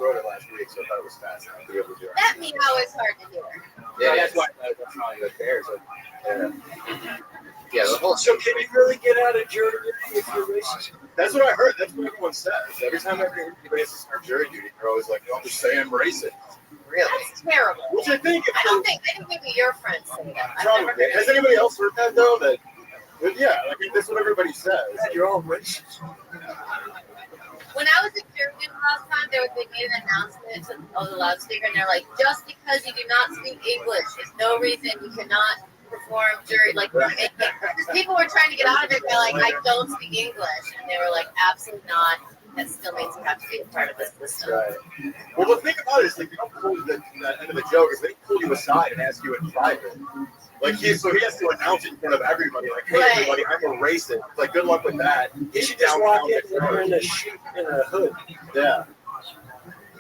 wrote it last week, so I thought it was fascinating to be able to do it. That meow is hard to hear. Yeah, that's why that's not even there. So, yeah, the whole. So can you really get out of jury duty if you're racist? That's what I heard. That's what everyone says. Every time anybody has to start jury duty, they're always like, "Don't just say I'm racist." Really? That's terrible. Which I think. I think maybe your friends say that. Probably. Has anybody else heard that though? That. Yeah, I mean, that's what everybody says. You're all racist. When I was in jury duty last time, they made an announcement on the loudspeaker, and they're like, "Just because you do not speak English is no reason you cannot perform jury." Like, because people were trying to get out of it by like, "I don't speak English," and they were like, "Absolutely not. That still means you have to be a part of this system." Right. Well, the thing about it is, like, they don't pull the end of the joke is they pull you aside and ask you in private. Like, he has to announce it in front of everybody, like, "Hey, everybody, I'm a racist." It's like, good luck with that. You should just walk in a shoot in a hood. Yeah.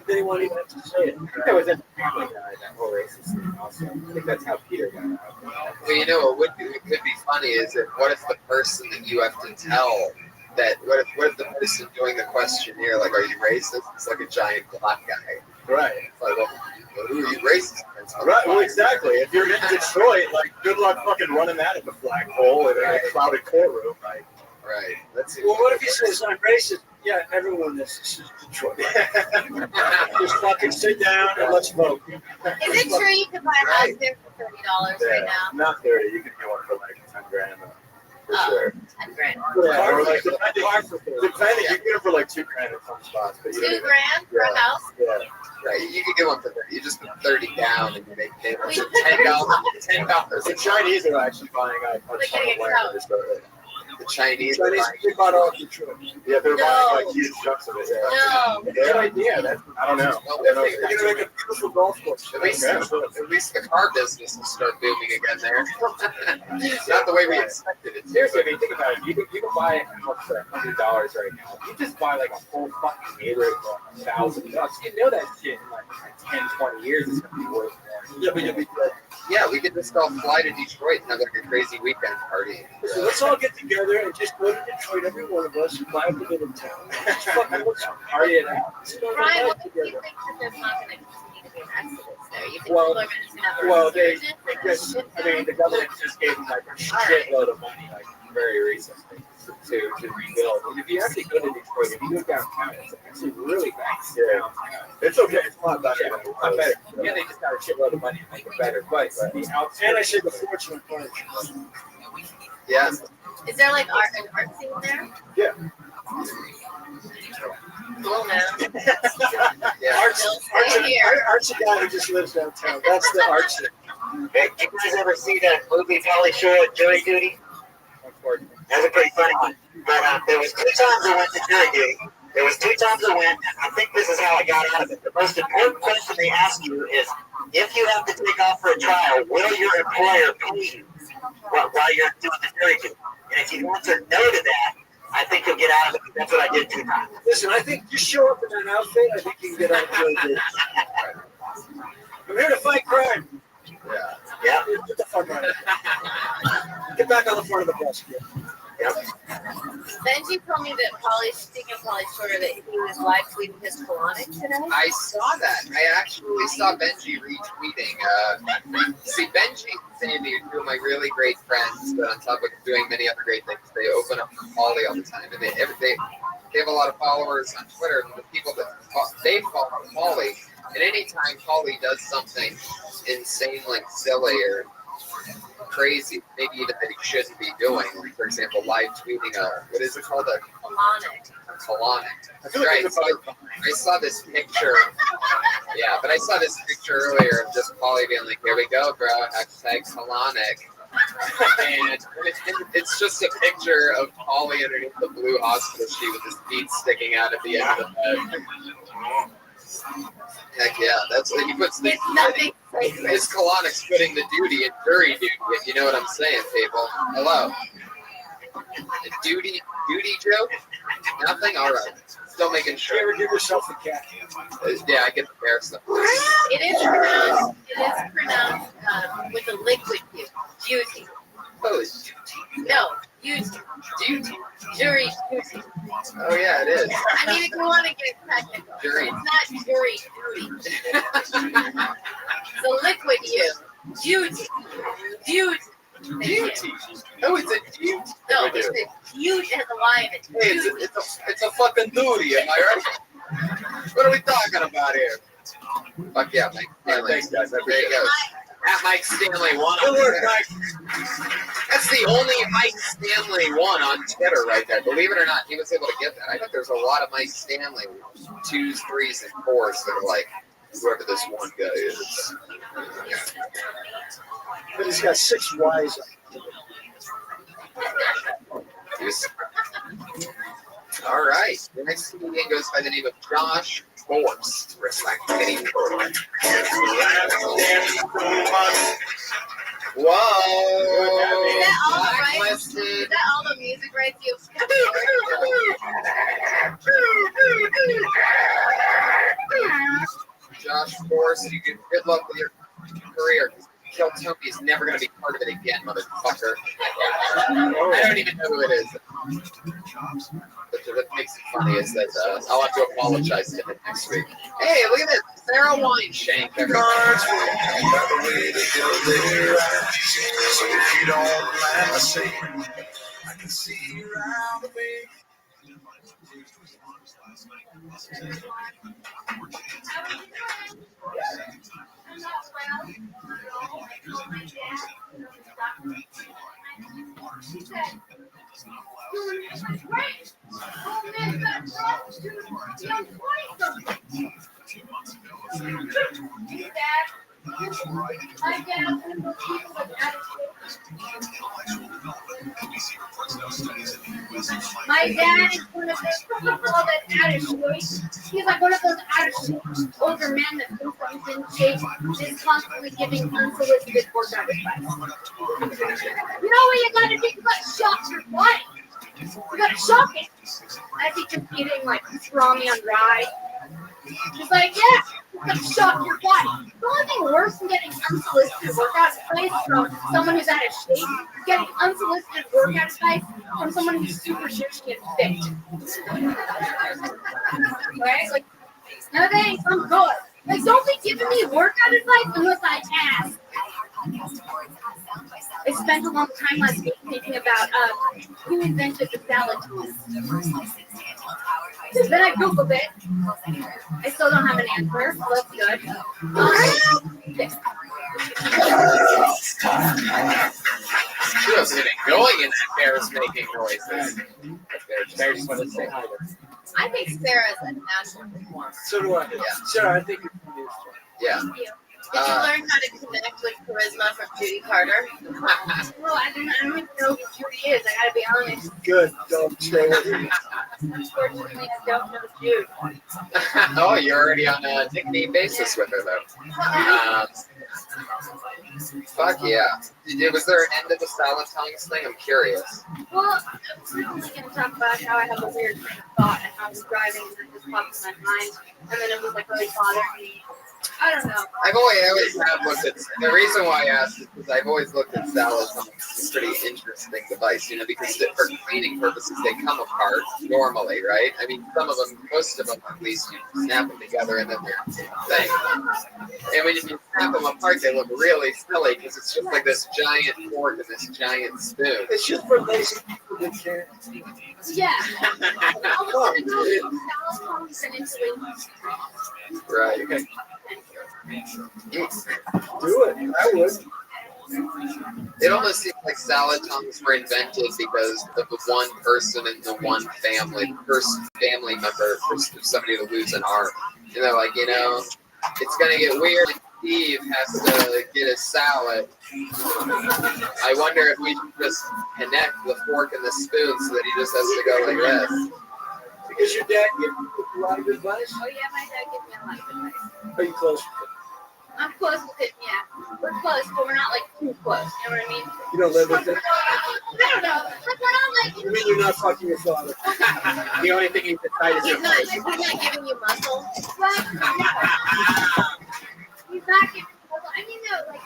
They won't even have to say it. I think that was in Family Guy, that whole racist thing also. I think that's how Peter got out. Well, you know, what could be funny is that what if the person that you have to tell that, what if the person doing the questionnaire, like, "Are you racist?" It's like a giant black guy. Right. It's like, well, who are you racist against? Right, well, exactly. If you're in Detroit, like, good luck fucking running that in the flagpole in a crowded courtroom. Like, right. Let's see. Well, what if he says I'm racist? Yeah, everyone is. This is Detroit. Just fucking sit down and let's vote. Is it true you can buy a house there for $30 right now? Not 30. You could get one for like 10 grand. For sure. 10 grand. Yeah, or like depending, you can get it for like 2 grand in some spots. But 2 grand for a house? Yeah. Right, you could get one for 30. You just put 30 down and you make payments of $10. The Chinese are actually buying a ton of land. The Chinese they bought all Detroit. Yeah, they're buying like huge chunks of it. Yeah. No. Good idea. I don't know. Well, You're gonna make a beautiful golf course. at least the car business will start booming again there. Not the way we expected it. Seriously, I mean, think about it. You can buy a house for $100 right now. You just buy like a whole fucking neighborhood for $1,000. You know that shit in like 10, 20 years is going to be worth more. Yeah, but you'll be good. Yeah, we could just all fly to Detroit and have like a crazy weekend party. So let's all get together and just go to Detroit, every one of us, and buy a bit in town. Just fucking let's party it out. Brian, what makes you think that there's not going to continue to be an exodus there? You think Well, people are just going to have a Well, resurgence? the government just gave them like a shitload of money, like very recently, to rebuild. And if you actually go to Detroit, if you go downtown, it's actually really nice. Yeah. It's okay. It's a lot better. Yeah, a lot better. Yeah, they just got a shitload of money to make it better. But the outside, And I saved a fortune on furniture. Yeah. Is there like an art scene there? Yeah. Cool, man. Yeah. Art's a guy who just lives downtown. That's the art scene. Hey, did you guys ever see that movie Pauly Shore, Jury Duty? That's a pretty funny one. But there was 2 times I went to jury duty. There was 2 times I went. I think this is how I got out of it. The most important question they ask you is, if you have to take off for a trial, will your employer pay you while you're doing the jury duty? And if you answer no to that, I think you'll get out of it. That's what I did 2 times. Listen, I think just show up in that outfit. I think you can get out of jury duty. I'm here to fight crime. Yeah. Yeah. Get the fuck out of here. Get back on the front of the bus, kid. Yep. Benji told me that speaking of Pauly Shore, that he was live tweeting his colonic today. I saw that. I actually saw Benji retweeting. See, Benji and Sandy are 2 of my really great friends, but on top of doing many other great things, they open up for Pauly all the time. And they have a lot of followers on Twitter. And the people that they follow Pauly, and anytime Pauly does something insanely silly or crazy, maybe even that he shouldn't be doing, like, for example, live tweeting what is it called? A colonic. Right. So I saw this picture. Yeah, but I saw this picture earlier of just Pauly being like, "Here we go, bro. #colonic." And it's just a picture of Pauly underneath the blue hospital sheet with his feet sticking out at the end of the bed. Heck yeah, that's what he puts the his colonics putting the duty in jury duty, if you know what I'm saying, people. Hello. A duty joke? Nothing? Alright. Still making sure. You ever give yourself a cat? Yeah, I get the bear stuff. It is pronounced with a liquid U. Duty. Oh, No, duty. duty. Jury duty. Oh yeah, it is. I mean, if you want to get technical, Jury. it's not jury booty, am I right? What are we talking about here? Fuck yeah, Mike Stanley. Thanks, guys. I There appreciate you go. At Mike Stanley 1. Good work, Mike. That's the only Mike Stanley 1 on Twitter right there. Believe it or not, he was able to get that. I think there's a lot of Mike Stanley 2s, 3s, and 4s that are like whoever this one guy is. But he's got 6 Y's. Yes. All right. The next comedian goes by the name of Josh Force. Respect any Whoa. Is that all the rights? Blacklisted. Is that all the music rights you've Josh Force, you get good luck with your career. Kill Tony is never going to be part of it again, motherfucker. I don't even know who it is. But what makes it funny is that I'll have to apologize to him next week. Hey, look at this. Sarah Wineshank, everybody. So if you don't mind my saying, I can see you around the way. My dad is one of those people that's out of shape. He's like one of those out of shape older men that thinks that he's in shape and is constantly giving unsolicited workout advice. You know what you gotta do? You gotta shock your body. You gotta shock it. As he keeps eating like pastrami on rye. He's like, yeah, you gotta shock your body. The only thing worse than getting unsolicited workout advice from someone who's out of shape is getting unsolicited workout advice from someone who's super shitty and fit. Right? Like, no thanks, I'm good. Like, don't be giving me workout advice unless I ask. I spent a long time last week thinking about who invented the salad toast. Then I Googled it. I still don't have an answer, so that's good. She wasn't even going in that Bears making noises. Bear just wanted to say hi. I think Sarah's a national performer. So do I. Yeah. Sarah, I think you're confused. Yeah. Did you learn how to connect with charisma from Judy Carter? Well, I don't even know who Judy is. I gotta be honest. Good. Don't stay with me. Unfortunately, I don't know Judy. Oh, you're already on a nickname basis with her, though. Fuck yeah. Was there an end to the salad tongues thing? I'm curious. Well, I was originally going to talk about how I have a weird train of thought and how I was driving and it just popped in my mind. And then it was like really bothering me. I don't know. I always have looked at, the reason why I asked is because I've always looked at salad tongues as a pretty interesting device, because for cleaning purposes, they come apart normally, right? I mean, some of them, most of them at least, you snap them together and then they're thing. And when you snap them apart, they look really silly because it's just like this giant fork and this giant spoon. It's just for lazy people that can't. Yeah. I was going to go to salad tongues and insulation. Right. Okay. Do it. I would. It almost seems like salad tongues were invented because of the one person in the one family, first family member for somebody to lose an arm. And they're like, it's going to get weird if Steve has to get a salad. I wonder if we should just connect the fork and the spoon so that he just has to go like this. Because your dad gave you a lot of advice. Oh, yeah, my dad gave me a lot of advice. Are you close with I'm close with him, yeah. We're close, but we're not like too close. You know what I mean? it? You don't live with it? I don't know. Like, we're not like. You mean you're not fucking your father? The only thing he's decided He's to not giving you muscle. He's not giving. I mean, no, like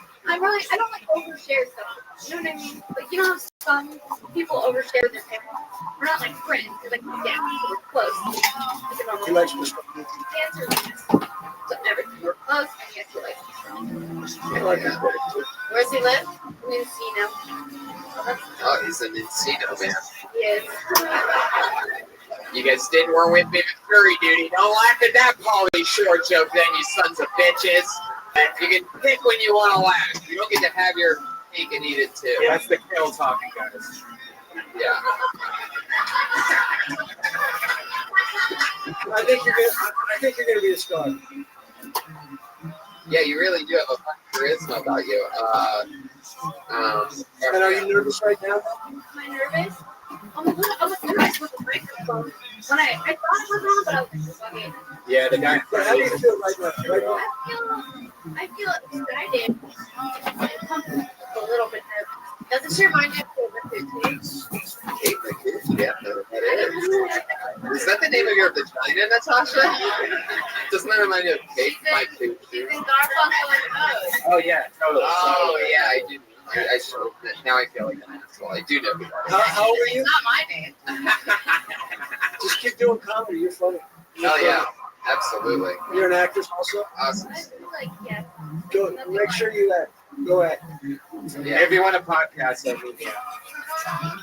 I don't like overshare stuff. You know what I mean? Like, you know how some people overshare with their parents. We're not like friends. We're like, yeah, we're close. He likes to Answer this. So everything. We're close, and yes, he likes I like his brother too. Where's he live? Encino. Oh, he's an Encino man. He is. You guys weren't with me with jury duty. Don't laugh at that Pauly Shore joke then, you sons of bitches. You can pick when you want to laugh. You don't get to have your cake and eat it too. That's the kill talking, guys. Yeah. I think you're gonna be a star. Yeah, you really do have a fun charisma about you. And are you nervous right now? Am I nervous? I'm a little nervous with the microphone. When I thought it was on, but I was like, fuck it. Yeah, the guy. How do you feel right now? Right now? I feel excited. And pumped a little bit nervous. Does this remind you of Favorite Kate McCool? Yeah, that is. Is that the name of your vagina, Natasha? Doesn't that remind you of Kate McCool? He's in Garfunkel and Rose. Oh yeah, totally. Oh yeah, I do. I should. Now I feel like an asshole. I do know who that is. How old are you? It's not my name. Just keep doing comedy. You're funny. Oh yeah, absolutely. You're an actress also. Awesome. I feel like, yeah. Go. Make sure you act. Go act. Yeah. If you want a podcast, I mean, yeah.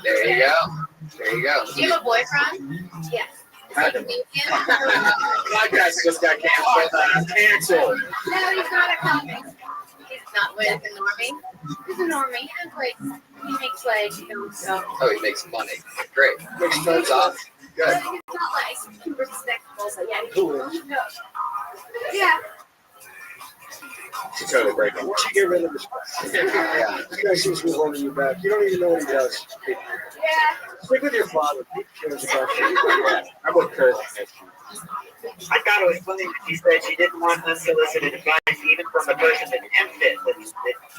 There you go. There you go. Do you have a boyfriend? Yes. Is he comedian? Podcast just got canceled. No, he's not a comic. He's not with a normie. He's a normie. And like, he makes like, so. Oh, he makes money. Great. Makes That's awesome. Good. But he's not like super respectable, so yeah, he's yeah. It's totally breaking. Once you get rid of this, Yeah. this guy seems to be holding you back. You don't even know what he does. Yeah. Stick with your father. He cares about you. Yeah, I'm with Kurt. I thought it was funny that she said she didn't want unsolicited advice even from a person that can fit, that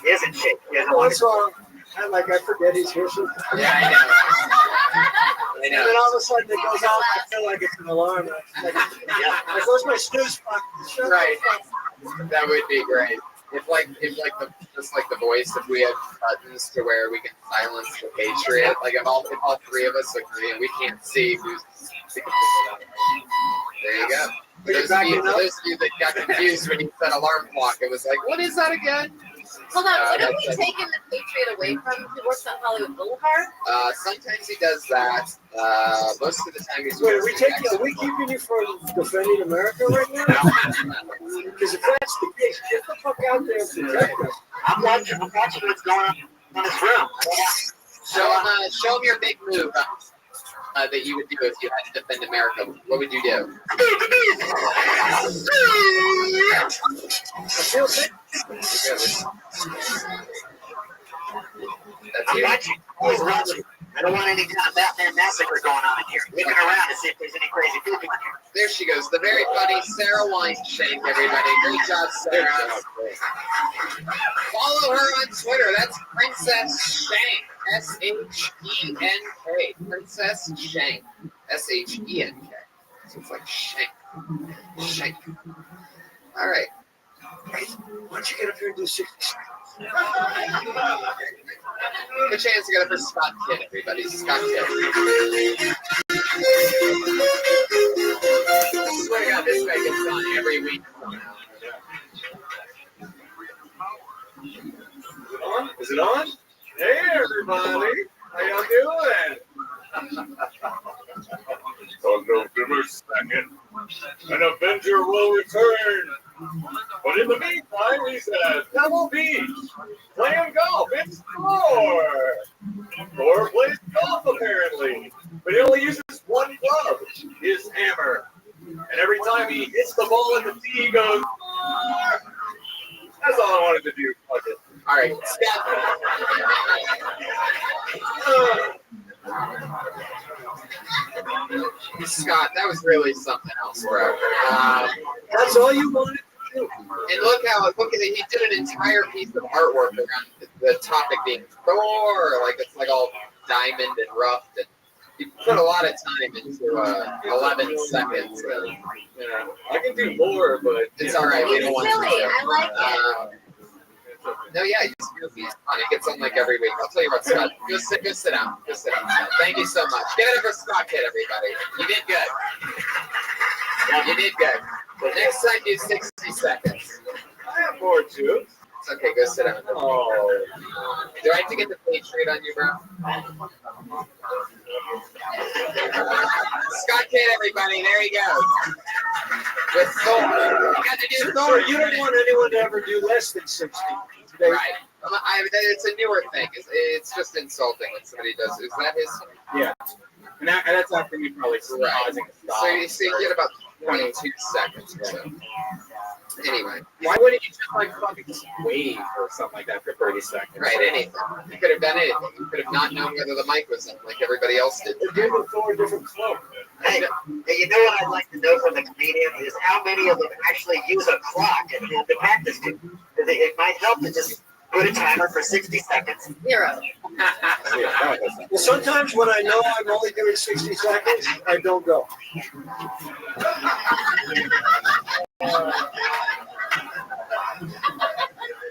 isn't shaped. What's wrong? I forget he's here. So. Yeah, I know. I And then know. all of a sudden it goes off. I feel like it's an alarm. Like, where's my snooze button? Right. That would be great. If the voice, if we had buttons to where we can silence the Patriot, like if all three of us agree and we can't see who's there you go. For those of you that got confused when you said alarm clock, it was like, what is that again? Hold on, what have we taken the Patriot away from? He works on Hollywood Boulevard? Sometimes he does that. Most of the time he's Wait, are we keeping you from defending America right now? Because if that's the case, get the fuck out there and protect us. I'm watching what's going on in this room. Show him your big move that you would do if you had to defend America. What would you do? That's I'm you. watching. Always watching. I don't want any kind of Batman massacre going on in here. Looking around to see if there's any crazy people in here. There she goes. The very funny Sarah Weinstein, everybody. Great job, Sarah. Follow her on Twitter. That's Princess Shank. S-H-E-N-K. Princess Shank. S-H-E-N-K. So it's like Shank. Shank. All right. Why don't you get up here and do 60 seconds? Good chance to get it for Scott Kidd, everybody. Scott Kidd. I swear to God, this guy gets on every week. Is it on? Hey, everybody. How y'all doing? On November 2nd, an Avenger will return. But in the meantime, he says, Pebble Beach, playing golf, it's Thor. Thor plays golf, apparently. But he only uses one club, his hammer. And every time he hits the ball in the tee, he goes, Thor. That's all I wanted to do. Fuck it. All right, Scott, that was really something else, bro. That's all you wanted to do. And look at it. He did an entire piece of artwork around the topic being Thor, like it's like all diamond and roughed, and he put a lot of time into 11 seconds. And, You know, I can do more, but it's all right. We He's don't want silly. to. I like it. No, yeah, he's goofy. He's fun. He gets on like every week. I'll tell you what, Scott. Go sit down. Go sit down. Scott. Thank you so much. Give it up for Scott Kidd, everybody. You did good. You did good. But next time, do 60 seconds. I have more too. It's okay, go sit down. Oh. Do I have to get the Patriot on you, bro? Scott Kidd, everybody, there you go. With Thor. You got to do So Thor. you don't want anyone to ever do less than 60. They, Right. It's a newer thing. It's just insulting when somebody does. Is that his? Yeah. And that's after me probably causing a stop. So you get about 22 seconds or so. Anyway. Why wouldn't you just like fucking just wave or something like that for 30 seconds? Right, anything. You could have done anything. You could have not known whether the mic was on like everybody else did. they're giving Thor a different cloak. Hey, you know what I'd like to know from the comedian is how many of them actually use a clock and to practice to. It might help to just put a timer for 60 seconds. 0. Well, sometimes when I know I'm only doing 60 seconds, I don't go. I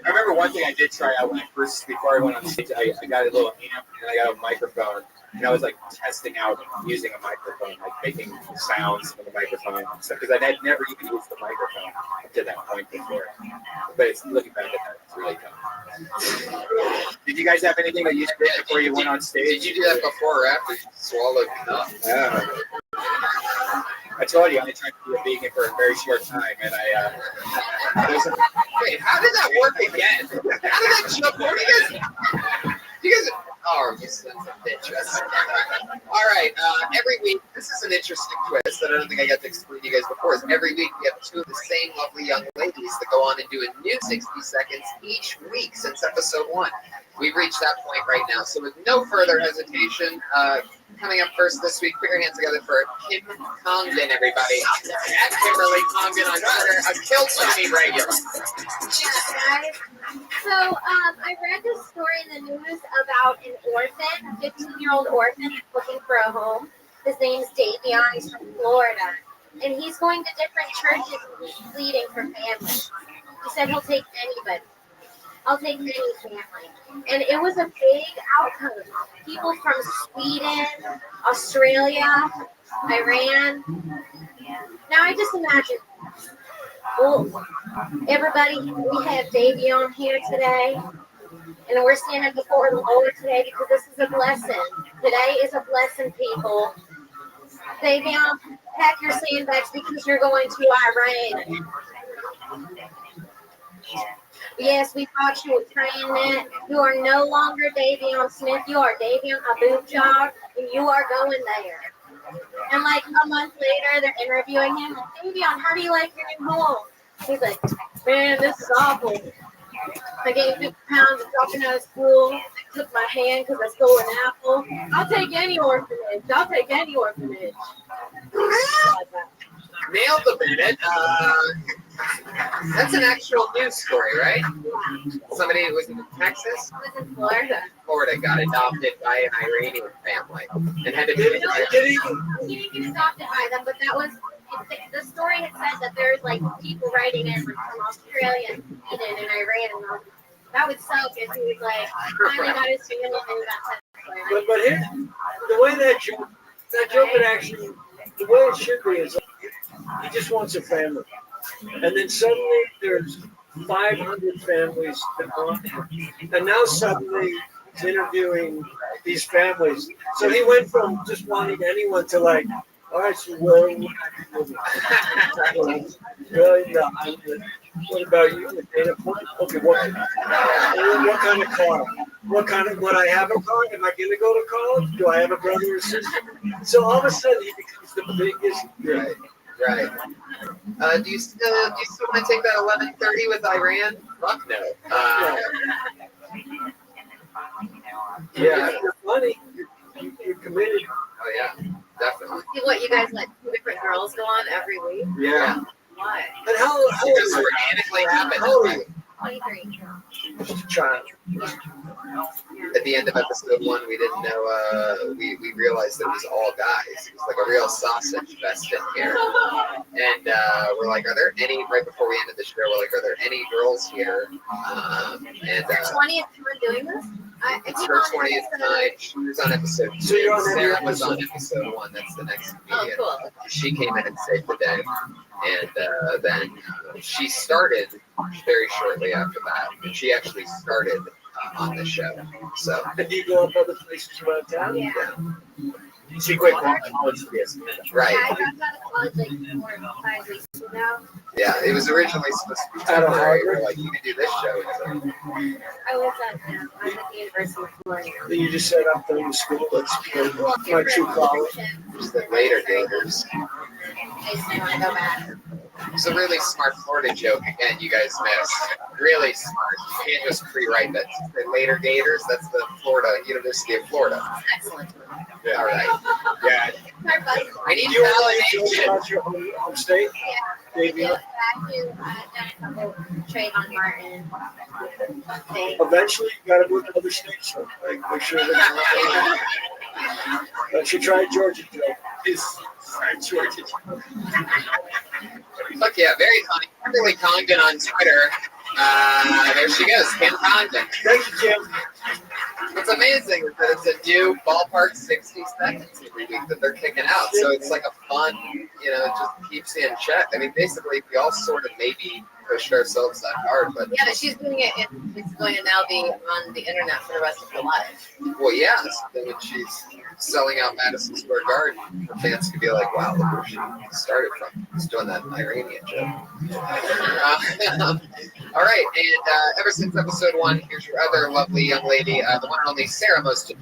remember one thing I did try out when before I went on stage, I got a little amp and I got a microphone, and I was like testing out using a microphone, like making sounds from the microphone and stuff, because I had never even used the microphone up to that point before. But it's looking back at that, it's really tough. Did you guys have anything that you did before you went on stage? Did you do that before or after you swallowed enough? Yeah. I told you I tried to be a vegan for a very short time, and Wait, how did that work again? How did that jump? What do you guys? Oh, you sons of bitches. All right, every week, this is an interesting twist that I don't think I got to explain to you guys before. Is every week we have two of the same lovely young ladies that go on and do a new 60 seconds each week since episode 1. We've reached that point right now. So with no further hesitation, coming up first this week, put your hands together for Kim Congdon, everybody. At Kimberly Congdon on Twitter, a Kill Tony regular. Guys. So I read this story in the news about an orphan, a 15-year-old orphan looking for a home. His name's Davion. He's from Florida. And he's going to different churches and he's pleading for families. He said he'll take anybody. I'll take any family. And it was a big outcome. People from Sweden, Australia, Iran. Now I just imagine, well, everybody, we have Davion here today. And we're standing before the Lord today because this is a blessing. Today is a blessing, people. Davion, pack your sandbags because you're going to Iran. Yes, we thought you were praying that. You are no longer Davion Smith. You are Davion Abujad, and you are going there. And like a month later, they're interviewing him. Like, Davion, how do you like your new home? He's like, man, this is awful. I gained 50 pounds of dropping out of school. Took my hand because I stole an apple. I'll take any orphanage. I'll take any orphanage. Nailed the minute. That's an actual news story, right? Somebody who was in Texas? I was in Florida. Florida got adopted by an Iranian family and had to be. Did he? He didn't get adopted by them, but that was the story had said that there's like people writing in from Australia and Sweden and Iran. And that would suck if he was like finally got his family and got But here, the way that joke would actually, the way it should be is he just wants a family. And then suddenly there's 500 families that want him. And now suddenly he's interviewing these families. So he went from just wanting anyone to like, all right, so really not. What about you? Okay, what kind of car? Would I have a car? Am I going to go to college? Do I have a brother or sister? So all of a sudden he becomes the biggest. Right. Do you still want to take that 11:30 with Iran? Fuck no. Yeah, if you're funny, you're committed. Oh yeah, definitely. What, you guys let 2 different girls go on every week? Yeah. Why? And how Because it organically happened. How old are you? 23. Child. At the end of episode 1, we didn't know. We realized it was all guys. It was like a real sausage fest in here. And we're like, are there any? Right before we ended the show, we're like, are there any girls here? And 20th time doing this? It's her 20th night. She was on episode 2. So you're on every Sarah was on episode. episode 1. That's the next Oh, comedian. cool. She came in and saved the day. And then she started very shortly after that. And she actually started on the show. So, And do you go up other places around town? Yeah. She quit college to be a Smith. right. Yeah, I dropped out of college like 4 or 5 weeks ago now. Yeah, it was originally supposed to be Out of temporary. Harvard? We're like, you can do this show. So, I was at I'm at the University of Florida. Then you just said, I'm going to school. Let's go. Well, My true college. just the later gators. I just want to go back. It's a really smart Florida joke. Again, you guys missed. Really smart. You can't just rewrite that. The later gators, that's the Florida, University of Florida. Excellent. Yeah, all right. Yeah, I need Do you want to joke validation. about your home state? Maybe. I've done a couple Trayvon Martin things. Eventually, you got to move to other states. So, like, make sure that you should try Georgia today. Georgia. Look, yeah, very funny. Kimberly Congdon on Twitter. There she goes, Kim Congdon. Thank you, Kim. What's amazing is that it's a new ballpark 60 seconds every week that they're kicking out. So it's like a fun, it just keeps you in check. I mean, basically, we all sort of maybe pushed ourselves that hard, but Yeah, but she's doing it. It's going to now be on the internet for the rest of her life. well, yeah. So then when she's selling out Madison Square Garden, her fans can be like, "Wow, look where she started from. She's doing that Iranian joke." All right, and ever since episode 1, here's your other lovely young lady, the one and only Sarah Moston.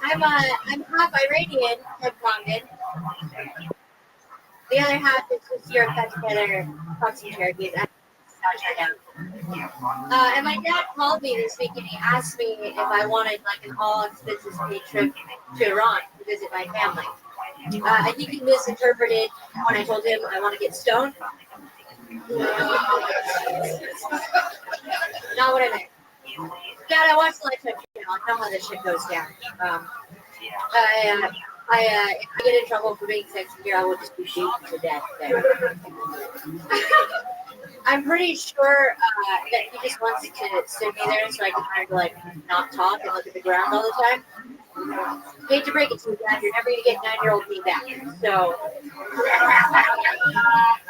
I'm half Iranian, half Congdon. The other half is just Europe got together, talked some Cherokees. And my dad called me this week and he asked me if I wanted like an all expenses paid trip to Iran to visit my family. I think he misinterpreted when I told him I want to get stoned. Not what I meant. Dad, I watched the Lifetime channel. I know how this shit goes down. If I get in trouble for being sexy here, I will just be beaten to death there. I'm pretty sure that he just wants to sit me there so I can kind of like not talk and look at the ground all the time. Hate to break it to you, Dad, you're never gonna get 9-year-old me back. So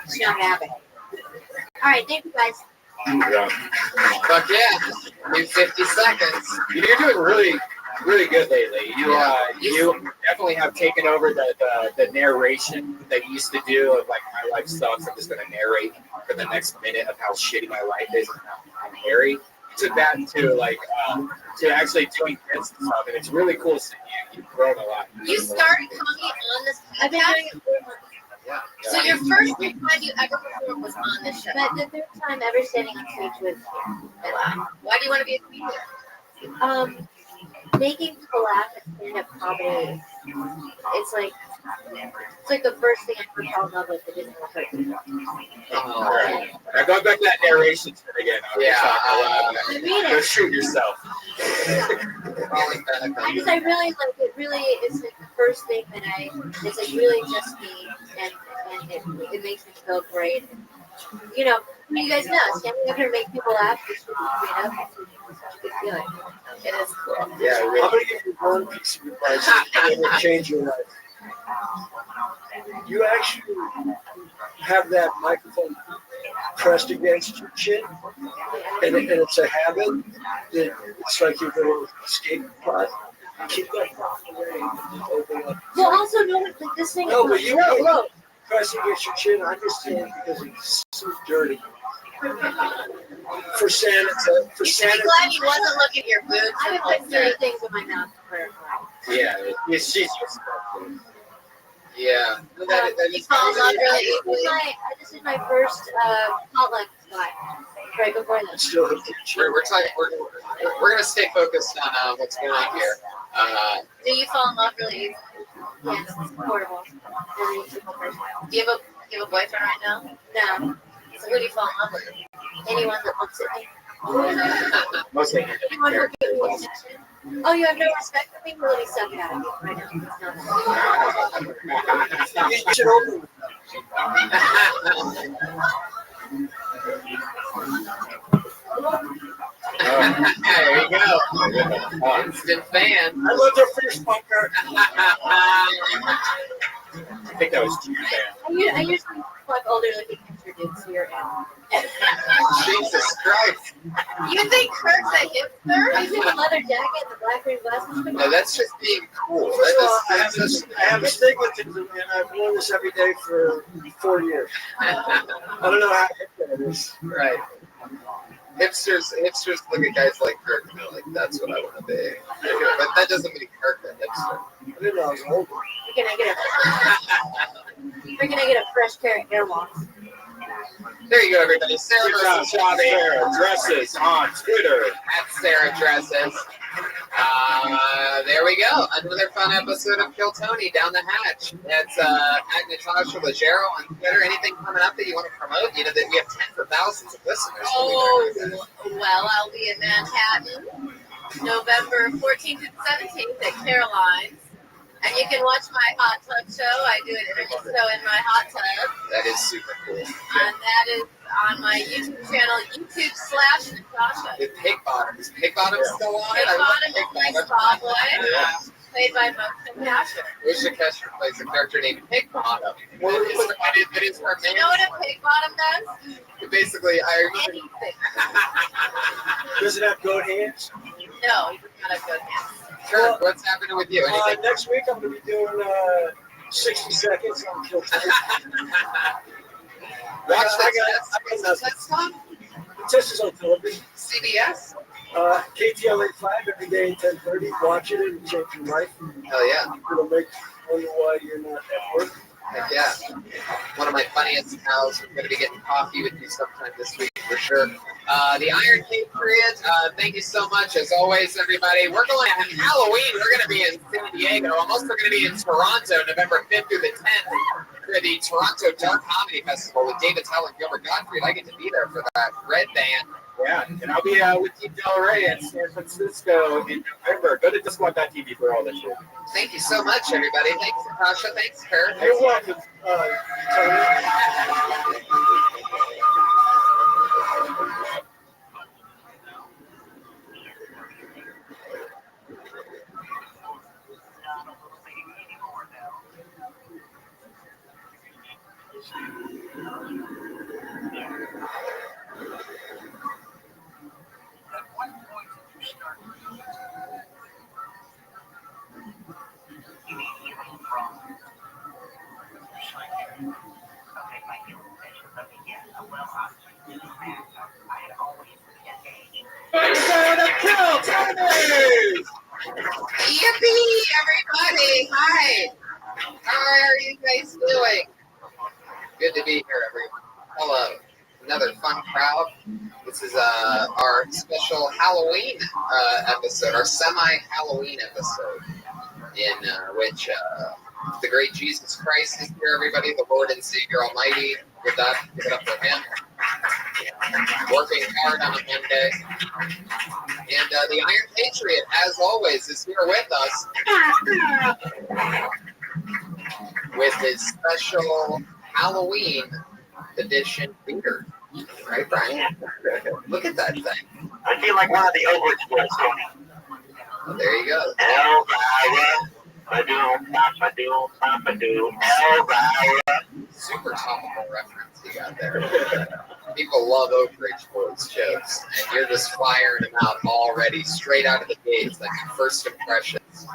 it's not gonna happen. All right, thank you guys. yeah. Fuck yeah, new 50 seconds. You're doing really good lately. You definitely have taken over the narration that you used to do of like my life sucks. I'm just gonna narrate for the next minute of how shitty my life is and how I'm Harry. You took that to actually doing this and stuff, and it's really cool to see you. You've grown a lot. You started talking on this I've been doing podcast. it for months. Yeah. So your first time you ever performed was on this show. But the third time ever standing on stage was here. Wow. Why do you want to be a comedian? Making people laugh at stand-up comedy, it's like the first thing I ever fell in love with. It didn't occur to me. All right. Now going back to that narration thing again. Yeah, I mean Go it. shoot yourself. Falling back on I really like it. Really, it's like the first thing that it's like really just me, and it makes me feel great. You guys know, standing up here and make people laugh is straight up. It's such a good feeling. It is cool. Yeah, I'm really. going to give you one piece of advice that will change your life. You actually have that microphone pressed against your chin, and it's a habit that it's like your little escape pod. Keep that open up. Well, also know like this thing. No, but you low, low. pressing against your chin, I understand because it's so dirty. For Santa, You should be glad he wasn't looking at your boobs. I've been putting dirty things in my mouth for. Yeah, she's just. Yeah. That You is fall in love really easily. This is my first potluck spot right before this. still have to chin. we're talking. We're gonna stay focused on what's going on here. Do you fall in love really easily? Yes, it's horrible. Every single person. Do you have a boyfriend right now? No, So who do you fall in love with? anyone that looks at me. Mostly. Anyone who gives me attention. Oh, you have no respect for me? Well, let me suck it out of you right now. It's not You should open. There you go. Instant fan. I love their fish bunker. I think that was too bad. I usually fuck older looking hipster dudes here. Jesus Christ. You think Kirk's a hipster? He's in the leather jacket and the black ring glasses. No, that's just being cool. First of all, I That's have a stigmatism, and I've worn this every day for 4 years. I don't know how hip that is. right. Hipsters look at guys like Kirk and they're like, that's what I want to be. But that doesn't mean Kirk a hipster. I didn't know I was older. We're gonna get a fresh pair of hair locks. There you go, everybody. Sarah Good job, versus Robbie. Sarah Dresses on Twitter. At Sarah Dresses. There we go. Another fun episode of Kill Tony down the hatch. That's at Natasha Leggero on Twitter. Anything coming up that you want to promote? You know that we have tens of thousands of listeners. Oh, well, I'll be in Manhattan November 14th and 17th at Caroline's. And you can watch my hot tub show. I do an interview show in my hot tub. That is super cool. And that is on my YouTube channel, YouTube/Natasha. With Pig Bottom. Is Pig Bottom still on it? Pig Bottom is my spa boy, Yeah. played by Motion Casher. Usha Kesher plays a character named Pig Bottom. It is her Do you name. know what a pig bottom does? Basically, I remember. Anything. Does it have goat hands? No, he does not have good hands. Kirk, what's happening with you? Anything? Next week I'm going to be doing 60 seconds on Kill Tony. Watch I that. got That's fun. This is on television. CBS? KTLA 5 every day at 10:30. Watch it and change your life. Hell yeah. It'll make you wonder why you're not at work. Heck yeah. One of my funniest pals. We're going to be getting coffee with you sometime this week for sure. The Iron Patriot, thank you so much. As always, everybody, we're going on Halloween. We're going to be in San Diego. I'm also going to be in Toronto November 5th through the 10th for the Toronto Dark Comedy Festival with David Tell and Gilbert Gottfried. I get to be there for that Red Band. Yeah, and I'll be with Team Del Rey in San Francisco in November. Go to disquad.tv for all that shit. Thank you so much, everybody. Thanks, Natasha. Thanks, Kurt. You're welcome, Tony. Yippee, everybody! Hi! How are you guys doing? Good to be here, everyone. Hello. Another fun crowd. This is our special Halloween episode, our semi-Halloween episode, in which the great Jesus Christ is here, everybody, the Lord and Savior Almighty. With that, give it up for him. Working hard on a Monday. And the Iron Patriot, as always, is here with us with his special Halloween edition beard. Right, Brian? Look at that thing. I feel like one of the Overage boys, Tony. Oh, there you go. Elvira. Ba-doom, Elvira. Super topical reference you got there. People love Oak Ridge Boys jokes, and you're just firing them out already, straight out of the gates. Like first impressions.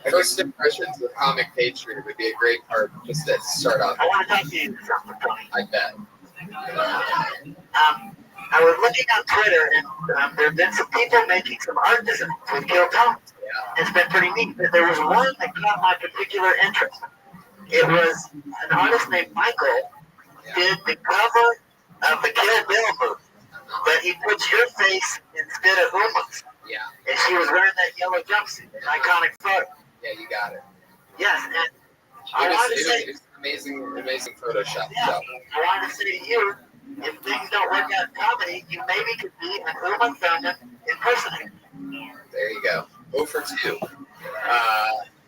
First impressions with Comic Patriot would be a great part just to start off. I want to talk to you something, Tony. I bet. I was looking on Twitter, and there have been some people making some art designs with Kill Tony. Yeah. It's been pretty neat. But there was one that caught my particular interest. It was an artist named Michael did the cover of the Kill Bill movie, but he puts your face instead of Uma's. Yeah. And she was wearing that yellow jumpsuit, an iconic photo. Yeah, you got it. Yes, and I It wanted to was say, amazing Photoshop yeah, job. I wanted to say to you, if things don't work out in comedy, you maybe could be an Uma Thurman impersonator. There you go. 0 for 2.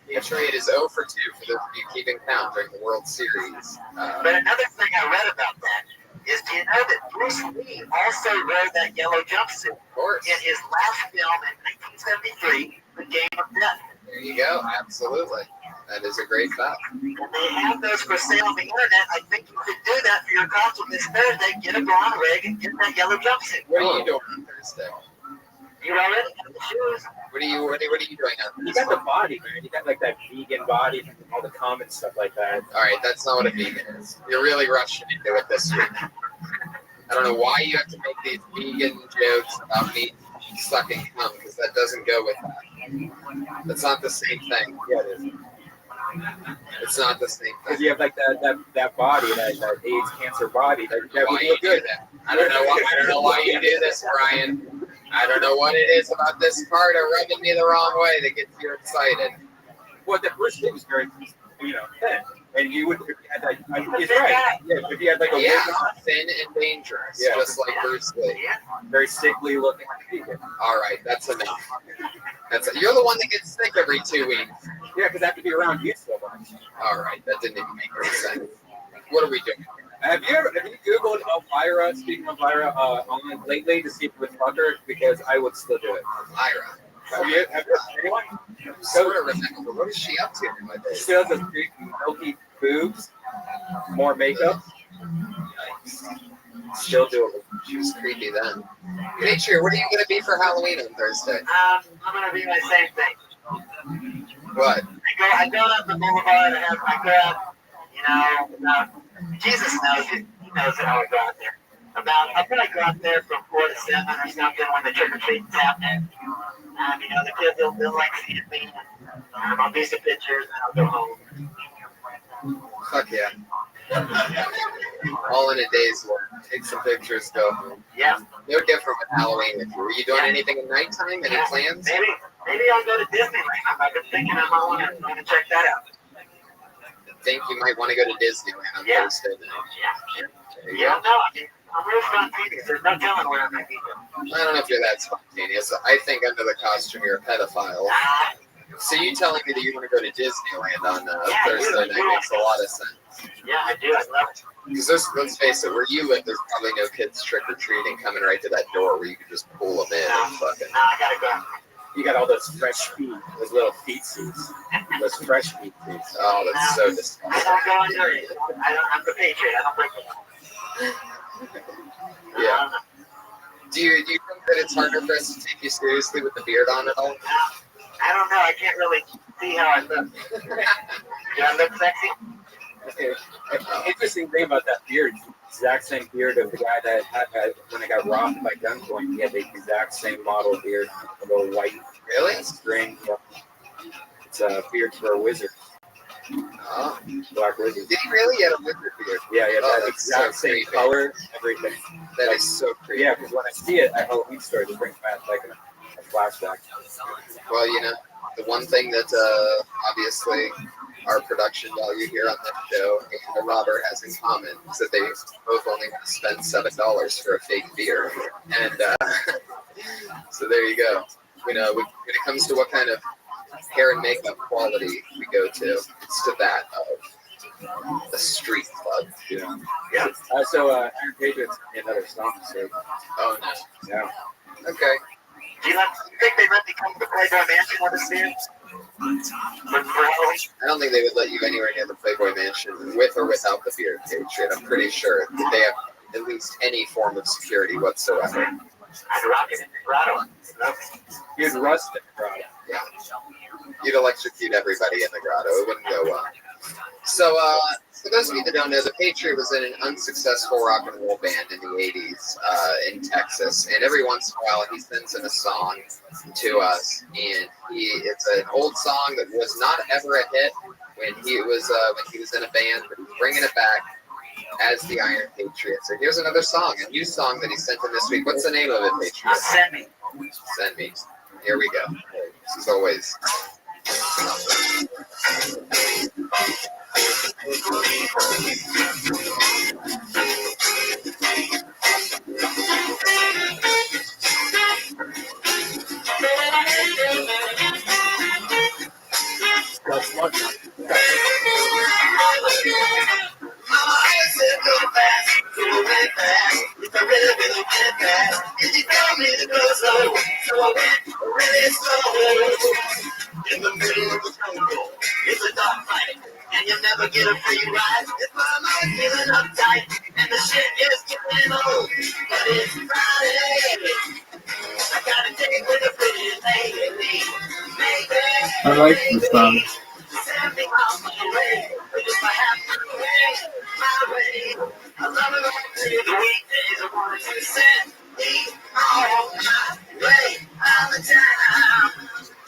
Patriot is 0 for 2 for those of you keeping count during the World Series. But another thing I read about that is, do you know that Bruce Lee also wore that yellow jumpsuit in his last film in 1973, The Game of Death? There you go. Absolutely. That is a great fact. And they have those for sale on the internet. I think you could do that for your costume this Thursday. Get a blonde wig and get that yellow jumpsuit. What are you doing on Thursday? You already got the shoes. What are you doing on You Thursday? got the body, man. You got like that vegan body from all the comments, stuff like that. All right, that's not what a vegan is. You're really rushing into it this week. I don't know why you have to make these vegan jokes about meat sucking cum, because that doesn't go with that. That's not the same thing. Yeah, it is. It's not the same Because thing. you have like that body, that AIDS cancer body. That Why would you look do good. that? I don't know why you do this, Brian. I don't know what it is about this part of rubbing me the wrong way that gets you excited. Well, that Bruce Lee was very, thin. And you would, if you had like, he's right. Yeah, if you had like a Yeah, wig on, thin and dangerous, Yeah. just like Bruce Lee. very sickly looking vegan. All right, that's enough. You're the one that gets sick every 2 weeks. Yeah, because I have to be around you so much. All right, that didn't even make any sense. What are we doing? Have you Googled Elvira, speaking of Elvira, online lately to see if it would fuck her? Because I would still do it. Lyra. Have you anyone? Sort of remember. What is she up to nowadays? She still has those big milky boobs, more makeup. Still doable. She was creepy then. Nature, what are you going to be for Halloween on Thursday? I'm gonna be my same thing. What? I go up the boulevard. I go out. Jesus knows it. He knows that I would go out there. I'll probably go out there from 4 to 7 or something when the trick or treating's happening. The kids they'll like seeing me. I'll do some pictures and I'll go home. Fuck yeah. All in a day's work. Take some pictures, go home. Yeah. No different with Halloween with you. Were you doing anything at nighttime? Any plans? Maybe I'll go to Disneyland. I've been thinking I might want to check that out. I think you might want to go to Disneyland on Thursday night. There you go. No, I'm real spontaneous. There's no telling where I might be going. I don't know if you're that spontaneous. I think under the costume you're a pedophile. So you telling me that you want to go to Disneyland on Thursday night makes a lot of sense. Yeah, I do. I love it. Because let's face it, where you live, there's probably no kids trick-or-treating coming right to that door where you can just pull them in and fucking... No, I gotta go. You got all those fresh feet, those little feet suits, those fresh feet suits. Oh, that's so disgusting. I don't go under it. I'm the Patriot. I don't break the law. Yeah. Do you think that it's harder for us to take you seriously with the beard on at all? I don't know. I can't really see how I look. Do I look sexy? Okay. Interesting thing about that beard, exact same beard of the guy that had when I got robbed by gunpoint. He had the exact same model beard, a little white string. It's a beard for a wizard. Oh, Black wizard. did he really? He had a wizard beard? Yeah, yeah, Oh, that that's exact so same creepy. color, everything. That is so creepy. Yeah, because when I see it at Halloween store, it brings back like a flashback. Well, the one thing that obviously our production value here on this show and Robert has in common is that they both only want to spend $7 for a fake beer. And so there you go. When it comes to what kind of hair and makeup quality we go to, it's to that of the street club. Yeah. So Aaron Patriots another song. So, Oh, no. yeah. Okay. Do you think they let me come to the Playboy Mansion with us here? I don't think they would let you anywhere near the Playboy Mansion with or without the beard, Patriot. I'm pretty sure that they have at least any form of security whatsoever. I'd rock it in the grotto. Here's Rustic, right? Yeah. You'd electrocute everybody in the grotto. It wouldn't go well. So, for those of you that don't know, the Patriot was in an unsuccessful rock and roll band in the 80s in Texas. And every once in a while, he sends in a song to us. And it's an old song that was not ever a hit when he was in a band, but he's bringing it back as the Iron Patriot. So here's another song, a new song that he sent in this week. What's the name of it, Patriot? Send me. Send me. Here we go. This is always... That's much. Mama, I said go back, you never get a free ride. If my mind's feeling uptight and the shit is getting old, but it's Friday. I got a date with a pretty lady. Maybe. I like this song. Send me on my way. But if I have my way. I love it all through the weekdays. I want you to send me on my way all the time.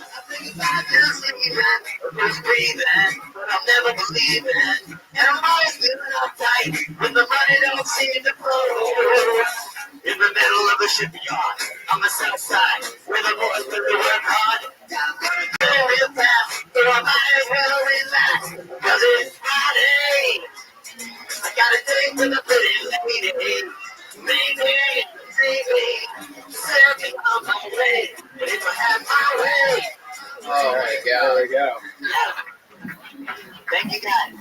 I think about just leaving, just breathing, but I'm never believing. And I'm always feeling uptight when the money don't seem to flow. In the middle of the shipyard, on the south side, where the boys really work hard. I'm gonna go real fast, but I might as well relax, cause it's Friday. I got a date with a pretty lady. Maybe, send me on my way. But if I have my way. Oh my God. There we go. Thank you, guys.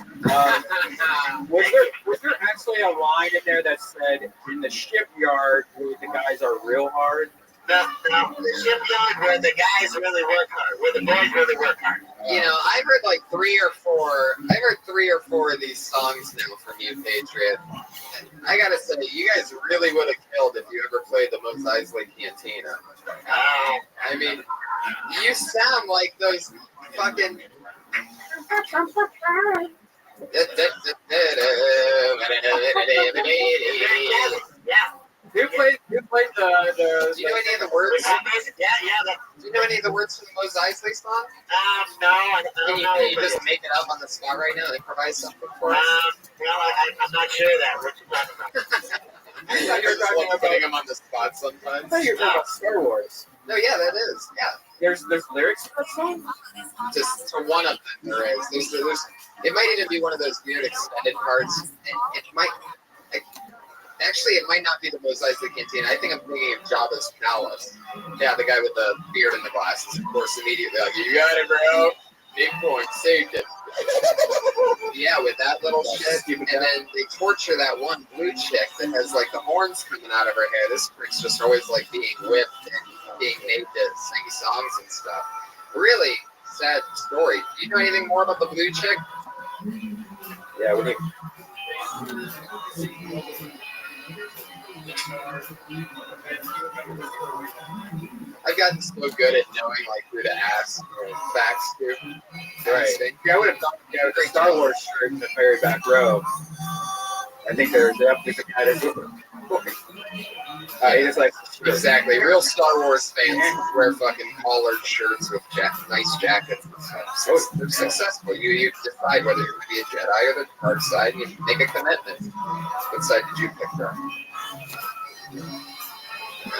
Was there actually a line in there that said, in the shipyard where the guys are real hard? No, the shipyard where the guys really work hard, where the boys really work hard. You know, I've heard like three or four of these songs now from you, Patriot. I gotta say, you guys really would have killed if you ever played the Mos Eisley Cantina. I mean, you sound like those fucking. Yeah. Who played the Do you know any of the words? Yeah. Do you know any of the words from the Mos Eisley song? No, I don't know. Can you just make it up on the spot right now and improvise something for us? Well, I'm not sure that. What you talking about? I thought you were talking about putting them on the spot sometimes. I thought you were talking about Star Wars. No, yeah, that is. Yeah. There's lyrics to that song? Just to one of them, there is. There's it might even be one of those weird extended parts. It might. Actually, it might not be the Mos Eisley Cantina. I think I'm thinking of Jabba's Palace. Yeah, the guy with the beard and the glasses. Of course, immediately like, you got it, bro. Big point, saved it. Yeah, with that little shit, and then they torture that one blue chick that has like the horns coming out of her hair. This chick's just always like being whipped and being made to sing songs and stuff. Really sad story. Do you know anything more about the blue chick? Yeah, we need. I've gotten so good at knowing like who to ask facts to. Right. Yeah, I would have thought the Star Wars shirt in the very back row. I think there's definitely a guy that's he just like Exactly. Real Star Wars fans wear fucking collared shirts with nice jackets and stuff. So they're successful. You decide whether you're going to be a Jedi or the dark side, and you make a commitment. What side did you pick from?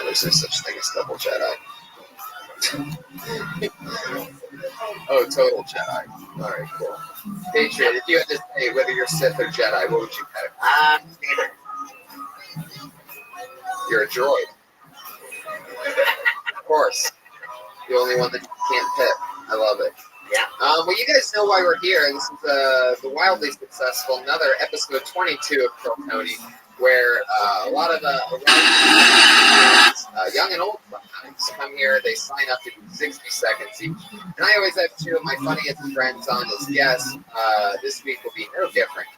There's no such thing as double Jedi. Oh, total Jedi. Alright, cool. Patriot, if you had to say whether you're Sith or Jedi, what would you pick? Neither. You're a droid. Of course. The only one that you can't pick. I love it. Yeah. Well, you guys know why we're here. This is the wildly successful, another episode 22 of Kill Tony, where a lot of young and old sometimes come here. They sign up to do 60 seconds each. And I always have two of my funniest friends on as guests. This week will be no different.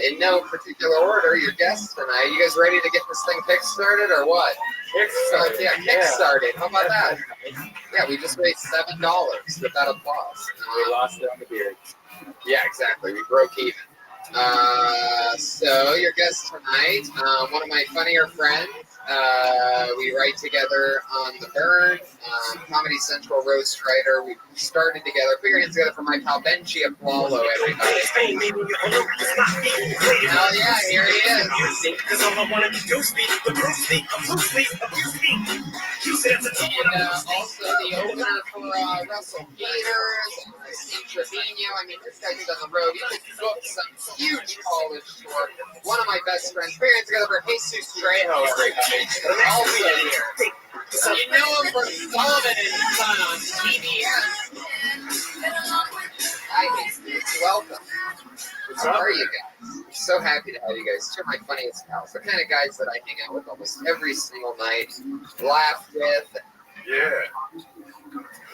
In no particular order, your guests tonight. You guys ready to get this thing kick-started or what? Kickstarted. Yeah, kick-started. How about that? Yeah, we just raised $7 with that applause. We lost it on the beard. Yeah, exactly. We broke even. So your guest tonight, one of my funnier friends. We write together on The Burn, Comedy Central roast writer. We started together. Put your hands together for my pal Benji Applaulo, everybody. Hell yeah, here he is. And also the opener for Russell Peters and Steve Trevino. I mean, this guy's on the road. He just booked some huge college tour. One of my best friends. Put your hands together for Jesus Trejo, everybody. Also here. You know him from Sullivan and Son on TBS. Hi, welcome. How are you guys? I'm so happy to have you guys. Two of my funniest pals. The kind of guys that I hang out with almost every single night, laugh with. Yeah.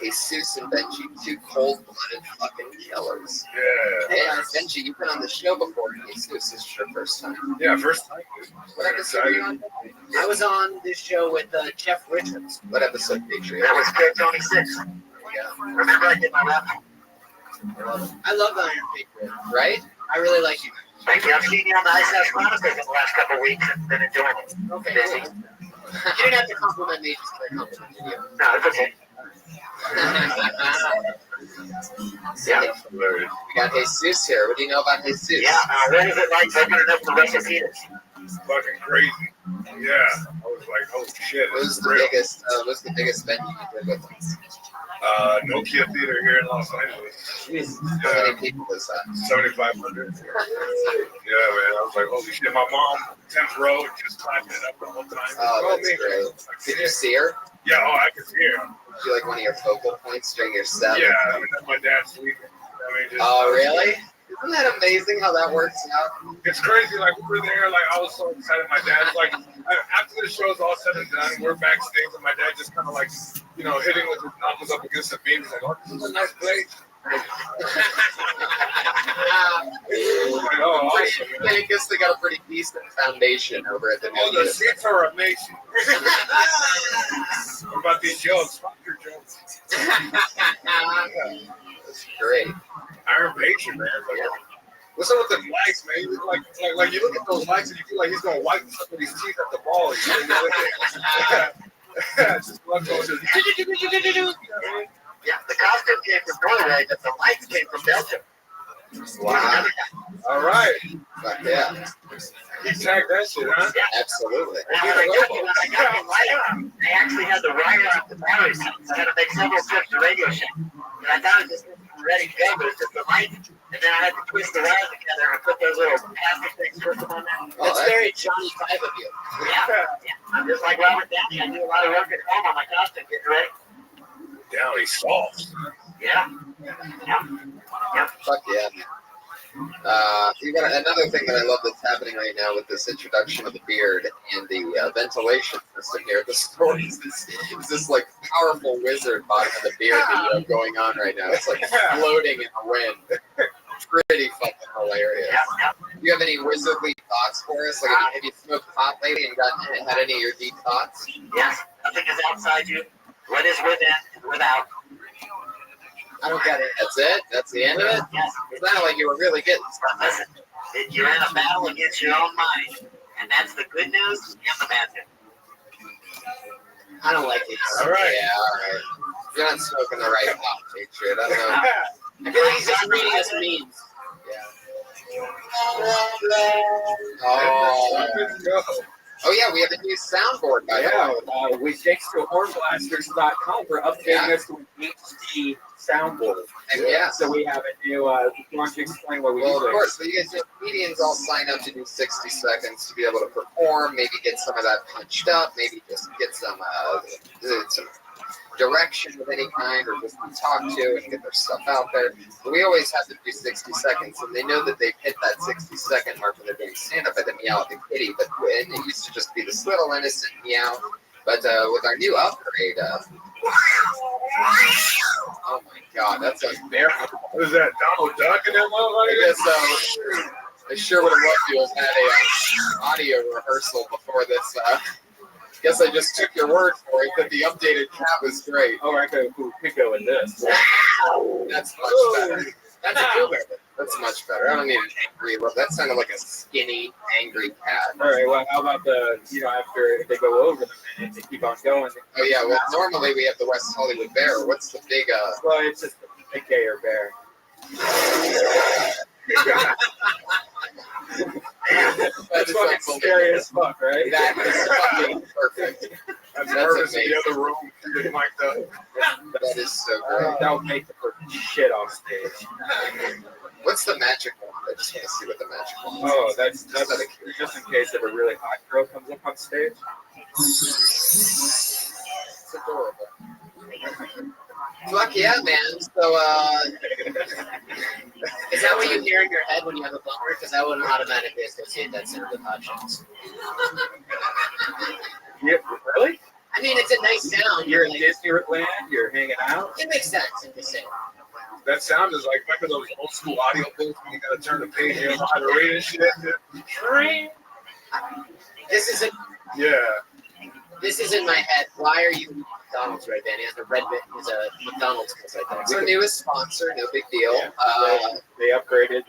Jesus and Benji, two cold-blooded fucking killers. Yeah. Hey, Benji, you've been on the show before, and Jesus, this is your first time. Yeah, first time. What episode were you on? I was on this show with Jeff Richards. What episode, Patriot? That was Kid Tony 6. Yeah. Remember I did my rap? I love the Iron Patriot. Right? I really like you. Thank you. I've seen you on the Ice House Chronicles in the last couple of weeks and been enjoying it. Okay. Busy. You didn't have to compliment me, just I complimented you. No, it's okay. Yeah. We got Jesus here. What do you know about Jesus? Yeah, what is it like opening up the Russian theaters? Fucking crazy. Yeah. I was like, oh shit. What's the real. biggest venue you did with us? Nokia Theater here in Los Angeles. How many people was that? 7,500. Yeah, man. I was like, holy shit. My mom, 10th row, just clapping it up the whole time. Oh, that's great. Did you see her? Yeah, oh, I could hear her. Was she like one of your focal points during your set? Yeah, I mean, that's my dad's sleeping. I mean, just, Oh, really? Isn't that amazing how that works out? It's crazy. Like, we were there, like, I was so excited. My dad's like, after the show's all said and done, we're backstage, and my dad just kind of like, you know, hitting with his knuckles up against the beam. He's like, oh, this is a nice place. Oh, awesome. I guess they got a pretty decent foundation over at the Oh, the seats are amazing. What about these jokes? Fuck your jokes. That's great. Iron Patriot, man. Like, what's up with the lights, man? You look like you look at those lights and you feel like he's gonna wipe some of these teeth at the ball. You know? Just one goes. Yeah, the costume came from Norway, but the lights came from Belgium. Wow. All right. Fuck yeah. You tagged that shit, huh? Yeah. Absolutely. And when I got the light, I actually had to wire up the batteries. I had to make several trips to Radio Shack. And I thought it was just ready to go, but it's just the light. And then I had to twist the wires together and put those little plastic things, twist them on there. Oh, That's very Johnny Five of you. Yeah. I'm just like Robert Downey. I do a lot of work at home on my costume, getting ready. Downey soft. Yeah. Yeah. Fuck yeah. You got another thing that I love that's happening right now with this introduction of the beard and the ventilation system here at the store is this like powerful wizard bottom of the beard video going on right now. It's like floating in the wind. Pretty fucking hilarious. Yeah. Do you have any wizardly thoughts for us? Like, have you smoked pot lately and had any of your deep thoughts? Yes. Nothing is outside you. What is within is without. I don't get it. That's it? That's the end of it? Yes. It sounded like you were really getting Listen, you're in a battle against your own mind. And that's the good news and the bad news. I don't like it. All right. Yeah, all right. You're not smoking the right pot, Patriot. I don't know. I feel like he's just reading us memes. Oh yeah, we have a new soundboard by the way. We thanks to hornblasters.com for updating us to an HD soundboard. And yeah. So we have a new, why don't you explain what we do? Well, of course. So you guys, comedians all sign up to do 60 seconds to be able to perform, maybe get some of that punched up, maybe just get some direction of any kind, or just be talked to and get their stuff out there. But we always have to do 60 seconds, and they know that they've hit that 60-second mark when they're doing stand-up at the meow at the kitty. But it used to just be this little innocent meow. But with our new upgrade, oh my God, that's a bear. What is that, Donald Duck and that motherfucker? I guess I sure would have loved to have had a audio rehearsal before this. Guess I just took your word for it that the updated cat was great. Oh, I could go with this. That's much better. That's a good one. That's much better. I don't need an angry look. That sounded like a skinny, angry cat. All right, well, how about after they go over the minute, they keep on going? Oh, yeah, well, normally we have the West Hollywood Bear. What's the big, Well, it's just a gayer bear. That's fucking scary as fuck, right? That is fucking perfect. That's nervous in the other room. Getting mic'd up. That is so great. That would make the fucking shit off stage. What's the magic wand? I just want to see what the magic wand is. Oh, that's just in case if a really hot girl comes up on stage. It's adorable. Fuck yeah, man. So, Is that what you hear in your head when you have a bummer? Because I wouldn't automatically associate that sound with hot shots. Yeah, really? I mean, it's a nice sound. You're in Disneyland. You're hanging out. It makes sense. I'm just saying. That sound is like, remember those old school audio books when you gotta turn the page and how to read and shit? This isn't. Yeah. This is in my head. Why are you McDonald's right then? He has a red bit. He's a McDonald's because I think. It's our newest sponsor. No big deal. Yeah. They upgraded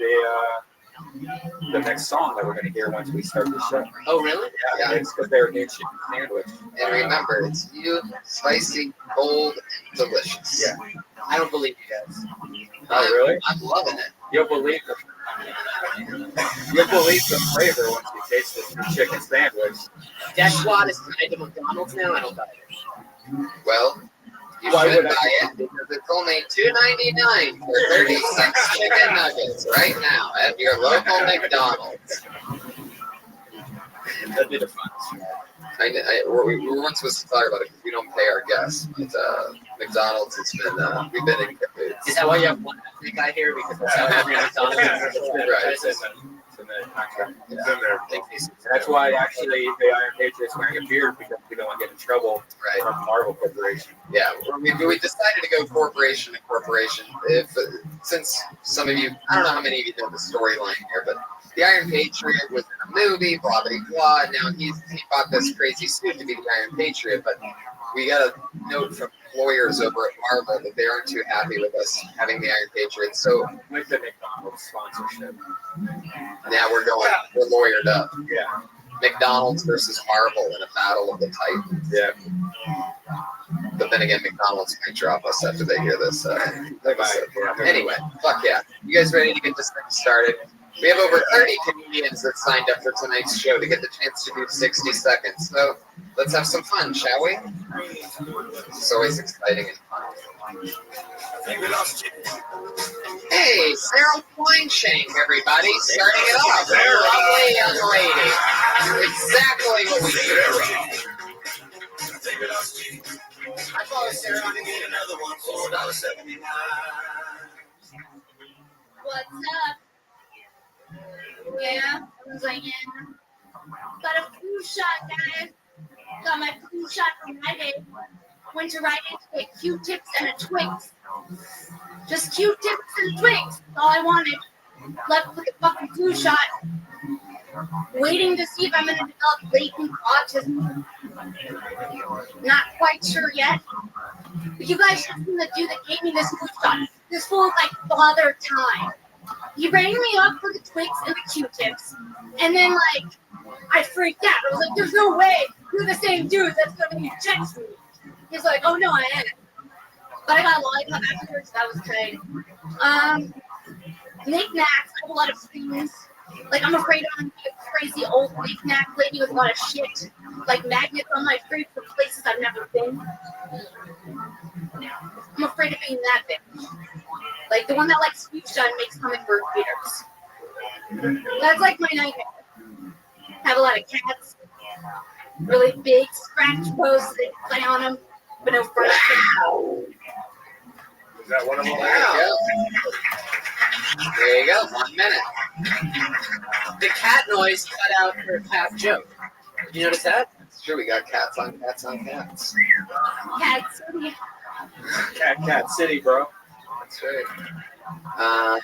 the next song that we're gonna hear once we start the show. Oh really? Yeah, it's because they're new chicken sandwich. And remember, it's new, spicy, bold, and delicious. Yeah. I don't believe you guys. Oh really? I'm loving it. You'll believe the flavor once you taste this new chicken sandwich. Deshwad is tied to McDonald's now. I don't buy it. Well, you Why should would I- buy it because it's only $2.99 for 36 chicken nuggets right now at your local McDonald's. That'd be the funnest. We were once supposed to talk about it because we don't pay our guests. But McDonald's has been we've been in cahoots. Is that why you have one ethnic guy here? Because that's how every McDonald's is. It's in the contract. It's in there. That's why actually the Iron Patriot's wearing a beard because we don't want to get in trouble Right. from Marvel Corporation. Yeah, we decided to go corporation to corporation. Since some of you, I don't know how many of you know the storyline here, but the Iron Patriot was in a movie, blah blah blah. Now he bought this crazy suit to be the Iron Patriot, but we got a note from lawyers over at Marvel that they aren't too happy with us having the Iron Patriot. So With the McDonald's sponsorship. now we're lawyered up. Yeah. McDonald's versus Marvel in a battle of the Titans. Yeah. But then again, McDonald's might drop us after they hear this episode. Anyway, fuck yeah. You guys ready to get this thing started? We have over 30 comedians that signed up for tonight's show to get the chance to do 60 seconds. So let's have some fun, shall we? It's always exciting and fun. Hey, Sarah Weinshank, everybody, starting it off. Lovely young lady. Exactly what we do. I follow Sarah on What's up? Yeah, I was like, yeah. Got a flu shot, guys. Got my flu shot from Rite Aid. Went to Rite Aid to get Q-tips and a Twix. Just Q-tips and Twix. That's all I wanted. Left with a fucking flu shot. Waiting to see if I'm going to develop latent autism. Not quite sure yet. But you guys should see the dude that gave me this flu shot. This fool is like father time. He rang me up for the Twix and the Q-tips. And then, like, I freaked out. I was like, there's no way you're the same dude that's going to inject me. He's like, oh, no, I am. But I got a lollipop afterwards. That was great. Knickknacks. I have a lot of things. Like, I'm afraid I'm going to be a crazy old knickknack lady with a lot of shit. Like, magnets on my fridge for places I've never been. I'm afraid of being that bitch. Like, the one that, like, speech and makes hummingbird feeders. That's, like, my nightmare. Have a lot of cats. Really big scratch posts that play on them, but no front. Is that one of them? There you go. 1 minute. the cat noise cut out her half joke. Did you notice that? It's true, we got cats on cats on cats. Cats. Cat City, bro. That's right.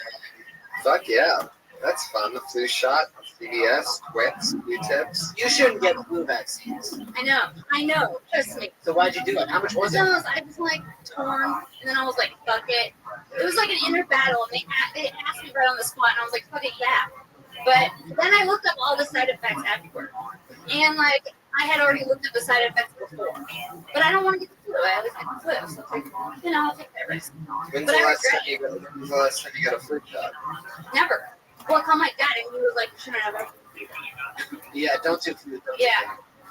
Fuck yeah. That's fun. The flu shot, CVS, Twix, Q-tips. You shouldn't get flu vaccines. I know. Trust me. So why'd you do it? How much was it? I was like torn, and then I was like, fuck it. It was like an inner battle, and they asked me right on the spot, and I was like, fuck it, yeah. But then I looked up all the side effects afterward, and like I had already looked at the side effects before, but I don't want to get the flu. I always get the flu, so it's like, I'll take that risk. When's But the I last regret time you got a flu shot? Never. Well, I called my dad, and he was like, shouldn't have ever. Yeah, don't do flu. Yeah.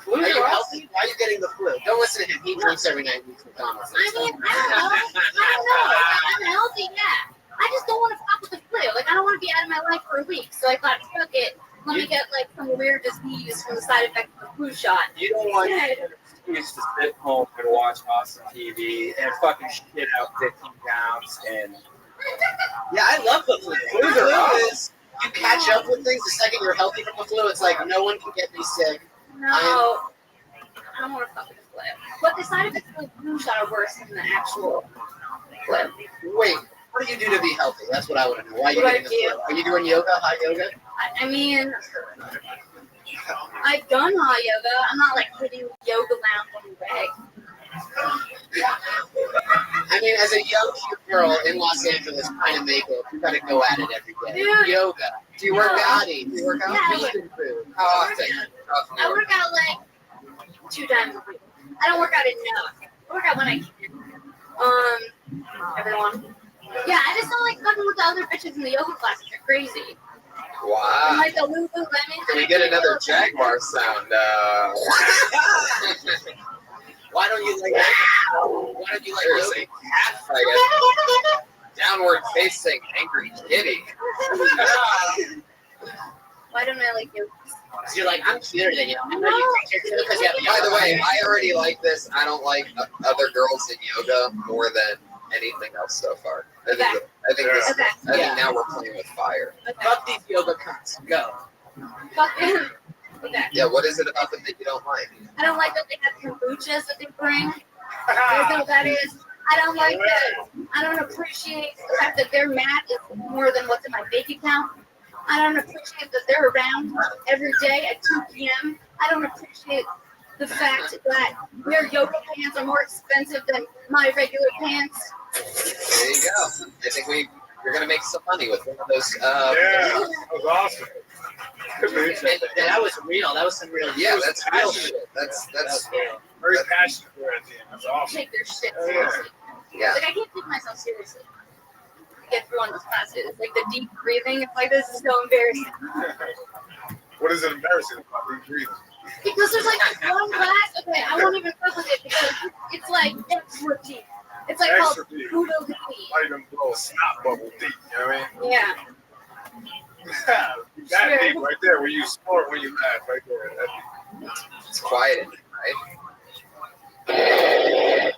Are you healthy? Why are you getting the flu? Don't listen to him. He drinks every night and eats McDonald's. I mean, I don't know. Like, I'm healthy, yeah. I just don't want to fuck with the flu. Like, I don't want to be out of my life for a week. So I thought, fuck it. Let me get, like, some weird disease from the side effect of the flu shot. You don't want an excuse to sit home and watch awesome TV and fucking shit out 15 pounds and... Yeah, I love the flu. The flu is, you catch up with things the second you're healthy from the flu. It's like, no one can get me sick. No. I don't want to fuck with the flu. clip. But the side effects of the flu shot are worse than the actual clip. Wait, what do you do to be healthy? That's what I want to know. Why are you What getting I the flu? Are you doing yoga, hot yoga? I mean, I've done hot yoga. I'm not like hitting yoga lounge on the way. I mean, as a young cute girl in Los Angeles trying to make it, you gotta go at it every day. Dude. Yoga. Do you work out? Do you work out? Yeah, Vegan food. How often? I work out like 2 times a week. I don't work out enough. I work out when I can. Everyone. Yeah, I just don't like fucking with the other bitches in the yoga classes. They're crazy. And Wow. like the Lululemon. Can we get another Jaguar sound? Why don't you like? Why don't you like There's yoga? a cat fight. Downward facing angry kitty. Why don't I like yoga? Because you're like, I'm cuter than you. I know you think you're cute because you have By yoga. the way, I already like this. I don't like other girls in yoga more than anything else so far. I think now we're playing with fire. Fuck these yoga cunts. Go. Fuck them. Okay. Yeah, what is it about them that you don't like? I don't like that they have kombuchas that they bring. I don't know what that is. I don't like that. I don't appreciate the fact that their mat is more than what's in my bank account. I don't appreciate that they're around every day at 2 p.m. I don't appreciate the fact that their yoga pants are more expensive than my regular pants. There you go. I think you're gonna make some money with one of those. Yeah, that was awesome. And that was real. That was some real. Yeah, that's real shit. That's Very passionate for it at the end. That's awesome. Take their shit Oh, yeah. seriously. yeah. Like I can't take myself seriously. Get through one of those classes. Like the deep breathing. It's like this is so embarrassing. What is it embarrassing about deep breathing? Because there's like one class. Okay, I won't even fuck with it because it's like extra deep. It's like Extra called deep. Kundalini. Might even blow a snot bubble deep, you know what I mean? Yeah. That deep right there, where you snort when you laugh, right there. That deep. It's quiet, right?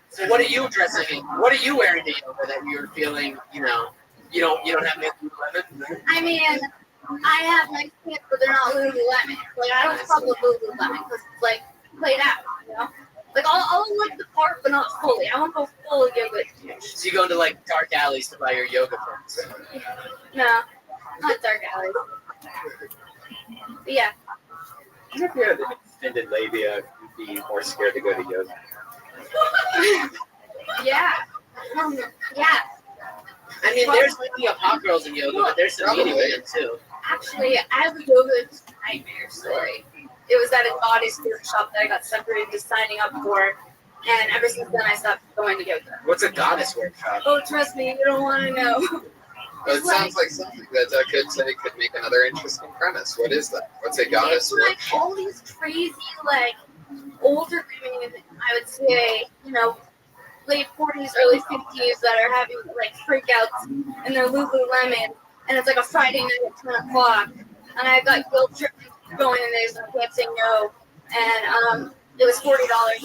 So what are you dressing in? What are you wearing to yoga that you're feeling? You know, you don't have any Lululemon. I mean, I have nice pants, but they're not Lululemon. Like I don't fuck with Lululemon because it's like played out, you know. Like I'll look the part, but not fully. I won't go full yoga. So you go into like dark alleys to buy your yoga pants. No, not dark alleys. But yeah. If you had an extended labia, you'd be more scared to go to yoga. Yeah. Yeah. I mean, there's plenty of hot girls in yoga, but there's some meaty women too. Actually, I have a yoga nightmare story. It was at a body spirit shop that I got separated to signing up for, and ever since then I stopped going to yoga. What's a goddess workshop? Oh, trust me, you don't want to know. But it sounds like something that could make another interesting premise. What is that? What's a goddess? It's like all these crazy, like, older women, I would say, you know, late 40s, early 50s that are having, like, freakouts in their Lululemon, and it's like a Friday night at 10 o'clock, and I got guilt tripped going in there, so I can't say no, and, it was $40,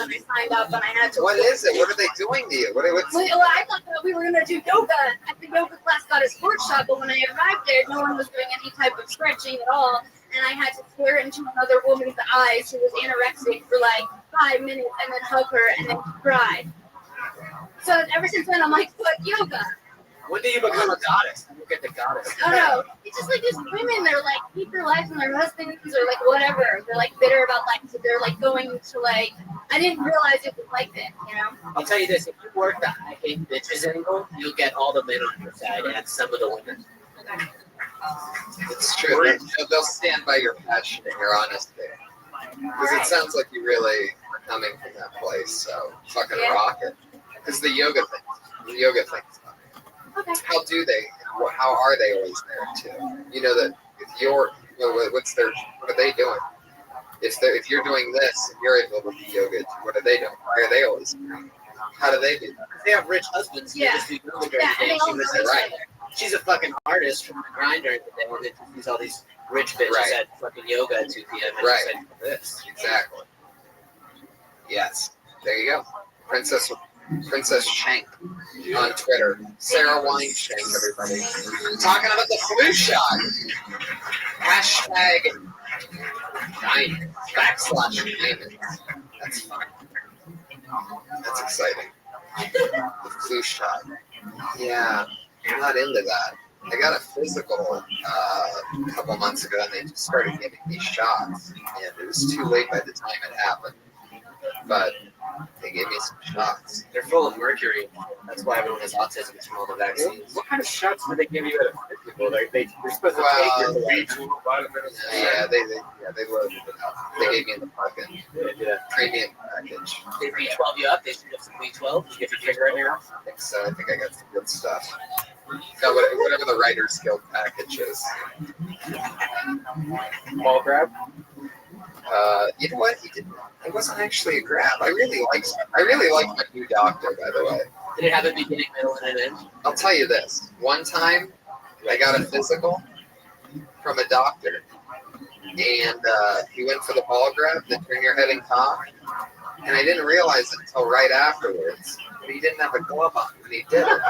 and I signed up, and I had to. What is it? What are they doing to you? What's Well, I thought that we were going to do yoga at the yoga class goddess workshop, but when I arrived there, no one was doing any type of stretching at all, and I had to stare into another woman's eyes who was anorexic for like 5 minutes, and then hug her, and then cry. So ever since then, I'm like, fuck yoga. When do you become a goddess? Look at the goddess. I don't know. It's just like these women, they're like, keep their lives and their husbands, or like whatever. They're like bitter about life, so they're like going to like, I didn't realize it was like that, you know? I'll tell you this: if you work the I hate bitches angle, you'll get all the men on your side and some of the women. Okay. It's true. They'll stand by your passion and your honesty. Because it sounds like you really are coming from that place. So fucking rock it. Because the yoga thing. Okay. How are they always there too? You know that if what are they doing? If you're doing this and you're able to do yoga, what are they doing? Why are they always there? How do they do that? They have rich husbands. They just do yoga during the day. She was Right. She's a fucking artist from the grind during the day, and then she sees all these rich bitches at fucking yoga at 2 p.m. and Right. she's like, this. Exactly. Yes. There you go. Princess Shank on Twitter. Sarah Wine Shank, everybody. Talking about the flu shot. Hashtag diamond. /diamond. That's fine. That's exciting. The flu shot. Yeah, I'm not into that. I got a physical a couple months ago, and they just started giving me shots, and it was too late by the time it happened. But they gave me some shots. They're full of mercury. That's why everyone has autism. It's from all the vaccines. What kind of shots do they give you at a physical? They're supposed to Well, take your vitamins. Yeah, they loaded it up. They gave me the fucking premium package. They B12 you up. They shoot up some B12. You get your finger in there. I think so. I think I got some good stuff. Got whatever the Writer's Guild package is. Ball grab. You know what? It wasn't actually a grab. I really liked my new doctor, by the way. Did it have a beginning, middle, and an end? I'll tell you this. One time, I got a physical from a doctor, and he went for the ball grab, the turn your head and cock, and I didn't realize it until right afterwards. But he didn't have a glove on when he did it.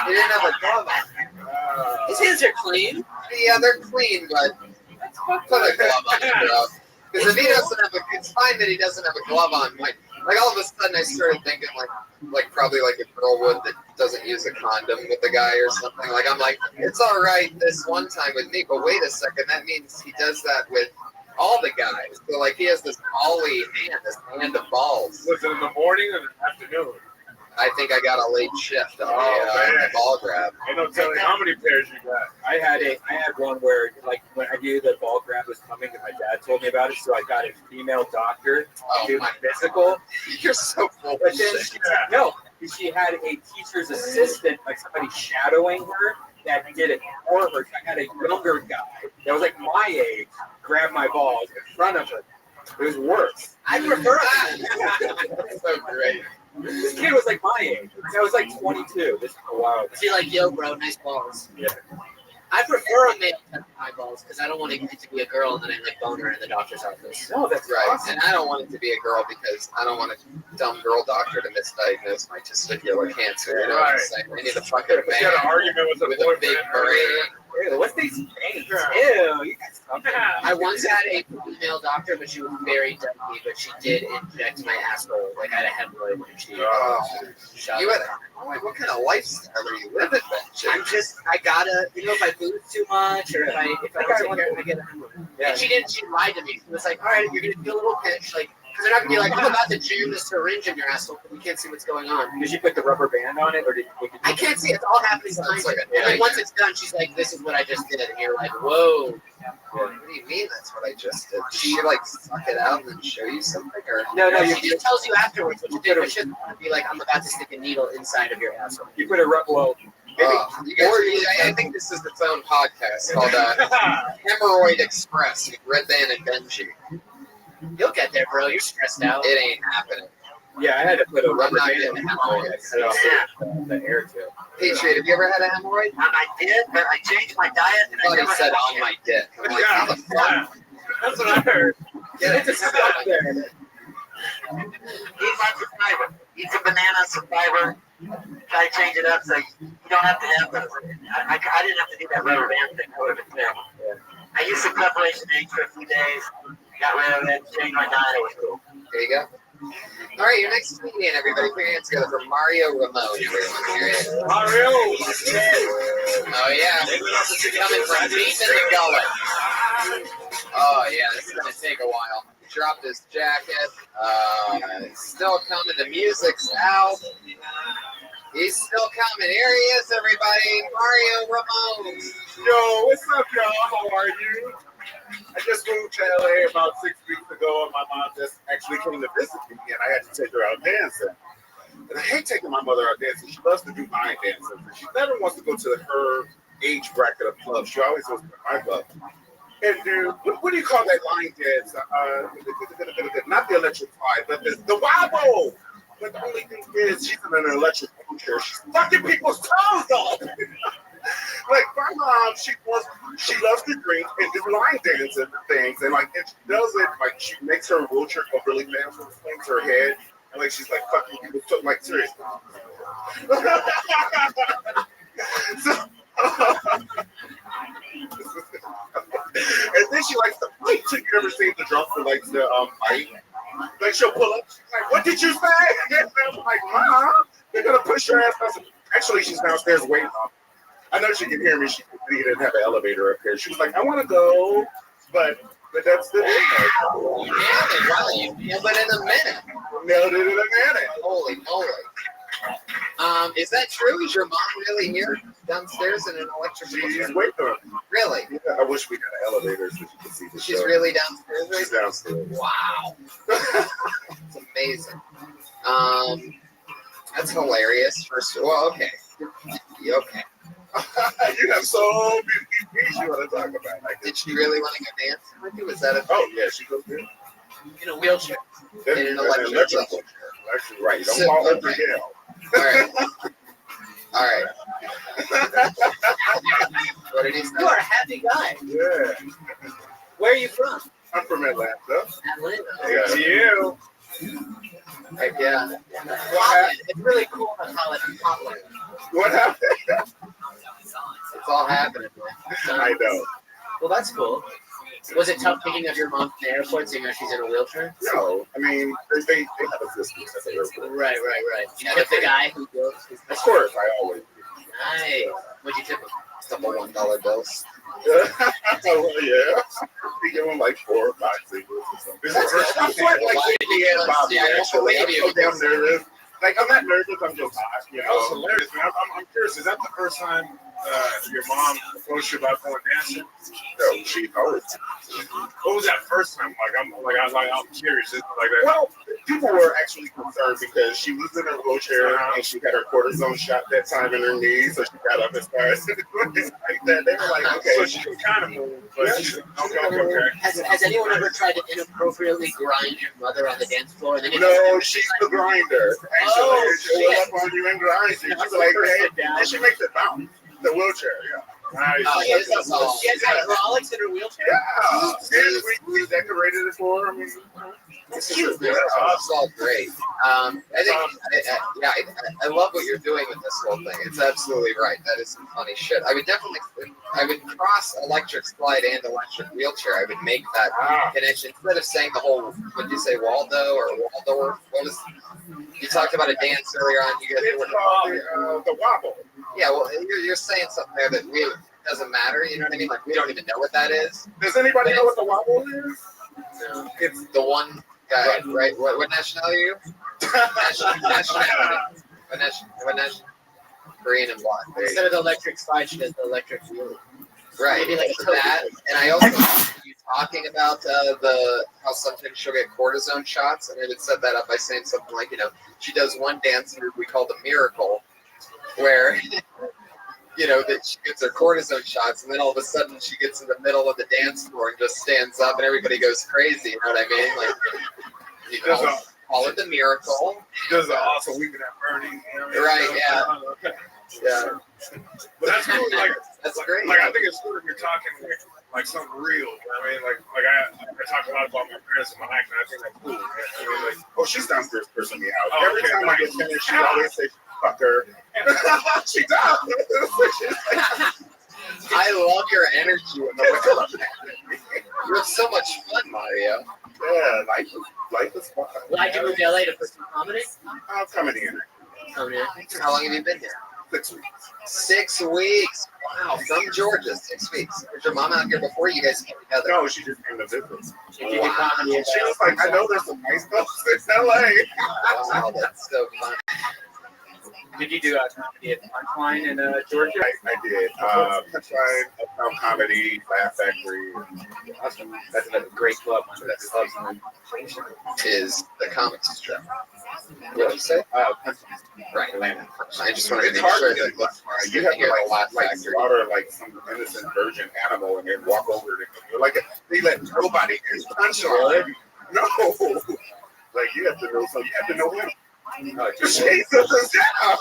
He didn't have a glove on. His hands are clean. Yeah, they're clean, but put a glove on it, bro. Because if he doesn't have it's fine that he doesn't have a glove on. Like all of a sudden, I started thinking like probably like a girl would that doesn't use a condom with the guy or something. Like I'm like, it's all right this one time with me, but wait a second, that means he does that with all the guys. So like he has this bally hand, this hand of balls. Was it in the morning or the afternoon? I think I got a late shift on the ball grab. I don't tell you how many pairs you got. I had one where like when I knew the ball grab was coming, and my dad told me about it, so I got a female doctor to do my physical. You're so full But of then shit. she had a teacher's assistant, like somebody shadowing her that did it for her. So I had a younger guy that was like my age grab my balls in front of her. It was worse. I prefer That's so great. This kid was like my age. I was like 22. This is a while ago. See, like, yo, bro, nice balls. Yeah. I prefer a male touching my balls because I don't want it to be a girl and then I like bone her in the doctor's office. No, that's Right, awesome. and I don't want it to be a girl because I don't want a dumb girl doctor to misdiagnose my testicular cancer. You know what I'm saying? I need a fucking You had an man argument with a with a boyfriend big earlier. brain. Ew, what's these things? Ew, you got something. I once had a female doctor, but she was very deadly, but she did inject my asshole. Like, I had a hemorrhoid when she shot You it. had what kind of lifestyle are you living, Ben? I gotta, if I lose too much or if I don't take care of it, I get a hemorrhoid. Yeah. And she lied to me. She was like, all right, you're gonna feel a little pinch, like, because they're not gonna be like, I'm about to jam a syringe in your asshole, but you can't see what's going on. Did she put the rubber band on it, or did you? I can't see it. It's all happening behind Sounds like you. a And then nightmare. once it's done, she's like, this is what I just did. And you're like, whoa. What do you mean that's what I just did? Did she like suck it out and then show you something? Or No, She just tells you afterwards what you did, but she doesn't want to be like, I'm about to stick a needle inside of your asshole. You put a well. you guys, I think this is its own podcast called Hemorrhoid Express with Red Band and Benji. You'll get there, bro. You're stressed out. It ain't happening. Yeah, I had to put a rubber not band in getting the hemorrhoids. cut off the air tube. Patriot, have you ever had a hemorrhoid? I did, but I changed my diet. And I thought I he never said had on my dick. I'm like, how the fuck? That's what I heard. Get it Just together. stop there. Eat lots of fiber. Eat some bananas, some fiber. Try to change it up so you don't have to have those. I didn't have to do that rubber band thing. That would have been terrible. Yeah. I used some preparation eggs for a few days. Got rid of it. Changed my diet. It was cool. There you go. All right, your next comedian, everybody. Put your hands together for Mario Ramone. Everyone, here he is. Mario. Oh, yeah. Coming from deep in the gullet. Oh, yeah, this is going to take a while. He dropped his jacket. He's still coming. The music's out. He's still coming. Here he is, everybody. Mario Ramone. Yo, what's up, y'all? How are you? I just moved to LA about 6 weeks ago, and my mom just actually came to visit me, and I had to take her out dancing. And I hate taking my mother out dancing. She loves to do line dancing. She never wants to go to her age bracket of clubs. She always goes to my club. And dude, what do you call that line dance? Not the electric slide, but the wobble. But the only thing is, she's in an electric wheelchair. She's fucking people's toes off. Like my mom, she loves to drink and do line dance and things, and like if she does it, like she makes her wheelchair go really fast and swings her head, and like she's like fucking people, so, like seriously. And then she likes to fight. You ever seen the drunk who likes to fight? Like Like she'll pull up. She's like, what did you say? And I'm like, Mom, they're gonna push your ass. Actually, she's downstairs waiting on me. I know she can hear me. She didn't have an elevator up here. She was like, I want to go, but that's the thing. Wow, you nailed it in a minute. Nailed it in a minute. Holy moly. Is that true? Is your mom really here downstairs in an electric She's wheelchair? waiting on me. Really? Yeah, I wish we had an elevator so you could see the She's show. really downstairs? She's downstairs. Wow. It's amazing. That's hilarious. Well, okay. Okay. You have so many things you want to talk about. Like, Did she really want to go dancing with you? Was that a oh, yeah, she goes there. In a wheelchair. In an electric wheelchair. Actually, right. Don't So, fall over okay. hell. All right. All right. What did he say? You are a happy guy. Yeah. Where are you from? I'm from Atlanta. Atlanta. Yeah. You. Heck yeah. Scotland. It's really cool to call it Scotland. What happened? It's all happening, man. I know. Well, that's cool. Was it tough picking up your mom from the airport, seeing how she's in a wheelchair? No, I mean, they have assistants at the airport. Right. You know, the guy who goes. Of course, I always do. Nice. What'd you tip him? Couple $1 bills. Oh, yeah. We give them like 4 or 5 singles or something. I'm sweating like Indiana Bobby, Yeah, I don't actually. believe I'm you. so damn nervous. Like, I'm not nervous, I'm just hot. You know? That was hilarious, man. I'm curious. Is that the first time your mom approached you about going dancing? No, she always. What was that first time? I'm curious. It's like that. Well, people were actually concerned because she was in her wheelchair and she had her cortisone shot that time in her knee, so she got up and started doing it like that. They were like, okay. So she can kind of move, but okay. Has anyone ever tried to inappropriately grind your mother on the dance floor? And then you No, she's the grinder. Actually, Oh, she'll shit. up on you and grind you. She's like, hey, and she makes it bounce. The wheelchair, yeah. Nice. Oh, yeah, that's all. She has hydraulics in her wheelchair? Yeah. And we decorated it for her. I mean, It's cute. It's all great. I love what you're doing with this whole thing. It's absolutely right. That is some funny shit. I would cross electric slide and electric wheelchair. I would make that connection instead of saying the whole. Would you say Waldo or Waldorf? What was? You talked about a dance earlier on. You guys it's called the wobble. Yeah, well, you're saying something there that really doesn't matter. You know what I mean? Like we don't even know what that is. Does anybody know what the wobble is? No. It's the one guy, right? What nationality are you? Nationality. What nationality? Korean and black. Instead of the electric slide, she does the electric wheel. Right. Maybe like So that, and I also you talking about how sometimes she'll get cortisone shots, and I would set that up by saying something like, she does one dance move we call the miracle, where that she gets her cortisone shots, and then all of a sudden she gets in the middle of the dance floor and just stands up, and everybody goes crazy. You know what I mean? Like you call it the miracle. Does also weeping at burning. You know what I mean? Right? Yeah. Okay. Yeah. But that's cool. That's great. Like I think it's cool if you're talking like something real. You know what I mean? Like I talk a lot about my parents and my acting. I think that's cool. You know what I mean? Oh, she's downstairs cursing me out. Oh, Every okay. time I get finished, she always says, fuck her. She does. I love your energy. You have so much fun, Mario. Yeah, life is fun. Why'd you move to LA to put some comedy? I'm coming in. How long have you been here? 6 weeks. 6 weeks. Wow, from Georgia, 6 weeks. Was your mom out here before you guys came together? No, she just came to visit. If you do comedy, She was like, I know there's some nice folks in LA. Wow, that's so fun. Did you do comedy at Punchline in Georgia? I did. Punchline, Uptown Comedy, Laugh Factory. Awesome. That's a great club. That's awesome. Is the comic strip. What did you say? Right. I just wanted to It's make hard sure to that you have hear the Laugh to Factory. slaughter like some innocent virgin animal and then walk over to them. Like they let nobody in Punchline. No. Like you have to know something. You have to know him. Jesus is down.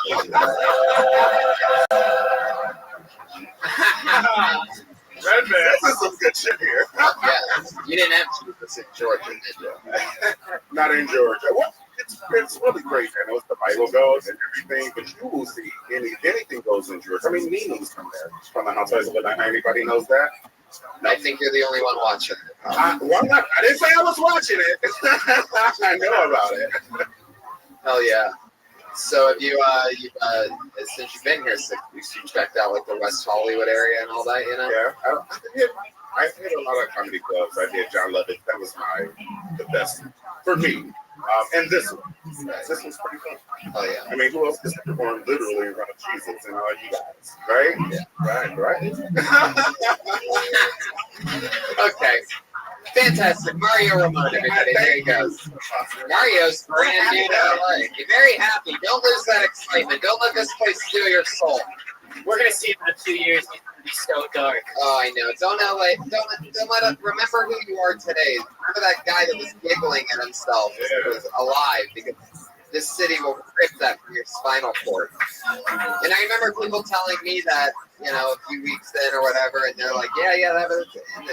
Redman. This is some good shit here. Yeah, you didn't have Jesus in Georgia, did you? Not in Georgia. Well, it's really great. I know it's the Bible goes and everything, but you will see anything goes in Georgia. I mean, Nino's from there, from the Housewives of Atlanta. Anybody knows that? I think you're the only one watching. Well, I didn't say I was watching it. I know about it. Hell yeah. So have you since you've been here 6 weeks, you checked out like the West Hollywood area and all that, you know? Yeah, I hit a lot of comedy clubs. I did John Levitt. That was the best for me. And this one. This one's pretty fun. Oh yeah. I mean, who else is performing literally around Jesus and all you guys, right? Yeah. Right. Okay. Fantastic. Mario Ramon, everybody. There he goes. Mario's brand new to LA. You're very happy. Don't lose that excitement. Don't let this place steal your soul. We're gonna see him in 2 years. He's gonna be so dark. Oh, I know. Don't let it, remember who you are today. Remember that guy that was giggling at himself was alive, because this city will rip that from your spinal cord. And I remember people telling me that, you know, a few weeks in or whatever, and they're like, yeah, that was, and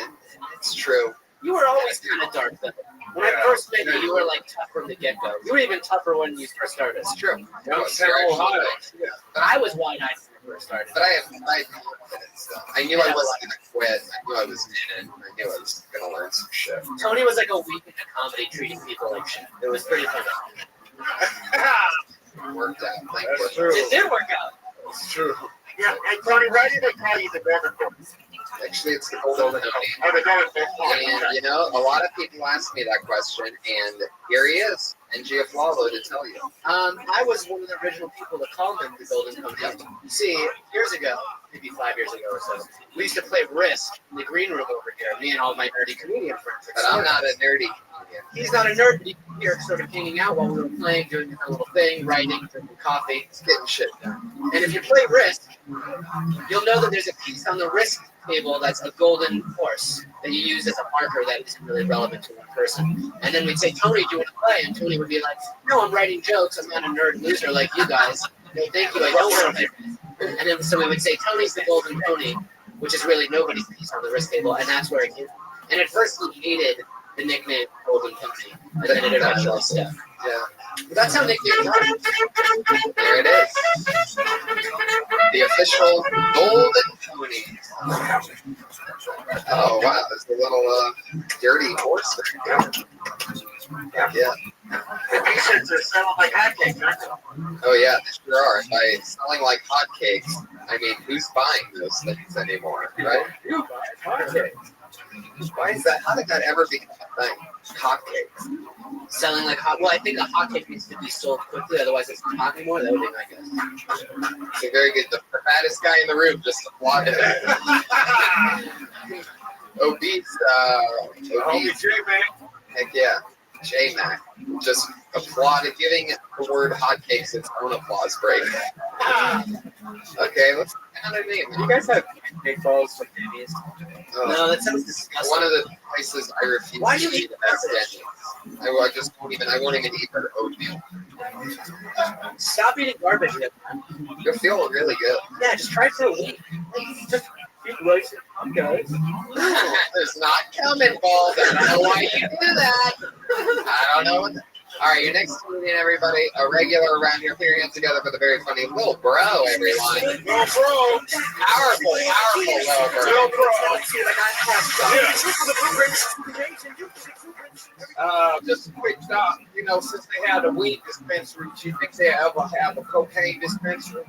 it's true. You were always kind of dark, though. When I first met you, you were like tough from the get-go. You were even tougher when you first started. It's true. But I was wide-eyed when I first started. But I had confidence, though. I knew I wasn't going to quit. I knew I was in it. I knew I was going to learn some shit. Tony was like a week into comedy, treating people like shit. It was pretty funny. It worked out. Thank That's you. true. It did work out. It's true. Yeah, and Tony, why do they call you the Golden Boy? Actually, it's the Golden Pony. Oh, the Golden Boy. And, you know, a lot of people ask me that question, and here he is, NG Aflalo, to tell you. I was one of the original people to call him the Golden Pony. You see, years ago, maybe 5 years ago or so, we used to play Risk in the green room over here, me and all my nerdy comedian friends. But I'm not a nerdy comedian. He's not a nerd, but he's here sort of hanging out while we were playing, doing a little thing, writing, drinking coffee. It's getting shit done. And if you play Risk, you'll know that there's a piece on the Risk table that's a golden horse that you use as a marker that isn't really relevant to one person. And then we'd say, Tony, do you want to play? And Tony would be like, no, I'm writing jokes. I'm not a nerd loser like you guys. No, thank you. I don't want to play. And then so we would say, Tony's the Golden Pony, which is really nobody's piece on the Risk table. And that's where it came from. And at first he hated the nickname Golden Pony. And then it eventually stuck. Yeah. But that's how nicknames work. There it is. The official Golden Pony. Oh, wow. There's a little dirty horse there. Yeah. The t-shirts are selling like hotcakes, aren't they? Oh, yeah, they sure are. By selling like hotcakes, I mean, who's buying those things anymore, right? Why is that? How did that ever become a thing? Hotcakes. Selling like hot. Well, I think a hotcake needs to be sold quickly, otherwise it's not hot anymore. That would be my guess. So very good. The fattest guy in the room just applauded that. Obese. Homie J-Man. Heck yeah. J-Mac just applauded, giving the word hotcakes its own applause break. Okay, let's kind of name. You guys have paintballs for babies? No, that sounds disgusting. One of the places I refuse Why do to you eat eat at Denny's. I just won't even eat their oatmeal. Stop eating garbage, man. You'll feel really good. Yeah, just try it for a week. Just eat rice and guys. It's not coming, balls. I don't know why you do that. I don't know. All right, your next comedian, everybody, a regular around here. Put your hands together for the very funny Lil Bro, everyone. Lil Bro. Powerful Lil Bro. Lil Bro. Just a quick thought, you know, since they have a weed dispensary, do you think they'll ever have a cocaine dispensary? I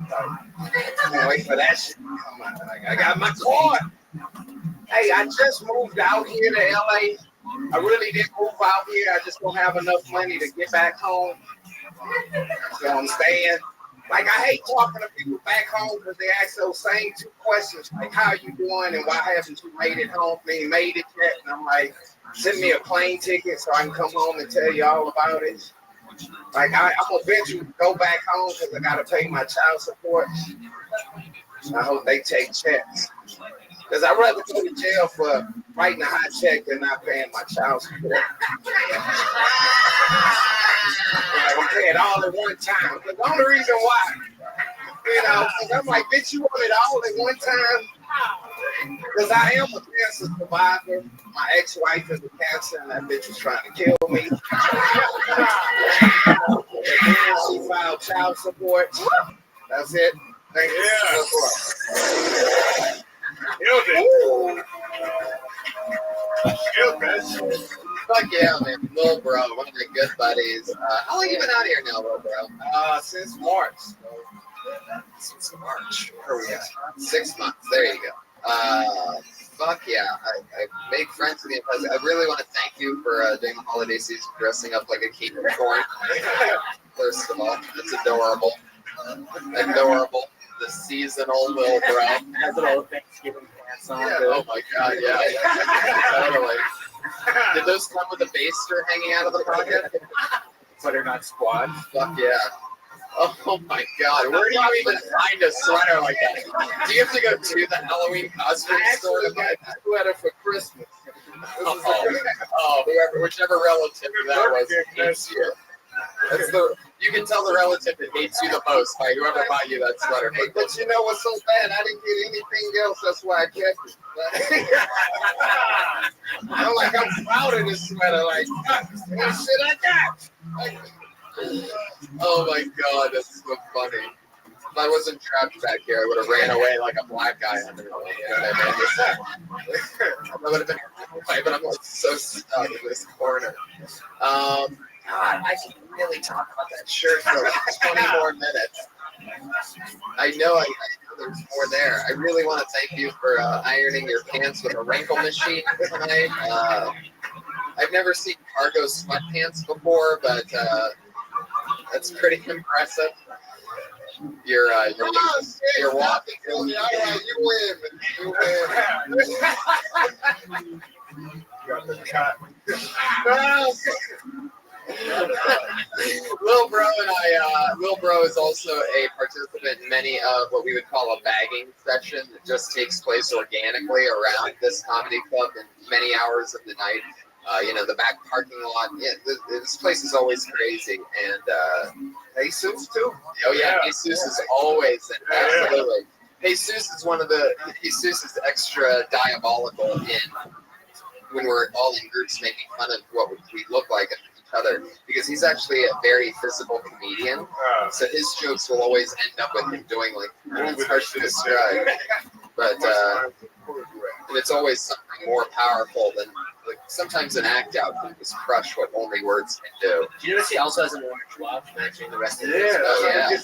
can't wait for that shit to come out. I got my card. Hey, I just moved out here to LA. I really didn't move out here. I just don't have enough money to get back home. You know what I'm saying? Like, I hate talking to people back home because they ask those same two questions, like, how you doing and why haven't you made it home? I mean, made it yet? And I'm like, send me a plane ticket so I can come home and tell you all about it. Like, I'm eventually go back home because I got to pay my child support. I hope they take checks. Because I'd rather go to jail for writing a hot check than not paying my child support. I'm paying it all at one time. But the only reason why, you know, because I'm like, bitch, you want it all at one time? Because I am a cancer survivor. My ex-wife is a cancer, and that bitch was trying to kill me. And then she filed child support. That's it. Thank you. Yeah. Killed it. Killed that Fuck yeah, man. Lil Bro, one of my good buddies. How long you been out here now, Lil Bro? Since March. Since March. Where are we at? 6 months. There you go. Fuck yeah. I make friends with you. I really want to thank you for during the holiday season dressing up like a king of corn. First of all, it's adorable. Adorable. The seasonal Lil Bro. Has little Thanksgiving pants on. Yeah, oh my god, yeah. Totally. Did those come with a baster hanging out of the pocket? Butternut squad. Fuck yeah. Oh my god, where do you even find a sweater like that? Do you have to go to the Halloween costume store to buy a sweater for Christmas. Whichever relative that was hates you. That's you can tell the relative that hates you the most by whoever bought you that sweater. But you know what's so bad? I didn't get anything else. That's why I kept it. I'm like, I'm proud of this sweater. Like, what shit I got? Oh my god, that's so funny. If I wasn't trapped back here, I would have ran away like a black guy under me. You know what I mean? I would have been away, but I'm like so stuck in this corner. God, I can really talk about that shirt for like 20 more minutes. I know there's more there. I really want to thank you for ironing your pants with a wrinkle machine tonight. I've never seen cargo sweatpants before, but that's pretty impressive. You're walking. All right, you win. Got the cut. Lil Bro and Lil Bro is also a participant in many of what we would call a bagging session that just takes place organically around this comedy club in many hours of the night. The back parking lot. Yeah, this place is always crazy. And Jesus too. Oh yeah, Jesus is always absolutely. Jesus is extra diabolical when we're all in groups making fun of what we look like each other, because he's actually a very physical comedian. So his jokes will always end up with him doing it's hard to describe, but and it's always something more powerful than sometimes an act out can just crush what only words can do. Do you notice he also has an orange watch matching the rest of his? Hell yeah. Did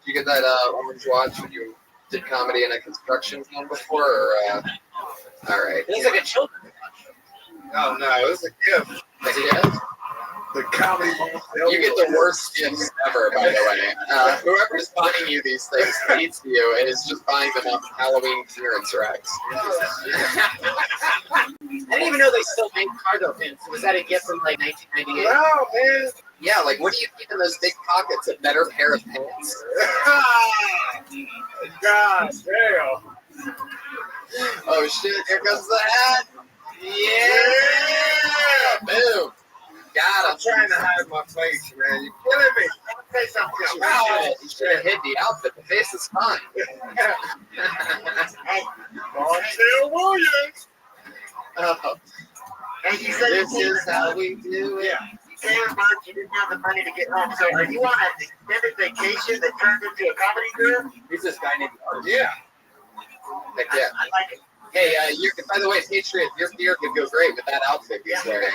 you get that orange watch when you did comedy in a construction town before? Or, all right. It looks like a children's watch. Oh no, it was a gift. Yeah. The comedy. You get the worst gifts ever, by the way. Whoever's buying you these things hates you and is just buying them off Halloween clearance racks. I didn't even know they still made cargo pants. Was that a gift from like 1998? No, man. Yeah, like what do you keep in those big pockets? A better pair of pants? God damn. Oh shit, here comes the hat. Yeah! Boom. I'm trying to hide my face, man. You're killing me. Say something. You should have hid the outfit. The face is fine. Rothschild Williams. Oh, And you said this is how we do it. Yeah. you came about, you didn't have the money to get home. So are you on an extended vacation that turned into a comedy tour? Who's this guy named Art? Yeah. Heck yeah. I like it. Hey, by the way, Patriot, your beard could go great with that outfit he's wearing.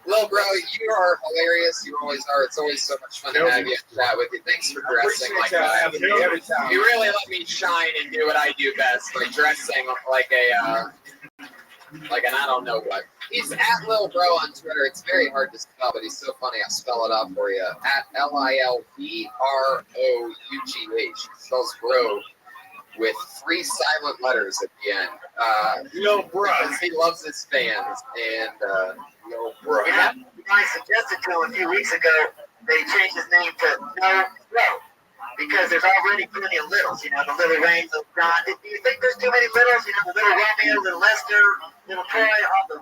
Lil Bro, you are hilarious. You always are. It's always so much fun to have you and chat with you. Thanks for dressing like that. Every time. You really let me shine and do what I do best, like dressing like an I don't know what. He's at Lil Bro on Twitter. It's very hard to spell, but he's so funny. I'll spell it out for you. At LILBROUGH. He spells bro with 3 silent letters at the end. Yo, bro. Because he loves his fans. And Yo, bro. Yeah, I suggested to him a few weeks ago that he change his name to No Bro, because there's already plenty of littles. You know, the little Rains of John. Do you think there's too many littles? You know, the little Romeo, little Lester, little Troy, all the.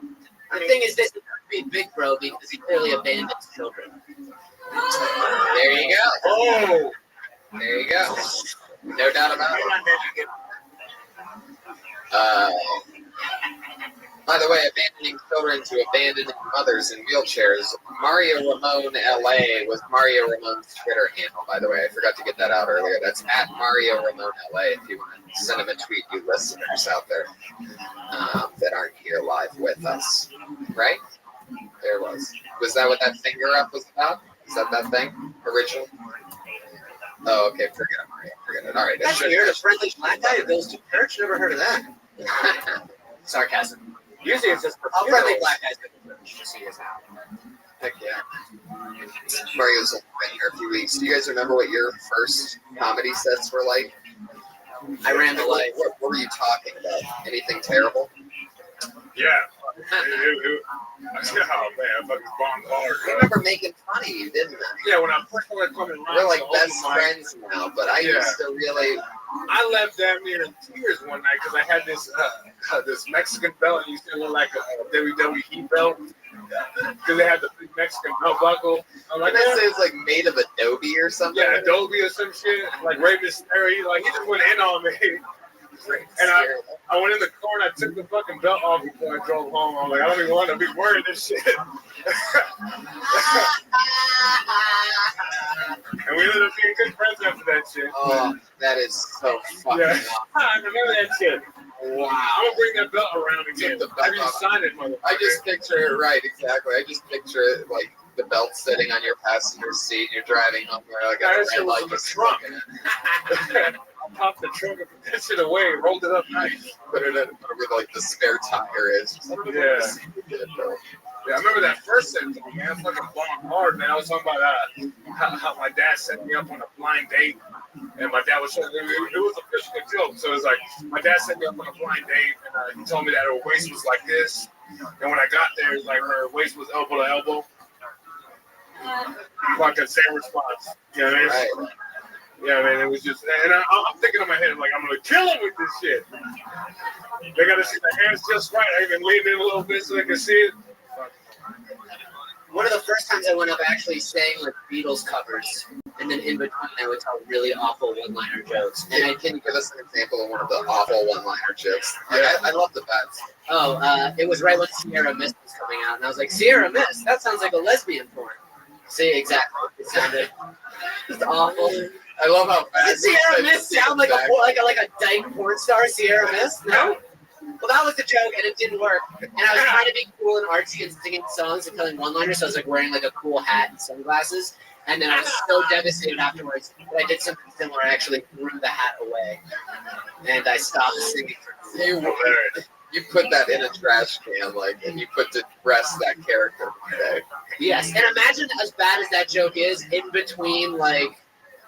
The thing is, this is be Big Bro because he clearly abandons children. There you go. Oh. There you go. No doubt about it. By the way, abandoning children to abandoning mothers in wheelchairs. Mario Ramon LA was Mario Ramon's Twitter handle, by the way. I forgot to get that out earlier. That's at Mario Ramon LA if you want to send him a tweet, you listeners out there that aren't here live with us. Right? There it was. Was that what that finger up was about? Is that thing? Original? Oh, okay. Forget it, Mario. Forget it. All right. That's weird. A friendly black guy who goes to church? Never heard of that. Sarcasm. Usually it's just all friendly black guys go to church. Just so you guys know. Heck yeah. Mario's only been here a few weeks. Do you guys remember what your first comedy sets were like? I ran the light. What were you talking about? Anything terrible? Yeah. Oh man, I fucking bombed hard. I remember making fun of you, didn't I? Yeah, when I first started coming around, We're like best friends now, but I used to really. I left damn near in tears one night because I had this this Mexican belt and used to look like a WWE belt because they had the big Mexican belt buckle. I'm like, Didn't it say it's like made of Adobe or something? yeah, Adobe or some shit. Like Rey Mysterio, like he just went in on me. And I went in the car and I took the fucking belt off before I drove home. I'm like, I don't even want to be wearing this shit. And we ended up being good friends after that shit. Oh, that is so fucking awesome. I remember that shit. Wow. I'm gonna bring that belt around again. Have you signed it, motherfucker? I just picture it right, exactly. I just picture it like the belt sitting on your passenger seat. You're driving home where like a red light was trunk. I popped the trunk and put that shit away, rolled it up nice. Put it in where like the spare tire is. Yeah. Yeah, I remember that first sentence, man. I fucking bombed hard, man. I was talking about how my dad set me up on a blind date, and my dad was showing it was a physical joke. So it was like my dad set me up on a blind date, and he told me that her waist was like this, and when I got there, it was like her waist was elbow to elbow, like the same response. You know what I mean? Right. Yeah, man, it was just, and I'm thinking in my head, like, I'm gonna kill him with this shit. They gotta see the hands just right. I even leaned in a little bit so they can see it. One of the first times I went up actually sang like Beatles covers, and then in between I would tell really awful one-liner jokes. And Can you give us an example of one of the awful one-liner jokes? Like, I love the best. It was right when Sierra Mist was coming out, and I was like, Sierra Mist, that sounds like a lesbian porn. See, exactly. It sounded just awful. I love how fast. Does Sierra Mist sound like a dyke porn star? Sierra Mist? No. Well, that was the joke, and it didn't work. And I was trying to be cool and artsy and singing songs and telling one-liners, so I was like wearing like a cool hat and sunglasses. And then I was so devastated afterwards that I did something similar. I actually threw the hat away, and I stopped singing. You put that in a trash can, like, and you put to rest that character today. Yes, and imagine as bad as that joke is, in between, like,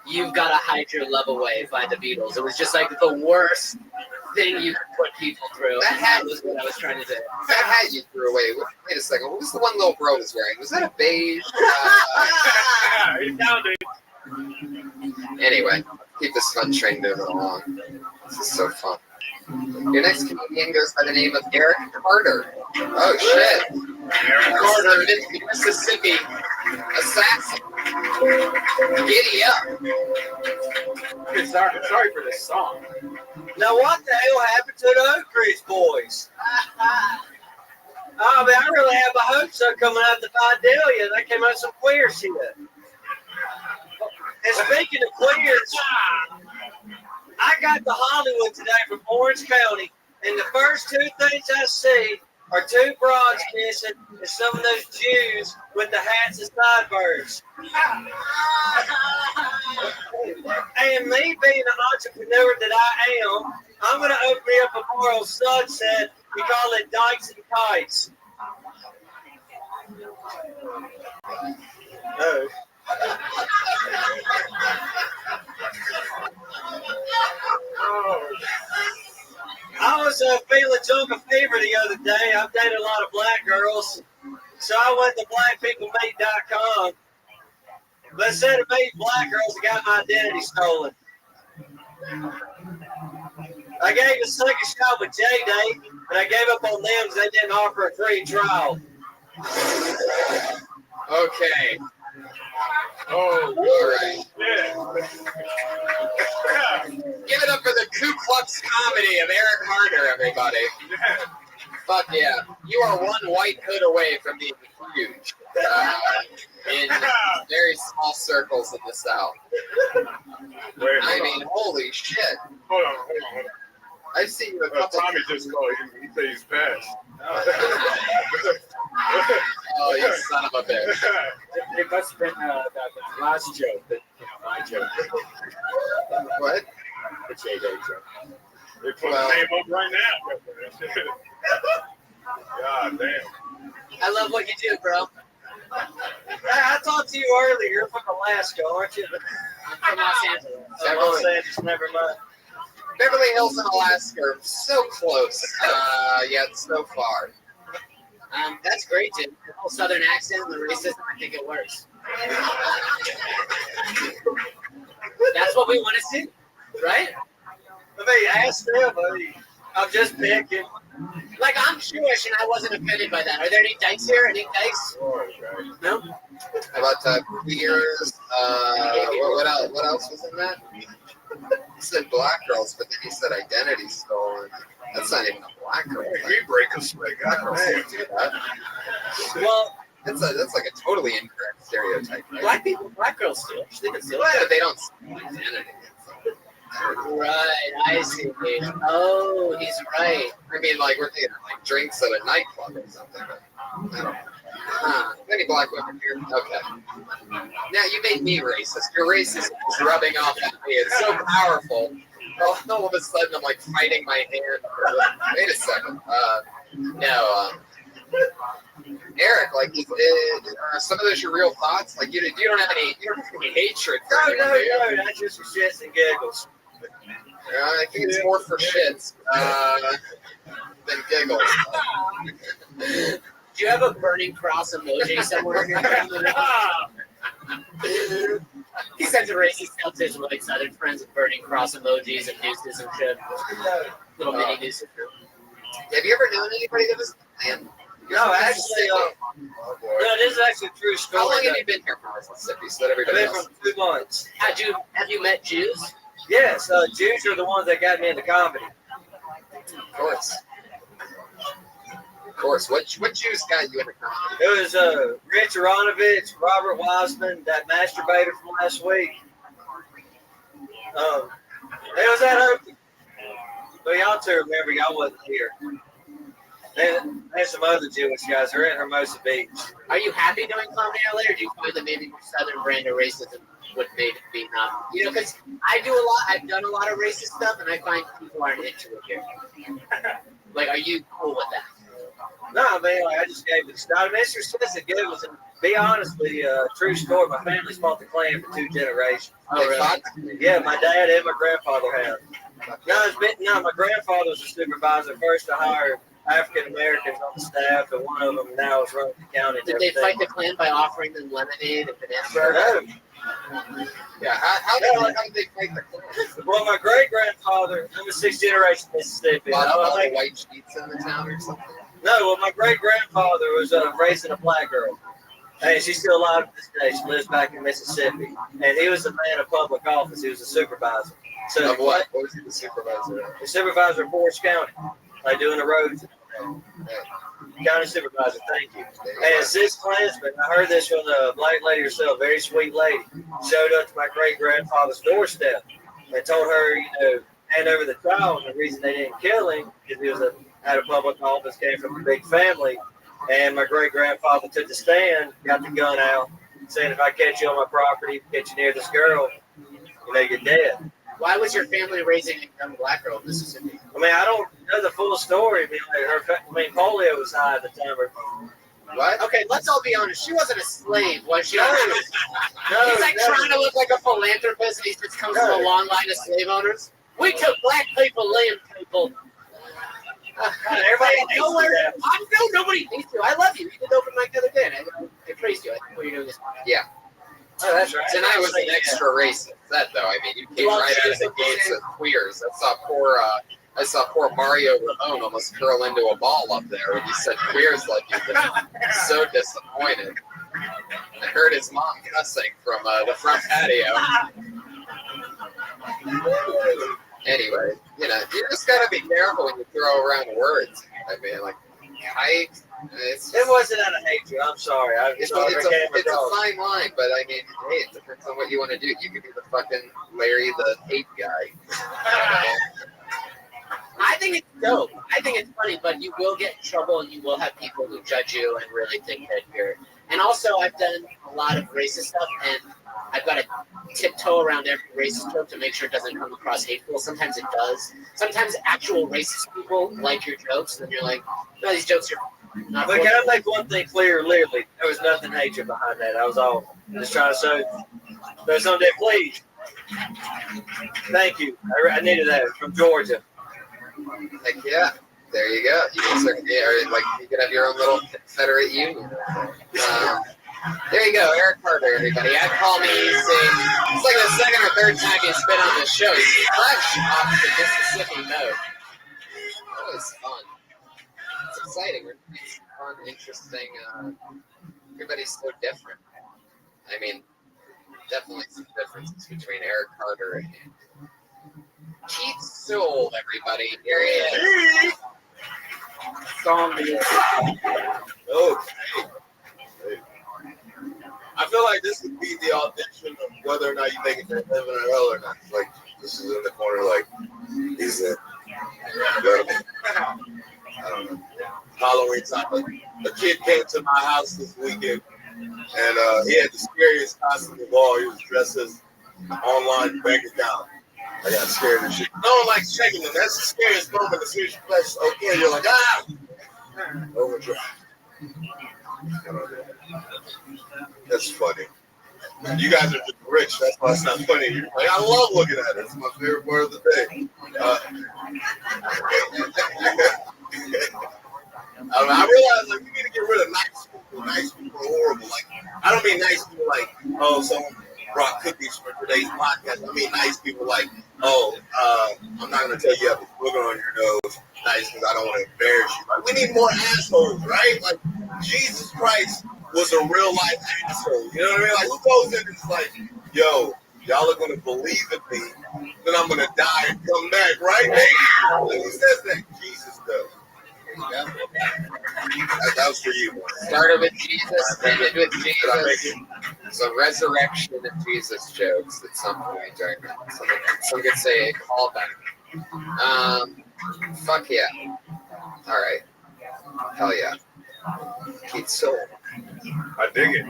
You've Gotta Hide Your Love Away by the Beatles. It was just like the worst thing you could put people through. That was what I was trying to do. That hat you threw away. Wait a second. What was the one little bro was wearing? Was that a beige? He found it. Anyway, keep this fun train moving along. This is so fun. Your next comedian goes by the name of Eric Carter. Oh shit! Eric Carter, Mississippi assassin. Giddy up! Sorry for this song. Now, what the hell happened to the Oak Ridge Boys? I mean, I really have my hopes up coming out of the Fidelia. They came out with some queer shit. And speaking of queers, I got to Hollywood today from Orange County, and the first two things I see are two broads kissing and some of those Jews with the hats and sideburns. And me being the entrepreneur that I am, I'm going to open me up a bar on Sunset. We call it Dykes and Kites. Oh. I was feeling jungle fever the other day. I've dated a lot of black girls, so I went to blackpeoplemeet.com. But instead of meeting black girls, I got my identity stolen. I gave a second shot with J-Day, but I gave up on them because they didn't offer a free trial. Okay. Oh, all right. Yeah. Give it up for the Ku Klux comedy of Eric Carter, everybody. Fuck yeah. You are one white hood away from being huge. In very small circles in the South. I mean, holy shit. Hold on. I've seen you a couple Tommy just called. He said he's fast. Oh, you son of a bitch. It must have been the last joke, but my joke. What? The JJ joke. They put the name up right now. God damn. I love what you do, bro. I talked to you earlier. You're from Alaska, aren't you? I'm from Los Angeles. Los Angeles, never mind. Beverly Hills and Alaska are so close, yet so far. That's great, dude. The whole southern accent and the racism, I think it works. That's what we want to see, right? I mean, ask them. I'm just picking. Like, I'm Jewish and I wasn't offended by that. Are there any dykes here? Any dykes? No? How about queers? What else was in that? He said black girls, but then he said identity stolen. That's not even a black girl. We break a swig. Black girls can't do that. Well, that's like a totally incorrect stereotype, right? Black girls steal. They can steal. Well, they don't steal identity. Right, I see. Oh, he's right. I mean, like, we're thinking like drinks at a nightclub or something, but I don't know. Any black women here? Okay. Now, you made me racist. Your racism is rubbing off on me. It's so powerful. All of a sudden, I'm like fighting my hand. Wait a second. Eric, like, some of those your real thoughts? Like, you don't have any hatred for anyone, do you? No, that's just for shits and giggles. I think it's more for shits than giggles. Do you have a burning cross emoji somewhere? He sends a racist out to his white southern friends with burning cross emojis and nooses and shit. Little mini nooses. Have you ever known anybody that was man? No, actually, no, this is actually a true story. How long have you been here from Mississippi? So that I've everybody been else. from 2 months. Have you met Jews? Yes, Jews are the ones that got me into comedy. Of course. Of course. What Jews got you into comedy? It was Rich Aronovich, Robert Wiseman, that masturbator from last week. It was that open. But y'all two remember, y'all wasn't here. And some other Jewish guys. They're at Hermosa Beach. Are you happy doing comedy LA, or do you find that maybe your southern brand of racism would maybe be not? You know, because I've done a lot of racist stuff, and I find people aren't into it here. Like, are you cool with that? No, I mean, like, I just gave it a start. I mean, it's just it gives. And be honestly, true story. My family's fought the Klan for 2 generations. Oh, really? Yeah, my dad and my grandfather have. My grandfather was a supervisor first to hire African Americans on the staff, and one of them now is running the county. Did they fight the Klan by offering them lemonade and banana bread? No. Yeah, how did they fight the Klan? Well, my great grandfather, I'm a 6th generation Mississippi. A lot of white sheets in the town or something? No, well, my great grandfather was raising a black girl. Hey, she's still alive to this day. She lives back in Mississippi. And he was a man of public office. He was a supervisor. So Of what? What was he the supervisor of? The supervisor of Forest County. Like doing the roads. County supervisor, thank you. And cis Klansman, I heard this from the black lady herself, very sweet lady, showed up to my great grandfather's doorstep and told her, hand over the child. And the reason they didn't kill him because he was out of public office, came from a big family. And my great grandfather took the stand, got the gun out, saying, if I catch you on my property, catch you near this girl, you're dead. Why was your family raising a young black girl in Mississippi? I mean, I don't know the full story. I mean, polio was high at the time. What? Okay, let's all be honest. She wasn't a slave, was she? No. He's like trying to look like a philanthropist, and he just comes from a long line of slave owners. We took black people, land people. Everybody nowhere. Nobody needs to. I love you. You did open mic the other day, and I praised you. I think what you're doing is Yeah. Oh, that's right. Tonight was an extra racist set, though. I mean, you came right out of the gates with queers. I saw poor Mario Ramon almost curl into a ball up there when you said queers like you've been so disappointed. I heard his mom cussing from the front patio. Anyway, you just gotta be careful when you throw around words. I mean, like, kite. It wasn't out of hatred. I'm sorry. It's a fine line, but I mean, hey, it depends on what you want to do. You could be the fucking Larry the hate guy. I think it's dope. I think it's funny, but you will get in trouble and you will have people who judge you and really think that you're. And also, I've done a lot of racist stuff, and I've got to tiptoe around every racist joke to make sure it doesn't come across hateful. Sometimes it does. Sometimes actual racist people like your jokes, and you're like, no, these jokes are not. But can I make one thing clear? Literally, there was nothing hatred behind that. I was all just trying to say, there's something there, please. Thank you. I needed that from Georgia. Like, yeah, there you go. You can start, like you could have your own little Confederate Union. There you go, Eric Carter, everybody. I'd call me, say, it's like the second or third time he's been on the show. He's fresh off the Mississippi note. That was fun. It's exciting. It's fun, interesting. Everybody's so different. I mean, definitely some differences between Eric Carter and Keith Sewell, everybody. Here he is. Zombie. Okay. I feel like this would be the audition of whether or not you make it to heaven or hell or not. Like, this is in the corner, like, he's in. I don't know. Halloween time. A kid came to my house this weekend, and he had the scariest costume of all. He was dressed as an online bank account. I got scared and shit. No one likes checking them. That's the scariest moment. As soon as you press okay, you're like, ah! Overdrive. That's funny. You guys are just rich. That's why it's not funny. Like, I love looking at it. It's my favorite part of the day. I realize like we need to get rid of nice people. Nice people are horrible. Like I don't mean nice people like someone brought cookies for today's podcast. I mean nice people like I'm not gonna tell you have a booger on your nose. Nice because I don't want to embarrass you. Like we need more assholes, right? Like Jesus Christ was a real life asshole. You know what I mean? Like who goes in and is like, yo, y'all are gonna believe in me, then I'm gonna die and come back, right? Like, who says that? Jesus does. That was for you. Started with Jesus, ended with Jesus. So resurrection of Jesus jokes at some point during that. Some could say a callback. Fuck yeah. All right. Hell yeah. Keith Soul. I dig it.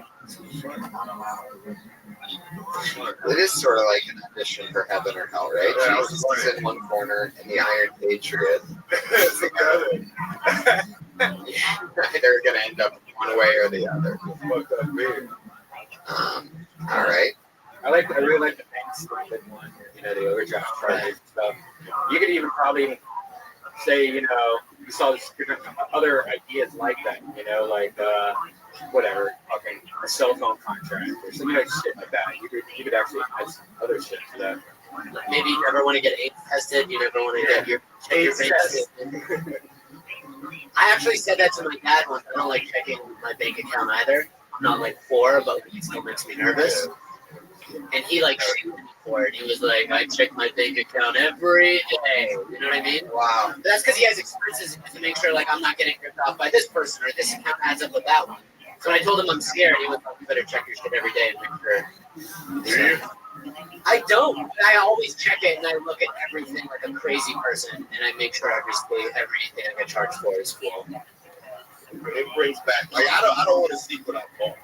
It is sort of like an audition for heaven or hell, right? Yeah, Jesus is in one corner and the Iron Patriot. They're going to end up one way or the other. All right. I really like the bank stupid one, the overdraft charges and stuff. You could even probably say, you saw this other ideas like that, whatever, fucking a cell phone contract or something shit like that. You could actually add some other shit to that. Maybe you never want to get AIDS tested. You never want to get your AIDS tested. I actually said that to my dad once. I don't like checking my bank account either. I'm not like poor, but it still makes me nervous. And he shamed me for it. He was like, I check my bank account every day. You know what I mean? Wow. But that's because he has expenses to make sure I'm not getting ripped off by this person or this account adds up with that one. So when I told him I'm scared, he was like, you better check your shit every day and make sure. I don't. I always check it and I look at everything like a crazy person and I make sure everything I get charged for is cool. It brings back I don't want to see what I'm bought.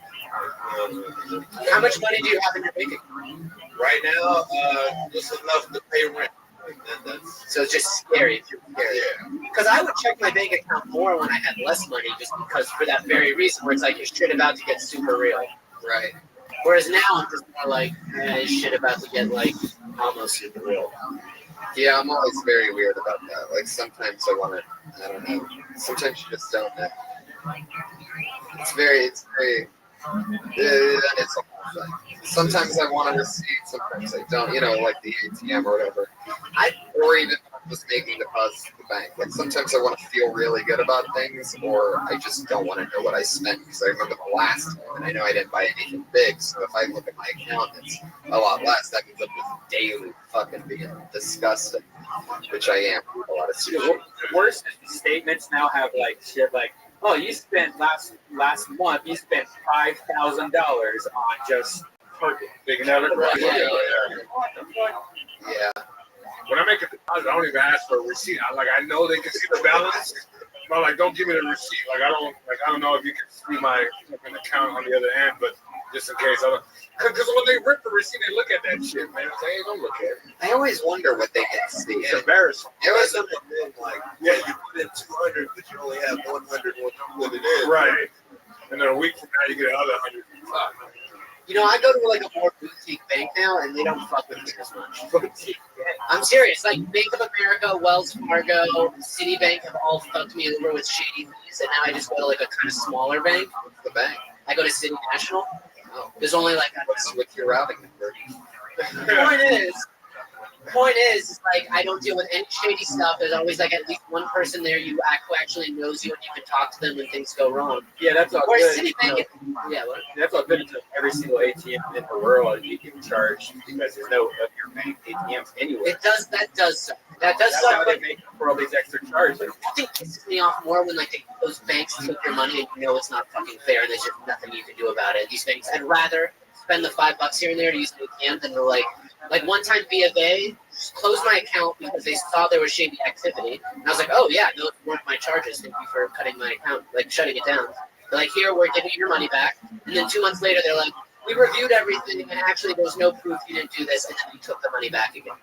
How much money do you have in your bank account? Right now, just enough to pay rent. So it's just scary. Because I would check my bank account more when I had less money, just because for that very reason, where it's like your shit about to get super real. Right. Whereas now I'm just more like, shit about to get almost super real. Yeah, I'm always very weird about that. Sometimes I want to, I don't know. Sometimes you just don't know. It's very. Sometimes I want to receive, sometimes I don't. Like the ATM or whatever. Or even was making deposits to the bank. Like sometimes I want to feel really good about things, or I just don't want to know what I spent because I remember the last time, and I know I didn't buy anything big. So if I look at my account, it's a lot less. That means I'm just daily fucking being disgusting, which I am. A lot of The sushi. worst statements now have like shit like, oh, you spent last month you spent $5,000 on just parking. They can have it right. Yeah. What the fuck? Yeah. When I make a deposit, I don't even ask for a receipt. I know they can see the balance. But like, don't give me the receipt. I don't know if you can see my fucking account on the other end, but just in case, because when they rip the receipt, they look at that shit, man. It's like, hey, don't look at it. I always wonder what they can see. It's embarrassing. It was Like, yeah, you put in 200, but you only have 100 when you put it in. Right. And then a week from now, you get another 100. Fuck. You know, I go to like a more boutique bank now, and they don't fuck with me as much. I'm serious. Like Bank of America, Wells Fargo, Citibank have all fucked me over with shady fees, and now I just go to like a kind of smaller bank. the bank. I go to City National. Oh, There's only like with your routing number. the point is like I don't deal with any shady stuff. There's always like at least one person there who actually knows you and you can talk to them when things go wrong. Yeah, that's all Whereas good. Citibank, yeah, what? That's all good until every single ATM in the world you can charge because there's no of your bank ATMs anywhere. That does suck. That does That's suck. how But they make for all these extra charges. I think it pisses me off more when like those banks took your money and you know it's not fucking fair and there's just nothing you can do about it. These banks, I'd rather spend the $5 here and there to use an ATM than to like one time B of A closed my account because they saw there was shady activity. And I was like, oh yeah, those weren't my charges. Thank you for cutting my account, like shutting it down. They're like, here, we're giving you your money back. And then 2 months later, they're like, we reviewed everything and actually there's no proof you didn't do this. And then we took the money back again.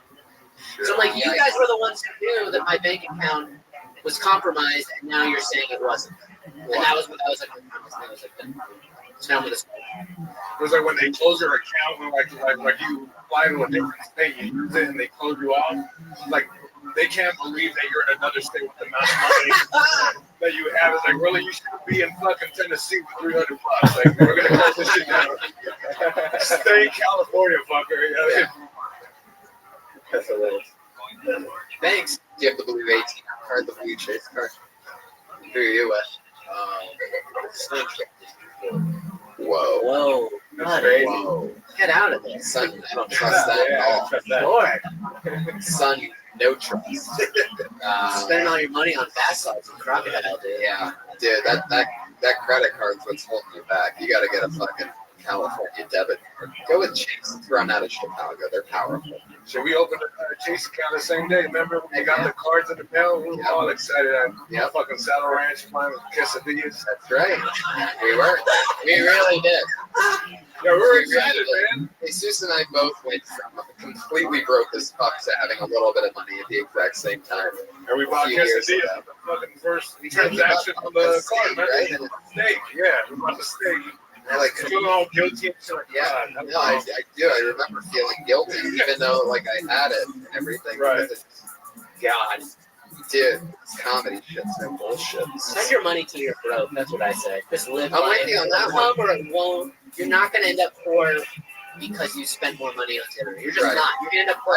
So I'm like, you guys were the ones who knew that my bank account was compromised, and now you're saying it wasn't. And that was like, it's down with this. It was like when they close your account, when like you fly to a different state, you use it and they close you off. Like they can't believe that you're in another state with the amount of money that you have. It's like, really, you should be in fucking Tennessee with $300. Like, we're gonna close this shit down. Stay in California, fucker. You know? That's hilarious. Thanks. Do you have the blue ATM card, the blue Chase card? Who are you with? Whoa. Whoa, That's buddy, crazy. Whoa. get out of there. Son, I don't trust that at all. Trust that. Lord, Son, no trust. spending all your money on bath salts and crocodile, dude. Yeah, dude, that credit card's what's holding you back. You gotta get a fucking California debit card. Go with Chase. It's run out of Chicago. They're powerful. So we opened a Chase account the same day. Remember when we got the cards in the mail? We were all excited. Yeah. Fucking Saddle Ranch playing with quesadillas. That's right. We were. We really did. Yeah, we were excited, man. Jesus and I both went from completely broke as fuck to having a little bit of money at the exact same time. And we bought A few years quesadillas. ago. The fucking first transaction on the card, man. Right? Steak, yeah. We bought the steak. I like Feeling all guilty and shit like yeah, that. no, I do. I remember feeling guilty, even though like I had it and everything. Right. Because God, dude, it's comedy shit's no bullshit. Send your money to your broke. That's what I say. Just live. I'm life. with you on that It'll come or it won't. You're not gonna end up poor because you spend more money on dinner. You're just Right. not. You're gonna end up poor.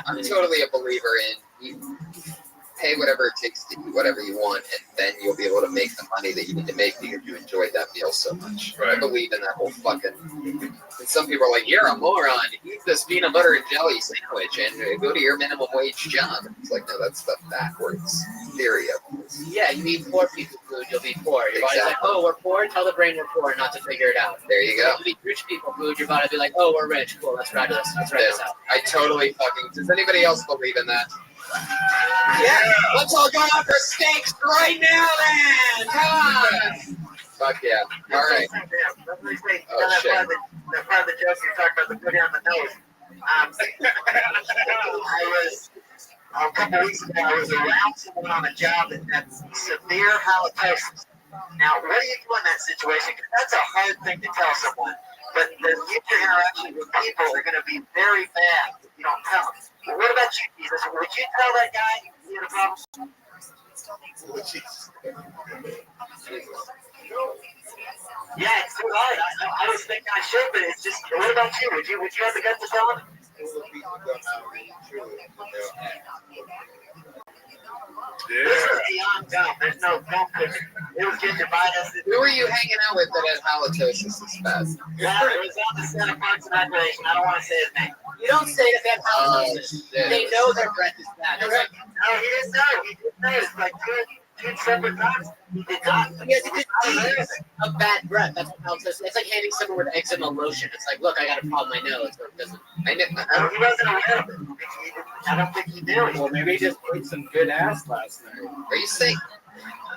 I'm totally a believer in you pay whatever it takes to eat whatever you want, and then you'll be able to make the money that you need to make because you enjoyed that meal so much. Right. I believe in that whole fucking. And some people are like, "You're a moron. Eat this peanut butter and jelly sandwich and go to your minimum wage job." It's like, no, that's the backwards theory of it. Yeah, you eat poor people food, you'll be poor. Your body's like, Exactly. oh, we're poor. Tell the brain we're poor, not to figure it out. There you go. You eat rich people food, your body will be like, oh, we're rich. Cool, let's ride this. Let's ride this out. I totally fucking. Does anybody else believe in that? Yeah, let's all go out for steaks right now, then. Come on. Fuck yeah. All right. Oh, shit. That part of the joke you're talking about the putting on the nose. I was a couple weeks ago. I was around someone on a job that had severe halitosis. Now, what do you do in that situation? Because that's a hard thing to tell someone. But the future interactions with people are going to be very bad if you don't tell them. But what about you, Jesus? Would you tell that guy you had a problem? Yeah, it's too hard. I was thinking I should, but it's just. What about you? Would you have the guts to tell him? This was beyond dumb. There's no dumb cooking. It was getting divided. Who were you hanging out with that had halitosis this best? Well, it was on the Center Parks and Recreation. I don't want to say his name. You don't say that they have halitosis. They know their breath is bad. No, he didn't know. He didn't know. It's like two separate times. He did not. He has a bad breath. That's what halitosis. It's like handing someone with eczema lotion. It's like, look, I got a problem. I know. It doesn't. He wasn't aware of it. I don't think he knew. Well, maybe he just ate some good ass last night. Are you saying?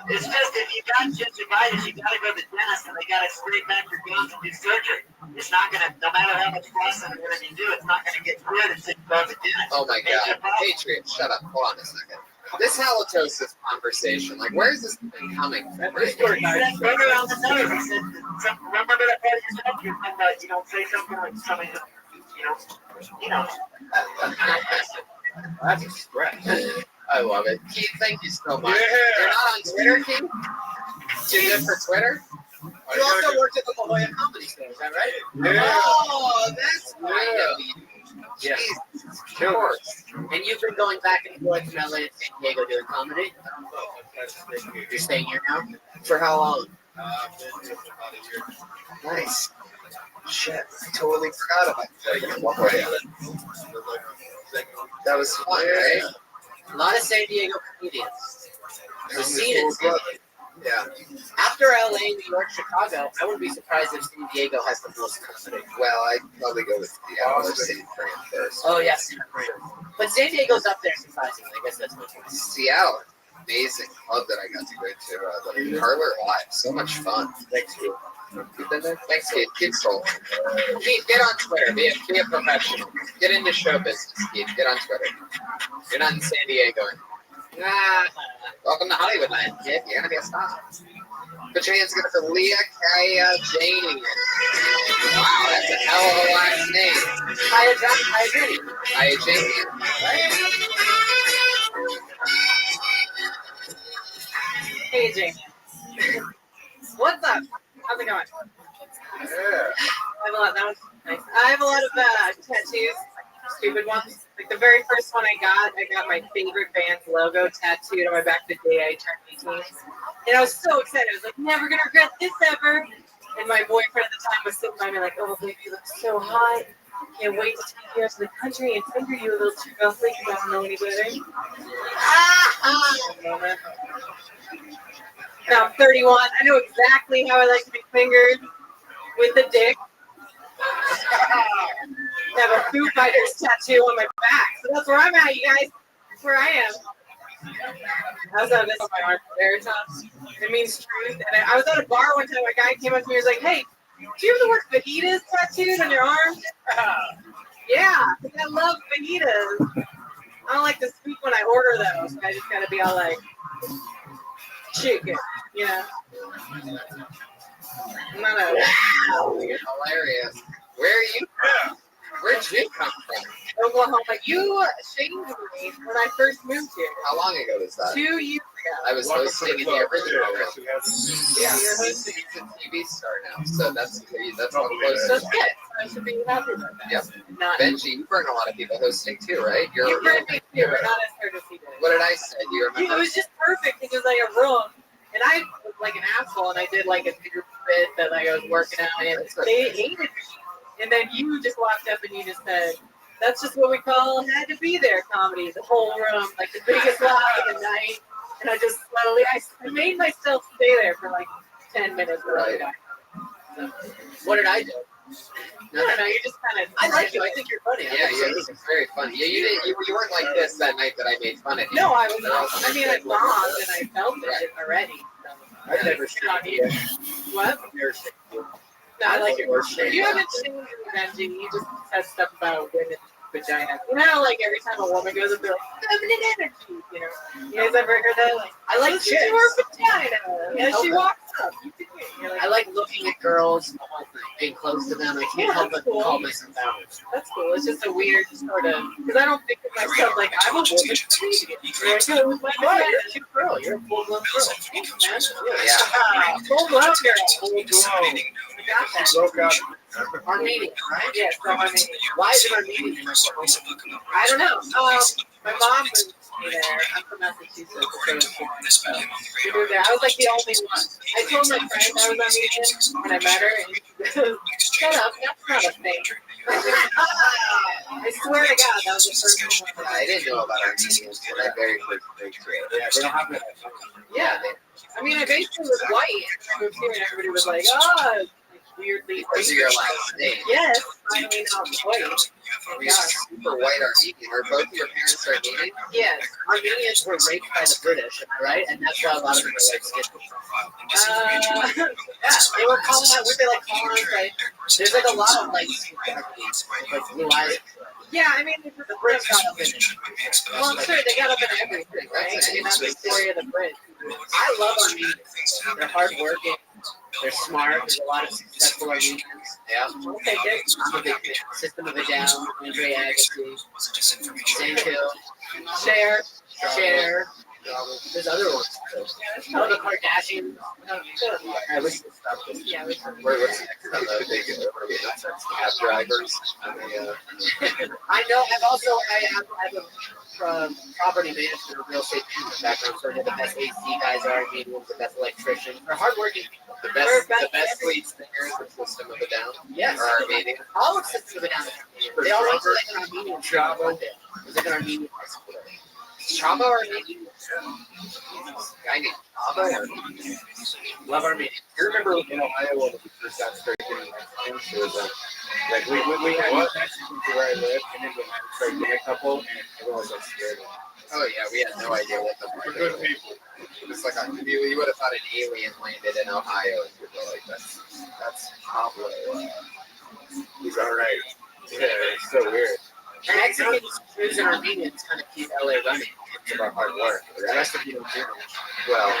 It's just if you got gingivitis, you got to go to the dentist and they got to scrape back your gums and do surgery. It's not going to, no matter how much flossing and whatever you do, it's not going to get good until you go to the dentist. Oh my God. Patriot, shut up. Hold on a second. This halitosis conversation, like, where is this thing coming from? He said, right around the nose. He said, remember that part of your joke? You don't say something like something, you know. That's a stretch. I love it. Keith, thank you so much. Yeah. You're not on Twitter, Keith? Too good for Twitter? You also worked at the La Jolla Comedy Store, is that right? Yeah. Oh, that's why. Yeah. Jesus Christ. And you've been going back and forth from LA and San Diego doing comedy? You're staying here now? For how long? Nice. Shit, I totally forgot about that. That was fun, right? A lot of San Diego comedians. The scene in San Diego. Yeah. After LA, New York, Chicago, I wouldn't be surprised if San Diego has the most comedy. Well, I'd probably go with Seattle or San Fran first. Oh, yes. But San Diego's up there, surprisingly. I guess that's my point. Seattle, amazing club that I got to go to. The Parlor Live, so much fun. Thanks, Keith. You've been there? Thanks, Keith. Keep scrolling. Keith, get on Twitter. Be a professional. Get into show business, Keith. Get on Twitter. You're not in San Diego. Welcome to Hollywood Land, kid. You're gonna be a star. Put your hands together for Leah Kaya Janie. Wow, that's a hell of a last name. Hi, Janie. Kaya Janie. Hey, Janie. What's up? How's it going? I have a lot of tattoos, stupid ones. Like the very first one I got my favorite band's logo tattooed on my back the day I turned 18. And I was so excited. I was like, never gonna regret this ever. And my boyfriend at the time was sitting by me like, oh, baby, you look so hot. Can't wait to take you out to the country and finger you a little too roughly because I don't know any better. Now I'm 31. I know exactly how I like to be fingered with the dick. I have a Foo Fighters tattoo on my back, so that's where I'm at, you guys. That's where I am. I also have this on my arm, Veritas. It means truth. And I was at a bar one time. A guy came up to me and was like, "Hey, do you have the word fajitas tattooed on your arm?" Yeah, I love fajitas. I don't like to speak when I order those. So I just gotta be all like, chicken, you know. I'm not a. Wow, you're hilarious. Where are you from? Where'd you come from? Oklahoma. You shamed me when I first moved here. How long ago was that? 2 years ago. I was hosting in the original room. Yeah, you're hosting. He's a TV star now, so that's how close. That's good. I should be happy about that. Yep. Not Benji, you burned a lot of people hosting too, right? you burned me too, but not as hard as he did. What did I say? Do you remember? It was just perfect. It was like a room, and I was like an asshole, and I did like a bigger bit that like I was working out, and they hated me. And then you just walked up and you just said, "That's just what we call had to be there comedy." The whole room, like the biggest laugh of the night, and I just slowly, I made myself stay there for like 10 minutes. Right. So, What did I do? no, you just kind of. I like you. I think you're funny. Yeah, this is very funny. Yeah, you weren't like this that night that I made fun of you. No, I was not. I mean, I bombed and I felt it already. So. I've never seen you. What? I've never seen you. No, I like it. Worship. You haven't seen Benji. You just said stuff about women's vaginas. You know, like every time a woman goes up, they're like, feminine energy. You know, you guys ever heard that? Like, I like listen chicks. to her vagina. And she walks up. You can hear it. You're like, I like looking at girls, the whole thing, being close to them. I can't help but call myself out. that's cool. It's just a weird sort of, because I don't think of myself like I'm a woman. You're a Girl, you're a full-blown girl. Yeah. full blown girl. We got that. Broke out. Armenian, right? Yeah, so I mean, Why is it Armenian? I don't know. My mom was me there. I'm from Massachusetts. So we moved there. I was like the only one. I told my friend I was Armenian when I met her, and she goes, "Shut up, that's not a thing." I swear to God, that was the first one. I didn't know about Armenians when I very first moved here. Yeah, they don't have that. Yeah, I mean, I basically was white, and I moved here, and everybody was like, "Oh." Weirdly, Because of your last name. yes, finally not white. Are you super white Armenian? Are both of your parents Armenian? Yes. Armenians were raped by the British, am I right? And that's why a lot of them are like skin. Yeah, They were calling out, what they like calling us, like, there's like a lot of like blue eyes. yeah, I mean, The Brits got up in it. well, I'm sure they got up in everything, right? I mean, that's the story of the Brits. I love Armenians. They're hardworking. They're smart. There's a lot of successful Armenians. Yeah. Okay, good. I'm a big fan. System of a Down, Andre Agassi, St. Hill, Share. Share. There's other ones too. Oh, the Kardashians. I wish this stuff was. Yeah, we should. What's next on the big cab drivers? I know. I have a property management or real estate management background, so I know the best AC guys are Armenians, the best electricians. They're hardworking. The best lead singers of System of a Down Yes. are Armenian. All of System of a Down. They all went to like an Armenian Chavo one day. It was like an Armenian high school. Chavo Armenian? Guy named Chavo? Love Armenian. You remember in Ohio when we first got started getting vaccines, there was like we had vaccines where I lived, and then we started getting a couple, and everyone was like scared. Oh yeah, we had no idea what the fuck Good people. it was like. You would have thought an alien landed in Ohio, and you'd be like, that's Pablo. He's all right. Yeah, it's so weird. Mexicans, Jews, and Armenians kind of keep LA running in terms of our hard work. The rest of you don't do much. Well,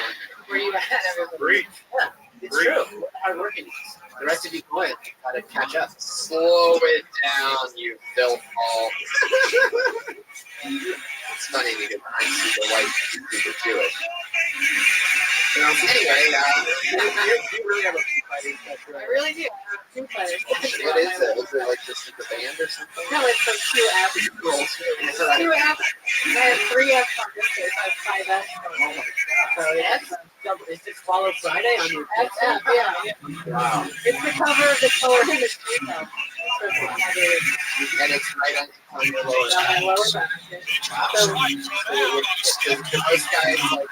Where you at? Everybody? Breach. Yeah, it's true. We're hard working. The rest of you go ahead. Gotta catch up. slow it down, you filth ball. It's funny because I'm super white, super Jewish. Anyway, You really have a fighting culture. I really do. I have two players. what is it? Was it like just the band or something? No, it's like two F's. Two F's. I have three F's on this case. I have five F's. Oh my god. So that's is this Follow Friday on your F, yeah. Wow. It's the cover of the color in the street though. So it's another, And it's right on your lower on my back. lower back. So, The most guys, like,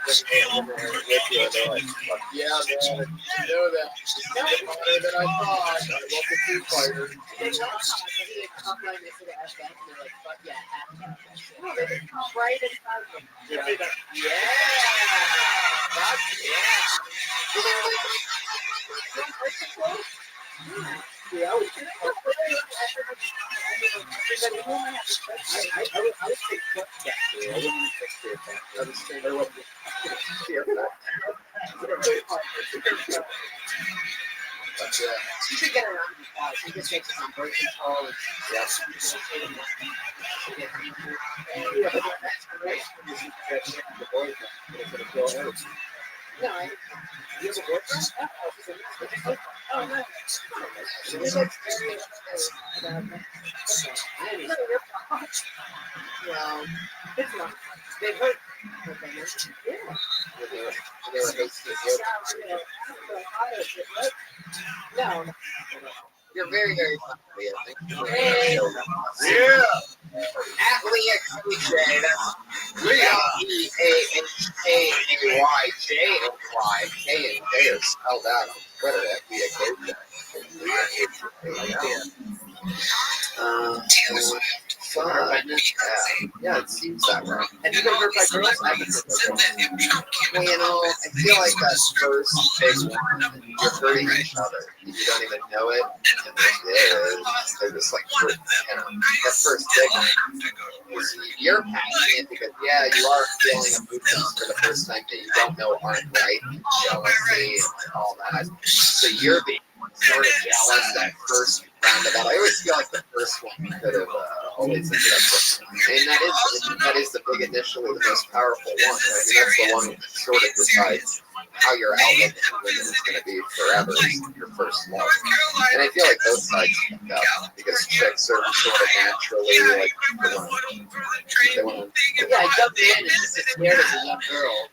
when they're with you, they're like, fuck yeah, man, you know that. It's harder than I thought. I love the Foo Fighters. they come like they say the F back and they're like, fuck yeah, no, they just come right in front of them. Yeah. Fuck Yeah, I would take fuck that. I wouldn't even take fear back. I would say there wasn't fear back. But, You should get around these guys. You can take some birth control and yes. yeah, but that's great. The boys, it's gonna kill everything. No, I You have a boyfriend? oh no. She was like very well, It's not. they've heard. They were hasty as you. No. You're very, very funny, Leah. Thank you. Hey. Yeah. At Leah Cliche, that's Leah EAHKAY JNY. K and J are spelled out on Twitter at Leah Cliche. Yeah, it seems that way. Have you been hurt by girls? I've been hurt by girls. Well, you know, I feel like that first big one, you're hurting each other. You don't even know it. And they're just like, you know, that first big one, you're passionate because, yeah, you are feeling emotions for the first time that you don't know aren't right, jealousy and all that. So you're being sort of jealous that first roundabout. I always feel like the first one could have always ended up with. And that is the big initially the most powerful one. Right? I mean, that's the one that sort of decides how your outlook on women is going to be forever is your first love. And I feel like both sides picked up because chicks are sort of naturally like they want to. Yeah, a young man is just as scared as a young girl.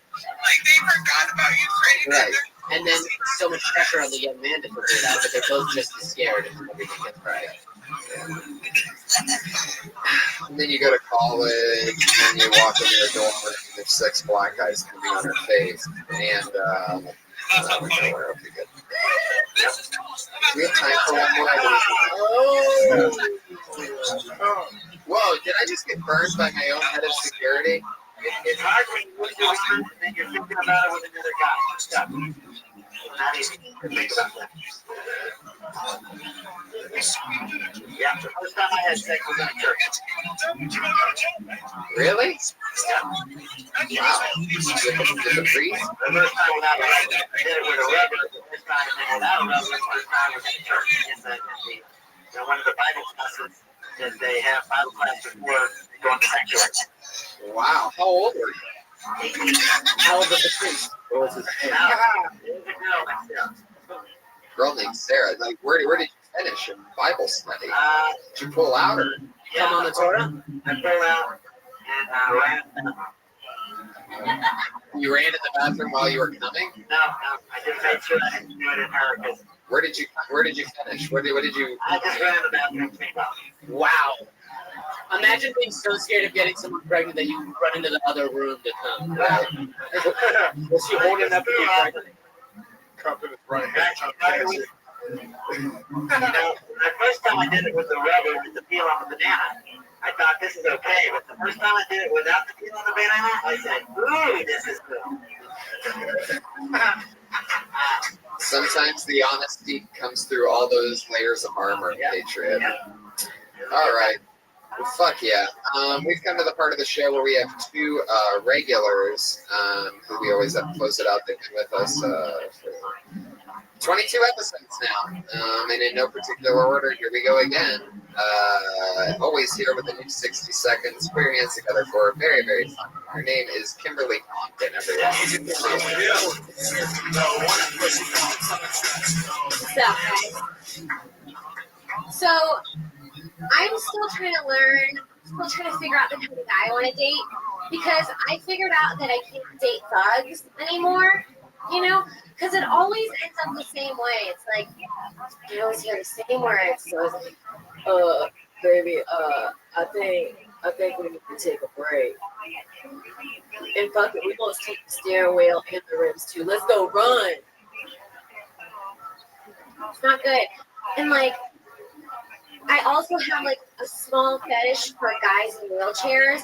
Right. And then so much pressure on the young man to figure it out, but they're both just as scared and everything gets right. And then you go to college, and you walk into your dorm room, and there's 6 black guys coming on her face, and we're okay, good. We have time for one more. Oh. Whoa! Did I just get burned by my own head of security? It's hard when you lose your woman and then you're thinking about it with another guy. Stop. Not easy to think about that. Yeah, the first time I had sex was in a church. Really? Yeah. Wow. With the priest? The first time without a rubber. I did it with a rubber. The first time without a rubber. The first time was in a church. One of the Bible classes that they have Bible class before going to sanctuary. Wow. How old were you? How old was the priest? What was his name? Yeah. Girl named Sarah. Like, where did you finish in Bible study? Did you pull out or? Come on the Torah? I pulled out and ran. You ran in the bathroom while you were coming? No, I just made sure I didn't do it in her because Where did you finish? What did you? I just ran in the bathroom. Wow. Imagine being so scared of getting someone pregnant that you run into the other room to come. Was she holding up to be pregnant? Company running. The first time I did it with the rubber with the peel on the banana, I thought this is okay. But the first time I did it without the peel on the banana, I said, ooh, this is cool. Sometimes the honesty comes through all those layers of armor, Patriot. All right. Well, fuck yeah. We've come to the part of the show where we have 2 regulars who we always have to close it out. They've been with us for 22 episodes now. And in no particular order, here we go again. Always here with a new 60 seconds. Put your hands together for a very, very fun. Her name is Kimberly Compton, everyone. What's up, guys? So, I'm still trying to learn, still trying to figure out the kind of guy I want to date, because I figured out that I can't date thugs anymore, you know, because it always ends up the same way. It's like, I always hear the same words. So it's like, baby, I think we need to take a break. And fuck it, we both take the steering wheel and the rims too. Let's go run. It's not good. And like, I also have like a small fetish for guys in wheelchairs,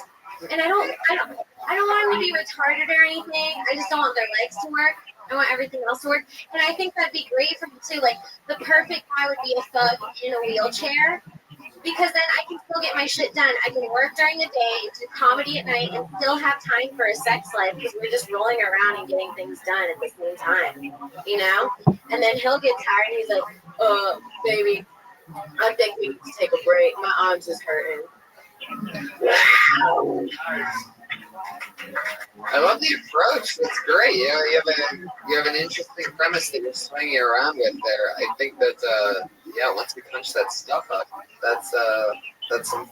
and I don't want them to be retarded or anything. I just don't want their legs to work. I want everything else to work, and I think that'd be great for me too. Like the perfect guy would be a thug in a wheelchair, because then I can still get my shit done. I can work during the day, do comedy at night, and still have time for a sex life because we're just rolling around and getting things done at the same time, you know. And then he'll get tired, and he's like, baby, I think we need to take a break. My arms is hurting. Wow. I love the approach. That's great. You have an interesting premise that you're swinging around with there. I think that once we punch that stuff up, that's some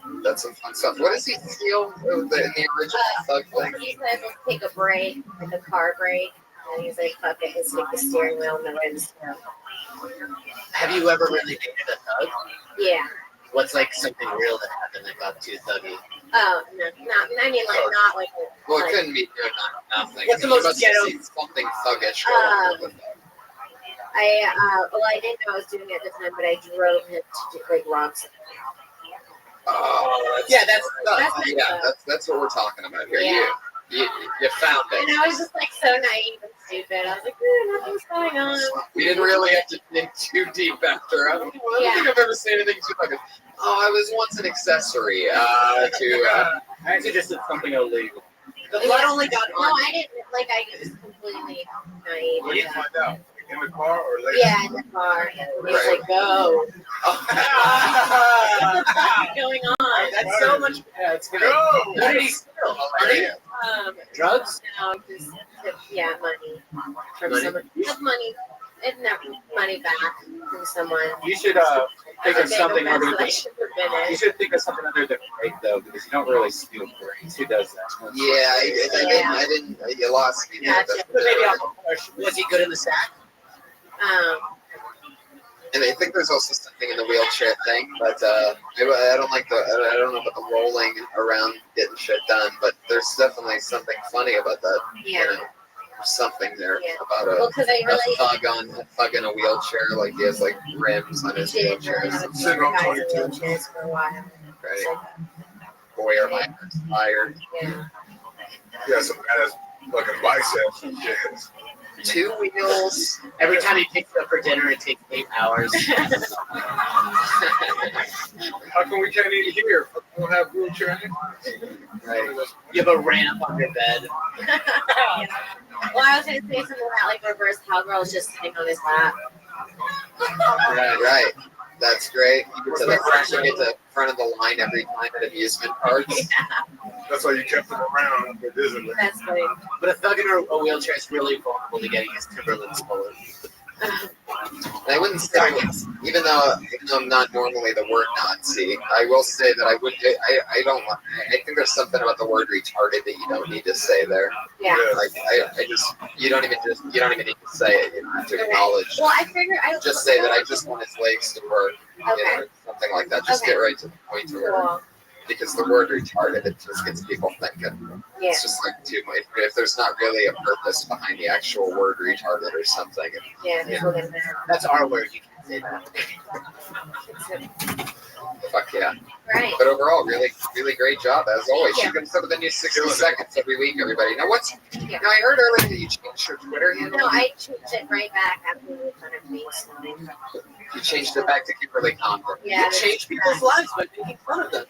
fun stuff. What does he steal in the original thug thing? He says, let's take a break, like a car break. And he's like, fuck it, let's take the steering wheel and the rims too. Have you ever really dated a thug? Yeah. What's like something real that happened that got too thuggy? Oh, no, not, I mean, like, not like. Well, like, it couldn't be nothing. What's the You most must have ghetto? seen something thuggish. I didn't know I was doing it at the time, but I drove him to like Rothschild. Oh, Yeah, that's that's what we're talking about here. Yeah. You found it. And I was just like so naive and stupid. I was like, nothing's going on. We didn't really have to think too deep after. I don't think I've ever said anything too fucking. Oh, I was once an accessory to. I actually just did something illegal. the blood only got No, on. I didn't. Like, I was completely naive. Where did you find out? In the car or later? Yeah, in the car. He's like, go. What the fuck is going on? That's so much. Yeah, it's good. Go. What did he steal? Money? Drugs? No, just money from Money? someone. Just money. And never money back from someone. You should think of something other than you should think of something other than break though, because you don't really steal brains. Who does that? Yeah, I didn't. You lost me. Gotcha. But maybe I'll push. Was he good in the sack? And I think there's also something in the wheelchair thing, but I don't like I don't know about the rolling around getting shit done, but there's definitely something funny about that. Yeah. You know, there's something there about Well, because I really a thug in a wheelchair, like he has like rims on his wheelchair. Syndrome guys in 22. wheelchairs for a while. Right. Boy, am I inspired. Yeah. Yeah, some badass fucking biceps and shit. 2 wheels. Every time he picks up for dinner, it takes 8 hours. How come we can't eat here? We don't have wheelchair. Right. You have a ramp on your bed. Well, I was going to say something about like reverse cowgirls just sitting on his lap. Right. That's great. You get to the front, you get to front of the line every time at amusement parks. That's why you kept them around at Disneyland. That's funny. But a thug in a wheelchair is really vulnerable to getting his Timberland stolen. I wouldn't say, even though I'm not normally the word Nazi, I will say that I think there's something about the word retarded that you don't need to say there. Yeah. Like you don't even need to say it. You don't have to acknowledge. Well, I figured Just say that I just want his legs to work. Okay. You know, something like that. Just get right to the point to where. Cool. Because the word retarded, it just gets people thinking. Yeah. It's just like too much. If there's not really a purpose behind the actual word retarded or something. Yeah, people get mad. That's our word. You can't say that. Fuck yeah. Right. But overall, really, really great job as always. Yeah. You can some of the new 60 seconds every week, everybody. Now Yeah. Now I heard earlier that you changed your Twitter handle. No, I changed it right back after we made fun of me. So. You changed it back to Kimberly Compton. Yeah. You change people's lives by making fun of them.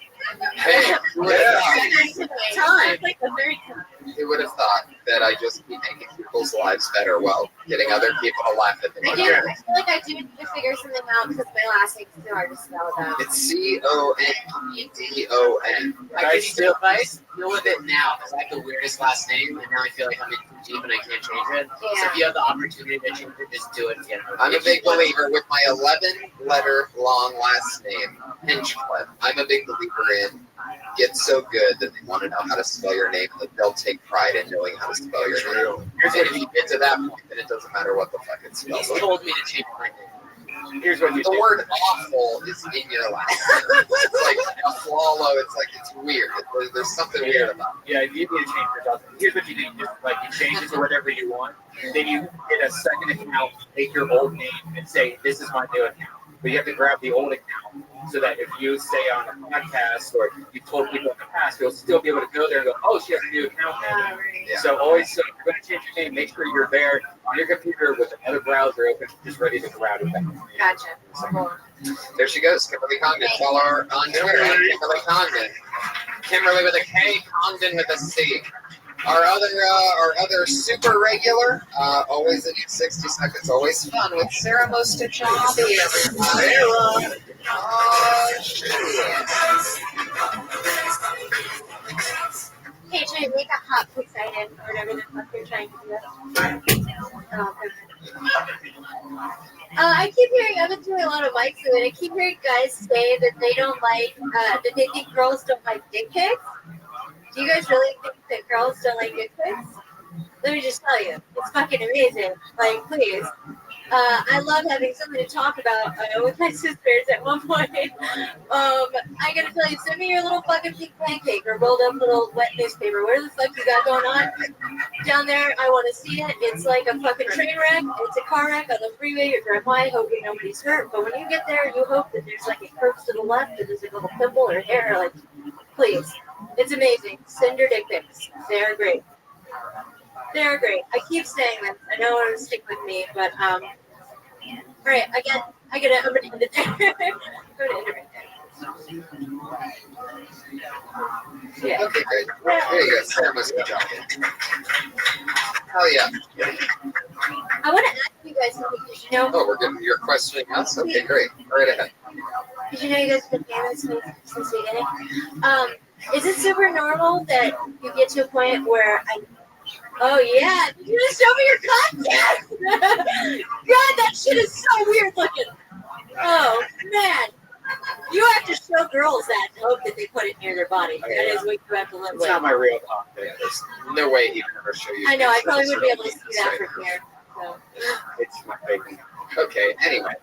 Hey, who would have thought? Time. Like the third time. Who would have thought that I just be making people's lives better while getting other people to laugh at them? I feel like I do need to figure something out because my last name's too hard to spell out. It's CONPDON. I can deal with it now because I have the weirdest last name, and now I feel like I'm in too deep and I can't change it. Yeah. So if you have the opportunity to change it, just do it. Yeah. I'm a big believer with my 11-letter long last name, Hinchcliffe. I'm a big believer in get so good that they want to know how to spell your name, that they'll take pride in knowing how to spell your name. And if you get to that point, then it doesn't matter what the fuck it spells. He told me to change my name. Here's what you The do. word awful is in your last name. It's like a flawlow. It's weird. There's something weird about it. Yeah, you need to change your job. Here's what you do. You change it to whatever you want. Then you get a second account, take your old name, and say, this is my new account. But you have to grab the old account so that if you say on a podcast or you told people in the past, you'll still be able to go there and go, oh, she has a new account now. Yeah. So always, so if you're going to change your name, make sure you're there on your computer with another browser open, just ready to grab it back. Gotcha. Cool. There she goes, Kimberly Congdon. Follow her on Twitter, Kimberly Congdon. Kimberly with a K, Congdon with a C. Our other super regular, always in 60 seconds, always fun with Sarah Mostachabi, everybody. Sarah. Oh, shit. Hey, should I make a hot excited or whatever the fuck you're trying to do? Oh, I keep hearing, I've been doing a lot of mics and I keep hearing guys say that they don't like, that they think girls don't like dick pics. Do you guys really think that girls don't like dick pics? Let me just tell you, it's fucking amazing. Like, please. I love having something to talk about with my sisters at one point. I gotta tell you, send me your little fucking pink pancake or rolled up little wet newspaper. Whatever the fuck you got going on down there, I want to see it. It's like a fucking train wreck. It's a car wreck on the freeway. You're driving by, hoping nobody's hurt. But when you get there, you hope that there's like a curve to the left and there's like a little pimple or hair. Like, please. It's amazing. Send your dick pics. They're great. They're great. I keep saying this. I know it'll stick with me, but all right. I'm gonna end it there. I'm gonna end it right there. Yeah. Okay, great. There you go. Sarah Mostachabi. Hell yeah. I want to ask you guys something. You know, Oh, we're getting your questioning us? Okay, great. Right ahead. Did you know you guys have been famous since the beginning? Is it super normal that you get to a point where oh yeah, did you just show me your content? God, that shit is so weird looking. Oh man, you have to show girls that and hope that they put it near their body. That is what you have to live It's with. not my real content. There's no way he can ever show you. I know, I probably wouldn't be able to see that from here. So. It's my favorite. Okay, anyway.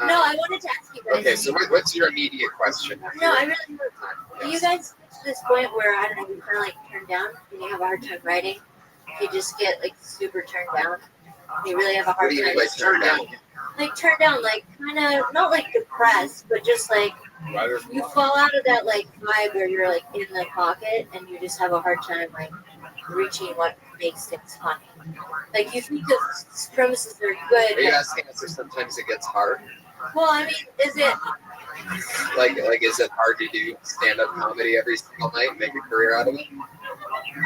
No, I wanted to ask you guys. Okay, so what's your immediate question? No, I really do. You guys get to this point where, I don't know, you kind of like turn down and you have a hard time writing? You just get like super turned down? You really have a hard What do you time? mean by turn down? Like turn down, like kind of, not like depressed, but just like you fall out of that like vibe where you're like in the pocket and you just have a hard time like reaching what makes things funny. Like you think the premises are good. Are you asking us if sometimes it gets hard? Well, I mean, is it like is it hard to do stand-up comedy every single night and make a career out of it?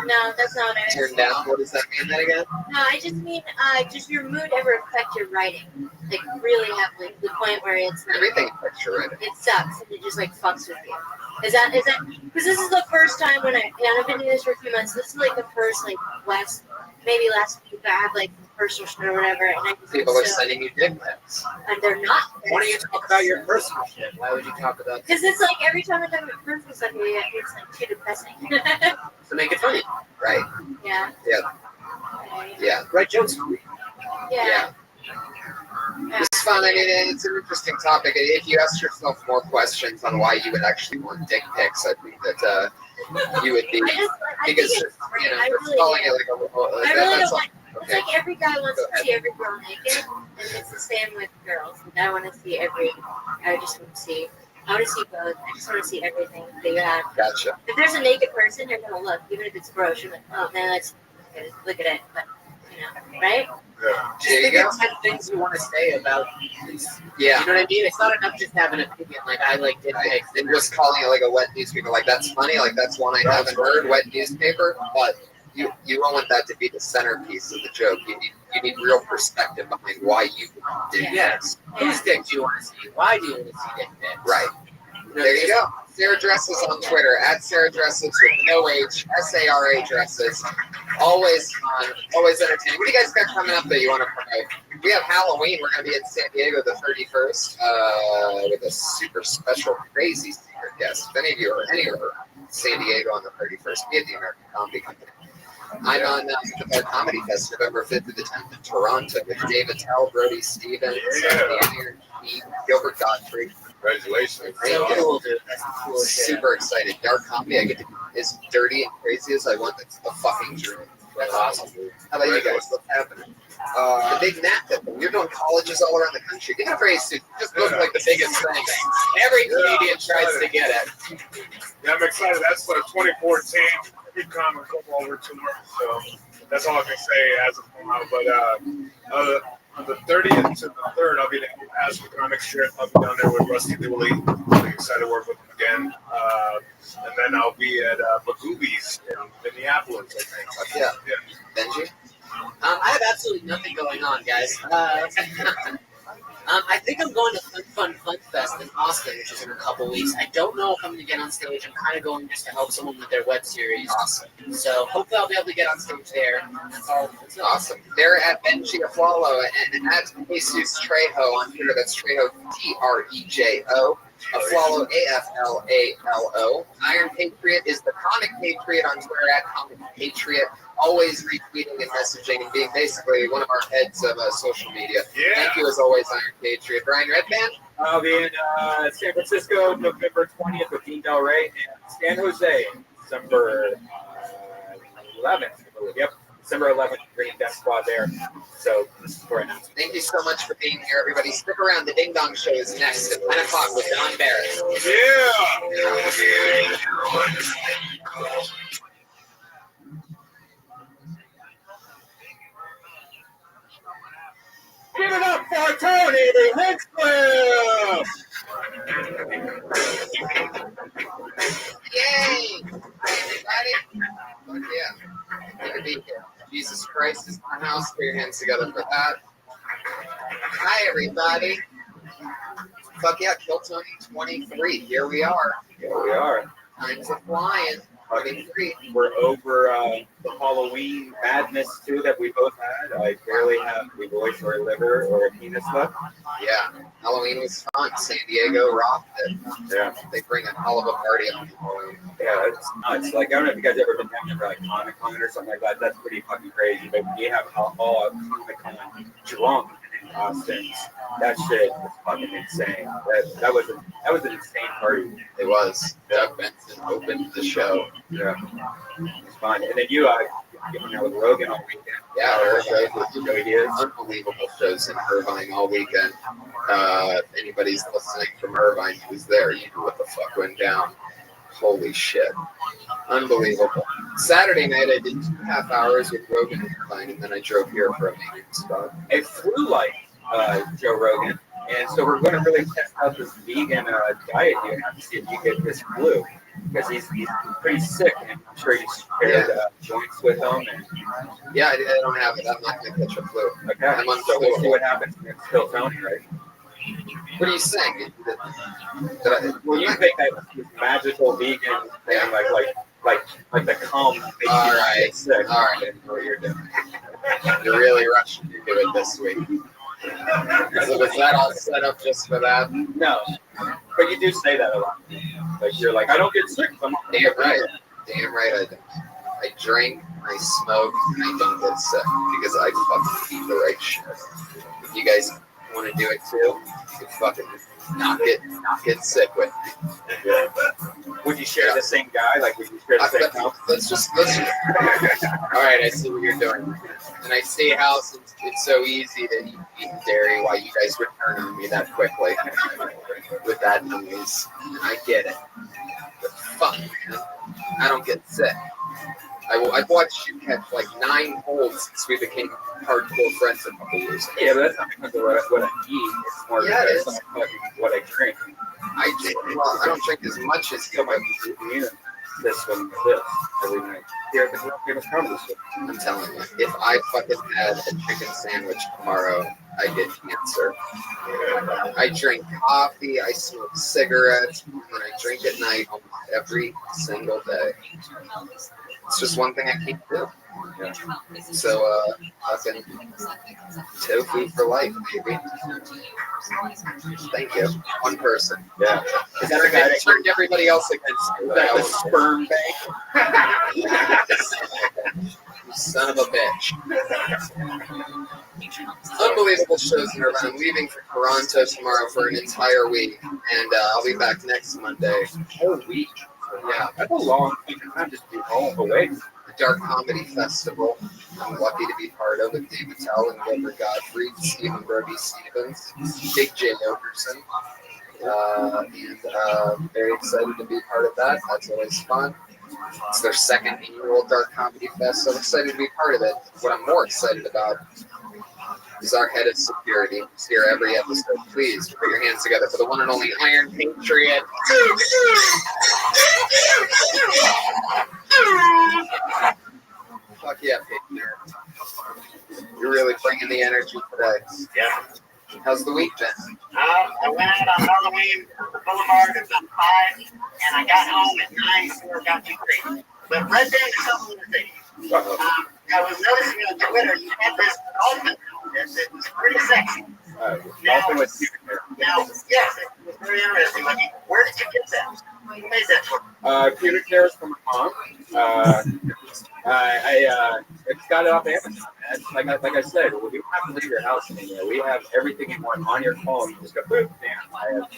No, that's not what I mean. Turn down? What does that mean then again? No, I just mean, does your mood ever affect your writing? Like, really heavily, to the point where it's like... Everything affects your writing. It sucks, and it just, like, fucks with you. Is that, because this is the first time when I've been doing this for a few months, this is, like, the first, like, last week, I have, like, personal shit or whatever, and I just... People are sending you dick pics. And they're not. Why don't you talk about your personal shit? Why would you talk about... Because it's, like, every time I talk about personal stuff, it's, like, too depressing. To make it funny. Right. Yeah. Yeah. Right. Yeah. Write jokes. Yeah. It's fun. I mean, it's an interesting topic. If you ask yourself more questions on why you would actually want dick pics, I think that you would be because you know, really calling do. it like a. I really don't want. It's Okay. like every guy wants to see every girl naked, and it's the same with girls. And I want to see every. I just want to see. I want to see both. I just want to see everything that you have. Gotcha. If there's a naked person, you're gonna look, even if it's gross. You're like, oh man, that's good. Look at it. But you know, right? Yeah. Just think of 10 things you want to say about this. Yeah. You know what I mean? It's not enough just to have an opinion. Like, I like dick pics. And just calling it like a wet newspaper, like that's funny, like that's one I haven't heard, wet newspaper, but you don't want that to be the centerpiece of the joke. You need real perspective behind why you did Yes. Whose dick do you want to see? Why do you want to see dick pics? Right. There you go. Sarah Dresses on Twitter, at Sarah Dresses with no H, SARA Dresses. Always fun, always entertaining. What do you guys got coming up that you want to promote? We have Halloween. We're going to be in San Diego the 31st with a super special, crazy secret guest. If any of you are anywhere in San Diego on the 31st, be at the American Comedy Company. I'm on the Comedy Fest November 5th to the 10th in Toronto with David Tell, Brody Stevens, Gilbert Gottfried. Congratulations. So cool, dude. That's cool shit. Super excited. Dark comedy. I get to be as dirty and crazy as I want. That's a fucking dream. That's awesome. How about you guys? What's happening? The big NACA thing. You're doing colleges all around the country. Get a phrase suit. Just look like the biggest thing. Every comedian tries to get it. Yeah, I'm excited. That's for 2014. Big comic come over to me. So that's all I can say as of now. But on the 30th to the 3rd, I'll be the Aspen Comic Strip. I'll be down there with Rusty Dooley. Really excited to work with him again. And then I'll be at Magoobies in Minneapolis, I think. Yeah. Yeah. Benji? I have absolutely nothing going on, guys. I think I'm going to Fun Fest in Austin, which is in a couple weeks. I don't know if I'm going to get on stage. I'm kind of going just to help someone with their web series. Awesome. So hopefully I'll be able to get on stage there. That's all. Awesome. They're at Benji Aflalo and at Jesus Trejo on Twitter. That's Trejo, Trejo. Aflalo, Aflalo. Iron Patriot is the Comic Patriot on Twitter at Comic Patriot. Always retweeting and messaging and being basically one of our heads of social media. Yeah. Thank you as always, Iron Patriot. Brian Redband? I'll be in San Francisco November 20th with Dean Del Rey and San Jose December 11th. I believe. Yep. December 11th, bringing Death Squad there. So this is for announcement. Thank you so much for being here, everybody. Stick around. The Ding Dong Show is next at 10 o'clock with Don Barrett. Yeah. Give it up for Tony Hinchcliffe! Yay! Hi, everybody. Oh, yeah. Good to be here. Jesus Christ is in the house. Put your hands together for that. Hi, everybody. fuck yeah, Kill Tony 23. Here we are. Here we are. Time's a flying. 23. We're over the Halloween madness too that we both had. I barely have a voice or a liver or a penis left. Yeah, Halloween was fun. San Diego rocked it. Yeah. They bring a hell of a party on Halloween. Yeah, it's nuts. Like, I don't know if you guys ever been down to like Comic-Con or something like that. That's pretty fucking crazy. But we have all Comic-Con drunk in costumes. That shit was fucking insane. That was an insane party. It was. Doug Benson opened the show. Yeah, it was fun. And then you hung out with Rogan all weekend. Yeah, Joey Diaz. Unbelievable shows in Irvine all weekend. If anybody's listening from Irvine who's there, you know what the fuck went down. Holy shit. Unbelievable. Saturday night, I did 2.5 hours with Rogan in Irvine, and then I drove here for a meeting spot. It flew like Joe Rogan. And so we're going to really test out this vegan diet here and see if you get this flu. Because he's pretty sick, and I'm sure he's shared joints with him. And yeah, I don't have it. I'm not going to catch a flu. Okay, I'm on so we'll see what happens when it's still Tony, right? What are you saying? Well, you think that this magical vegan thing, like the calm makes you right. sick. All right, I know what you're doing. You're really rushing to do it this week. So was that all set up just for that? No, but you do say that a lot. Like you're like, I don't get sick. Damn right. Damn right I don't. I drink, I smoke, and I don't get sick because I fucking eat the right shit. If you guys want to do it too, you fucking not get sick with me. Yeah. Would you share the same guy? Like, would you share the same house? Let's just. All right, I see what you're doing. And I stay house, it's so easy to eat dairy while you guys would turn on me that quickly with that noise. And I get it. But fuck, man, I don't get sick. I've watched you catch like 9 colds since we became hardcore friends a couple years ago. Yeah, but that's not because of what I eat. It's more because of what I drink. Well, I don't drink as much as you. My immune system this every night. Here, I'm telling you, if I fucking had a chicken sandwich tomorrow, I get cancer. I drink coffee, I smoke cigarettes, and I drink at night almost every single day. It's just one thing I can't do. Yeah. So, fucking tofu for life, baby. Thank you. One person. Yeah. Is that a guy that turned everybody else against me? Is that the sperm bank? Son of a bitch. Unbelievable shows in Irvine. I'm leaving for Toronto tomorrow for an entire week, and I'll be back next Monday. Whole week? Yeah. That's a long time just to be home away. The Dark Comedy Festival. I'm lucky to be part of it. David Tell and Gilbert Gottfried, Stephen Brody Stevens, Big J. Okerson. And very excited to be part of that. That's always fun. It's their 2nd annual Dark Comedy Fest, so I'm excited to be part of it. What I'm more excited about is our head of security. He's here every episode. Please put your hands together for the one and only Iron Patriot. Fuck yeah, Patriot. You're really bringing the energy today. Yeah. How's the week been? I went out on Halloween on the boulevard at about 5, and I got home at 9 before it got too crazy. But right there, there's something to say. I was noticing on Twitter, you had this dolphin. It was pretty sexy. Dolphin with pubic hair. Now, yes, it was very interesting. Like, where did you get that? Who made that for? Pubic hair is from my mom. I it's got it off Amazon. Like I said, you don't have to leave your house anymore. We have everything you want on your phone. You just go, boom, damn. I have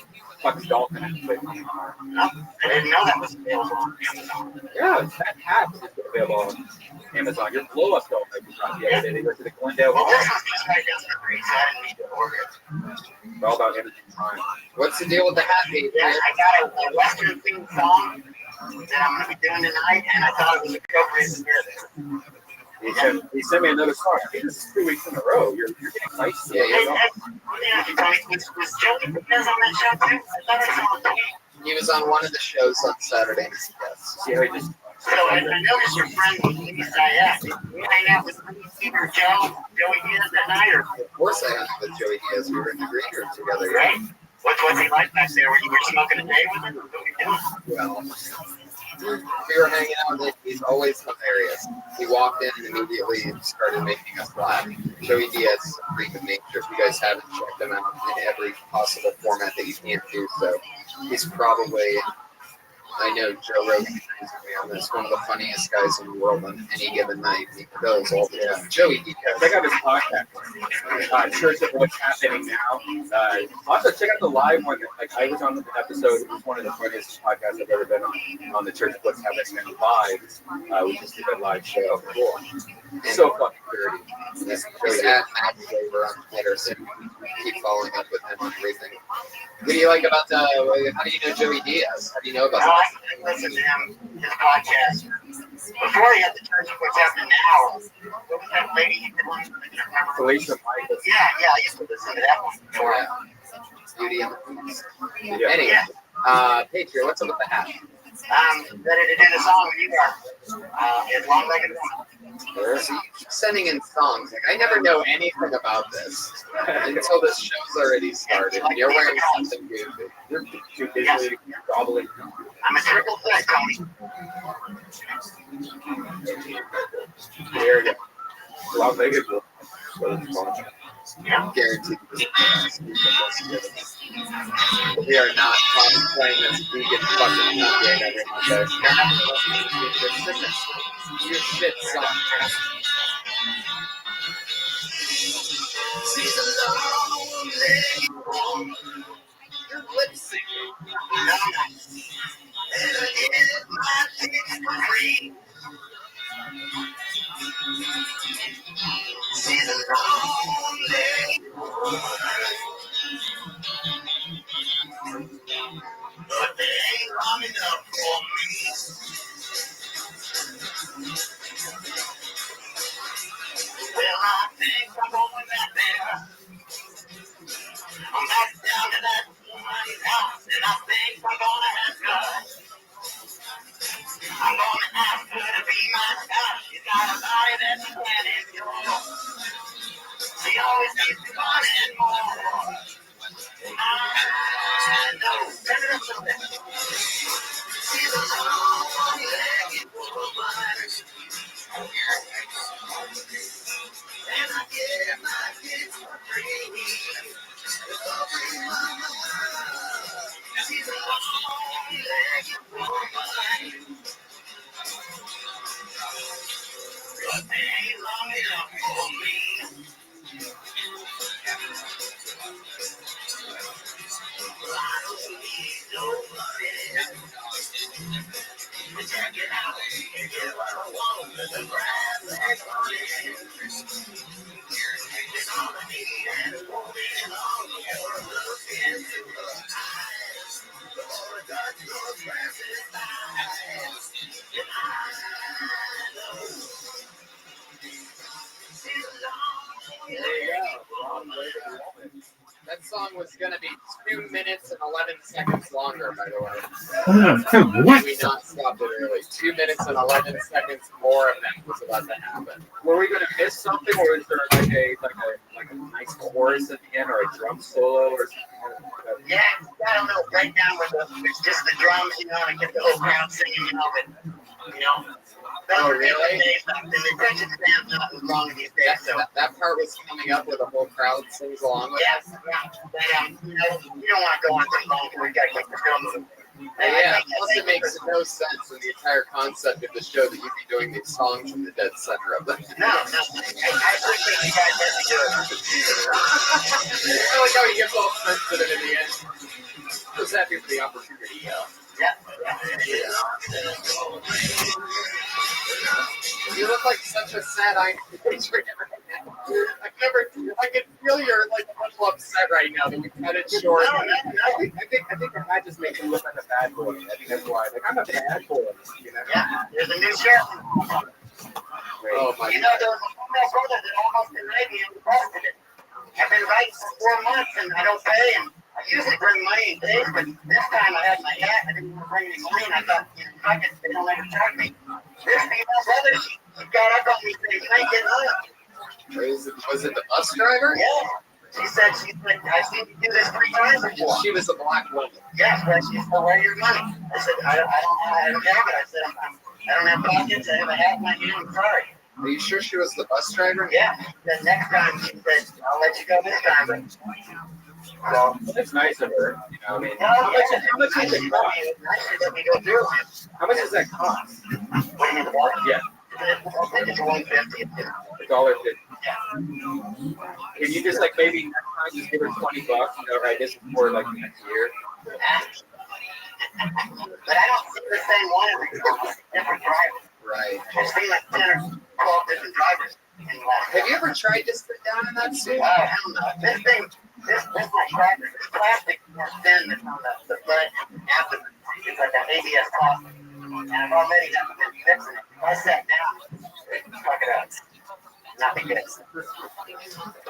fucking dolphin and click on your arm. No, I didn't know that was available on Amazon. Yeah, that hat is available on Amazon. Your blow up dolphin was on the other day. They go to the Glendale Well, Mall. this was just right down the street, so I didn't need to order it. It's all about Amazon Prime. What's the deal with the hat, Patriot? Yeah, I got a Western themed song that I'm going to be doing tonight, and I thought it was appropriate to hear this. He sent me another song. I think this is 2 weeks in a row. You're getting nice. Yeah, Was Joey Diaz on that show too? I thought I saw him. He was on one of the shows on Saturday. Yes. See how he just. So I noticed your friend was Louis Zayas. Did you hang out with either Joey Diaz that night, or? Of course I hung out with Joey Diaz. We were in the green room together. Right. What's he like back there? Were you smoking a day with him? What were you doing? Well, we were hanging out, and he's always hilarious. He walked in and immediately started making us laugh. Joey Diaz is a freak of nature. If you guys haven't checked him out in every possible format that you can do so, he's probably, I know Joe Rogan agrees with me on this, one of the funniest guys in the world on any given night. He goes all the time. Joey Diaz. Check out his podcast, Church of What's Happening Now. Also, check out the live one. Like I was on the episode. It was one of the funniest podcasts I've ever been on the Church of What's Happening Now live. We just did a live show. Cool. So fucking dirty. He's at Matt Flavor on Twitter, so keep following up with him on everything. What do you like about how do you know Joey Diaz? How do you know about I listen to him, his podcast. Before he had the Church of What's Happening Now, what was that lady he did once? Felicia Michaels. Yeah, I used to listen to that one before. Beauty and the Beast? Yeah. Anyway, Patriot, what's up with the hat? Ready to do the song when you are. It's long-legged one. So you keep sending in songs. Like I never know anything about this until this show's already started. And you're wearing something goofy. You're too busy gobbling. I'm a triple threat, Tony. There you go. Long-legged one. I'm guaranteed. We are not playing this vegan fucking Kanye every Monday. Your shit sucks. You're lip syncing. She's a lonely woman, but they ain't long enough for me. Well, I think I'm going back there. I'm back down to that woman's house, and I think I'm gonna have her. I'm gonna ask her to be my spouse. She's got a body that's planet yours. She always needs to want it more. I know. Turn it up a little bit. She's a long-legged woman. And I get my kids for free. She's a long-legged woman. But they ain't long enough for me. I don't need nobody. Check it out. You get what I want. The grass is running. It's all I need and it won't be long before I look into her eyes. Before I touch those precious eyes. And I know she's a long-legged woman. That song was going to be 2 minutes and 11 seconds longer, by the way. What? We not stopped it early. 2 minutes and 11 seconds more of that was about to happen. Were we going to miss something, or is there like a nice chorus at the end, or a drum solo, or something? Yeah, got a little breakdown with it's just the drums, you know, and get the whole crowd singing, you know. Oh, really? The attention span's not as long these days, so. That part was coming up where the whole crowd sings along with Yes, yeah. But, you know, you don't want to go on too long because we got to get the show moving. Yeah, plus it makes no sense in the entire concept of the show that you'd be doing these songs from the dead center of them. No, I appreciate you guys let me do it. I like how he gets all sensitive in the end. I was happy for the opportunity, Yeah. You look like such a sad-eyed picture right now. I can feel you're like a little upset right now that we cut it short. I think the hat just makes me look like a bad boy. I think that's why. Like, I'm a bad boy, you know? Yeah, there's a new shirt. Oh my You know, there was a female brother that almost denied me and busted it. I've been writing for 4 months and I don't pay, and I usually bring money in days, but this time I had my hat, I didn't want to bring any money, and I thought, you know, fuck it, they don't let her charge me. This female brother, she got up on me saying, you ain't getting up. Was it the bus driver? Yeah. She said, I've seen you do this 3 times before. She was a black woman. Yes, but she said, where are your money? I said, I don't have it. I said, I don't have pockets. I have a hat in my hand. I'm sorry. Are you sure she was the bus driver? Yeah. The next time she said, I'll let you go this time. But, so, That's nice of her. You know, I mean, no, how much yeah, does it cost? I should let me go through it. How much does that cost? What do you mean, the water? Yeah, I think it's $1.50. $1.50. Yeah. Can you just like maybe next time just give her $20? You know, right? This is for like next year. But I don't see the same one every time. Different drivers. Right. I've seen like 10 or 12 different drivers. Have you ever tried to sit down in that suit? Oh, hell no. This thing, this my driver, this plastic more thin that's on the front after it's like an ABS top. And I've already got been fixing it. If I sat down, fuck it up. Nothing good.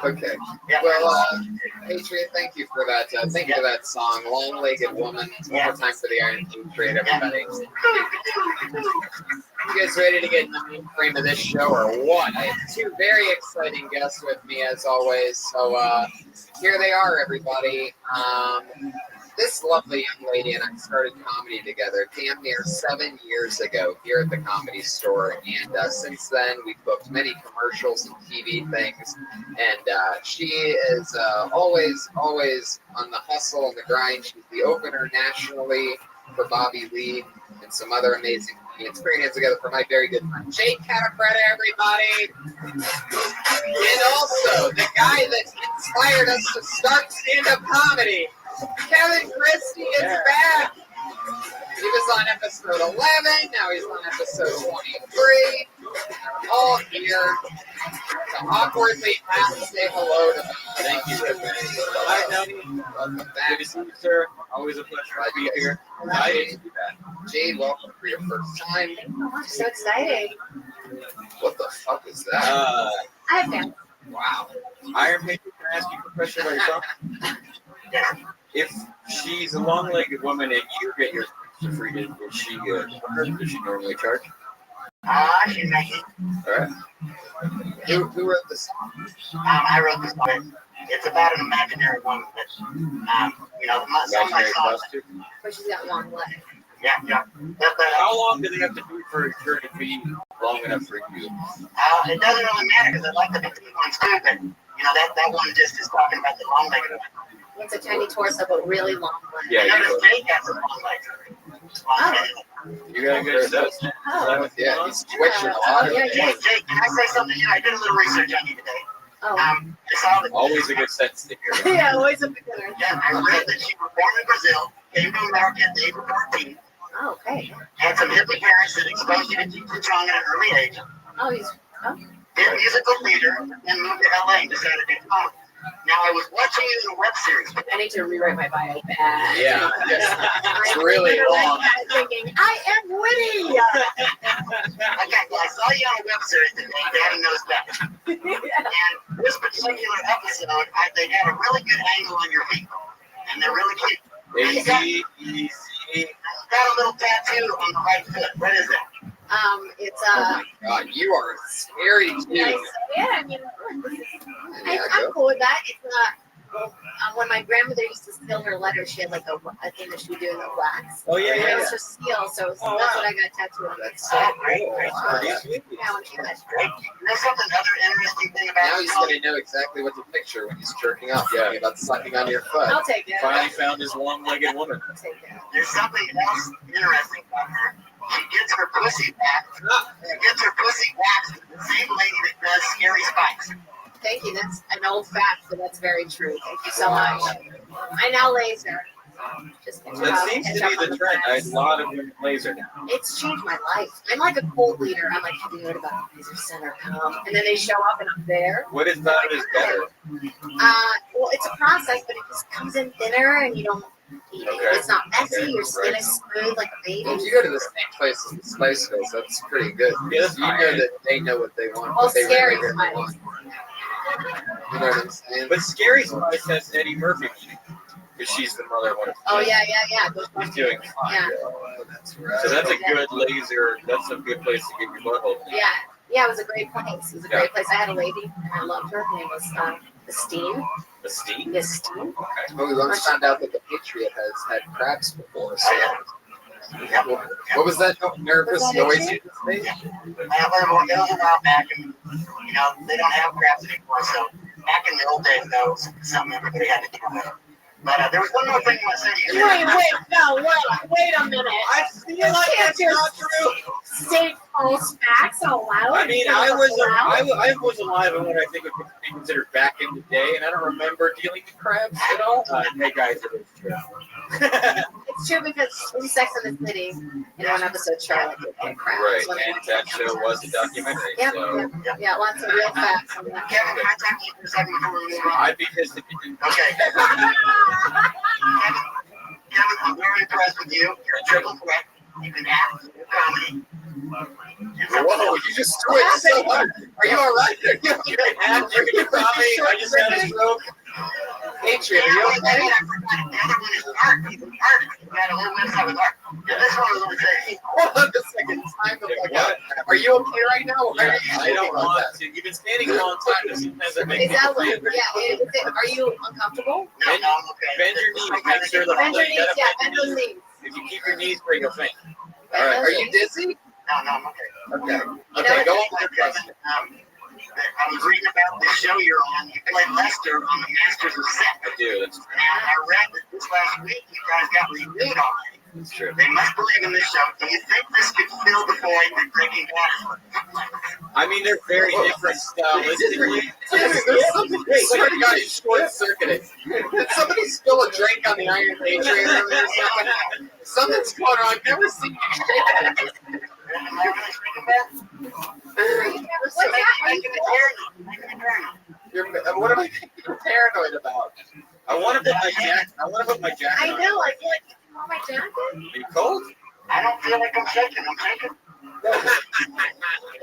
Okay. Yeah. Well, Patriot, thank you for that. Thank you for that song, "Long-Legged Woman." One more time for the Iron Patriot, everybody. You guys ready to get in the main frame of this show, or what? I have 2 very exciting guests with me, as always. So here they are, everybody. This lovely young lady and I started comedy together damn near 7 years ago here at the Comedy Store, and since then we've booked many commercials and TV things, and she is always on the hustle and the grind. She's the opener nationally for Bobby Lee and some other amazing comedians. Put your hands together for my very good friend Jake Catafretta, everybody. And also the guy that inspired us to start stand-up comedy, Kevin Christie, is back. He was on episode 11, now he's on episode 23. All here to awkwardly have to say hello to them. Thank you, Rabbi. Hi, Tony. Welcome back. Good to see you, sir. Always a pleasure to be here. Excited to be back. Jade, welcome for your first time. Thank you so much. So exciting. What the fuck is that? I have family. Wow. Iron Patriot, can I ask you a question about yourself? If she's a long-legged woman and you get your free, is she good? Does she normally charge? She's making. All right. Who wrote the song? I wrote the song. It's about an imaginary woman that, some of my songs. But she's got long legs. Yeah. How long do they have to do for her to be long enough for you? It doesn't really matter because I like the big ones too, but that one just is talking about the long-legged one. It's a tiny torso, but really long legs. Yeah, I noticed Jake has some long legs. You got a good stuff. Oh. Yeah, he's twitching a lot. Yeah. Jake, can I say something? I did a little research on you today. Oh. I saw that. Always a good sense to hear. Yeah, always a beginner. Yeah, I read that you were born in Brazil, came to America at the age of 14, Oh, okay. had some hippie parents that exposed you to Cheech Chong at an early age, Oh, did musical theater, then moved to LA and decided to do comedy. Now, I was watching you in a web series. I need to rewrite my bio bad. Yeah, it's I'm really long. Thinking, I am witty. I saw you on a web series today, Daddy Knows Best. And this particular episode, they had a really good angle on your feet, and they're really cute. Easy. Got a little tattoo on the right foot. What is it? It's Oh my God, you are scary too. yeah, I mean, I'm cool with that. It's when my grandmother used to seal her letters, she had like a thing that she would do in the wax. Oh yeah. It was just seal, so that's what I got tattooed on. That's so great. Pretty sweet. Yeah, when she was Great. There's something other interesting thing about Now he's gonna know exactly what to picture when he's jerking off. Yeah, about sucking on your foot. I'll take it. Finally found his long-legged woman. I'll take it. There's something else interesting about her. She gets her pussy waxed. The same lady that does Scary Spikes. Thank you. That's an old fact, but that's very true. Thank you so much. I now laser. Just That seems to be the trend. A lot of women laser now. It's changed my life. I'm like a cult leader. I'm like, have you heard about the laser center? Come. And then they show up and I'm there. What is that is better? Well, it's a process, but it just comes in thinner and you don't eat it. Okay. It's not messy. Okay. Your skin Right. is smooth like a baby. Well, if you go to the same place as the Spice Girls, that's pretty good. Yeah, you know that they know what they want. Well, what they Scary really Spice. want. You know what I'm saying? But Scary Spice has Eddie Murphy because she's the mother of one. Oh, yeah. She's doing fine. Yeah. Oh, that's right. So that's a good laser. That's a good place to get your butthole. Yeah, it was a great place. It was a great place. I had a lady, and I loved her. Her name was Esteem. Esteem? Esteem. Okay. Well, we once found out that the Patriot has had crabs before. So. What was that nervous noise you just made? It was a while back, and they don't have crabs anymore. So back in the old days, that was something everybody had to do with. But there was one more thing I want to say to you. Wait a minute. I feel like that's not true. State false facts out loud. I mean, I was alive in what I think would be considered back in the day, and I don't remember dealing with crabs at all. Hey guys, it is true. It's true because in Sex and the City, in one episode, Charlotte did get crabs. Right, and that show was a documentary. Yeah, So yeah, lots of real facts on that. Kevin, can I talk to you for a second before we move on? I'd be pissed if you didn't. Okay. Kevin, I'm very impressed with you. You're a triple threat. You can act, you can comedy. Whoa, you just twitched so hard. Are you alright? You can act, you can comedy. I just had a stroke. Patriot, are you okay? The other one is art. Art. You got a whole website with art. Yeah, this one was over there. Hold on a second. Time to look out. Are you okay right now? Yeah, I don't want to. You've been standing a long time. Sometimes that makes Is me that what? feel Yeah. Are you uncomfortable? No, I'm okay. Bend your knees. Make sure the Bend your knees. Yeah, bend your knees. If you keep your knees where you'll faint. All right. Are you dizzy? No, I'm okay. Okay. Okay, go on with your Kevin, question. I was reading about the show you're on. You played Lester on the Masters of Sex. I do. That's true. And I read that this last week you guys got renewed already. That's true. They must believe in this show. Do you think this could fill the void that Breaking Bad is? I mean, they're very different stylistically. There's something swear to God, you short-circuited. Did somebody spill a drink on the Iron Patriot earlier or something? Something's going on. I've never seen you shake that. Am I really Breaking Bad? What's that? What am I paranoid about? I want to put my jacket. I on. know. I feel like you want my jacket. Are you cold? I don't feel like I'm shaking. I'm shaking.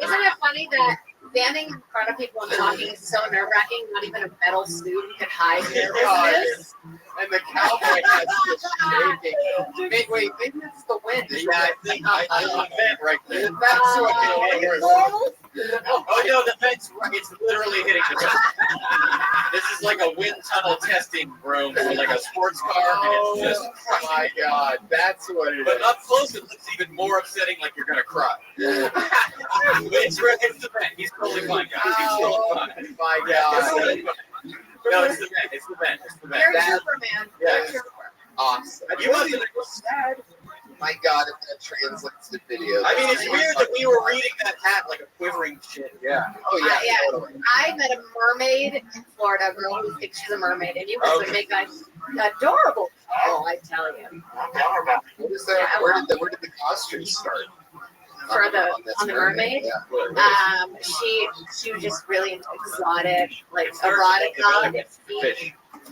Isn't it funny that standing in front of people and talking is so nerve-wracking? Not even a metal suit could hide nervousness. And the cowboy has just shaking. Wait, maybe it's the wind. Yeah, I think I vent right there. That's what it is. Oh no, the vent's right. It's literally hitting the vent. This is like a wind tunnel testing room for like a sports car, and it's just. Oh my God, that's what it is. But up close, it looks even more upsetting. Like you're gonna cry. It's the vent. He's totally fine, guys. He's totally fine. My God. No, it's the vent. It's the vent. It's the vent. You're a trooper, man. Yeah. You're a trooper. Awesome. You must have been sad. My God, if that translates to video. I mean, it's weird that we were reading that hat like a quivering chin. Yeah. Oh yeah. Yeah. Totally. I met a mermaid in Florida, a girl who thinks she's a mermaid, and you must make an adorable doll, I tell you. I'll tell her about it. What is there? Yeah, Where did the costume start? For on the mermaid, Yeah. she was just really exotic, like It's hard to erotica, think of fish.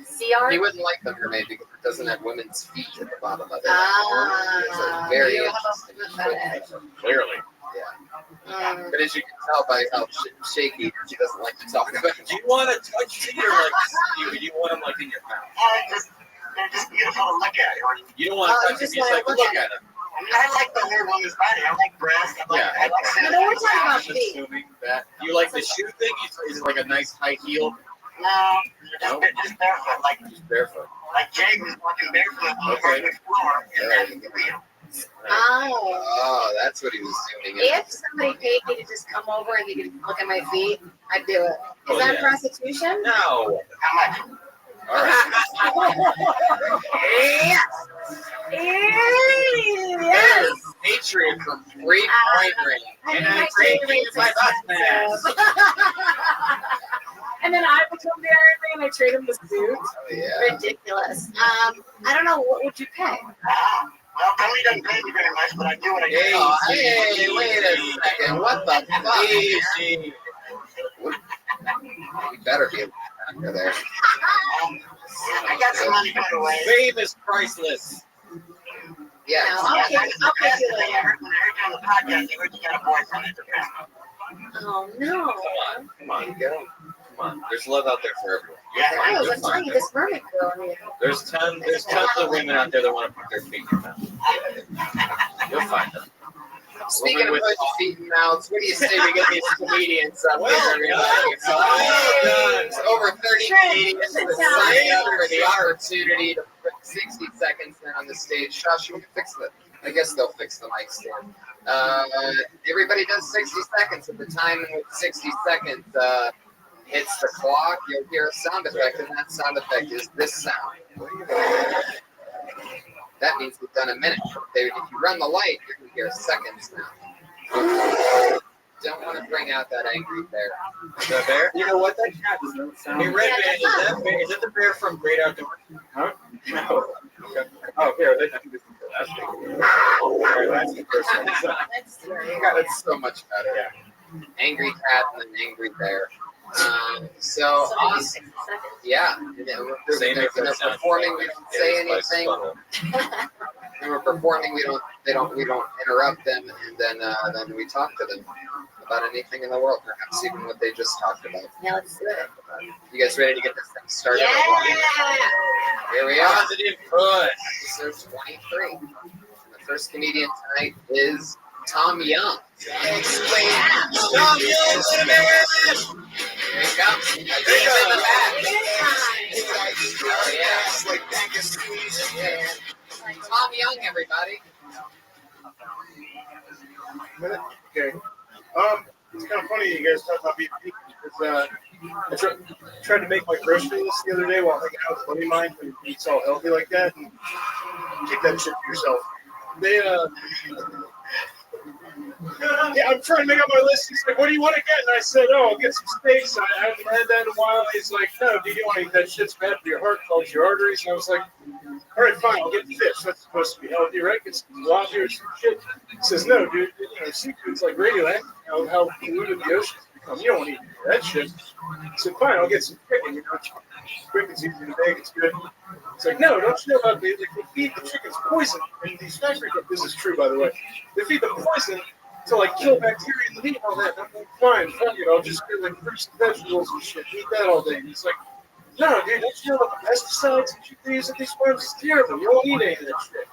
sea art. He wouldn't like the mermaid because it doesn't have women's feet at the bottom of it. It's a Ah, very you have interesting a fetish. Clearly. Mm. But as you can tell by how shaky, she doesn't like to talk about it. Do you want to touch it or like you want them like in your mouth? They're just beautiful to look at. You don't want to touch it. You just like look at them. I mean, I like the whole woman's body. I like breasts. I like You know, we're talking about I'm feet. assuming that you like the shoe thing. Is it like a nice high heel? No, just barefoot. Just barefoot. Like Jay was walking barefoot on the hardwood floor. And that's Oh. Oh, that's what he was doing. If somebody paid me to just come over and you could look at my feet, I'd do it. Is that prostitution? No. how much? All right. Yes. Yes. Patriot from Great Point Range. And I'm my taking favorite's my bus expensive. And then I become the Iron Man and I trade him the suit. Oh, yeah. Ridiculous. I don't know. What would you pay? Well, Tony doesn't pay me very much, but I do what I do. Oh, hey, wait a second. What the fuck? Easy. We better be able to under there. I got some money put away. Fame is priceless. Yeah. No, I'll pay you later. When I heard you on the podcast, I heard you got a boyfriend at the restaurant. Oh no. Come on, go. Come on. There's love out there for everyone. I was You'll telling find you it. this mermaid girl here. There's tons of women out there that want to put their feet in your mouth. You'll find them. Speaking of Women with- putting feet in mouths, what do you say we get these comedians up Well there? done. Well done. It's over 30 the sign up for the opportunity to put 60 seconds then on the stage. Josh, you can fix it. I guess they'll fix the mic stand. Everybody does 60 seconds. At the time with 60 seconds hits the clock, you'll hear a sound effect, and that sound effect is this sound. That means we've done a minute. If you run the light, you can hear seconds now. Don't want to bring out that angry bear. The bear? You know what? That cat does not sound. Hey, Red Band, is that the bear from Great Outdoors? Huh? No. Okay. Oh, here. I think this is the last thing. All right, that's the first one. That's so much better. Yeah. Angry cat and an angry bear. So awesome. Yeah. They're performing. We don't say anything. When we're performing, we don't interrupt them, and then we talk to them about anything in the world, perhaps even what they just talked about. Yeah, let's do it. You guys ready to get this thing started? Yeah. Here we are. Positive push. Episode 23. And the first comedian tonight is Tom Young. Tom Young, let him in. Here he comes. He's in the back. Oh, yeah. Tom Young, everybody. Okay. It's kind of funny you guys talk about being vegan because I tried to make my grocery list the other day while hanging out with a buddy of mine who eats all healthy like that, and keep that shit to yourself. Yeah, I'm trying to make up my list. He's like, what do you want to get? And I said, I'll get some steaks. I haven't had that in a while. He's like, no, dude, you want to eat that? Shit's bad for your heart, clogs your arteries. And I was like, all right, fine, I'll get fish. That's supposed to be healthy, right? Get some tilapia or some shit. He says, no, dude, seafood's like radioactive. How polluted the oceans become. You don't want to eat that shit. I said, fine, I'll get some chicken. Chicken's easy to make. It's good. It's like, no, don't you know about they feed the chickens poison in these factory cooks. This is true, by the way. They feed them poison to like kill bacteria in the meat and all that. I'm like, fine, fuck it. I'll just get like fruits and vegetables and shit. Eat that all day. And he's like, no, dude, don't you know about the pesticides that they use at these farms? It's terrible. You don't need any of that shit.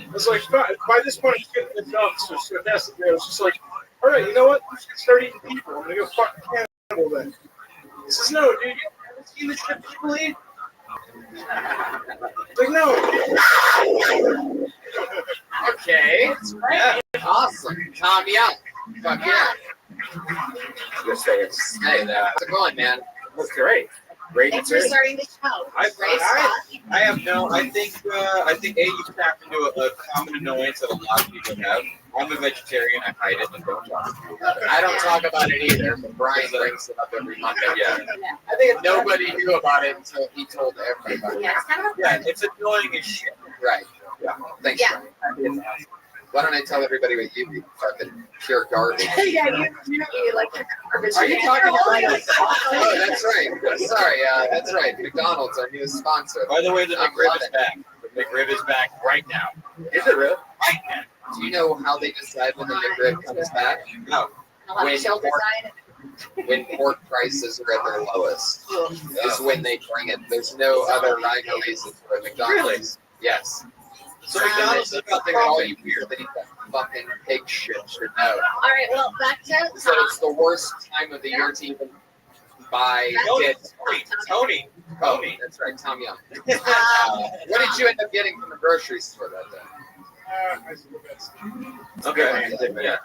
I was like, by this point, I'm getting the dogs so fantastic. I was just like, all right, you know what? I'm just gonna start eating people. I'm gonna go fucking cannibal then. He says, no, dude, you haven't seen the shit people eat? Like, no. Okay. Yeah. Awesome. Tom Young. Fuck yeah. Just say it. Hey, how's it going, man? That's great. Great. Thanks for starting the show. I have no. I think you tap into a common annoyance that a lot of people have. I'm a vegetarian. I hide it and don't talk about it. I don't talk about it either, but Brian brings it up every Monday. Yeah. I think nobody knew about it until he told everybody. Yeah, it's kind of Yeah, it's annoying as shit. Right. Yeah. Thanks, Yeah. Brian. Why don't I tell everybody what you eat? Fucking pure garbage. yeah, you eat like garbage. Are you talking about? Oh, that's right. Sorry, that's right. McDonald's, our newest sponsor. By the way, the I'm McRib loving is it. back. The McRib is back right now. Is it real? Right now. Do you know how they decide when the McRib comes back? No. When pork prices are at their lowest is when they bring it. There's no other rhyme or reason for McDonald's. Really? Yes. So And McDonald's there's is about something that all you weird that eat that fucking pig shit should know. All right, well, back to Is that it's the worst time of the year to even buy it. Tony. Oh, that's right, Tom Young. What did you end up getting from the grocery store that day? Okay. Yeah.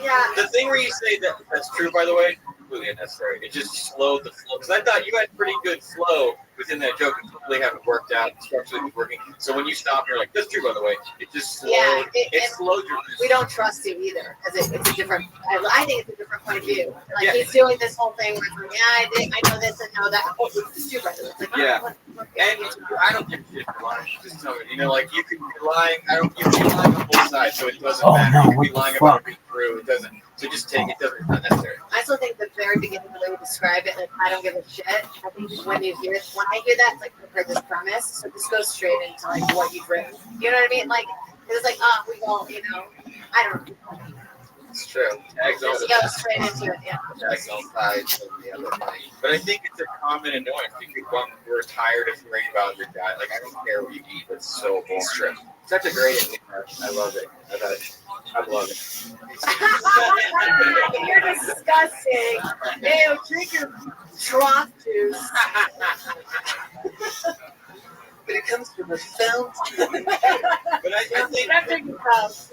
Yeah. The thing where you say that's true, by the way, completely unnecessary. It just slowed the flow. Because I thought you had pretty good flow within that joke. It totally haven't worked out. Structurally was working. So when you stop, you're like, that's true, by the way. It just slowed. Yeah, it slowed your. We don't trust him either because it's a different. I think it's a different point of view. Like Yeah. he's doing this whole thing where I know this and know that. Oh, it's true, by the way. It's like, Yeah. what- And I don't give a shit for lying. Just tell me. You know, like you can be lying. You can be lying on both sides, so it doesn't matter. You can be lying about it being true. It doesn't. So just take it. It's not necessary. I still think the very beginning the way you describe it, like I don't give a shit. I think when I hear that, it's like I've heard this premise, so this goes straight into like what you've written. You know what I mean? Like it's like we all, I don't know. It's true. Just go straight into it. Yeah. Tags on sides and the other thing. But I think it's a common annoyance because we're tired of hearing about your diet. Like I don't care what you eat. It's so boring. It's true. Such a great ending. I love it. I love it. You're disgusting. Ew, drink your trough juice. comes from the sound. But I think I'm thinking cows.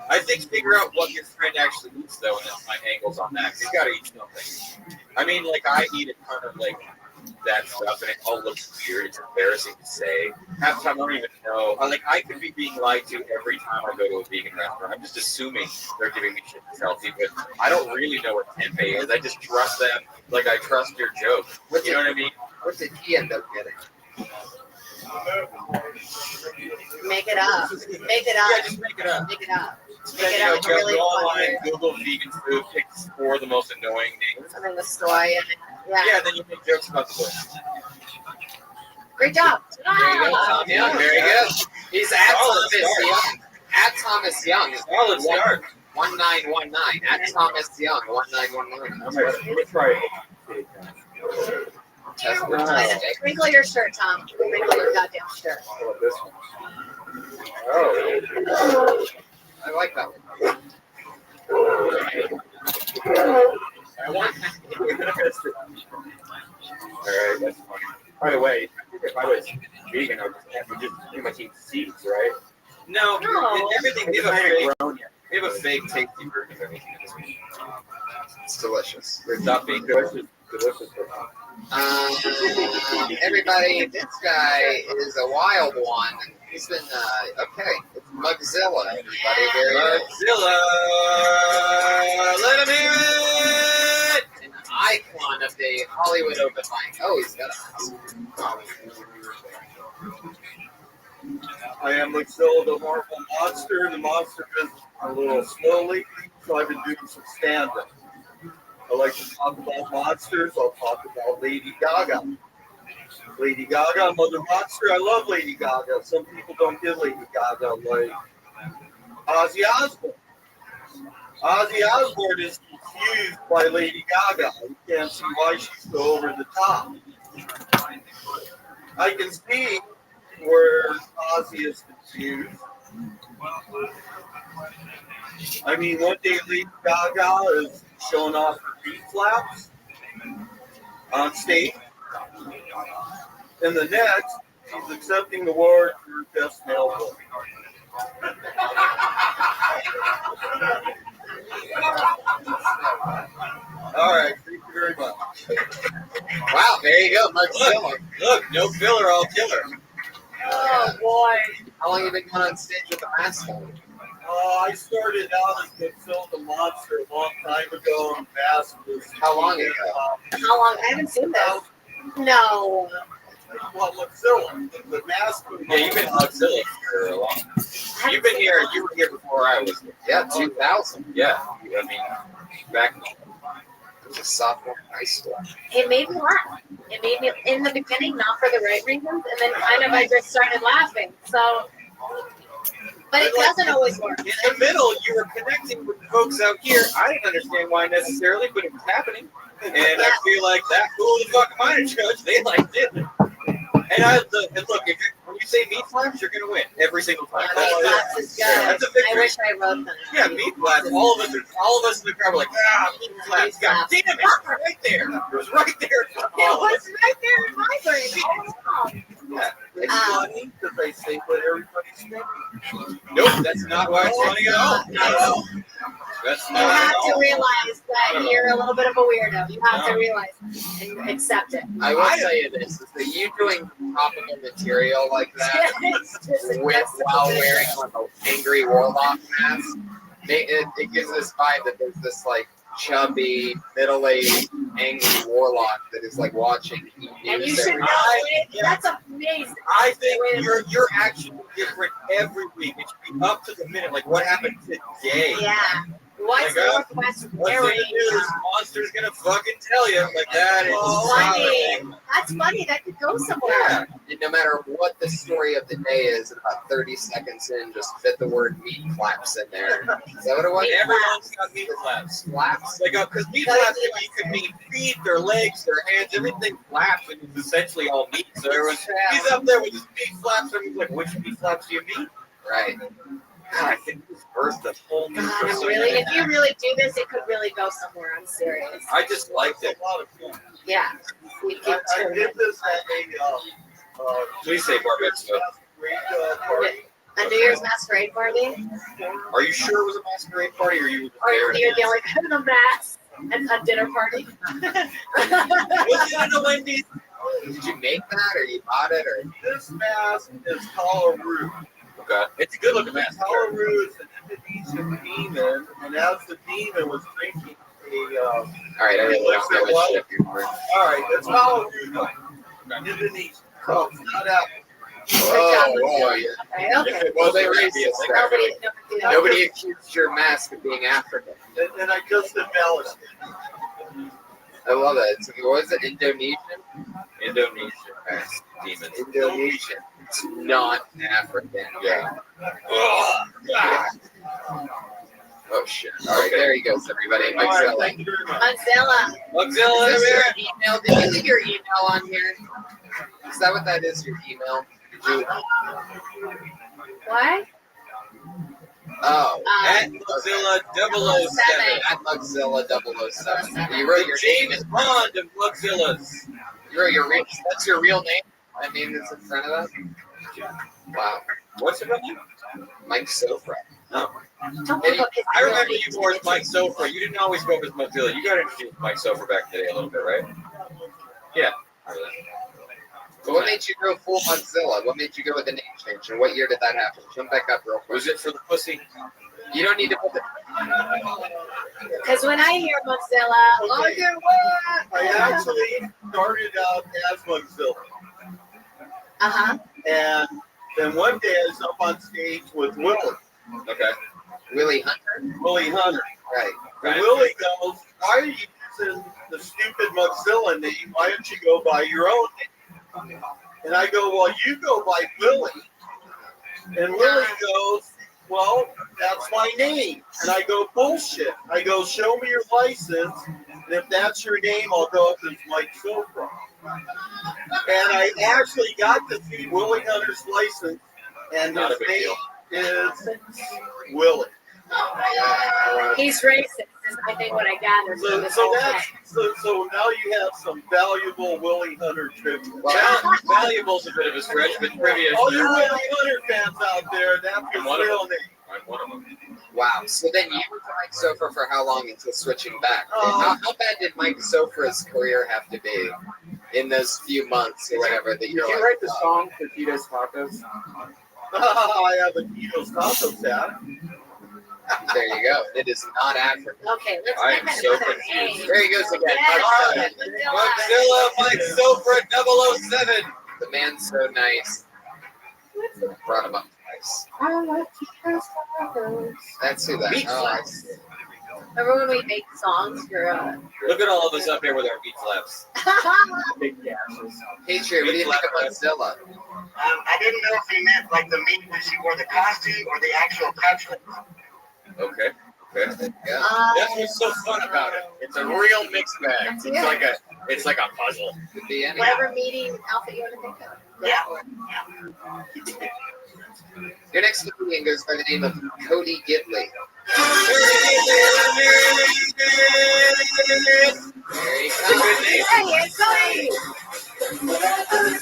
I think figure out what your friend actually eats though, and then find angles on that. 'Cause he's got to eat something. I mean, like I eat a ton of like that stuff, and it all looks weird. It's embarrassing to say. Half the time I don't even know. I could be being lied to every time I go to a vegan restaurant. I'm just assuming they're giving me shit that's healthy, but I don't really know what tempeh is. I just trust them, like I trust your joke. You know what I mean? What did he end up getting? Make it up. Make it Yeah, up. just make it up. Make it up. Then, Make it up. go Really online, funny. Google vegan food, pick 4 of the most annoying names. And then the story. And yeah. Yeah, then you make jokes about the book. Great job. There you go, Tom Young. Very good. He's at Solid Thomas start. Young. At Thomas Young. Solid start. 1919. At Thomas Young. 1919. I'm gonna try it. Test the Nice. Wrinkle your shirt, Tom. Wrinkle your goddamn shirt. How about this one? Oh. I like that one. I want Alright, that's funny. By the way, if I was vegan, I would just pretty much eat seeds, right? No, No. everything, they have a fake tasty version of everything. It's delicious. It's not being delicious. Everybody, this guy is a wild one. He's been, okay. It's Mugzilla, everybody. Very good. Mugzilla! Let him hear it! An icon of the Hollywood open mic. Oh, he's got a I am Mugzilla, the Marvel Monster. The monster is a little slowly, so I've been doing some stand-up. I like to talk about monsters. I'll talk about Lady Gaga. Lady Gaga, Mother Monster. I love Lady Gaga. Some people don't get Lady Gaga like Ozzy Osbourne. Ozzy Osbourne is confused by Lady Gaga. You can't see why she's so over the top. I can see where Ozzy is confused. I mean, one day Lady Gaga is showing off her feet flaps on stage. And the next, she's accepting the award for best male voice. All right, thank you very much. Wow, there you go, Mugzilla. Look, no filler, all killer. Oh, boy. How long have you been going on stage with the mask on? I started out as Mugzilla the Monster a long time ago in Baskets. How long ago? How long? I haven't seen this. No. Well, Mugzilla, the mask. Yeah, you've been Mugzilla for a long time. You've been here, you were here before I was here. Yeah, 2000. Yeah, I mean, back in I was a sophomore in high school. It made me laugh. It made me, in the beginning, not for the right reasons, and then kind of I just started laughing. So, but it doesn't always work. In the middle, you were connecting with folks out here. I didn't understand why necessarily, but it was happening. And I feel like that cool the fuck minor judge, they liked it. And look, when you say meat flaps, you're gonna win every single time. Yeah, meat flaps is good. That's a I victory. wish I wrote them. Yeah, meat flaps. All of us in the crowd were like, meat flaps. God damn it, it's right there. It was right there. It was right there in my brain. Oh, wow. Yeah. It's funny because they say what everybody's thinking. Nope, that's not why it's funny at all. No. That's You not have at all. to realize that you're a little bit of a weirdo. You have to realize and accept it. I will tell you this, is that you doing topical material like that while wearing like an angry warlock mask, it gives this vibe that there's this like chubby, middle-aged, angry warlock that is like watching news And you should every know day. it. That's amazing. I think your action is different every week. It should be up to the minute. Like what happened today? Yeah. What's Like, Northwest What's in wearing? the news? Monster's gonna fucking tell you. Like that is Funny. That's funny. That could go somewhere. And no matter what the story of the day is, in about 30 seconds in, just fit the word meat flaps in there. Is that what it was? Meat Everyone's got meat flaps. Flaps? Like, because meat flaps could mean feet, their legs, their hands, everything flaps, and it's essentially all meat. So everyone's, he's up there with his meat flaps, and he's like, which meat flaps do you mean? Right. God, I think this birthed the whole new God, persona. really, if you really do this, it could really go somewhere. I'm serious. I just liked it. A lot of fun. Yeah. We I keep turning. did this at Please say bar mitzvah. Party. A New Year's masquerade party? Are you sure it was a masquerade party, or you? Or you're the only guy in a mask at a dinner party? Was it in a Wendy's? Did you make that, or you bought it, or? This mask is Kalaroo. Okay. It's a good looking mask. Kalaroo is an Indonesian demon, and as the demon was drinking a. All right, I really don't know what shit anymore. All right, it's Kalaroo. Indonesian. Oh, not Apple. Oh, yeah. Okay. Well, they racist. Nobody accused your mask of being African. And I just embellished it. I love it. So what was it? Indonesian? Indonesian mask demon. Indonesian. It's not African. Yeah. Oh shit. All right, there he goes, everybody. All right, Mike thank you very much. Mozilla. Mugzilla, Is this your here. email? Did you leave your email on here? Is that what that is? Your email? Did you? What? Oh. At Mugzilla 007. At Mugzilla 007. You wrote your name. James Bond of Mugzillas. You wrote your that's your real name? That name that's in front of that? Wow. What's your name? Mike Sofra. No. Don't Hey, look up his I remember real you more as Mike Sofra. You didn't always go up as Mugzilla. You got introduced as Mike Sofra back in the day a little bit, right? Yeah. So what made you go full Mugzilla? What made you go with the name change? And what year did that happen? Jump back up real quick. Was it for the pussy? You don't need to put the. Because when I hear Mozilla, Okay. on your way. I actually started out as Mugzilla. Uh-huh. And then one day I was up on stage with Willie, Okay. Willie Hunter? Willie Hunter. Right. And Willie goes, why are you using the stupid Mugzilla name? Why don't you go by your own name? And I go, well, you go by Willie. And Willie goes, well, that's my name. And I go, bullshit. I go, show me your license. And if that's your name, I'll go up as Mike Sofra. And I actually got to see Willie Hunter's license, and Not a his big name deal. is Willie. He's racist, is I think what I gathered from this So whole that's thing. so now you have some valuable Willie Hunter trivia. Valuable's a bit of a stretch, but trivia. All you Willie Hunter fans out there, that's his I'm one of real them. name. I'm one of them. Wow. So then you were Mike Sofra for how long until switching back? How bad did Mike Sofra's career have to be in those few months or whatever that Did you're you like, write the song for Tito's Tacos? I have a Tito's Tacos hat. there you go. It is not African. Okay, let's I make am that so another confused. name. There he goes again. Yes. Mugzilla Mike Sofra 007. The man's so nice. Brought him up twice. I like Tito's Tacos. That's who that Meat oh, I flaps. see. Remember when we make songs for Look at all of us up here with our beat flaps. Big gashes. Patriot, what do you think of Mugzilla? I didn't know if he meant like the meat when she wore the costume or the actual country. Okay. Okay. Yeah. That's what's so fun about it. It's a real mixed bag. It's like a puzzle. Could be any. whatever meeting outfit you want to think of. Yeah. Your next comedian goes by the name of Cody Gidley. There he comes. Hey, it's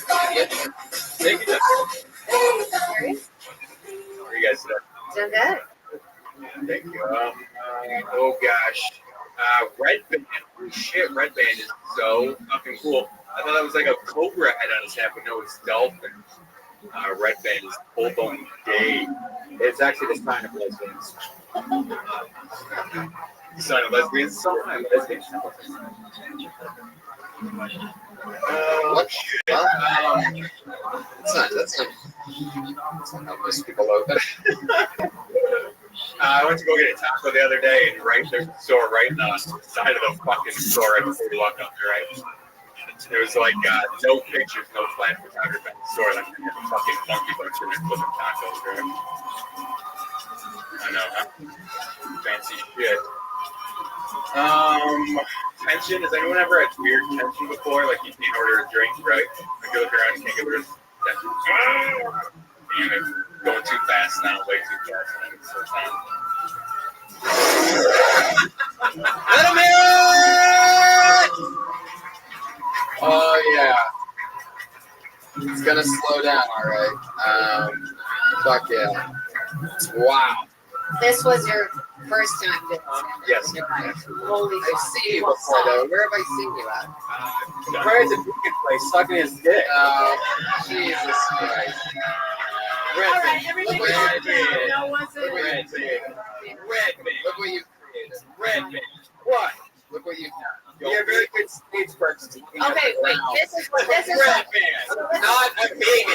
Cody! Thank you. How are you guys today? Doing good. Thank you. Oh gosh. Red Band. Holy shit, Red Band is so fucking cool. I thought that was like a cobra head on his head, but no, it's dolphin. Red Band is full bone gay. It's actually the sign of lesbians. The sign of lesbians. So I'm lesbian. What? That's not how most people open. I went to go get a taco the other day, and there's a store right on the side of the fucking store right before you walk up there, right? It was like no pictures, no flat photography in the store. Like a fucking monkey bunch and they're flipping tacos, right? I know, huh? Fancy shit. Tension. Has anyone ever had weird tension before? Like you can't order a drink, right? Like you look around and can't get rid of tension. And it's going too fast now, way too fast. And it's so time. Let him hear it! Oh yeah. It's gonna slow down, all right. Fuck yeah! Wow. This was your first time doing Yes. Holy I've seen you before, though. Where have I seen you at? Right at the vegan place, sucking his dick. Oh, Jesus Christ! All right, everybody Look calm what you down. created. No one's Look what you created. Look what you created. What? Look what you've done. You have very good stage presence. Okay, wait. This is what Not a vegan.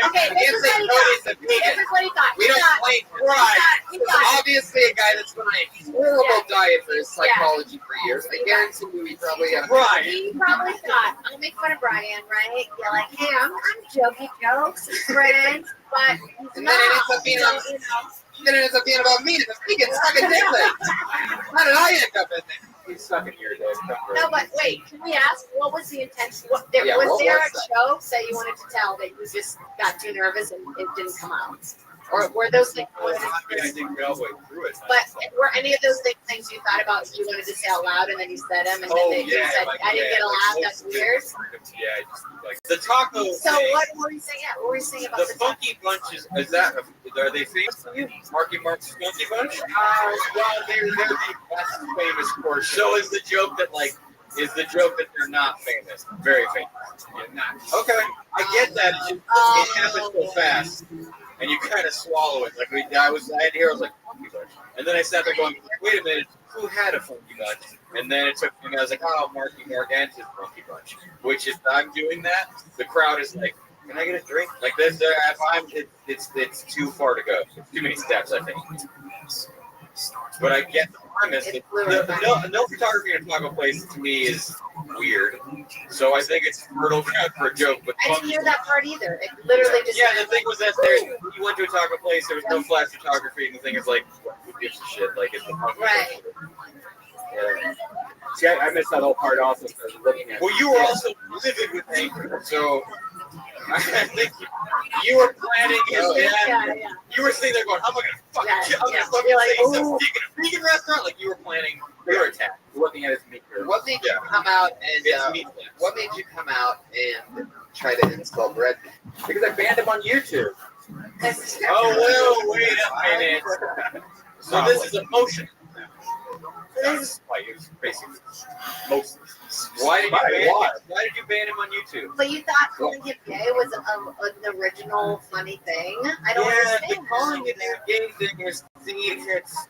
Okay, this is what he Cody's thought. a vegan. This is what he thought. We don't claim pride. He He's thought. obviously a guy that's been on a horrible diet for his psychology for years. I guarantee you he probably had Right. He probably thought, I'll make fun of Brian, right? You're like, hey, I'm joking jokes, friends, but he's And not. then it ends up being So, on- Then it ends up being about me and the vegan sucking dick thing. How did I end up in there? He's sucking your dick. No, but wait, can we ask, what was the intention? Was Yeah, there what a was joke that you wanted to tell that you just got too nervous and it didn't come out? Or were those things you wanted to I think we all went through it. But were any of those things you thought about you wanted to say out loud and then you said them and then you said, I didn't get a laugh, that's weird? Yeah, just like the taco. So thing, what were you saying? Yeah, what were you saying about The the Funky Bunch is that? Are they famous? Marky Mark's Funky Bunch? Well, they're the best famous portion. So is the joke that they're not famous? Very famous. Yeah, not. Okay, I get that. It happens so fast, and you kind of swallow it. Like I had here, I was like Funky Bunch, and then I sat there going, wait a minute, who had a Funky Bunch? And then it took me. I was like, oh, Marky Mark and his Funky Bunch. Which if I'm doing that, the crowd is like, can I get a drink? Like this, if I'm, it's too far to go. It's too many steps, I think. But I get the premise. No photography in a taco place to me is weird. So I think it's fertile ground for a joke. But I didn't hear that part either. It literally just the thing was that you went to a taco place, there was no flash photography, and the thing is like, who gives a shit? Like it's the fun. Right. Yeah. See, I missed that whole part also because I was looking at. Well, you were also livid with anger, so I think you were planning his yeah. You were sitting there going, "How am I gonna fucking Yeah, I'm gonna fucking You're like, say "Ooh." something in a vegan restaurant?" Like you were planning your attack. Looking at his meter. What made you come out and It's meatless. what made you come out and try to insult Red? Because I banned him on YouTube. Oh well, wait a minute. So this is emotion. This Like it was basically most. Why did you ban him on YouTube? But you thought calling him gay was an original funny thing? I don't understand calling him there. Gay thing was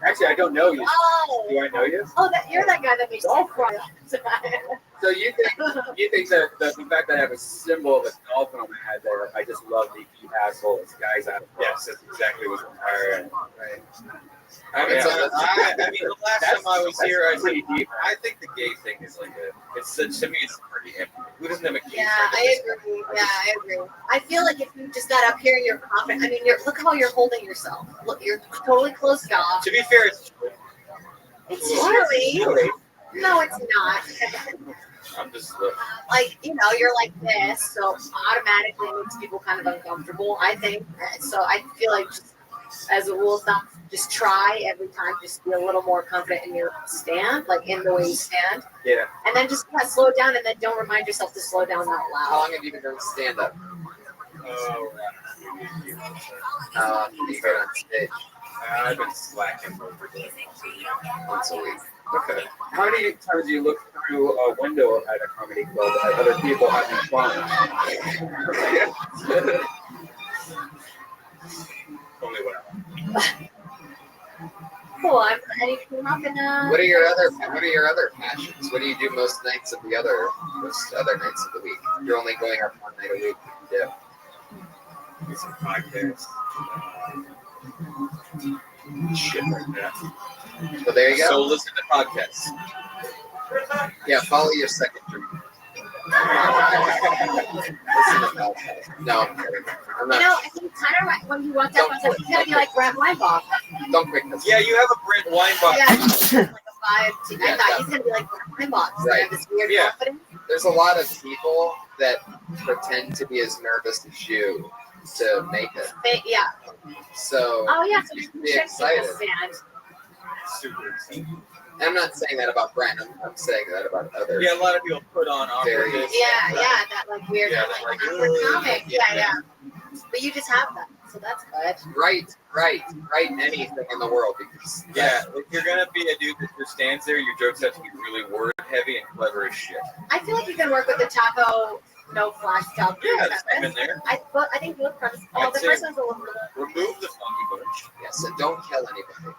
Actually, I don't know you. Oh, Do I know you? you're that guy that makes me cry all the time. So you think that the fact that I have a symbol of a dolphin on my head there, I just love the assholes guys out. Yes, that's exactly what I'm Right. I mean, the last time I was here, I pretty deep. think the gay thing is like to me, it's pretty empty. Who doesn't have a gay Yeah, friend? I agree. Yeah, I agree. I feel like if you just got up here and you're confident, I mean, look how you're holding yourself. Look, you're totally closed off. To be fair, it's It's really. No, it's not. I'm just Like, you're like this, so automatically it makes people kind of uncomfortable, I think. So I feel like just as a rule of thumb, just try every time, just be a little more confident in your stand, like in the way you stand. Yeah. And then just slow down and then don't remind yourself to slow down out How loud. long have you been doing stand up? oh, How long have you been on stage? I've been slacking over there. Once a week. Okay. How many times do you look through a window at a comedy club at other people having fun? Only when Cool. And you came up in What are your other passions? What do you do most nights of most other nights of the week? You're only going up one night a week. Yeah. do some podcasts. Shit like that. But there you go. So listen to podcasts. Yeah, follow your second dream. Listen to podcasts. No, I'm kidding. I'm not. I think it's kind of right when you walked up, I was like, you gotta be like Brett Weinbach. Don't quick this. Yeah, you have a Brent Weinbach. Yeah, he's like a vibe. Yeah, I thought he's gonna be like Brett Weinbach. So Right. have this weird Yeah. confidence. There's a lot of people that pretend to be as nervous as you to make it. Yeah. So Oh yeah. So you you should can be check excited. the band. Super excited. I'm not saying that about Brent. I'm saying that about others. Yeah, a lot of people put on awkwardness. Yeah, that like weird, Yeah, like, like, awkward comic. Yeah. But you just have that, so that's good. Write anything in the world because Yeah, if you're gonna be a dude that just stands there, your jokes have to be really word heavy and clever as shit. I feel like you can work with the taco, no flash top. Yeah, the same in there. I think both premise. Oh, I'd the say first one's a little. Remove the funky bunch. yes, and don't kill anybody.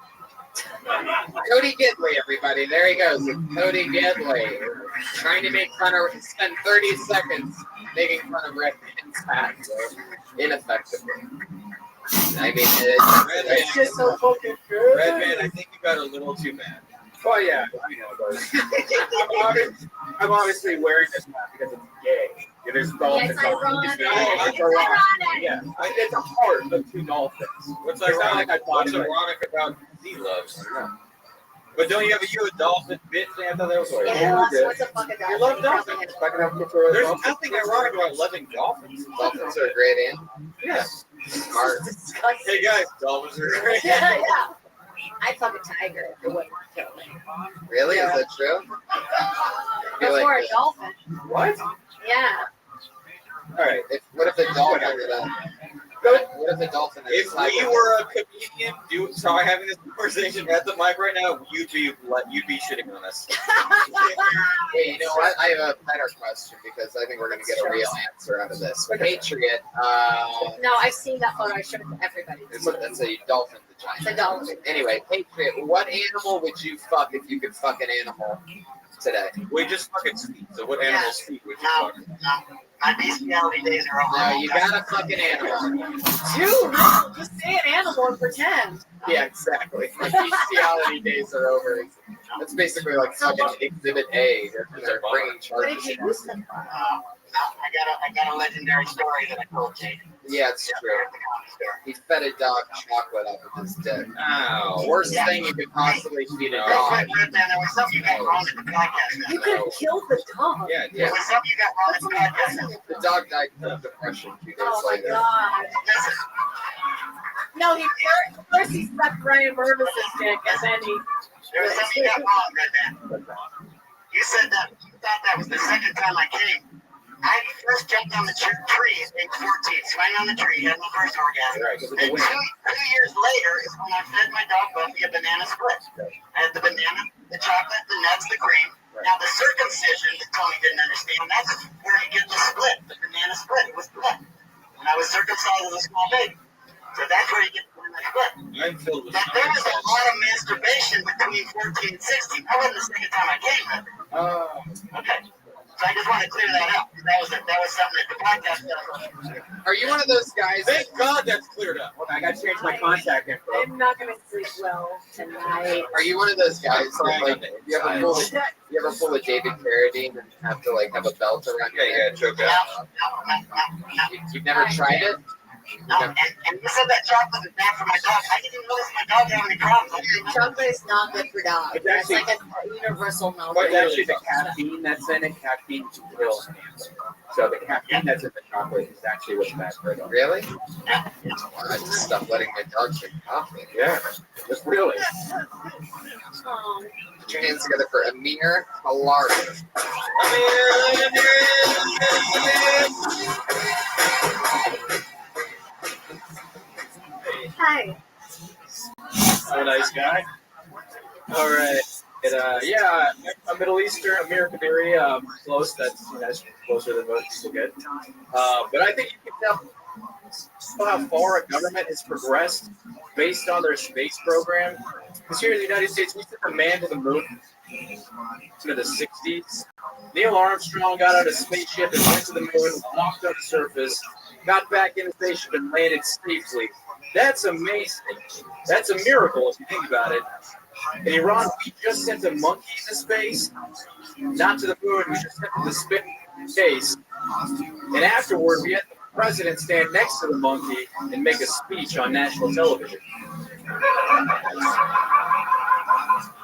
Cody Gidley, everybody. There he goes. Cody Gidley. Trying to make fun of, spend 30 seconds making fun of Redman's hat. Ineffectively. I mean, It's just so fucking good. Redman, I think you got a little too mad. Oh yeah, you know, I'm obviously wearing this hat because it's gay. There's dolphins. It's ironic. It's ironic. Yeah, it's a heart of two dolphins. What's It's not ironic? like I bought What's it. ironic about sea loves? But don't you have a dolphin bitch? I thought that was what Yeah, what's a fucking You love dolphins. There's There's nothing ironic about loving dolphins. dolphins are great animals. Yes. Smart. Hey guys, dolphins are great. Yeah. I'd fuck a tiger if it wouldn't kill me. Really? Is that true? Before a dolphin. What? Yeah. All right. What if the dolphin did that? What if the dolphin If we were a comedian, having this conversation at the mic right now, you'd be shitting on us. Hey, you know what? I have a better question because I think we're going to get a real answer out of this. Patriot. No, I've seen that photo. I showed it to everybody. That's a dolphin vagina. It's a dolphin. Anyway, Patriot, what animal would you fuck if you could fuck an animal today? We just fucking speak. So what animal's feet would you fuck? My bestiality days are over. No, you gotta fuck an animal. Dude, just say an animal and pretend. Yeah, exactly. My bestiality days are over. That's basically like fucking Exhibit A. They're bringing What charges. did you use them for? I got a legendary story that I told Jake. Yeah, it's true. He fed a dog chocolate up in his dick. Ow. Worst thing you could possibly feed a Real dog. quick, Redman, there was something you got wrong at the podcast. You could have killed the dog. Yeah, Yeah. There was something you got wrong at the podcast. The dog died of depression 2 days Oh my later. god. Listen, No, first he sucked Brian Burvis' dick, and then he. there was something you got wrong, Redman. You said that you thought that was the second time I came. I first jumped on the tree at age 14, swung on the tree, had my first orgasm. Right, And 2 years later is when I fed my dog Buffy a banana split. I had the banana, the chocolate, the nuts, the cream. Now the circumcision that Tony didn't understand, that's where you get the split, the banana split. It was split. When I was circumcised as a small baby. So that's where you get the banana split. I'm filled with Now there was a lot of masturbation between 14 and 16. That wasn't the second time I came, right? Okay. So I just want to clear that up. That was something that the podcast does. Are you one of those guys? Thank God that's cleared up. I got to change my contact info. I'm not gonna sleep well tonight. Are you one of those guys that, like, you ever pull a David Carradine and have to like have a belt around your neck? Choke No, out. You've never tried it? no, and you said that chocolate is bad for my dog. I didn't even notice my dog had any problems. Chocolate is not good for dogs. It's It's actually- like a universal no. But actually, the caffeine that's in it, caffeine kills cancer. So the caffeine that's in the chocolate is actually what's bad for a dog. Really? I just stopped letting my dog drink coffee. Yeah, just really. Put your hands together for Amir Halari. Hi. So nice guy. All right. And, yeah, a Middle Eastern, American area, close. That's closer than most people get. But I think you can tell how far a government has progressed based on their space program. Because here in the United States, we sent a man to the moon into the 60s. Neil Armstrong got out of a spaceship and went to the moon, walked on the surface, got back in the spaceship and landed safely. That's amazing. That's a miracle if you think about it. In Iran, we just sent a monkey to space, not to the moon. We just sent them to space. And afterward, we had the president stand next to the monkey and make a speech on national television.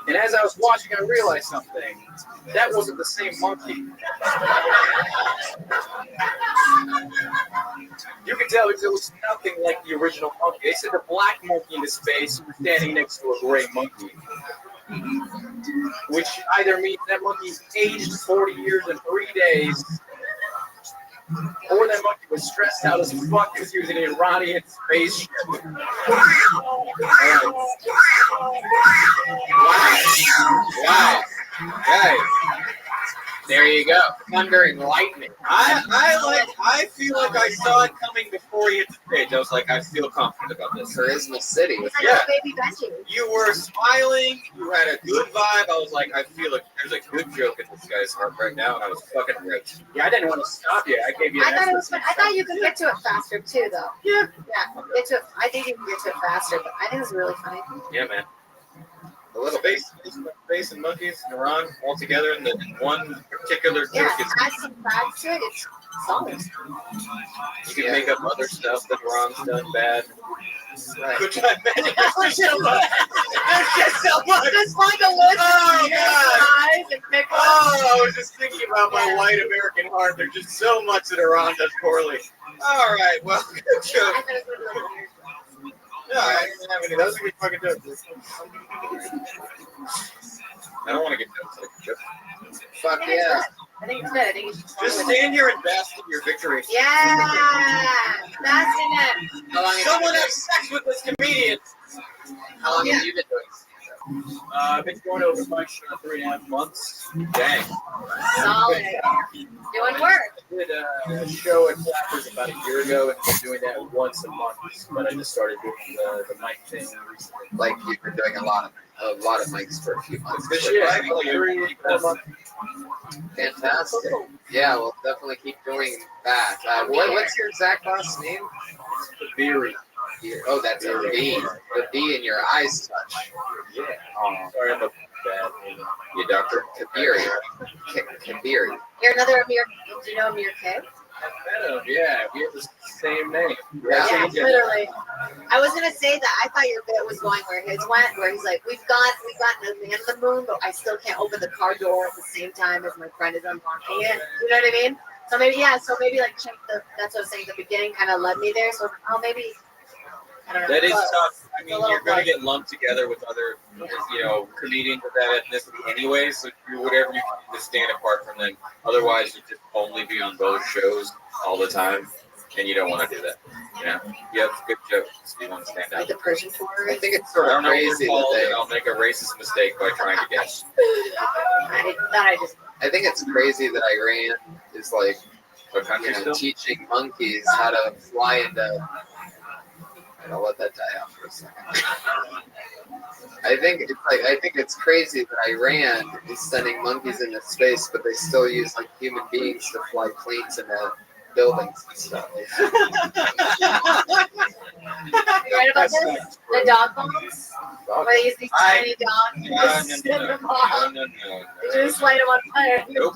And as I was watching, I realized something. That wasn't the same monkey. You could tell because it was nothing like the original monkey. They sent a black monkey into space and was standing next to a gray monkey. which either means that monkey aged 40 years and 3 days, or that monkey was stressed out as fuck because he was in an Iranian spaceship. Wow. Right. There you go. Thunder and lightning. I feel like I saw it coming before he hit the stage. I was like, I feel confident about this. Charisma City. Yeah. Baby Benji. You were smiling. You had a good vibe. I was like, I feel like there's a good joke in this guy's heart right now, and I was fucking right. Yeah, I didn't want to stop you. I gave you. I thought it was fun. I thought you could get to it faster too, though. Yeah. Yeah. Get to it. I think you can get to it faster, but I think it was really funny. Yeah, man. A little space and monkeys and Iran all together in one particular joke. Yeah, add some facts to it. It's solid. You can make up other stuff that Iran's done bad. Right. Which I meant. There's just so much. Just like a list Oh, God. and pick one. Oh, I was just thinking about my white American heart. There's just so much that Iran does poorly. All right, well, good joke. I thought it was really weird. No, I didn't have any. Those are good fucking jokes. I don't want to get jokes. Fuck yeah. I think it's good. I think you should Just stand here and bask in your victory. Yeah, that's it. How long Someone have sex with this comedian. How long have you been doing? I've been going over much 3.5 months. Dang. Solid. Doing work. I did a show at Clappers about a year ago, and I've been doing that once a month. But I just started doing the mic thing recently. Like you've been doing a lot of mics for a few months. Yeah, like 3 4 months. Fantastic. Yeah, we'll definitely keep doing that. What's your exact last name? Kabiri. Oh, that's a V. The V in your eyes touch. Yeah. Sorry, I'm a bad name. You Dr. Kabiri. Kabiri. You're another Amir. Do you know Amir K? I met him. Yeah, we have the same name. Yeah, literally. I was gonna say that I thought your bit was going where his went, where he's like, we've gotten the man in the moon, but I still can't open the car door at the same time as my friend is unlocking it. You know what I mean? So maybe like check that's what I was saying at the beginning, kind of led me there. So maybe I don't know. That is close. tough. I mean, you're going to get lumped together with other, comedians of that ethnicity anyway, so do whatever you can to stand apart from them. Otherwise, you just only be on both shows all the time, and you don't want to do that. You have good jokes. You want to stand out. Like the Persian tour. I think it's sort I of don't know what crazy you're called, that and I'll make a racist mistake by trying to guess. I think it's crazy that Iran is like, teaching monkeys how to fly into. I'll let that die out for a second. I think it's crazy that Iran is sending monkeys into space, but they still use like human beings to fly planes into buildings and stuff. You right about this? The dog bombs? Where they use these tiny dogs. No. They just light them on fire. Nope.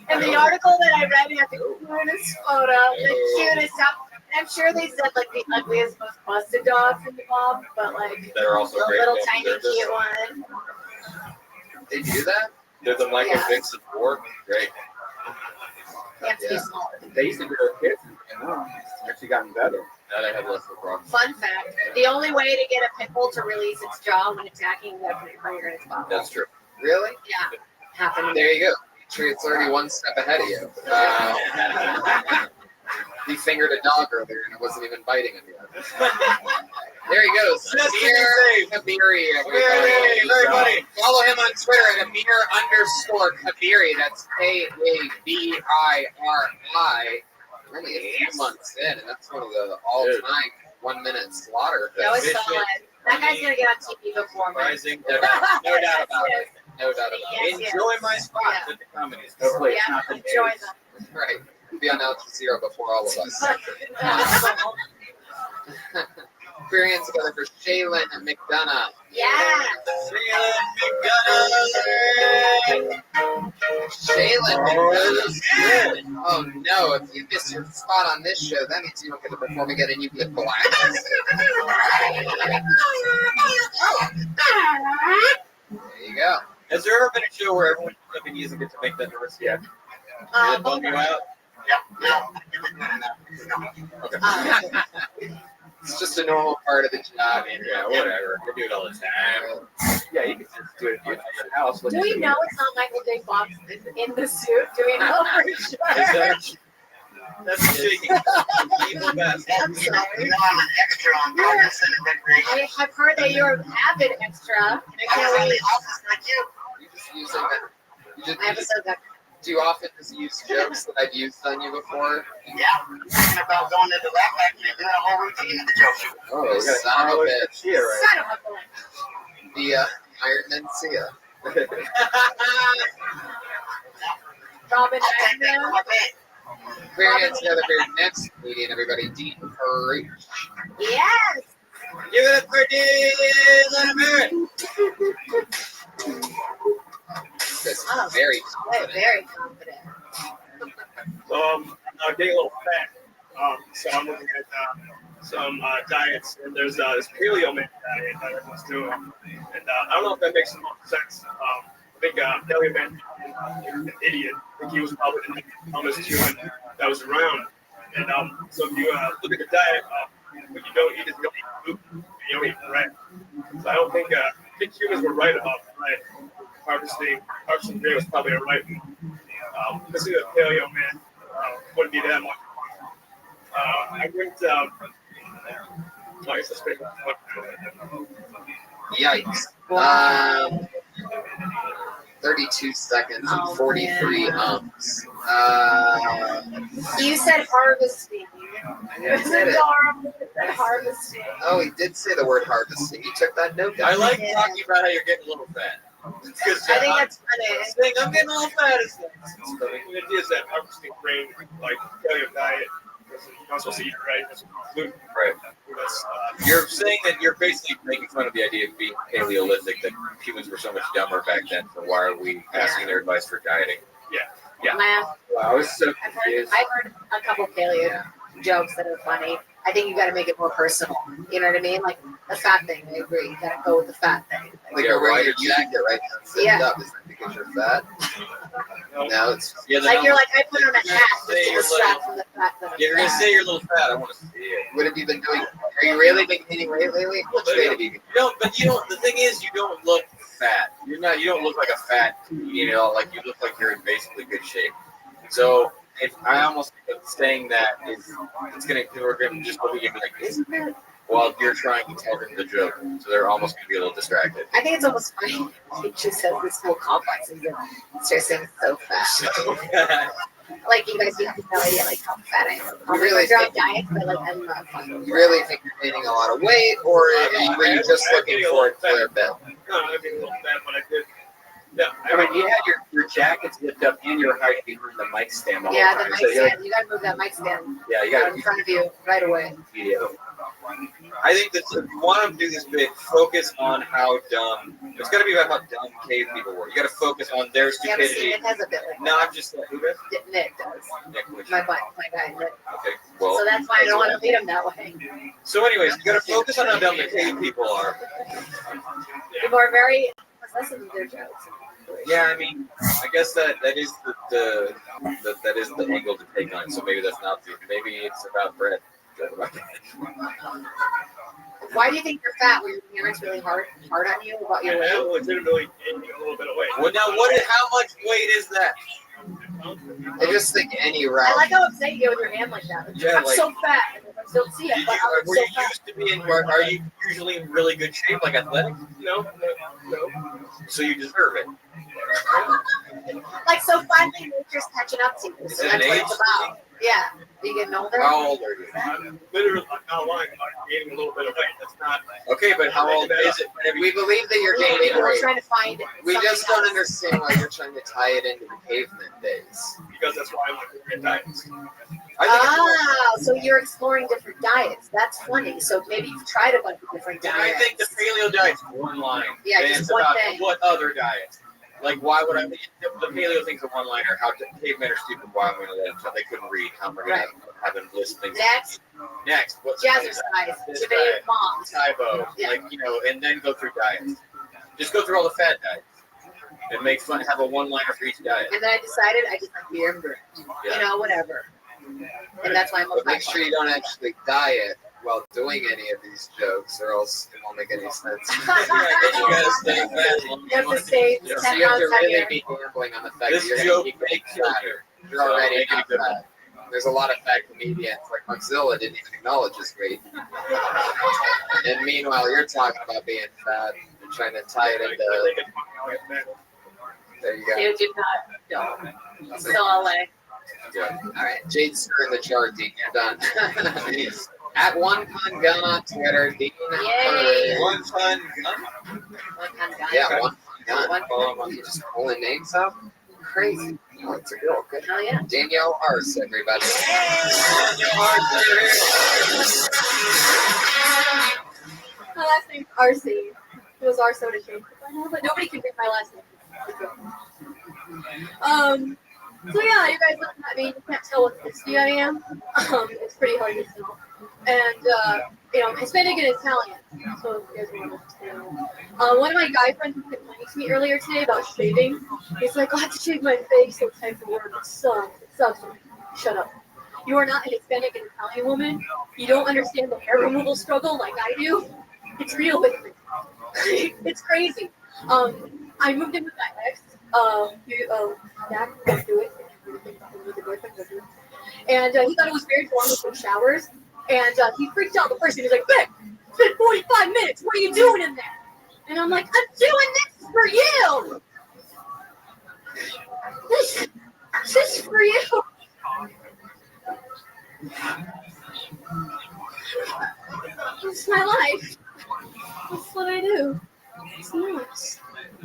And the article that I read had the cutest photo, the cutest stuff. I'm sure they said like the ugliest, most busted dogs in the bomb, but like They're also the great. little tiny cute one. They do that? They're the Michael Vincent War. Great. You have to be smaller. They used to do their kids, and it's actually gotten better. Now they have less of a problem. Fun fact: the only way to get a pit bull to release its jaw when attacking, you have to put your finger in its mouth. That's true. Really? Yeah, happened. There you go. Sure, it's already one step ahead of you. He fingered a dog earlier and it wasn't even biting him yet. There he goes. Amir Kabiri. Everybody. Follow him on Twitter at Amir_Kabiri. That's Kabiri. Only a few months in, and that's one of the all-time 1 minute slaughter. That was solid. That guy's gonna get on TV before me. Rising. No doubt about it. No doubt about it. Yes, Enjoy my spots at the comedies. Hopefully it's not the enjoy case. them. Right. Be on Al Jazeera before all of us. Experience together for Shaylin McDonough. Yeah. Shaylin McDonough. Oh no, if you miss your spot on this show, that means you don't get to perform again and you get blacklisted. There you go. Has there ever been a show where everyone doesn't get to make that noise yet? Did it bum you out? Yeah. Okay. It's just a normal part of the job. Yeah, whatever. I do it all the time. Yeah, you can just do it at your house. Do we know it's not Michael J. Fox in the suit? Do we know for sure? That's shaking. Evil bastard. I'm sorry. I'm an extra on Carcass and Recreation. I've heard that you're an avid extra, and I I can't was in wait. the office like you. You just using that. I have a subject. Do you often just use jokes that I've used on you before? Yeah, I'm thinking about going to the rap factory and doing a whole routine of the joke shoot. Oh, we got Son of a bitch. here, right? Son of a bitch. The Iron Man Sia. Robin I'll take that Iron for Man. my bed. Very together very next meeting, everybody. Dean Curry. Yes. Give it up for Dean. Let him hear it. That's Oh, very very confident. I'm getting a little fat. So I'm looking at some diets, and there's this paleo man diet that everyone's doing, and I don't know if that makes some sense. I think paleo man is an idiot. I think he was probably the dumbest human that was around. And so if you look at the diet, what you don't eat is you don't eat food, and you don't eat bread. So I don't think humans were right about bread. Harvesting grain was probably a right one. Listening to the paleo man wouldn't be that much. I went. I guess that's pretty much. Yikes. 32 seconds and 43 ums. You said harvesting. I said it. Adorable. You said harvesting. Oh, he did say the word harvesting. He took that note I down. like talking about how you're getting a little fat. It's good I think that's funny. Saying I'm getting a little fat. The idea is that harvesting grain, like paleo diet, you're not supposed to eat right. That's gluten. Right. That's, You're saying that you're basically making fun of the idea of being Paleolithic, that humans were so much dumber back then, so why are we asking their advice for dieting? Yeah. Man, Wow, I was so I've confused. heard a couple paleo jokes that are funny. I think you got to make it more personal. You know what I mean? Like the fat thing. I agree. You got to go with the fat thing. Like Yeah, you're wearing right. your jacket right now, zipped Yeah. up. Is that because you're fat? No, it's Yeah, Like you're like, I put on a hat Say just to you're distract from the fact that I'm You're gonna fat. say you're a little fat. I want to see it. what have you been doing? Are you really been gaining weight lately? Which weight have you been? But you don't. The thing is, you don't look fat. You're not. You don't look like a fat. You know, like you look like you're in basically good shape. So if I almost think that saying that is, it's gonna. We're gonna just look at you and be like, isn't it? While you're trying to tell them the joke, so they're almost gonna be a little distracted. I think it's almost funny. He just has this whole complex and starts saying so fat. Like you guys, you have no idea like how fat I am. I'm really really on diet, but like I'm not fucking. You really think you're gaining a lot of weight, or were you just looking for it for a bit? no, I mean a little fat, but I did. Yeah, I mean, you had your jacket zipped up and your height behind the mic stand the whole Yeah, the time. mic So you're like, stand. You gotta move that mic stand yeah, you out got in front of you right away. video. I think that if you want to do this bit, focus on how dumb. It's got to be about how dumb cave people were. You got to focus on their You haven't seen stupidity. it has a bit like Not just who does? Nick does. Nick, which- My guy Nick. Okay, well. So that's why I don't want to lead him that way. So, anyways, you got to focus on how dumb the cave people are. People are very possessive of their jokes. Yeah, I mean, I guess that is the that is the angle to take on. So maybe that's not the. Maybe it's about bread. Why do you think you're fat? Were your parents really hard on you about your I weight? am legitimately gaining a little bit of weight. Well, now how much weight is that? I just think any I route. like how upset you get with your hand like that. Yeah, I'm like- so fat. I don't see it, but I'm Were so you fat. used to be in? Are you usually in really good shape, like athletic? No. So you deserve it. Like so finally nature's catching up to you. Is So it that's an what age it's about. Yeah. Are you getting older? How old are you? I'm literally not lying. I'm gaining a little bit of weight. That's not. Okay, but how old is it? We believe that you're gaining We're weight. trying to find We something just don't else. understand why you're trying to tie it into the caveman days. Because that's why I'm looking at diets. Ah, so you're exploring different diets. That's funny. So maybe you've tried a bunch of different And diets. I think the paleo diet's one line. Yeah, And just it's one about thing. what other diets. Like, why would I? The paleo thing's a one-liner. How cavemen are stupid. Why I'm going to let them? So they couldn't read. How am I going to have them list things? Next. What's Jazzercise. This Too many diet. moms. Tybo. Yeah. Like, and then go through diets. Just go through all the fat diets. And make fun. Have a one-liner for each diet. And then I decided I just like beer and bread. Yeah. You know, whatever. And that's why I'm a But make sure you don't actually diet while doing any of these jokes, or else it won't make any sense. You gotta stay fat. You have to stay So 10 you have to pounds really heavier. be gambling on the fact This that you're joke going to makes keep fatter. You're already make it a not good one. fat. There's a lot of fat comedians, like Mozilla didn't even acknowledge his weight. And meanwhile, you're talking about being fat and trying to tie it into. There you go. You do not. No. Still LA. Good. All right, Jade's in the chart, Dean. You're done. At One Pun Gun on Twitter, Dean. Yay. One ton gun. One time done. Yeah, One Pun Gun. One You just pulling names up. Crazy. Oh, it's a girl. Good. Hell yeah. Danielle Arce, everybody. My last name's RC. It was our soda shake. But nobody can pick my last name. So yeah, you guys looking at me, you can't tell what ethnicity I am. It's pretty hard to tell. And Hispanic and Italian. So if you guys want to know. One of my guy friends was complaining to me earlier today about shaving. He's like, I have to shave my face so time for work. It sucks. It sucks. Shut up. You are not a Hispanic and Italian woman. You don't understand the hair removal struggle like I do. It's real with me. It's crazy. I moved in with my ex. Dad, don't do it. And he thought it was weird to want to take showers. And he freaked out the first thing. He's like, "Vic, it's been 45 minutes. What are you doing in there?" And I'm like, "I'm doing this for you. This is for you." It's my life. That's what I do. It's nice.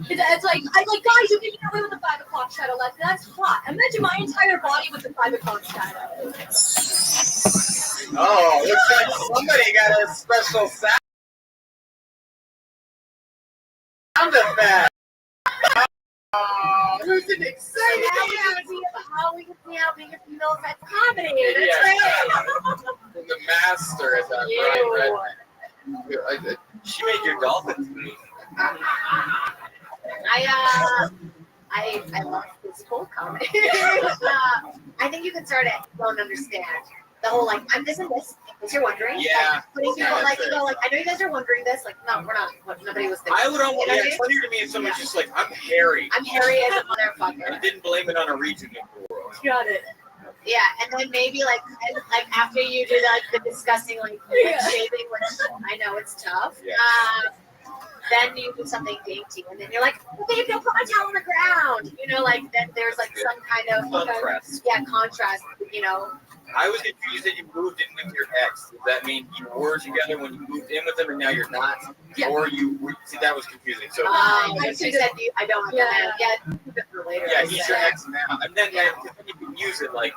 It's like, I'm like, guys, you can get away with the 5 o'clock shadow. That's hot. Imagine my entire body with the 5 o'clock shadow. Oh, looks like somebody got a special sound effect. Oh, who's an So excited? now we can see how big a female affects comedy. That's right. The master at that right. She made your dolphins move. I love physical comedy. I think you can start it. Don't understand the whole like I'm this and this. If you're wondering, Yeah. Like, putting people like you go like I know you guys are wondering this. Like no, we're not. What nobody was thinking. I would almost, You know yeah, what I it's funnier to me if someone's just like, I'm hairy. I'm Harry as a I motherfucker. didn't blame it on a region of the world. Got it. Yeah, and then maybe like after you do like the disgusting like shaving, which I know it's tough. Yeah. Then you do something dainty, and then you're like, okay, go put my towel on the ground. You know, like then there's like some kind of Contrast. contrast. You know. I was confused that you moved in with your ex. Does that mean you were together when you moved in with him and now you're not? Yeah. Or you see, that was confusing. So Because you said I don't have Yeah. that. Yeah, keep it for later. yeah, he's your ex now. And then you can use it like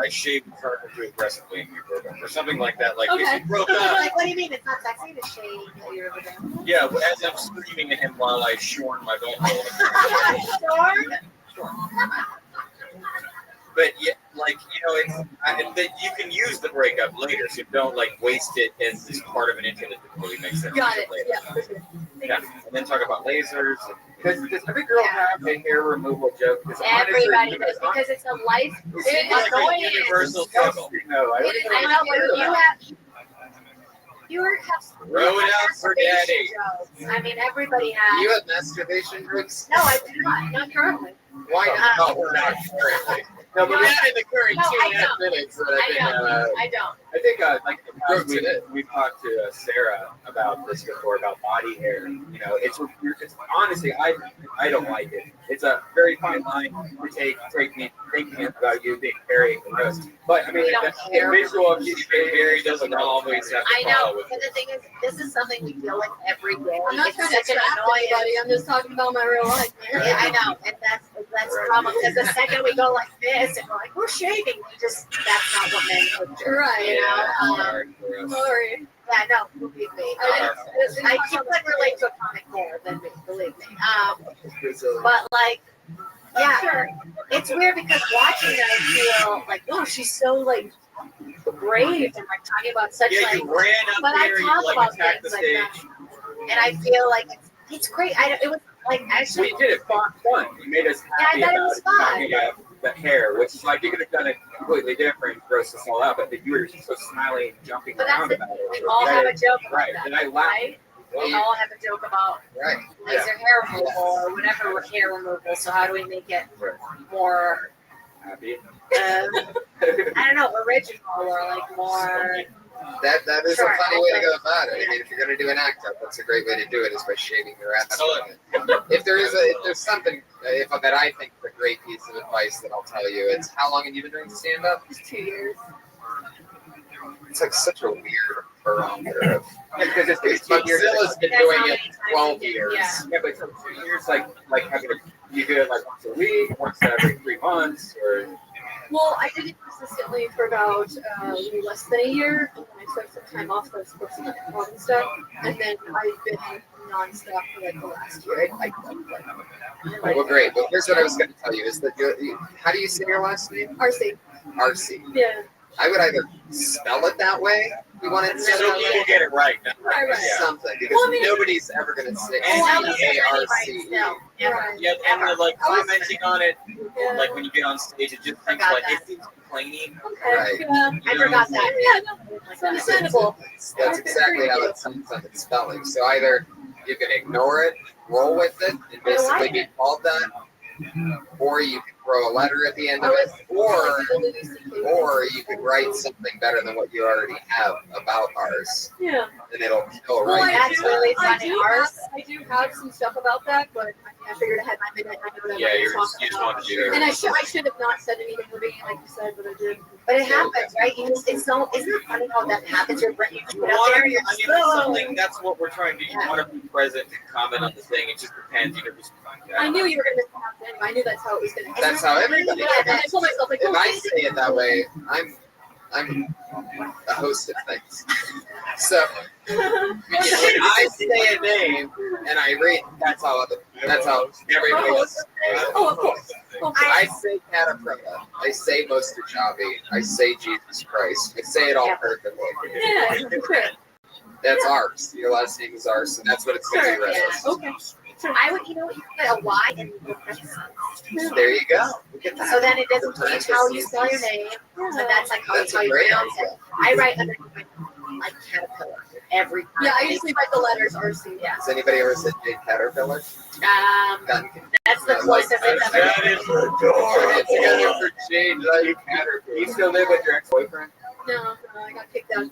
I shaved in front of him too aggressively and we broke up. Or something like that. Like if Okay. you broke up. Like, what do you mean? It's not sexy to shave while you're over there. Yeah, as I'm screaming at him while I shorn my butthole. Sure. But yeah, like it's that you can use the breakup later, so don't like waste it as this part of an incident that really makes sense. Got it. Later. Yeah, for sure. Yeah, and then talk about lasers. Does every girl have a hair removal joke? Everybody does because it's a life. It's like a universal struggle. No, I don't I know what you have. You have. Throw it out for daddy. Jokes. I mean, everybody has. You have masturbation jokes? No, I do not. Not currently. Why not? No, we're not currently. No, but No, we had in the current no, 2.5 minutes that I've been. I don't. I think we've talked to Sarah about this before about body hair. You know, it's honestly I don't like it. It's a very fine line to take thinking about you being hairy and gross. But I mean, We don't the care. visual of you being hairy doesn't always have to I follow know. with But the thing is, this is something we deal with every day. I'm not It's trying to such an trap anybody. annoyance. I'm just talking about my real life, man. Yeah, I know, and that's the problem. Because the second we go like this, and we're like, we're shaving, that's not what men would do. Right. You know. Sorry. Yeah, no, believe me. I keep would relate to a comic more than me, believe me. But like, yeah, it's weird because watching it, I feel like, oh, she's so like brave and like talking about such Yeah, like. you ran up But I there, talk you like about attacked the things stage. like that, and I feel like it's great. It was like actually. We did it fun. You made us Yeah, I happy thought it about was fun. talking about the hair, which like you could have done it completely different, gross us all out, but you were so smiling and jumping But around that's about it. we all have a joke about Right, that, and I laughed. right? We all have a joke about Right. laser hair removal or whatever hair removal. So how do we make it more, Happy. I don't know, original or like more? That is Sure, a funny way to go about it. I mean, if you're gonna do an act up, that's a great way to do it, is by shaving your ass. If there's something that I think is a great piece of advice that I'll tell you, it's how long have you been doing stand up? It's 2 years. It's like such a weird barometer of Because it's 2 years. Mozilla's been That's doing how it many times 12 you did, years. yeah. Yeah, but for 2 years, like having you do it like once a week, once every 3 months, or Well, I did it consistently for about less than a year, and then I took some time off, so I was supposed to get involved and stuff, and then I've been nonstop for like the last year. Well, great. But here's what I was going to tell you: is that how do you say your last name? RC. RC. Yeah. I would either spell it that way. You want to say so people get it right. Right. something because Well, I mean- nobody's ever going to say Oh, I was C-A-R-C-E. Ever. Yeah, and Ever. like commenting on it, Yeah. like when you get on stage, it just seems Forgot like that. it seems complaining. Okay. Right. Yeah. I forgot that. Yeah, no, it's understandable. That's exactly how it sounds on the spelling. So either you can ignore it, roll with it, and basically be called that, or you can throw a letter at the end of it, or you could write something better than what you already have about ours, Yeah. and it'll kill Well, right. that's really I funny. I do do have some stuff about that, but I figured I had my minute. I know what I Yeah, wanted you to talk just about. want to do And I should have not said anything in the beginning, like you said, but I did. But it happens, right? You just, isn't it funny how that happens? Your brain, you You put out want there, to, and you're I mean, just, it's something that's what we're trying to do. You want to be present and comment on the thing. It just depends. You know, just I knew you were going to miss out anyway. I knew that's how it was going to That's how everybody. Yeah, and I told myself, like, If I don't say it that way, I'm a host of things. So when I say a name and I read, that's how everybody else. Oh, of course. I say Cataprilla. I say Moster Chavi. I say Jesus Christ. I say it all perfectly. Yeah, sure. That's ours. Your last name is ours, and that's what it's going to be. Read as. Okay. So I would, you know what, you put a Y and you put S. There you go. Look at that. So then it doesn't change how you spell your name, but that's like That's how a you great pronounce idea. it. I write underneath my name, like Caterpillar every time. Yeah, I usually write the letters RC. Yeah. Has anybody ever said Jade Caterpillar? That's the closest I've ever. that is the door. Get together for Jade Caterpillar. You still live with your ex-boyfriend? No, I got kicked out.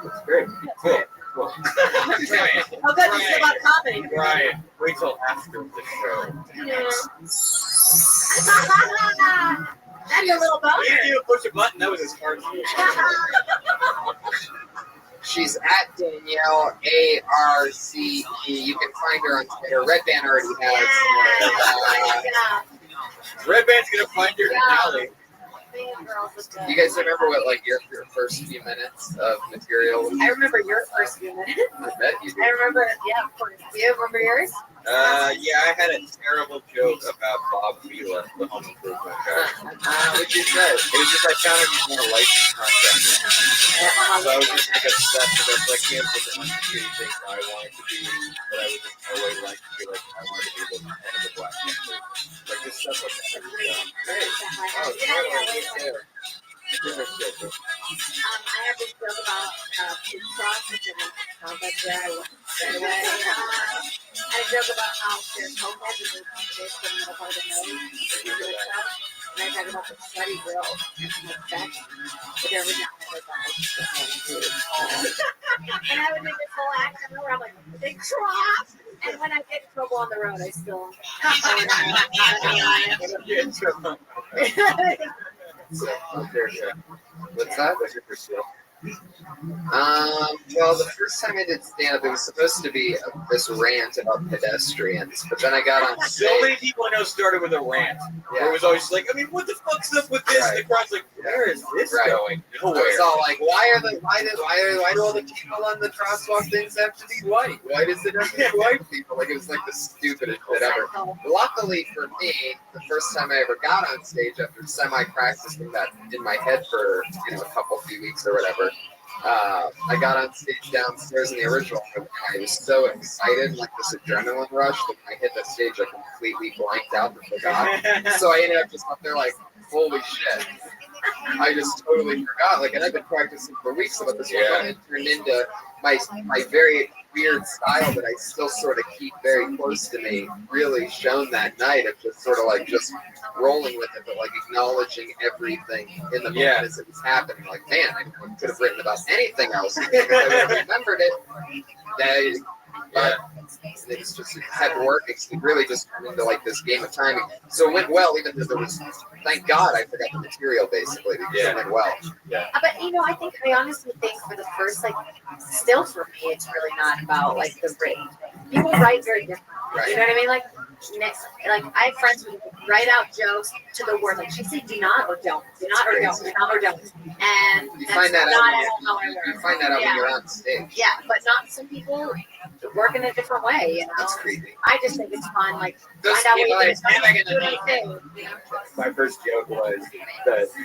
That's great. Cool. Cool. Oh, good. This is about comedy. Brian, wait till after the show. Yeah. That's a little He didn't boner. even push a button. That was his heart. She's at Danielle ARCE. You can find her on Twitter. Red Band already has. Red Band's gonna find your alley. You guys remember what your first few minutes of material? I remember your first few minutes. I bet you do. I remember, yeah, of course. Do you remember yours? Yeah, I had a terrible joke about Bob Vila, the home improvement guy. What'd you say? It was just I found him on a license contract. So I was just like obsessed with it. Like he was the one thing I wanted to be, but I was just always like to be like I wanted to be the head of the Black Panther. Like this stuff like that. Oh, yeah. I have this joke about pig sausage and how that's where I went right away. I had a joke about how there's homeheads and there's the middle part of the nose. And I talk about the sweaty girl like sex with their vagina. And I would make this whole action where I'm like, big drop. And when I get in trouble on the road, I still. What's that? What's your first joke? Well, the first time I did stand-up, it was supposed to be this rant about pedestrians, but then I got on So stage. many people I know started with a rant. Where it was always like, I mean, what the fuck's up with this? And the crowd's like, where is this going? I was all like, why do all the people on the crosswalk things have to be white? Why does it have to be white people? Like it was like the stupidest shit ever. Luckily for me, the first time I ever got on stage after semi-practicing that in my head for a few weeks or whatever, I got on stage downstairs in the original room, and I was so excited, like this adrenaline rush, that when I hit the stage, I completely blanked out and forgot. So I ended up just up there like, holy shit. I just totally forgot. Like, and I've been practicing for weeks about this one, and it turned into my very weird style that I still sort of keep very close to me. Really shown that night of just sort of like just rolling with it, but like acknowledging everything in the moment as it was happening. Like, man, I could have written about anything else because I would have remembered it. But it's just it kept working. It really just turned into like this game of timing. So it went well, even though there was. Thank God I forgot the material basically because it went well. But I think I honestly think for the first still for me, it's really not about like the written. People write very differently. Right. You know what I mean? Like I have friends who write out jokes to the word. Like she said, do not or don't, do not or don't, do not or don't. And you find that out. You find that out when you're on stage. Yeah, but not some people work in a different way. You know, that's creepy. I just think it's fun. Like Just, find out you know, what it's My first joke was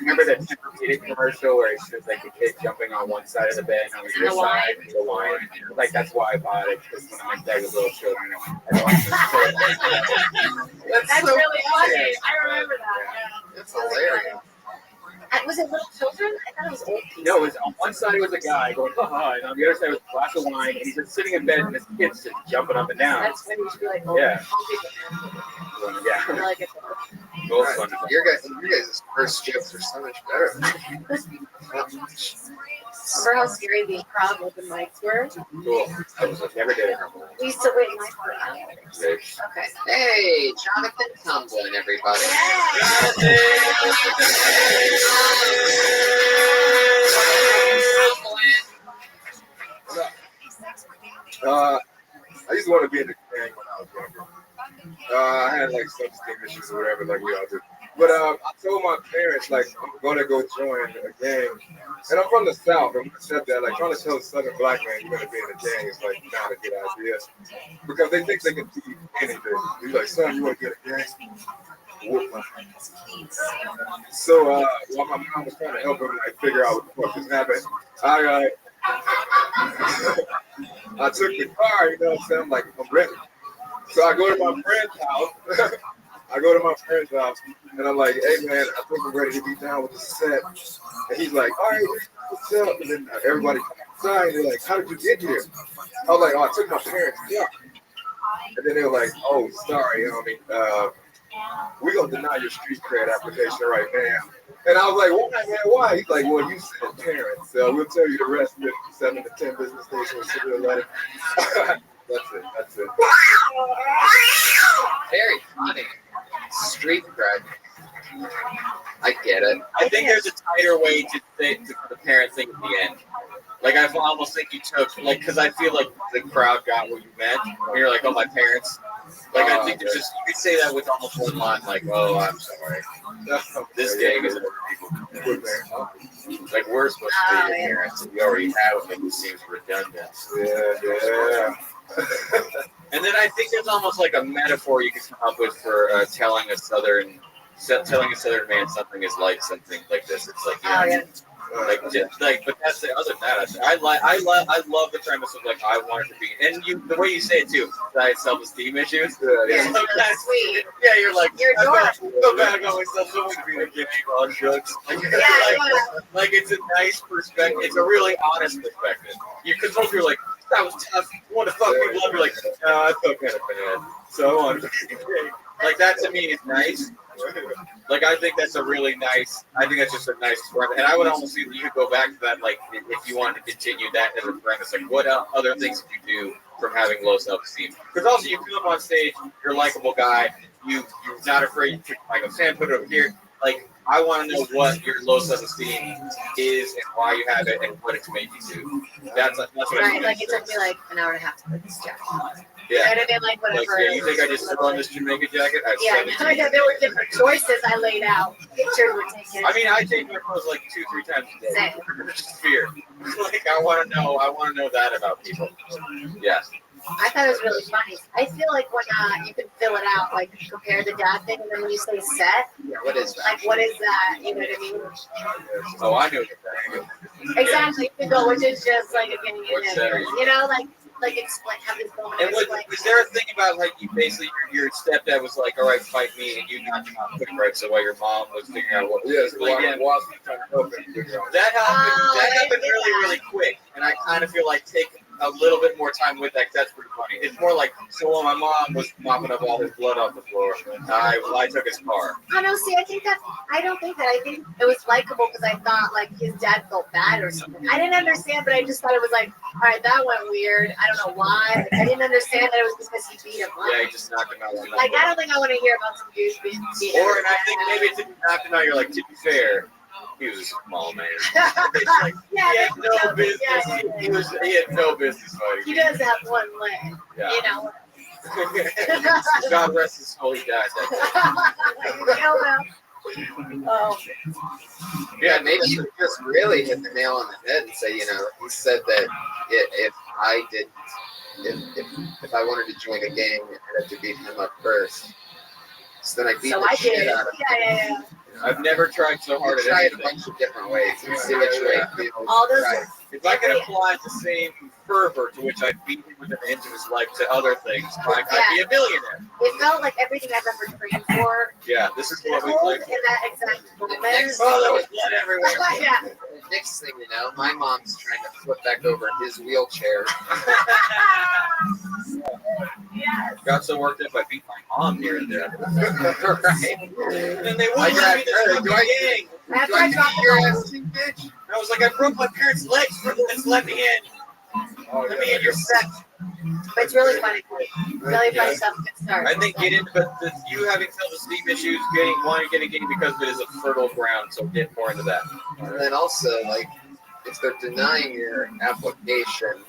remember that Superpedia commercial where it's just like a kid jumping on one side of the bed and on the other side of the wine. Like that's why I bought it because when I was little children, That's so really funny. funny. I remember that. That's hilarious. Was it little children? I thought it was old people. No, it was on one side was a guy going, haha, and on the other side was a glass of wine, and he's just sitting in bed, and this kid's just jumping up and down. That's when you should be like, old, Yeah. old people. Yeah. I like it. Both fun. Your guys' first jokes are so much better. Remember how scary the improv open mics were? Cool. I never did it. We used to wait in line for hours. Okay. Hey, Jonathan Tumblin, everybody. I used to want to be in the gang when I was younger. I had like self-esteem issues or whatever, like we all do. But I told my parents, like, I'm going to go join a gang. And I'm from the South. I'm my stepdad, like, trying to tell a Southern black man you're going to be in a gang is, like, not a good idea. Because they think they can do anything. He's like, son, you want to get a gang? Whoop my ass. So, while my mom was trying to help him, like, figure out what the fuck was happening, I took the car, you know what I'm saying? I'm like, I'm ready. So I go to my friend's house. And I'm like, hey man, I think I'm ready to be down with the set. And he's like, all right, what's up? And then everybody comes inside and they're like, how did you get here? I was like, oh, I took my parents' car. And then they were like, oh, sorry, homie. We're gonna deny your street cred application right now. And I was like, why, man, why? He's like, well, you said parents. So we'll tell you the rest in 7 to 10 business days when we send you a letter. That's it. Very funny. Street cred. I get it. I think there's a tighter way to say for the parent thing at the end. Like I almost think you took because I feel like the crowd got what you meant. When you're like, oh, my parents. Like I think there's just you could say that with almost one line, like, oh, I'm sorry. This gang is like we're supposed to be your parents, and you already have them. It seems redundant. Yeah. And then I think there's almost like a metaphor you could come up with for telling a southern man something is like something like this. It's like, but that's the other than that. I love the premise of like I want it to be, and the way you say it too. I had self-esteem issues. Yeah, that's sweet. Yeah, you're like You're adorable. so bad about myself. So much being a gang on drugs. Like it's a nice perspective. It's a really honest perspective. Because most people are like, that was tough. You want to fuck people up? You're like, I felt kind of bad. So I wanted to be great. Like that to me is nice. Like I think that's a really nice. I think that's just a nice premise. And I would almost see you could go back to that. Like if you want to continue that as a premise, like what other things can you do from having low self-esteem? Because also you come up on stage, you're a likable guy. You're not afraid to like I'm saying, put it over here. Like I want to know what your low self-esteem is and why you have it and what it can make you do. That's what right. Like it took me like an hour and a half to put this jacket on. Yeah. You know what I mean? Like whatever. Like, you think I just threw on this Jamaica jacket? There were different choices I laid out. Pictures were taken. I mean, I change my clothes like 2-3 times a day. Just fear. Like I want to know that about people. Yes. I thought it was really funny. I feel like when you can fill it out, like compare the dad thing, and then when you say set, yeah, what is that? Like what is that? You know what I mean? Oh, I knew what that. Exactly. You go, which is just like again, you know, like like explain, have this moment. And explain. was there a thing about like you basically your stepdad was like, all right, fight me, and you knocked him out quick, right? So while your mom was figuring out what Yes, like, yeah, that happened really quick, and I kind of feel like taking a little bit more time with that. 'Cause that's pretty funny. It's more like so while my mom was mopping up all his blood off the floor, I took his car. Oh no, see, I don't think that. I think it was likable because I thought like his dad felt bad or something. I didn't understand, but I just thought it was like, all right, that went weird. I don't know why. Like, I didn't understand that it was because he beat him up. Yeah, he just knocked him out. Like I don't think I want to hear about some dude being beat up. Or and I think maybe it's knocked him out. You're like, to be fair, he was a small man. Like, Yeah, he had that's no what- business. yeah, yeah, yeah. He had no business fighting. He does have one leg. Yeah. You know. God rest his soul. He died that Oh. Yeah, maybe you just really hit the nail on the head and say, you know, he said that if I did, if I wanted to join a gang, I'd have to beat him up first. So then I beat So the I shit did. out of him. Yeah. I've never tried so hard at Try it a anything. bunch of different ways and see which way it feels. All those. Right. If I can apply the same fervor to which I beat him within an inch of his life to other things, I'd be a millionaire. It felt like everything I've ever trained for. Yeah, this is what we Hold play in that exact moment. Oh, there was blood everywhere. Yeah. Next thing you know, my mom's trying to flip back over his wheelchair. Got so worked up I beat my mom here and there. Right. And they I wouldn't let me got her. this Do fucking I- gang. After Do I I dropped beat your the ass too, bitch? I was like, I broke my parents' legs for this. Let me in. Let me in your set. But it's really funny. Really funny stuff. Good start. I think get into you having self-esteem issues, wanting to get a game because of it is a fertile ground. So get more into that. And then also, like, if they're denying your application,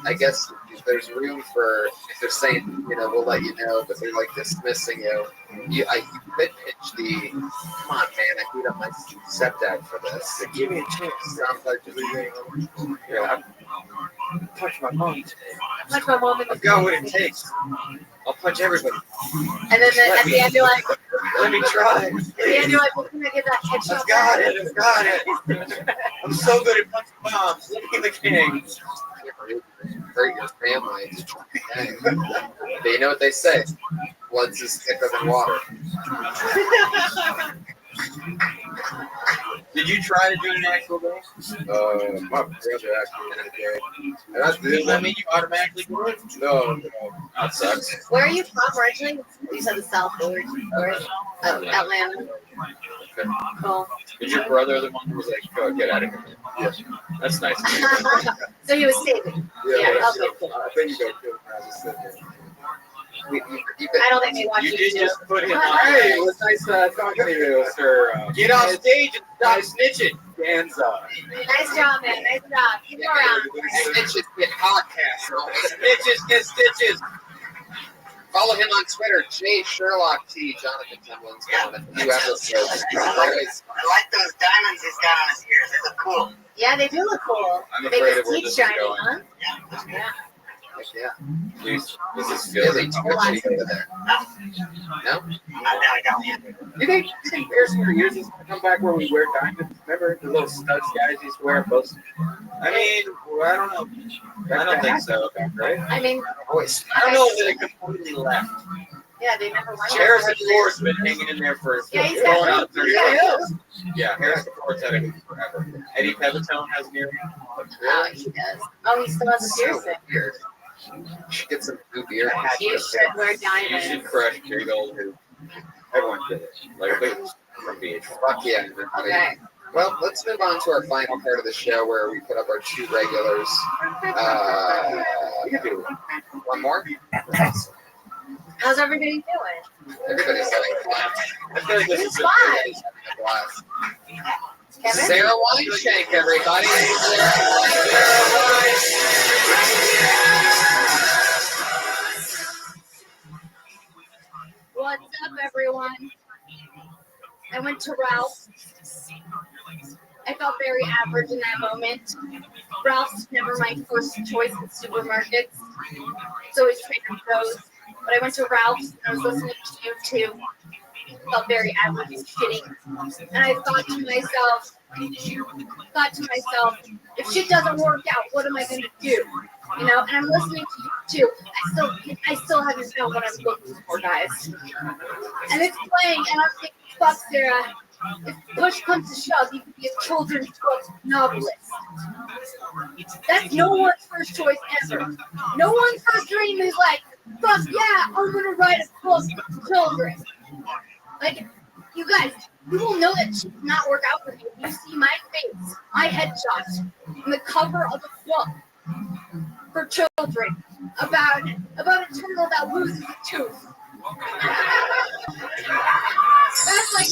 I guess there's room for, if they're saying, you know, we'll let you know, but they're like dismissing you. You could pitch the, come on, man, I beat up my stepdad for this. Give me a chance. Sounds like Yeah, punch my mom today. Punch my mom in the I've got what it takes. I'll punch everybody. And then at the end you're like, Let me try. at the end you're like, well, can I get that headshot? I've got it. I've got it. I'm so good at punching moms. Look at the king. hurt your family. Hey. But you know what they say? Blood's is thicker than water. Did you try to do it in an actual game? My brother actually did it. And that's Does that mean you automatically do it? No. That sucks. Where are you from originally? You said the South or Atlanta. Cool. Is your brother the one who was like, "Go get out of here"? Yes. That's nice. So he was saving. Yeah, okay, cool. I think you go kill I just said that. I don't think they want You you did to. just put him on. Hey, it was nice talking to you, sir. Get off stage and stop snitching. Danza. Nice job, man. Nice job. Keep it around. Snitches get podcasts. Snitches get stitches. Follow him on Twitter, J Sherlock T. Jonathan Timlin's on a few episodes. Always. I like those diamonds he's got on his ears. They look cool. Yeah, they do look cool. I'm Make afraid his of where teeth this is shiny, going. huh? Yeah. Yeah. Please, this is Really good. twitchy over there. No? I got one. You think piercing your ears is gonna come back where we wear diamonds? Remember the little studs guys used to wear most? I mean, I don't know. I don't think so. Right? I mean, Always. I don't know that it completely left. yeah, they never went. Harrison Ford's been hanging in there for Yeah, he's going got on 30 years. Yeah, Harrison Ford's had it forever. Eddie Pepitone has an ear. Oh, he does. Oh, he still has a So piercing. weird. You should get some new beer. You should wear You diamonds. should crush big old hoop. Everyone did it. Like from beach. Fuck yeah, everybody. Okay. Well, let's move on to our final part of the show where we put up our two regulars. You can do it. One more? How's everybody doing? Everybody's having fun. I feel like this is It's a fun. Everybody's having a blast. Kevin? Sarah Wineshank, everybody. What's up, everyone? I went to Ralph's. I felt very average in that moment. Ralph's never my first choice in supermarkets. It's always Trader Joe's. But I went to Ralph's and I was listening to you too. Felt very average and shitty. And I thought to myself, if shit doesn't work out, what am I gonna do? You know, and I'm listening to you too. I still haven't found what I'm looking for, guys. And it's playing, and I'm thinking, fuck, Sarah. If push comes to shove, you could be a children's book novelist. That's no one's first choice ever. No one's first dream is like, fuck yeah, I'm gonna write a book for children. Like, you guys, you will know that shit does not work out for you. You see my face, my headshot, on the cover of a book for children about a turtle that loses a tooth. That's like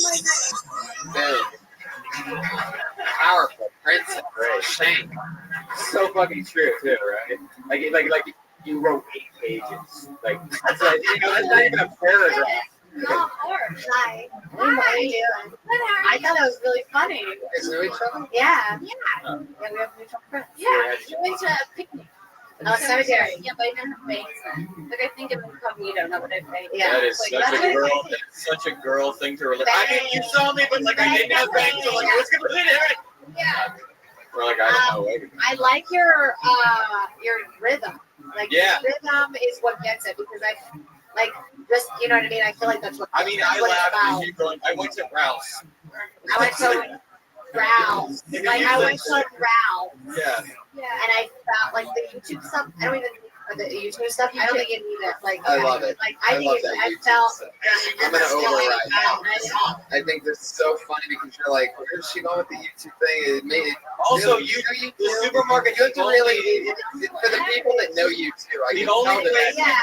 my Very powerful, Prince, great. Shame. So fucking true too, right? Like you wrote 8 pages. Like that's like, you know, that's not even a paragraph. not hard. Hi. How are you doing? I thought that was really funny. Is there each other? Yeah. Yeah. We have mutual friends. Yeah. We went to a picnic. Cemetery. Yeah, but I didn't have face. Like I think of incognito, not what I think. Yeah. That is Like, such that's a girl. what I That's such a girl thing to relate. I mean, you saw me, but like I didn't have bangs. So like, what's gonna be there? Yeah. We're like, I don't know. I like your rhythm. Like Yeah. your rhythm is what gets it because I like just you know what I mean. I feel like that's what. I mean, that's I what it's laughed about. at you going. I went to Ralph's. I went to Ralph's. Like I went to Ralph's. Yeah. Yeah. And I felt like the YouTube stuff. I don't even the YouTube stuff. I don't think it needed. Like I love it. Like I I love think that I YouTube felt. stuff. I'm gonna override. I think this is so funny because you're like, where's she going with the YouTube thing? It made it. Also, really, the supermarket. You have to really, for the people that know you too. I The can only tell that. Yeah.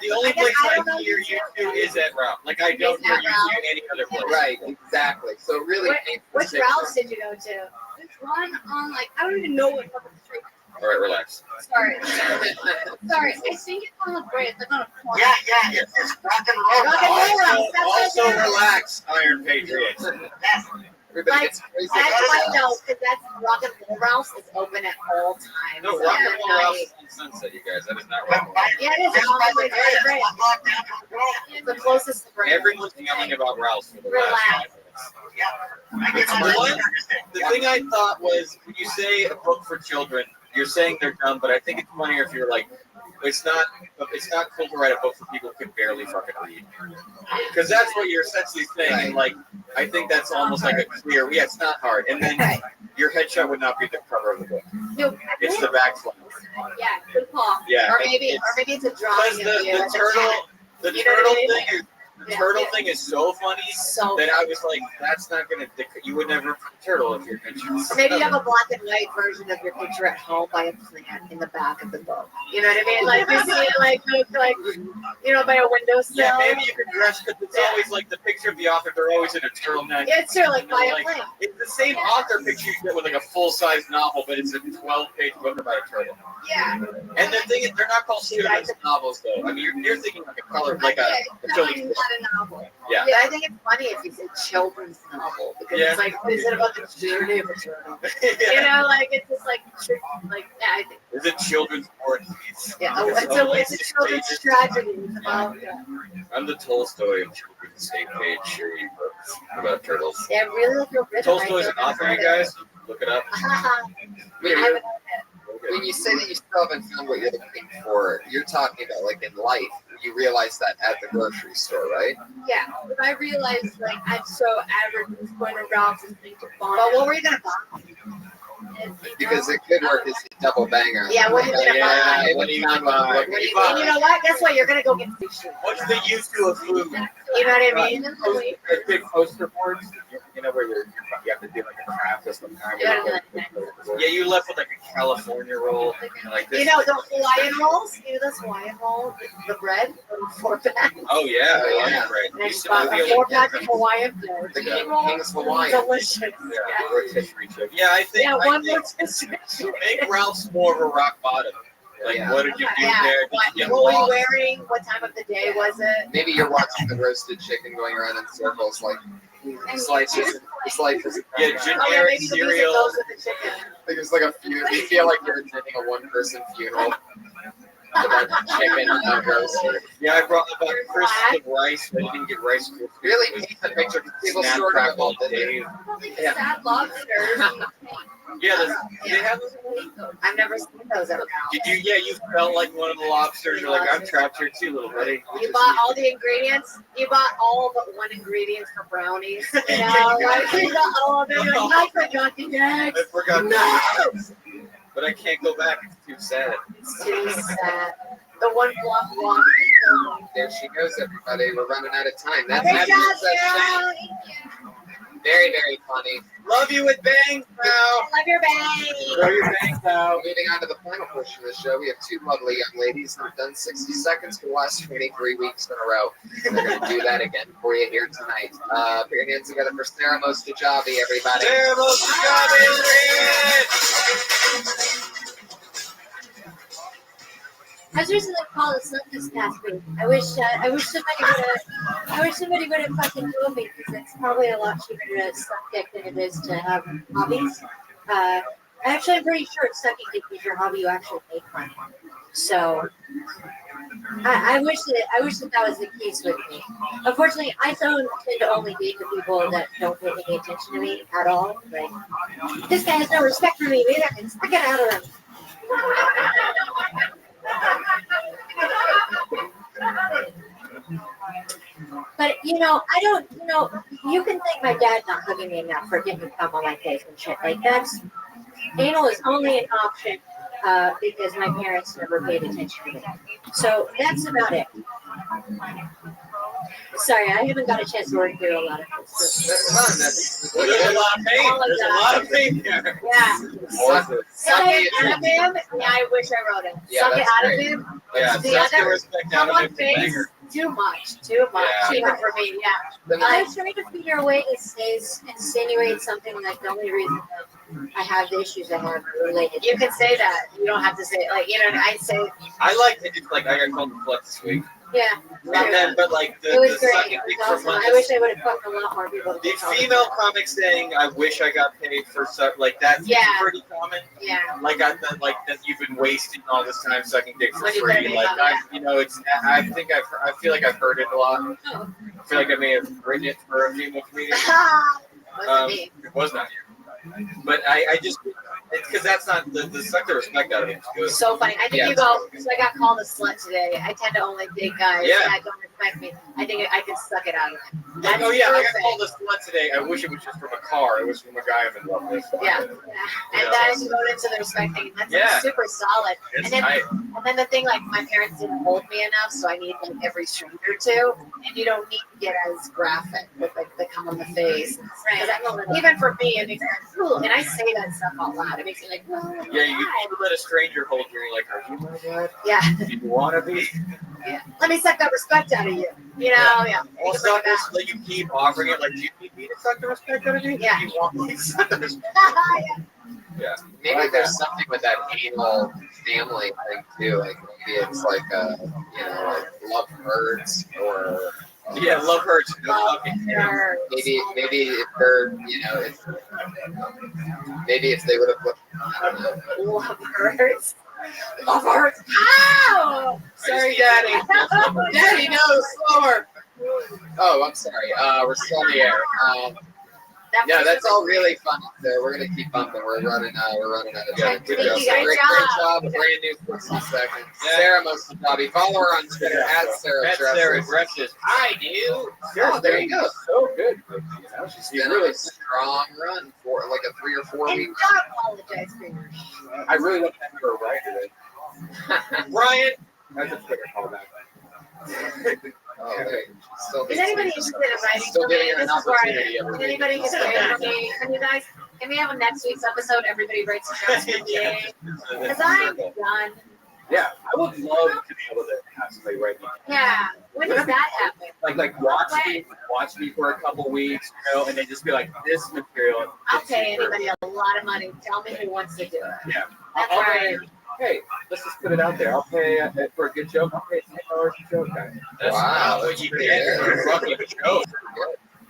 The only I guess place I I don't know hear you you to is at Ralph. Like I don't Is hear at you Ralph. to any other place. Right, exactly. So really, paint the Which picture. Ralph's did you go to? There's one on like I don't even know what fucking street. All right, relax. Sorry. Sorry. I think it's on the bridge. Like on a corner. Yeah, it's rock and roll. Rock and roll. Also relax, Iron Patriots. Everybody Like, gets crazy. That's funny though, because that's Rock and Roll Ralph's is open at all times. No, Rock and Roll Ralph's is on Sunset, you guys. That is not Rock and Roll. Yeah, it is. It's on the way to the bridge. It's the closest to the bridge. Everyone's yelling about Ralph's for the last 5 minutes. It's One, the thing I thought was when you say a book for children, you're saying they're dumb, but I think it's funnier if you're like, it's not cool to write a book for people who can barely fucking read. Because that's what you're essentially saying. And like, I think that's almost like a clear, yeah, it's not hard. And then your headshot would not be the cover of the book. No, It's the backflap. yeah, good call. Yeah. Or maybe it's a drawing Because of you. the as a turtle, the You know what I turtle mean? thing is, the turtle thing is so funny So that I was like, that's not gonna. You would never put a turtle if you're picturing. Or maybe you have a black and white version of your picture at home by a plant in the back of the book. You know what I mean? Like you see it like you know by a windowsill. Yeah, maybe you could dress because it's always like the picture of the author. They're always in a turtleneck. Yeah, it's true. Like by a Like, plant. it's the same author picture you get with like a full-size novel, but it's a 12-page book about a turtle. Yeah. And the thing is, they're not called children's novels, though. I mean, you're thinking like a color, like a children's book. Not a novel. Yeah. Yeah, I think it's funny if you say children's novel because Yeah. it's like, what is it about the journey of a turtle? You Yeah. know, like it's just like yeah, I think Is it children's war and peace? yeah, it's a children's pages. tragedy. It's about I'm the Tolstoy of children's state page series books about turtles. yeah, really like your rhythm. Tolstoy's an author, you guys. Look it up. I haven't heard it. When you say that you still haven't found what you're looking for, you're talking about like in life. You realize that at the grocery store, right? Yeah. But I realized like I'm so average with going to Ralph's and things to farm. But what were you gonna buy? Because it could work as a double banger. Yeah, what are you gonna buy? What do you Found buy? what I'm What looking do you, for. and you know what? Guess what? You're gonna go get sushi. What's the use to a food? You know what I mean? Big poster boards. You know where you have to do like a craft of some kind. Yeah, you left with like a California roll. Like this. You know the Hawaiian rolls? You know this Hawaiian roll? The bread? The 4-pack? Oh yeah, Oh, Hawaiian yeah. bread. And I Used just to bought be a able to 4-pack get of Hawaiian bread. The King's Hawaiian. Delicious. Yeah, rotisserie chicken. Yeah, I think. Yeah, I one think rotisserie chicken. make Ralph's more of a rock bottom. Like, Yeah. what did you do Yeah. there? Did you get What were you lost? wearing? What time of the day was it? Maybe you're watching the roasted chicken going around in circles, like slices. Slices. Yeah, Oh yeah, generic maybe the music cereal. goes with the chicken. Like it's like a funeral. You feel like you're attending a one-person funeral. About chicken and roasted. Yeah, I brought about crisps of rice, but I didn't get rice. Krispies. Really paint the picture. People Snap, sort of crackle, about it. Dave. Probably Yeah. sad lobsters. Yeah, they have those. I've never seen those ever. You felt like one of the lobsters. You're like, I'm trapped here too, little buddy. You bought all the ingredients. You bought all but one ingredient for brownies. You know, like you got all of it. You're like, I forgot the eggs. I forgot. No! But I can't go back. It's too sad. It's too sad. The one block walk. There she goes, everybody. We're running out of time. That's Great job, session. Very, very funny. Love you with bangs now. Love your bang. Throw your bangs out. Moving on to the final portion of the show, we have two lovely young ladies who have done 60 seconds for the last 23 weeks in a row. They're going to do that again for you here tonight. Put your hands together for Sarah Mostajabi, everybody. Sarah Mostajabi. I was recently called a son this past week. I wish somebody would have fucking told me, because it's probably a lot cheaper to suck dick than it is to have hobbies. Actually, I'm pretty sure sucking dick is your hobby. You actually make money. So I wish that was the case with me. Unfortunately, I don't tend to only date the people that don't pay any attention to me at all. Like, this guy has no respect for me. Maybe I can suck it out of him. But you can thank my dad not hugging me enough for getting cum on my face and shit. Like, anal is only an option because my parents never paid attention to me. So that's about it. Sorry, I haven't got a chance to work through a lot of this. That's fun. There's a lot of pain. There's a lot of pain here. Yeah. Suck it out of him. Yeah, I wish I wrote it. Yeah, Suck it that's out great. of him. Yeah, The suck the other, respect out come of on him. face. Too much. Yeah. Even for me. Yeah. I was trying to figure a way to insinuate something like the only reason that I have the issues I have are related. You can say that. You don't have to say it. Like, I say. I like to do, like, I got called the flex this week. Yeah. And then, but like It was the great. sucking It dick was for awesome. months. I wish I would have fucked a lot more people. The female comic saying, "I wish I got paid for suck," like that's Yeah. pretty common. Yeah. Like that you've been wasting all this time sucking dick for When you put free. it Like on, I feel like I've heard it a lot. I feel like I may have written it for a female comedian. Wasn't me. It was not you. But I just because that's not the suck the respect out of it. Is So funny. I think Yeah, you go. So I got called a slut today. I tend to only date guys Yeah. that don't respect me. I think I can suck it out of them. good. That's Oh yeah, I got perfect. called a slut today. I wish it was just from a car. It was from a guy I'm in love with. Yeah. And then you go into the respect thing. That's Yeah. super solid. It's And then, tight. and then the thing, like, my parents didn't hold me enough, so I need like every stranger to. And you don't need to get as graphic with like the cum on the face. Even for me, it makes me like, ooh, and I say that stuff out loud. It makes me like, oh, Yeah, you God. let a stranger hold you. You're like, are you my dad? Yeah. Do you want to be? Yeah. Let me suck that respect out of you. You know, yeah. Well, suck this, like you keep offering it. Like, do you need me to suck the respect out of you? Yeah. Do you want me to suck the respect? Yeah. Maybe Like there's that. something with that anal family thing too. Like maybe it's like like love hurts, or Yeah, love hurts. Love Okay. hurts. maybe if they're maybe if they would have put, I don't know. Love hurts. Love hurts. Ow! Sorry, Daddy. Daddy, no, slower. Oh, I'm sorry. We're still on the air. Yeah, that's all really fun. So we're gonna keep bumping. We're running out of time. Good Thank job. you guys. Great job. Brand new 60 seconds. Yeah. Sarah Mostajabi. Follow her on Twitter at Sarah That's Dresses. Sarah Dresses. I do. Oh, there you go. So good. She's been on a strong run for like a 3 or 4 And week. don't apologize for your I really want to have her right today. Brian. That's a Twitter callback. Oh, wait. Still Is anybody interested in writing Still for me? giving her an This is where I opportunity am. every Is anybody week. interested in me? Can you guys, can we have a next week's episode? Everybody writes jokes for me. Because I'm done. Yeah, I would love to be able to have somebody write me. Yeah. When does that happen? Like watch me for a couple weeks, and then just be like, this material. I'll is pay super. anybody a lot of money. Tell me who wants to do it. Yeah. That's I'll right. pay. Hey, let's just put it out there. I'll pay for a good joke. I'll pay $10 a joke, guys. That's Wow, not what that's you pretty get good. for a fucking joke.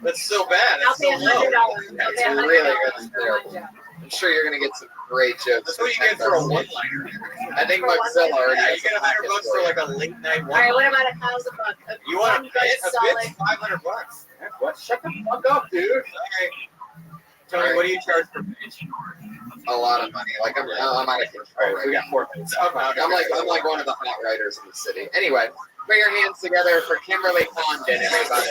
That's so bad. I'll That's pay so low. $100. I'll pay That's really $100 good. for one joke. I'm sure you're gonna get some great jokes. That's what you get for a one-liner. I think For one Mozilla liner? already Yeah, has you get a package $100 for you. like a late night All one. right, what about $1,000? You want One a good bit? A solid. bit's $500. What? Shut the fuck up, dude. Okay. Tony, what do you charge for bitch? a lot of money. Like I'm out of control. Right, we got 4 minutes. I'm like one of the hot writers in the city. Anyway, put your hands together for Kimberly Condon, everybody.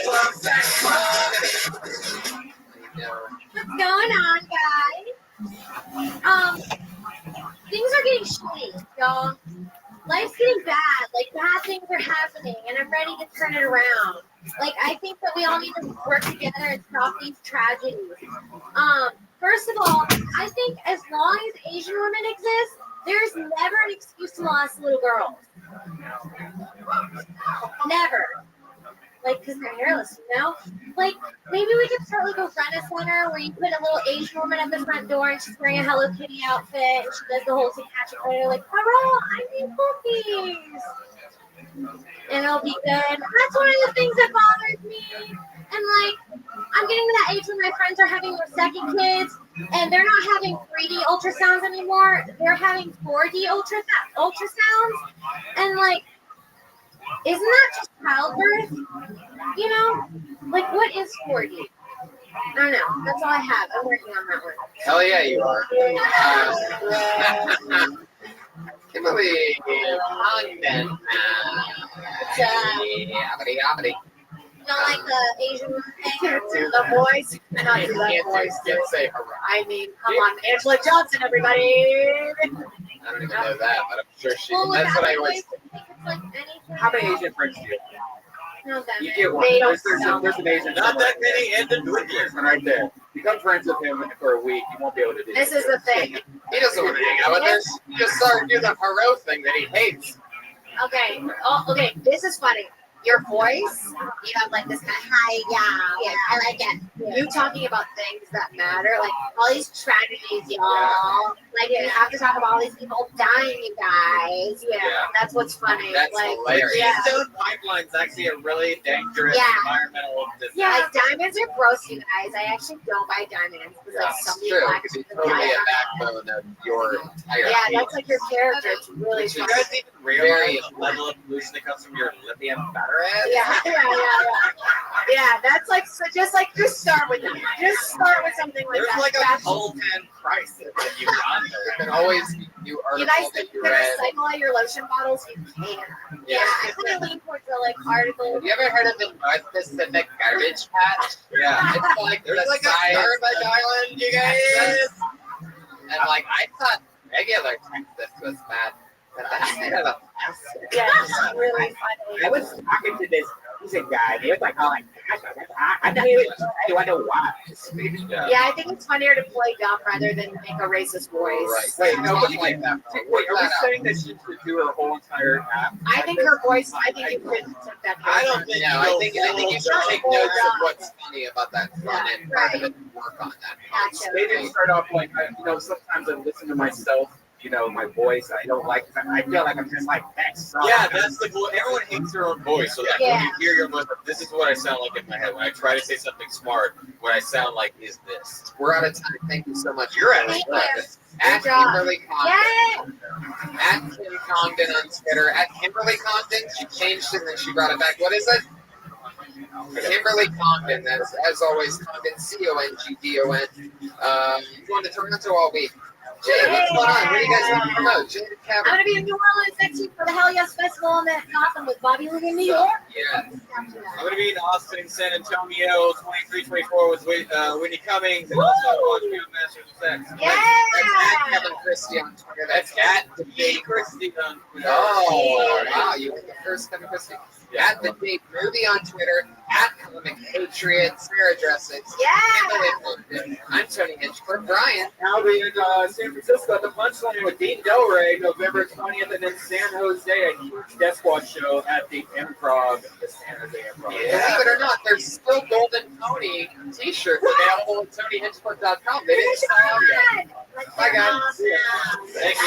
What's going on, guys? Things are getting shitty, y'all. Life's getting bad. Like, bad things are happening, and I'm ready to turn it around. Like, I think that we all need to work together and stop these tragedies. First of all, I think as long as Asian women exist, there's never an excuse to molest little girls. Never. Like, because they're hairless, you know? Like, maybe we could start like a rent-a-center where you put a little Asian woman at the front door and she's wearing a Hello Kitty outfit and she does the whole thing, catch it later, like, hello, I need cookies. And it'll be good. That's one of the things that bothers me. And like, I'm getting to that age when my friends are having their second kids and they're not having 3D ultrasounds anymore. They're having 4D ultrasounds. And like, isn't that just childbirth? You know? Like, what is 4D? I don't know. That's all I have. I'm working on that one. Hell yeah, you are. Kimberly Condon. You don't like the Asian woman thing? The voice. I not do that voice. Can't say hurrah. I mean, come on, Angela Johnson, everybody. I don't even know that, but I'm sure she. Well, That's what I without the always. voice, I think it's like anything. How many Asian friends do you have? Not that You many. get one. They don't There's an Asian. Not that many, and the dwindlers. right there. Become friends with him for a week. You won't be able to do This is the thing. He doesn't want to hang out with us. He just started doing the haro thing that he hates. Okay. Oh, okay. This is funny. Your voice, you have like this kind of high, yeah, I like it. You talking about things that matter, like all these tragedies, y'all. Like you have to talk about all these people dying, you guys. Yeah, that's what's funny. That's like, hilarious. yeah. Keystone Pipeline's actually a really dangerous Yeah. environmental disaster. Yeah, like diamonds are gross, you guys. I actually don't buy diamonds because like That's some true. people Because actually it's totally buy a backbone of your entire Yeah, being. that's like your character. It's really Do you funny. guys even realize the level of pollution that comes from your lithium battery? Yeah, that's like, so just start with that. Just start with something like There's that. like a That's- coal can crisis in Uganda. There can always be new You articles guys that think you you can read. recycle all your lotion bottles? You can. Yeah. I kind of lean towards the like article. Have you ever heard of the North Pacific Garbage Patch? Yeah. It's like There's the like a size Starbuck of- Island, you guys. And like I thought regular Texas was bad, but that's kind of a Yeah, it's really funny. I was talking to this Asian guy. He was like, "Oh my gosh, I don't even wonder why." Yeah, I think it's funnier to play dumb rather than make a racist voice. Right. Wait, no, Talk but like that. Wait, are we saying that she should do her whole entire app? I think her voice, I think you could take that. I don't think No, I think you should take notes of what's funny about that front end part of it and work on that. Gotcha. They didn't start off like, sometimes I listen to myself, my voice. I don't like, I feel like I'm just like, that sucks. Yeah, that's the cool. Everyone hates their own voice. So like when you hear your voice, this is what I sound like in my head. When I try to say something smart, what I sound like is this. We're out of time. Thank you so much. You're at Thank it. you. At Good job. Kimberly Condon. Yay! At Kim Condon on Twitter. At Kimberly Condon. She changed it and then she brought it back. What is it? Kimberly Condon. That's as always Condon. CONGDON. Going to Toronto all week. Jay, what's going on? What do you guys want to promote? Jay the I'm Cavern. gonna be in New Orleans next week for the Hell Yes Festival in Gotham with Bobby Lee in New York. Yeah. I'm going to be in Austin and San Antonio, 23, 24 with Whitney Cummings and also watching on Masters of Sex. Yeah! That's at Kevin Christie on Twitter. That's at the J. Christie on Twitter. Oh, wow. You went the first Kevin Christie. Yeah. At the Date Movie on Twitter. At Comic Patriot. Sarah Dresses. Yeah! I'm Tony Hinchcliffe. Brian. I'll be in San Francisco at the Punchline with Dean Delray, November 20th, and then San Jose, a huge Death Squad show at the Improv, the San Jose Improv. Believe it or not, there's still Golden Tony t-shirts available at TonyHinchcliffe.com. They didn't sell out yet. Bye, guys. See ya. Thank you.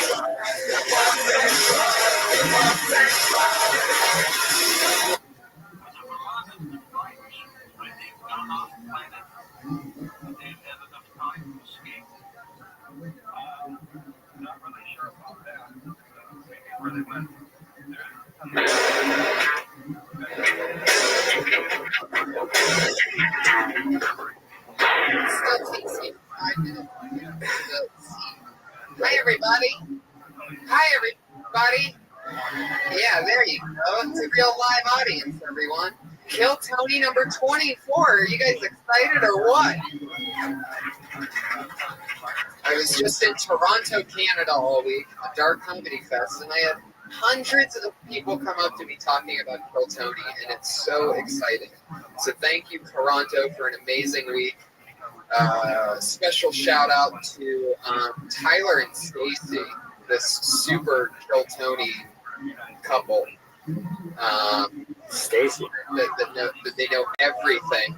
It still takes me 5 minutes to see Hi, everybody. Hi, everybody. Yeah, there you go. It's a real live audience, everyone. Kill Tony number 24. Are you guys excited or what? I was just in Toronto, Canada all week, a dark comedy fest, and I had hundreds of people come up to me talking about Kill Tony, and it's so exciting. So thank you, Toronto, for an amazing week. Special shout out to Tyler and Stacy, this super Kill Tony couple. Stacy. That they know everything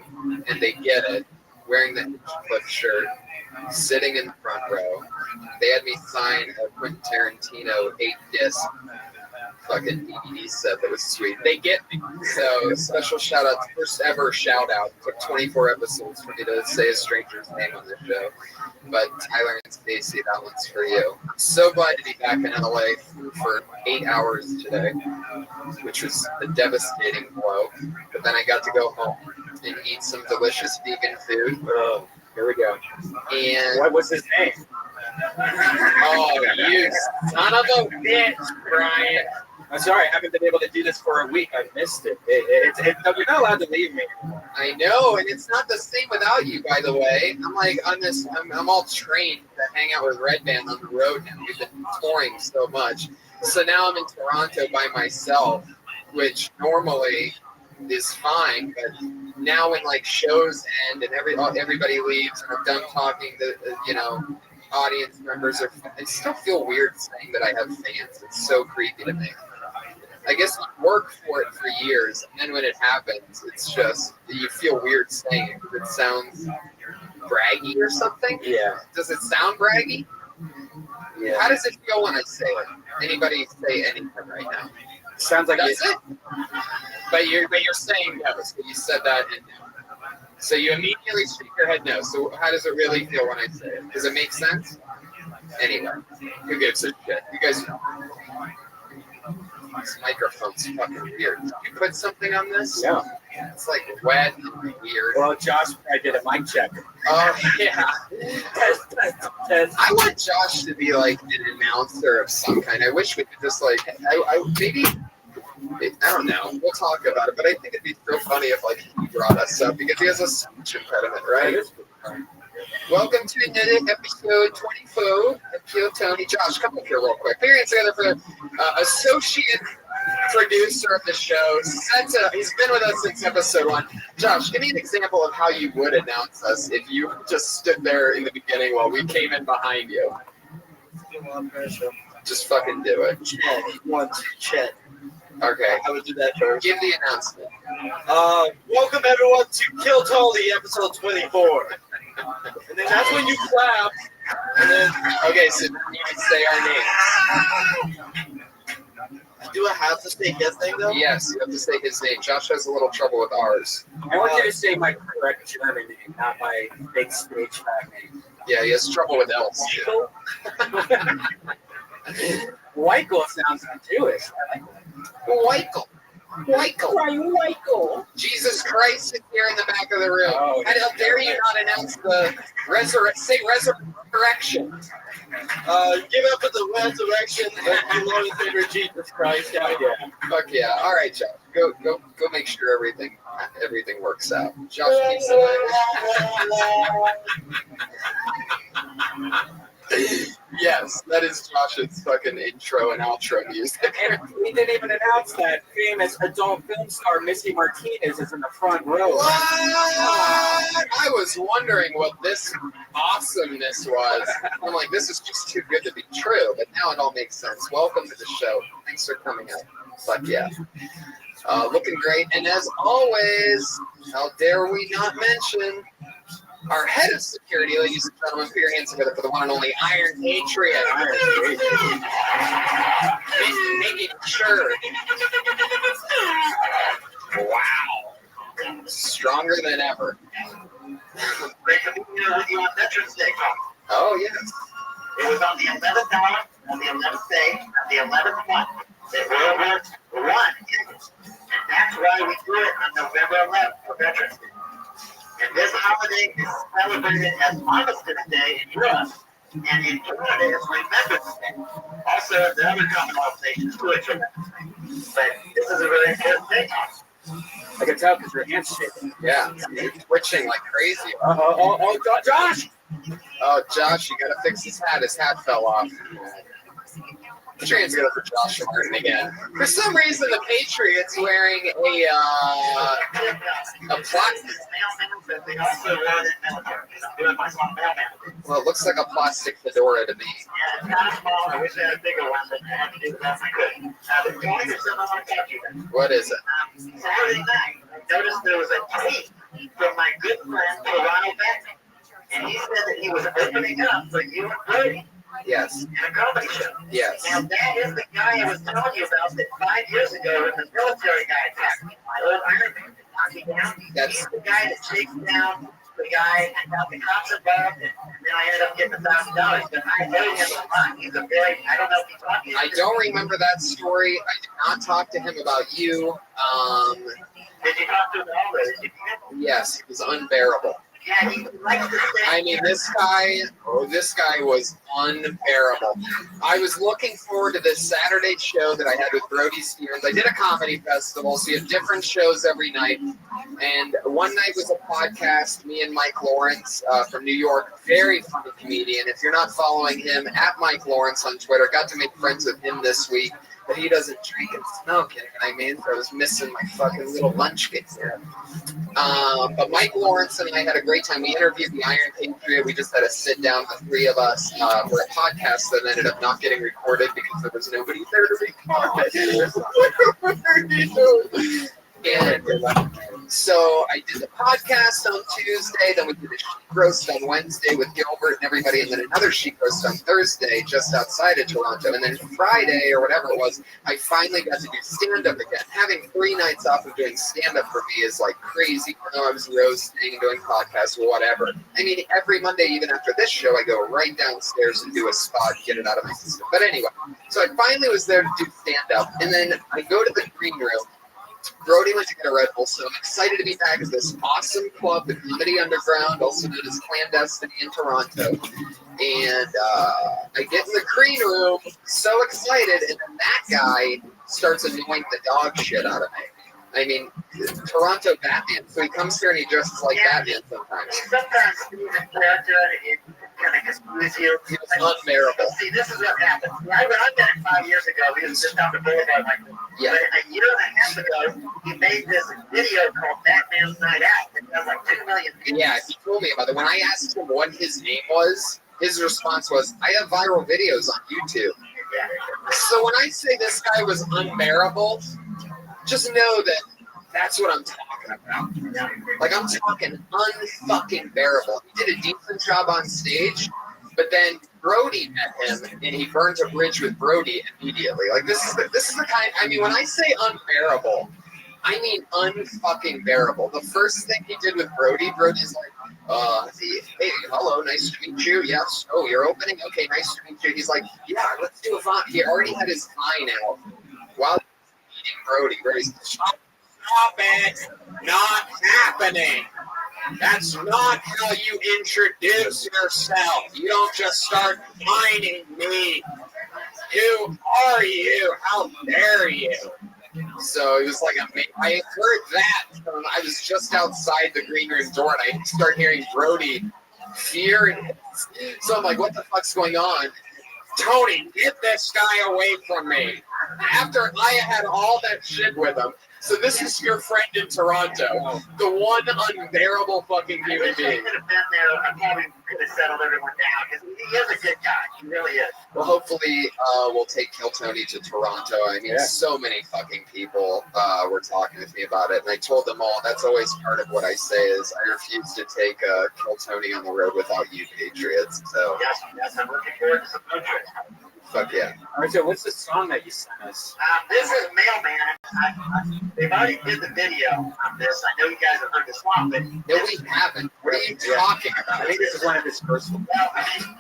and they get it. Wearing the Hinchcliffe shirt, sitting in the front row. They had me sign a Quentin Tarantino 8-disc fucking DVD set that was sweet. They get me. So special shout out, first ever shout out. It took 24 episodes for me to say a stranger's name on this show. But Tyler and Stacy, that one's for you. I'm so glad to be back in LA for 8 hours today, which was a devastating blow. But then I got to go home and eat some delicious vegan food. Here we go. And What was his name? oh, you son of a bitch, Brian. I'm sorry, I haven't been able to do this for a week. I missed it. You're not allowed to leave me. I know, and it's not the same without you, by the way. I'm like on this. I'm all trained to hang out with Red Band on the road now. We've been touring so much, so now I'm in Toronto by myself, which normally is fine, but now when like shows end and everybody leaves and I'm done talking, audience members are. I still feel weird saying that I have fans. It's so creepy to me. I guess you work for it for years, and then when it happens, it's just you feel weird saying it because it sounds braggy or something. Yeah. Does it sound braggy? Yeah. How does it feel when I say it? Anybody say anything right now? Sounds like Does it? But you're saying no. So you said that and no. So you immediately shake your head no. So how does it really feel when I say it? Does it make sense? Anyway, who gives a shit? You guys know. This microphone's fucking weird. Did you put something on this? No. It's like wet and weird. Well, Josh, I did a mic check. Oh, yeah. Test. I want Josh to be like an announcer of some kind. I wish we could just like, maybe, I don't know. We'll talk about it, but I think it'd be so funny if like he brought us up because he has a speech impediment, right? Welcome to another episode 24 of Kill Tony. Josh, come up here real quick. Put your hands together for associate producer of the show. He's been with us since episode 1. Josh, give me an example of how you would announce us if you just stood there in the beginning while we came in behind you. Just fucking do it. Chet. Okay. I would do that first. Give the announcement. Welcome everyone to Kill Tony, episode 24. And then that's when you clap. And then Okay, so you can say our names. do I have to say his name though? Yes, you have to say his name. Josh has a little trouble with ours. I want you to say my correct German name, not my big stage fag name. Yeah, he has trouble with L's too. Weichel sounds Jewish. I like that. Weichel. Jesus Christ is here in the back of the room. Oh, And how dare you not announce the resurrection? Give up for the resurrection of the Lord and Savior Jesus Christ. Yeah. Fuck yeah. All right, Josh. Go make sure everything works out. Josh keeps Yes, that is Josh's fucking intro and outro music. And we didn't even announce that famous adult film star Missy Martinez is in the front row. What? I was wondering what this awesomeness was. I'm like, this is just too good to be true, but now it all makes sense. Welcome to the show. Thanks for coming out. Fuck yeah. Looking great. And as always, how dare we not mention our head of security, ladies and gentlemen, put your hands together for the one and only Iron Patriot. Making sure. Wow. Stronger than ever. Great to be here with you on Veterans Day, folks. Oh, yes. It was on the 11th hour, on the 11th day, on the 11th month that World War I ended. And that's why we do it on November 11th for Veterans Day. And this holiday is celebrated as Armistice Day in Europe And in Canada, it's Remembrance Day. Also, the other Commonwealth nations do it. But this is a very important day. I can tell because your hand's shaking. Yeah, you're twitching like crazy. Josh! Oh, Josh, you gotta fix his hat. His hat fell off. Put your hands together for Josh Martin again. For some reason, the Patriots wearing a plastic. They also wore it military. Well, it looks like a plastic fedora to me. Yeah, it's kind of small. I wish I had a bigger one, but I had to do the best I could. The only thing I want to talk to you about. What is it? Saturday night, I noticed there was a tweet from my good friend Toronto Beckman, and he said that he was opening up for you and Brody Yes. in a comedy show. Yes. Now that is the guy I was telling you about that 5 years ago when the military guy attacked me. My old Iron Man that knocked me down. That's He's the guy that chased down the guy and got the cops involved, and then I ended up getting $1,000. But I owe him a lot. He's a very, I don't know if he's talking. I don't remember that story. I did not talk to him about you. Did you talk to him already? Did you? Yes, it was unbearable. Yeah, he likes to say. I mean, this guy was unbearable. I was looking forward to this Saturday show that I had with Brody Stearns. I did a comedy festival, so you have different shows every night. And one night was a podcast, me and Mike Lawrence from New York, very funny comedian. If you're not following him, at Mike Lawrence on Twitter, got to make friends with him this week. But he doesn't drink and smoke, you know what I mean? So I was missing my fucking little lunch kit here. But Mike Lawrence and I had a great time. We interviewed the Iron Patriot. We just had a sit down, the three of us, for a podcast that ended up not getting recorded because there was nobody there to record it. And so I did the podcast on Tuesday, then we did a sheep roast on Wednesday with Gilbert and everybody, and then another sheep roast on Thursday just outside of Toronto. And then Friday or whatever it was, I finally got to do stand-up again. Having 3 nights off of doing stand-up for me is like crazy. You know, I was roasting and doing podcasts or whatever. I mean, every Monday, even after this show, I go right downstairs and do a spot, get it out of my system. But anyway, so I finally was there to do stand-up, and then I go to the green room. Brody went to get a Red Bull, so I'm excited to be back at this awesome club, the Comedy Underground, also known as Clandestiny in Toronto. And I get in the green room, so excited, and then that guy starts annoying the dog shit out of me. I mean, Toronto Batman. So he comes here and he dresses like Batman sometimes. Sometimes Steven character it kind of confuse you. He was unbearable. See, this is what happened. I met him 5 years ago. He was just down the boulevard like this. Yeah. But a year and a half ago, he made this video called Batman's Night Out. It has like 2 million views. Yeah, he told me about it. When I asked him what his name was, his response was, I have viral videos on YouTube. Yeah. So when I say this guy was unbearable, just know that that's what I'm talking about. Like, I'm talking unfucking bearable. He did a decent job on stage, but then Brody met him, and he burned a bridge with Brody immediately. Like, this is the kind, I mean, when I say unbearable, I mean unfucking bearable. The first thing he did with Brody's like, hey, hello, nice to meet you. Yes. Oh, you're opening? Okay, nice to meet you. He's like, yeah, let's do a Vine. He already had his Vine out while meeting Brody. Brody's stop it. Not happening. That's not how you introduce yourself. You don't just start whining me. Who are you? How dare you? So it was like, I heard that. I was just outside the green room door and I start hearing Brody furious. So I'm like, what the fuck's going on? Tony, get this guy away from me. After I had all that shit with him. So this is your friend in Toronto, the one unbearable fucking human being. I could have been there. I probably could have settled everyone down because he is a good guy. He really is. Well, hopefully we'll take Kill Tony to Toronto. I mean, so many fucking people were talking with me about it, and I told them all. That's always part of what I say is I refuse to take Kill Tony on the road without you, Patriots. So yes, I'm looking forward to some food trips. Fuck yeah. All right, so what's the song that you sent us? This is Mailman. They've already did the video on this. I know you guys have heard the song, but no, we haven't. What are you talking about? I think this is one of his first ones. Well, I mean,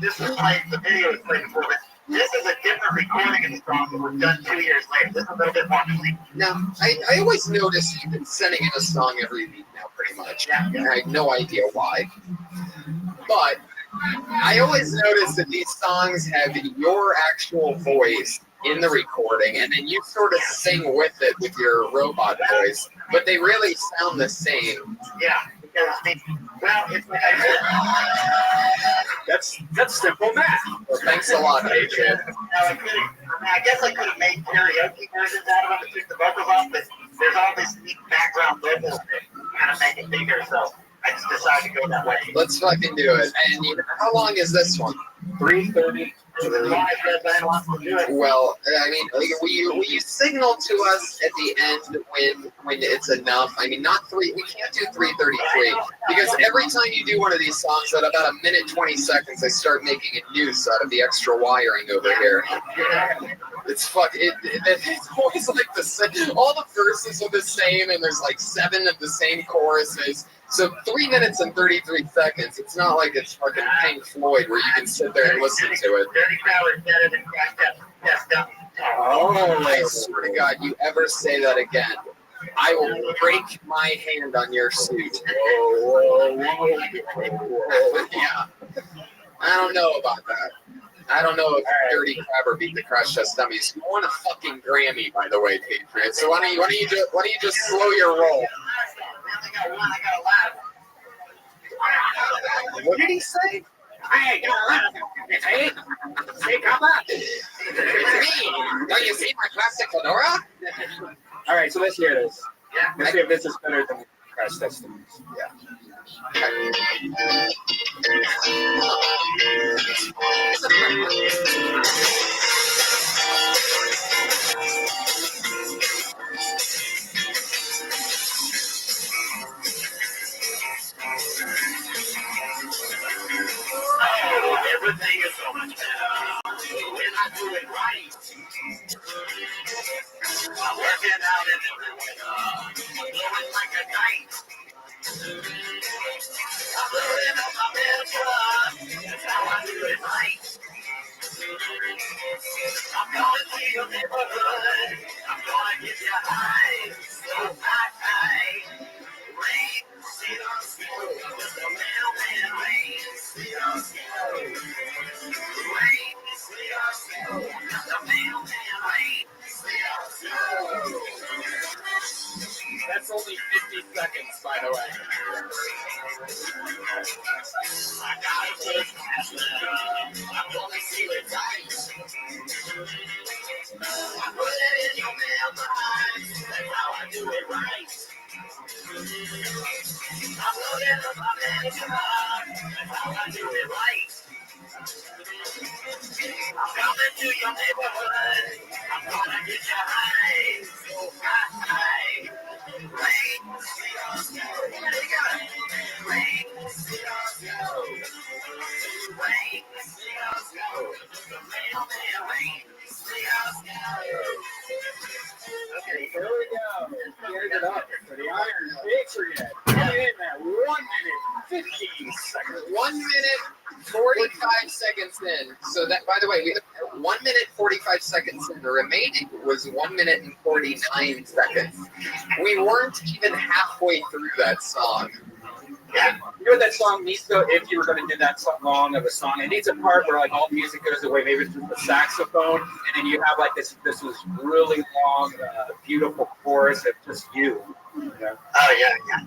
this was played, the video was played before, but this is a different recording of the song that was done 2 years later. This is a little bit more complete. Now, I always notice you've been sending in a song every week now, pretty much. Yeah. And I have no idea why. But I always notice that these songs have your actual voice in the recording, and then you sort of sing with it with your robot voice, but they really sound the same. Yeah, because well, it's like That's simple math. Well, thanks a lot, Adrian. I guess I could have made karaoke versions out of them and took the vocals off, but there's all this neat background vocals that kind of make it bigger, so I just decided to go that way. Let's fucking do it. And how long is this one? 3:30. Well, I mean, will you signal to us at the end when it's enough? I mean, not three. We can't do 3:33 because every time you do one of these songs, at about 1:20, they start making a noose out of the extra wiring over here. It's always like the same. All the verses are the same, and there's like 7 of the same choruses. So 3 minutes and 33 seconds. It's not like it's fucking Pink Floyd where you can sit there and listen to it. Oh, I swear to God, you ever say that again, I will break my hand on your suit. Yeah. I don't know about that. I don't know if Dirty Crabber beat the Crash Test Dummies. You won a fucking Grammy, by the way, Patriot. So why don't you just slow your roll? What did he say? I ain't got a lot. Hey, come on. Me? Don't you see my classic fedora? All right, so let's hear this. Let's see if this is better than Crash Test Dummies. Yeah. Everything is so much better when I do it right. I'm working out in every winter, blowing like a kite. I'm loading up my mantra, that's how I do it right. I'm going to your neighborhood, I'm gonna get you high, so high. Rain, see us go, just a mailman, rain, see us go. Rain, see us go, just a mailman, rain, see us go. That's only 50 seconds, by the way. I got a first class letter, I'm gonna see it right. I put it in your mailbox, that's how I do it right. I'm loading up my manager, that's how I do it right. I'm coming to your neighborhood, I'm gonna get you high, so high. Rain, see us go, rain, see us go. Rain, see us go, the mailman, rain, see us go. Okay, here we go. Geared it up for the Iron Patriot. Coming in at 1 minute 15 seconds. 1 minute 45 seconds in. So that, by the way, we have 1 minute 45 seconds in. The remaining was 1 minute and 49 seconds. We weren't even halfway through that song. Yeah, you know what that song needs though? If you were going to do that long of a song, it needs a part where like all the music goes away. Maybe it's just the saxophone, and then you have like this was really long, beautiful chorus of just you. Yeah. Oh yeah.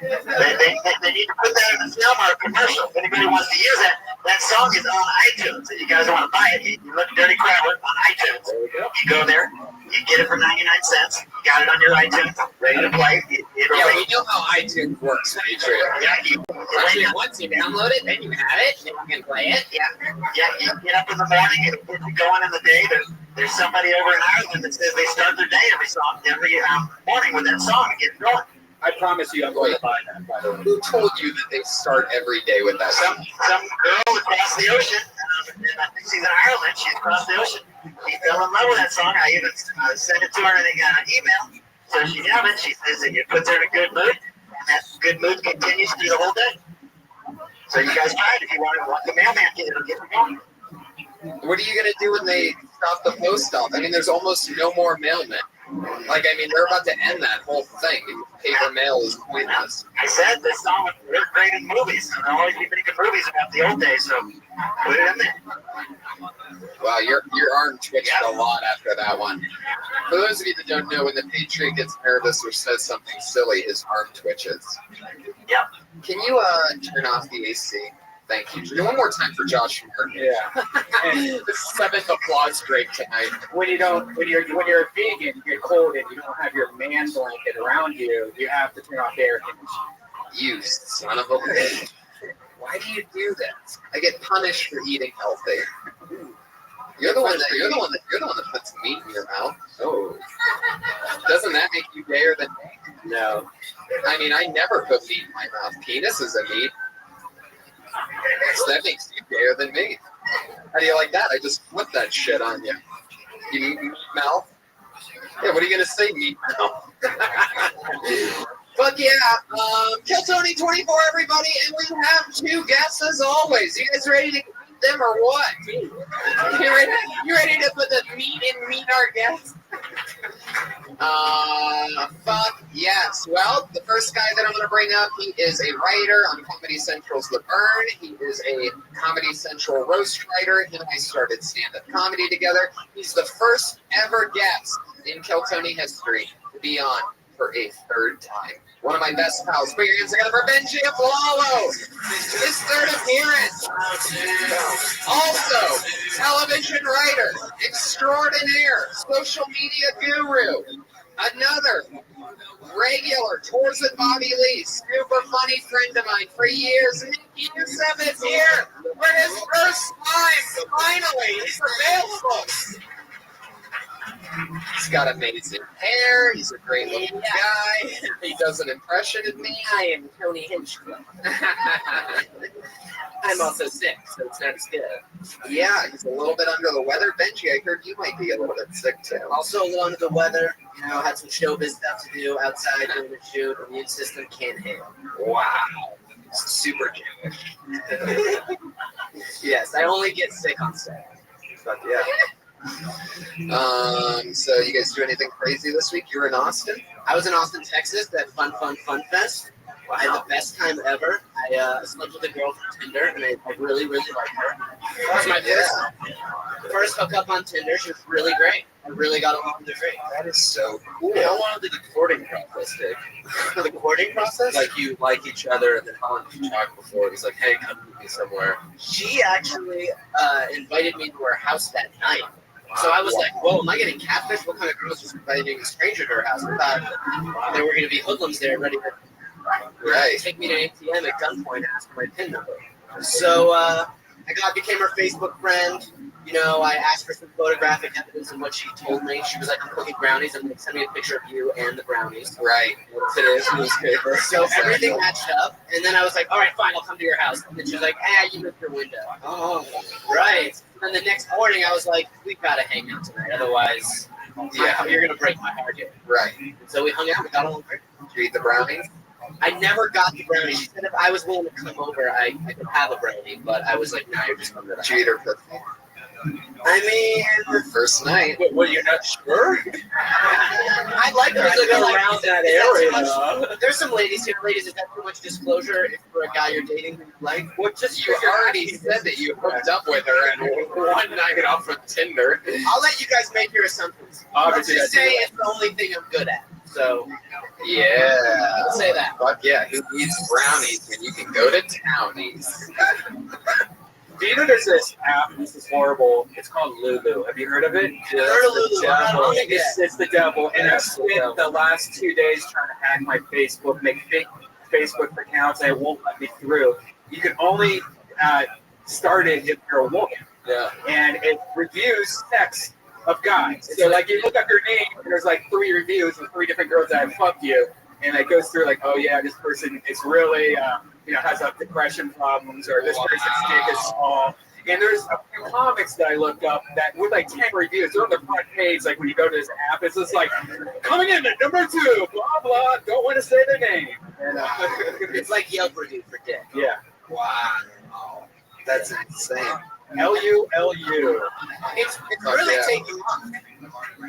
They need to put that in the film or a commercial. If anybody wants to use that song is on iTunes. If you guys want to buy it, you look Dirty Crabber on iTunes. You go there, you get it for 99 cents. You got it on your iTunes, ready to play. Yeah, we know how iTunes works, Patriot. Yeah, once you download it, then you have it, then you can play it. Yeah, you get up in the morning and get you going in the day. There's somebody over in Ireland that says they start their day every morning with that song and get it going. I promise you I'm going to buy that, by the way. Who told you that they start every day with that? Some girl across the ocean, and I think she's in Ireland. She's across the ocean. She fell in love with that song. I even sent it to her in an email. So she got it. She says it puts her in a good mood, and that good mood continues through the whole day. So you guys try it if you want the mailman kit. It'll get you going. What are you going to do when they stop the post office? I mean, there's almost no more mailmen. Like, I mean, they're about to end that whole thing. Paper mail is pointless. I said this song was really great in movies. And I always be making movies about the old days, so put it in there. Wow, your arm twitched a lot after that one. For those of you that don't know, when the Patriot gets nervous or says something silly, his arm twitches. Yep. Can you turn off the AC? Thank you. One more time for Josh Martin. Yeah. And The 7th applause break tonight. when you're a vegan, you get cold and you don't have your man blanket around you, you have to turn off the air conditioning. You son of a bitch. Why do you do that? I get punished for eating healthy. You're the one that puts meat in your mouth. Oh. Doesn't that make you gayer than me? No. I mean, I never put meat in my mouth. Penis is a meat. So that makes you gayer than me. How do you like that? I just flipped that shit on you. You meat mouth? Yeah, what are you gonna say, meat mouth? Fuck yeah. Kill Tony 24, everybody, and we have 2 guests as always. You guys ready to meet them or what? You ready to put the meat our guests? Fuck yes. Well, the first guy that I'm going to bring up, he is a writer on Comedy Central's The Burn. He is a Comedy Central roast writer. He and I started stand-up comedy together. He's the first ever guest in Kill Tony history to be on for a 3rd time. One of my best pals. Put your hands together for Benji Aflalo. His 3rd appearance. Also, television writer, extraordinaire, social media guru, another regular Tours with Bobby Lee, super funny friend of mine for years. Nicky Youssef is here for his first time. Finally, he's available. He's got amazing hair. He's a great looking guy. He does an impression of me. I am Tony Hinchcliffe. I'm also sick, so it's not as good. Yeah, he's a little bit under the weather. Benji, I heard you might be a little bit sick too. Also a little under the weather. You know, had some showbiz stuff to do outside doing the shoot. Immune system can't handle. Wow. Super Jewish. Yes, I only get sick on set. But yeah. So you guys do anything crazy this week? You were in Austin? I was in Austin, Texas, at Fun Fest. I had the best time ever. I slept with a girl from Tinder, and I really, really liked her. That was my first hookup on Tinder. She was really great. I really got along with her great. That is so cool. How long did the courting process take? The courting process? Like you like each other, and then how long did you talk before? It was like, hey, come meet me somewhere. She actually invited me to her house that night. So I was like, whoa, am I getting catfished? What kind of girls just inviting a stranger to her house? I thought there were going to be hoodlums there ready to take me to ATM at gunpoint and ask for my PIN number. So I became her Facebook friend. You know, I asked for some photographic evidence of what she told me. She was like, I'm cooking brownies. I'm going to send me a picture of you and the brownies. Right. Today's newspaper. So everything matched up. And then I was like, all right, fine, I'll come to your house. And then she was like, you missed your window. Oh, right. And then the next morning, I was like, we've got to hang out tonight. Otherwise, you're going to break my heart here. Right. And so we hung out. We got along great. Did you eat the brownies? I never got the brownie. She said if I was willing to come over, I could have a brownie. But I was like, no, you're just coming to the house. Did you eat her pussy? I mean, her first night. Well, you're not sure? I'd like to go around that area. There's some ladies here. Ladies, is that too much disclosure if for a guy you're dating who you like? Well, just you already said that you hooked up with her and one night off of Tinder. I'll let you guys make your assumptions. Let's just say it's the only thing I'm good at. So, yeah. Let's say that. Fuck yeah. Who eats brownies when you can go to Townies? Do you know there's this app? This is horrible. It's called Lulu. Have you heard of it? Yeah, heard of Lulu. It's the devil. And I spent the last 2 days trying to hack my Facebook, make fake Facebook accounts, and it won't let me through. You can only start it if you're a woman. Yeah. And it reviews sex of guys. So, like, you look up your name, and there's like 3 reviews with 3 different girls that have fucked you. And it goes through like, oh yeah, this person is really, has depression problems, or this person's dick is small. And there's a few comics that I looked up that with like 10 reviews, they're on the front page. Like when you go to this app, it's just like, coming in at number 2, blah blah. Don't want to say their name. And, it's like Yelp review for dick. Yeah. Wow. That's insane. L-U-L-U. It's Oh, really yeah. taking off.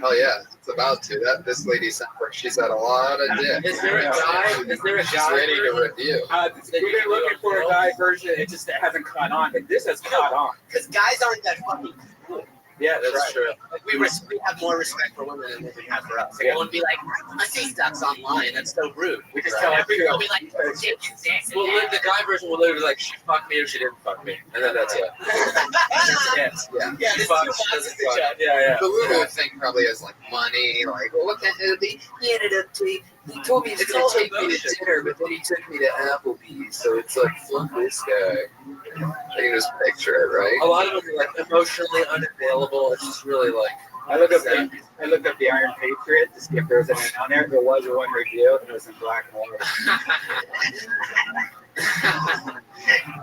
Oh yeah, it's about to. This lady sounds like she's had a lot of dick. Is there a guy? Is there a She's guy? ready to review. We've been looking for a guy version. It just hasn't caught on, but this has caught on. Because guys aren't that fucking cool. Yeah, That's true. Like we have more respect for women than women have for us. Like, I won't be like, I see stuff online. That's so rude. We just tell everyone. We'll be like, Well, the guy version will literally be like, she fucked me or she didn't fuck me. And then that's it. Yes. Yeah. yeah, this Fuck, two she boxes doesn't to fuck. chat. Yeah. The Lulu thing probably has like money. Like, well, what the hell? He ended up he told me he was It's going all to take me emotion. to dinner, but then he took me to Applebee's. So it's like, fuck this guy. I can just picture it, right? A lot of them are like emotionally unavailable. It's just really like, I looked up the Iron Patriot to see if there was anything on there. There was one review, and it was in black and white.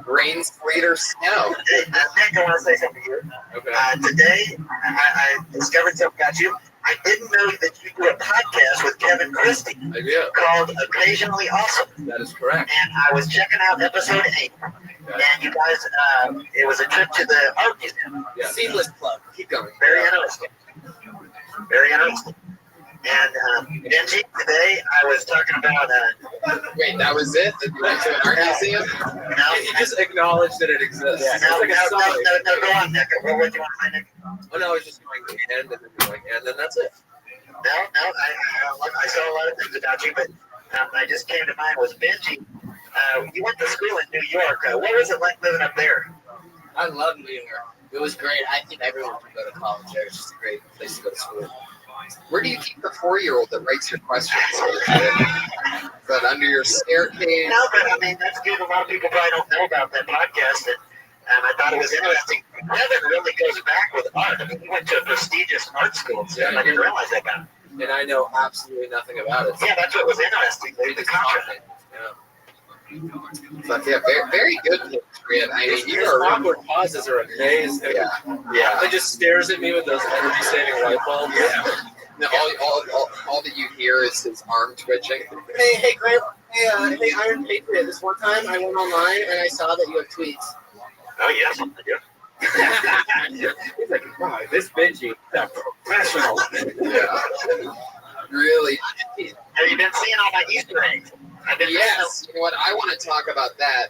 Rain, sleet, or snow. Hey, Nick, I want to say something to you. okay. Today, I discovered something about you. I didn't know that you do a podcast with Kevin Christie I do. called Occasionally Awesome. That is correct. And I was checking out episode 8. And you guys, it was a trip to the art museum. Yeah. Seamless plug. Keep going. Very interesting. Very interesting. And Benji, today I was talking about, Wait, that was it? That you went to an art museum? You just acknowledge that it exists. Yeah. It's like a summary. no, go on, Nick. What do you want to say, Nick? Oh no, I was just going and then going and then that's it. No, I saw a lot of things about you, but I just came to mind was Benji. You went to school in New York. What was it like living up there? I love New York. It was great. I think everyone should go to college there. It's just a great place to go to school. Where do you keep the 4-year-old that writes your questions? Is that under your staircase? No, but I mean, that's good. A lot of people probably don't know about that podcast. And I thought it was interesting. Kevin really goes back with art. I mean, he went to a prestigious art school. So I didn't realize that about him. And I know absolutely nothing about it. Yeah, that's what was interesting. The contrast. But yeah, very, very good Patriot. I mean, you His are awkward pauses are amazing. yeah. He just stares at me with those energy-saving light bulbs. No, all that you hear is his arm twitching. Hey, Grant. Hey, Iron Patriot. This one time I went online and I saw that you have tweets. Oh, yes, I do. He's like, wow, this Benji, that professional. Yeah. Really. Have you been seeing all my Easter eggs? I've been Yes. You know what? I want to talk about that.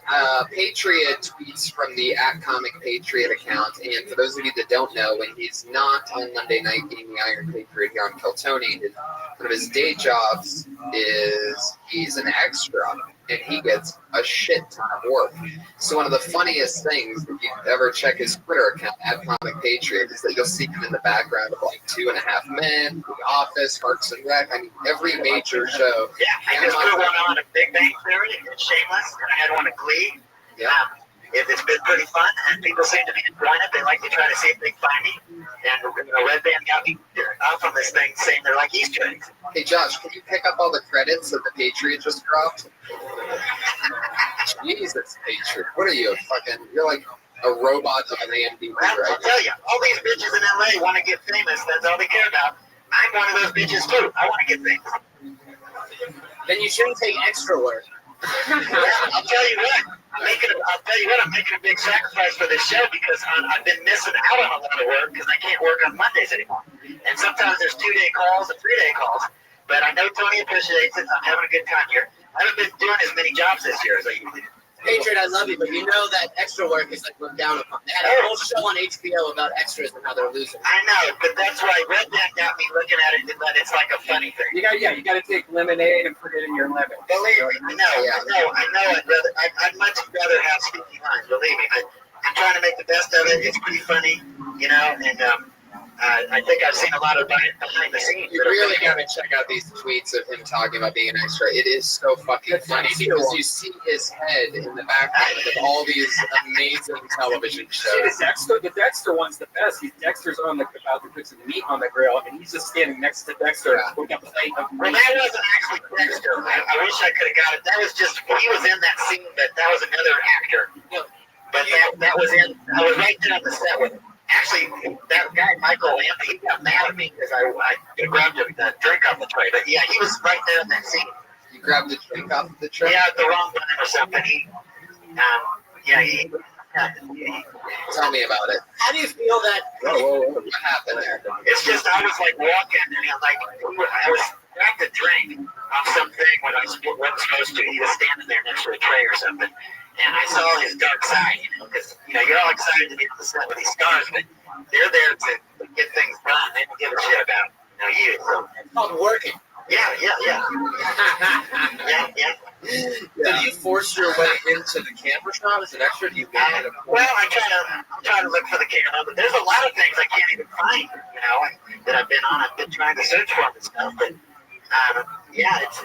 Patriot tweets from the @ComicPatriot account, and for those of you that don't know, when he's not on Monday night being the Iron Patriot here on Kiltony, one of his day jobs is he's an extra, and he gets a shit ton of work. So one of the funniest things, if you ever check his Twitter account @ComicPatriot, is that you'll see him in the background of like 2.5 Men, The Office, Parks and Rec. I mean, every major show. Yeah, I just put one on a Big Bang Theory and Shameless, and I had one at Glee. Yeah. It's been pretty fun, and people seem to be enjoying it. They like to try to see if they can find me. And Red Band got me off on this thing saying they're like Easter eggs. Hey Josh, can you pick up all the credits that the Patriot just dropped? Jesus, Patriot. What are you, you're like a robot of an AMD Well, right I'll tell you, all these bitches in LA want to get famous. That's all they care about. I'm one of those bitches too. I want to get famous. Then you shouldn't take extra work. I'll tell you what. I'm making a big sacrifice for this show because I've been missing out on a lot of work because I can't work on Mondays anymore. And sometimes there's 2-day calls and 3-day calls. But I know Tony appreciates it. I'm having a good time here. I haven't been doing as many jobs this year as I usually do. Patriot, I love you, but you know that extra work is like looked down upon. They had a whole show on HBO about extras and how they're losing. I know, but that's why Red Band got me looking at it and that it's like a funny thing. You got to take lemonade and put it in your lemon. Believe me, I know. I'd much rather have speaking lines. Believe me, I'm trying to make the best of it. It's pretty funny, you know, and I think I've seen a lot of behind the scenes. You really gotta check out these tweets of him talking about being an extra. It is so fucking funny because you see his head in the background of all these amazing television shows. See, the Dexter one's the best. Dexter's about to put some meat on the grill, and he's just standing next to Dexter with a plate of Well, meat. that wasn't actually Dexter. I wish I could have got it. That was just, he was in that scene, but that was another actor. But that was I was right there on the set with him. Actually, that guy, Michael Anthony, he got mad at me because I grabbed a drink off the tray. But yeah, he was right there in that scene. You grabbed the drink off the tray? Yeah, the wrong one or something. Tell me about it. How do you feel that? What happened there? It's just I was like walking and I was grabbed a drink off something when I wasn't supposed to. He was standing there next to a tray or something, and I saw his dark side. Because you're all excited to get to the set with these stars, but they're there to get things done. They don't give a shit about you. So It's called working. yeah. Did you force your way into the camera shot as an extra? Do you get it? Well, I try to look for the camera, but there's a lot of things I can't even find, that I've been on. I've been trying to search for and stuff, but yeah, it's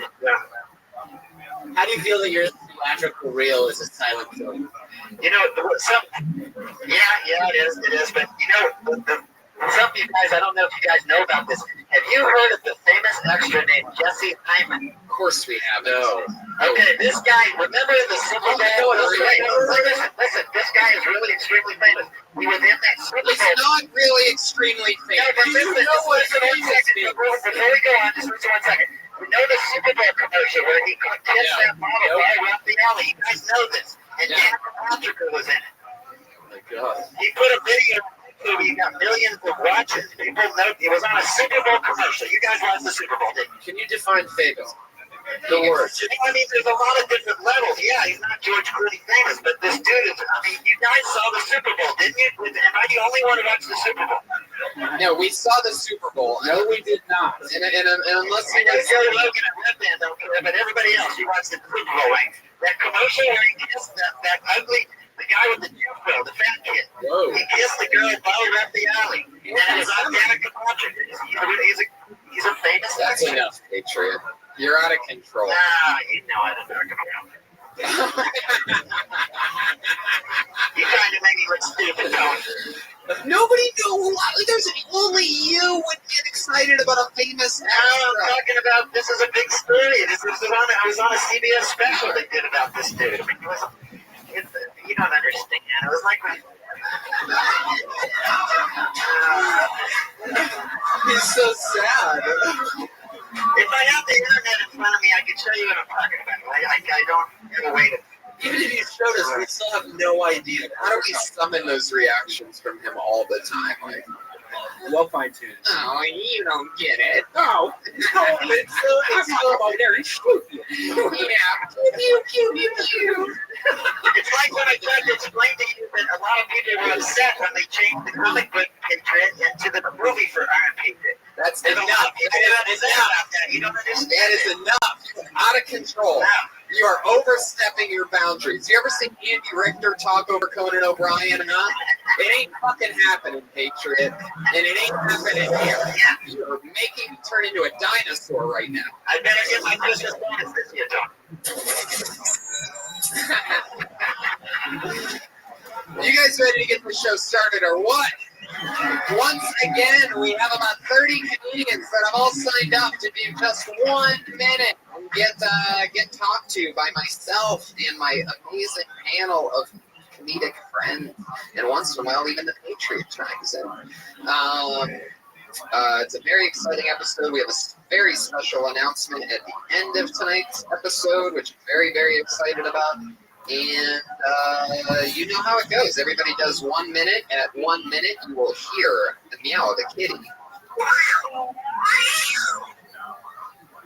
How do you feel that your theatrical reel is a silent film? yeah, it is, but some of you guys, I don't know if you guys know about this. Have you heard of the famous extra named Jesse Hyman? Of course we have. No. Okay, this guy, remember the Super Bowl? Listen, this guy is really extremely famous. He was in that Super He's Bowl. not really extremely No, famous. but listen, one second. Before we go on, just listen 1 second. You know the Super Bowl commercial where he kissed that model right around the alley? You guys know this. And Dan Patrick was in it. Oh my God. He put a video so he got millions of watches. People know it was on a Super Bowl commercial. You guys watched the Super Bowl, didn't you? Can you define famous? The words. I mean, there's a lot of different levels. Yeah, he's not George Clooney famous, but this dude is. I mean, you guys saw the Super Bowl, didn't you? Am I the only one who watched the Super Bowl? No, we saw the Super Bowl. No, we did not. And unless I know Joe Logan and Red Band don't care, but everybody else, you watched the Super Bowl, right? That commercial where he kissed that ugly, the guy with the jufro, the fat kid. Whoa. He kissed the girl while he left the alley. And it was on Danica Patrick. He's a famous that's actor. enough, Patriot. You're out of control. You know I don't talk about it. You're trying to make me look stupid, don't you? Nobody knew. There's only you would get excited about a famous No, I'm actor. talking about this is a big story. I was on a CBS special they did about this dude. I mean, you don't understand. It was like He's so sad. if I had the internet in front of me, I could show you what I'm talking about. I don't have a way to. Even if you showed us, we still have no idea. How do we summon those reactions from him all the time? Like, Well fine-tuned. oh, you don't get it. No, it's still about there. It's stupid. It's like when I tried to explain to you that a lot of people were upset when they changed the comic book Patriot into the movie for Iron Patriot. That's There's a lot enough. of people who are upset about that. You don't understand. That is enough. Out of control. You are overstepping your boundaries. You ever seen Andy Richter talk over Conan O'Brien, huh? It ain't fucking happening, Patriot. And it ain't happening here. You're making me turn into a dinosaur right now. I better get my Christmas bonus this year, Tom. You guys ready to get the show started or what? Once again, we have about 30 comedians that have all signed up to do just 1 minute and get talked to by myself and my amazing panel of comedic friends, and once in a while even the Patriot chimes in. It's a very exciting episode. We have a very special announcement at the end of tonight's episode, which I'm very, very excited about. And you know how it goes. Everybody does 1 minute. At 1 minute, you will hear the meow of the kitty.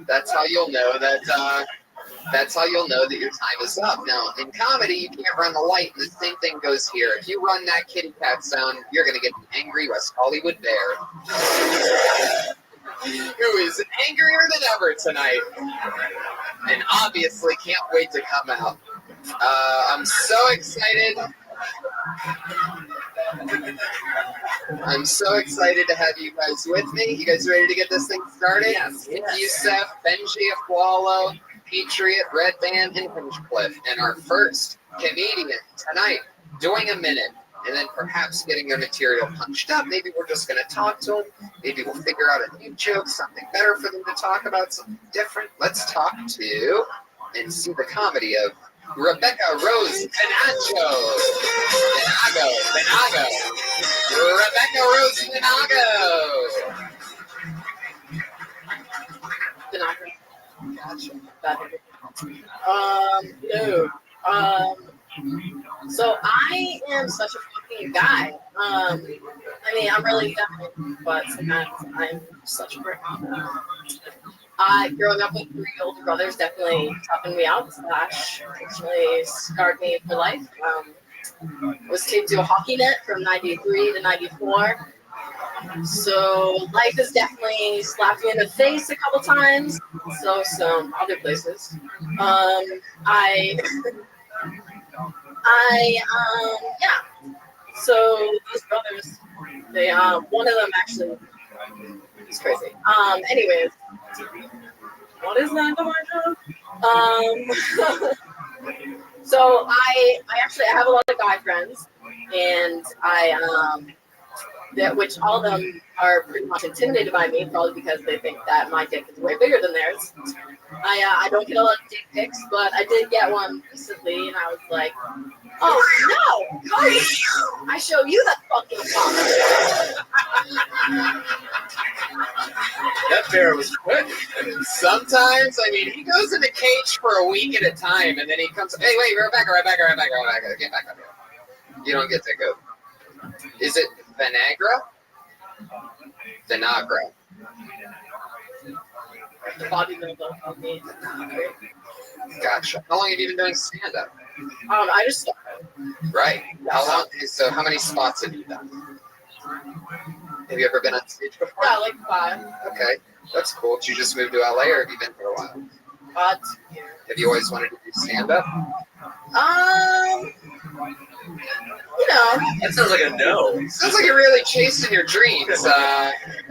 That's how you'll know that. That's how you'll know that your time is up. Now, in comedy, you can't run the light, and the same thing goes here. If you run that kitty cat sound, you're going to get an angry West Hollywood bear, who is angrier than ever tonight, and obviously can't wait to come out. I'm so excited. I'm so excited to have you guys with me. You guys ready to get this thing started? Yes. It's Youssef, Benji Akwalo, Patriot, Red Band, and Hinchcliffe. And our first comedian tonight doing a minute and then perhaps getting their material punched up. Maybe we're just going to talk to them. Maybe we'll figure out a new joke, something better for them to talk about, something different. Let's talk to and see the comedy of Rebecca Rose Benago. Rebecca Rose Benago. Hello. So I am such a fucking guy. I mean, I'm really feminine, but sometimes I'm such a prick. Growing up with 3 older brothers definitely toughened me out, actually scarred me for life. I was taped to a hockey net from 93 to 94. So life has definitely slapped me in the face a couple times. So some other places. Yeah. So those brothers, they one of them actually is crazy. Anyways, what is that commercial? So I have a lot of guy friends, and which all of them are pretty much intimidated by me, probably because they think that my dick is way bigger than theirs. I don't get a lot of dick pics, but I did get one recently, and I was like, oh no, Cody, I show you that fucking fuck. That bear was quick. Sometimes, I mean, he goes in the cage for a week at a time, and then he comes, hey, wait, right back, get back up here. You don't get to go. Is it Vinagra? The bodybuilder of me. Gotcha. How long have you been doing stand-up? I just started. Right. How long? So how many spots have you done? Have you ever been on stage before? Yeah, like 5. Okay, that's cool. Did you just move to LA, or have you been for a while? 2 years. Have you always wanted to do stand-up? You know. That sounds like a no. Sounds like you're really chasing your dreams. No,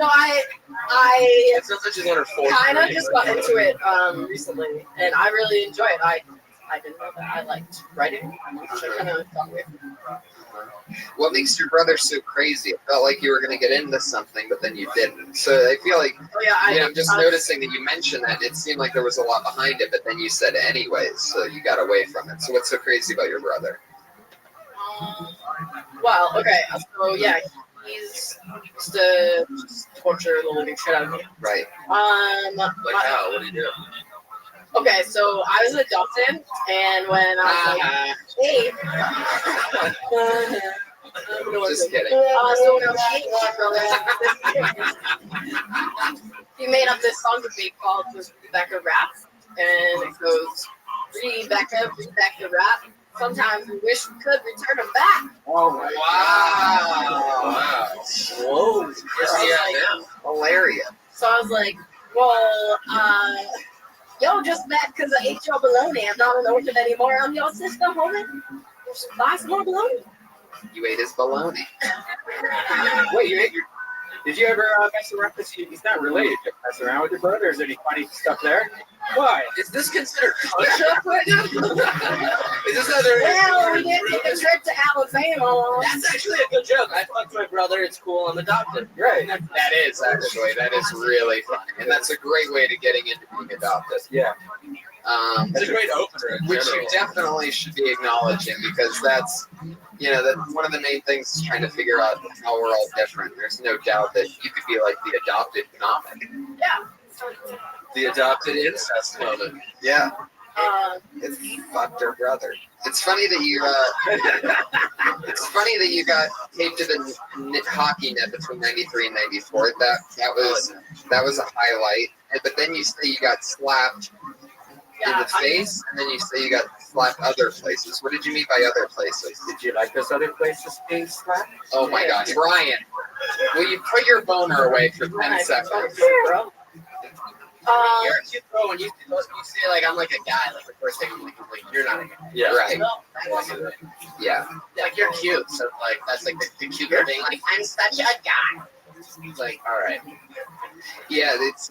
I It sounds like she's on her 4th. kind of just got into it recently, and I really enjoy it. I didn't know that I liked writing. So I kind of got weird. What makes your brother so crazy? It felt like you were going to get into something, but then you didn't. So I feel like, Oh yeah, I'm just noticing that you mentioned that it seemed like there was a lot behind it, but then you said anyways, so you got away from it. So what's so crazy about your brother? Well, okay, so yeah, he's used to just torture the living shit out of me. Right. Like how? What do you do? Okay, so I was adopted, and when I was like 8, Just kidding. so when I was 8, my brother, he made up this song with me called Rebecca Rap, and it goes, Rebecca Rap. Sometimes we wish we could return them back. Oh my wow. Whoa. Hilarious. So I was like, well, y'all just mad because I ate your bologna. I'm not an orphan anymore. I'm your sister, homie. Just buy some more bologna. You ate his bologna. Wait, you ate your... Did you ever mess around? Because he's not related. Did you mess around with your brother? Is there any funny stuff there? Why? Is this considered touch-up right now? Is this other... Well, we did take a trip to Alabama. That's actually a good joke. I fucked my brother. It's cool. I'm adopted. Right. That is really funny. And that's a great way to getting into being adopted. Yeah. That's a great opener. In Which you general. definitely should be acknowledging, because that's one of the main things is trying to figure out how we're all different. There's no doubt that you could be like the adopted comic. Yeah. The adopted incest moment. Yeah. It's fucked her brother. It's funny that you got taped to the hockey net between 93 and 94. That was a highlight. But then you say you got slapped in the face, and then you say you got slapped other places. What did you mean by other places? Did you like those other places being slapped? Oh my gosh, Ryan, will you put your boner away for 10 seconds? You're a cute girl when you say like I'm like a guy. Like the first thing I'm like you're not a guy. Yeah. Right. Well, Yeah. Like you're cute. So like that's like the cute thing. Like I'm such a guy. It's like all right. Yeah, it's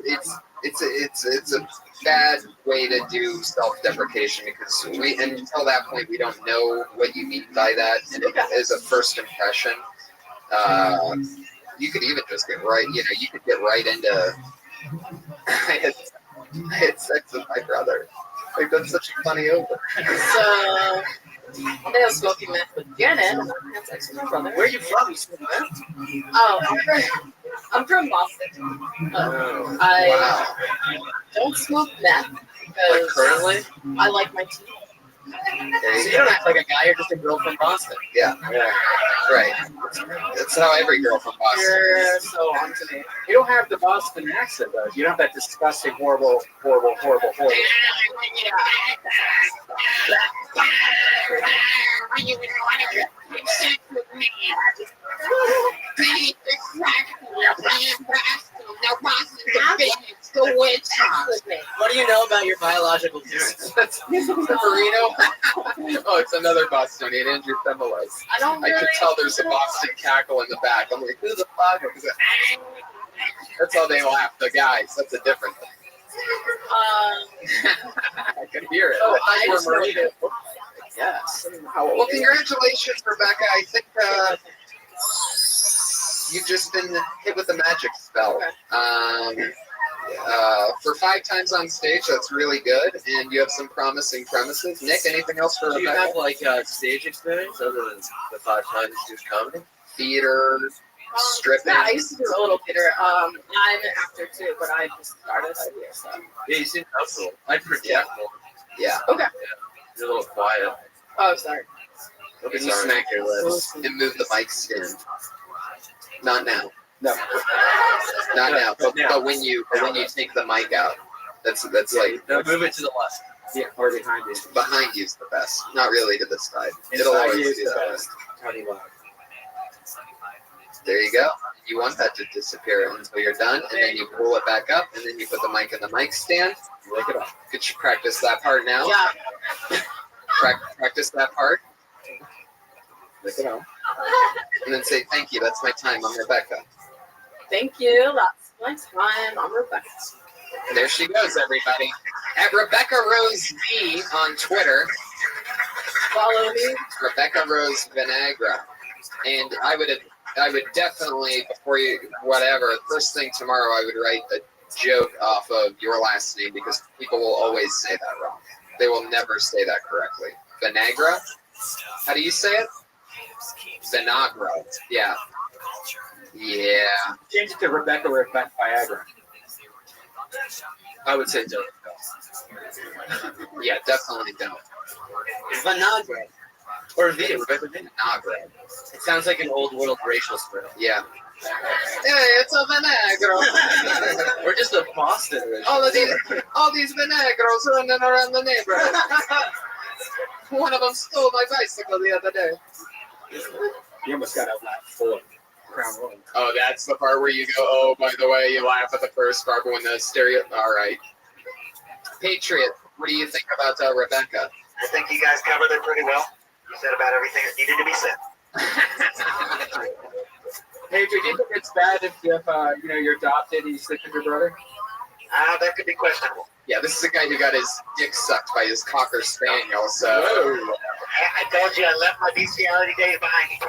a bad way to do self-deprecation, because until that point we don't know what you mean by that, and it is a first impression. You could even just get right. You could get right into. I had sex with my brother. Like, that's such a funny over. So, I was smoking meth with Janet, and I had sex with my brother. Where are you from? You smoke meth? Oh, I'm from Boston. I don't smoke meth Like because currently? I like my teeth. So you don't act like a guy, you're just a girl from Boston. Yeah. Right. That's how every girl from Boston. You're so on to me. You don't have the Boston accent, though. You don't have that disgusting, horrible. What do you know about your biological parents? That's Marino. Oh, it's another Bostonian, Andrew Femolos. I could tell there's a Boston cackle in the back. I'm like, who the fuck is it? That's how they laugh, the guys. That's a different thing. I could hear it. Oh, That's I where just know Marino. Yes. Well, congratulations, Rebecca. I think you've just been hit with a magic spell. For 5 times on stage, that's really good, and you have some promising premises. Nick, anything else for Do you Rebecca? have like stage experience other than the 5 times you do comedy? Theater, stripping. Yeah, I used to do a little theater. I'm an actor too, but I just started out here, so. Yeah, you seem comfortable. I project more. Yeah. Okay. You're a little quiet. Oh, sorry. Can you smack your lips and move the mic stand? Not now. No. Not now. But when you take the mic out, that's like No, move it to the left. Yeah, or behind you. behind you's the best. Not really to the side. It'll Inside always you is do the that. best. Tiny loud. There you go. You want that to disappear until you're done, and then you pull it back up, and then you put the mic in the mic stand. Lick it up. Could you practice that part now? Yeah. Practice that part, Lick it up. and then say, thank you, that's my time, I'm Rebecca. Thank you. That's my time. I'm Rebecca. There she goes, everybody. At Rebecca Rose V on Twitter. Follow me. Rebecca Rose Vinegra. And I would definitely, before you, whatever, first thing tomorrow, I would write a joke off of your last name because people will always say that wrong. They will never say that correctly. Vinegra? How do you say it? Vinegra. Yeah. Yeah. Change it to Rebecca Viagra. I would say don't. Yeah, definitely don't. Vanagra. Or V, Rebecca V. Vinegra. It sounds like an old world racial slur. Yeah. Hey, it's a Vinegra. Or just a Boston. all these Vinegros running around the neighborhood. One of them stole my bicycle the other day. You almost got out like full of Crown Royal. Oh, that's the part where you go, oh, by the way, you laugh at the first part, but when the stereo. All right. Patriot, what do you think about Rebecca? I think you guys covered it pretty well. You said about everything that needed to be said. Hey, do you think it's bad if you're adopted and you sleep with your brother? That could be questionable. Yeah, this is a guy who got his dick sucked by his Cocker Spaniel, so. I told you I left my bestiality days behind me.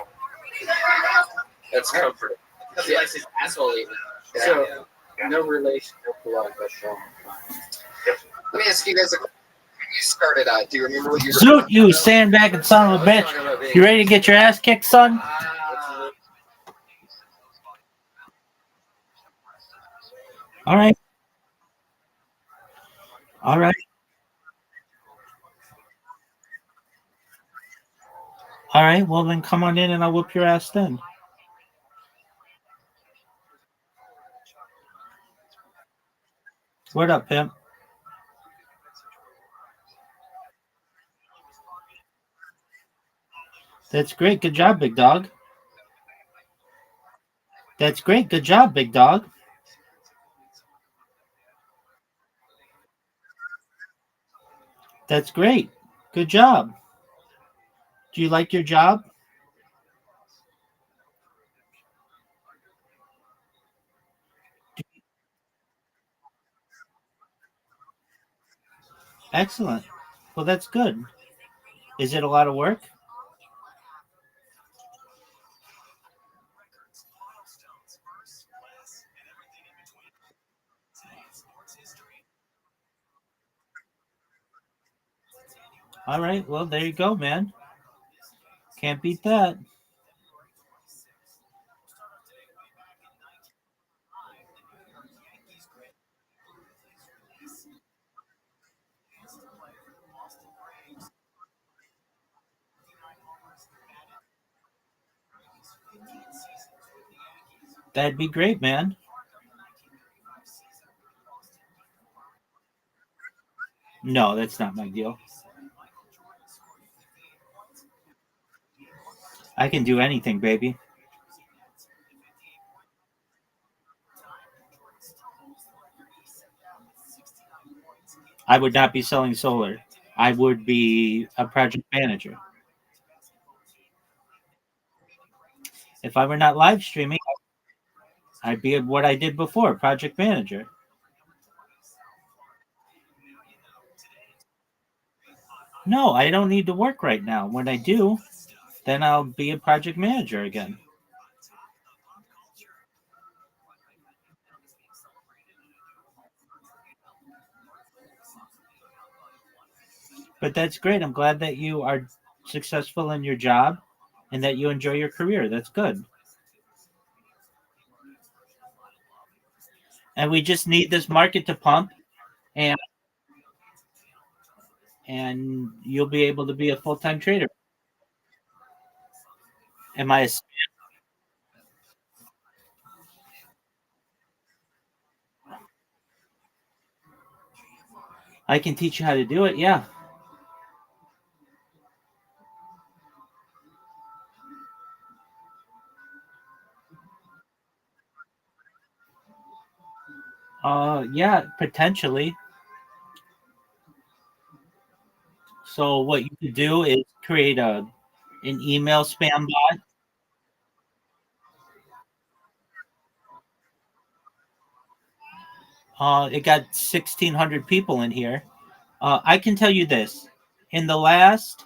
That's comforting. Because he likes his asshole eaten. So, no relation, no blood, but Let me ask you guys a question. When you started out, do you remember what you were Zoot, you sandbagging son of a bitch. You ready to get your ass kicked, son? All right. All right. All right. Well, then come on in and I'll whoop your ass then. What up, pimp? That's great. Good job, big dog. That's great. Good job, big dog. That's great. Good job. Do you like your job? Excellent. Well, that's good. Is it a lot of work? All right. Well, there you go, man. Can't beat that. That'd be great, man. No, that's not my deal. I can do anything, baby. I would not be selling solar. I would be a project manager. If I were not live streaming, I'd be what I did before, project manager. No, I don't need to work right now. When I do, then I'll be a project manager again. But that's great. I'm glad that you are successful in your job and that you enjoy your career. That's good. And we just need this market to pump, and you'll be able to be a full-time trader. Am I? I can teach you how to do it. Yeah. Yeah, potentially. So what you could do is create an email spam bot. It got 1,600 people in here. I can tell you this: in the last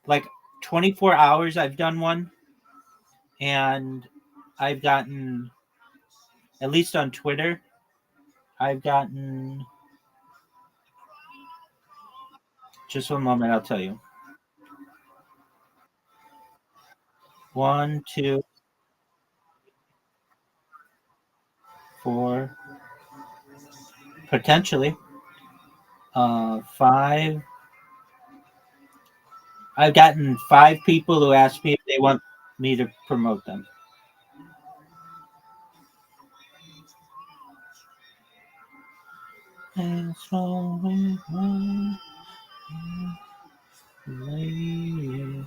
like 24 hours, I've done one, and I've gotten, at least on Twitter, I've gotten. Just one moment, I'll tell you. One, two, four, potentially. Five. I've gotten 5 people who asked me if they want me to promote them. And so we went away.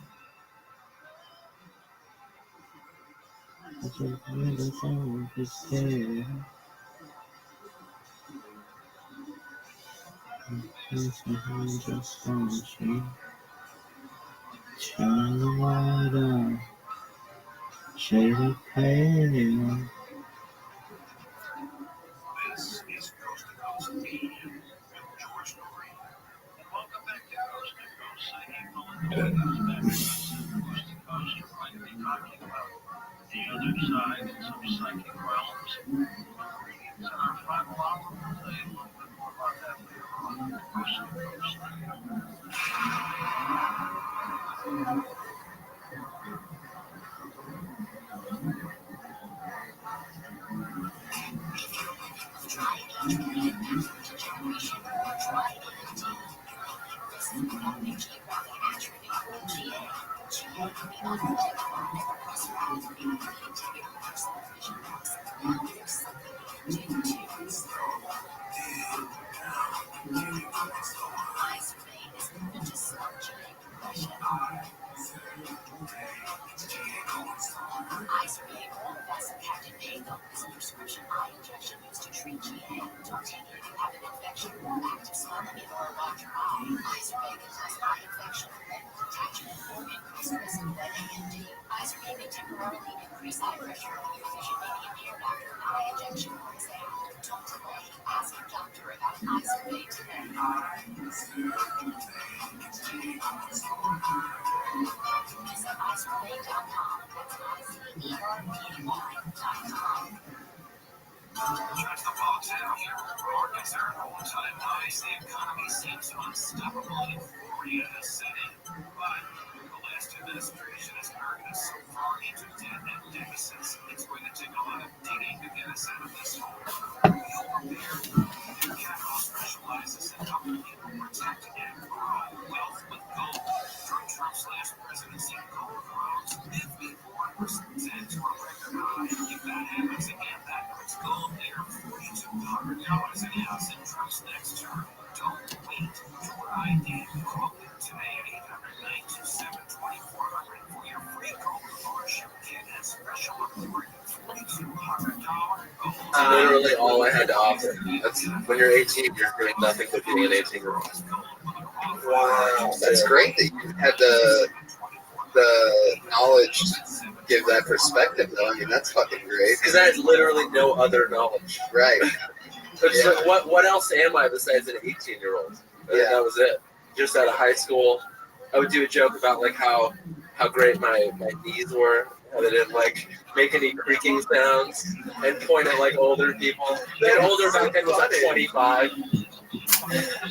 It's a beautiful day. It's just on the street. Turn the light up. Shade it pale. Literally all I had to offer. That's when you're 18, you're doing nothing but being an 18-year-old. Wow, that's great that you had the knowledge to give that perspective, though. I mean, that's fucking great. Because I had literally no other knowledge. Right. It's like, what else am I besides an 18-year-old? Yeah. That was it. Just out of high school, I would do a joke about like how great my knees were, how they didn't like make any creaking sounds, and point at like older people. And older back then was like 25.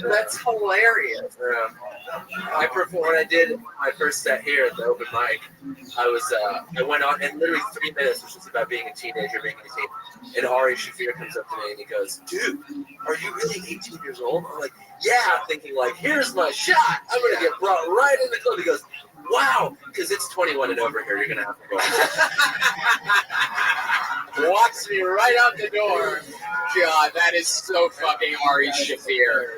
That's hilarious. I performed when I did my first set here at the open mic. I went on, and literally 3 minutes was just about being a teenager, being 18. And Ari Shafir comes up to me and he goes, "Dude, are you really 18 years old?" I'm like, "Yeah," thinking like, "Here's my shot. I'm gonna get brought right in the club." He goes, "Wow," because it's 21 and over here. You're gonna have to go. Walks me right out the door. God, that is so fucking Ari Shafir.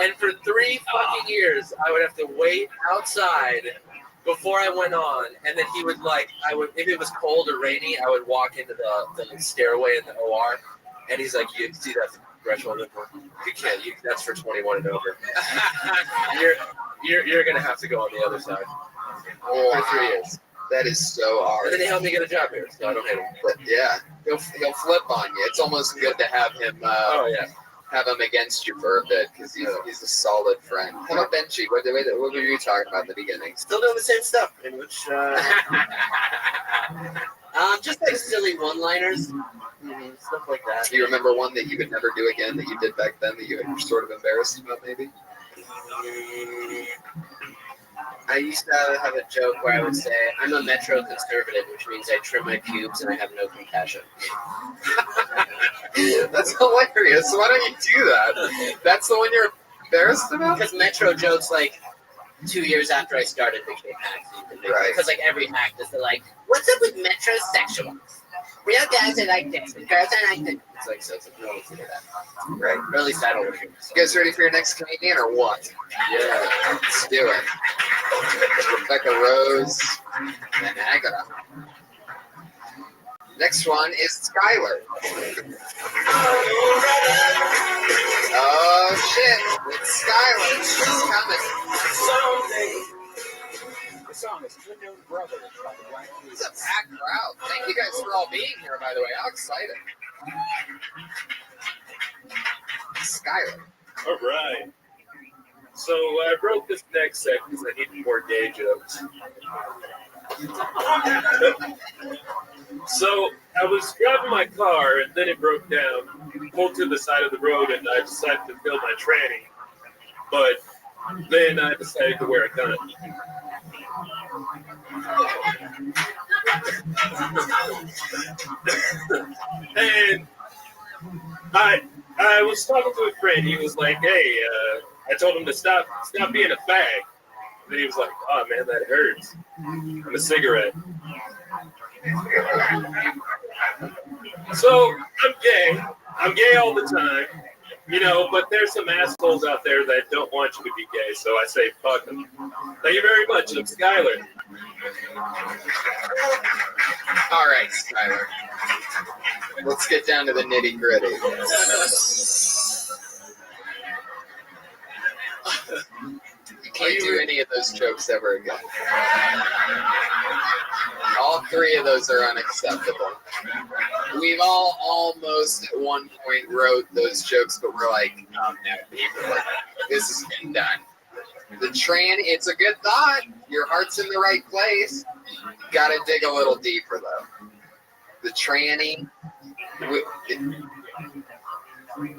And for 3 fucking years, I would have to wait outside before I went on, and then he would if it was cold or rainy, I would walk into the stairway in the OR, and he's like, "You see that threshold? You can't. That's for 21 and over. You're gonna have to go on the other side." For 3 years. That is so hard. And then he helped me get a job here, so I don't hate him. But yeah, he'll flip on you. It's almost good to have him. Have him against you for a bit because he's a solid friend. How about Benji? What were you talking about in the beginning? Still doing the same stuff, in which just like silly one-liners, stuff like that. Do you remember one that you would never do again that you did back then that you were sort of embarrassed about, maybe? I used to have a joke where I would say, "I'm a Metro conservative," which means I trim my pubes and I have no compassion. That's hilarious. Why don't you do that? That's the one you're embarrassed about? Because Metro jokes, like, 2 years after I started became hacks. Right. Because, like, every hack is like, "What's up with metrosexuals? Real guys are like this, and girls are like this." It's like, so it's no one can hear that. Right. Or at least I don't hear You guys ready for your next comedian or what? Yeah. Let's do it. Rebecca Rose and Agatha. Next one is Skylar. Oh shit, it's Skylar. She's coming. The song is Unknown Brother by the Black Keys. It's a packed crowd. Thank you guys for all being here, by the way. How excited. Skylar. All right. So I wrote this next set because I need more gay jokes. So I was driving my car and then it broke down. Pulled to the side of the road and I decided to fill my tranny. But then I decided to wear a gun. And I was talking to a friend. He was like, "Hey," I told him to stop being a fag. And then he was like, "Oh man, that hurts. I'm a cigarette." So I'm gay. I'm gay all the time, but there's some assholes out there that don't want you to be gay. So I say, fuck them. Thank you very much. I'm Skylar. All right, Skylar. Let's get down to the nitty gritty. You can't do any of those jokes ever again. All three of those are unacceptable. We've all almost at one point wrote those jokes, but we're like, oh, no, this is getting done. The it's a good thought. Your heart's in the right place. Gotta dig a little deeper, though. The tranny.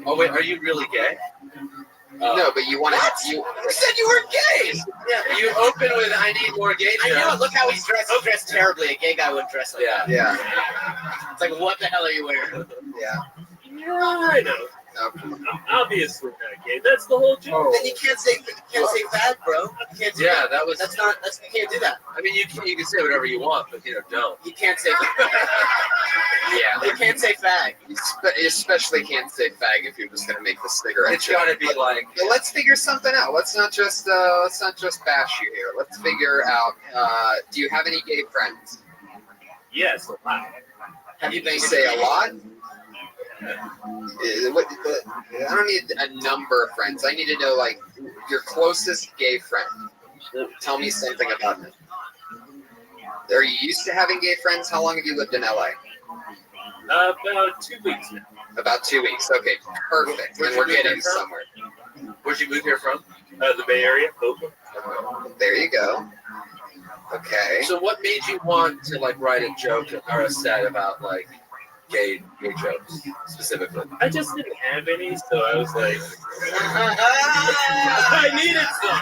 Oh wait, are you really gay? No, but you want to. You said you were gay. Yeah, you open with "I need more gay jokes." I know. Look how he's dressed. He's dressed terribly. A gay guy wouldn't dress like that. Yeah. It's like, what the hell are you wearing? Yeah. Yeah, I know. Oh, come on. Obviously not gay. That's the whole joke. Then you can't say fag, bro. You can't do Yeah, that. that was. That's you can't do that. I mean, you can say whatever you want, but don't. You can't say Yeah. you can't say fag. You especially can't say fag if you're just gonna make the cigarette. It's got to be like. But let's figure something out. Let's not just bash you here. Let's figure out. Do you have any gay friends? Yes, a lot. Have you been You say a lot. I don't need a number of friends. I need to know like your closest gay friend. Tell me something about them. Are you used to having gay friends? How long have you lived in LA? About 2 weeks now. About 2 weeks. Okay, perfect. Then we're getting somewhere. Where'd you move here from? The Bay Area, Oakland. There you go. Okay. So what made you want to like write a joke or a set about like gay jokes specifically? I just didn't have any, so I was like, I needed some.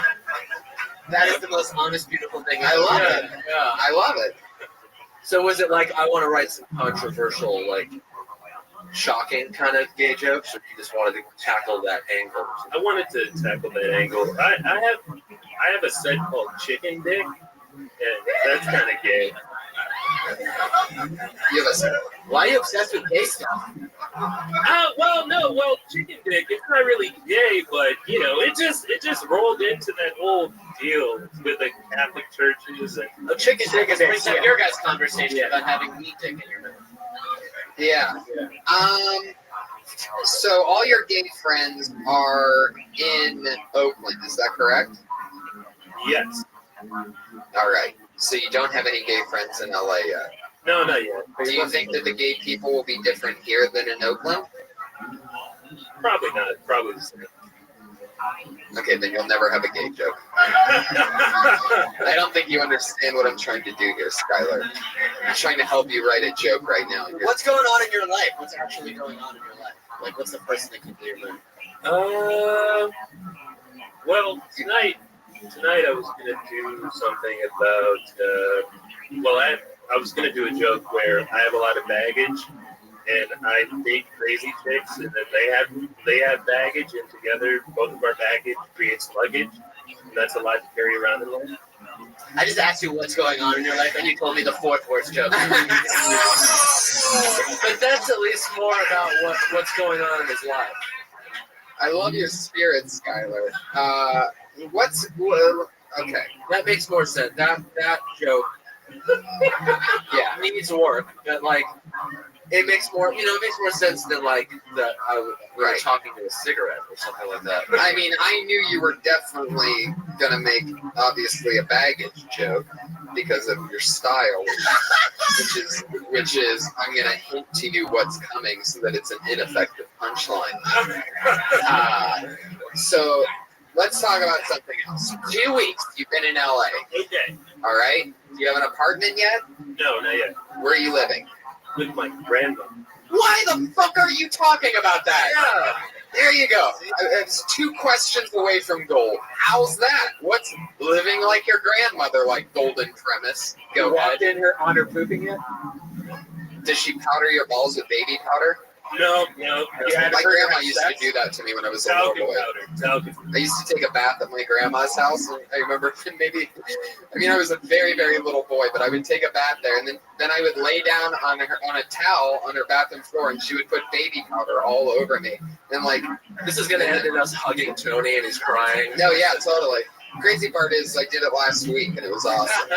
That is the most honest, beautiful thing. I love Yeah, it. yeah. I love it. So was it like I want to write some controversial, like shocking kind of gay jokes, or you just wanted to tackle that angle? I wanted to tackle that angle. I have a set called Chicken Dick, and that's kind of gay. You have a Why are you obsessed with gay stuff? Well, Chicken Dick, it's not really gay, but it just rolled into that whole deal with the Catholic churches and Oh, chicken dick is brings up your guys' conversation about having meat dick in your mouth. Yeah. So all your gay friends are in Oakland, is that correct? yes. All right. So you don't have any gay friends in LA yet. No, not yet. Do you think that the gay people will be different here than in Oakland? Probably not. Probably the same. Okay, then you'll never have a gay joke. I don't think you understand what I'm trying to do here, Skylar. I'm trying to help you write a joke right now. What's going on in your life? What's actually going on in your life? Like, what's the first thing you do? Well, tonight I was gonna do something about. I was gonna do a joke where I have a lot of baggage, and I date crazy chicks, and then they have baggage, and together both of our baggage creates luggage, and that's a lot to carry around in life. I just asked you what's going on in your life, and you told me the fourth worst joke. But that's at least more about what's going on in his life. I love your spirit, Skylar. Okay. That makes more sense. That joke, yeah, needs work. But like, it makes more sense than like we were talking to a cigarette or something like that. I mean, I knew you were definitely gonna make obviously a baggage joke because of your style, which is I'm gonna hint to you what's coming so that it's an ineffective punchline. So let's talk about something else. 2 weeks you've been in LA. Okay. All right. Do you have an apartment yet? No, not yet. Where are you living? With my grandma. Why the fuck are you talking about that? Yeah. There you go. It's 2 questions away from gold. How's that? What's living like your grandmother like golden premise? Go ahead. In her on her pooping yet? Does she powder your balls with baby powder? No. My grandma used to do that to me when I was a little boy. I used to take a bath at my grandma's house, and I remember I was a very, very little boy, but I would take a bath there, and then I would lay down on a towel on her bathroom floor, and she would put baby powder all over me. And like, this is gonna end in us hugging Tony, and he's crying. No, yeah, totally. Crazy part is I did it last week, and it was awesome.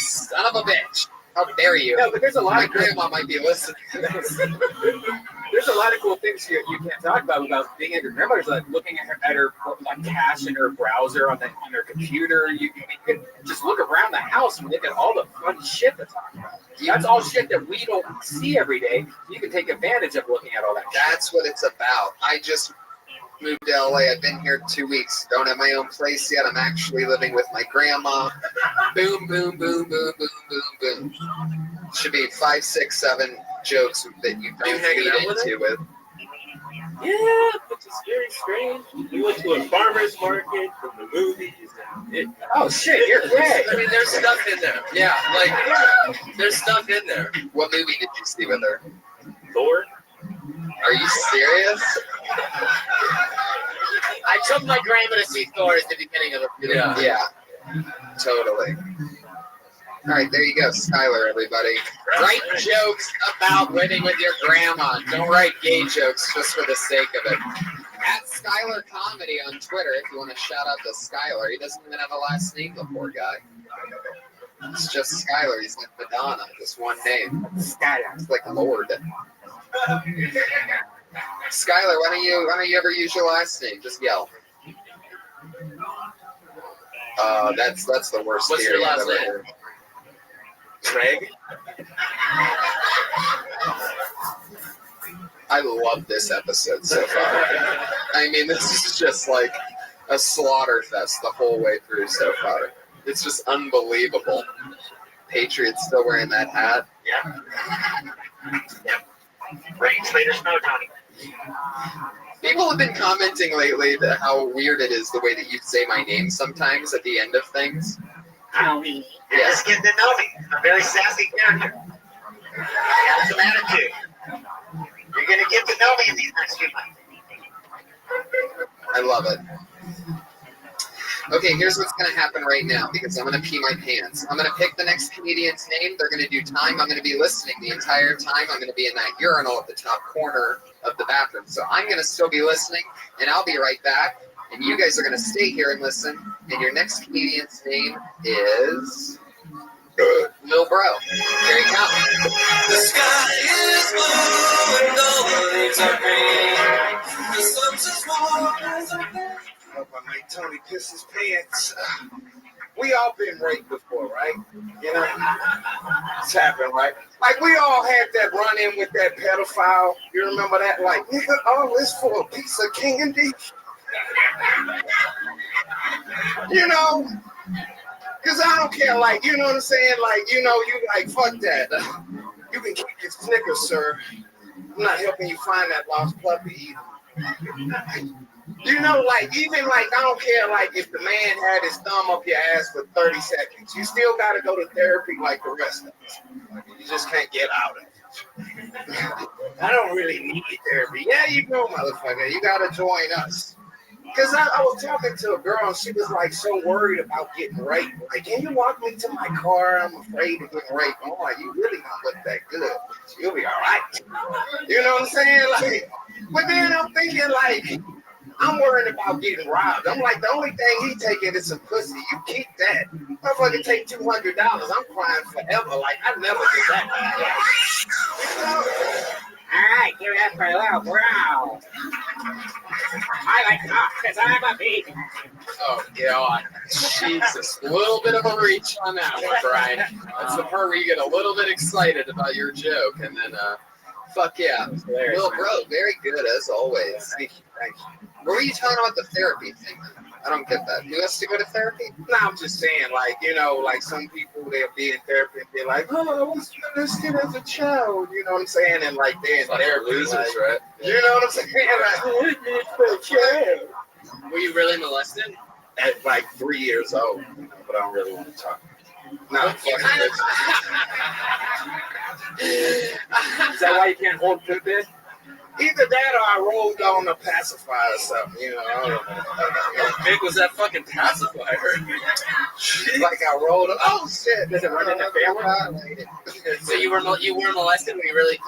Son of a bitch. How dare you? No, but there's a lot. My grandma might be listening to this. There's a lot of cool things you can't talk about being at your grandmother's, like looking at her like cache in her browser on her computer. You can just look around the house and look at all the fun shit that's on about. That's all shit that we don't see every day. You can take advantage of looking at all that shit. That's what it's about. I just moved to LA. I've been here 2 weeks. Don't have my own place yet. I'm actually living with my grandma. Boom, boom, boom, boom, boom, boom, boom. Should be 5, 6, 7 jokes that you don't hanging out feed with into with. Yeah, which is very strange. We went to a farmer's market from the movies. Oh shit, you're gay. I mean, there's stuff in there. Yeah, there's stuff in there. What movie did you see with her? Thor. Are you serious? I took my grandma to see Thor at the beginning of the film. Yeah, totally. All right, there you go, Skylar, everybody. Write jokes about living with your grandma. Don't write gay jokes just for the sake of it. At Skylar Comedy on Twitter, if you want to shout out to Skylar. He doesn't even have a last name, the poor guy. It's just Skylar. He's like Madonna, just one name. Skylar. It's like Lord. Skylar, why don't you ever use your last name? Just yell. That's the worst. What's your last name? Heard. Craig? I love this episode so far. I mean, this is just like a slaughter fest the whole way through so far. It's just unbelievable. Patriot's still wearing that hat. Yeah. Yep. Rain, later, snow, Tony. People have been commenting lately that how weird it is the way that you say my name sometimes at the end of things. Tony. You're just getting to know me. I'm a very sassy character. I got some attitude. You're going to get to know me in these next few months. I love it. Okay, here's what's going to happen right now because I'm going to pee my pants. I'm going to pick the next comedian's name. They're going to do time. I'm going to be listening the entire time. I'm going to be in that urinal at the top corner of the bathroom. So I'm going to still be listening, and I'll be right back. And you guys are going to stay here and listen. And your next comedian's name is Lil Bro. Here he comes. The sky is blue and all the leaves are green. The sun's as warm as a bear. Hope I make Tony piss his pants. We all been raped before, right? You know, it's happened, right? Like we all had that run-in with that pedophile. You remember that? Like, nigga, all this for a piece of candy. You know, because I don't care. Like, you know what I'm saying? Like, you know, you like fuck that. You can keep your Snickers, sir. I'm not helping you find that lost puppy either. You know, like, even, like, I don't care, like, if the man had his thumb up your ass for 30 seconds. You still got to go to therapy like the rest of us. You just can't get out of it. I don't really need therapy. Yeah, you do, motherfucker. You got to join us. Because I was talking to a girl, and she was, like, so worried about getting raped. Like, can you walk me to my car? I'm afraid of getting raped. I'm like, you really don't look that good. You'll be all right. You know what I'm saying? Like, but then I'm thinking, like, I'm worried about getting robbed. I'm like, the only thing he taking is some pussy. You keep that. Motherfucker take $200. I'm crying forever. Like, I never did that. All right, give that for a little brown. I like cock because I'm a baby. Oh, God. Jesus. A little bit of a reach on that one, Brian. That's the part where you get a little bit excited about your joke, and then, fuck yeah. Lil Bro, very good, as always. Thank you. Thank you. What were you talking about the therapy thing? I don't get that. Who has to go to therapy? No, I'm just saying, like, you know, like some people, they'll be in therapy and be like, oh, I was molested as a child, you know what I'm saying? And, like, they're in therapy. Losers, like, right? You know what I'm saying? Like, Were you really molested? at, like, 3 years old, you know, but I don't really want to talk. No, You kind of. Is that why you can't hold to this? Either that or I rolled on a pacifier or something, you know. I don't know. How big was that fucking pacifier? Like I rolled up. Oh, shit. Does it run in the family? So you were molested? Were you really?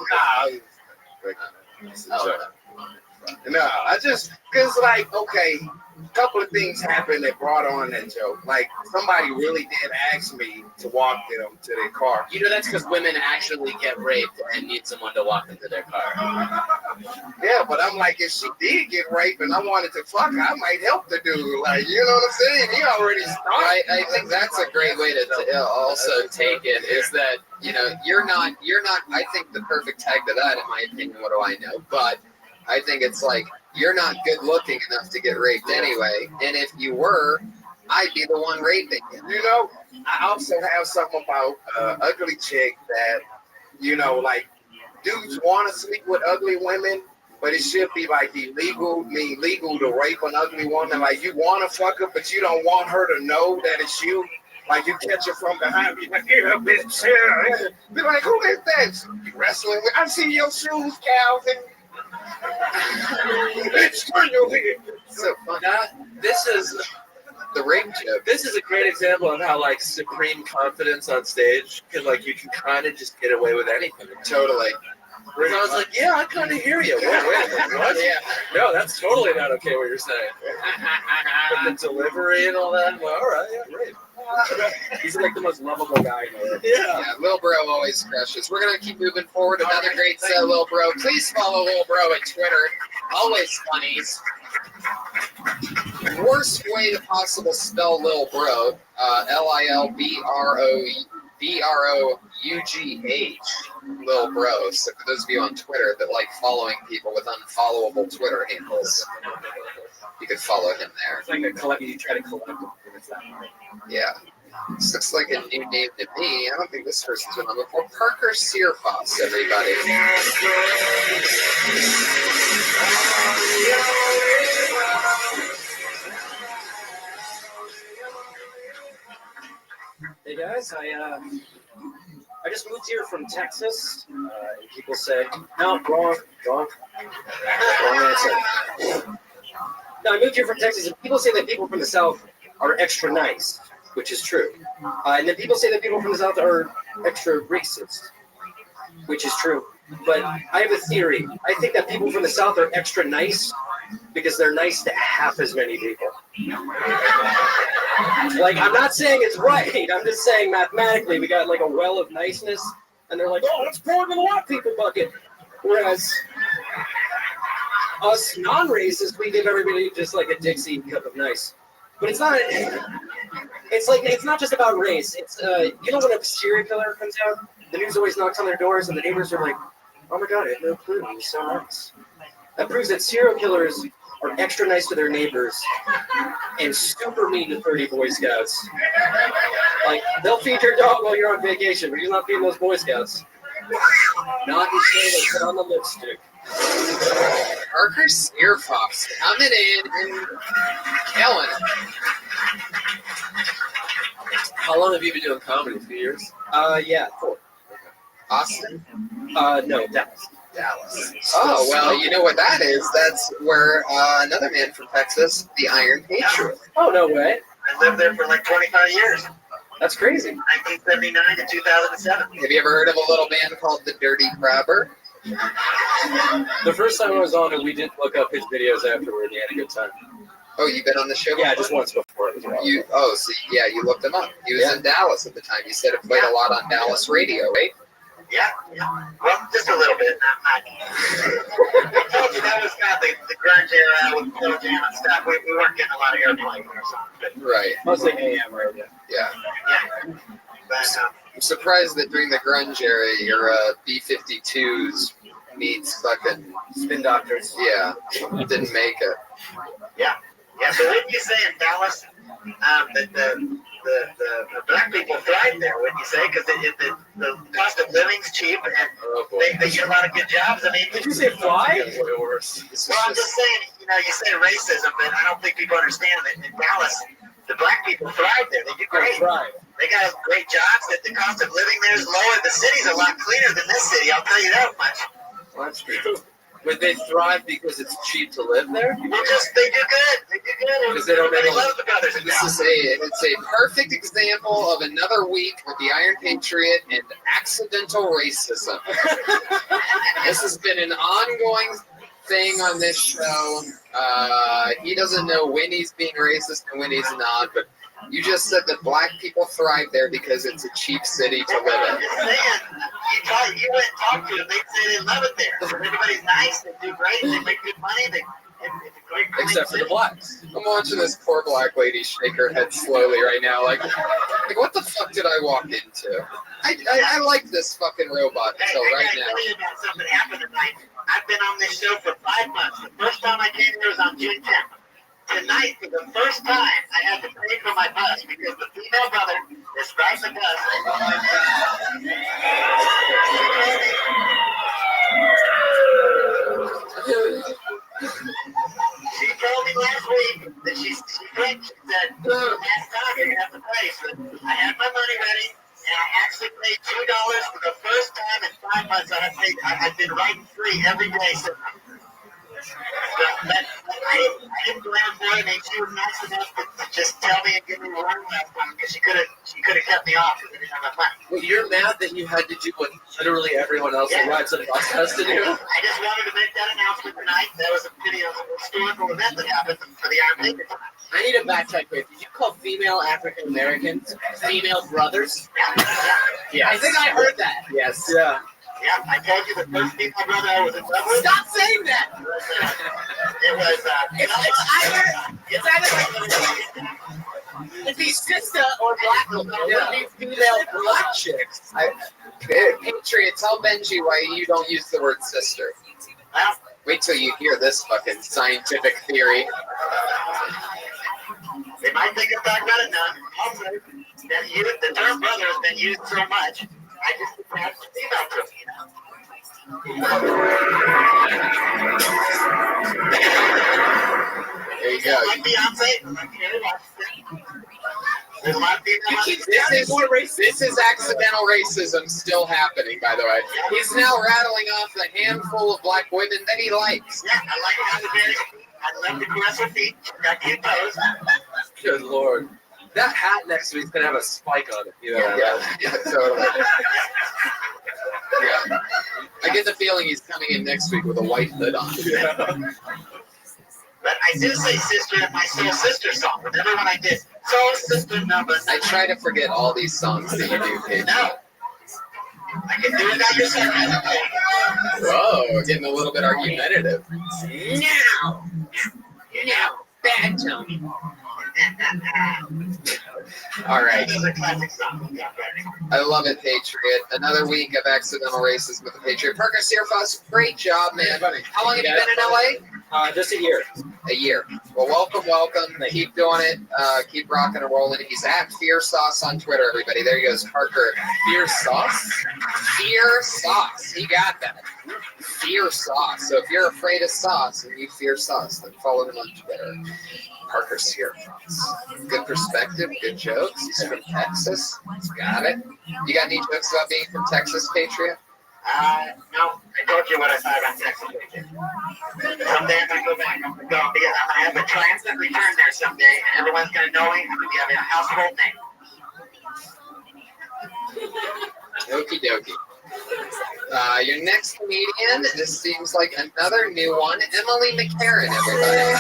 No, I just, because, like, okay, a couple of things happened that brought on that joke. Like, somebody really did ask me to walk them to their car. You know that's because women actually get raped and need someone to walk into their car. Yeah, but I'm like, if she did get raped and I wanted to fuck her, I might help the dude. Like, you know what I'm saying? He already started. I think that's a great way to also take it, is that, you know, you're not, I think the perfect tag to that, in my opinion, what do I know? But I think it's like, you're not good looking enough to get raped anyway. And if you were, I'd be the one raping you. You know, I also have something about ugly chick that, you know, like, dudes want to sleep with ugly women, but it should be like illegal to rape an ugly woman. Like, you want to fuck her, but you don't want her to know that it's you. Like, you catch her from behind, be like, yeah, bitch, yeah. Be like, who is that? You wrestling with? I see your shoes, Calvin. It's finally So fun. This is The rape joke. this is a great example of how like supreme confidence on stage can like you can kind of just get away with anything. Totally. Because I was like, yeah, I kind of hear you. Whoa, wait a minute, what? Yeah. No, that's totally not okay what you're saying. But the delivery and all that, well, all right, yeah, great. He's like the most lovable guy in the world. Yeah, Lil Bro always crushes. We're gonna keep moving forward. Another great set, Lil Bro. Please follow Lil Bro at Twitter. Always funnies. Worst way to possible spell Lil Bro. LILBROUGH. Lil Bro. So for those of you on Twitter that like following people with unfollowable Twitter handles, you could follow him there. It's like a collect. You try to collect them. It's that hard. Yeah. This looks like a new name to me. I don't think this person's been on before. Parker Searfoss, everybody. Hey guys, I just moved here from Texas. And people say, no, wrong answer. No, I moved here from Texas, and people say that people from the South are extra nice, which is true. And then people say that people from the South are extra racist, which is true. But I have a theory. I think that people from the South are extra nice because they're nice to half as many people. Like, I'm not saying it's right. I'm just saying mathematically we got like a well of niceness, and they're like, oh, let's pour it in the white people bucket. Whereas us non-racists, we give everybody just like a Dixie cup of nice. But it's not. It's like it's not just about race. It's you know when a serial killer comes out, the news always knocks on their doors, and the neighbors are like, "Oh my God, I had no clue. He's so nice." That proves that serial killers are extra nice to their neighbors and super mean to 30 Boy Scouts. Like they'll feed your dog while you're on vacation, but you're not feeding those Boy Scouts. Not until they put on the lipstick. Parker Searfoss coming in and killing it. How long have you been doing comedy? 2 years? Yeah, 4. Austin? No, Dallas. Dallas. Oh, well, you know what that is? That's where another man from Texas, the Iron Patriot. Oh, no way. I lived there for like 25 years. That's crazy. 1979 to 2007. Have you ever heard of a little band called the Dirty Crabber? The first time I was on it, we did look up his videos afterward. He had a good time. Oh, you've been on the show before? Yeah, just once before. It was a while ago. So you looked him up. He was in Dallas at the time. You said it played a lot on Dallas radio, right? Yeah. Well, just a little bit. Not. I told you that was kind of the grunge era with Pearl Jam and stuff. We weren't getting a lot of airplay or something. Right. Mostly AM radio. Yeah. But, I'm surprised that during the grunge era, your B-52s meets fucking Spin Doctors. Yeah, didn't make it. Yeah. So wouldn't you say in Dallas that the black people thrive there? Wouldn't you say? Because the cost of living's cheap and they get a lot of good jobs. I mean, did you say fly? Well, I'm just saying. You say racism, but I don't think people understand that in Dallas, the black people thrive there. They do great. They got great jobs. That the cost of living there is lower. The city's a lot cleaner than this city. I'll tell you that much. Well, that's true. Would they thrive because it's cheap to live there? Well, they do good. They do good. Because they don't make love the brothers in Dallas. It's a perfect example of another week with the Iron Patriot and accidental racism. This has been an ongoing thing on this show. He doesn't know when he's being racist and when he's not, but you just said that black people thrive there because it's a cheap city to live in. I'm just saying, you went and talked to them, they'd say they love it there. Everybody's nice, they do great, they make good money, it's a great Except for the blacks. I'm watching this poor black lady shake her head slowly right now, like what the fuck did I walk into? I like this fucking robot until right now. I tell you about something that happened tonight. I've been on this show for 5 months. The first time I came here was on June 10th. Tonight, for the first time, I had to pay for my bus because the female brother is riding the bus. She told me last week that she said, last time you're going to have to pay. So I had my money ready, and I actually paid $2 for the first time in 5 months. I've been riding free every day. So I didn't blame her. I mean, she was nice enough to just tell me and give me a run last time because she could have kept me off because I didn't have enough money. Well, you're mad that you had to do what literally everyone else that rides a bus has to do. I just wanted to make that announcement tonight. That was a video of a historical event that happened for the Armed League. I need to backtrack here. Did you call female African Americans female brothers? Yeah. I think I heard that. Yes. Yeah, I told you the first female brother I was in love with. Stop saying that. It was. It's either be sister or black woman. It would be female black chicks. Patriot, tell Benji why you don't use the word sister. Wait till you hear this fucking scientific theory. They might think I'm talking about it now. Also, the term brother has been used so much. I just have to female to it, There you go. Like Beyonce. There's a lot of female. This is accidental racism still happening, by the way. He's now rattling off the handful of black women that he likes. Yeah, I like how the very. I love to caress her feet. Got cute toes. Good Lord. That hat next to me is going to have a spike on it. You know Yeah, totally. Yeah. I get the feeling he's coming in next week with a white lid on. Yeah. But I do say sister in my Soul Sister song. Remember when I did Soul Sister numbers? I try to forget all these songs that you do, Paige. No. I can do it without your sarcasm. Whoa, getting a little bit argumentative. Now, bad Tony. All right. This is a classic song. I love it, Patriot. Another week of accidental racism with the Patriot. Parker Searfoss, great job, man. How long have you been in LA? Just a year. A year. Well, welcome. Keep doing it. Keep rocking and rolling. He's at Fear Sauce on Twitter, everybody. There he goes, Parker. Fear Sauce? Fear Sauce. He got that. Fear Sauce. So if you're afraid of sauce and you fear sauce, then follow him on Twitter. Parker Searfoss. Good perspective, good jokes. He's from Texas. Got it. You got any jokes about being from Texas, Patriot? No, I told you what I thought about Texas. Someday I'm going to go back. I'm going to go because I'm going to have a triumphant return there someday, and everyone's going to know me. I'm going to be having a household name. Okie dokie. Your next comedian, this seems like another new one, Emily McCarran, everybody.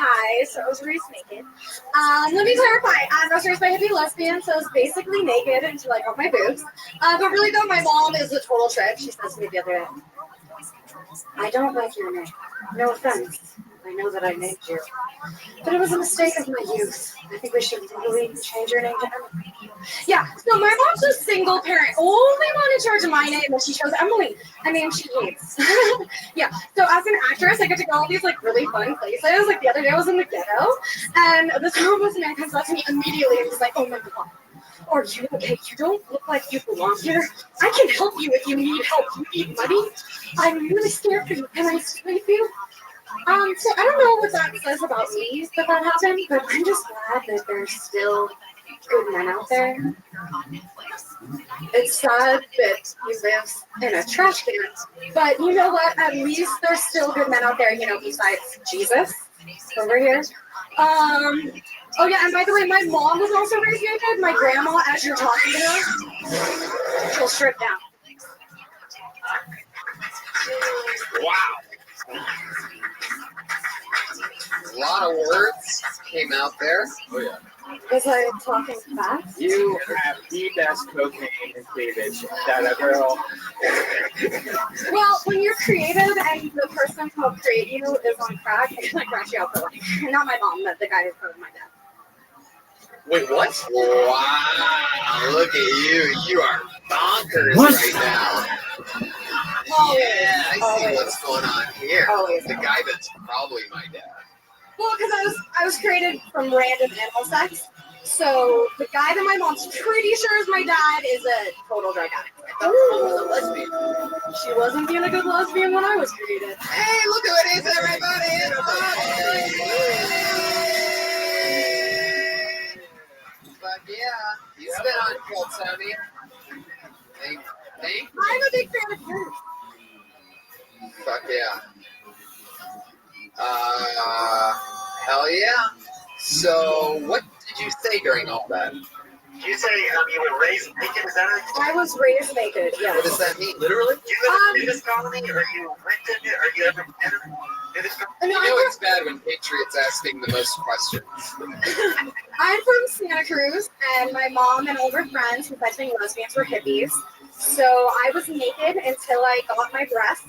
Hi, so I was raised naked. Let me clarify. I was raised by a hippie lesbian, so I was basically naked until I got my boobs. But really, though, my mom is a total trip. She says to me the other day, I don't like your name. No offense. I know that I named you. But it was a mistake of my youth. I think we should really change your name to Emily. Yeah, so my mom's a single parent. Only one in charge of my name, and she chose Emily. A name she hates. Yeah, so as an actress, I get to go all these like really fun places. Like the other day I was in the ghetto, and this homeless man comes up to me immediately and he's like, oh my God. Are you okay? You don't look like you belong here. I can help you if you need help. You need money. I'm really scared for you. Can I stay with you? So I don't know what that says about me that happened, but I'm just glad that there's still good men out there. It's sad that you live in a trash can, but you know what? At least there's still good men out there, besides Jesus over here. Oh yeah, and by the way, my mom was also raised naked. My grandma, as you're talking to her, she'll strip down. Wow. A lot of words came out there. Oh, yeah. Was I talking fast? You have the best cocaine and cleavage that I've ever. Well, when you're creative and the person who will create you is on crack, it's gonna crash you out for life. Not my mom, but the guy who killed my dad. Wait, what? Wow, look at you. You are bonkers right now. Always. I see what's going on here. Always. The guy that's probably my dad. Well, because I was created from random animal sex. So the guy that my mom's pretty sure is my dad is a total drug addict. Mom was a lesbian. She wasn't being a good lesbian when I was created. Hey, look who it is, everybody! But yeah, he's been on Kill Tony. Me? I'm a big fan of yours. Fuck yeah. Hell yeah. So, what did you say during all that? Did you say you were raised naked? Is that it? I was raised naked, yeah. What does that mean? Literally? Do you live in this colony, or you rented it, or you ever been in this colony? You know it's bad when Patriots asking the most questions. I'm from Santa Cruz, and my mom and older friends who said being lesbians were hippies. So I was naked until I got my breasts,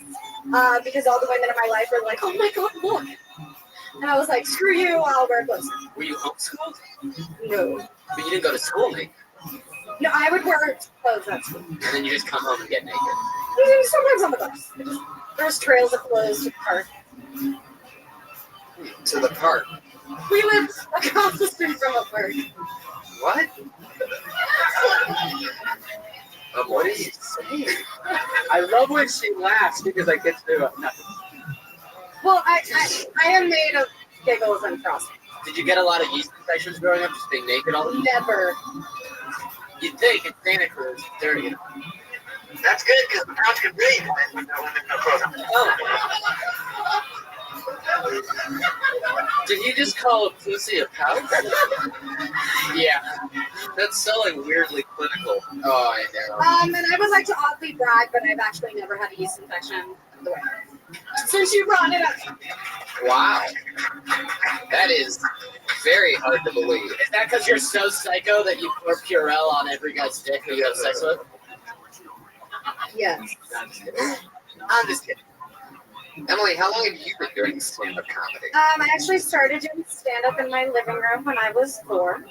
because all the women in my life were like, "Oh my god, look!" And I was like, "Screw you, I'll wear clothes." Were you homeschooled? No. But you didn't go to school naked. No, I would wear clothes at school. And then you just come home and get naked. Sometimes on the bus. There's trails of clothes to the park. To the park. We live across the street from a park. What? What are you saying? I love when she laughs because I get to nothing. Well, I am made of giggles and frosting. Did you get a lot of yeast infections growing up just being naked all the time? Never. You'd think in Santa Cruz, it's dirty enough. That's good because the couch can breathe when no clothes on. Oh. Did you just call a pussy a pouch? Yeah. That's so like weirdly clinical. Oh, I know. And I would like to oddly brag, but I've actually never had a yeast infection. Since you brought it up. Wow. That is very hard to believe. Is that because you're so psycho that you pour Purell on every guy's dick who you have sex with? Yes. I'm just kidding. Emily, how long have you been doing stand-up comedy? I actually started doing stand-up in my living room when I was 4.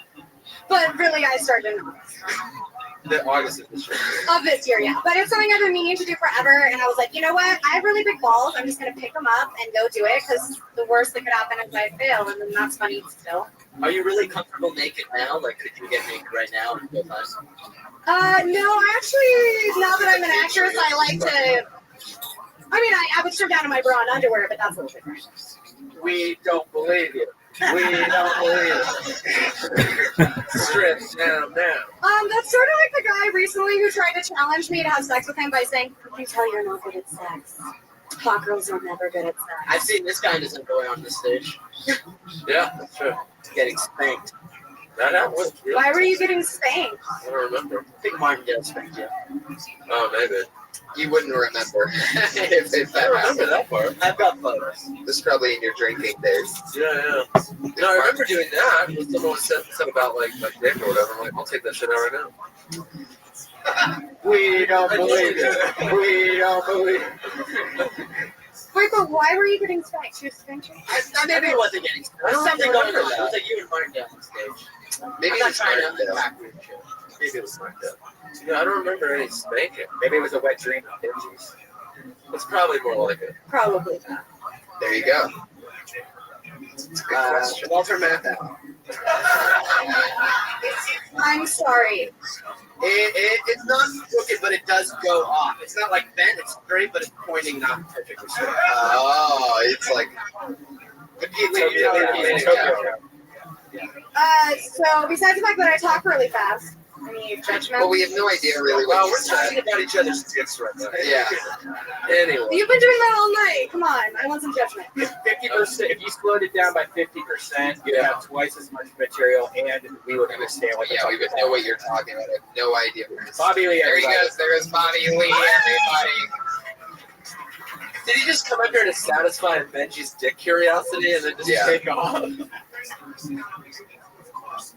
But really, I started in August of this year. Of this year, yeah. But it's something I've been meaning to do forever, and I was like, you know what? I have really big balls. I'm just going to pick them up and go do it, because the worst that could happen is I fail, and then that's funny still. Are you really comfortable naked now? Like, could you get naked right now and go fast? No, actually, now that I'm an actress, I like to... I mean, I would strip down to my bra and underwear, but that's a little different. We don't believe you. We don't believe you. Strip down now. That's sort of like the guy recently who tried to challenge me to have sex with him by saying, "You can tell you're not good at sex. Hot girls are never good at sex." I've seen this guy doesn't go on the stage. Yeah, that's true. Getting spanked. That was really Why were you getting spanked? I don't remember. I think Martindale spanked you. Oh, maybe. You wouldn't remember if I that don't remember happened. that part. I've got photos. This is probably in your drinking days. Yeah. No, I remember doing that. When someone said something about like my dick or whatever. I'm like, I'll take that shit out right now. We don't believe it. We don't believe it. Wait, but why were you getting spanked? You spanked you? Maybe it wasn't getting spanked. I don't Something going remember on. that. It was like you and Martindale on stage. Maybe I'm not it's trying to Martindale. attack you. Maybe it was like that. Yeah, I don't remember any spanking. Maybe it was a wet dream of Benji's. It's probably more like it. Probably not. There you go. It's a good question. Walter Matthau. I'm sorry. It's not crooked, but it does go off. It's not like bent, it's straight, but it's pointing not perfectly straight. Oh, it's like. So besides the fact that I talk really fast, any judgment? Well, we have no idea really what you We're said. talking about each other's dicks right now. Yeah. Anyway. You've been doing that all night. Come on, I want some judgment. 50%. If you slowed it down by 50%, you'd have twice as much material, and we would understand what. Yeah, we would know what you're talking about. I have no idea. Bobby Lee. There he everybody. goes. There is Bobby Lee, everybody. Did he just come up here to satisfy Benji's dick curiosity and then just Yeah. take off?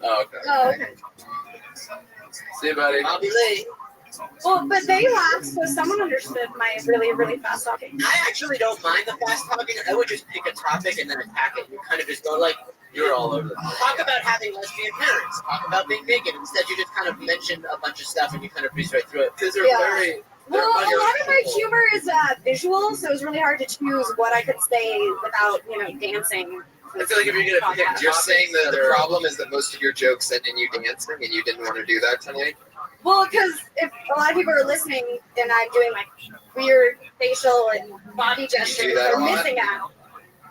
Oh, okay. Oh, okay. See you, buddy. Bobby Lee. Well, but they laughed, so someone understood my really, really fast talking. I actually don't mind the fast talking. I would just pick a topic and then attack it. You kind of just go like, You're all over the place. talk about having lesbian parents. Talk about being naked. Instead, you just kind of mention a bunch of stuff and you kind of breeze right through it. Because they're Yeah. very... Well, a they're lot of my people. humor is visual, so it was really hard to choose what I could say without, dancing. I feel like if you're going to pick You're saying that the they're- problem is that most of your jokes end in you dancing, and you didn't want to do that tonight. Well, because if a lot of people are listening and I'm doing like weird facial and body gestures, that a they're lot? missing out.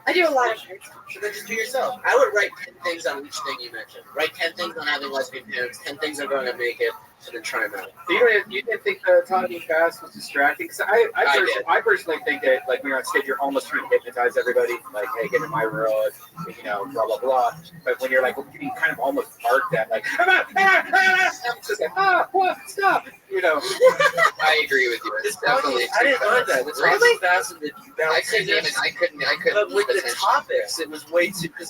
I do a lot of things. So then just be yourself. I would write 10 things on each thing you mentioned. Write 10 things on having lesbian parents, 10 things on going to make it, and then try them out. You didn't think the talking fast was distracting? Because I personally think that, like, when you're on stage, you're almost trying to hypnotize everybody. Like, hey, get in my world, you know, blah, blah, blah. But when you're, like, you kind of almost barked at, like, I'm just like, what, stop, you know. I agree with you. It's definitely I didn't mind that. The really fast and the I couldn't. But with the topics, it was way too, because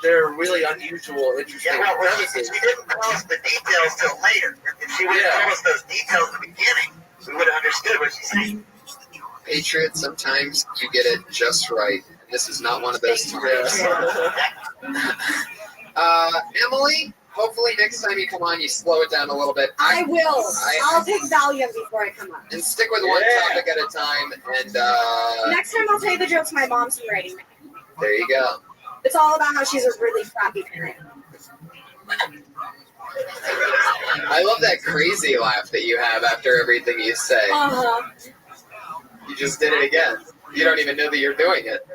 they're really unusual, interesting. Yeah, well, she didn't tell us the details till later. If she would have told us those details at the beginning, we would have understood what she's saying. Patriots, sometimes you get it just right. This is not one of those times. Emily, hopefully next time you come on, you slow it down a little bit. I will. I'll take Valium before I come up. And stick with one topic at a time. And Next time I'll tell you the jokes my mom's been writing. there you go. It's all about how she's a really crappy parent. I love that crazy laugh that you have after everything you say. Uh-huh. You just did it again. You don't even know that you're doing it.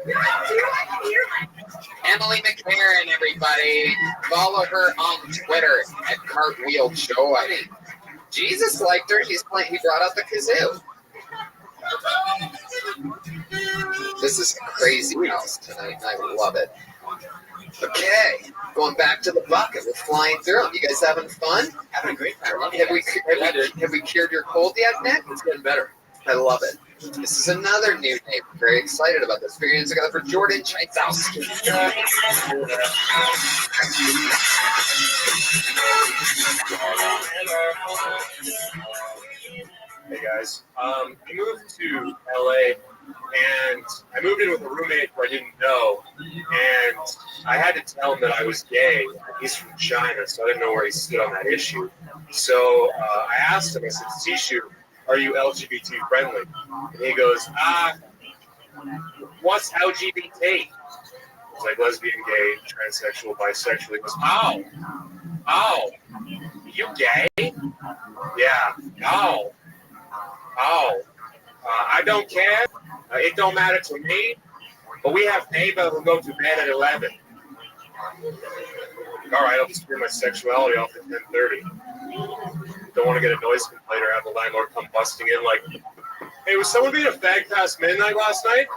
Emily McCarran, everybody. Follow her on Twitter at Cartwheel Joy. Jesus liked her. He brought out the kazoo. This is a crazy house tonight. I love it. Okay, going back to the bucket. We're flying through them. You guys having fun? Having a great time. Have we cured your cold yet, Nick? It's getting better. I love it. This is another new name. I'm very excited about this. We're together for Jordan Chaitzowski. Hey guys, I moved to LA and I moved in with a roommate who I didn't know, and I had to tell him that I was gay. He's from China, so I didn't know where he stood on that issue. So I asked him, I said, Sishu, are you LGBT friendly? And he goes, what's LGBT? It's like lesbian, gay, transsexual, bisexual. He goes, oh, you gay? Yeah, oh. I don't care. It don't matter to me. But we have neighbors who go to bed at 11. All right, I'll just bring my sexuality off at 10:30. Don't want to get a noise complaint or have the landlord come busting in like, hey, was someone being a fag past midnight last night?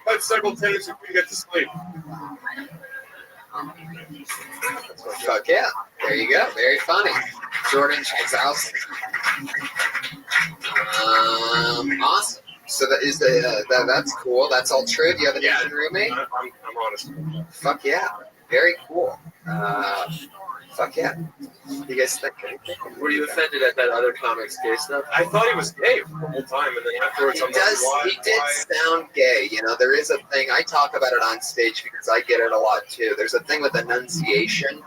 I had several tenants who couldn't get to sleep. Fuck yeah. There you go. Very funny. Jordan Chaitzowski. Awesome. So that's cool. That's all true. Do you have an Asian roommate? I'm honest. Fuck yeah. Very cool. Fuck yeah. You guys think anything? Were you offended at that other comic's gay stuff? I thought he was gay the whole time, and then afterwards I'm like, why? He did sound gay. You know, there is a thing. I talk about it on stage because I get it a lot too. There's a thing with enunciation.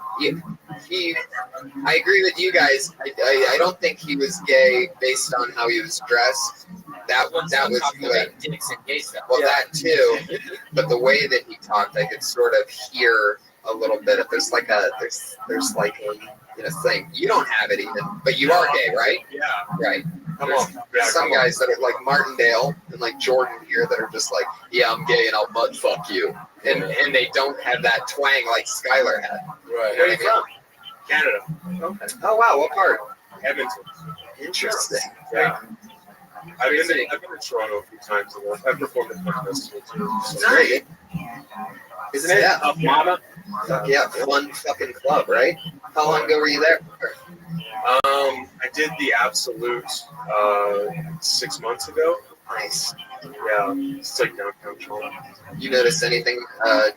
I agree with you guys. I don't think he was gay based on how he was dressed. That was good. Well, that too. But the way that he talked, I could sort of hear a little bit of there's like a thing. You don't have it even, but you are gay, right? Yeah. Right. Come on. Some guys that are like Martindale and like Jordan here that are just like, yeah, I'm gay and I'll butt fuck you, and they don't have that twang like Skylar had. Right. Where are you from? Canada. Okay. Oh wow, what part? Edmonton. Interesting. Yeah. I've been to Toronto a few times. I've performed at the festival too. So. Great. Isn't it? Yeah. Mama? Fuck yeah, fun fucking club, right? How long ago were you there? I did the Absolute 6 months ago. Nice. Yeah, it's like downtown Toronto. You notice anything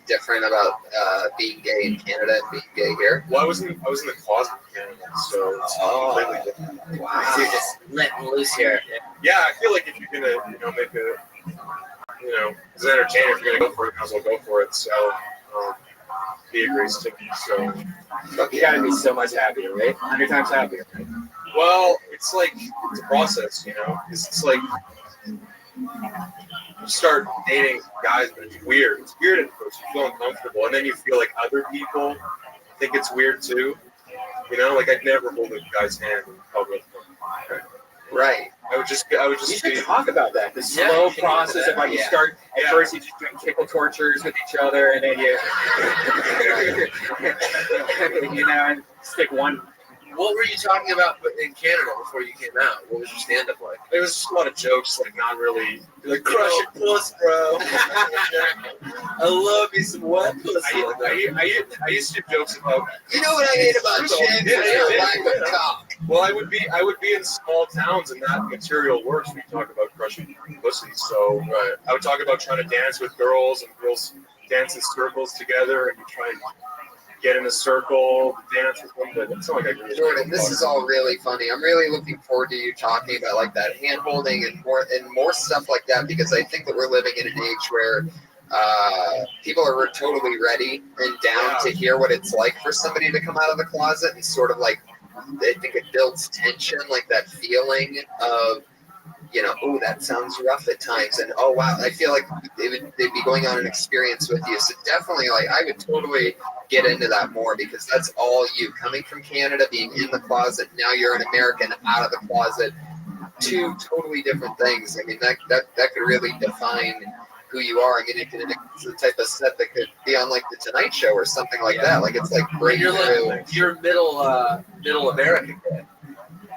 different about being gay in Canada and being gay here? Well, I was in the closet in Canada, so it's completely different. Wow. You're just letting loose here. Yeah, I feel like if you're gonna, make as an entertainer, if you're gonna go for it, you might as well go for it. So, he agrees to me. So, You gotta be so much happier, right? 100 times happier. well, it's like it's a process, It's like you start dating guys, but it's weird. It's weird at first. You feel uncomfortable, and then you feel like other people think it's weird too. Like I'd never hold a guy's hand in public. Right. I would just You should talk about that. The Yeah, slow you can process do of like you that. start at Yeah. first you just doing tickle tortures with each other, and then you you know, and stick one. What were you talking about in Canada before you came out? What was your stand-up like? There was just a lot of jokes, like not really like crush your puss, bro. I love me some wet pussy. I used to do jokes about. You know what I hate about chicks? Their lack of cock. Well, I would be in small towns, and that material works. We talk about crushing pussy, so I would talk about trying to dance with girls, and girls dance in circles together, and you try and get in a circle, dance with them. But it's not like I really. Jordan, this is all really funny. I'm really looking forward to you talking about like that hand holding and more stuff like that, because I think that we're living in an age where people are totally ready and down to hear what it's like for somebody to come out of the closet, and sort of like I think it builds tension, like that feeling of, you know, oh, that sounds rough at times, and oh wow, I feel like they'd be going on an experience with you. So definitely, like, I would totally get into that more, because that's all you, coming from Canada, being in the closet. Now you're an American out of the closet. Two totally different things. I mean, that could really define who you are. I mean, it's the type of set that could be on like the Tonight Show or something like that. Like, it's like breaking through. You're middle American kid.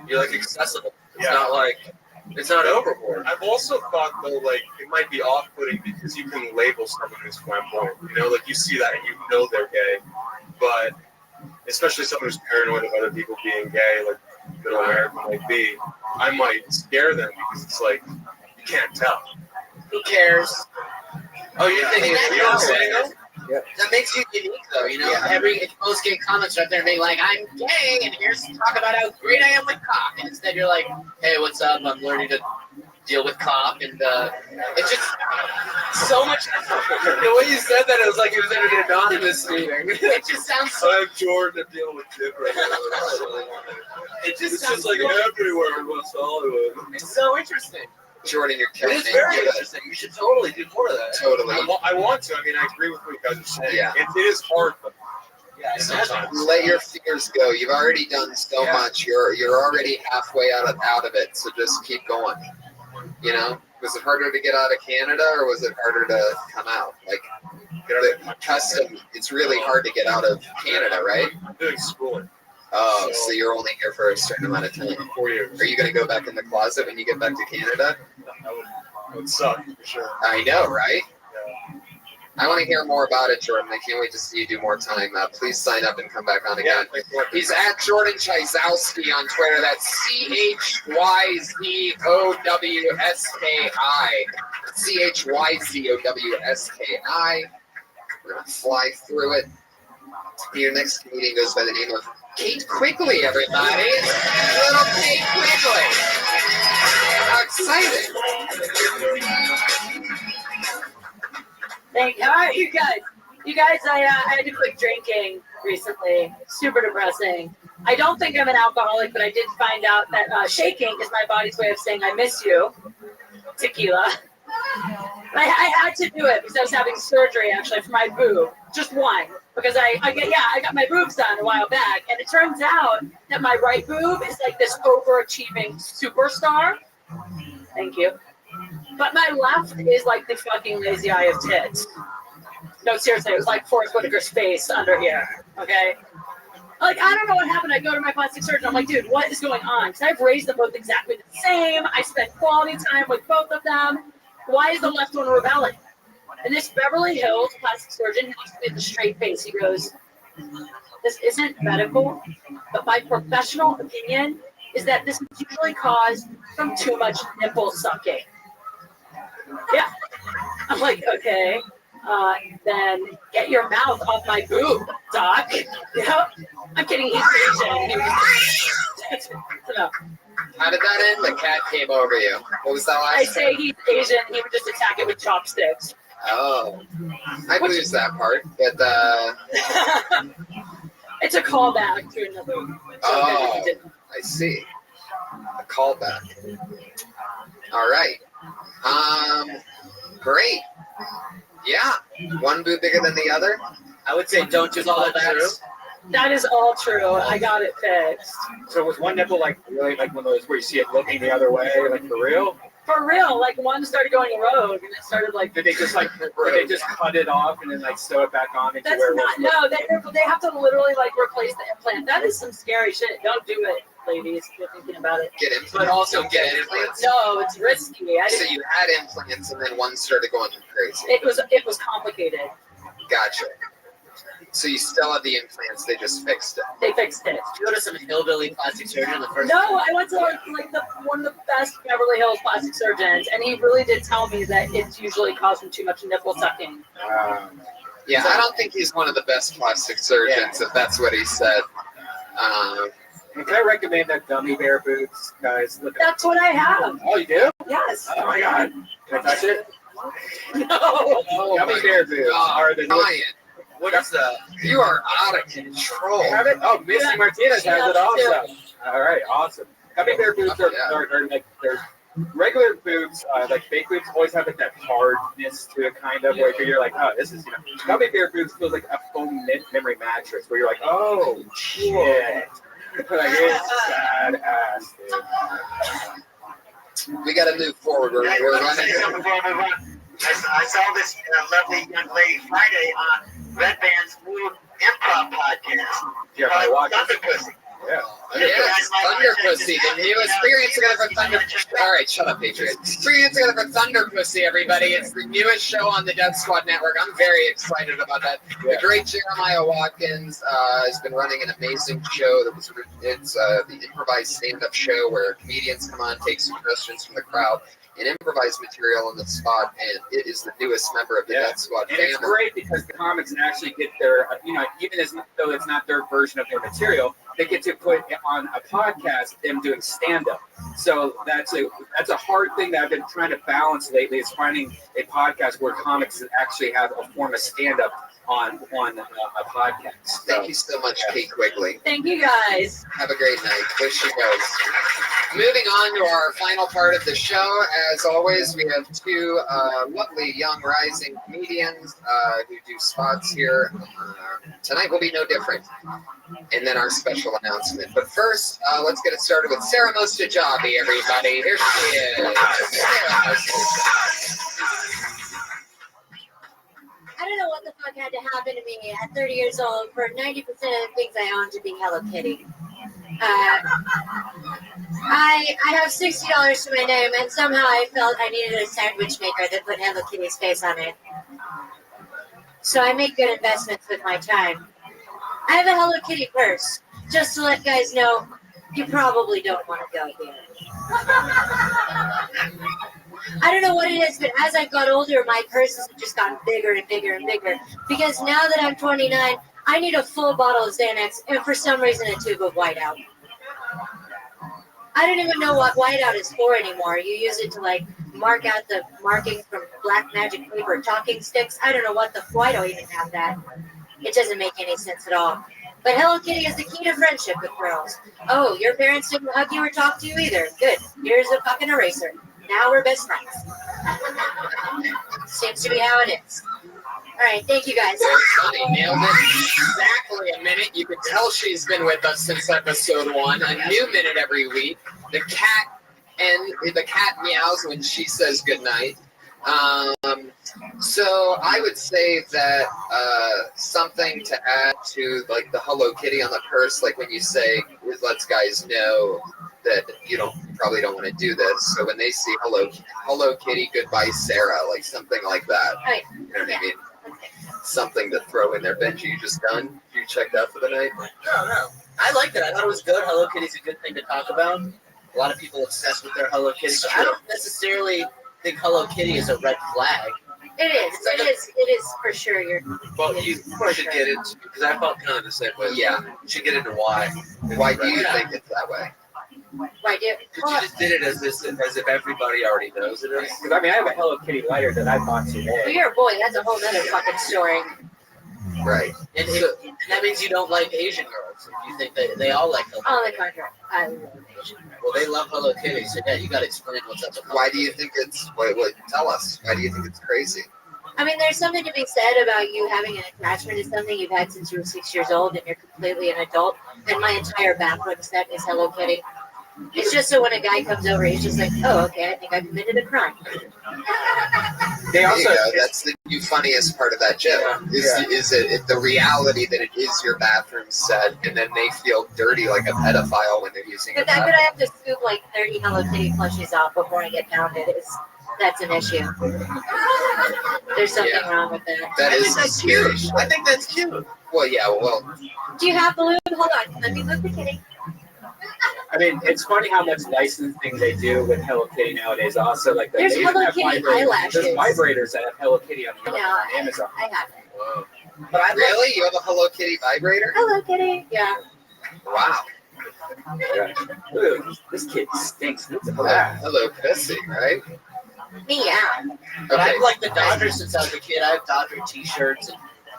You're like accessible. It's not like it's not overboard. I've also thought though, like, it might be off-putting because you can label someone who's flamboyant. You know, like you see that and you know they're gay, but especially someone who's paranoid of other people being gay, like middle American might be, I might scare them because it's like you can't tell. Who cares? Oh, you're thinking, you know what I'm saying though? Yeah. That makes you unique, though. You know, every most gay comics are up there being like, "I'm gay, and here's to talk about how great I am with cock." And instead, you're like, "Hey, what's up? I'm learning to deal with cock," and it's just so much. The way you said that, it was like it was in an anonymous meeting. It just sounds so. I'm Jordan. I'm dealing with dick right now. It just It's sounds just like so, everywhere in West Hollywood. it's so interesting. Jordan, you're It killing is me. very interesting. You should totally do more of that. Totally. I want to. I mean, I agree with what you guys are saying. Yeah. It is hard, but Yeah, sometimes. Let your fears go. You've already done so much. You're already halfway out of it. So just keep going. You know, was it harder to get out of Canada, or was it harder to come out? Like, the custom, it's really hard to get out of Canada, right? I'm doing schooling. Oh, so you're only here for a certain amount of time. 4 years. Are you going to go back in the closet when you get back to Canada? That would suck, for sure. I know, right? I want to hear more about it, Jordan. I can't wait to see you do more time. Please sign up and come back on again. He's at Jordan Chizowski on Twitter. That's CHYZOWSKI. CHYZOWSKI. We're going to fly through it. Your next comedian goes by the name of Kate Quigley, everybody. Little Kate Quigley. How exciting. Thank you. All right, you guys, I had to quit drinking recently. Super depressing. I don't think I'm an alcoholic, but I did find out that shaking is my body's way of saying I miss you. Tequila. I had to do it because I was having surgery actually for my boob, just one, because I got my boobs done a while back, and it turns out that my right boob is like this overachieving superstar. Thank you. But my left is like the fucking lazy eye of tits. No, seriously, it was like Forrest Whitaker's face under here. Okay. Like, I don't know what happened. I go to my plastic surgeon. I'm like, dude, what is going on? Because I've raised them both exactly the same. I spent quality time with both of them. Why is the left one rebelling? And this Beverly Hills plastic surgeon, he looks at me with a straight face. He goes, this isn't medical, but my professional opinion is that this is usually caused from too much nipple sucking. Yeah. I'm like, okay. Then get your mouth off my boob, doc. Yep. I'm kidding. He's Asian. No. How did that end? The cat came over you. What was that last I say he's Asian. He would just attack it with chopsticks. Oh. I lose that part, but It's a callback to another. Oh, I see. A callback. All right. Great. Yeah. One boob bigger than the other. I would say don't do callbacks. That is all true. I got it fixed. So was one nipple like really like one of those where you see it looking the other way, like for real? For real, like one started going rogue and it started like. Did they just cut it off and then like sew it back on into That's where it not. was? No, they have to literally like replace the implant. That is some scary shit. Don't do it, ladies. If you're thinking about it. Get implants. But also get implants. No, it's risky. So you had implants and then one started going crazy. It was complicated. Gotcha. So you still have the implants, they just fixed it. They fixed it. Did you go to some hillbilly plastic surgeon the first No, time? I went to like one of the best Beverly Hills plastic surgeons, and he really did tell me that it's usually causing too much nipple sucking. Yeah, I don't think he's one of the best plastic surgeons, if that's what he said. Can I recommend that gummy bear boots, guys? Look at That's what I have. Oh, you do? Yes. Oh my god. Can I touch it? No. Oh Gummy my bear boots are the Ryan, What is that? you are out of control. You have it? Oh, Missy Yeah. Martinez has it Yeah, also. All right, awesome. Gummy bear boots are like they're regular boots, like fake boots always have like that hardness to it, kind of, where you're like, oh, this is, gummy bear boots feels like a foam memory mattress, where you're like, oh, shit. Like, it's badass, dude. We got to move forward. We're Let me running. say something before I move on. I saw this lovely young lady Friday on Red Band's new improv podcast. Yeah, I watched it. Thunder Pussy. Yeah. Yes, Thunder Pussy, the new experience together for Thunder. All right, shut up, Patriot. Experience together for Thunder Pussy, everybody. It's the newest show on the Death Squad Network. I'm very excited about that. The great Jeremiah Watkins has been running an amazing show. It's the improvised stand-up show where comedians come on, take suggestions from the crowd, and improvise material on the spot, and it is the newest member of the Death Squad And family. it's great because the comics actually get their, even though it's not their version of their material, they get to put on a podcast them doing stand-up. So that's a hard thing that I've been trying to balance lately, is finding a podcast where comics actually have a form of stand-up on a podcast. Thank you so much, Kate Quigley. Thank you guys. Have a great night. Wish you guys. Moving on to our final part of the show. As always, we have two lovely young rising comedians who do spots here. Tonight will be no different. And then our special announcement. But first, let's get it started with Sarah Mostajabi, everybody. Here she is. Sarah Mostajabi. I don't know what the fuck had to happen to me at 30 years old for 90% of the things I own to be Hello Kitty. I have $60 to my name, and somehow I felt I needed a sandwich maker that put Hello Kitty's face on it. So I make good investments with my time. I have a Hello Kitty purse, just to let guys know you probably don't want to go here. I don't know what it is, but as I've got older, my purses have just gotten bigger and bigger and bigger. Because now that I'm 29, I need a full bottle of Xanax, and for some reason a tube of Whiteout. I don't even know what Whiteout is for anymore. You use it to mark out the markings from black magic paper talking sticks. I don't know what the why do I even have that? It doesn't make any sense at all. But Hello Kitty is the key to friendship with girls. Oh, your parents didn't hug you or talk to you either. Good. Here's a fucking eraser. Now we're best friends. Seems to be how it is. All right, thank you guys. Funny, nailed it. Exactly a minute. You can tell she's been with us since episode 1. A new minute every week. The cat meows when she says goodnight. So I would say that something to add to the Hello Kitty on the purse, like when you say it lets guys know that you probably don't want to do this. So when they see Hello Kitty, goodbye Sarah, something like that. Right. You know what I mean? Something to throw in there. Benji, you just done? You checked out for the night? No. I liked it. I thought it was good. Hello Kitty's a good thing to talk about. A lot of people obsessed with their Hello Kitty. So I don't necessarily think Hello Kitty is a red flag. It is for sure. Well, you should get into, because I felt kind of the same way. Yeah. You should get into why. Why do you think it's that way? Why do? Because you just did it as if everybody already knows it is. Because I have a Hello Kitty lighter that I bought today. Well, you're a boy. That's a whole other fucking story. Right. And that means you don't like Asian girls. You think they all like Hello On the Kitty. contrary, I love Asian. Well, they love Hello Kitty, so yeah, you got to explain what's up with Hello Why do you think it's? Tell us. Why do you think it's crazy? I mean, there's something to be said about you having an attachment to something you've had since you were 6 years old and you're completely an adult. And my entire bathroom set is Hello Kitty. It's just so when a guy comes over, he's just like, oh, okay, I think I committed a crime. They also, that's the new funniest part of that joke. Is it the reality that it is your bathroom set, and then they feel dirty like a pedophile when they're using it. But I have to scoop like 30 Hello Kitty plushies off before I get pounded. That's an issue. There's something wrong with that. That is scary. I think that's cute. Well, yeah, well. Do you have the lube? Hold on. Let me look the kitty. I mean, it's funny how much licensing they do with Hello Kitty nowadays. Also, like there's Hello Kitty eyelashes. There's vibrators that have Hello Kitty on Amazon. I have it. Whoa. But really, you have a Hello Kitty vibrator? Hello Kitty. Yeah. Wow. Ooh, this kid stinks. Hello, Pussy, right? Meow. But I've liked the Dodgers since I was a kid. I have Dodger T-shirts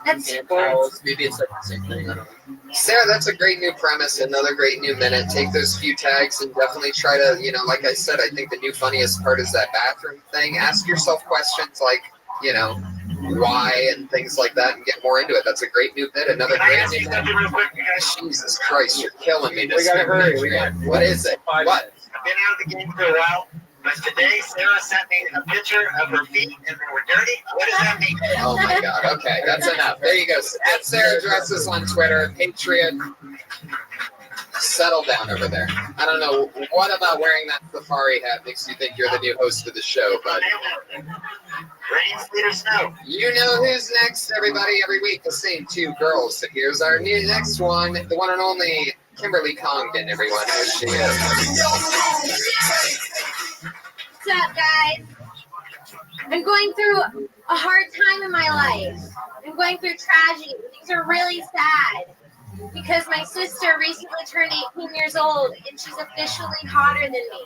and towels. Maybe it's like the same thing. I don't know. Sarah, that's a great new premise. Another great new minute. Take those few tags and definitely try to, like I said, I think the new funniest part is that bathroom thing. Ask yourself questions like, why and things like that, and get more into it. That's a great new bit. Another great new minute. Real quick, guys? Jesus Christ, you're killing me. We gotta hurry. What is it? What? I've been out of the game for a while, but today Sarah sent me a picture of her feet and they were dirty. What does that mean? Oh my God. Okay, that's enough. There you go. At Sarah Dresses on Twitter, Patriot. Settle down over there. I don't know what about wearing that safari hat makes you think you're the new host of the show, but Rain, sleet, or snow? you know who's next, everybody. Every week, the same two girls. So here's our new next one, the one and only Kimberly Congdon, everyone. Here she is. What's up, guys? I'm going through a hard time in my life. I'm going through tragedy. Things are really sad because my sister recently turned 18 years old and she's officially hotter than me.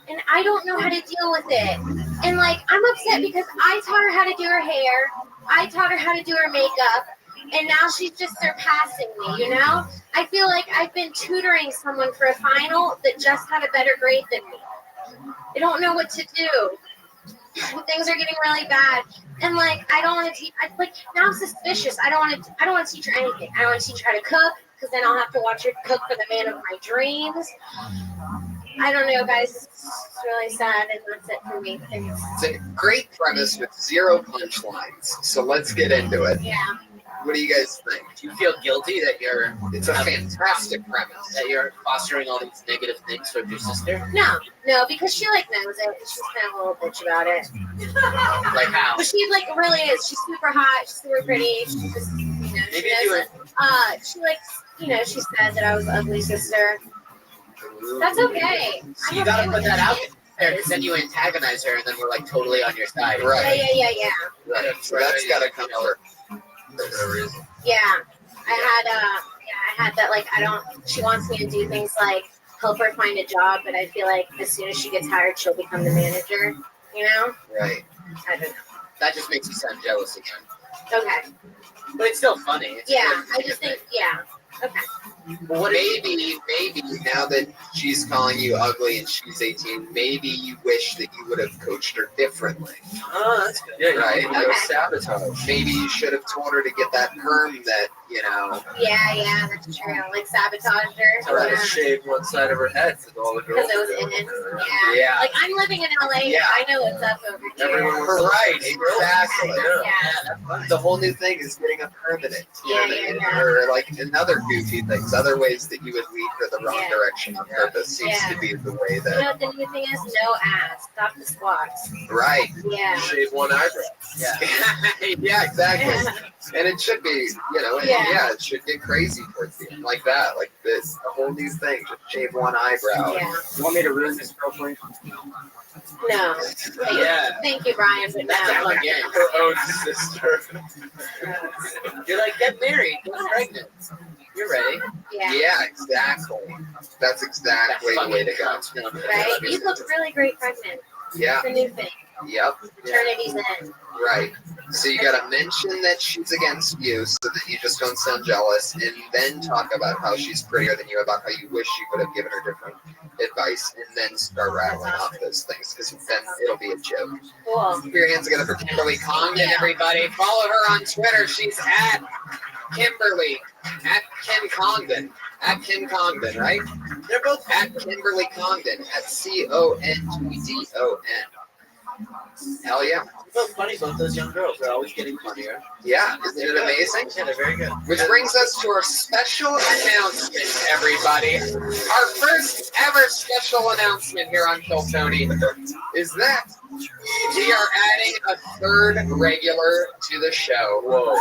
And I don't know how to deal with it. And I'm upset because I taught her how to do her hair. I taught her how to do her makeup. And now she's just surpassing me, I feel like I've been tutoring someone for a final that just had a better grade than me. I don't know what to do. Things are getting really bad. And I don't want to teach, now I'm suspicious. I don't want to teach her anything. I don't want to teach her how to cook because then I'll have to watch her cook for the man of my dreams. I don't know, guys. It's really sad, and that's it for me. Thanks. It's a great premise with zero punchlines. So let's get into it. Yeah. What do you guys think? Do you feel guilty that you're? It's a fantastic premise. That you're fostering all these negative things towards your sister. No, because she knows it. She's kind of a little bitch about it. Like how? But she really is. She's super hot. She's super pretty. She's just, Maybe she do it. she likes, she said that I was an ugly sister. That's okay. So you gotta put that out there, because then you antagonize her, and then we're totally on your side. Right. Yeah. Right. So that's gotta come over. Yeah. I had that, she wants me to do things like help her find a job, but I feel like as soon as she gets hired, she'll become the manager, Right. I don't know. That just makes you sound jealous again. Okay. But it's still funny. It's I just think, okay. Well, what maybe now that she's calling you ugly and she's 18, maybe you wish that you would have coached her differently. Oh, that's good. Yeah, right. Okay. Sabotage. Maybe you should have told her to get that perm that Yeah, that's true. Sabotaged her. Tell her to shave one side of her head for all the girls. Because it was in it. Yeah. I'm living in LA. Yeah. I know what's up over here. Everyone was Right, exactly. Yeah. The whole new thing is getting a permanent. Yeah. Or another goofy things, other ways that you would lead her the wrong direction on purpose seems to be the way You that. know what the new thing is? No ass. Stop the squats. Right. Yeah. Shave one eyebrow. Yeah. Yeah, exactly. And it should be, it should get crazy towards the end like that, like this, a whole new thing. Just shave one eyebrow. Yeah. You want me to ruin this girl for you? No. Thank you, Brian, but That's a no. fun game. Her own sister. You're like, get married, get pregnant. You're ready. Yeah. Exactly. That's exactly the way to go. Right? You look really great pregnant. Yeah. It's a new thing. Yep. Maternity's in. Right. So you gotta mention that she's against you so that you just don't sound jealous, and then talk about how she's prettier than you, about how you wish you could have given her different advice, and then start rattling off those things, because then it'll be a joke. Cool. Keep your hands together for Kimberly Congdon, everybody. Follow her on Twitter. She's at Kimberly, at Kim Congdon. At Kim Congdon, right? They're both at Kimberly Congdon, at CONGDON. Hell yeah. It's funny, both those young girls are always getting funnier. Yeah, isn't it amazing? Yeah, they're very good. Which brings us to our special announcement, everybody. Our first ever special announcement here on Kill Tony is that we are adding a third regular to the show. Whoa.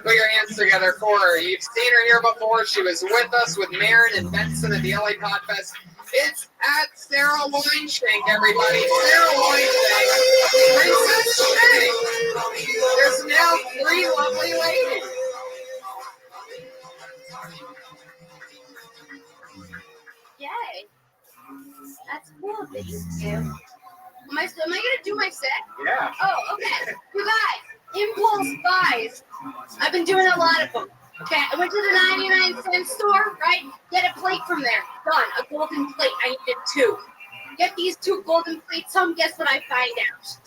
Put your hands together for her. You've seen her here before. She was with us with Marin and Benson at the LA Podfest. It's at Sarah Weinschenk, everybody. Sarah Weinschenk. Princess Shank. There's now 3 lovely ladies. Yay. That's cool. Thank you. Am I gonna do my set? Yeah. Oh, okay. You guys, impulse buys. I've been doing a lot of them. Okay, I went to the 99-cent store, right? Get a plate from there. Done. A golden plate. I needed 2. Get these 2 golden plates home. Guess what I find out?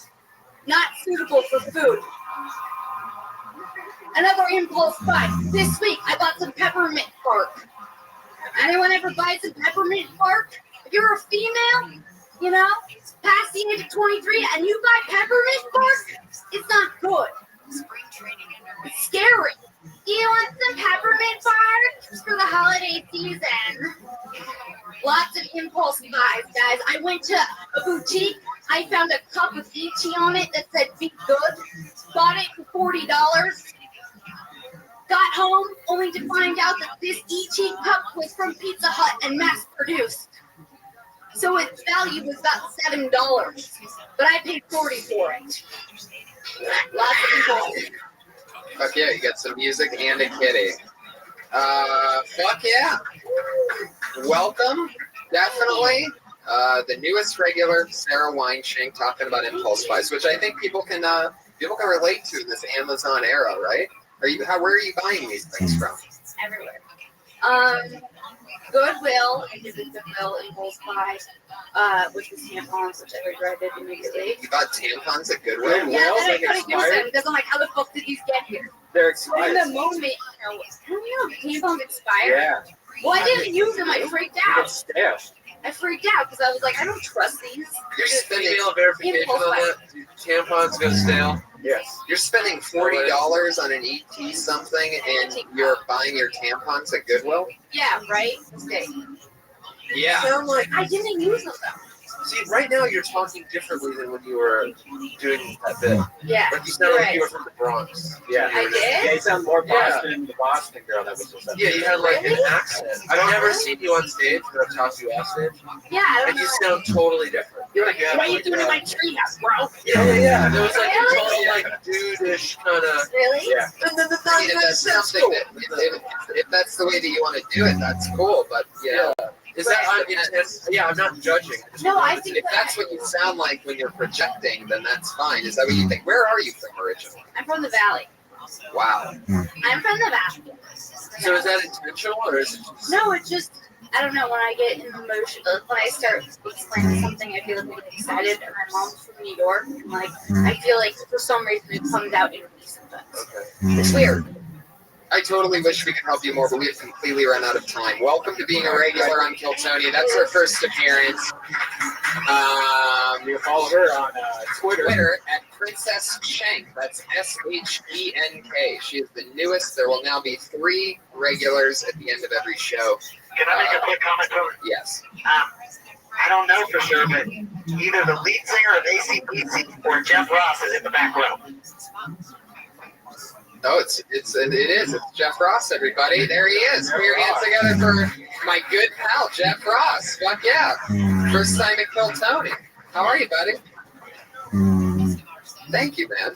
Not suitable for food. Another impulse buy. This week, I bought some peppermint bark. Anyone ever buy some peppermint bark? If you're a female, you know, past the age of 23, and you buy peppermint bark, it's not good. It's scary. Do you want some peppermint bark for the holiday season? Lots of impulse buys, guys. I went to a boutique. I found a cup with Ichi on it that said "Be Good." Bought it for $40. Got home only to find out that this Ichi cup was from Pizza Hut and mass produced. So its value was about $7, but I paid $40 for it. Lots of impulse. Fuck yeah, you got some music and a kitty. Fuck yeah. Welcome, definitely. The newest regular, Sarah Weinschenk, talking about impulse buys, which I think people can relate to in this Amazon era, right? Where are you buying these things from? Everywhere. Goodwill. I did the Goodwill impulse buy, which was tampons, which I regretted immediately. You bought tampons at Goodwill? Yeah, and I couldn't use them because I'm like, how the fuck did these get here? They're So in the moment, tampons expired. Yeah. Well, I didn't use them. I freaked out. Yeah. I freaked out because I was like, I don't trust these. You're spending Email verification on that. Tampons go stale. Yes. You're spending $40 on an ET something, and you're buying your tampons at Goodwill? Yeah, right? Mistake. Yeah. So I'm like, I didn't use them though. See, right now you're talking differently than when you were doing that bit. Yeah. Like you sound like you were from the Bronx. Yeah. I did? Yeah, you sound more Boston than the Boston girl that was just Yeah, you had like an accent. I've never seen you on stage, but I've talked to you off stage. Yeah, I And don't you know. sound totally different. You're like, You have, what are you like, doing in my treehouse, bro? Yeah. There was like a Really? total like dude-ish kind of. Really? Yeah. I mean, if that's something that, if that's the way that you want to do it, that's cool. But yeah, Is that unintense? Yeah, I'm not judging. No, I think if that's what you sound like when you're projecting, then that's fine. Is that what you think? Where are you from originally? I'm from the valley. Wow. I'm from the valley. So is that intentional or is it just? No, it's just, I don't know, when I get in emotion, when I start explaining something, I feel like I get excited. And my mom's from New York, and like, I feel like for some reason it comes out in me sometimes. Okay. It's weird. I totally wish we could help you more, but we have completely run out of time. Welcome to being a regular on Kill Tony. That's our first appearance. You follow her on Twitter at Princess Shank. That's SHENK. She is the newest. There will now be 3 regulars at the end of every show. Can I make a quick comment, Tony? Yes. I don't know for sure, but either the lead singer of AC/DC or Jeff Ross is in the back row. Oh, it is. It's Jeff Ross, everybody. There he is. Put your hands together for my good pal, Jeff Ross. Fuck yeah. First time at Kill Tony. How are you, buddy? Thank you, man.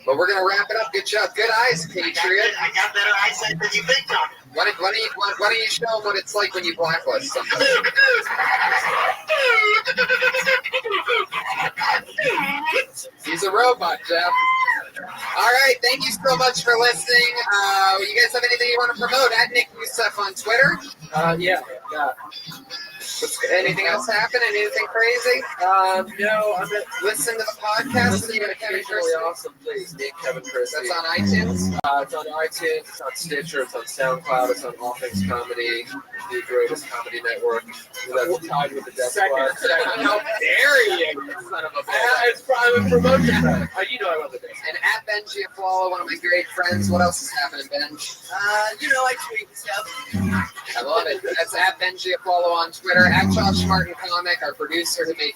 But we're going to wrap it up. Good job. Good eyes, Patriot. I got better eyesight than you think, Tony. Why don't you show them what it's like when you blacklist something? He's a robot, Jeff. All right, thank you so much for listening. You guys have anything you want to promote? At Nick Youssef on Twitter. Yeah. Anything else happen? Anything crazy? No, I'm at Listen to the podcast. Listen to the occasionally awesome place, Nick Kevin Christie. That's on iTunes? It's on iTunes, it's on Stitcher, it's on SoundCloud, it's on All Things Comedy, the greatest comedy network. That's tied with the Death Squad. How dare you, son of a bitch. It's private promotion. You know I love the Death And at Benji Aflalo, one of my great friends. What else is happening, Benj? I tweet and stuff. I love it. That's at Benji Aflalo on Twitter. At Josh Martin Comic, our producer who made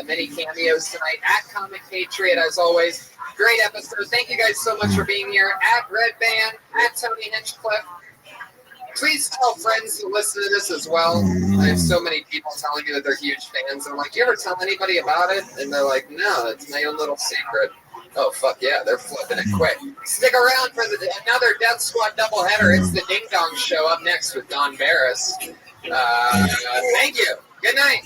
many cameos tonight. At Comic Patriot, as always. Great episode. Thank you guys so much for being here. At Red Band, at Tony Hinchcliffe. Please tell friends to listen to this as well. I have so many people telling me that they're huge fans. I'm like, you ever tell anybody about it? And they're like, no, it's my own little secret. Oh, fuck yeah, they're flipping it quick. Stick around for another Death Squad doubleheader. It's the Ding Dong Show up next with Don Barris. Thank you. Good night.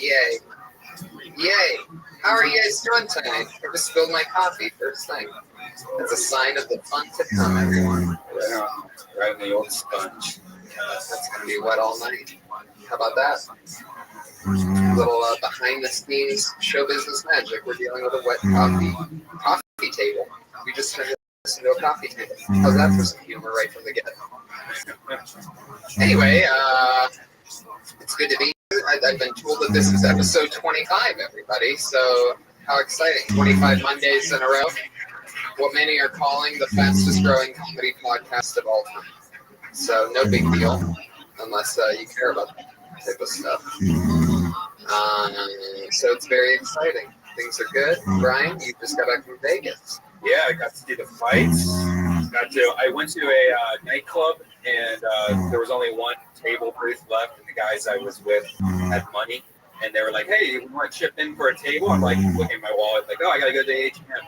Yay. Yay. How are you guys doing tonight? I just spilled my coffee first thing. It's a sign of the fun to come, everyone. Right in the old sponge. That's going to be wet all night. How about that? A little behind the scenes show business magic. We're dealing with a wet coffee table. We just turned this into a coffee table. How's that for some humor right from the get-go? Anyway, it's good to be here. I've been told that this is episode 25, everybody. So how exciting. 25 Mondays in a row. What many are calling the fastest growing comedy podcast of all time. So no big deal, unless you care about that type of stuff. So it's very exciting. Things are good. Brian, you just got back from Vegas. Yeah, I got to see the fights. I went to a nightclub, and there was only one table booth left, and the guys I was with had money, and they were like, "Hey, you want to chip in for a table?" I'm like looking at my wallet, like, "Oh, I gotta go to the ATM,"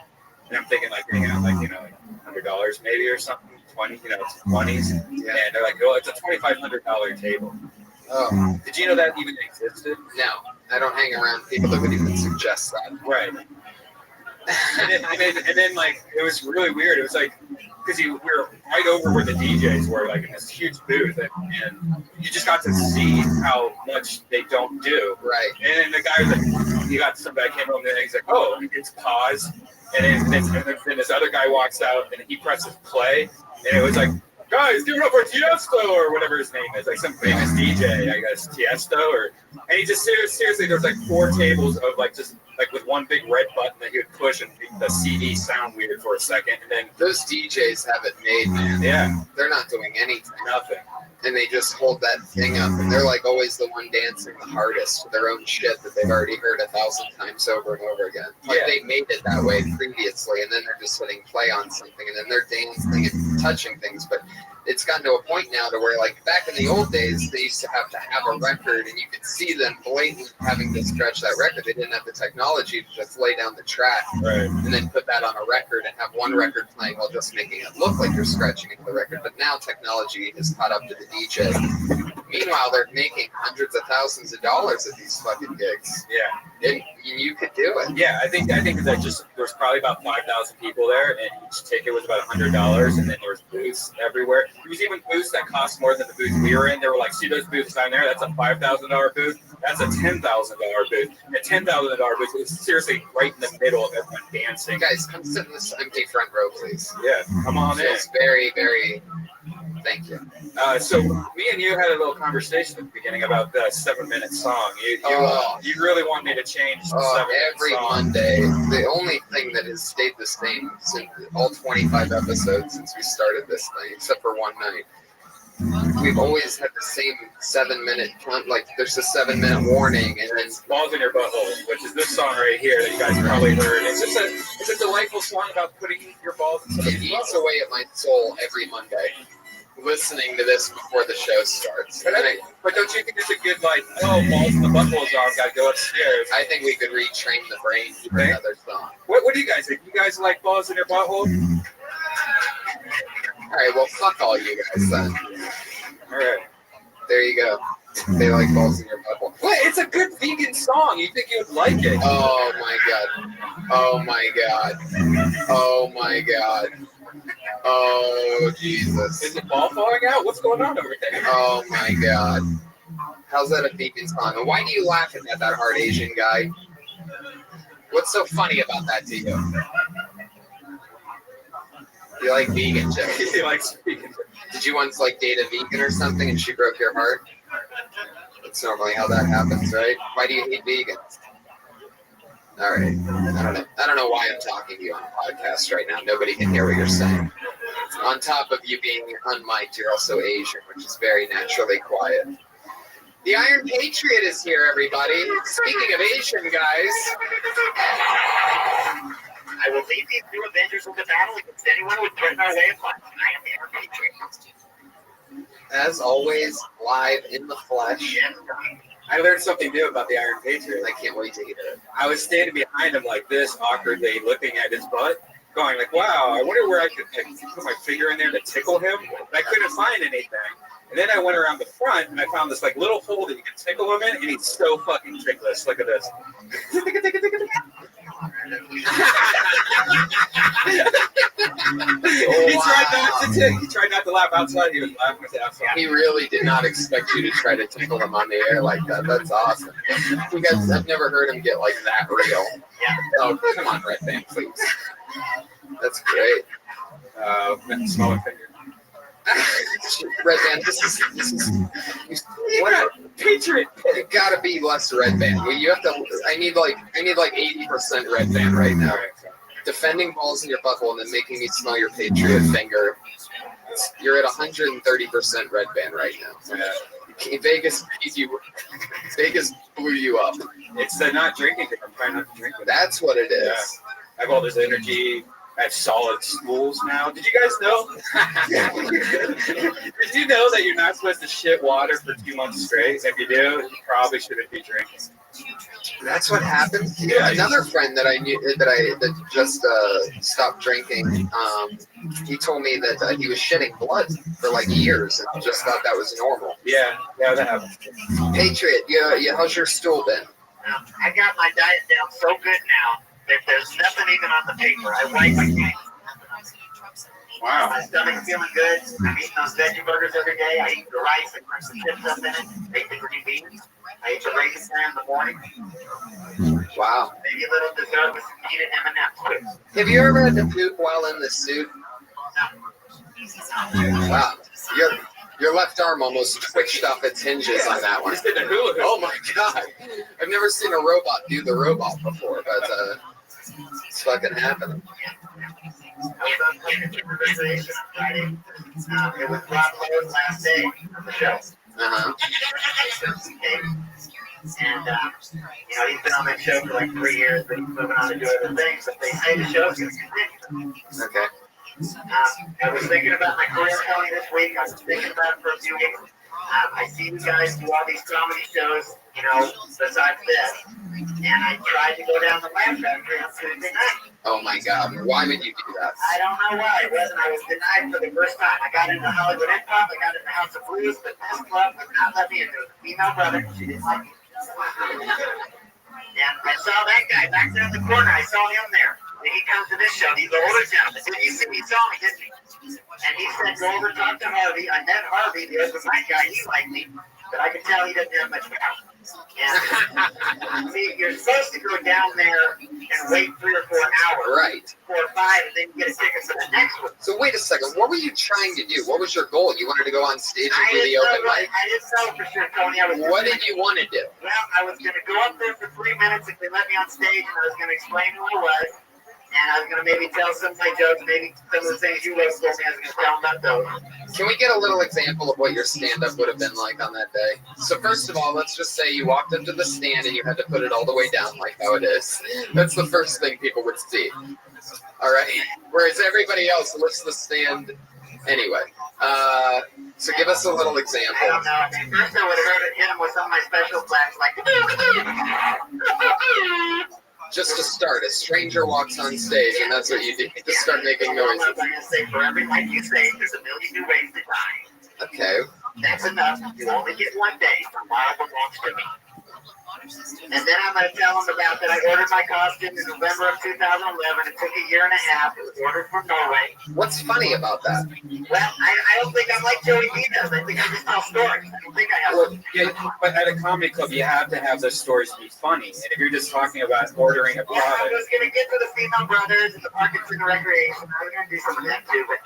and I'm thinking like, $100 maybe or something, 20, 20s, and they're like, "Oh, it's a $2,500 table." Oh, did you know that even existed? No, I don't hang around people that would even suggest that. Right. and then like it was really weird. It was like because we were right over where the DJs were, like in this huge booth, and you just got to see how much they don't do. Right. And then the guy was like, you got somebody came over and he's like, "Oh, it's pause," and then this other guy walks out and he presses play, and it was like, "Guys, give it up for Tiesto," or whatever his name is, like some famous DJ, I guess Tiesto, and he just seriously, there's like 4 tables of like just like with one big red button that he would push and make the CD sound weird for a second, and then those DJs have it made, man. Yeah, they're not doing anything, nothing, and they just hold that thing up, and they're like always the one dancing the hardest to their own shit that they've already heard 1,000 times over and over again. Like they made it that way previously, and then they're just hitting play on something, and then they're dancing and touching things, but it's gotten to a point now to where, like, back in the old days, they used to have a record, and you could see them blatantly having to scratch that record. They didn't have the technology to just lay down the track and then put that on a record and have one record playing while just making it look like you're scratching into the record. But now technology has caught up to the DJ. Meanwhile, they're making hundreds of thousands of dollars at these fucking gigs. Yeah. And you could do it. Yeah, I think that just there was probably about 5,000 people there, and each ticket was about $100, and then there was booths everywhere. There was even booths that cost more than the booth we were in. They were like, "See those booths down there? That's a $5,000 booth. That's a $10,000 booth." And a $10,000 booth was seriously right in the middle of everyone dancing. Guys, come sit in this empty front row, please. Yeah, come on in. It's very, very. Thank you. So me and you had a little conversation at the beginning about the 7-minute song. You really want me to change the 7-minute every song. Monday. The only thing that has stayed the same since all 25 episodes since we started this thing, except for one night. We've always had the same 7-minute count. Like there's a 7-minute warning, and then "Balls in Your Butthole," which is this song right here that you guys probably heard. It's a delightful song about putting your balls in it eats away at my soul every Monday. listening to this before the show starts. But don't you think it's a good, like, oh, balls in the butthole's off, gotta go upstairs? I think we could retrain the brain for another song. What do you guys think? You guys like balls in your butthole? All right, well, fuck all you guys then. All right. There you go. They like balls in your butthole. What? It's a good vegan song. You think you would like it? Oh my god. Oh my god. Oh my god. Oh Jesus. Is the ball falling out? What's going on over there? Oh my god. How's that a vegan song? And why do you laugh at that hard Asian guy? What's so funny about that to you? You like vegan jokes? He likes vegan. Did you once like date a vegan or something and she broke your heart? That's normally how that happens, right? Why do you hate vegans? All right. I don't know why I'm talking to you on a podcast right now. Nobody can hear what you're saying. On top of you being unmiked, you're also Asian, which is very naturally quiet. The Iron Patriot is here, everybody. Speaking of Asian guys. I will lead these new Avengers into battle against anyone who would threaten our way of life. I am the Iron Patriot. As always, live in the flesh. I learned something new about the Iron Patriot. I can't wait to hear it. I was standing behind him like this, awkwardly looking at his butt, going like, wow, I wonder where I could put my finger in there to tickle him. But I couldn't find anything. And then I went around the front and I found this like little hole that you can tickle him in, and he's so fucking ticklish. Look at this. He tried not to laugh outside. He was laughing with outside. He really did not expect you to try to tickle him on the air like that. That's awesome. You guys, I've never heard him get like that real. Yeah. Oh, come on, Red Band, please. That's great. Smaller finger. Red Band, this is what Patriot. You gotta be less Red Band. You have to. I need like 80% Red Band right now. Defending balls in your butthole and then making me smell your Patriot finger. You're at 130% Red Band right now. Yeah. Vegas blew you up. It's the not drinking thing. I'm trying not to drink. That's what it is. Yeah. I have all this energy. I have solid stools now. Did you guys know? Did you know that you're not supposed to shit water for 2 months straight? If you do, you probably shouldn't be drinking. That's what happened. Yeah, another friend that I knew that just stopped drinking. He told me that he was shedding blood for like years and just thought that was normal. Yeah, that happens. Patriot, how's your stool been? I got my diet down so good now that there's nothing even on the paper. I wipe my hands. Wow. My stomach's feeling good. I'm eating those veggie burgers every day. I eat the rice and put some chips up in it. Make the green beans. I eat the raisin bran in the morning. Wow. Maybe a little dessert with some peanut M&M's. Have you ever had to poop while in the suit? Wow. Your left arm almost twitched off its hinges on that one. Oh my god. I've never seen a robot do the robot before, but it's fucking happening. It was Rob Lowe's last day of the show. Uh-huh. And, he's been on that show for like 3 years, but he's moving on to do other things. But they say the show's going to continue. Okay. I was thinking about my career Tony this week. I was thinking about it for a few weeks. I see you guys do all these comedy shows, besides this. And I tried to go down the Laugh Factory on Tuesday night. Oh my god. Why would you do that? I don't know why. It wasn't. I was denied for the first time. I got into Hollywood Improv. I got into House of Blues, but this club would not let me in. There was a female brother. She didn't like me. And I saw that guy back there in the corner. I saw him there. And he comes to this show. He's an older gentleman. Did you see me? He saw me, didn't he? And he said, go over, talk to Harvey. I met Harvey, the other night guy. He liked me, but I could tell he didn't have much power. And see, you're supposed to go down there and wait 3 or 4 hours. Right. 4 or 5, and then you get a ticket for the next one. So wait a second. What were you trying to do? What was your goal? You wanted to go on stage and do the open mic? I didn't know for sure, Tony. What did you want to do? Well, I was going to go up there for 3 minutes if they let me on stage, and I was going to explain who I was. And I was going to maybe tell some of my jokes, maybe some of the things you wrote for me, I was going to tell them about those. Can we get a little example of what your stand-up would have been like on that day? So first of all, let's just say you walked up to the stand and you had to put it all the way down like how it is. That's the first thing people would see. All right? Whereas everybody else lifts the stand Anyway, so give us a little example. I don't know. I mean, first I would have hit him with some of my special flags, like. Just to start, a stranger walks on stage, and that's what you do. You just start making noises. I'm going to say, for every night you say, there's a million new ways to die. Okay. That's enough. You only get one day for what belongs to me. And then I'm going to tell them about that I ordered my costume in November of 2011. It took a year and a half. It was ordered from Norway. What's funny about that? Well, I don't think I'm like Joey B does. I think I just tell stories. I don't think I have. Well, yeah, but at a comedy club, you have to have those stories be funny. And if you're just talking about ordering a Yeah, I product, was going to get to the female brothers and the Parkinson recreation. I was going to do some of that too. But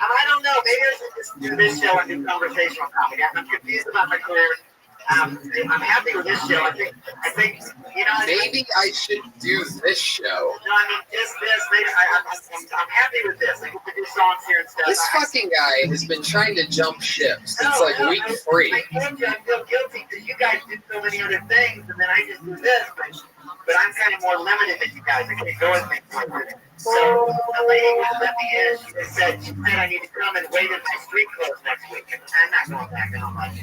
I don't know. Maybe I should just do this show and do conversational comedy. I'm confused about my career. I'm happy with this show. I think, you know. Maybe I should do this show. No, I mean just this. Maybe I'm happy with this. I get to do songs here and stuff. This fucking guy has been trying to jump ship since like week 3. I told you I feel guilty because you guys did so many other things, and then I just do this. But I'm kind of more limited than you guys. I can't go with things like this. So the lady who let me in, she said I need to come and wait in my street clothes next week. And I'm not going back. And I'm like,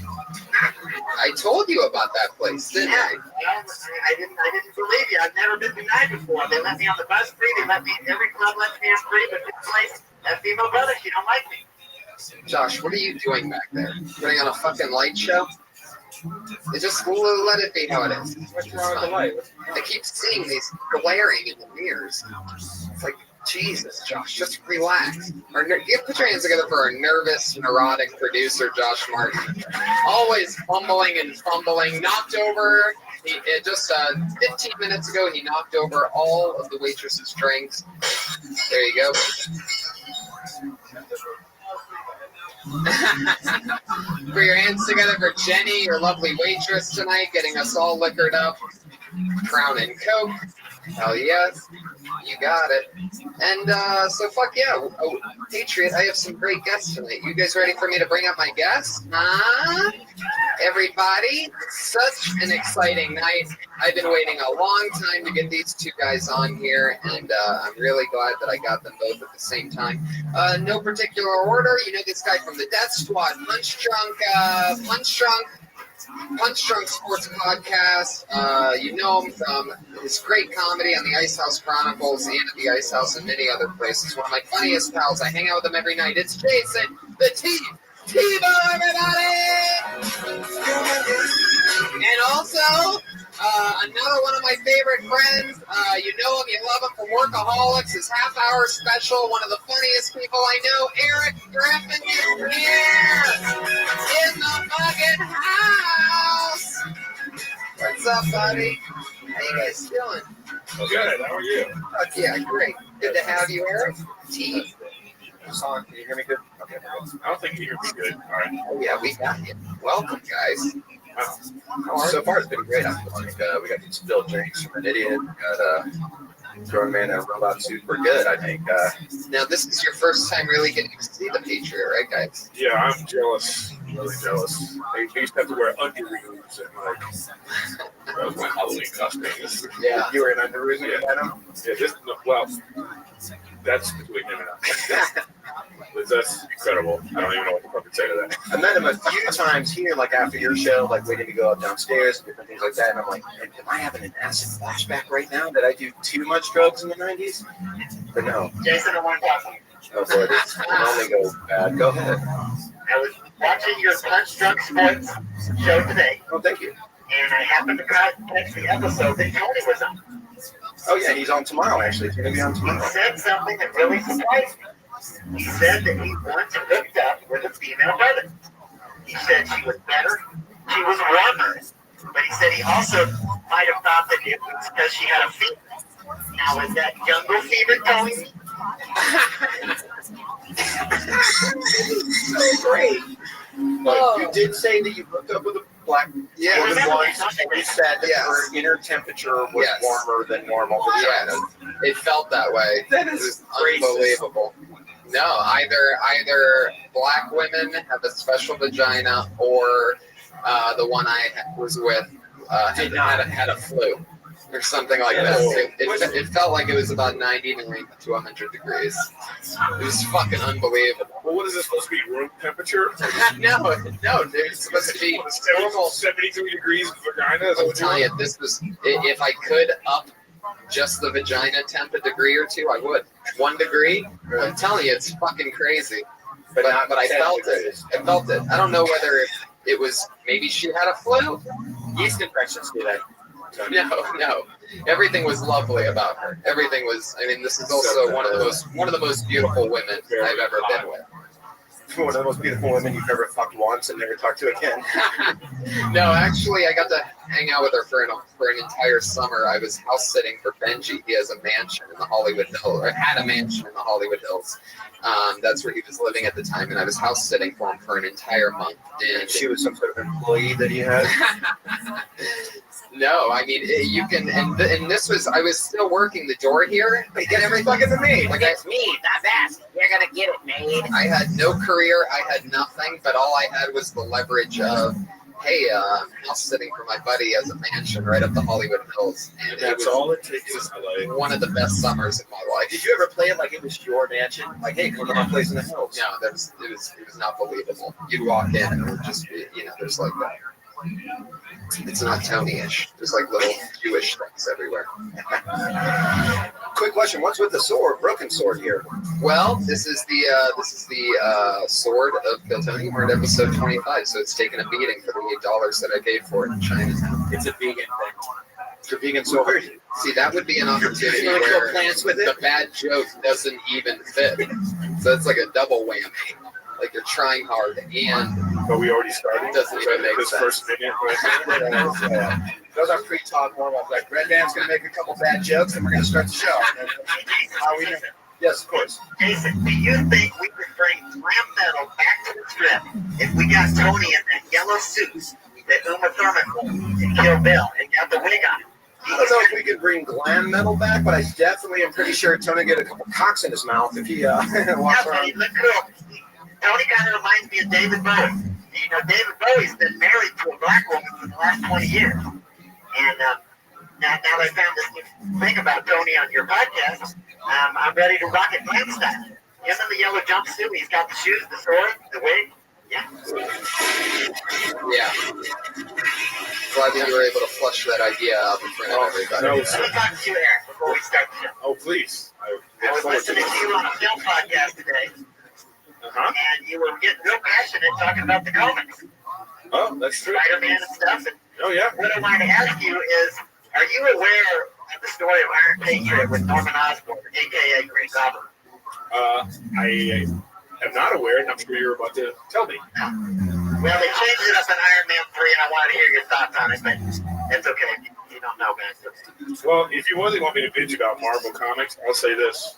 I told you about that place, didn't I? I didn't believe you. I've never been denied before. They let me on the bus free. They let me every club lets me in free, but this place, that female brother, she don't like me. Josh, what are you doing back there? Putting on a fucking light show? Just let it be how it is. what's wrong with the light? I keep seeing these glaring in the mirrors. It's like, Jesus, Josh, just relax. Put your hands together for our nervous, neurotic producer, Josh Martin. Always fumbling and fumbling. Knocked over. Just 15 minutes ago, he knocked over all of the waitress's drinks. There you go. Put your hands together for Jenny, your lovely waitress tonight, getting us all liquored up. Crown and Coke. Hell yes. You got it. And so fuck yeah. Oh, Patriot, I have some great guests tonight. You guys ready for me to bring up my guests? Huh? Everybody, such an exciting night. I've been waiting a long time to get these two guys on here, and I'm really glad that I got them both at the same time. No particular order. You know this guy from the Death Squad, Punch Drunk Sports Podcast. You know him from his great comedy on the Ice House Chronicles and at the Ice House and many other places. One of my funniest pals. I hang out with him every night. It's Jason, the T-Bo, everybody! And also, another one of my favorite friends. You know him, you love him from Workaholics, his half-hour special. One of the funniest people I know, Eric Griffin, is here in the fucking house. What's up, buddy? How you guys doing? Good. How are you? Fuck yeah, great. Good to have you, Eric. T. Song, can you hear me good? Okay. I don't think you hear me good. All right. Oh yeah, we got you. Welcome, guys. So far, it's been great. I feel like we got these spilled drinks from an idiot. We got Grown Man and Robot Super good, I think. Now, this is your first time really getting to see the Patriot, right, guys? Yeah, I'm jealous. Really jealous. I used to have to wear underoos and that was my Halloween costume. Yeah. You were in underoos and Venom? Yeah, that's between him and I. That's incredible. I don't even know what to fucking say to that. I met him a few times here, like after your show, like waiting to go up downstairs and different things like that. And I'm like, am I having an acid flashback right now? Did I do too much drugs in the 90s? But no. Jason, I want to talk to you. Oh boy, this can only go bad. Go ahead. I was watching your Punch Drunk Sports show today. Oh, thank you. And I happened to catch the episode that Tony was on. Oh yeah, he's on tomorrow actually. He's going to be on He tomorrow. said something that really surprised me. He said that he once hooked up with a female brother. He said she was better, she was warmer, but he said he also might have thought that it was because she had a fever. Now, is that jungle fever telling me? So great. But you did say that you hooked up with a black woman once, and you said that her inner temperature was warmer than normal. Yeah, it felt that way. That It is was unbelievable. No, either black women have a special vagina, or the one I was with had a flu. or something like this. It felt like it was about 99 to 100 degrees. It was fucking unbelievable. Well, what is this supposed to be? Room temperature? no, dude. It's supposed to be normal 73 degrees vagina. I'm telling you, this was. If I could up just the vagina temp a degree or two, I would. 1 degree. I'm telling you, it's fucking crazy. But I felt it. I felt it. I don't know whether it was maybe she had a flu. Yeast infections do that. No. Everything was lovely about her. Everything was. I mean, this is also one of the most beautiful women I've ever been with. One of the most beautiful women you've ever fucked once and never talked to again. No, actually, I got to hang out with her for an entire summer. I was house sitting for Benji. He has a mansion in the Hollywood Hills, or had a mansion in the Hollywood Hills. That's where he was living at the time, and I was house sitting for him for an entire month. And she was some sort of employee that he had. No, I mean you can, and this was. I was still working the door here. But get every fucking to me. Like It's me, not that. You're gonna get it, mate. I had no career. I had nothing, but all I had was the leverage of, hey, I'm house sitting for my buddy as a mansion right up the Hollywood Hills, and That's all it takes. It was one of the best summers of my life. Did you ever play it like it was your mansion? Like, hey, come to my place in the hills. No, it was not believable. You'd walk in and it would just be, there's like that. It's not Tony-ish. There's like little Jewish things everywhere. Quick question: what's with the sword, broken sword here? Well, this is the sword of Biltonium. We're at episode 25, so it's taken a beating for the $8 that I paid for it in Chinatown. It's a vegan thing. It's a vegan sword. See, that would be an opportunity You wanna where kill plants with it? the bad joke doesn't even fit. So it's like a double whammy. Like you're trying hard and But we already started. It doesn't even make this sense. first minute. Those are pre-talk warm-up. Like, Red Man's gonna make a couple bad jokes, and we're gonna start the show. How we know? Yes, of course. Jason, do you think we could bring glam metal back to the strip if we got Tony in that yellow suit that Uma Thurman wore in Kill Bill and got the wig on? I don't know if we could bring glam metal back, but I definitely am pretty sure Tony get a couple cocks in his mouth if he walks Yeah, but around. he look cool. Tony kind of reminds me of David Bowie. David Bowie's been married to a black woman for the last 20 years. And now that I found this new thing about Tony on your podcast, I'm ready to rock it glam style. Him in the yellow jumpsuit, he's got the shoes, the sword, the wig. Yeah. yeah. Glad that you were able to flush that idea out in front of everybody. No, Let me talk to you, Eric, before we start the show. Oh, please. I was listening to you on a film podcast today, and you were getting real passionate talking about the comics. Oh, that's true. Spider-Man and stuff. And Oh, yeah. what I wanted to ask you is, are you aware of the story of Iron Patriot with Norman Osborn, a.k.a. Green Goblin? I am not aware, and I'm sure you're about to tell me. Well, they changed it up in Iron Man 3, and I wanted to hear your thoughts on it, but it's okay. You don't know, man. Well, if you really want me to bitch about Marvel Comics, I'll say this.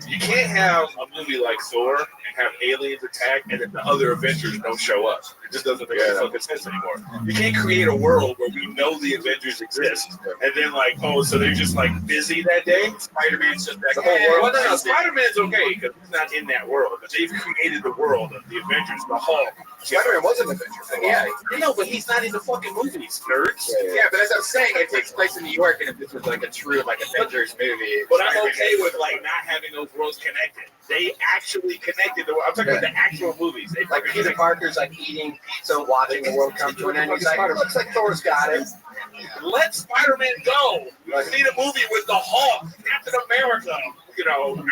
You can't have a movie like Thor and have aliens attack and then the other Avengers don't show up. It just doesn't make any fucking sense anymore. You can't create a world where we know the Avengers exist and then so they're just busy that day. Spider-Man's just that. The whole world. Well, no, Spider-Man's okay because he's not in that world, but they've created the world of the Avengers, the Hulk. Spider-Man was an Avenger for a while. Yeah, but he's not in the fucking movies, nerds. Yeah, but as I was saying, it takes place in New York, and if this was like a true Avengers movie. But I'm okay with not having those worlds connected. They actually connected. I'm talking about the actual movies. They Like Peter Parker's eating pizza, watching the world come to an end. He's like, it looks like Thor's got it. Let Spider-Man go. You need a movie with the Hulk, Captain America,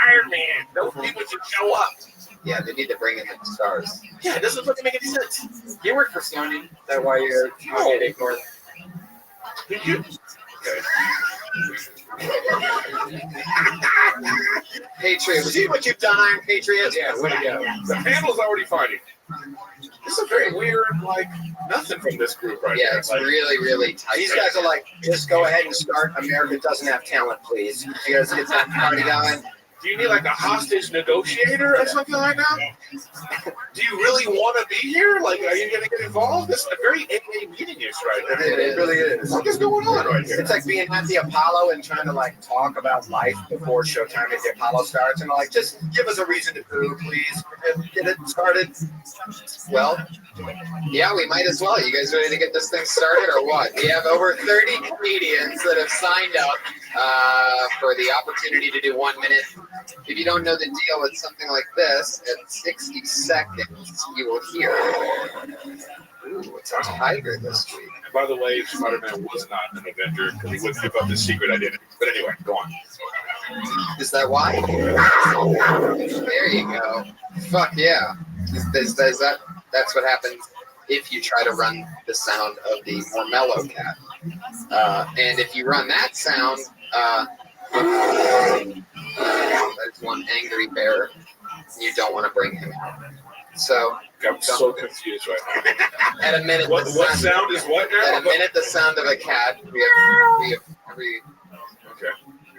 Iron Man. Those people should show up. Yeah, they need to bring in the stars. Yeah, it doesn't fucking make any sense. You work for Sony. Is that why you're getting ignored? Did you? Okay. Patriot, see what you've done, Iron Patriot? Yeah, what do you go? The panel's already fighting. This is very weird, nothing from this group right Yeah, now. it's really, really tight. These guys are like, just go ahead and start. America doesn't have talent, please. You guys get that party going. Do you need like a hostage negotiator or something like that? Do you really want to be here? Like, are you going to get involved? This is a very AA meeting-ish right now. It really is. What is going on right here? It's like being at the Apollo and trying to like talk about life before showtime if the Apollo starts, and like, just give us a reason to boo, please. Get it started. Well, yeah, we might as well. You guys ready to get this thing started or what? We have over 30 comedians that have signed up for the opportunity to do 1 minute. If you don't know the deal, it's something like this. At 60 seconds, you will hear. Ooh, it's a tiger this week. And by the way, Spider-Man was not an Avenger because he wouldn't give up his secret identity. But anyway, go on. Is that why? There you go. Fuck yeah. That's what happens if you try to run the sound of the more mellow cat. And if you run that sound, that is one angry bear. You don't want to bring him out. So I'm so confused right now. At a minute, what sound is what now? At a minute, the sound of a cat. We have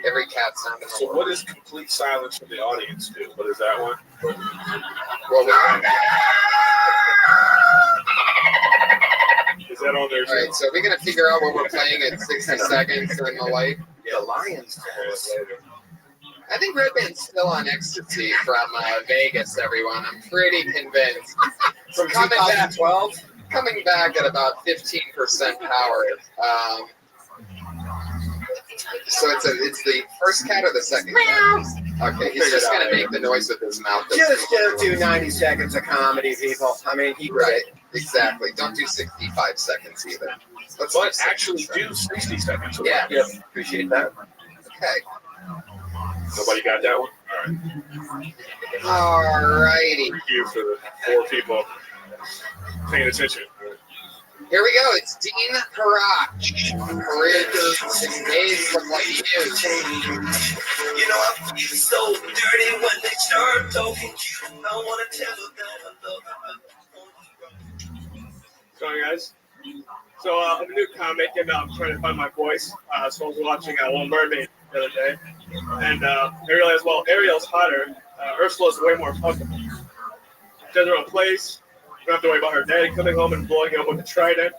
every cat sound in the world. So what does complete silence from the audience do? What is that one? Well, is that on there? All right, so we're gonna figure out what we're playing at 60 seconds in the light. The Lions later. I think Red Band's still on ecstasy from Vegas, everyone. I'm pretty convinced. From 2012? Coming back at about 15% power. So it's the first cat or the second cat? Okay, he's just going to make the noise with his mouth. Just do 90 seconds of comedy, people. I mean, right, exactly. Don't do 65 seconds either. Let's actually do 60 seconds. Yeah. Yep. Appreciate that. Okay. Nobody got that one? All right. Alrighty. Thank you for the 4 people paying attention. Here we go. It's Dean Harach. His days look like you. You know, I feel so dirty when they start talking. I want to tell them that I love them. Sorry, guys. So I'm a new comic, and I'm trying to find my voice. So I was watching Little Mermaid the other day, and I realized, well, Ariel's hotter. Ursula's way more fuckable. She has her own place. You don't have to worry about her daddy coming home and blowing up with a trident.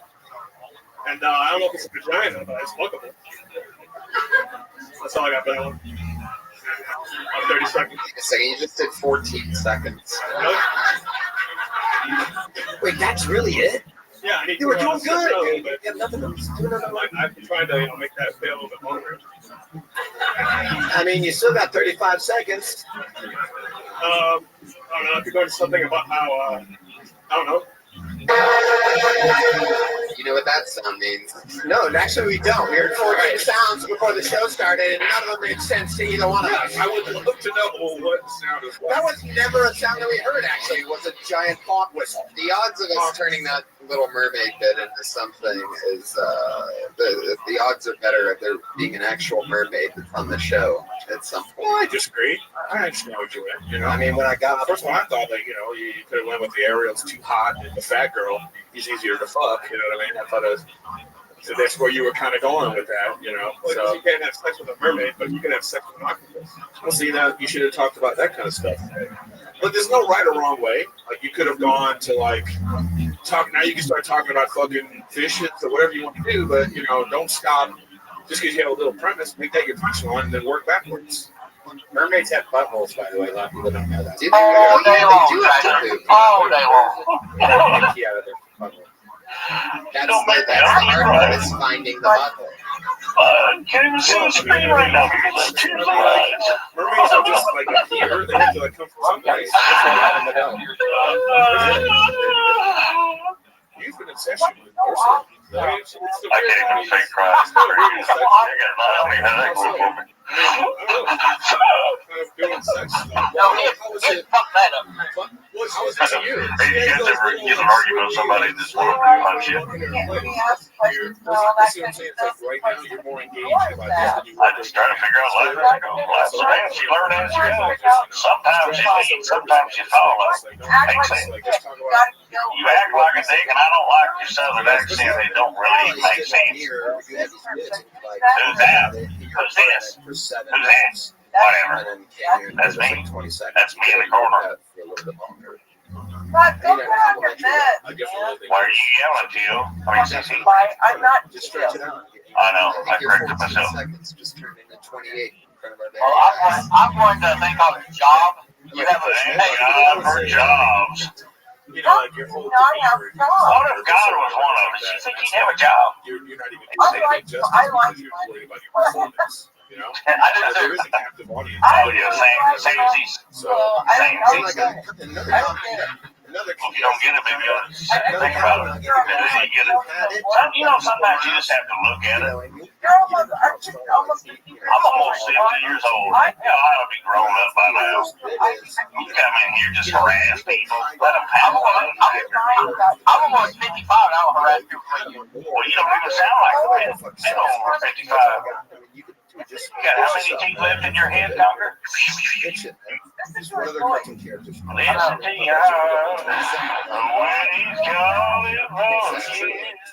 And I don't know if it's a vagina, but it's fuckable. That's all I got for that one. 30 seconds. Wait a second, you just did 14 seconds. Really? Wait, that's really it? Yeah, I need You were to doing good. You have nothing else. I'm trying to make that feel a little bit longer. I mean, you still got 35 seconds. I don't know. If you're going to something about how, I don't know. You know what that sound means? No, actually we don't. We heard 14 sounds before the show started, and none of them made sense to either one of us. I would love to know what sound is what. That was never a sound that we heard, actually. It was a giant fog whistle. The odds of us turning that Little Mermaid bit into something is, the odds are better if there being an actual mermaid that's on the show at some point. Well, I disagree. I understand what you meant. You know, I mean, when I got first of all, I thought that you could have went with the Ariel's too hot and the fat girl. He's easier to fuck. You know what I mean? I thought it was. So that's where you were kind of going with that, Well, So you can't have sex with a mermaid, but you can have sex with an octopus. well, see, now you should have talked about that kind of stuff. But there's no right or wrong way. Like you could have gone to talk. Now you can start talking about fucking fishes or whatever you want to do, but don't stop just because you have a little premise. Make that your punchline, and then work backwards. Mermaids have buttholes, by the way. A lot of people don't know that. Do they? They do have to do. All day long. Yeah, they're butthole. That's the hard part is finding the butthole. Can't even see the screen right now. It's tears of eyes. Mermaids are just like up here. They have to come from someplace. You've been obsessed with Ursula. I can't even say cry. I got a headache. Doing sex. How was it to you? Hey, you guys ever get an argument with somebody that's going to punch you? Right now, you're more engaged about this than you were. I just try to figure out last night. She learned as you go. Sometimes you lead, sometimes you follow. Makes sense. You act like a dick, and I don't like your southern accent. It don't really make sense. Who's that? Who's this? Who's that? Whatever. And then came here and That's gave us me. like 20 seconds. That's me in the corner. For a little bit longer. God, don't get on your bed. Why are you yelling, Tio? I mean, Sissy. I'm not. Just stretch it out. I know. I Your corrected 14 myself. seconds just turned into 28 in front of our very Well, eyes. I'm going to think of a job. You have a Thank God for jobs. You know, like your whole I have demeanor, What if God was one of us? You think he'd have a job? you're not even I doing like- justice I like because you're worried about your performance. You know, I do there too. is a captive audience. Oh, yeah, same as these. So Same I as don't these. get it. I don't get it. another If you don't get it, maybe think about it. You're Maybe you get it. You know, sometimes you just have to look at it. almost 50. I'm almost 50 years old. I ought to be grown up by now. You come in here just harass people. Let them have fun. I'm almost 55 and I'll harass people for you. Well, you don't even sound like a man over 55. You got how many teeth left in your head, Conker? Just one of their cartoon characters. Listen to you. When he's calling for you.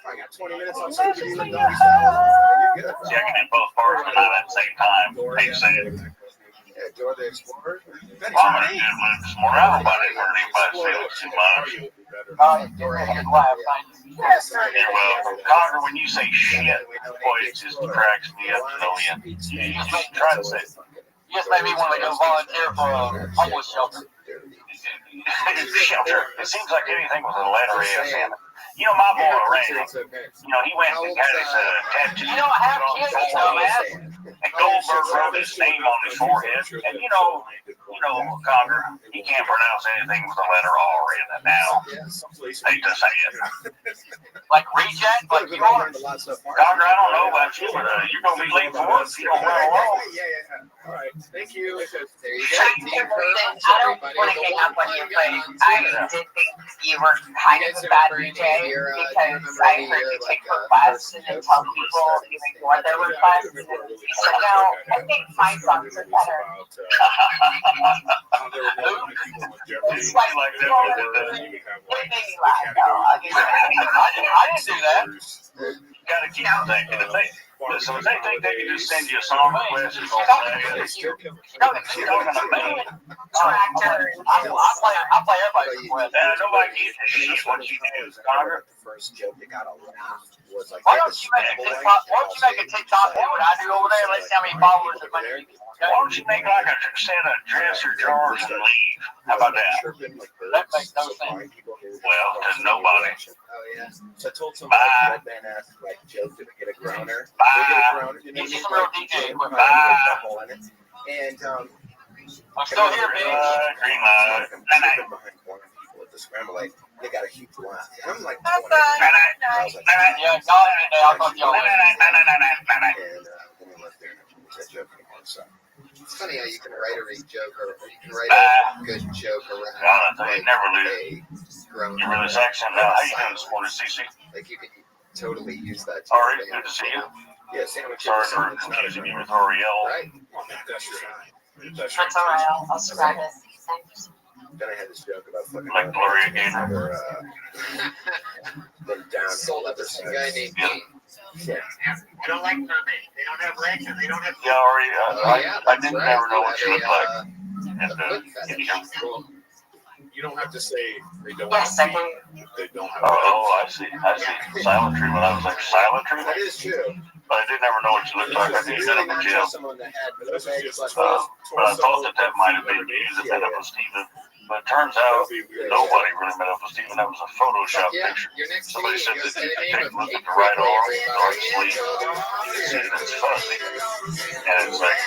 I got 20 minutes on social media. You're good. See, I can do both parts, but not at the same time. Hate to say it. Yeah, Dora the Explorer. Well, I'm going to do it this morning. I hope I didn't hurt anybody feelings too much. You're welcome. Conker, when you say shit, boy, it just cracks me up to no end. You just try to say it. You just made me want to go volunteer for a homeless shelter. Shelter. It seems like anything with a letter S in it. You know, my boy Randy, you know, he went and got his tattoo. You don't have kids, dumbass. And Goldberg wrote his name on his forehead. And you know, Conker, he can't pronounce anything with a letter R in it now. Hate to say it. Like reject, like you are. Conker, I don't know about you, but you're going to be late for work if you don't run along. Yeah. All right. Thank you. There you I go. don't want to hang up on you, but I did think you were kind of a bad DJ because I heard you take requests and then tell people you ignore their requests. And then you said, no, I think my songs are better. It's like that. It made me laugh, though. I didn't do that. You gotta keep thinking the thing. Listen, if they think they can just send you a song request, it's gonna play it. You're talking to me. Tractor. I play everybody's request. Nobody gives a shit what you do, Conker. The first joke that got a laugh was like, Why don't you make a TikTok do what I do over there? Let's see how many followers and money you can. Why don't you make like a set of dresser jars and leave? How about that? That makes no sense. Well, there's nobody. Oh yeah. So I told somebody red band asked like joke to get a groaner. They get a groaner, you know, He's just a real DJ equipment. And I'm still here, Green bitch. light. behind corner people at the scramble, like they got a huge laugh. And I'm like, Yeah, y'all had a day. I'll talk to y'all later. and then we left there and I was that joke anymore. So It's funny how you can write a joke or you can write a good joke around They never lose. grown. You really section. How you doing this morning, CC? Like you can totally use that. All right, good to see you. yeah, sandwich. Sorry for confusing you with L'Oreal. Right. That's your That's all right. I'll survive it. Then I had this joke about fucking Like Gloria Gaynor. them down. Sold up to some guy named me. Yeah. I don't like mermaids. They don't have legs and they don't have. Yeah, I didn't right. never know what You you have looked like. And, You don't have to say they don't Yes, have I feet. can. They don't have oh, I see. Silent treatment. I was like, silent That treatment? is true. But I didn't ever know what you looked like. I didn't get up in jail. Someone that had But I thought that might have been used to met up with Steven. But it turns out nobody really met up with Steven. That was a Photoshop Yeah, picture. your next Somebody meeting, said you'll that say you the can name take a look of at the right arm, the everybody. right sleeve. You see that it's fuzzy. And it's like,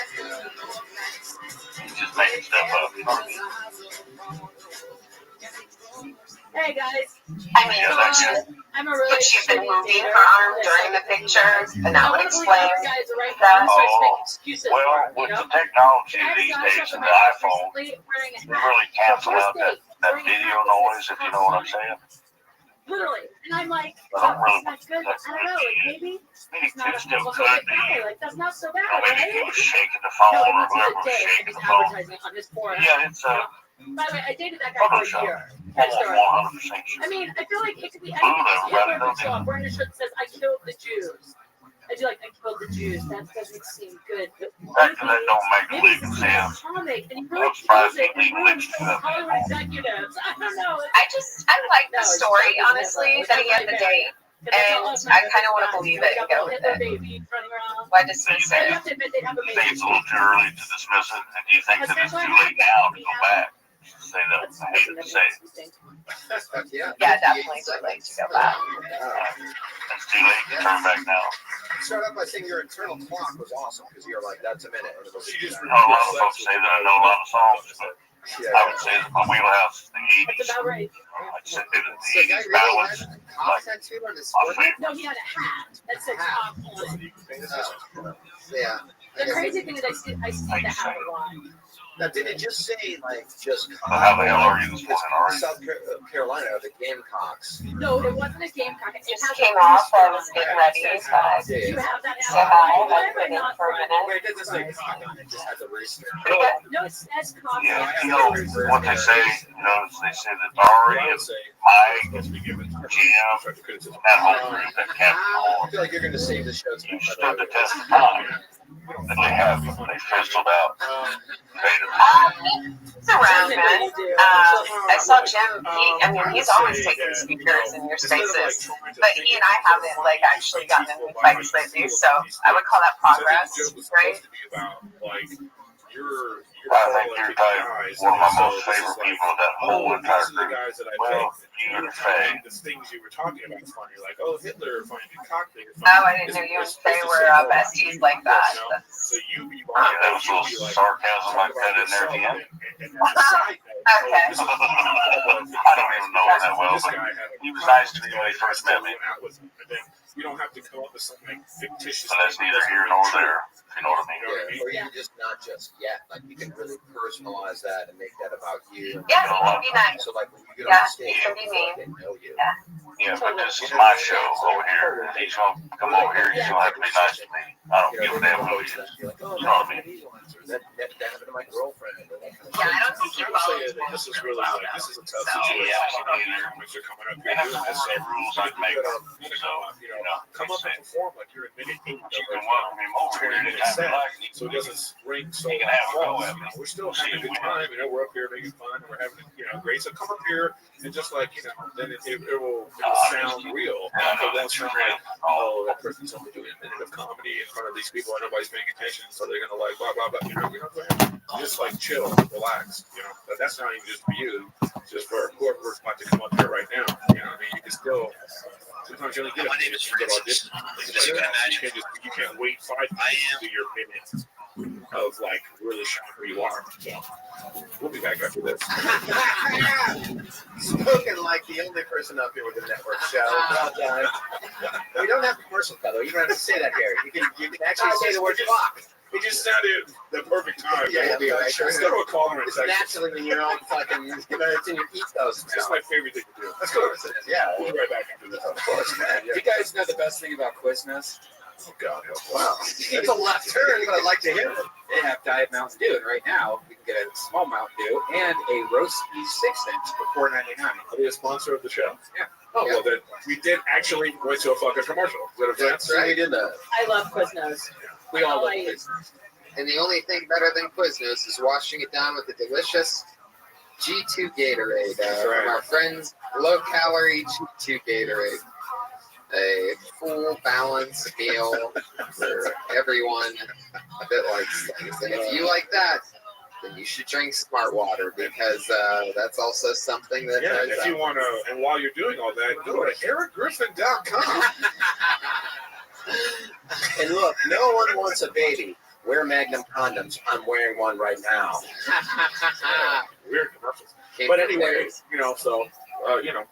he's just making stuff up. Hey guys. I mean, I'm a really. but she's been moving her arm during the picture, and that would explain that. Well, with the technology these days and the iPhone, we really cancel out that video noise, if you know what I'm saying. Literally. And I'm like, I don't really, that's good. I don't know, like maybe it's not it's still a could be. like that's not so bad, Maybe he right? was shaking the phone or whoever was Dave, shaking he's the phone. advertising on his forum. Yeah, it's By the way, I dated that guy for a year. That story. 100% sure. I mean, I feel like it could be Blue, anything. everybody knows So I'm wearing a shirt that says "I killed the Jews," I do like I killed the Jews. That doesn't seem good. But That don't make maybe legal it's sense. a comic, and he I'm really surprised kills it the and legal ruins issue the of Hollywood executives. I don't know. I like the story, honestly, that he had the date. And I kind of want to believe it and go with it. Why dismiss So you it? think it's a little too early to dismiss it, and do you think that it's too late now to go back? Say that, I hate to say it. Yeah, definitely too late to go back. It's too late to turn back now. Start out by saying your internal clock was awesome because you're like, that's a minute. And it'll be A lot of folks say that I know a lot of songs, but I would say that my wheelhouse is the 80s. That's about right. I'd say that So the guy 80s really ballads, had a cock tattoo on his forehead? No, he had a hat that said top on it. Yeah. The crazy thing is I see the hat a lot. Now, did it just say, like, just how the hell are you this morning, Ari? South Carolina are the Gamecocks? No, it wasn't a Gamecock. It Just has came a off. I rooster was on getting it. ready, but Do you have that say hat? hi. Why I've am I been in not for a minute. Wait, it doesn't say cock on it, it just has a rooster. No, it says cock. Yeah, you know what they say, they say that Ari and Mike and Jim, that whole group that kept I feel like you're going to save the show tonight. stood the test of time, that they fizzled out. He's around, man. I saw Jim. He's always taking speakers in your spaces, but he and I haven't actually gotten in fights lately. So I would call that progress, right? I think you're probably one of my most favorite people of that whole entire group. Well, you and Faye. The things you were talking about is funny, like, oh, Hitler finding cocktail. Oh, I didn't know you and Faye were besties like that. So you There was a little sarcasm like that in there at the end. Okay. I don't even know him that well, but he was nice to me when he first met me. You don't have to come up with something fictitious. So that's neither here nor there, if you know what I mean. Or you can just not just yet. Like, you can really personalize that and make that about you. Yeah, you can be nice. So, like, when you get Yeah, on stage, you can be mean. they know you. Yeah, but this is my show over here. He's gonna come over here. He's gonna have to be nice to me. I don't give a damn who he is. You know what I mean? That happened to my girlfriend. Yeah, I don't think he follows This is really like, this is a tough situation. Comics are coming up here doing this, so rules I'd make up. So, come up and perform like you're admitted you can welcome him over here anytime you like. so it doesn't ring so You can have a go at me. We're still having a good time, we're up here making fun, we're having, great. So come up here and just like, then it will sound real. It won't sound like, oh, that person's only doing a minute of comedy in front of these people and nobody's paying attention, so they're gonna like blah blah blah. Go ahead. Just like chill, relax. But that's not even just for you, it's just for whoever's about to come up here right now. You can still. Sometimes you only get a minute to get audition. You can't wait 5 minutes to do your minute of like really showing who you are. So we'll be back after this. Spoken like the only person up here with a network show. Well done. We don't have commercial cut though. You don't have to say that, Gary. You can actually say the word fuck. It just sounded the perfect time. Yeah, We'll be right. Let's go to a caller in It's Texas. naturally in your own fucking, it's in your ethos. It's just my favorite thing to do. Let's go. Yeah. We'll be right back after this. Of course, man. You guys know the best thing about Quiznos? Oh, God help us. Wow. It's a left turn, but I'd like to hear it. They have Diet Mountain Dew, and right now we can get a small Mountain Dew and a roast beef 6-inch for $4.99. Are they a sponsor of the show? Yeah. Oh, well, then we did actually went to a fucking commercial. Is that That's right. We did that. I love Quiznos. We all love Like- it. And the only thing better than Quiznos is washing it down with the delicious G2 Gatorade from our friends Low Calorie G2 Gatorade. A full balanced meal for everyone that likes things. And if you like that, then you should drink Smart Water because that's also something that. Yeah, if you want to, and while you're doing all that, go to ericgriffin.com. And look, no one wants a baby. Wear Magnum condoms. I'm wearing one right now. Weird commercials. But anyway,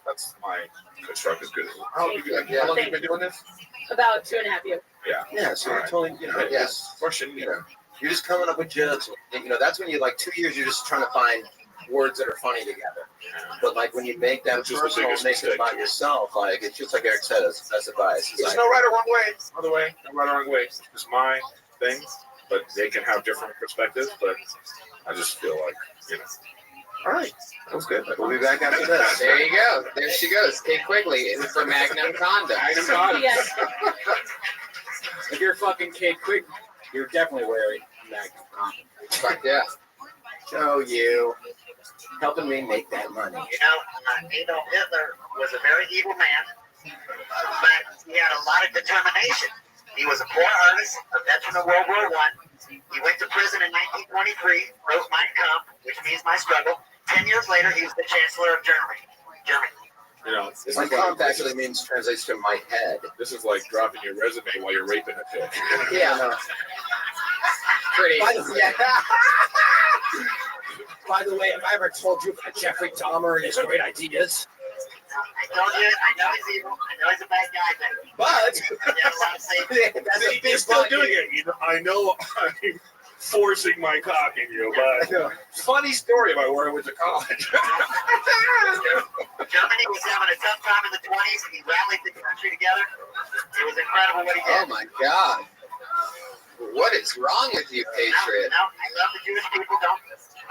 that's my constructive criticism. How long have you been doing this? About 2.5 years. Yeah. Yeah, so you're totally, Yes. Question, you're just coming up with jokes. That's when you, 2 years, you're just trying to find words that are funny together. But, when you make them personal, make it about yourself, it's just like Eric said, that's advice. There's no right or wrong way. By the way, no right or wrong way. It's my thing. But they can have different perspectives. But I just feel like, All right. That was good. We'll be back after this. There you go. There she goes. Kate Quigley in for Magnum Condom. Magnum Condom. Yes. If you're fucking Kate Quick, you're definitely wearing that. Fuck yeah. Show you. Helping me make that money. Adolf Hitler was a very evil man, but he had a lot of determination. He was a poor artist, a veteran of World War I. He went to prison in 1923, wrote Mein Kampf, which means my struggle. 10 years later, he was the Chancellor of Germany. You know, this My is like, comp actually means translates to my head. this is like dropping your resume while you're raping a chick. Yeah. Pretty. By the way, have I ever told you about Jeffrey Dahmer and his great ideas? I told you, I know he's evil, I know he's a bad guy, But he had a lot of faith. that's a He's big still but. doing it. You know, I know I'm forcing my cock in you, but funny story about where I went to college. Germany was having a tough time in the 20s, and he rallied the country together. It was incredible what he did. Oh my God. What is wrong with you, Patriot? No, I love the Jewish people,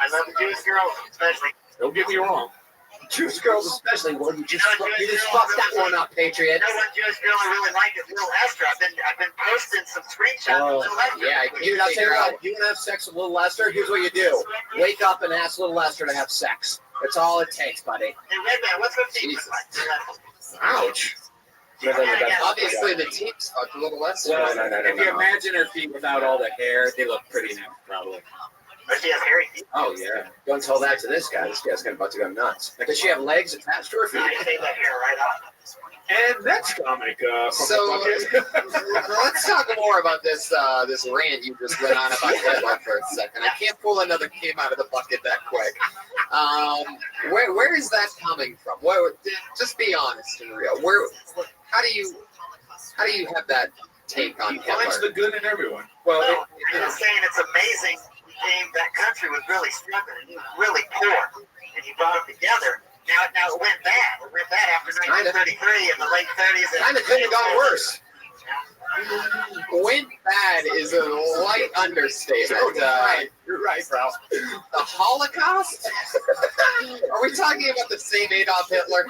I love the Jewish girls, especially. Don't get me wrong. Jewish girls especially, well, you just fucked that one up, You Patriot. know what Jewish girl I really like is Little Esther. I've been posting some screenshots of Little Esther. Yeah, Dude, I'll tell you what, you want to have sex with Little Esther? Here's what you do. Wake up and ask Little Esther to have sex. That's all it takes, buddy. Hey, Redman, what's her feet look like? Ouch. Obviously, the team's fucked a little less. Well, if you imagine her feet without all the hair, they look pretty now, probably. Does she have hairy feet? Oh, yeah. Don't tell that to this guy. This guy's about to go nuts. Like, does she have legs attached to her feet? I take that hair right off. And next comic from So the let's talk more about this this rant you just went on about Hitler for a second. I can't pull another game out of the bucket that quick. Where is that coming from? Just be honest and real. How do you have that take on Hitler? finds the good in everyone. Well, I'm just saying it's amazing. That country was really struggling. He was really poor, and he brought them together. Now it went bad. It went bad after 1933 in the late 30s. Kind of couldn't have gone worse. Went bad is a light understatement. You're right, bro. The Holocaust? Are we talking about the same Adolf Hitler?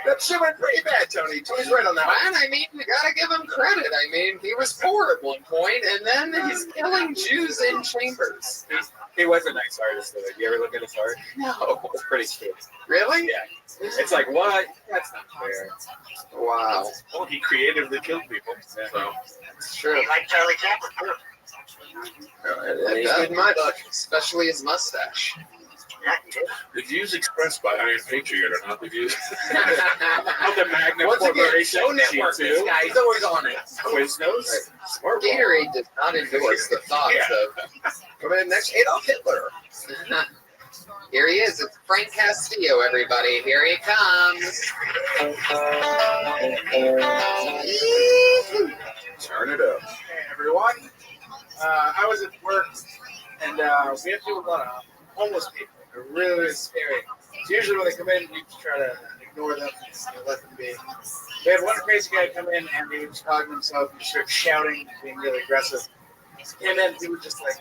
That shit went pretty bad, Tony. Tony's right on that one. Man, I mean, we gotta give him credit. I mean, he was poor at one point, and then he's killing Jews in chambers. He was a nice artist, though. You ever look at his art? No. It's pretty stupid. Really? Yeah. It's like, what? That's not fair. Wow. Well, he creatively killed people. So It's true. He liked Charlie Chaplin, too. It does in my book, especially his mustache. Yeah, he did. the views expressed by Iron Patriot are not the views of the Magna Once again, Corporation. show network, this guy. He's always on it. Quiznos. Smart boy. Gatorade does not endorse the thoughts Coming in next, Adolf Hitler. of. Here he is. It's Frank Castillo, everybody. Here he comes. Turn it up. Hey everyone, I was at work and we have to deal with a lot of homeless people. They're really, really scary. So usually when they come in, you just try to ignore them and let them be. We had one crazy guy come in and he was talking to himself and started shouting, being really aggressive. And then he was just like,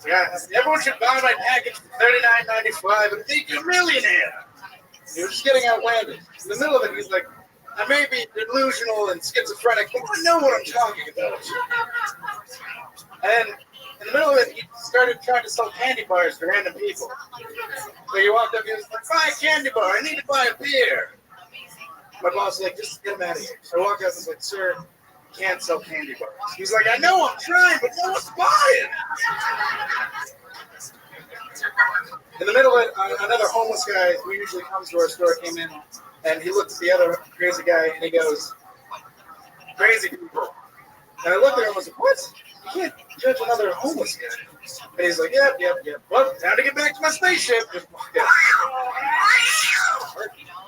yeah, everyone should buy my package for $39.95 and think you're a millionaire. He was just getting outlandish. In the middle of it, he's like, I may be delusional and schizophrenic, but I know what I'm talking about. And in the middle of it, he started trying to sell candy bars to random people. So he walked up, he was like, buy a candy bar, I need to buy a beer. My boss was like, just get him out of here. So I walked up and was like, sir, you can't sell candy bars. He's like, I know, I'm trying, but no one's buying. In the middle of it, another homeless guy who usually comes to our store came in, and he looked at the other crazy guy, and he goes, crazy people. And I looked at him and was like, what? You can't judge another homeless guy. And he's like, yep. Well, time to get back to my spaceship. Yeah.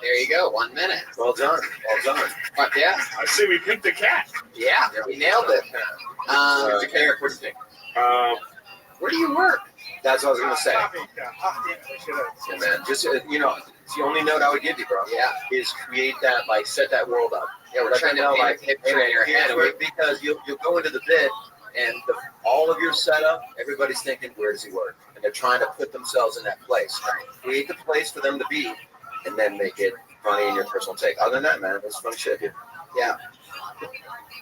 There you go. 1 minute. Well done. But yeah. I see we picked a cat. Yeah, we nailed it. What do you think? Where do you work? That's what I was going to say. Yeah, man, just, it's the only note I would give you, bro. Yeah. Is create that, like, set that world up. Yeah, we're trying to paint a picture in your head. Because you'll go into the bid, and all of your setup, everybody's thinking, where does he work? And they're trying to put themselves in that place. Right? Create the place for them to be, and then make it funny in your personal take. Other than that, man, it's fun shit, dude. Yeah.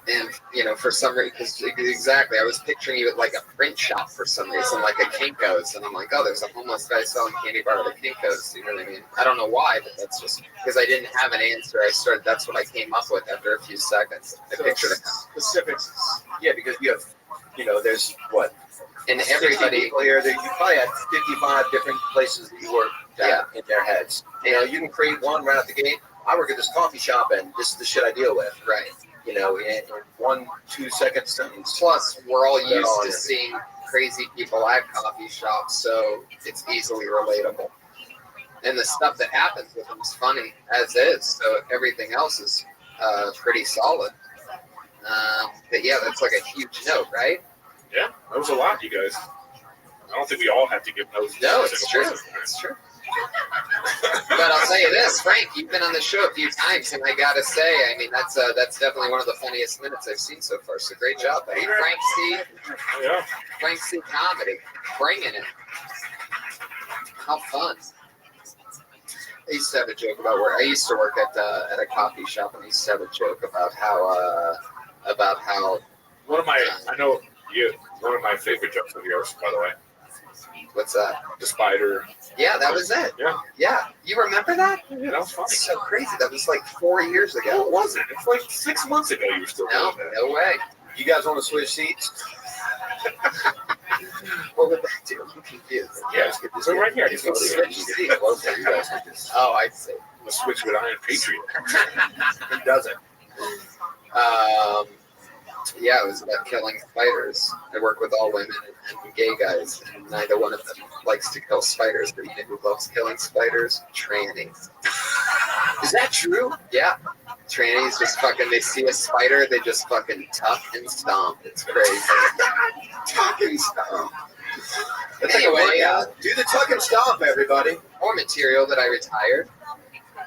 And for some reason, exactly, I was picturing you at like a print shop for some reason, like a Kinko's, and I'm like, oh, there's a homeless guy selling candy bar at a Kinko's. You know what I mean? I don't know why, but that's just because I didn't have an answer. That's what I came up with after a few seconds. I pictured it. Specifics. Yeah, because you have, there's what? And everybody people here, that you probably have 55 different places that you work in their heads. You can create one right out the gate. I work at this coffee shop, and this is the shit I deal with. Right. In 1-2 second sentence. Plus, we're all used to seeing crazy people at coffee shops, so it's easily relatable. And the stuff that happens with them is funny as is, so everything else is pretty solid. But yeah, that's like a huge note, right? Yeah, that was a lot, you guys. I don't think we all have to give notes. No, it's true. It's true. But I'll tell you this, Frank, you've been on the show a few times, and I gotta say, I mean, that's definitely one of the funniest minutes I've seen so far. So great job, buddy. Frank C comedy, bringing it. How fun! I used to have a joke about where I used to work at a coffee shop, and I used to have a joke about how one of my favorite jokes of yours, by the way. What's that? The spider. Yeah, that was it. Yeah. You remember that? Yeah, that was funny. It's so crazy. That was like 4 years ago. No, it wasn't. It's like 6 months ago you were still doing that. No way. You guys want to switch seats? What would that do? I'm confused. Yeah, so right here. Just switch seats. Oh, I see. I'm going to switch with Iron Patriot. Who doesn't? Yeah, it was about killing spiders. I work with all women and gay guys, and neither one of them likes to kill spiders, but you know who loves killing spiders? Trannies. Is that true? Yeah. Trannies just fucking, they see a spider, they just fucking tuck and stomp. It's crazy. Tuck and stomp. Anyway, do the tuck and stomp, everybody. More material that I retired.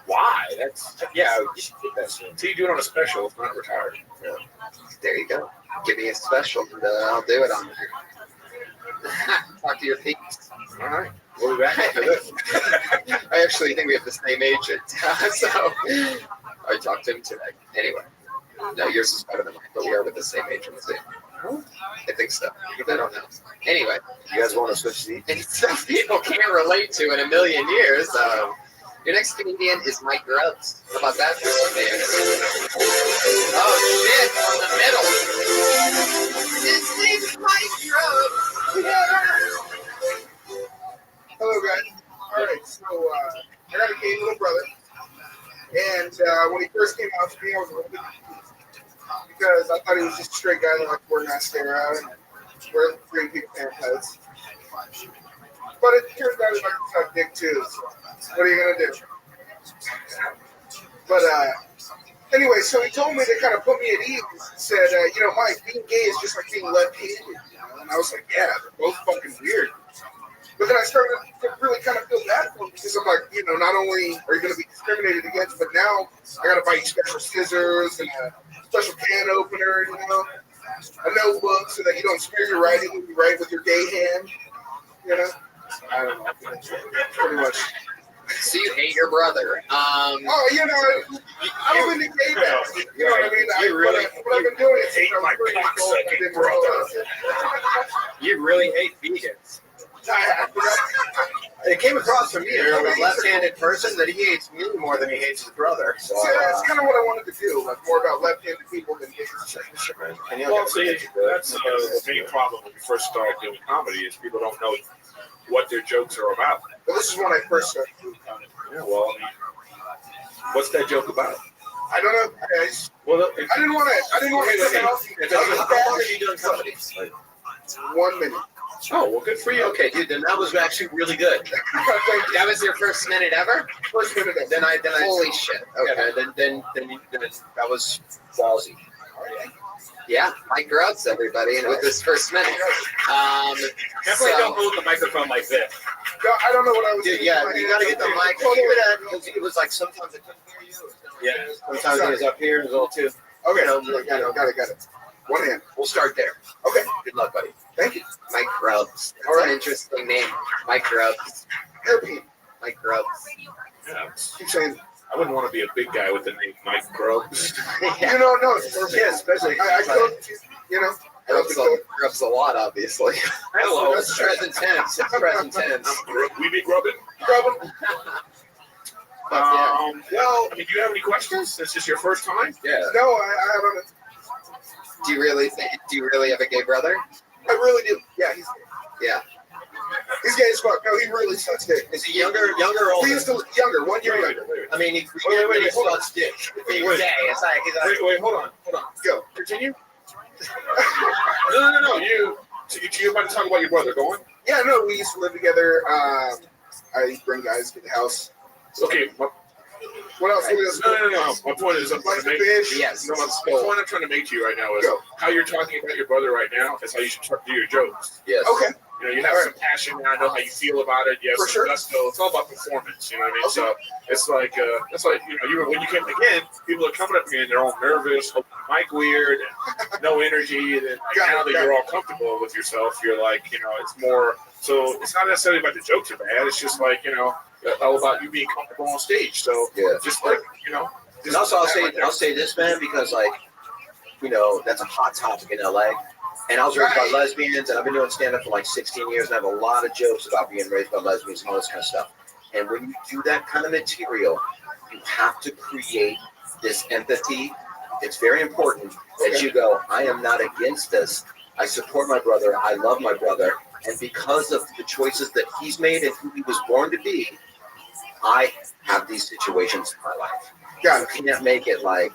Why? You should keep that soon. Until you do it on a special, it's not retired. Yeah. There you go. Give me a special, and I'll do it on there. Talk to your peeps. All right. We'll be back after this. I actually think we have the same agent. So I talked to him today. Anyway. No, yours is better than mine, but we are with the same agency. I think so. I don't know. Anyway. You guys want to switch seats? And stuff people can't relate to in a million years. Your next comedian is Mike Grubbs. How about that for some names? Oh, shit, on the middle. This is Mike Grubbs. Hello, guys. All right, so I got a gay little brother. And when he first came out to me, I was a little bit confused. Because I thought he was just a straight guy that liked to wear mascara and wear green people pants heads. But it turns out he likes to suck dick too. So what are you gonna do? But anyway, so he told me to kind of put me at ease. He said, Mike, being gay is just like being left-handed. And I was like, yeah, they're both fucking weird. But then I started to really kind of feel bad for him because I'm like, not only are you going to be discriminated against, but now I got to buy you special scissors and a special can opener, a notebook so that you don't smear your writing when you write with your gay hand, I don't know, pretty much. So you hate your brother. I'm into gay bags. You know what I mean? What I've been doing is hate my cocksucking brother. You really hate vegans. It came across from me as a left-handed person that he hates me more than he hates his brother. So, that's kind of what I wanted to do, like more about left-handed people than gays. Well, see, that's the main problem when you first start doing comedy is people don't know what their jokes are about. Well, this is when I first started doing comedy. Yeah, well, I mean, what's that joke about? I don't know. I didn't want to. How long have you done comedy? 1 minute. Oh, well, good for you. Okay, dude, then that was actually really good. That was your first minute ever? First minute ever. Then I Holy shit. Okay, then that was ballsy. Yeah, Mike Grubbs, everybody, and with this first minute. Definitely don't hold the microphone like this. I don't know what I was doing. Yeah, you got to get the mic. Because it was like sometimes I couldn't hear you. Yeah, sometimes it was up here as well, too. Okay, got it. One hand. We'll start there. Okay. Good luck, buddy. Thank you. Mike Grubbs. That's an interesting name. Mike Grubbs. Hairpin. Mike Grubbs. Yeah. Keep saying I wouldn't want to be a big guy with the name Mike Grubbs. You know, no, yeah, especially I cooked, you know. Grubs a lot, obviously. Hello. That's present tense. It's present tense. We be grubbing? Grubbing. Well, I mean, do you have any questions? This is your first time? Yeah. No, I haven't. Do you really have a gay brother? I really do. Yeah, Yeah. he's gay as fuck. No, he really sucks dick. Is he younger or older? He used to younger, 1 year younger. I mean, he Wait, hold on. sucks dick. He's gay. It's like he's like. Wait, hold on. Go. Continue. No. You're about to talk about your brother. Go on. Yeah, no, we used to live together. I bring guys to the house. Okay. What else? No. My point is, I'm trying to make. Yes. No, the point I'm trying to make to you right now is how you're talking about your brother right now is how you should do your jokes. Yes. Okay. You know, you have some passion, and I know how you feel about it. You have some gusto. It's all about performance. You know what I mean? So it's like when you came again, people are coming up to me and they're all nervous, mic weird, and no energy. And then now that you're all comfortable with yourself, you're like, you know, it's more. So it's not necessarily about the jokes are bad. It's just like, you know, all about you being comfortable on stage. So just like, you know. And also, I'll say this, man, because like, you know, that's a hot topic in LA. And I was raised by lesbians, and I've been doing stand-up for like 16 years, and I have a lot of jokes about being raised by lesbians and all this kind of stuff. And when you do that kind of material, you have to create this empathy. It's very important that you go, I am not against this. I support my brother. I love my brother. And because of the choices that he's made and who he was born to be, I have these situations in my life. You can't make it like,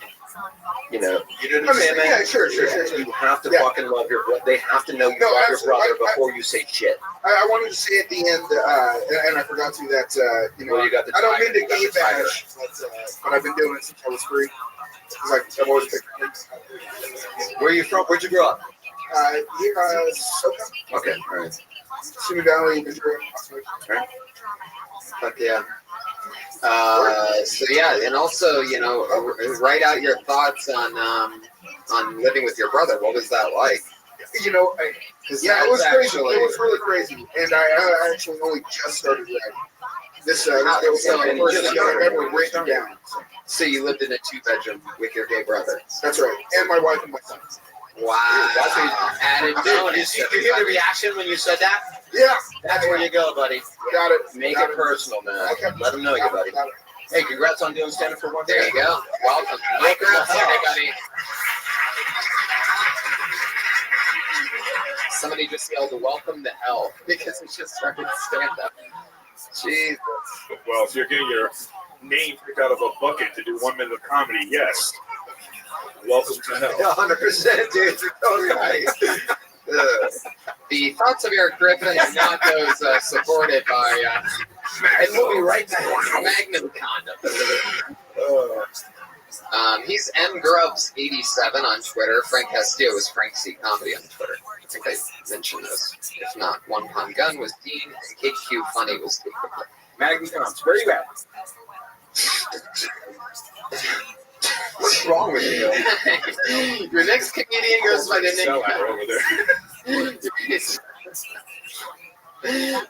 you know, you know what I'm saying, man? Yeah, sure. You have to fucking love your brother. They have to know you love your brother before you say shit. I wanted to say at the end, and I forgot to, that, you know, Well, you got the I don't tiger, mean to gay bash, but I've been doing it since I was 3. Because I've always picked kids. Where are you from? Where'd you grow up? Here, Soka. Okay, all right. Simi Valley, Ventura. Fuck yeah. So yeah, and also, you know, write out your thoughts on living with your brother. What was that like? You know, it was crazy. It was really crazy, and I actually only just started writing. This was the first thing I've ever written down. So you lived in a 2-bedroom with your gay brother. That's right, and my wife and my son. Wow. That's added bonus. You hear the reaction when you said that? Yeah. That's where you go, buddy. Got it. Make it personal, man. Okay. Let them know you, buddy. Hey, congrats on doing stand-up for 1 day. There you go. Welcome. Congrats, everybody. Somebody just yelled, "Welcome to hell," because it just started stand-up. Jesus. Well, if you're getting your name picked out of a bucket to do 1 minute of comedy, yes. Welcome to hell. 100%, dude. You're totally right. The thoughts of Eric Griffin are not those supported by and we'll be right back. Magnum Condom. He's mgrubs87 on Twitter. Frank Castillo is Frank C. Comedy on Twitter. I think I mentioned this. If not, One Pun Gun was Dean, and Kid Q Funny was Steve. Magnum Condoms. Where are you at? What's wrong with you? Your next comedian goes by the name over there.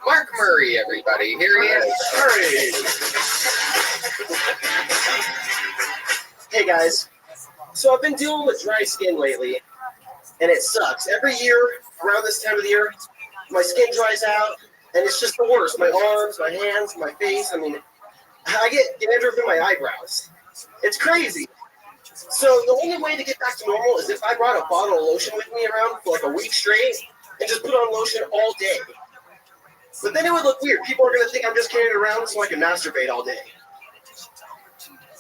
Mark Murray, everybody. Here he is. Hey guys, so I've been dealing with dry skin lately, and it sucks. Every year around this time of the year, my skin dries out, and it's just the worst. My arms, my hands, my face. I mean, I get dandruff in my eyebrows. It's crazy. So the only way to get back to normal is if I brought a bottle of lotion with me around for like a week straight and just put on lotion all day. But then it would look weird. People are going to think I'm just carrying it around so I can masturbate all day.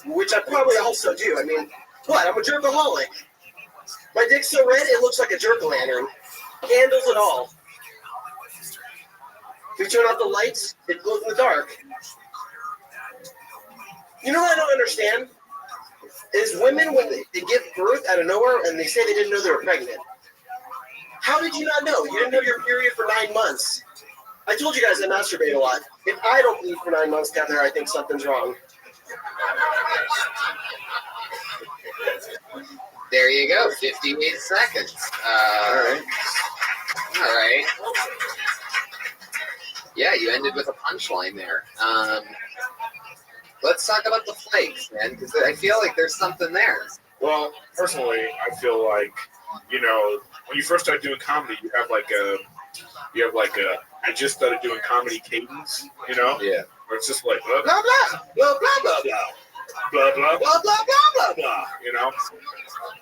Which I probably also do. I mean, what? I'm a jerkaholic. My dick's so red, it looks like a jerk-o'-lantern. Candles and all. If we turn off the lights, it glows in the dark. You know what I don't understand? Is women, when they give birth out of nowhere and they say they didn't know they were pregnant. How did you not know? You didn't know your period for 9 months. I told you guys I masturbate a lot. If I don't bleed for 9 months down there, I think something's wrong. There you go, 58 seconds. All right. Yeah, you ended with a punchline there. Let's talk about the flakes, man, because I feel like there's something there. Well, personally, I feel like, you know, when you first start doing comedy, you have like a, I just started doing comedy cadence, you know? Yeah. Where it's just like, blah, blah, blah, blah, blah, blah, blah, blah, blah, blah, blah, blah, blah, blah, you know?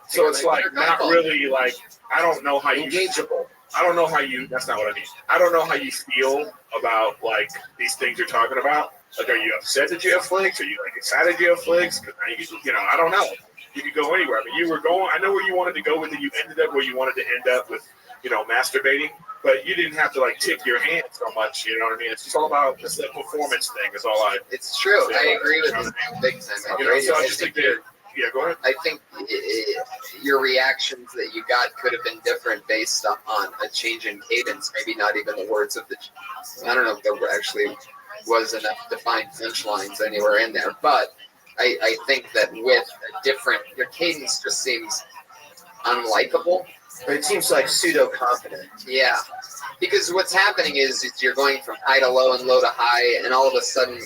So it's like not really like, I don't know how you, engageable. I don't know how you, that's not what I mean. I don't know how you feel about like these things you're talking about. Like, are you upset that you have flakes? Are you like excited you have flakes? Because now you know, I don't know. You could go anywhere. I mean, you were going, I know where you wanted to go with it. You ended up where you wanted to end up with, you know, masturbating. But you didn't have to like tip your hand so much, you know what I mean? It's just all about, it's a performance thing. It's all It's true. I agree with you big time. You know, so I just think that, yeah, go ahead. I think your reactions that you got could have been different based on a change in cadence. Maybe not even the words of the. I don't know if there actually was enough defined punchlines anywhere in there, but I think that with a different, your cadence just seems unlikable. But it seems like pseudo confident. Yeah, because what's happening is you're going from high to low and low to high, and all of a sudden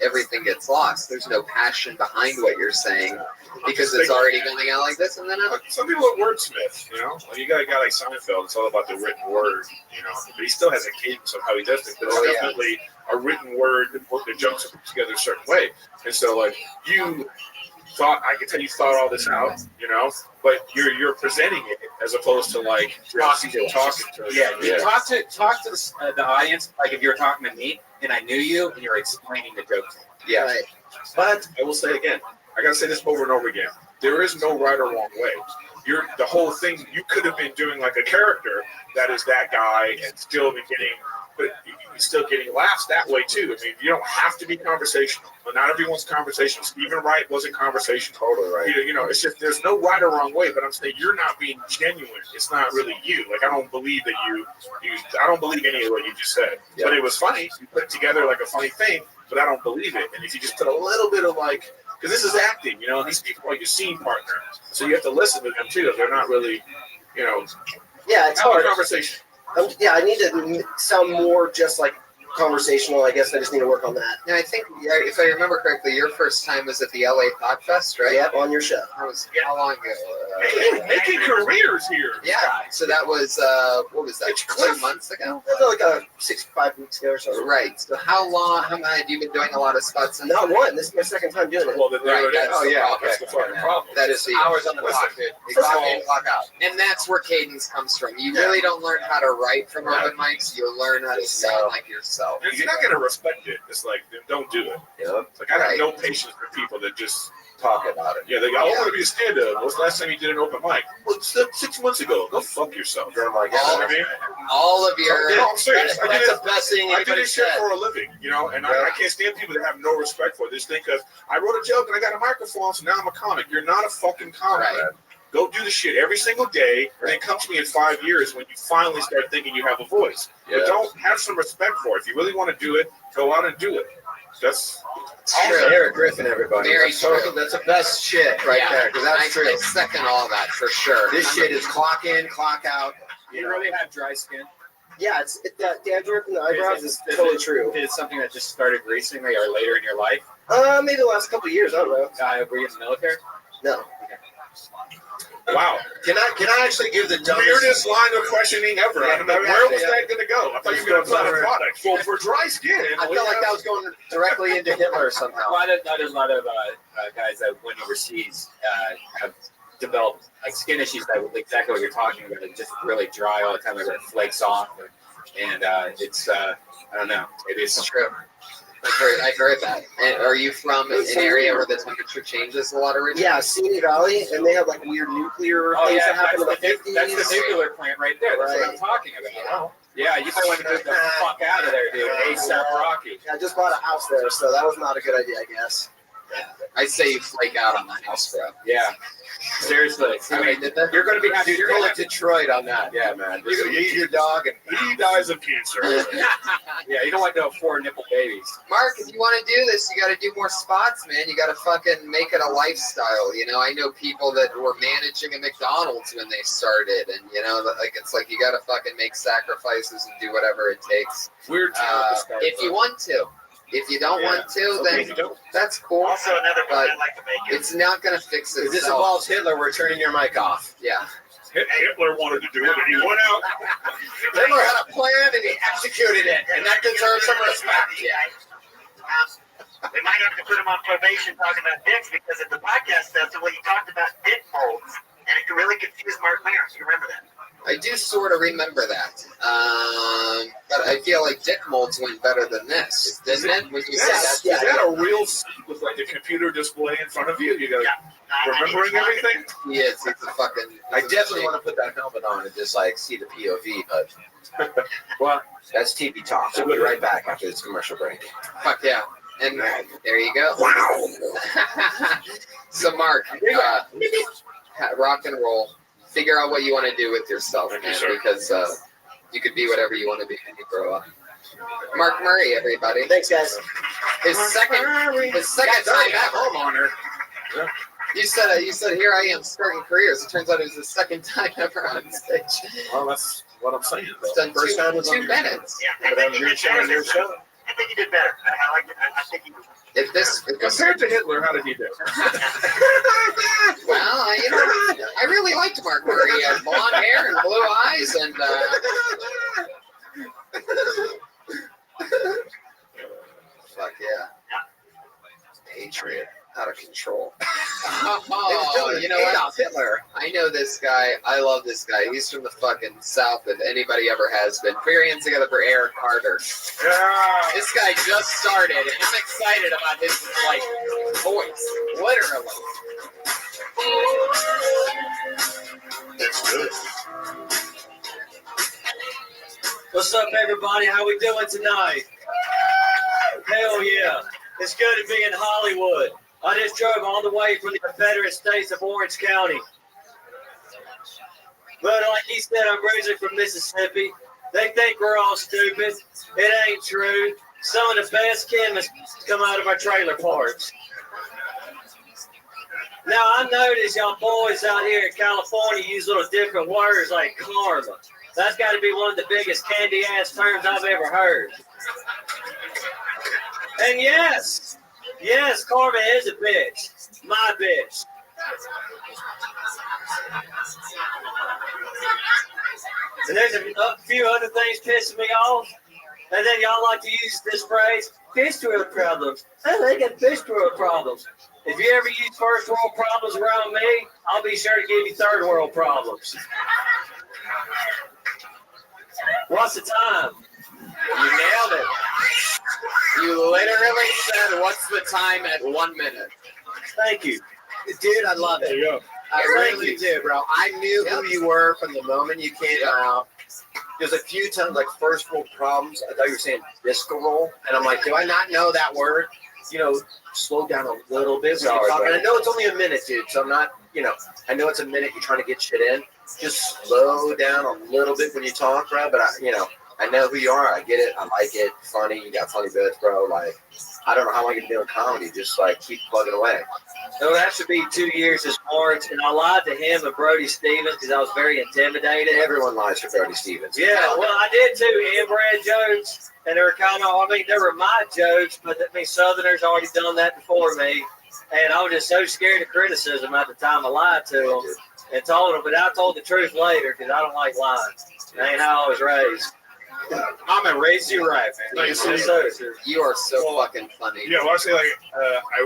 everything gets lost. There's no passion behind what you're saying because it's already going out like this, and then some people are wordsmiths, you know. Like you got a guy like Seinfeld. It's all about the written word, you know. But he still has a cadence of how he does it. But it's definitely a written word that jumps together a certain way. And so, like you thought, I could tell you thought all this out, you know. But you're presenting it as opposed to like talking to you talk to the audience like if you were talking to me and I knew you and you're explaining the joke to me. Yeah. Right. But I will say again, I gotta say this over and over again. There is no right or wrong way. The whole thing, you could have been doing like a character that is that guy and still be getting, but you're still getting laughs that way too. I mean, you don't have to be conversational. Not everyone's conversational. Stephen Wright wasn't conversational. Totally right. You know, it's just there's no right or wrong way. But I'm saying you're not being genuine. It's not really you. Like I don't believe that I don't believe any of what you just said. Yeah. But it was funny. You put it together like a funny thing. But I don't believe it. And if you just put a little bit of like, because this is acting, you know, these people are your scene partner, so you have to listen to them too. They're not really, you know. Yeah, it's have hard. A conversation. I need to sound more just like conversational. I guess I just need to work on that. Yeah, I think if I remember correctly, your first time was at the LA Thought Fest, right? Yep, on your show. That was how long ago? Making careers here. Yeah. So that was what was that? 2 months ago? That was like 5 weeks ago or so. Right. So how long? How many have you been doing a lot of spots? Not one. This is my second time doing it. Well, then right, that's the fucking problem. That is the hours on the clock, dude. Clock in, clock out. And that's where cadence comes from. You really don't learn how to write from open mics. You learn how to sound like yourself. If you're not gonna respect it, it's like then don't do it. Yeah. Like I have no patience for people that just talk about it. Yeah, they go, I want to be a stand-up. What's the last time you did an open mic? Well, it's 6 months ago. Go fuck yourself. You're like, all of your. No, I'm serious. That's the best thing I do this shit for a living, you know, and I can't stand people that have no respect for this thing because I wrote a joke and I got a microphone, so now I'm a comic. You're not a fucking comic. Right. Go do the shit every single day, and then come to me in 5 years when you finally start thinking you have a voice. Yeah. But don't have some respect for it. If you really want to do it, go out and do it. That's true. Eric Griffin, everybody. Very true. That's the best shit right there. Because that's true. I second all that for sure. This shit is clock in, clock out. You really have dry skin? Yeah, it's that dandruff in the eyebrows is totally true. Is it something that just started recently or later in your life? Maybe the last couple of years. I don't know. Were you in the military? No. Wow. Can I actually give the weirdest line of questioning ever? Yeah, where was that going to go? I thought you were going to put a product. Well, for dry skin. I felt like that was going directly into Hitler somehow. A lot of guys that went overseas have developed like skin issues that exactly what you're talking about. It's just really dry all the time. Like it flakes off, and it's I don't know. Maybe it's true. I've heard that. And are you from an area where the temperature changes a lot originally? Yeah, Simi Valley, and they have like weird nuclear things that happen in the 50s. That's the nuclear plant right there. That's what I'm talking about. Yeah, you might want to move the fuck out of there, dude. ASAP Rocky. I just bought a house there, so that was not a good idea, I guess. I say you flake out on the house, bro. Yeah. Seriously. I mean, you're going to be happy. You're going to Detroit on that. Yeah, man. You eat your dog and he dies of cancer. Yeah, you don't want no 4 nipple babies. Mark, if you want to do this, you got to do more spots, man. You got to fucking make it a lifestyle. You know, I know people that were managing a McDonald's when they started, and you know, like it's like you got to fucking make sacrifices and do whatever it takes. Weird if you want to. If you don't want to, then that's cool. Also, another but point I'd like to make is it's not going to fix If itself. this involves Hitler, we're turning your mic off. Yeah. Hitler wanted to do it, and he went out. Hitler had a plan and he executed it, and that deserves some respect. we might have to put him on probation talking about dicks because at the podcast festival he talked about dick molds, and it really confused Mark Mayer. You remember that? I do sort of remember that. But I feel like dick molds went better than this, didn't it? When you said that. Is that a real seat with like a computer display in front of you? You go, remembering everything? Yes, it's a fucking. I definitely want to put that helmet on and just like see the POV, but well, that's TV talk. So we'll be right back after this commercial break. Fuck yeah. And there you go. Wow. So Mark, rock and roll. Figure out what you want to do with yourself, man, because you could be whatever you want to be when you grow up. Mark Murray, everybody. Thanks, guys. His second time at homeowner. You said here I am starting careers. It turns out it was the second time ever on stage. Well, that's what I'm saying. It's done First time was 2 on minutes. Yeah, I think you did better. I think you did better. I like it. I think you. If this compared to Hitler, how did he do? Well, I really liked Mark Murray. He had blonde hair and blue eyes, and fuck yeah, Patriot, out of control. Oh, you know what? Hitler. I know this guy. I love this guy. He's from the fucking South, if anybody ever has been. Put your hands together for Eric Carter. Yeah. This guy just started, and I'm excited about his like voice, literally. That's good. What's up, everybody? How we doing tonight? Hell yeah. It's good to be in Hollywood. I just drove all the way from the Confederate States of Orange County. But like he said, I'm originally from Mississippi. They think we're all stupid. It ain't true. Some of the best chemists come out of our trailer parks. Now, I notice y'all boys out here in California use little different words like karma. That's got to be one of the biggest candy-ass terms I've ever heard. And yes, karma is a bitch. My bitch. And there's a few other things pissing me off. And then y'all like to use this phrase, fish world problems. Oh, they got fish world problems. If you ever use first world problems around me, I'll be sure to give you third world problems. What's the time? You nailed it. You literally said, "What's the time?" at 1 minute. Thank you. Dude, I love it. There you go. I really do, bro. I knew who you were from the moment you came out. There's a few times, like first world problems, I thought you were saying visceral, and I'm like, do I not know that word? You know, slow down a little bit. And I know it's only a minute, dude, so I'm not, I know it's a minute, you're trying to get shit in. Just slow down a little bit when you talk, bro, but I know who you are. I get it. I like it. Funny. You got funny bits, bro. Like, I don't know how long you've been doing comedy. Just, like, keep plugging away. It would have to be 2 years this March, and I lied to him and Brody Stevens because I was very intimidated. Everyone lies to Brody Stevens. Yeah, well, I did too. Inbred jokes, and they were they were my jokes, but Southerners already done that before me, and I was just so scared of criticism at the time I lied to them and told them, but I told the truth later because I don't like lying. That ain't how I was raised. I'm gonna raise you right, man. You are so fucking funny. Yeah, well, I say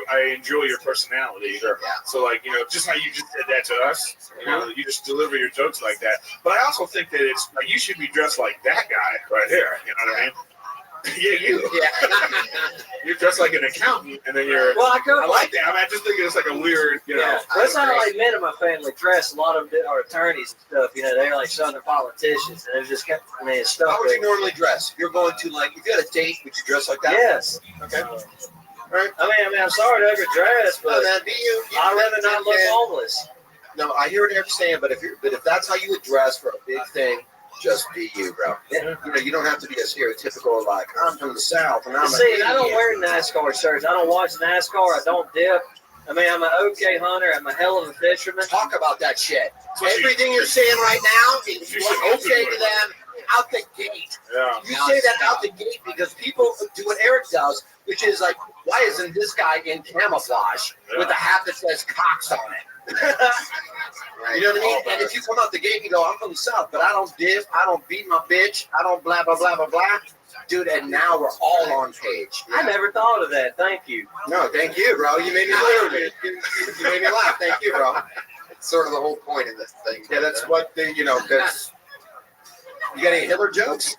I enjoy your personality. Sure. Yeah. So just how you just did that to us, you just deliver your jokes like that. But I also think that it's you should be dressed like that guy right here. You know what I mean? Yeah, you. Yeah. You're dressed like an accountant, and then you're. Well, I like that. I just think it's like a weird, Yeah, that's how like men in my family dress. A lot of them are attorneys and stuff. They're like Southern politicians, and it was just stuff. How would you normally dress? You're going to if you had a date, would you dress like that? Yes. Okay. Right. I mean, I'm sorry to overdress, but I'd rather not look homeless. No, I hear what you're saying, but if that's how you would dress for a big thing. Just be you, bro. Yeah. You don't have to be a stereotypical I'm from the South and I'm. See, I don't wear NASCAR shirts. I don't watch NASCAR. I don't dip. I mean, I'm an okay hunter. I'm a hell of a fisherman. Talk about that shit. Everything you're saying right now is okay to them. out the gate. Yeah. You say that out the gate because people do what Eric does, which is like, why isn't this guy in camouflage with a hat that says Cox on it? You know what I mean? And if you come out the gate and you go, I'm from the South, but I don't dip, I don't beat my bitch, I don't blah, blah, blah, blah, blah. Dude, and now we're all on page. I never thought of that. Thank you. No, thank you, bro. You made me laugh. You made me laugh. Thank you, bro. It's sort of the whole point of this thing. Yeah, that's what the, that's. You got any Hitler jokes?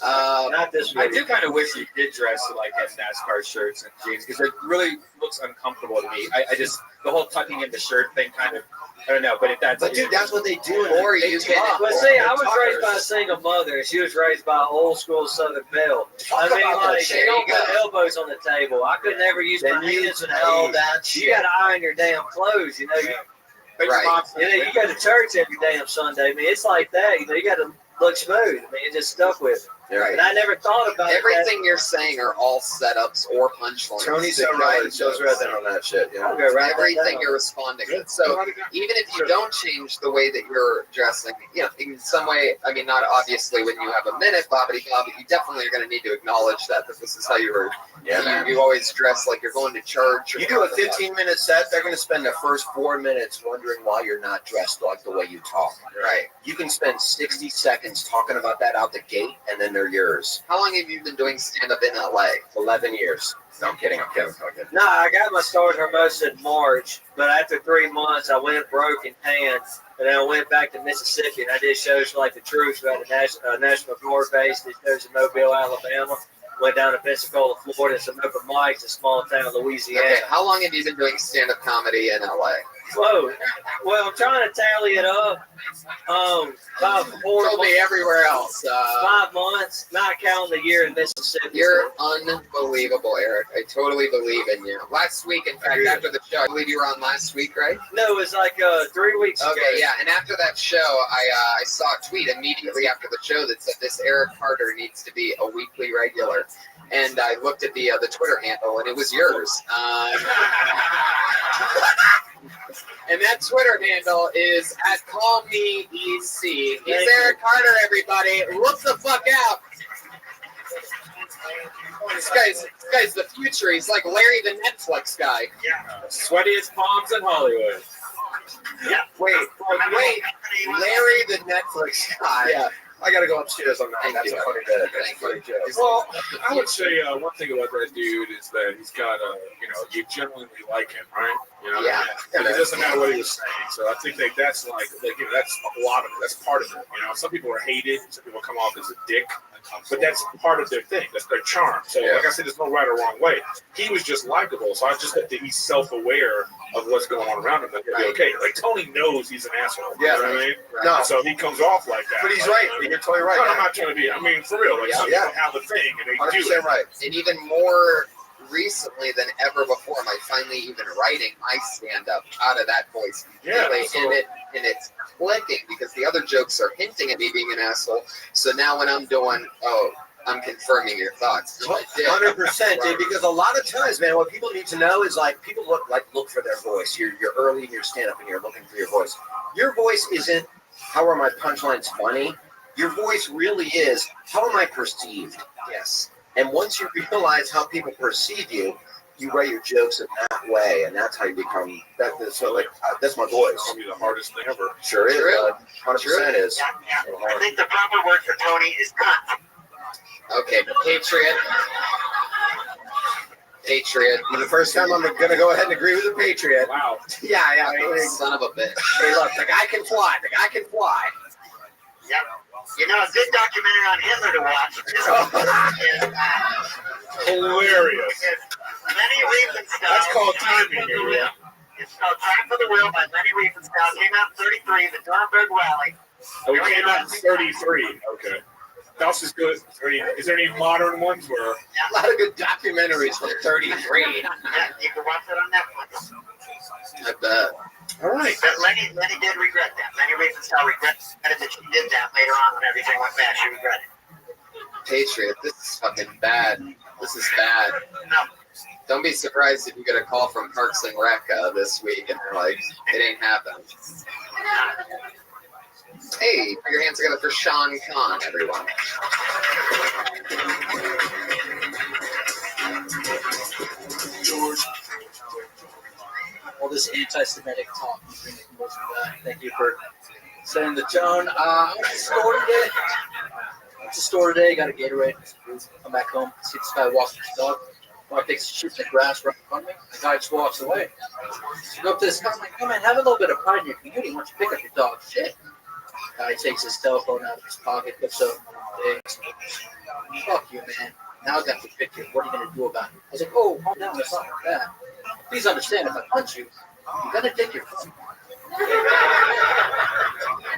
Not this way. I do kind of wish you did dress like in NASCAR shirts and jeans because it really looks uncomfortable to me. I just, the whole tucking in the shirt thing kind of, I don't know, but if that's. But dude, that's what they do. Or you can. But see, I was raised by a single mother, and she was raised by an old school Southern belle. I mean, like, you don't put elbows on the table. I could never use my hands and all that. You got to iron your damn clothes, you know. Right. You know, you go to church every damn Sunday. I mean, it's like that. You know, you got to look smooth. I mean, it just stuck with it. Right. And I never thought about everything you're saying are all setups or punchlines. Tony's so right. He shows right there on that shit. Yeah. Everything you're responding with. So even if you don't change the way that you're dressing, you know, in some way, I mean, not obviously when you have a minute, bobbity bob, but you definitely are going to need to acknowledge that this is how you were. Yeah, you always dress like you're going to church. Or you do a 15-minute set, they're going to spend the first 4 minutes wondering why you're not dressed like the way you talk. Right. You can spend 60 seconds talking about that out the gate, and then they're yours. How long have you been doing stand-up in LA? 11 years. No, I'm kidding. I'm kidding. No, I got my start Hermosa in March, but after 3 months, I went broke in pants, and then I went back to Mississippi, and I did shows like The Truth about the National Guard base, did shows in Mobile, Alabama. Went down to Pensacola, Florida, some open mics in small town Louisiana. Okay, how long have you been doing stand-up comedy in LA? Whoa. Well, I'm trying to tally it up. About 4 Told me everywhere else. 5 months, not counting the year in Mississippi. You're unbelievable, Eric. I totally believe in you. Last week, in fact, after the show, I believe you were on last week, right? No, it was like 3 weeks ago. Okay, yeah. And after that show, I saw a tweet immediately after the show that said this Eric Carter needs to be a weekly regular. And I looked at the Twitter handle, and it was yours. And that Twitter handle is @CallMeEC. He's Eric Carter, everybody. Look the fuck out. This guy's the future. He's like Larry the Netflix guy. Yeah. Sweatiest palms in Hollywood. Yeah. Wait. Larry the Netflix guy. Yeah. I got to go upstairs on that. That's a funny bit. That's a funny joke. Well, I would say one thing about that dude is that he's got you genuinely like him, right? You know, yeah. And it doesn't matter what he was saying. So I think that's like that's a lot of it. That's part of it. You know, some people are hated. Some people come off as a dick. But that's part of their thing. That's their charm. So, like I said, there's no right or wrong way. He was just likable. So I just hope that he's self-aware of what's going on around him. That he'll be okay. Like, Tony knows he's an asshole. Yeah. You know what I mean? Right. No. So he comes off like that. But he's right. You're totally right. No, I'm not trying to be. I mean, for real. Like, some people have a thing and they do it. Right. And even more recently than ever before, am I finally even writing my stand-up out of that voice completely. And it's clicking because the other jokes are hinting at me being an asshole. So now when I'm doing, I'm confirming your thoughts. 100%, dude. Because a lot of times, man, what people need to know is like people look for their voice. You're early in your stand-up and you're looking for your voice. Your voice isn't how are my punchlines funny. Your voice really is how am I perceived. Yes. And once you realize how people perceive you, you write your jokes in that way, and that's how you become. That's my voice. Probably the hardest thing ever. Sure is. 100% is. Yeah. I think the proper word for Tony is cunt. Okay, Patriot. Patriot. For the first time, I'm going to go ahead and agree with the Patriot. Wow. Yeah. Son of a bitch. Hey, look, the guy can fly. The guy can fly. Yep. You know, a good documentary on Hitler to watch is hilarious. Lenny Riefenstahl. That's called timing. It's called Time for the Will by Lenny Riefenstahl. Came out in 33, the Nuremberg Rally. Oh, it came out in 33. Okay. That's is good. Is there any modern ones where? A lot of good documentaries from 33. Yeah, you can watch it on Netflix. I bet. All right. But Lenny did regret that. Lenny Riefenstahl regretted that she did that later on when everything went bad. She regretted it. Patriot, this is fucking bad. This is bad. No. Don't be surprised if you get a call from Parks and Rec this week and they're like, it ain't happened. Hey, put your hands together for Sean Khan, everyone. All this anti-Semitic talk. Thank you for setting the tone. I went to the store today. Got a Gatorade. Come back home. See this guy walking his dog. Dog takes a shit in the grass right in front of me. The guy just walks away. So I go up to this guy. I'm like, "Oh man, have a little bit of pride in your community. Why don't you pick up your dog?" Shit. Guy takes his telephone out of his pocket, puts up things. Fuck you, man. Now I got the picture. What are you gonna do about it? I was like, "Oh, calm down. It's not like that. Please understand, if I punch you, you gotta take your phone."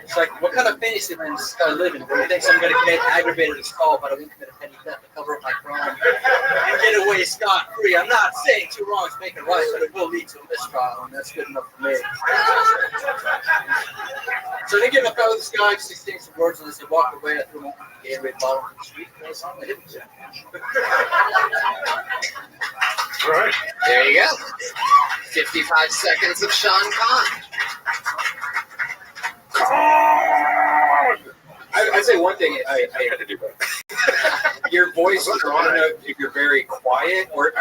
It's like, what kind of fantasy land does this guy live in? Where he thinks I'm going to get aggravated assault, but I won't commit a petty theft to cover up my crime and get away scot-free. I'm not saying two wrongs make a right, but it will lead to a mistrial, and that's good enough for me. So they give a fellow this guy, just exchanged some words, and as they walked away, I threw him a Gatorade bottle in the street, and I saw him. I hit him. All right. There you go. 55 seconds of Sean Khan. I'd say one thing I had to do that. Your voice, I don't know if you're very quiet or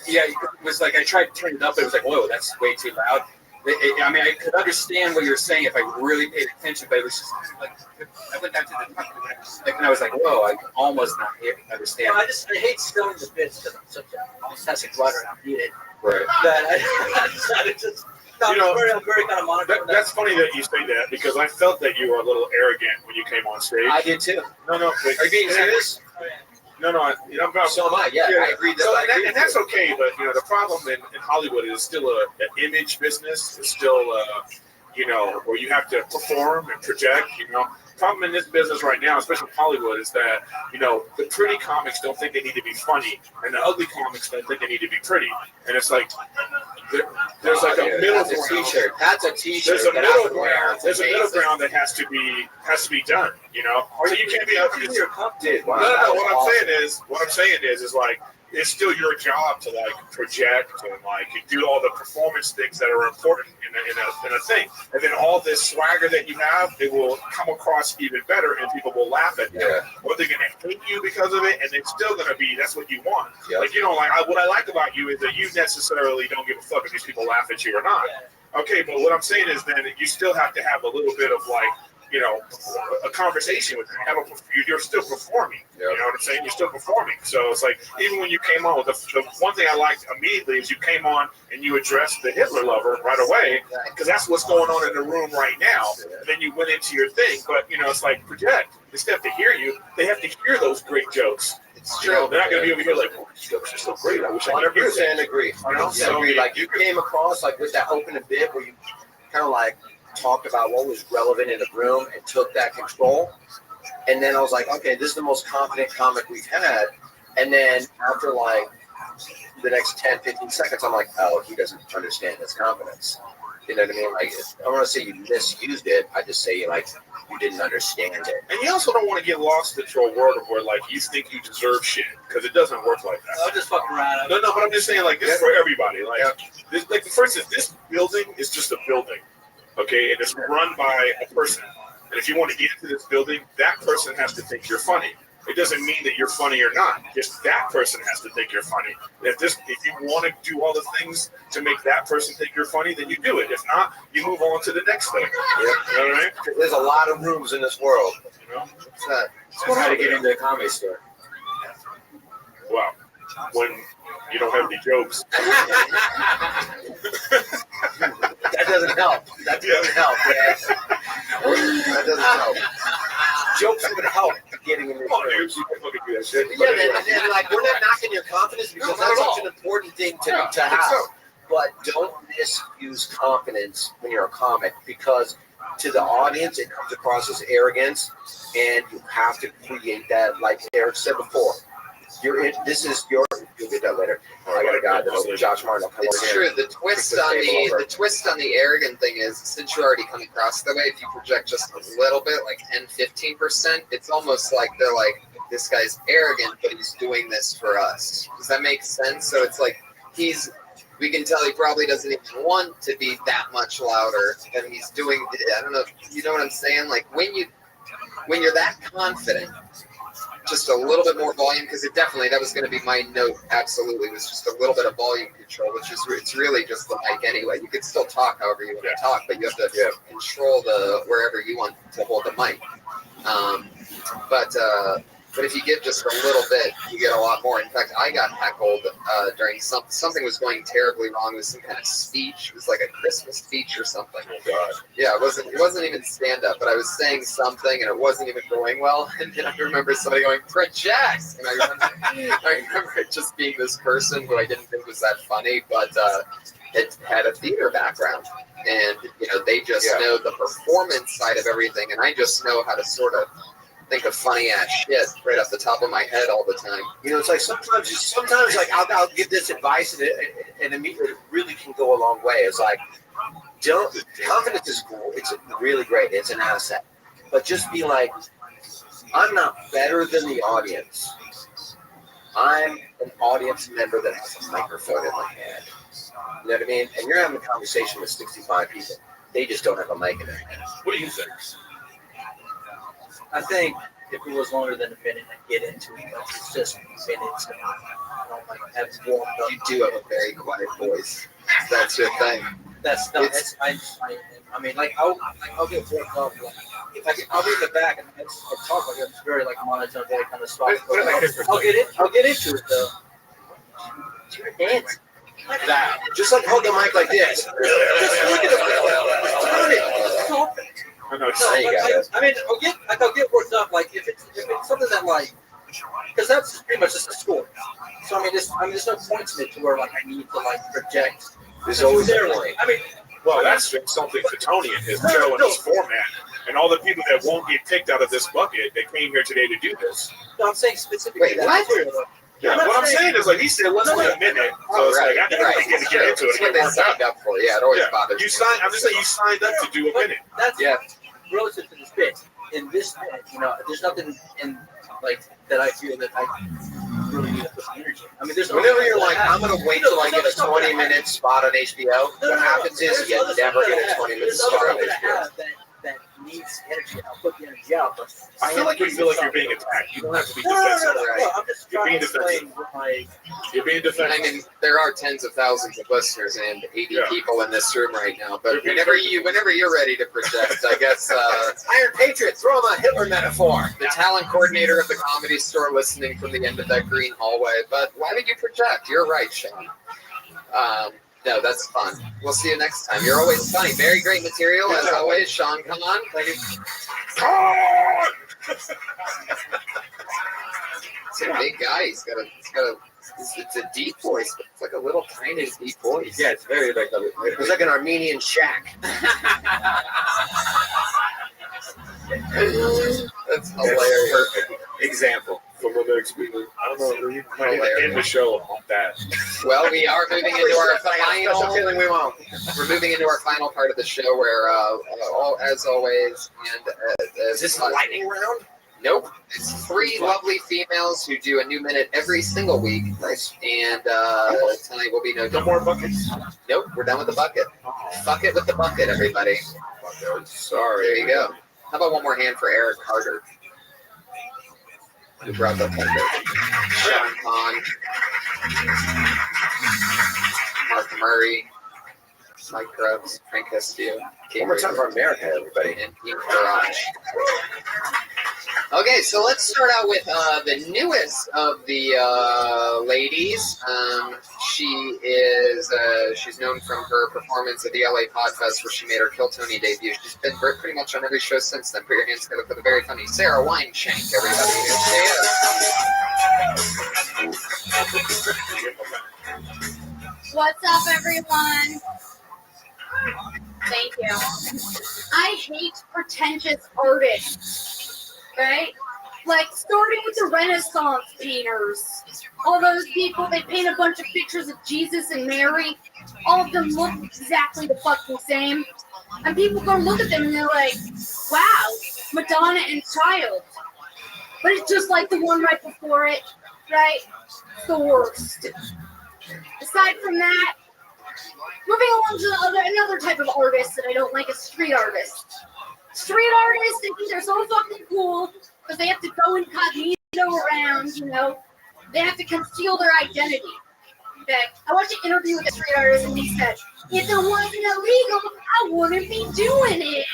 yeah, it was like I tried to turn it up, but it was like, whoa, that's way too loud. I mean, I could understand what you're saying if I really paid attention, but it was just like I went down to the like, and I was like, whoa, I almost not understand. Well, I hate spilling the bits because I'm such a obsessive writer and I need it. Right. That I decided to. You know, I'm very kind of monitoring that's funny that you say that because I felt that you were a little arrogant when you came on stage. I did too. No. Wait, are you being serious? No. So am I. Yeah, I agree. And that's okay, but you know the problem in Hollywood is still an image business. It's still where you have to perform and project. Problem in this business right now, especially Hollywood, is that the pretty comics don't think they need to be funny, and the ugly comics don't think they need to be pretty. And it's like there's like a middle ground. T-shirt. That's a T-shirt. There's a middle ground. There's a middle ground that has to be done. So you can't be up to your dude. Wow, no. What I'm saying is like it's still your job to like project and like do all the performance things that are important in a thing, and then all this swagger that you have, it will come across even better, and people will laugh at you, or they're gonna hate you because of it, and it's still gonna be that's what you want. Yep. Like what I like about you is that you necessarily don't give a fuck if these people laugh at you or not. Okay, but what I'm saying is then you still have to have a little bit of like. A conversation with them. You're still performing. You know what I'm saying? You're still performing. So it's like, even when you came on, the one thing I liked immediately is you came on and you addressed the Hitler lover right away, because that's what's going on in the room right now. And then you went into your thing. But, it's like, project. They still have to hear you. They have to hear those great jokes. It's true. They're not going to be over here like, oh, these jokes are so great. I wish I could hear that. 100% agree. So, agree. Like, you came across, like, with that opening bit where you kind of like, talked about what was relevant in the room and took that control. And then I was like, okay, this is the most confident comic we've had. And then after like the next 10, 15 seconds, I'm like, oh, he doesn't understand his confidence. You know what I mean? Like, I don't want to say you misused it. I just say like you didn't understand it. And you also don't want to get lost into a world of where like you think you deserve shit, because it doesn't work like that. I'm just fucking around. No, but I'm just saying like this is for everybody. Like, for instance, this building is just a building. Okay, and it's run by a person. And if you want to get into this building, that person has to think you're funny. It doesn't mean that you're funny or not. Just that person has to think you're funny. If you want to do all the things to make that person think you're funny, then you do it. If not, you move on to the next thing. You know what I mean? There's a lot of rooms in this world. It's how to get into the comedy store. Wow. When you don't have any jokes. That doesn't help. That doesn't help, man. That doesn't help. Jokes would help getting in the and like we're not knocking your confidence because that's such an important thing to have. But don't misuse confidence when you're a comic, because to the audience it comes across as arrogance, and you have to create that, like Eric said before. You'll get that later. I got a guy that's Josh Martin. It's true. The twist on the arrogant thing is, since you already come across that way, if you project just a little bit, like 10-15%, it's almost like they're like, this guy's arrogant, but he's doing this for us. Does that make sense? So it's like he's we can tell he probably doesn't even want to be that much louder, and he's doing. I don't know. You know what I'm saying? Like when you're that confident, just a little bit more volume, because it definitely, that was going to be my note, absolutely, was just a little bit of volume control, which is, it's really just the mic anyway. You can still talk however you want to talk, but you have to control wherever you want to hold the mic. But if you give just a little bit, you get a lot more. In fact, I got heckled during something was going terribly wrong. It was some kind of speech. It was like a Christmas speech or something. Oh God! Yeah, it wasn't even stand up, but I was saying something and it wasn't even going well. And then I remember somebody going project, and I remember it just being this person who I didn't think was that funny, but it had a theater background, and they just know the performance side of everything, and I just know how to sort of think of funny ass shit right off the top of my head all the time. It's like sometimes like I'll give this advice and it really can go a long way. It's like, confidence is cool. It's really great. It's an asset. But just be like, I'm not better than the audience. I'm an audience member that has a microphone in my hand. You know what I mean? And you're having a conversation with 65 people. They just don't have a mic in their hand. What do you think? I think if it was longer than a minute, I'd get into it. But it's just minutes. And I don't like have warmed up. You do have a very quiet voice. That's your thing. I mean, like I'll get worked up. Like, I'll be in the back and I'll talk like it's very like monotone, very kind of soft. I'll get into it though. Dance. Like that. Just like hold the mic like this. Just look at it. I know what I mean, I'll get worked up. Like if it's something that like, because that's pretty much just a score. So I mean, there's no points in it to where like I need to like project. There's always a point. I mean, well, that's something for Tony and his show and his format, and all the people that won't get picked out of this bucket. They came here today to do this. No, I'm saying specifically. Wait, what? Yeah, what I'm saying is like he said, let's wait a minute. So it's like I didn't really get to get into it. That's what they signed up for. Yeah, it always bothers me. I'm just saying you signed up to do a minute. That's relative to this bit. In this bit, there's nothing in like that I feel that I really need to put the energy. I mean, there's whenever you're like, I'm gonna wait till I get a 20-minute spot on HBO. What happens is you never get a 20-minute spot on HBO. That needs energy. I'll put the energy out. But I feel like you're being attacked. You don't have to be defensive. No, I'm just You're being trying to explain You're being defensive. I mean, there are tens of thousands of listeners and 80 people in this room right now. But whenever you're ready to project, I guess Iron Patriot, throw him a Hitler metaphor. The talent coordinator of the Comedy Store listening from the end of that green hallway. But why would you project? You're right, Sean. No, that's fun. We'll see you next time. You're always funny. Very great material, as always. Sean, come on. Thank you. He's a big guy. It's a deep voice, but it's like a little tiny deep voice. Yeah, it's very like it's like an Armenian shack. That's hilarious. Perfect example from another experience. I don't know. We might end the show on that. Well, we are moving into our final. We're moving into our final part of the show, where, as always, and is this a lightning round? Nope. It's 3 lovely females who do a new minute every single week. Nice. And tonight will be no more buckets. Nope, we're done with the bucket. Bucket with the bucket, everybody. Sorry. There you go. How about one more hand for Eric Carter, who brought the thunder? Sean Kahn, Mark Murray, Mike Grubbs, Frank Castillo. One more time for America, everybody. And Team Garage. Okay, so let's start out with the newest of the ladies. She's known from her performance at the LA Podfest, where she made her Kill Tony debut. She's been pretty much on every show since then. Put your hands together for the very funny Sarah Wineshank, everybody. What's up, everyone? Thank you. I hate pretentious artists, right? Like, starting with the Renaissance painters. All those people, they paint a bunch of pictures of Jesus and Mary. All of them look exactly the fucking same. And people go look at them and they're like, wow, Madonna and Child. But it's just like the one right before it, right? It's the worst. Aside from that, Moving along to another type of artist that I don't like is street artists. Street artists, they think they're so fucking cool because they have to go incognito around, you know. They have to conceal their identity. Okay. I watched an interview with a street artist and he said, if it wasn't illegal, I wouldn't be doing it.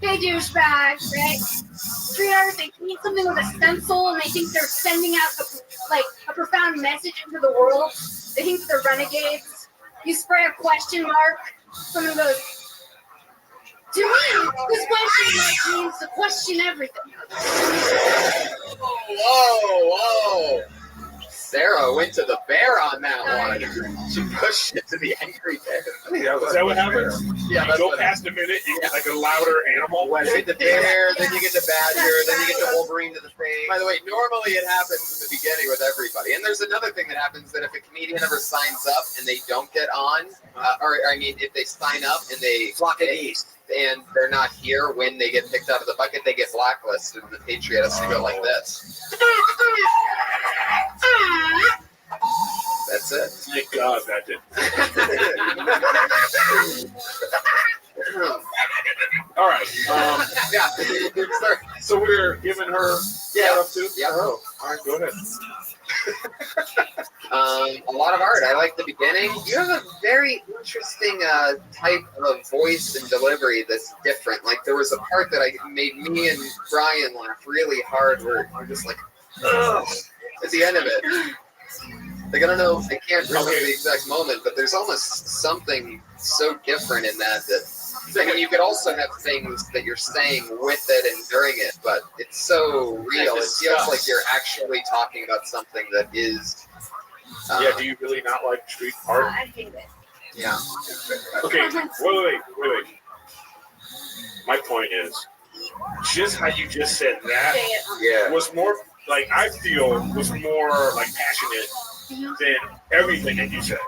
They douchebags, right? Street artists, they need something with a stencil and they think they're sending out a profound message into the world. They think that they're renegades. You spray a question mark, someone goes, to me, this question mark means to question everything. Whoa. Sarah went to the bear on that one. She pushed it to the angry bear. Is that what happens? Yeah, you go past a minute, you get like a louder animal. You get the bear, then you get the badger, then you get the Wolverine to the face. By the way, normally it happens in the beginning with everybody. And there's another thing that happens that if a comedian ever signs up and they don't get on, if they sign up and they flock at east and they're not here when they get picked out of the bucket, they get blacklisted and the Patriot has to go like this. That's it. Thank God that did. All right. Yeah. So we're giving her stuff too? Yeah. All right, go ahead. A lot of art. I like the beginning. You have a very interesting type of voice and delivery that's different. Like there was a part that made me and Brian laugh really hard where we're just like, ugh, at the end of it. Like, I don't know, I can't remember the exact moment, but there's almost something so different in that I mean, you could also have things that you're saying with it and during it, but it's so real. It feels like you're actually talking about something that is. Do you really not like street art? I hate it. Yeah. Okay, wait. My point is, just how you just said that was more, like, I feel was more, like, passionate than everything that you said.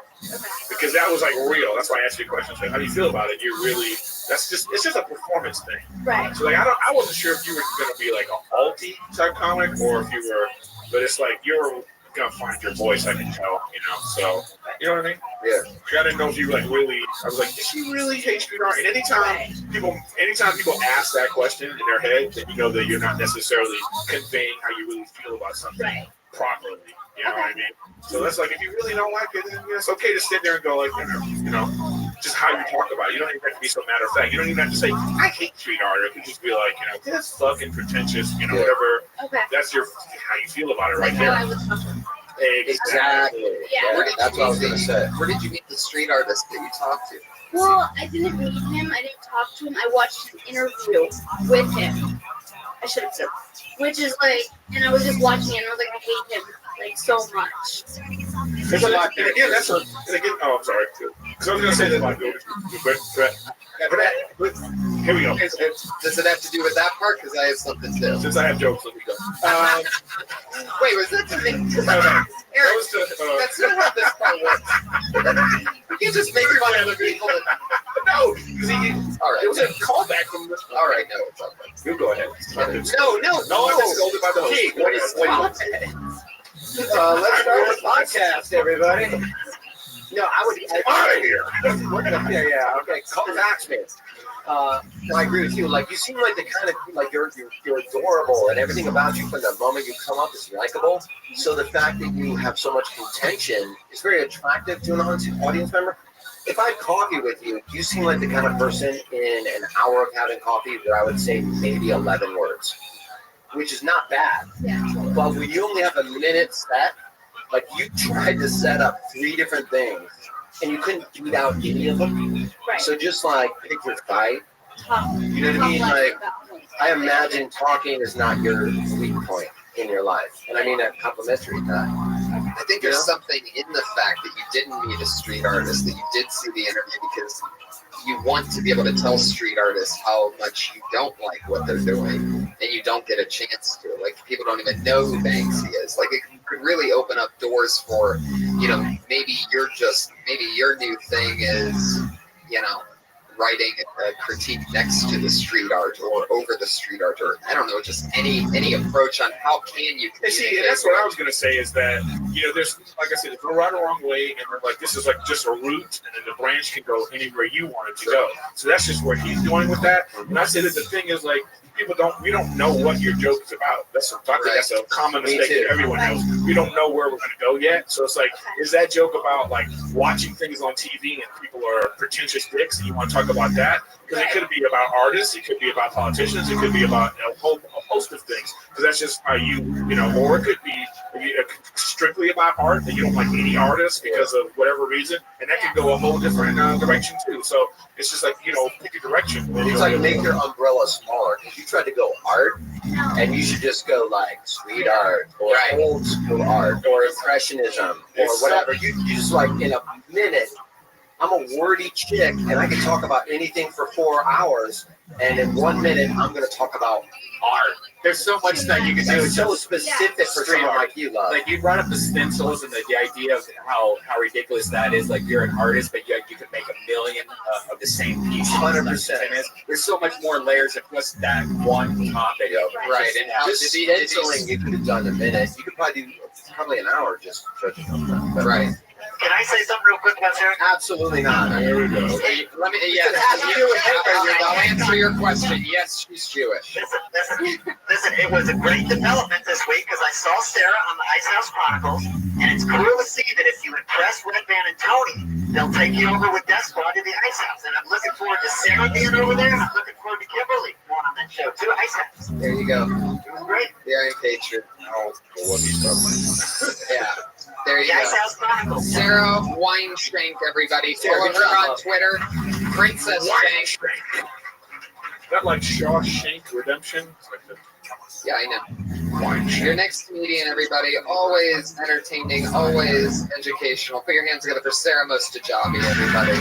Because that was like real. That's why I asked you a question. So how do you feel about it? It's just a performance thing. Right. So like I wasn't sure if you were gonna be like an alti type comic or if you were, but it's like you're gonna find your voice, I can tell, so you know what I mean? Yeah. I didn't know if you like really, I was like, does she really hate street art? And anytime people ask that question in their head, then you know that you're not necessarily conveying how you really feel about something properly. You know what I mean? So that's like, if you really don't like it, then it's okay to sit there and go like, just how you talk about it. You don't even have to be so matter of fact. You don't even have to say, I hate street art. It could just be like, that's fucking pretentious, whatever. Okay. That's how you feel about it right there. Exactly. Yeah. That's what I was going to say. Where did you meet the street artist that you talked to? Well, I didn't meet him. I didn't talk to him. I watched an interview with him. I should have said, which is like, and I was just watching it and I was like, I hate him like so much. There's a lot. And again, oh, I'm sorry. Because I was going to say that, like, but here we go. Does it have to do with that part? Because I have something too. Since I have jokes, let me go. Wait, was that to me? Eric, that's not how this part works. You can't just make fun of the people. No, because all right. It was a callback from this. All right, no, it's all right. You go ahead. No, I'm just scolded by the host. What is let's start the podcast, everybody. No, I would out of here. We're gonna, okay. Call tax me. I agree with you. Like, you seem like the kind of, like, you're adorable, and everything about you from the moment you come up is likable. So the fact that you have so much contention is very attractive to an audience member. If I have coffee with you, you seem like the kind of person in an hour of having coffee where I would say maybe 11 words, which is not bad. Yeah. But when you only have a minute set, like, you tried to set up 3 different things, and you couldn't beat out any of them. Right. So just like pick your fight. You know what I mean? Like, I imagine talking is not your weak point in your life, and I mean that complimentary time. I think there's something in the fact that you didn't meet a street artist, that you did see the interview because you want to be able to tell street artists how much you don't like what they're doing, and you don't get a chance to. Like, people don't even know who Banksy is. Like, it could really open up doors for, maybe your new thing is, writing a critique next to the street art or over the street art, or I don't know, just any approach on how can you And see, and that's what I was going to say is that, there's, like I said, there's a right or wrong way, and then, like, this is like just a root, and then the branch can go anywhere you want it to go. So that's just where he's going with that. And I said that the thing is, like, we don't know what your joke is about. That's a common mistake that everyone has. We don't know where we're going to go yet. So it's like, is that joke about like watching things on TV and people are pretentious dicks and you want to talk about that? Because it could be about artists, it could be about politicians, it could be about a host of things. Because that's just how or it could be strictly about art that you don't like any artist because of whatever reason, and that could go a whole different direction too. So it's just like pick a direction. It's like make your umbrella smaller because you tried to go art, and you should just go like street art or old school art or impressionism or whatever. You just like in a minute. I'm a wordy chick, and I can talk about anything for 4 hours. And in 1 minute, I'm going to talk about art. There's so much that you can do. It's so specific for someone like you, love. Like you brought up the stencils and the idea of how ridiculous that is. Like you're an artist, but you can make a million of the same piece. 100%. There's so much more layers of just that one topic. Right. And how just stenciling, you could have done a minute. You could probably do an hour just judging on that. Right. Can I say something real quick about Sarah? Absolutely not. There we go. Let me. Yes. I'll answer your question. Yes, she's Jewish. Listen. It was a great development this week because I saw Sarah on the Ice House Chronicles, and it's cool to see that if you impress Red Band and Tony, they'll take you over with Death Squad to the Ice House. And I'm looking forward to Sarah being over there, and I'm looking forward to Kimberly going on that show too. Ice House. There you go. It was great. Very patriot. Yeah. There you The go. Ice House Chronicles. Sarah Weinshank, everybody. Follow her on Twitter. Princess Shank. Not like Shawshank Redemption. Yeah, I know. Your next comedian, everybody. Always entertaining, always educational. Put your hands together for Sarah Mostajabi, everybody.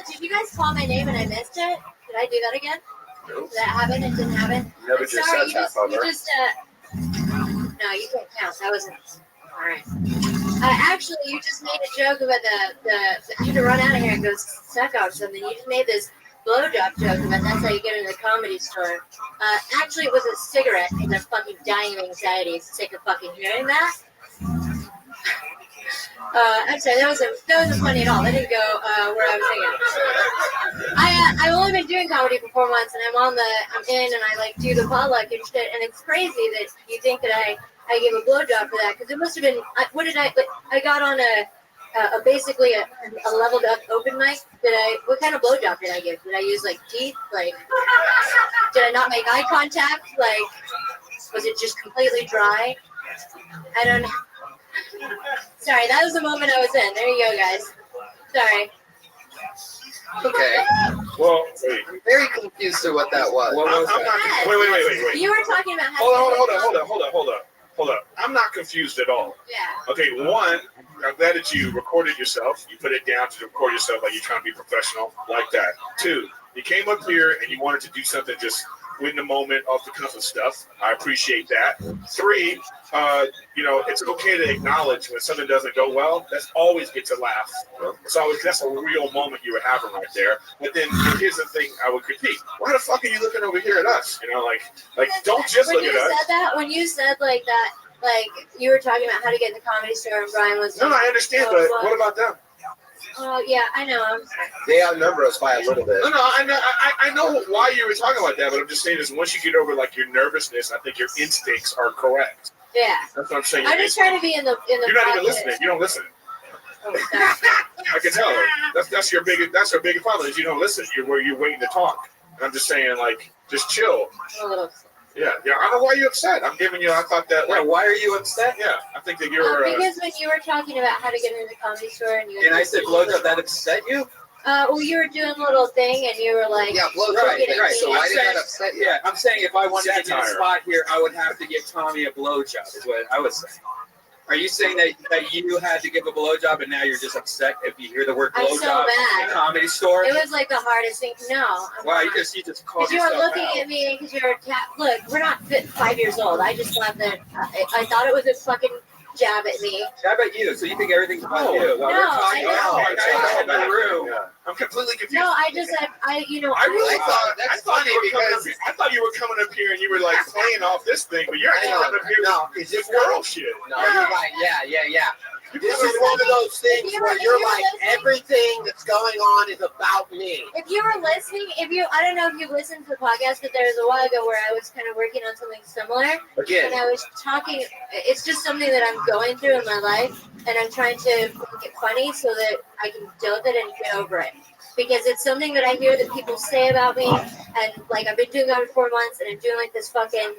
Did you guys call my name and I missed it? Did I do that again? Did that happen? It didn't happen? Never just said half over. No, you can't count. That wasn't. All right. Actually, you just made a joke about you to run out of here and go suck out something. You just made this blowjob joke about that's how you get into the comedy store. Actually, it was a cigarette because I'm fucking dying of anxiety. Sick of fucking hearing that. I'm sorry, that wasn't funny at all. That didn't go where I was thinking. I've only been doing comedy for 4 months, and I'm in, and I like do the potluck and shit. And it's crazy that you think that I gave a blowjob for that because it must have been. I got on basically a leveled up open mic. What kind of blowjob did I give? Did I use like teeth? Like, did I not make eye contact? Like, was it just completely dry? I don't know. Sorry, that was the moment I was in. There you go, guys. Sorry. Okay. Well, I'm very confused to what that was. What was that? Wait. You were talking about how. Hold up. I'm not confused at all. Yeah. Okay, one, I'm glad that you recorded yourself. You put it down to record yourself like you're trying to be professional, like that. Two, you came up here and you wanted to do something just in the moment, off the cuff of stuff. I appreciate that. Three, it's okay to acknowledge when something doesn't go well. That's always get to laugh. That's a real moment you were having right there. But then here's the thing I would critique. Why the fuck are you looking over here at us? Don't just look at us. When you said like that, like you were talking about how to get in the comedy store and Brian was. No, I understand, but what about them? Oh yeah, I know. They outnumber us by a little bit. No, I know why you were talking about that, but I'm just saying is once you get over like your nervousness, I think your instincts are correct. Yeah. That's what I'm saying. I'm just trying to be in the. You're not even listening. You don't listen. I can tell. That's your biggest problem is you don't listen. You're waiting to talk. And I'm just saying like just chill. A little. Yeah. I don't know why you're upset. I'm giving you. I thought that. Why are you upset? Yeah, I think that you're. Because when you were talking about how to get into the comedy store and you. And I said blowjob, that upset you? Well, you were doing a little thing and you were like. Yeah, blowjob. Right. So why did that upset you? Yeah, I'm saying if I wanted to get a spot here, I would have to give Tommy a blowjob. Is what I was saying. Are you saying that you had to give a blowjob and now you're just upset if you hear the word blowjob I'm so mad. in the comedy store? It was like the hardest thing. No. Wow, you just called yourself out. Because you were looking at me because you're a cat. Look, we're not 5 years old. I just thought that I thought it was a fucking jab at me. Jab at you, so you think everything's about you. While No, we're talking I about don't. the room. I'm completely confused. No, I just, you know, I really I thought that's I thought funny you were coming because up here. I thought you were coming up here and you were like playing off this thing, but you're actually coming up here with this world shit. No, you're right. Yeah. This is one of those things where you're like, everything that's going on is about me. If you were listening, I don't know if you listened to the podcast, but there was a while ago where I was kind of working on something similar. Again. And I was talking, it's just something that I'm going through in my life, and I'm trying to make it funny so that I can deal with it and get over it. Because it's something that I hear that people say about me, and like I've been doing that for 4 months, and I'm doing like this fucking,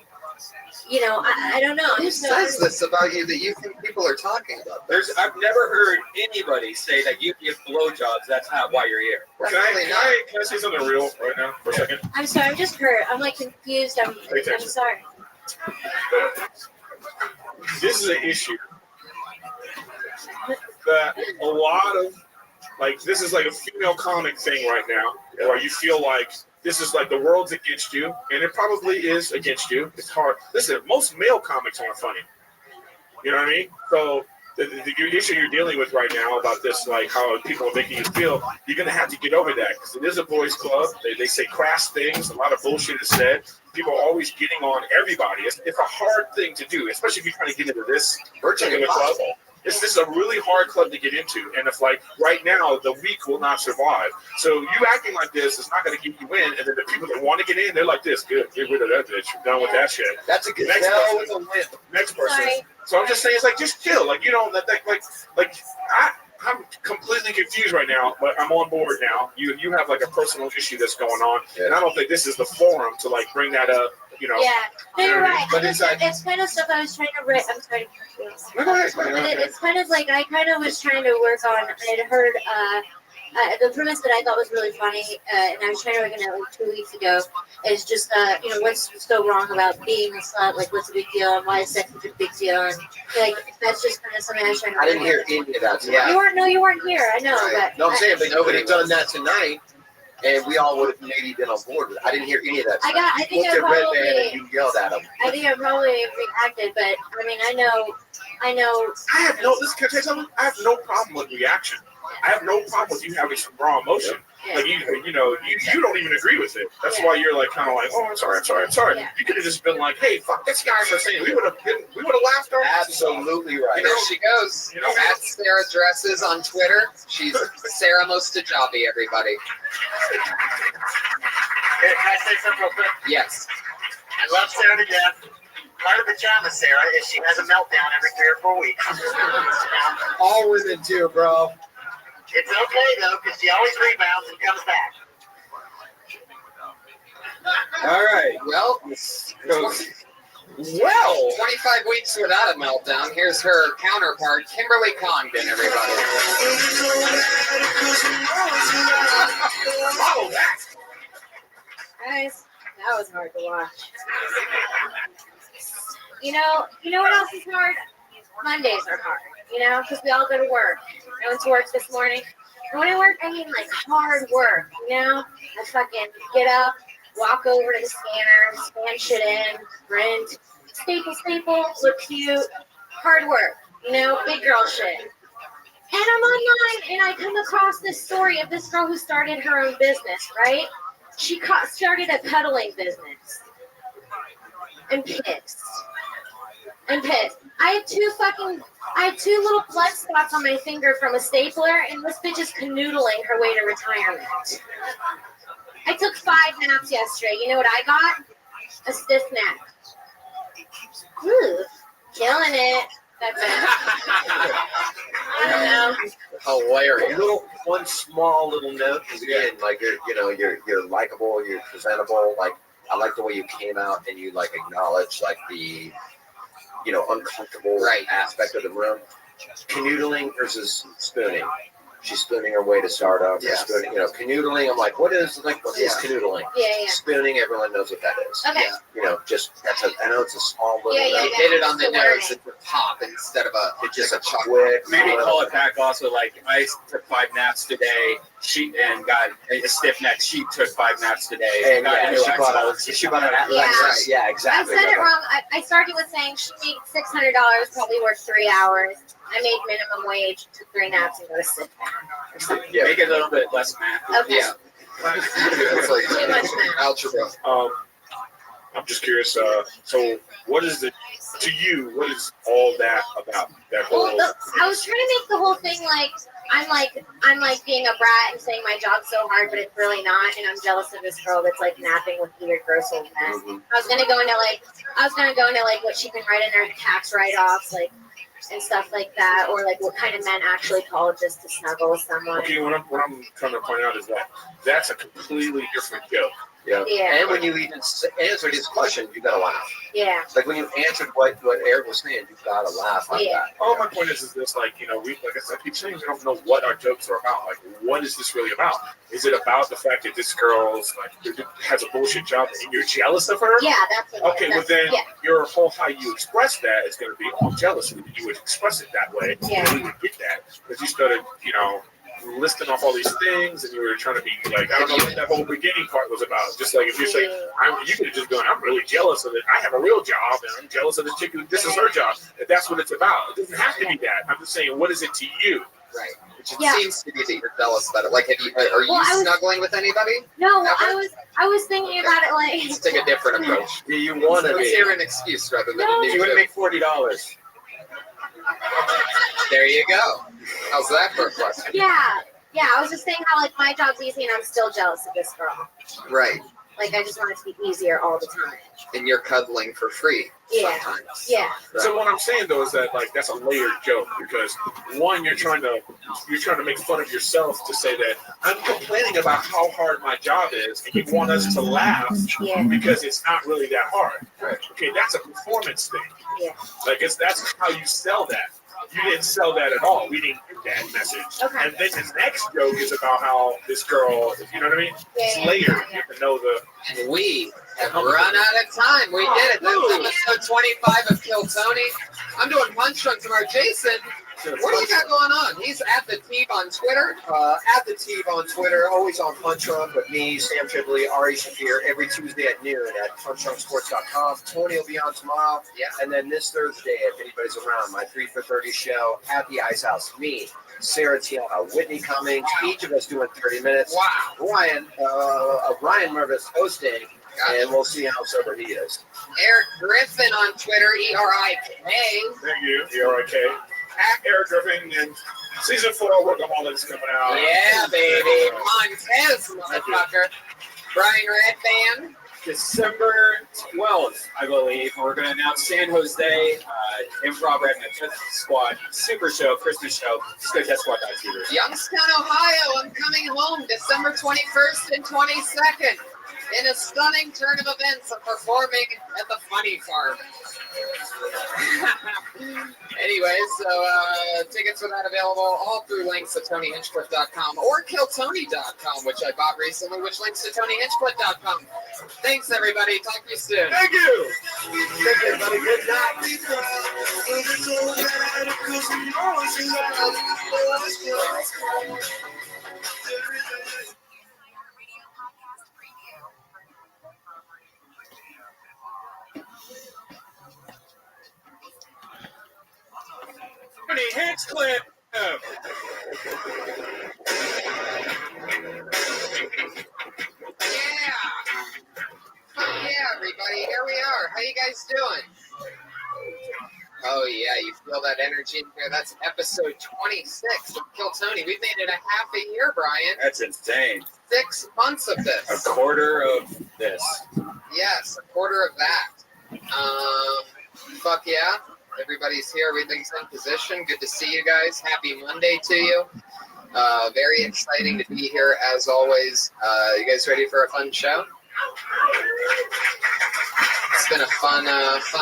you know, I don't know. Who says this about you that you think people are talking about? I've never heard anybody say that you give blowjobs. That's not why you're here. Can I say something real right now for a second? I'm sorry, I'm just hurt. I'm like confused. I'm sorry. This is an issue that a lot of, like, this is like a female comic thing right now, where you feel like this is like the world's against you, and it probably is against you. It's hard. Listen, most male comics aren't funny. You know what I mean? So the issue you're dealing with right now about this, like how people are making you feel, you're going to have to get over that, because it is a boys' club. They say crass things. A lot of bullshit is said. People are always getting on everybody. It's a hard thing to do, especially if you're trying to get into this particular club. This is a really hard club to get into, and if like right now the weak will not survive. So you acting like this is not going to get you in, and then the people that want to get in, they're like this. Good, get rid of that bitch. You're done with that shit. That's a good Next person. So I'm just saying, it's like just chill. Like you know that I'm completely confused right now, but I'm on board now. You have like a personal issue that's going on, and I don't think this is the forum to like bring that up. You know. Yeah, no, you're right. But it's kind of stuff I was trying to write. I'm sorry. No, go ahead. It's kind of like I kind of was trying to work on. I had heard the premise that I thought was really funny, and I was trying to work on it like 2 weeks ago. Is just you know, what's so wrong about being a slut? Like, what's the big deal? And why is sex such a big deal? And like, that's just kind of something I was trying to. I didn't hear any of that tonight. You weren't here. I know, but No, I'm saying, but nobody done that tonight, and we all would have maybe been on board with it. I didn't hear any of that tonight. I think Looked I at Red probably. Man and you yelled at him. I think I probably reacted, but I mean, I know. I have no. This can I tell you something? I have no problem with reaction. I have no problem with you having some raw emotion. Yeah. Like you know, you don't even agree with it. That's why you're like kind of like, oh, I'm sorry. Yeah. You could have just been like, hey, fuck this guy for saying. We would have laughed our asses off. Absolutely right. There she goes. You know, at Sarah Dresses on Twitter. She's Sarah Mostajabi, everybody. Can I say something real quick? Yes. I love Sarah to death. Part of the charm of Sarah is she has a meltdown every 3 or 4 weeks. All women too, bro. It's okay though, because she always rebounds and comes back. All right. Well, 25 weeks without a meltdown. Here's her counterpart, Kimberly Congdon, everybody. Follow that. Guys, that was hard to watch. You know what else is hard? Mondays are hard, you know, because we all go to work. I went to work this morning. And when I work, I mean like hard work, you know? I fucking get up, walk over to the scanner, scan shit in, print, staple, look cute, hard work, you know, big girl shit. And I'm online and I come across this story of this girl who started her own business, right? She started a cuddling business. I'm pissed. I had two little blood spots on my finger from a stapler, and this bitch is canoodling her way to retirement. I took 5 naps yesterday. You know what I got? A stiff neck. Ooh, killing it. That's it. I don't know. Hilarious. One small little note, because again, like you're likable, you're presentable. Like I like the way you came out and you like acknowledge like the uncomfortable aspect of the room. Canoodling versus spooning. she's spooning her way to stardom. Yes. Spooning, canoodling. I'm like, what is canoodling? Yeah. Spooning, everyone knows what that is. Okay. I know it's a small little. Yeah, You hit it on the nose. It's a pop instead of It's just a chocolate. quick. Maybe call it back also like I took 5 naps today. She got a stiff neck. She took 5 naps today. And she bought an Atlas. Yeah, exactly. I said it wrong. I started with saying she made $600, probably worked 3 hours. I made minimum wage, took 3 naps, and go to sleep. Yeah. Make it a little bit less math. Okay. Yeah. It's like Too much math. algebra. I'm just curious. So, what is to you? What is all that about? That whole. Well, I was trying to make the whole thing like I'm like being a brat and saying my job's so hard, but it's really not, and I'm jealous of this girl that's like napping with weird, gross old men. I was gonna go into like what she can write in her tax write-offs, like and stuff like that, or like what kind of men actually call just to snuggle with someone. Okay, what I'm trying to point out is that that's a completely different joke. Yeah. And when you even answered his question, you gotta laugh. Yeah. Like when you answered what Eric was saying, you gotta laugh like that. All my point is this, like, like I said, I keep saying we don't know what our jokes are about. Like, what is this really about? Is it about the fact that this girl's like has a bullshit job and you're jealous of her? Yeah, that's what okay. Well, then your whole how you express that is going to be, I'm jealous, and you would express it that way. Yeah. And we would get that because you started, listing off all these things, and you were trying to be like, I don't know what that whole beginning part was about. Just like if you say, you could have just gone, I'm really jealous of it. I have a real job, and I'm jealous of this chick who this is her job. That's what it's about. It doesn't have to be that. I'm just saying, what is it to you? Right. Which it seems to be that you're jealous about it. Like, are you snuggling with anybody? No, I was thinking about it like. Let's take a different approach. Do you want to Let's be? hear an excuse rather than a new You would joke. make $40. There you go. How's that for a question? Yeah, I was just saying how like my job's easy and I'm still jealous of this girl. Right. Like I just want it to be easier all the time. And you're cuddling for free sometimes. Yeah. Right. So what I'm saying though is that like that's a layered joke because one, you're trying to make fun of yourself to say that I'm complaining about how hard my job is, and you want us to laugh because it's not really that hard. Right. Okay, that's a performance thing. Yeah. Like that's how you sell that. You didn't sell that at all. We didn't get that message. Okay. And then the next joke is about how this girl, you know what I mean? It's layered. You have to know And we have run out of time. We did it. That's episode 25 of Kill Tony. I'm doing punch drunk tomorrow. Jason, what do you got going on? He's at the Teeb on Twitter. At the Teeb on Twitter, always on Punch Drunk with me, Sam Tripoli, Ari Shafir, every Tuesday at noon at punchdrunksports.com. Tony will be on tomorrow. Yeah. And then this Thursday, if anybody's around, my 3 for 30 show at the Ice House. Me, Sarah Tiana, Whitney Cummings, each of us doing 30 minutes. Wow. Ryan Mervis hosting, and we'll see how sober he is. Eric Griffin on Twitter, E-R-I-K. Thank you, E-R-I-K. At Eric Griffin, and season 4 Workaholic is coming out. Yeah, baby. Montez, motherfucker. Brian Redband. December 12th, I believe, we're going to announce San Jose Improv Red Test Squad Super Show, Christmas show. Just go to testsquad.tv. Youngstown, Ohio. I'm coming home December 21st and 22nd. In a stunning turn of events, I'm performing at the Funny Farm. Anyway, so tickets for that available all through links at TonyHinchcliffe.com or KillTony.com, which I bought recently, which links to TonyHinchcliffe.com. Thanks, everybody. Talk to you soon. Thank you. Thank you, everybody. Good night. Tony Hinchcliffe. Yeah, everybody. Here we are. How you guys doing? Oh, yeah. You feel that energy in here. That's episode 26 of Kill Tony. We've made it a half a year, Brian. That's insane. 6 months of this. A quarter of this. Yes, a quarter of that. Fuck yeah. Everybody's here. Everything's in position. Good to see you guys. Happy Monday to you. Very exciting to be here as always. You guys ready for a fun show? It's been a fun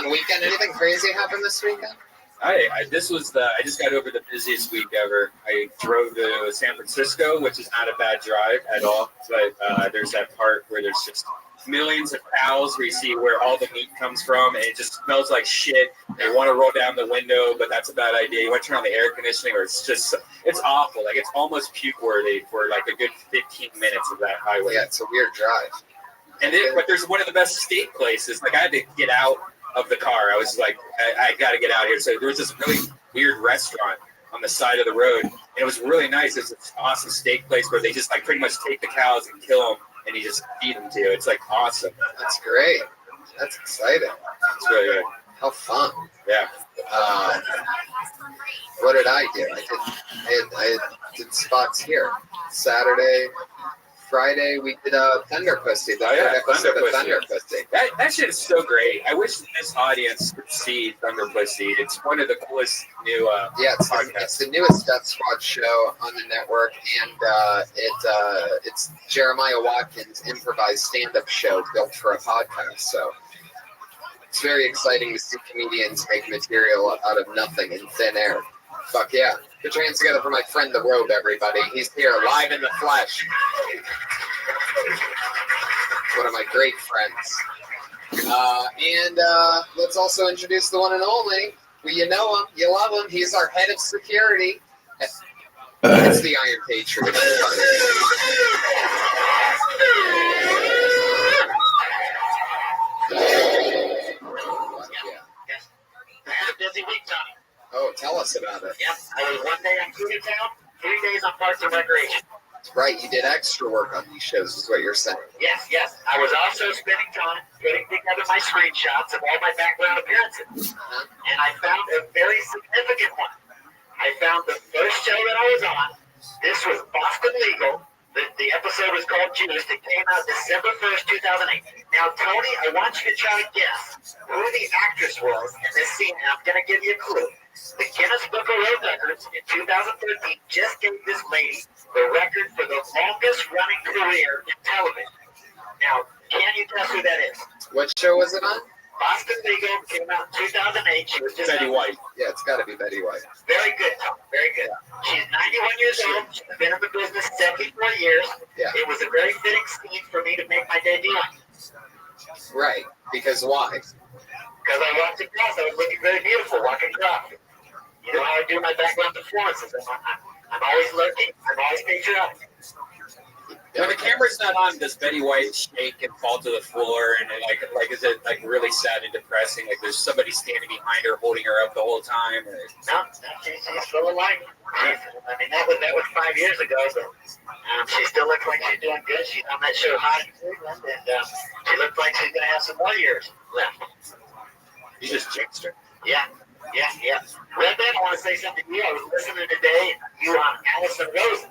weekend. Anything crazy happened this weekend? I just got over the busiest week ever. I drove to San Francisco, which is not a bad drive at all. But there's that part where there's just millions of cows where you see where all the meat comes from, and it just smells like shit. They want to roll down the window, but that's a bad idea. You want to turn on the air conditioning, or it's awful. Like, it's almost puke worthy for like a good 15 minutes of that highway. Yeah, it's a weird drive. But there's one of the best steak places. Like, I had to get out of the car. I was like, I got to get out here. So there was this really weird restaurant on the side of the road, and it was really nice. It's an awesome steak place where they just like pretty much take the cows and kill them, and you just feed them to you. It's like awesome. That's great. That's exciting. It's really good. How fun. Yeah. What did I do? I did spots here. Saturday, Friday, we did a Thunder Pussy. Thunder Pussy. That shit is so great. I wish this audience could see Thunder Pussy. It's one of the coolest new it's the newest Death Squad show on the network, and it's Jeremiah Watkins' improvised stand-up show built for a podcast. So it's very exciting to see comedians make material out of nothing in thin air. Fuck yeah. Put your hands together for my friend The Robe, everybody. He's here live in the flesh. One of my great friends. And let's also introduce the one and only. Well, you know him, you love him. He's our head of security. It's the Iron Patriot. I had a busy week, Johnny. Oh, tell us about it. Yep, I was 1 day on Cougar Town, 3 days on Parks and Recreation. Right, you did extra work on these shows, is what you're saying. Yes. I was also spending time putting together my screenshots of all my background appearances. And I found a very significant one. I found the first show that I was on. This was Boston Legal. The episode was called Juiced. It came out December 1st, 2008. Now, Tony, I want you to try to guess who the actress was in this scene, and I'm going to give you a clue. The Guinness Book of World Records in 2013 just gave this lady the record for the longest running career in television. Now, can you guess who that is? What show was it on? Boston Legal came out in 2008. She was just Betty White. Yeah, it's got to be Betty White. Very good, Tom. Very good. She's 91 years old. She's been in the business 74 years. Yeah. It was a very fitting scene for me to make my debut on. Right. Because why? Because I walked across. I was looking very beautiful walking across. You know how I do my background performances. I'm always lurking. I'm always patriotic. When the camera's not on, does Betty White shake and fall to the floor? And like is it like really sad and depressing? Like there's somebody standing behind her, holding her up the whole time? Or... No, she's still alive. I mean, that was 5 years ago, but she still looks like she's doing good. She's on that show Hot in Cleveland, and she looks like she's going to have some more years left. You just jinxed her. Yeah. Red Ben, I want to say something to you. I was listening today, you on Allison Rosen.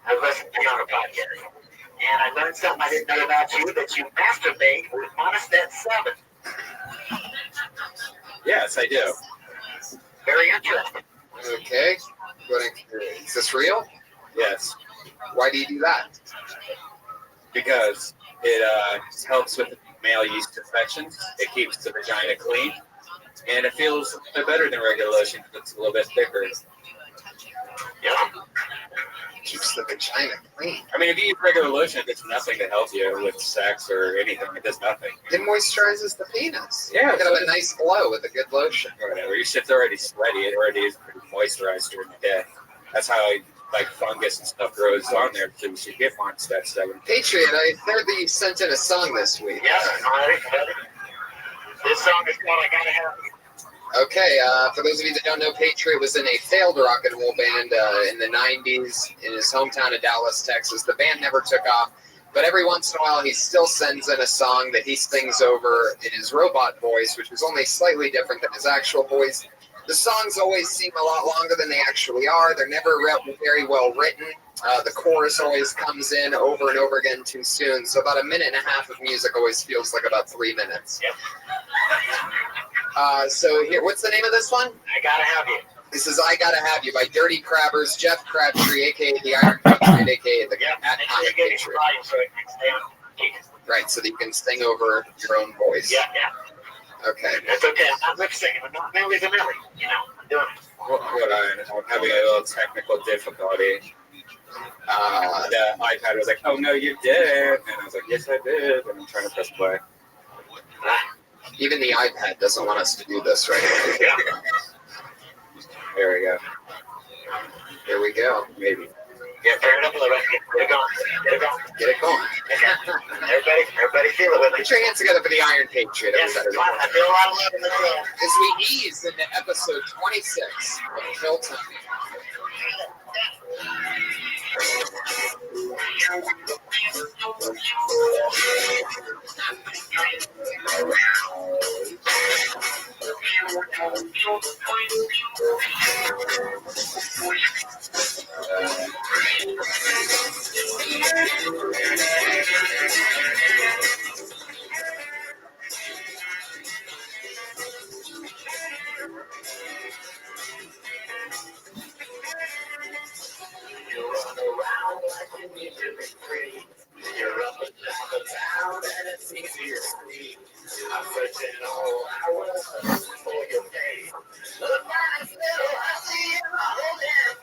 I was listening to you on a podcast. And I learned something I didn't know about you, that you masturbate with Monistat 7. Yes, I do. Very interesting. Okay. Is this real? Yes. Why do you do that? Because it helps with male yeast infections. It keeps the vagina clean. And it feels a bit better than regular lotion because it's a little bit thicker. Yeah. Keeps the vagina clean. I mean, if you use regular lotion, it does nothing to help you with sex or anything. It does nothing. It moisturizes the penis. Yeah. You have a nice glow with a good lotion. Or whatever. Your shit's already sweaty. It already is pretty moisturized during the day. That's how like fungus and stuff grows on there. So you should get Monistat 7. Patriot, I heard that you sent in a song this week. Yes, this song is called I Gotta Have You. Okay, for those of you that don't know, Patriot was in a failed rock and roll band in the 90s in his hometown of Dallas, Texas. The band never took off, but every once in a while he still sends in a song that he sings over in his robot voice, which is only slightly different than his actual voice. The songs always seem a lot longer than they actually are. They're never very well written. The chorus always comes in over and over again too soon. So about a minute and a half of music always feels like about 3 minutes. Yep. So here, what's the name of this one? I Gotta Have You. This is I Gotta Have You by Dirty Crabbers, Jeff Crabtree, a.k.a. the Iron Patriot, a.k.a. the Iron Patriot. Right, so that you can sing over your own voice. Yeah. Okay. That's okay. I'm not lip syncing. I'm not Millie Vanilli. You know, I'm doing it. Hold on, I'm having a little technical difficulty. The iPad was like, "Oh no, you did," and I was like, "Yes, I did," and I'm trying to press play. Even the iPad doesn't want us to do this right now. There we go. Here we go. Maybe. Yeah, turn it up a little bit. Get it going. Get it going. Get it going. Everybody feel it with me. Put your hands together for the Iron Patriot. Yes, I feel a lot of love in the room. As we ease into episode 26 of Kill Time. You run around like you need to be free. You're up and down the town and it's easy to see. I'm searching all hours for your face. Look, I still see you holding.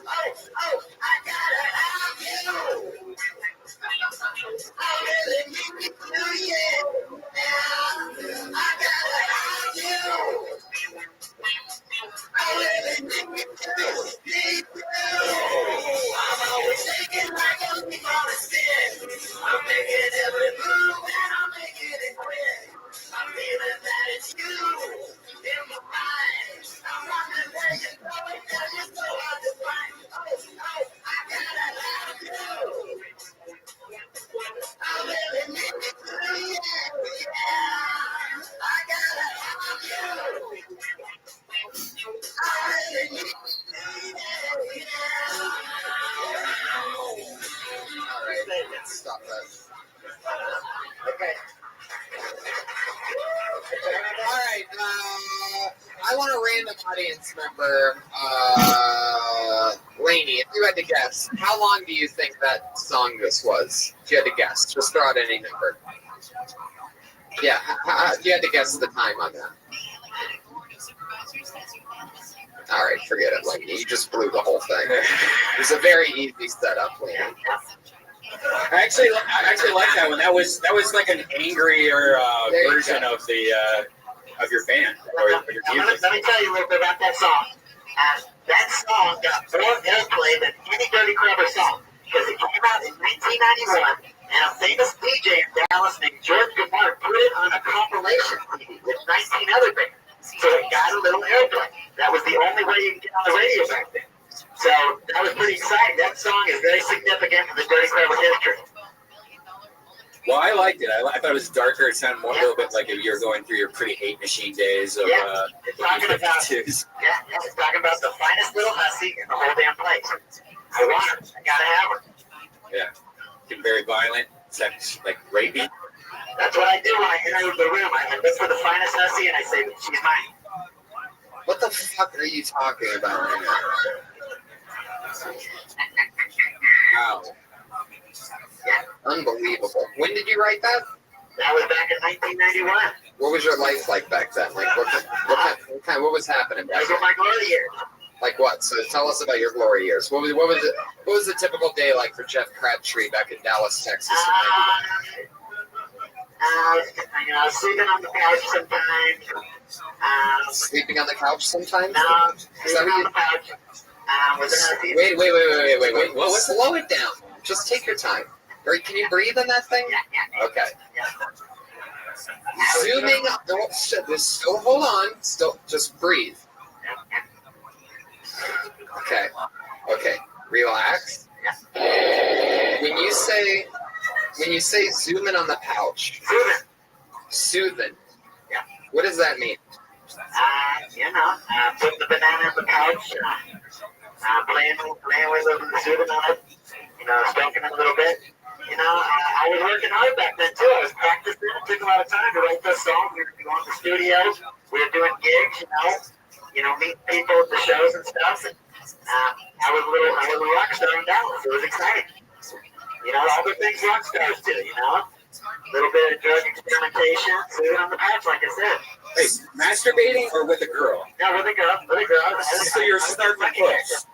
Oh, I gotta have you. I really need you, yeah. I gotta have you. I really need you. I'm always shaking like a leaf on a stick. I'm making every move and I'm making it quick. I'm feeling that it's you in my mind. I'm wondering where you're going, 'cause you're so hard to find. Oh, I gotta have you. I really need you, yeah. I gotta have you. I really need you, yeah. All right, let's stop that. Okay. All right, I want a random audience member, Lainey, if you had to guess, how long do you think that song this was? If you had to guess, just throw out any number. Yeah, if you had to guess the time on that. All right, forget it, Lainey. You just blew the whole thing. It was a very easy setup, Lainey. I actually like that one. That was like an angrier version of the of your band or your music. Let me tell you a little bit about that song. That song got more airplay than any Dirty Crabber song because it came out in 1991, and a famous DJ in Dallas named George Gamard put it on a compilation CD with 19 other bands. So it got a little airplay. That was the only way you could get on the radio back then. So that was pretty exciting. That song is very significant in the Dirty Crabber history. Well, I liked it. I thought it was darker. It sounded more a little bit like if you were going through your pre-Hate Machine days of It's talking about it's talking about the finest little hussy in the whole damn place. I want her. I gotta have her. Yeah. Get very violent, sex, like rapey. That's what I do when I enter the room. I look for the finest hussy and I say, she's mine. What the fuck are you talking about right now? Wow. Unbelievable. When did you write that? That was back in 1991. What was your life like back then? Like what was happening back Those then? were my glory years. Like what? So tell us about your glory years. What was the typical day like for Jeff Crabtree back in Dallas, Texas? Sleeping on the couch sometimes. Sleeping on the couch sometimes? No, Is that what you? on the couch. Wait. What? Slow it down. Just take your time. Or can you breathe in that thing? Okay. Zooming. So hold on. Still, just breathe. Okay. Relax. When you say zoom in on the pouch, soothing. What does that mean? Putting the banana in the pouch, playing with the soothing on it, stroking it a little bit. I was working hard back then too. I was practicing. It took a lot of time to write this song. We were going to the studios. We were doing gigs, meeting people at the shows and stuff. And I was a rock star in Dallas. It was exciting. All the things rock stars do. A little bit of drug experimentation, soothing on the pouch, like I said. Wait, masturbating or with a girl? Yeah, with a girl. So you're snarking puss.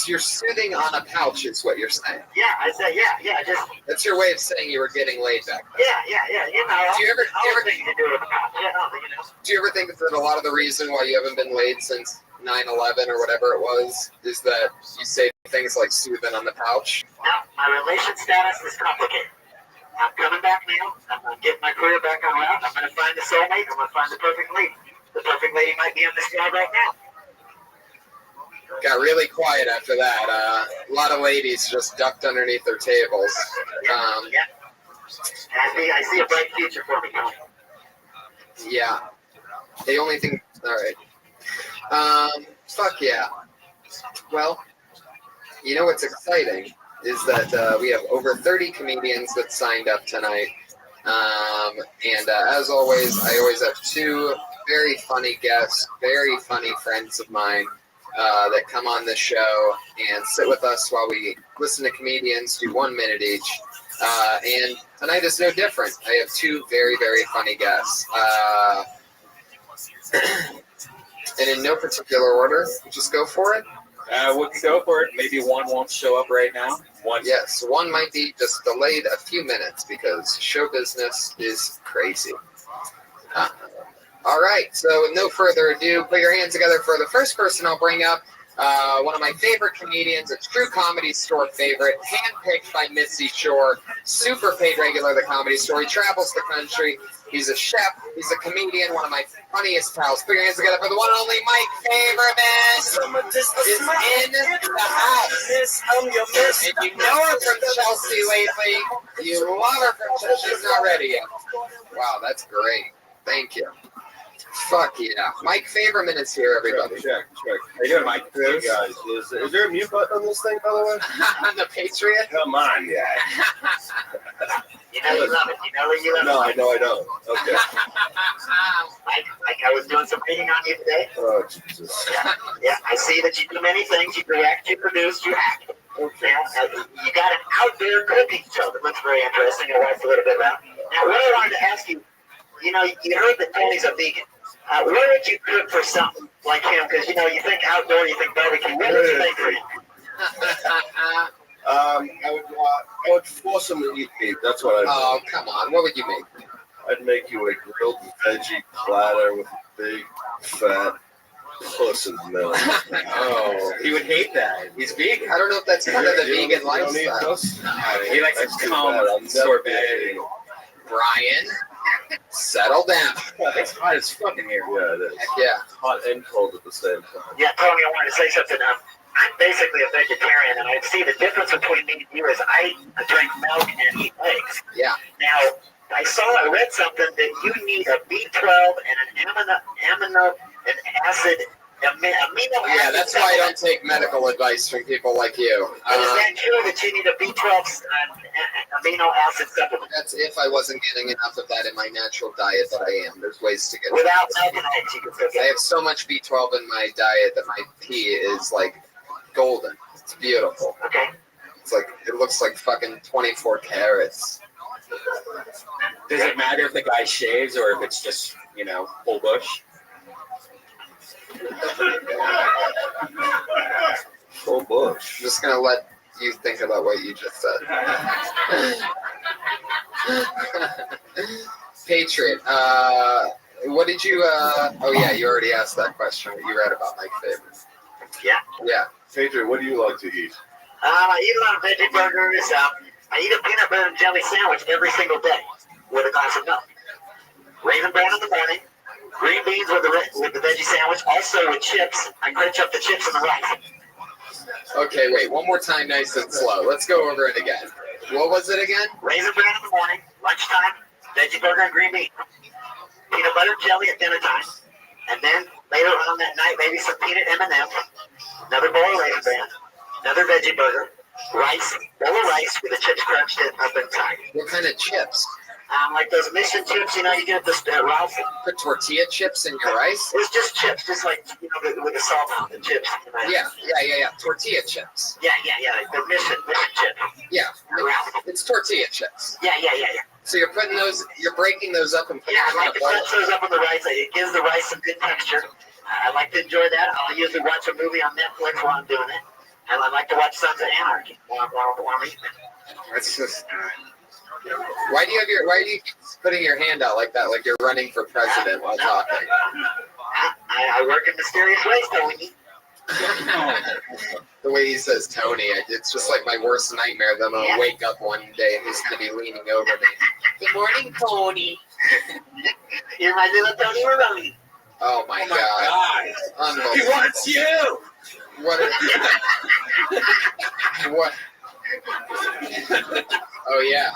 You're soothing on a pouch, is what you're saying. Yeah, I say, yeah, just. That's your way of saying you were getting laid back then. Yeah, you know. Do you ever think you do with a pouch? Yeah, you know. Do you ever think that a lot of the reason why you haven't been laid since 9/11 or whatever it was is that you say things like soothing on the pouch? No, my relation status is complicated. I'm coming back now. I'm going to get my career back on route. I'm going to find the soulmate. I'm going to find the perfect lady. The perfect lady might be on this job right now. Got really quiet after that. A lot of ladies just ducked underneath their tables. Yeah. I see a bright future for me coming. Yeah. The only thing. All right. Fuck yeah. Well, you know what's exciting is that we have over 30 comedians that signed up tonight. And as always, I always have two very funny guests, very funny friends of mine that come on the show and sit with us while we listen to comedians do 1 minute each. And tonight is no different. I have two very, very funny guests. And in no particular order, just go for it. We can go for it. Maybe one won't show up right now. One might be just delayed a few minutes because show business is crazy. All right, so with no further ado, put your hands together for the first person I'll bring up. One of my favorite comedians, a true Comedy Store favorite, handpicked by Missy Shore, super paid regular at the Comedy Store. He travels the country. He's a chef. He's a comedian. One of my funniest pals. Put your hands together for the one and only Mike Favorman is in the house. And you know her from Chelsea lately. You love her from Chelsea. She's not ready yet. Wow, that's great. Thank you. Fuck yeah. Mike Favorman is here, everybody. Check. How you doing, Mike? Hey, guys. Is there a mute button on this thing, by the way? On the Patriot? Come on, yeah. You know you love it. You know you love it. No, I know I don't. Okay. Mike, I was doing some reading on you today. Oh, Jesus. Yeah, I see that you do many things. You direct, you produce, you act. Okay. You got an outdoor cooking show that looks very interesting. I watched a little bit about. Now, what I wanted to ask you, you know, you heard that Tony's a vegan. Where would you cook for something like him? Because, you know, you think outdoor, you think barbecue. Where would you think for him? I would force him to eat meat. That's what I'd do. Oh, come on. What would you make? I'd make you a grilled veggie platter with a big, fat puss in the middle. Oh, he would hate that. He's vegan. I don't know if that's part of the vegan lifestyle. He likes to come sorbet. Brian, settle down. It's hot as fucking here. Yeah, it is. Heck yeah. Hot and cold at the same time. Yeah, Tony, I wanted to say something. I'm basically a vegetarian, and I see the difference between me and you is I drink milk and eat eggs. Yeah. Now, I read something that you need a B12 and an amino acid. Yeah, that's why I don't take medical advice from people like you. Is that true that you need a B12 amino acid supplement? That's if I wasn't getting enough of that in my natural diet that I am. There's ways to get without milk and eggs, you can still get I have so much B12 in my diet that my pee is like golden. It's beautiful. Okay. It's like it looks like fucking 24 carats. Does it matter if the guy shaves or if it's just, you know, full bush? Full bush. I'm just gonna let you think about what you just said. Patriot, what did you, oh yeah, you already asked that question. You read about Mike Favorman. Yeah. Patriot, what do you like to eat? I eat a lot of veggie burgers. I eat a peanut butter and jelly sandwich every single day with a glass of milk. Raisin bran in the morning. Green beans with the veggie sandwich. Also with chips. I crunch up the chips and the rice. Okay, wait, one more time, nice and slow. Let's go over it again. What was it again? Raisin bran in the morning. Lunchtime. Veggie burger and green bean. Peanut butter and jelly at dinner time. And then later on that night, maybe some peanut M&Ms. Another bowl of raisin bran. Another veggie burger. Rice. Bowl of rice with the chips crunched up inside. What kind of chips? Like those mission chips, you know, you get this Ralph. Put tortilla chips in your rice? It's just chips, just like, you know, with the salt on the chips. Yeah. Tortilla chips. Yeah. The mission chip. Yeah. It's tortilla chips. Yeah. So you're putting those, you're breaking those up and putting Yeah, I them like in to a bowl. crunch those up on the rice. It gives the rice some good texture. I like to enjoy that. I'll usually watch a movie on Netflix while I'm doing it. And I like to watch Sons of Anarchy while I'm eating it. That's just. Why do you keep putting your hand out like that, like you're running for president while talking? I work in mysterious ways, Tony. The way he says Tony, it's just like my worst nightmare. That I'm gonna wake up one day and he's gonna be leaning over me. Good morning, Tony. You're my little Tony Maroney. Oh my God. He wants you. What? What? Oh yeah.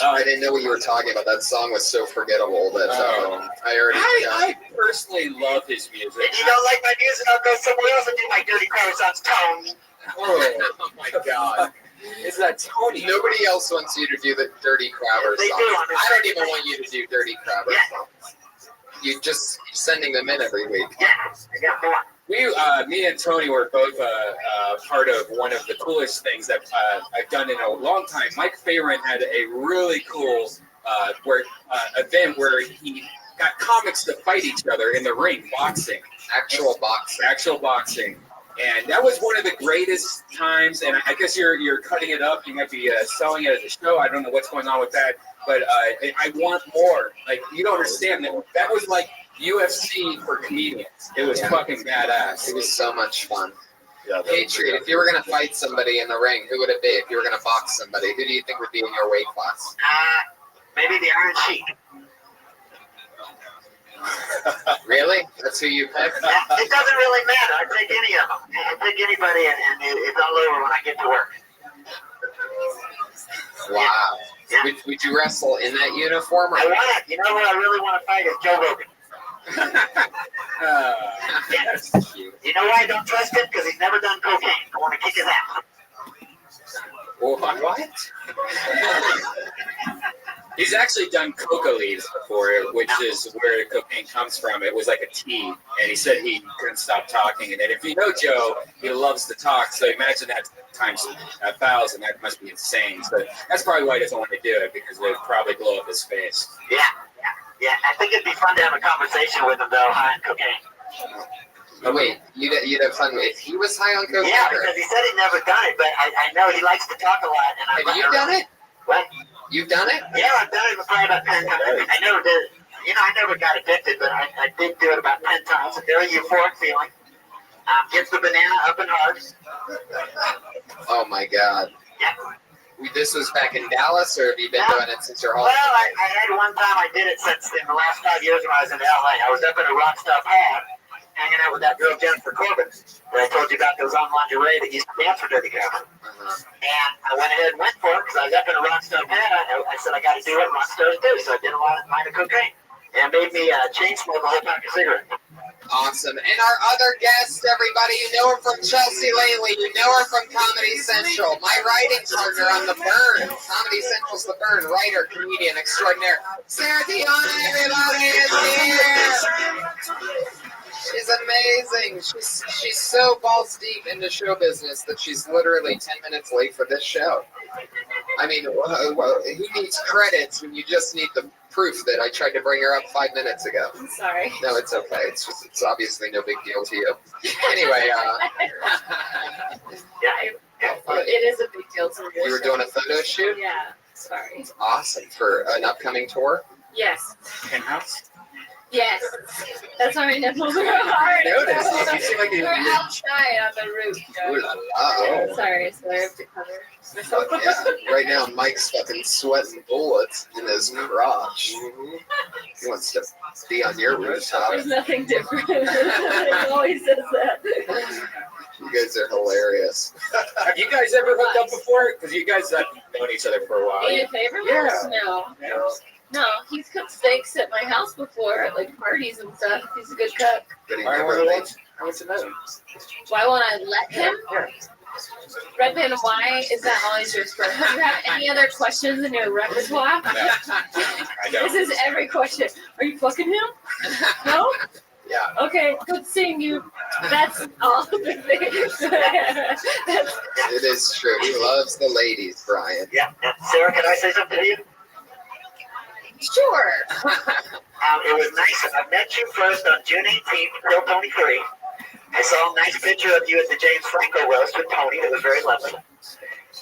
I didn't know what you were talking about. That song was so forgettable that I already. I personally love his music. If you don't like my music, I'll go somewhere else and do my dirty croissants, Tony. Oh my God. Is that Tony? Nobody else wants you to do the Dirty Crabber They songs. do. I don't even want you to do Dirty Crabber songs. You just sending them in every week. Yeah, I got more. Me and Tony were both part of one of the coolest things that I've done in a long time. Mike Fayron had a really cool event where he got comics to fight each other in the ring, boxing. Actual boxing. And that was one of the greatest times. And I guess you're cutting it up. You might be selling it as a show. I don't know what's going on with that. But I want more. Like, you don't understand that. That was like UFC for comedians. It was fucking badass. It was so much fun. Patriot, if you were going to fight somebody in the ring, who would it be? If you were going to box somebody, who do you think would be in your weight class? Maybe the Iron Sheik. Really? That's who you pick? It doesn't really matter. I take any of them. I pick anybody, and it's all over when I get to work. Wow. Yeah. Would you wrestle in that uniform? Or I want it. You know what I really want to fight is Joe Rogan. You know why I don't trust him? Because he's never done cocaine. I want to kick his ass. What? He's actually done coca leaves before, which is where cocaine comes from. It was like a tea, and he said he couldn't stop talking. And if you know Joe, he loves to talk. So imagine that times 1,000. That must be insane. So that's probably why he doesn't want to do it, because it would probably blow up his face. Yeah. I think it'd be fun to have a conversation with him though, high on cocaine. Oh wait, you'd have fun if he was high on cocaine? Yeah, because he said he'd never done it, but I know he likes to talk a lot. And have you done it? What? You've done it? Yeah, I've done it probably about 10 times. I never did. I never got addicted, but I did do it about 10 times. A very euphoric feeling. Gets the banana up and hard. Oh my God. Yeah. This was back in Dallas, or have you been doing it since your whole? Well, I had one time I did it since in the last 5 years when I was in LA. I was up in a Rothschild pad, hanging out with that girl Jennifer Corbin, where I told you about those on lingerie that used to dance for Dirty Crabber. And I went ahead and went for it because I was up in a Rothschild pad. I said I got to do what rockstars do, so I did a line of cocaine. And it made me chain smoke a whole pack of cigarettes. Awesome. And our other guest, everybody, you know her from Chelsea Lately. You know her from Comedy Central. My writing partner on The Burn. Comedy Central's The Burn. Writer, comedian, extraordinaire. Sarah Dion, everybody, is here. She's amazing. She's so balls deep into show business that she's literally 10 minutes late for this show. I mean, who needs credits when you just need the proof that I tried to bring her up 5 minutes ago? I'm sorry. No, it's okay. It's obviously no big deal to you. Anyway, it is a big deal to me. You were doing a photo shoot? Yeah, sorry. Awesome. For an upcoming tour? Yes. Penthouse? Yes. That's why my nipples are hard. I noticed. You seem like We're outside on the roof. Ooh la la. Sorry, so I have to cover myself. Yeah. Right now, Mike's fucking sweating bullets in his garage. He wants to be on your rooftop. There's nothing different. It always says that. You guys are hilarious. Have you guys ever hooked up before? Because you guys have known each other for a while. In a favor? Yeah. No, he's cooked steaks at my house before, at like parties and stuff. He's a good cook. I want to know. Why won't I let him? Red Band, why is that always your spur? Do you have any other questions in your repertoire? I don't. This is every question. Are you fucking him? No? Yeah. Okay, good seeing you. That's all the things. It is true. He loves the ladies, Brian. Yeah. Sarah, can I say something to you? Sure. It was nice. I met you first on June 18th, Bill Tony 3. I saw a nice picture of you at the James Franco roast with Tony. That was very lovely.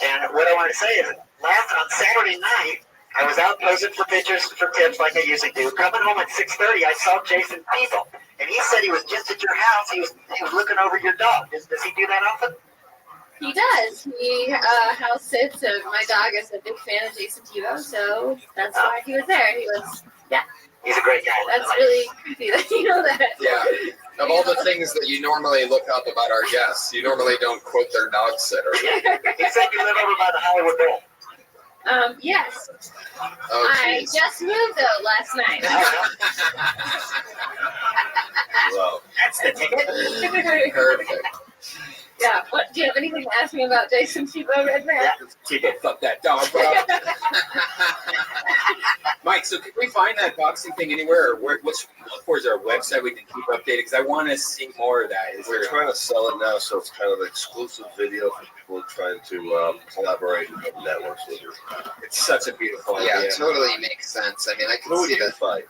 And what I want to say is, on Saturday night, I was out posing for pictures for tips like I usually do. Coming home at 6:30, I saw Jason People, and he said he was just at your house. He was looking over your dog. Does he do that often? He does. He house sits, and my dog is a big fan of Jason Tebow, so that's why he was there. He was, yeah. He's a great guy. That's really creepy that you know that. Yeah. Of all the things that you normally look up about our guests, you normally don't quote their dog sitter. Yeah. He said you live over by the Hollywood Bowl. Yes. Oh, I just moved though last night. Well, that's the ticket. Perfect. Yeah. What? Do you have anything to ask me about Jason Tebow, Red Man? Tebow, fuck that dog, bro. Mike, so can we find that boxing thing anywhere, or what's is there a website we can keep updated? Because I want to see more of that. We're trying to sell it now, so it's kind of an exclusive video for people trying to collaborate with networks with you. It's such a beautiful Yeah, idea. it totally makes sense. I mean, I can Who would see you that. fight?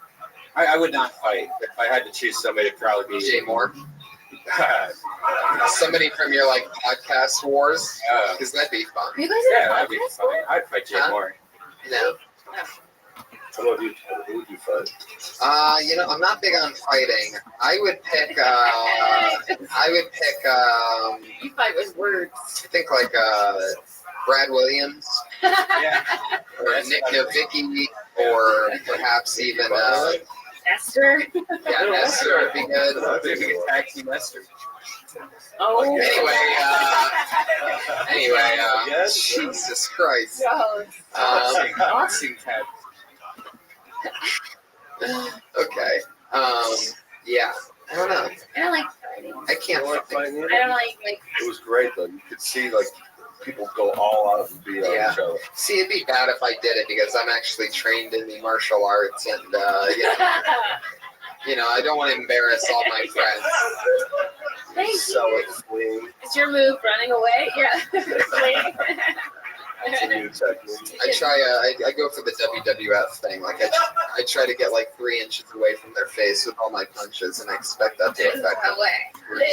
I would not fight. If I had to choose somebody, it'd probably be Jay Moore. Somebody from your like podcast wars, because that'd be fun. You guys Yeah, have a that'd be podcast? fun. I'd fight Jay Moore. No. How about you? Who would you fight? I'm not big on fighting. I would pick. You fight with words. I think like Brad Williams, Yeah. or Nick Novicki, or perhaps even Esther. yeah, Esther would be good. Maybe we could tag team Esther. Oh. Anyway, Jesus Christ. Boxing tag. Okay. Yeah. I don't know. I don't like fighting. I can't. I don't like It was great though. You could see like people go all out and beat on Yeah. each other. See, it'd be bad if I did it because I'm actually trained in the martial arts, and I don't want to embarrass all my friends. Thank So you. it's fleeing. Is your move running away? Yeah. It's a new technique. I go for the WWF thing. Like I try to get like 3 inches away from their face with all my punches, and I expect that to affect them.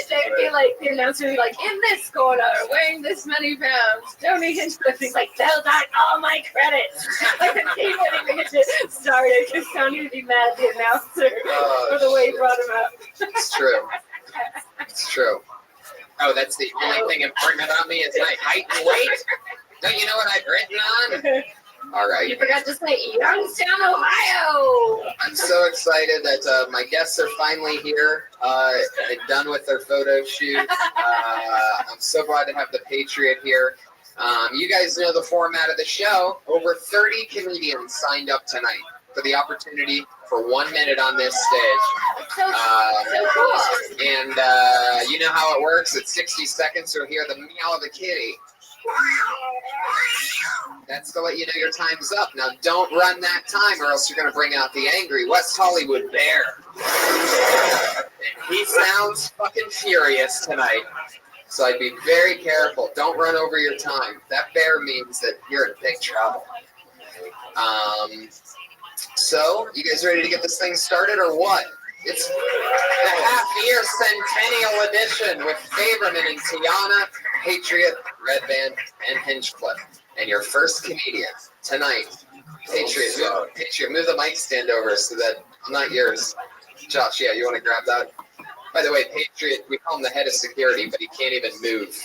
They'd be like, the announcer would be like, in this corner, weighing this many pounds, Tony Hinchcliffe. He's like, those aren't all my credits. Like the team wouldn't even get to start it because Tony would be mad at the announcer for the way he brought him up. It's true. It's true. Oh, that's the only thing important about me is my height and weight. Don't you know what I've written on? All right. You forgot to say Youngstown, Ohio. I'm so excited that my guests are finally here and done with their photo shoot. I'm so glad to have the Patriot here. You guys know the format of the show. Over 30 comedians signed up tonight for the opportunity for 1 minute on this stage. So cool. And you know how it works. It's 60 seconds, so hear the meow of the kitty. That's to let you know your time's up. Now, don't run that time or else you're going to bring out the angry West Hollywood bear. And he sounds fucking furious tonight. So I'd be very careful. Don't run over your time. That bear means that you're in big trouble. So, you guys ready to get this thing started or what? It's the half-year centennial edition with Faberman and Tiana, Patriot, Red Band, and Hinchcliffe. And your first comedian tonight, Patriot, move the mic stand over so that I'm not yours. Josh, yeah, you want to grab that? By the way, Patriot, we call him the head of security, but he can't even move.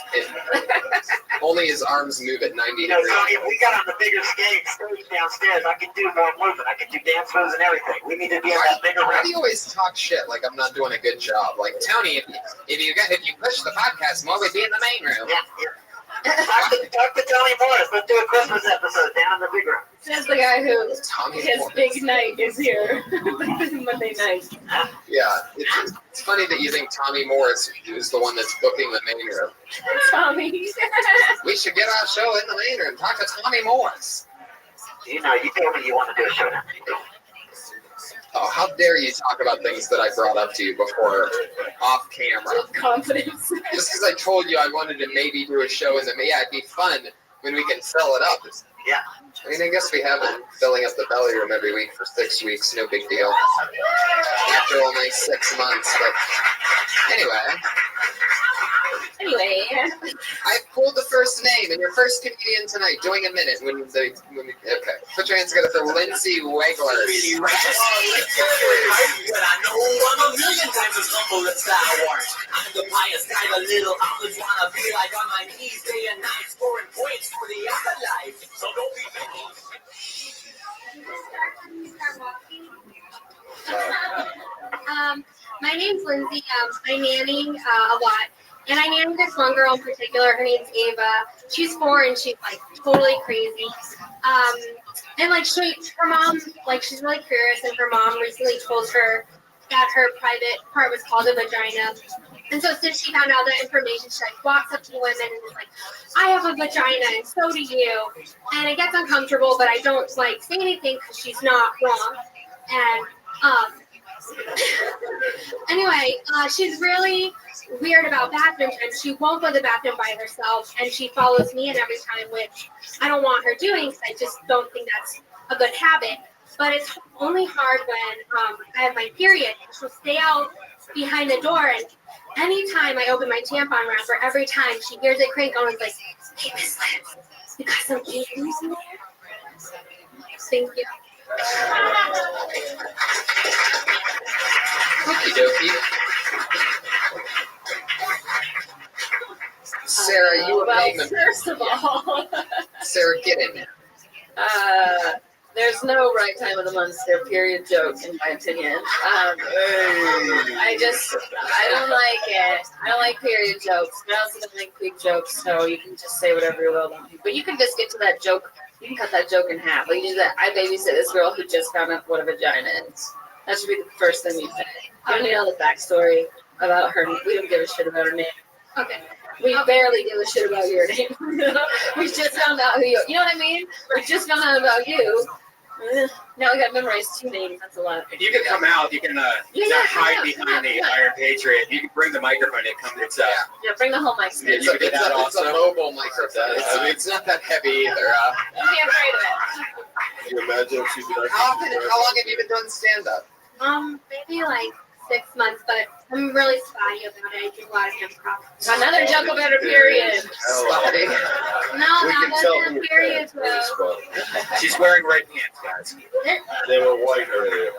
Only his arms move at 90 degrees. Tony, if we got on the bigger stage downstairs, I could do more movement. I could do dance moves and everything. We need to be on that bigger Why room. do you always talk shit like I'm not doing a good job? Like, Tony, if you push the podcast more, we'd be in the main room. Yeah. Talk to Tony Morris. Let's do a Christmas episode down in the big room. Says the guy who his Morris. big night is here. Monday night. Yeah, it's funny that you think Tommy Morris is the one that's booking the main room. Tommy. We should get our show in the main room. Talk to Tommy Morris. You know, you told me you want to do a show down. Oh, how dare you talk about things that I brought up to you before off camera? With confidence. Just because I told you I wanted to maybe do a show in the it'd be fun when we can fill it up. Yeah. I mean, I guess we have been filling up the belly room every week for 6 weeks. No big deal. After only 6 months, but anyway. I pulled the first name, and your first comedian tonight, doing a minute. Okay. Put your hands together for Lindsay Wegler. But I know I'm a million times as humble as Star Wars. I'm the pious guy, the little always wanna be like on my knees day and night, scoring points for the afterlife. So don't be My name's Lindsay. I nanny a lot. And I nanny this one girl in particular. Her name's Ava. She's 4 and she's like totally crazy. And like her mom, like she's really curious, and her mom recently told her that her private part was called a vagina. And so since she found out that information, she like walks up to the women and is like, I have a vagina and so do you. And it gets uncomfortable, but I don't like say anything because she's not wrong. And anyway, she's really weird about bathroom time. She won't go to the bathroom by herself, and she follows me in every time, which I don't want her doing because I just don't think that's a good habit. But it's only hard when I have my period. She'll stay out behind the door, and anytime I open my tampon wrapper, every time she hears it crank on, it's like, hey, Miss Liz, you got some babies in there? Thank you. Okie dokie. Sarah, you were paying them. First of all, Sarah, get in there. there's no right time of the month for a period joke, in my opinion. I don't like it. I don't like period jokes. I also don't like quick jokes, so you can just say whatever you will. But you can just get to that joke. You can cut that joke in half. Like you do that. I babysit this girl who just found out what a vagina is. That should be the first thing you say. You don't need all the backstory about her. We don't give a shit about her name. Okay. We barely give a shit about your name. We just found out who you know what I mean? We just found out about you. Now we got to memorize 2 names. That's a lot. If you can come out, you can hide behind the Iron Patriot. You can bring the microphone. Yeah, bring the whole mic. It's a mobile microphone. It's not that heavy either. Don't be afraid of it. Can you imagine if she'd be like, How long have you been doing stand-up? Maybe like 6 months, but I'm really spotty about it. I do a lot of improv. Another joke about a period. Spotty. No, that wasn't a period, though. She's wearing red pants, guys. they were white earlier.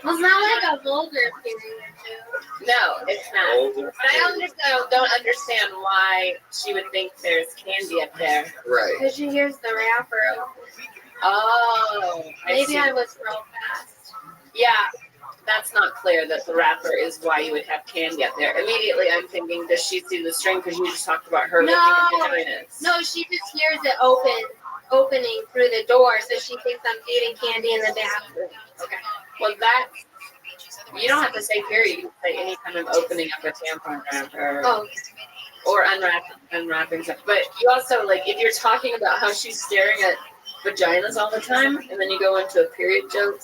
Well, it's not like a vulgar period, too. No, it's not. But I don't understand why she would think there's candy up there. Right. Because she hears the rapper. Oh. Maybe I was real fast. Yeah. That's not clear that the wrapper is why you would have candy up there. Immediately, I'm thinking, does she see the string? Because you just talked about her looking at vaginas. No, she just hears it opening through the door, so she thinks I'm eating candy in the bathroom. Okay. Well, you don't have to say period. You can say anytime I'm opening up a tampon wrapper. Oh. Or unwrapping stuff. But you also, like, if you're talking about how she's staring at vaginas all the time, and then you go into a period joke,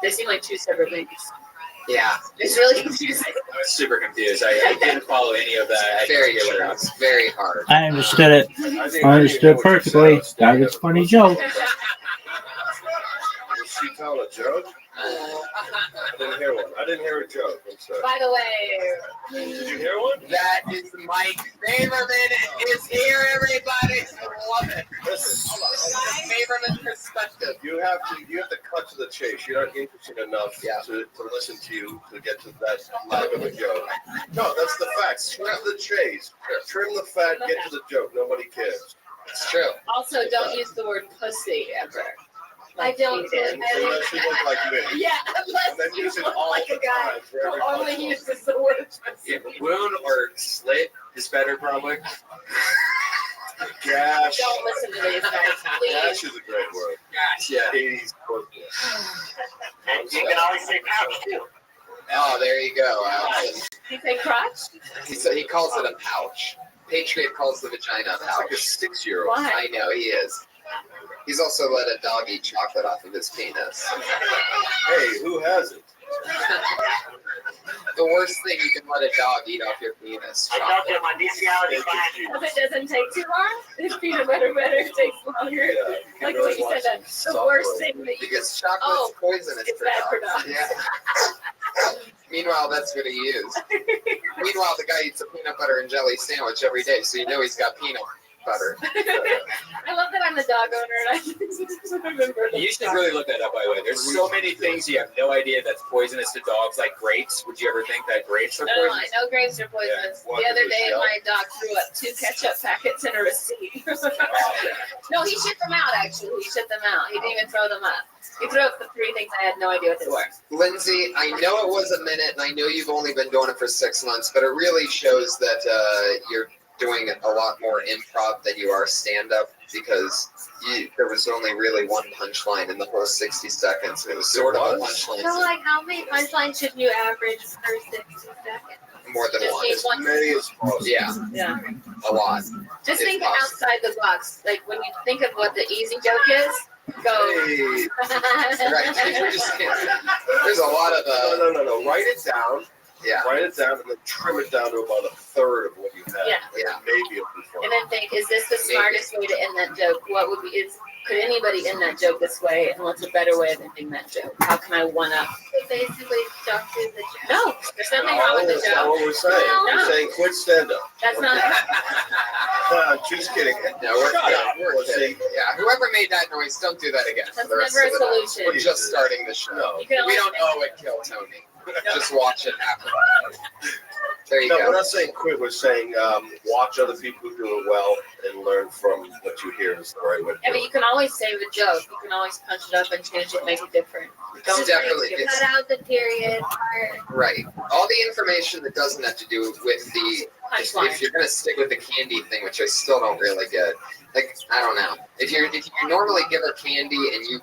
they seem like 2 separate things. Yeah. It's really confusing. I was super confused. I didn't follow any of that. It's very hard. I understood it. I understood perfectly. That was a funny joke. Did she tell a joke? I didn't hear one. I didn't hear a joke. I'm sorry. By the way, did you hear one? That is Mike Favorman is here, everybody. I love it. Listen, Favorman perspective. you have to cut to the chase. You're not interesting enough to listen to you to get to that live of a joke. No, that's the fact. Trim the chase. Trim the fat. Get to the joke. Nobody cares. It's true. Also, don't use the word pussy ever. I don't. Unless you look like me. Yeah, And then use it all like the a guy time for who every only punchline. uses the word pussy. Yeah, wound or slit is better, probably. Gash. Don't listen to these guys, please. Gash is a great word. Gosh, yeah. 80s word. And you can always say pouch too. Oh, there you go. You say crotch? He calls it a pouch. Patriot calls the vagina a pouch. Like a 6-year-old. Why? I know he is. He's also let a dog eat chocolate off of his penis. Hey, who hasn't? The worst thing you can let a dog eat off your penis. I thought that my bestiality If it doesn't take too long, it's peanut butter takes longer. Yeah, Like what you said, that's the worst thing that you Because chocolate's poisonous it's for bad for dogs. dogs. Yeah. Meanwhile, that's what he used. Meanwhile, the guy eats a peanut butter and jelly sandwich every day, so you know he's got peanut butter. I love that I'm the dog owner and I remember. You should really look that up, by the way. There's so many things you have no idea that's poisonous to dogs, like grapes. Would you ever think that grapes are No, poisonous? I know grapes are poisonous. Yeah. The other day, What, my dog threw up 2 ketchup packets in a receipt. No, he shit them out, actually. He shit them out. He didn't even throw them up. He threw up the 3 things I had no idea what they were. Lindsay, I know it was a minute, and I know you've only been doing it for 6 months, but it really shows that you're doing a lot more improv than you are stand-up, because there was only really one punchline in the whole 60 seconds. It was sort of a punchline. So, like, how many punchlines should you average per 60 seconds? More than Just one. need one. Many as possible. Yeah, Yeah. a lot. Just If think possible. outside the box. Like, when you think of what the easy joke is, go. Hey. Right. We're just kidding. There's a lot of No. Write it down. Yeah. Write it down and then trim it down to about a third of what you have. Yeah. Yeah. Maybe it'll be fun. And then think, is this the smartest way to end that joke? What would be, could anybody end that joke this way? And what's a better way of ending that joke? How can I one up? So basically, don't do the joke. No, there's nothing wrong with the That's not joke. what we're saying. No. We're saying quit stand-up. That's not. Just kidding. No, we're Shut up. kidding. We're kidding. Yeah, whoever made that noise, don't do that again. That's for the rest never of a the night. solution. We're just starting the show. No. You can We only don't owe it, Kill Tony. Just watch it happen. There you No, we're go. not saying quit. We're saying watch other people who do it well and learn from what you hear is the right way to Yeah, do but you can always save a joke. You can always punch it up and change it, make it different. Don't Definitely. cut out the period part. Right. All the information that doesn't have to do with the, Punchline. if you're gonna stick with the candy thing, which I still don't really get. Like, I don't know. If you normally give her candy and you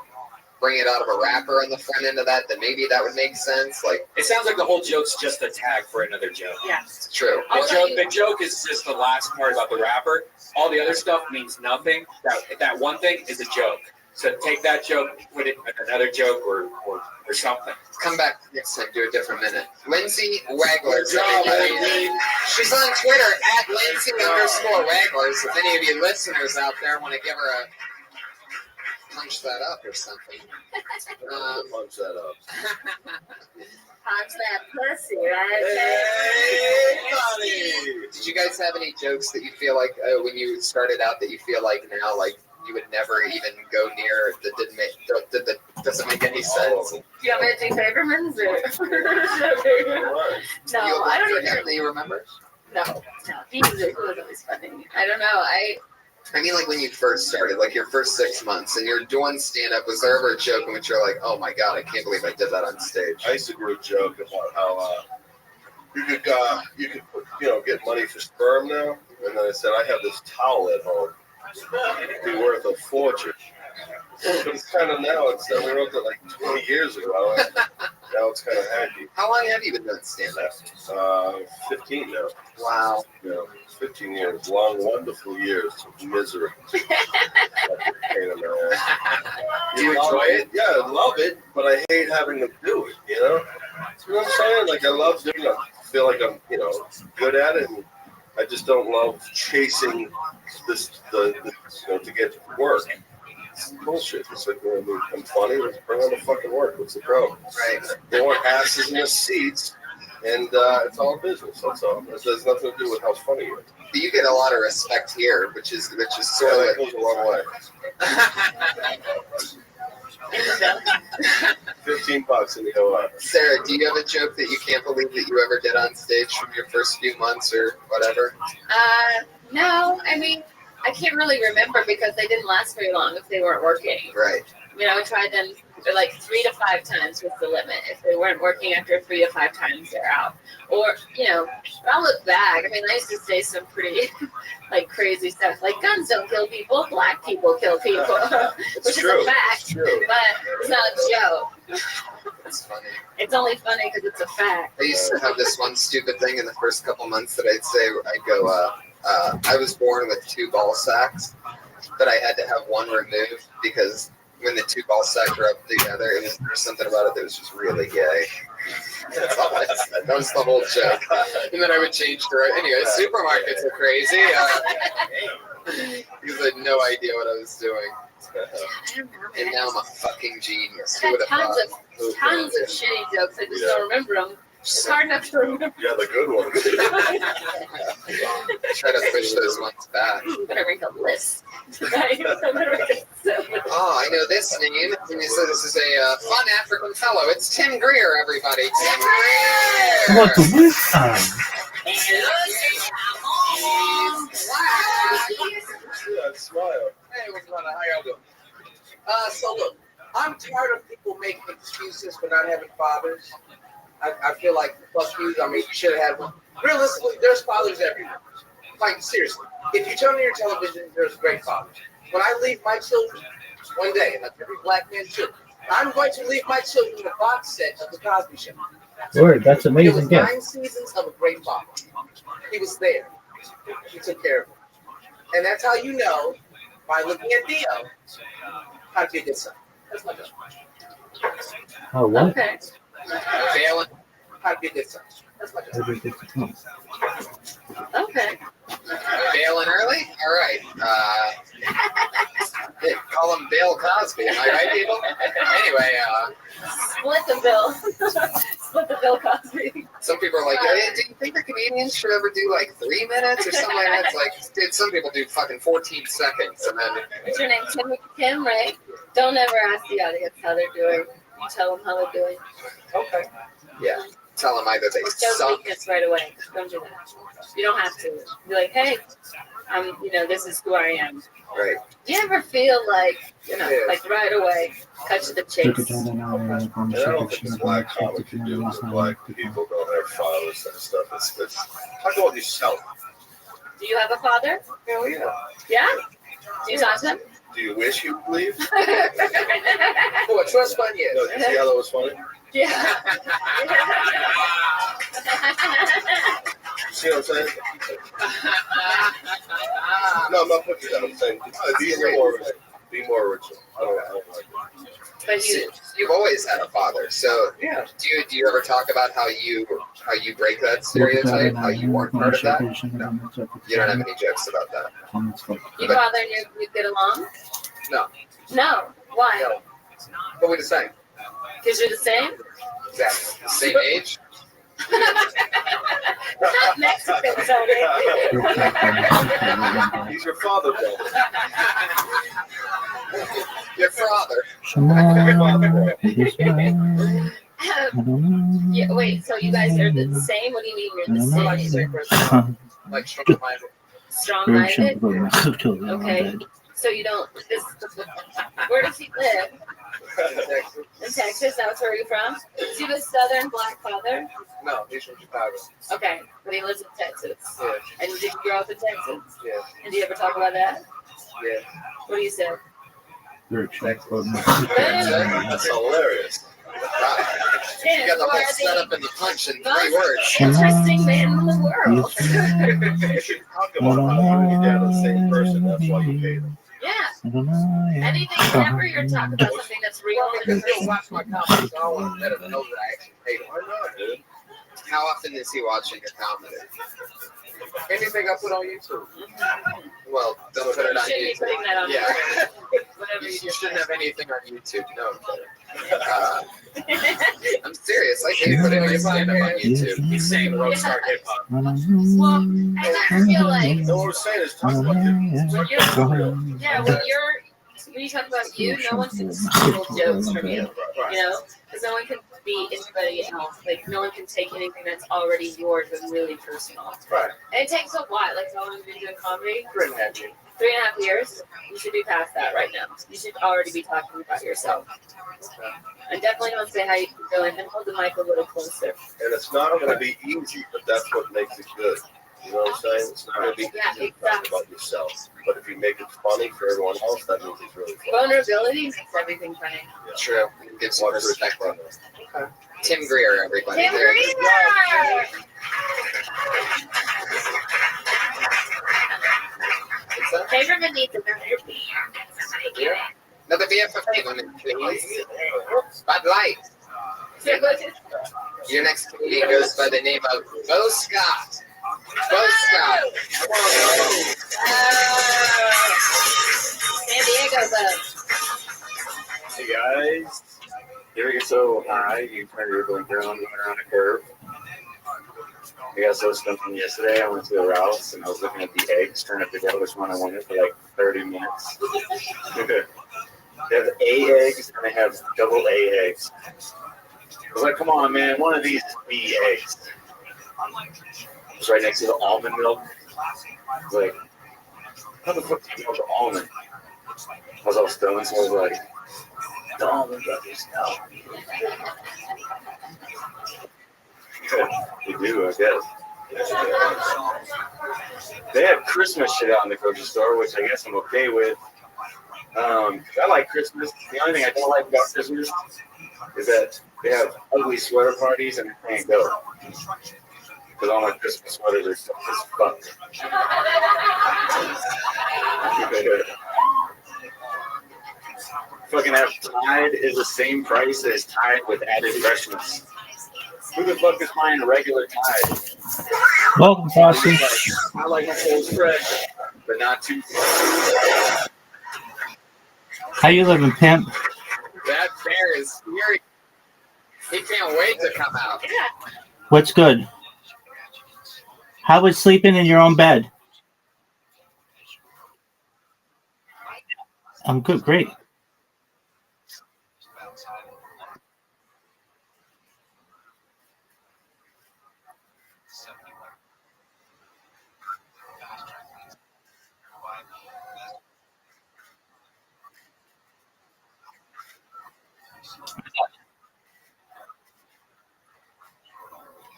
bring it out of a wrapper on the front end of that, then maybe that would make sense. Like, It sounds like the whole joke's just a tag for another joke. Yeah. it's true. The joke is just the last part about the wrapper. All the other stuff means nothing. That one thing is a joke. So take that joke, put it in another joke or something. Come back next time, do a different minute. Lindsay Wagglers. Good job, everybody. She's on Twitter at Lindsay_Wagglers. If any of you listeners out there want to give her a punch that up or something. Punch that up. Punch that pussy, right? Hey, buddy. Did you guys have any jokes that you feel like when you started out that you feel like now like you would never even go near that doesn't make any sense? Do you want me to do Faberman's? No, You I don't forget even. that you remember? No. He was always funny. I don't know. I mean, like when you first started, like your first 6 months, and you're doing stand-up. Was there ever a joke in which you're like, "Oh my god, I can't believe I did that on stage"? I used to do a joke about how you could get money for sperm now, and then I said I have this towel at home. It'd be worth a fortune. But it's kind of now. We wrote that like 20 years ago. Now it's kind of hacky. How long have you been doing stand-up? 15 now. Wow. 15 years. Long, wonderful years of misery. Do you enjoy it? Yeah, I love it, but I hate having to do it, you know? You know what I'm saying? Like, I love doing it. I feel like I'm, good at it, and I just don't love chasing to get work. It's bullshit. It's like, I'm funny, let's bring on the fucking work.Hat's the problem? Right. They want asses in the seats, and it's all business. That's all. It has nothing to do with how funny you are. But you get a lot of respect here, which is sort of that goes a long way. $15 in the OI. Sarah, do you have a joke that you can't believe that you ever did on stage from your first few months or whatever? No. I mean, I can't really remember because they didn't last very long if they weren't working. Right. I mean, I would try them like 3 to 5 times was the limit. If they weren't working after 3 to 5 times, they're out. Or, but I'll look back. I mean, I used to say some pretty, crazy stuff. Like, guns don't kill people, black people kill people. Which true. is a fact. It's true. But it's not a joke. It's funny. It's only funny because it's a fact. I used to have this one stupid thing in the first couple months that I'd go, I was born with 2 ball sacks. but I had to have one removed because when the two balls stacked up together, there was something about it that was just really gay. That's all I said. That was the whole joke. And then I would change to it. Anyway, supermarkets are crazy. Because I had no idea what I was doing. And now I'm a fucking genius. Who I would got have tons thought? of shitty jokes. I just don't remember them. It's hard enough to remember. Yeah, the good ones. Try to push those ones back. Better make a list. Oh, I know this name. And so this is a fun African fellow. It's Tim Greer, everybody. Tim Greer! What the weird time? Yeah, smile. Hey, what's going on? How y'all doing? So look, I'm tired of people making excuses for not having fathers. I feel like, fuck you, I mean, you should have had one. Realistically, there's fathers everywhere. Like, seriously, if you turn on your television, there's great fathers. When I leave my children, one day, and every black man should, I'm going to leave my children a box set of The Cosby Show. Word, that's It amazing. was Gift. 9 seasons of a great father. He was there. He took care of him. And that's how you know, by looking at Theo, how to be a good son. That's my job. Oh, what? Okay. Failing, how to be a good son. That's my job. Okay. Bailing early? All right. They call him Bill Cosby. Am I right, people? Anyway, Split the bill. Split the Bill Cosby. some people are like, hey, do you think the comedians should ever do like 3 minutes or something like that? It's like, dude, some people do fucking 14 seconds and then. What's your name? Tim, right? Don't ever ask the audience how they're doing. You tell them how they're doing. Okay. Yeah. Tell them either they Show suck. weakness right away. Don't do that. You don't have to. Be like, hey, this is who I am. Right. Do you ever feel like, like right away, cut to the chase? And I don't think it's black comic to do with black people don't have fathers and stuff. It's talk about yourself. Do you have a father? Hell yeah. Yeah? Do you talk to him? Do you wish you would leave? Oh, a trust fund, yes. No, you see how that was funny? Yeah. See what I'm saying? No, I'm not putting that. I'm saying be more original. I don't like it. But you've always had a father, so yeah. Do you ever talk about how you break that stereotype? How you weren't part of that? No, you don't have any jokes about that. Your father and you get along? No. No. Why? No. But we're the same. Because you're the same? Exactly. The same age. Not Mexican, Tony. He's your father, though. Your father. Yeah, wait, so you guys are the same? What do you mean you're the same? Like strong-minded. Strong-minded? Okay. So you don't. Where does he live? In Texas. That's where you're from. Is he a Southern black father? No, he's from Chicago. Okay, but he lives in Texas. Yeah. And did you grow up in Texas? Yeah. And do you ever talk about that? Yeah. What do you say? That's hilarious. Wow. You got the whole setup and the punch in 3 words. Interesting man in the world. You should talk about how you and your dad are the same person. That's why you hate him. Yeah. Anything whenever you're talking about something that's real. Because he'll watch my comments, so I want to let him know that I actually hate him. Why not, dude? How often is he watching your comedy? Anything I put on YouTube. Well, don't put it on Shouldn't be YouTube. putting that on Yeah. whatever You you shouldn't have anything on YouTube. No, I'm kidding. I'm serious. I hate putting my stand up on YouTube. He's saying Rothschild hip hop. Well, I feel like No, what I'm saying is talk about you. when you talk about you, no one can steal jokes from you. You know, because no one can be anybody else. Like no one can take anything that's already yours and really personal. Right. And it takes a while. Like how long have you been doing comedy? 3.5 years. 3.5 years. You should be past that right now. You should already be talking about yourself. And definitely don't say how you can go in and hold the mic a little closer. And it's not going to be easy, but that's what makes it good. You know what I'm saying? It's not going to be easy to talk about yourself. But if you make it funny for everyone else, that means it's really funny. Vulnerability makes everything funny. True. Give some perspective. Okay. Tim Greer, everybody. Tim There. Greer! Favorite Benita. a beer for women, please. Bud Light. Your next comedian goes by the name of Bo Scott. Bo Scott. San Diego, though. Hey guys, you ever get so high you turn your blinker on going around a curve? I got so stoned yesterday. I went to the Rouse and I was looking at the eggs, trying to figure out which one I wanted for like 30 minutes. They have A eggs and they have double A eggs. I was like, come on, man, one of these is B eggs. It's right next to the almond milk. I was like, how the fuck do you know the almond? I was all stoned, so I was like, the almond brothers, no. You do, I guess. They have Christmas shit out in the grocery store, which I guess I'm okay with. I like Christmas. The only thing I don't like about Christmas is that they have ugly sweater parties and I can't go. Because all my Christmas sweaters are stuff as fuck. Fucking have Tide is the same price as Tide with added freshness. Who the fuck is buying a regular Tide? Welcome, Frosty. I like my clothes fresh, but not too fresh. How you living, pimp? That bear is scary. He can't wait to come out. What's good? How was sleeping in your own bed? I'm good, great.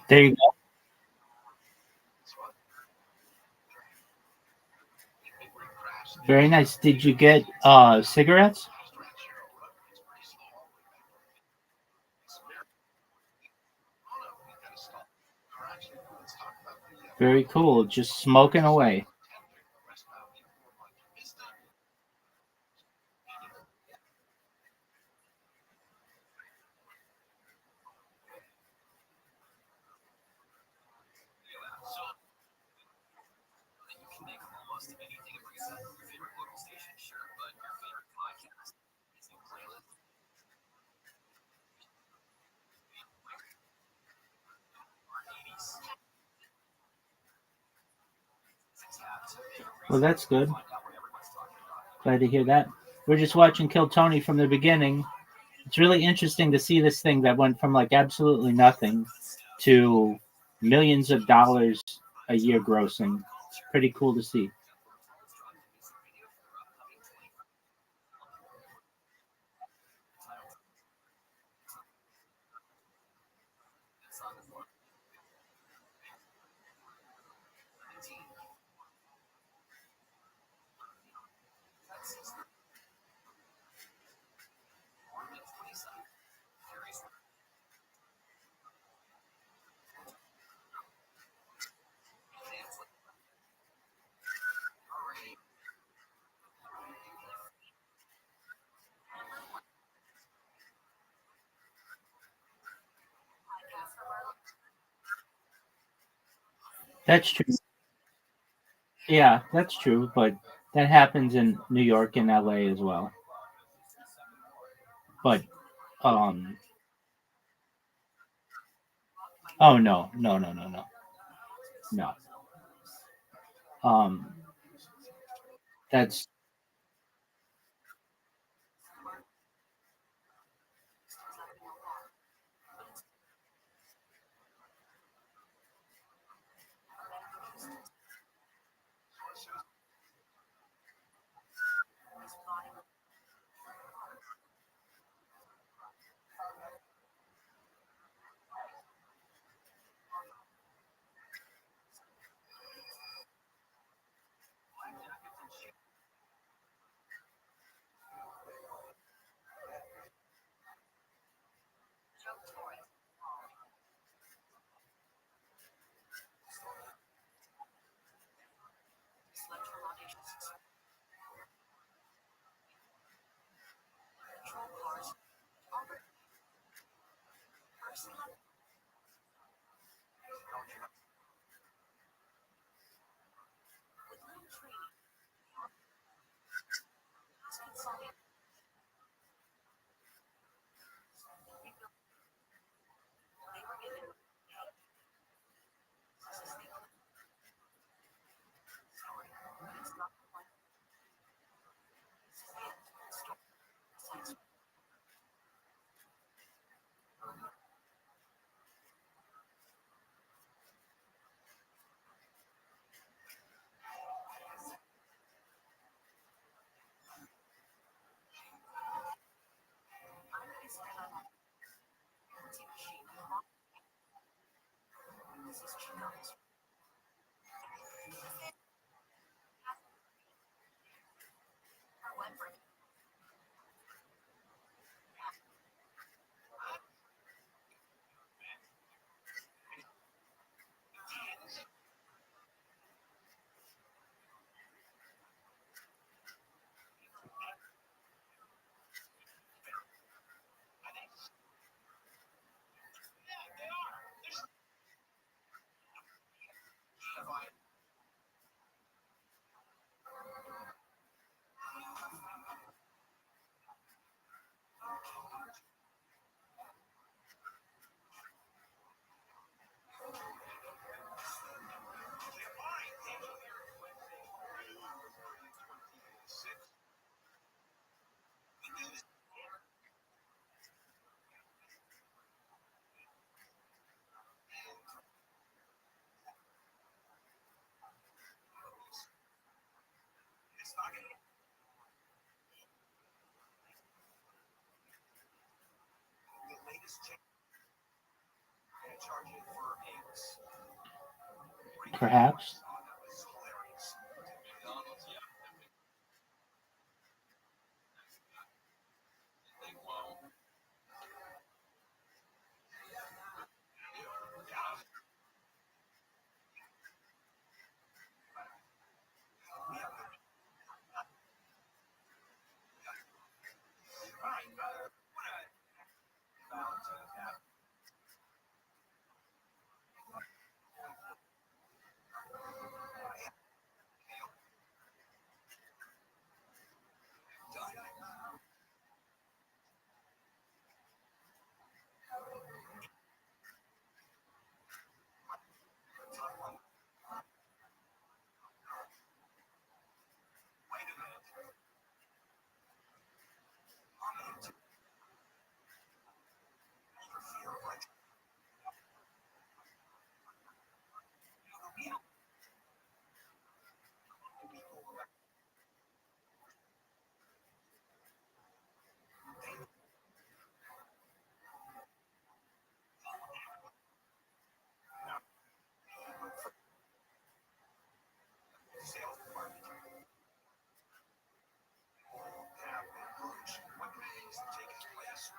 There you go. Very nice. Did you get cigarettes? Very cool. Just smoking away. Well, that's good. Glad to hear that. We're just watching Kill Tony from the beginning. It's really interesting to see this thing that went from like absolutely nothing to millions of dollars a year grossing. It's pretty cool to see. That's true. Yeah, that's true, but that happens in New York and LA as well. But um oh no, no, no, no, no. No. Um that's Perhaps.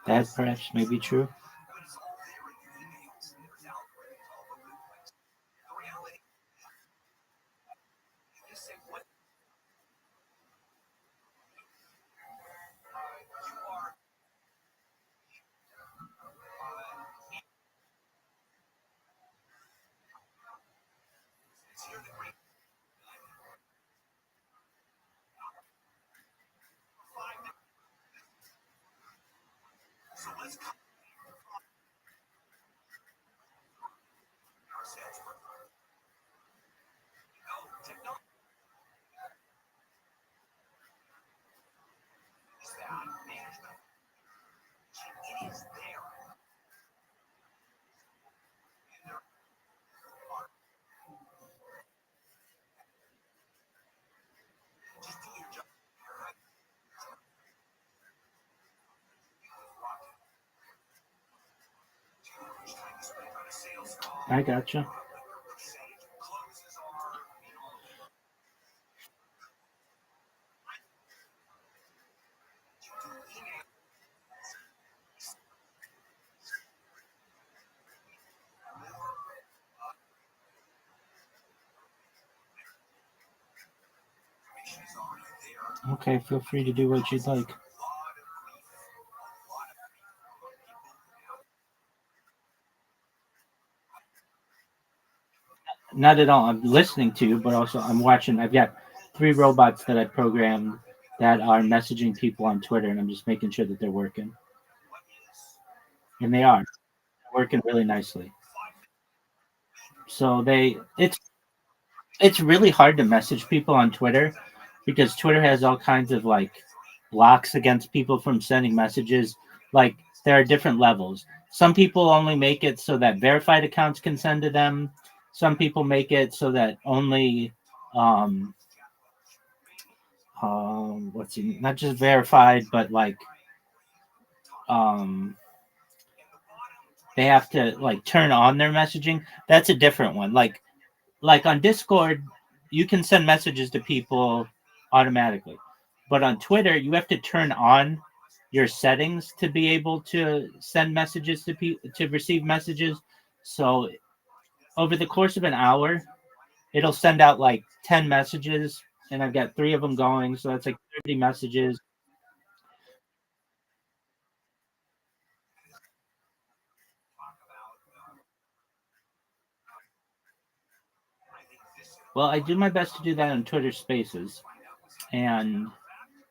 That perhaps may be true. I gotcha. Okay, feel free to do what you'd like. Not at all. I'm listening to you, but also I'm watching. I've got 3 robots that I programmed that are messaging people on Twitter, and I'm just making sure that they're working. And they are. They're working really nicely. So it's really hard to message people on Twitter because Twitter has all kinds of like blocks against people from sending messages. Like there are different levels. Some people only make it so that verified accounts can send to them. Some people make it so that only not just verified, but like they have to like turn on their messaging. That's a different one. Like on Discord, you can send messages to people automatically. But on Twitter, you have to turn on your settings to be able to send messages to people to receive messages. So over the course of an hour, it'll send out like 10 messages and I've got 3 of them going, so that's like 30 messages. Well, I do my best to do that on Twitter Spaces, and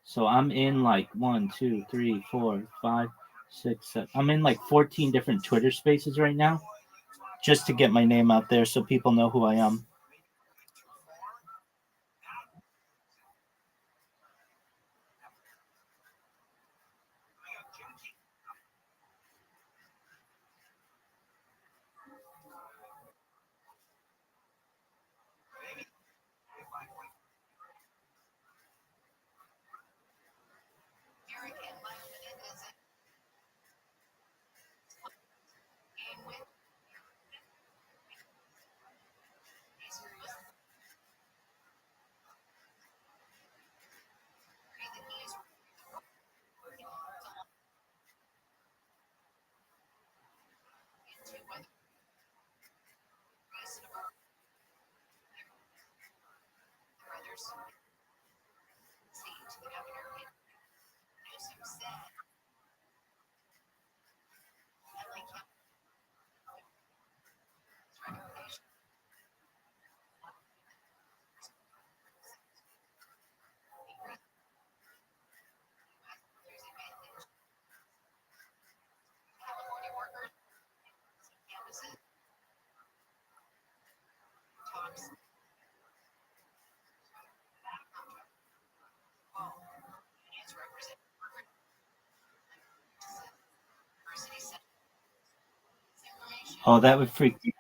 so I'm in like 1, 2, 3, 4, 5, 6, 7. I'm in like 14 different Twitter Spaces right now, just to get my name out there so people know who I am. Oh, that would freak me.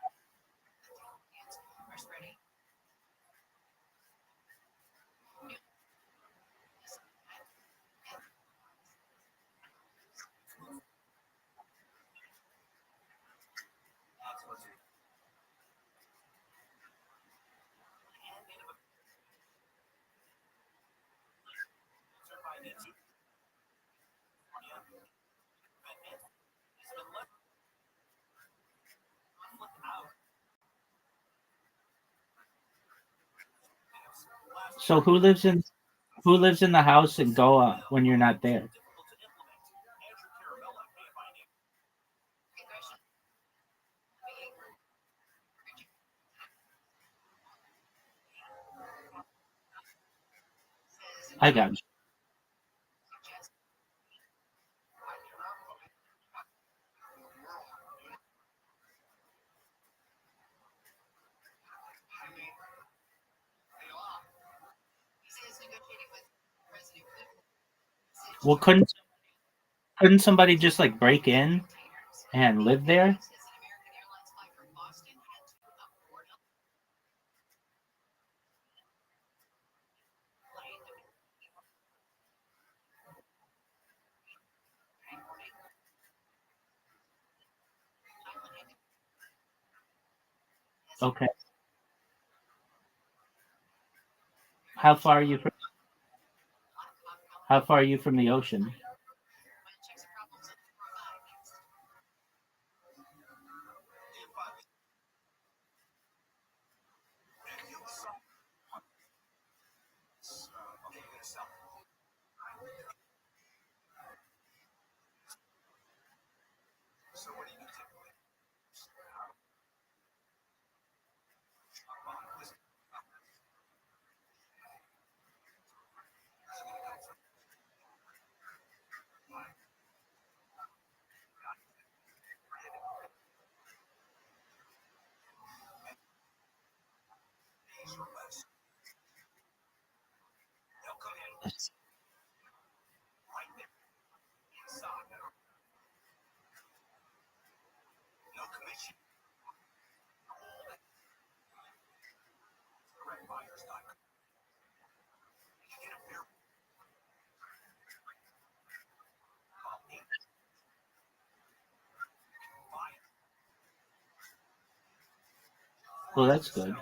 So who lives in the house in Goa when you're not there? I got you. Well, couldn't somebody just like break in and live there? Okay. How far are you from How far are you from the ocean? Well, that's good.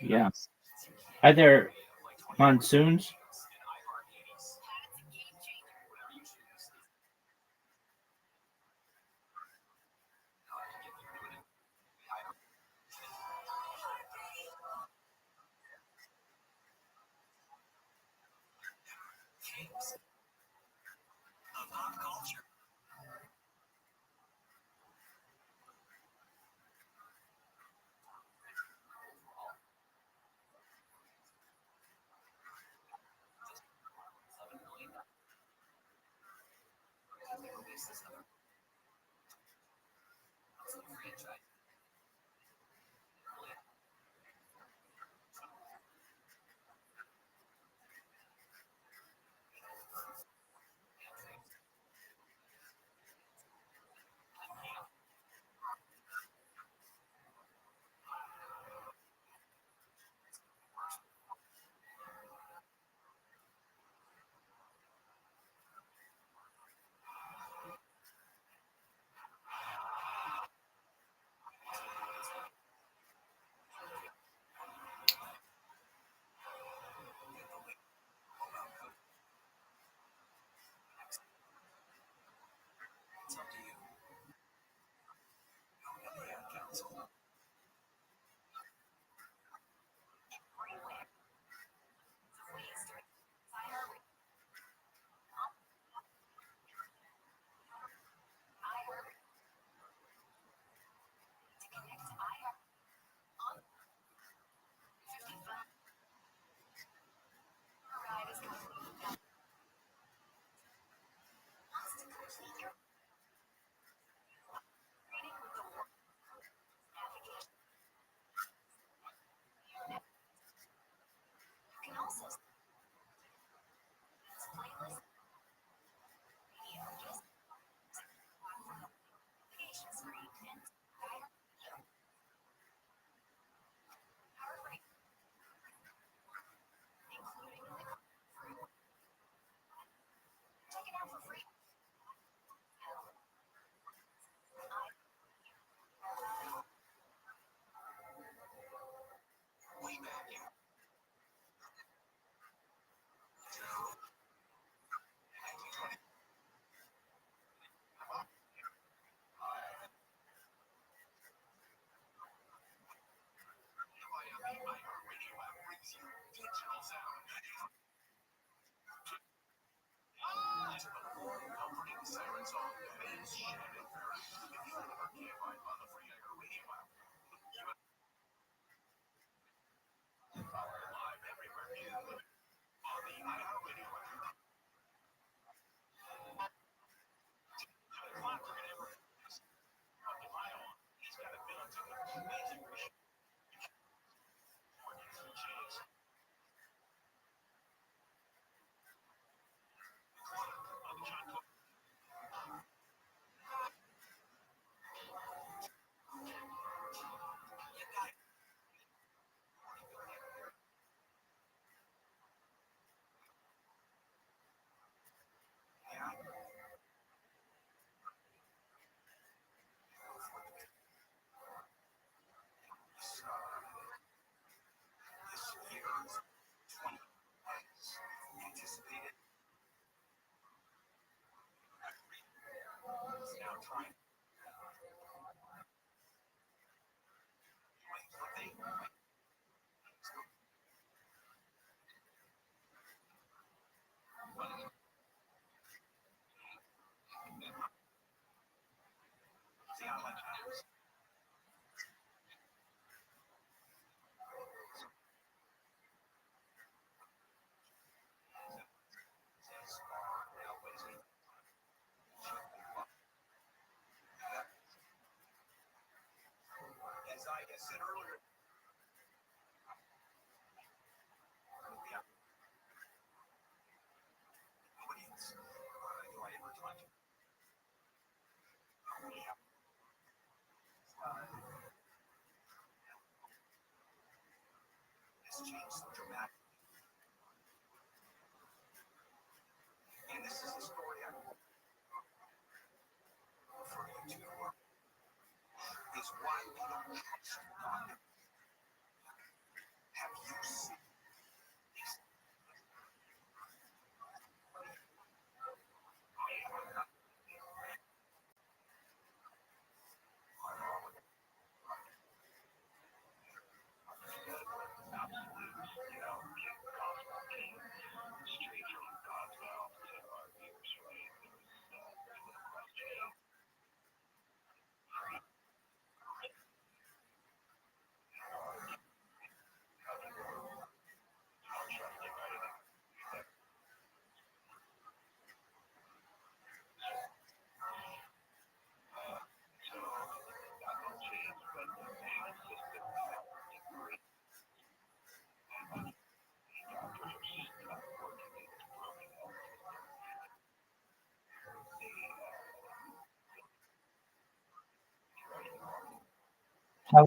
Yeah. Are there monsoons? How,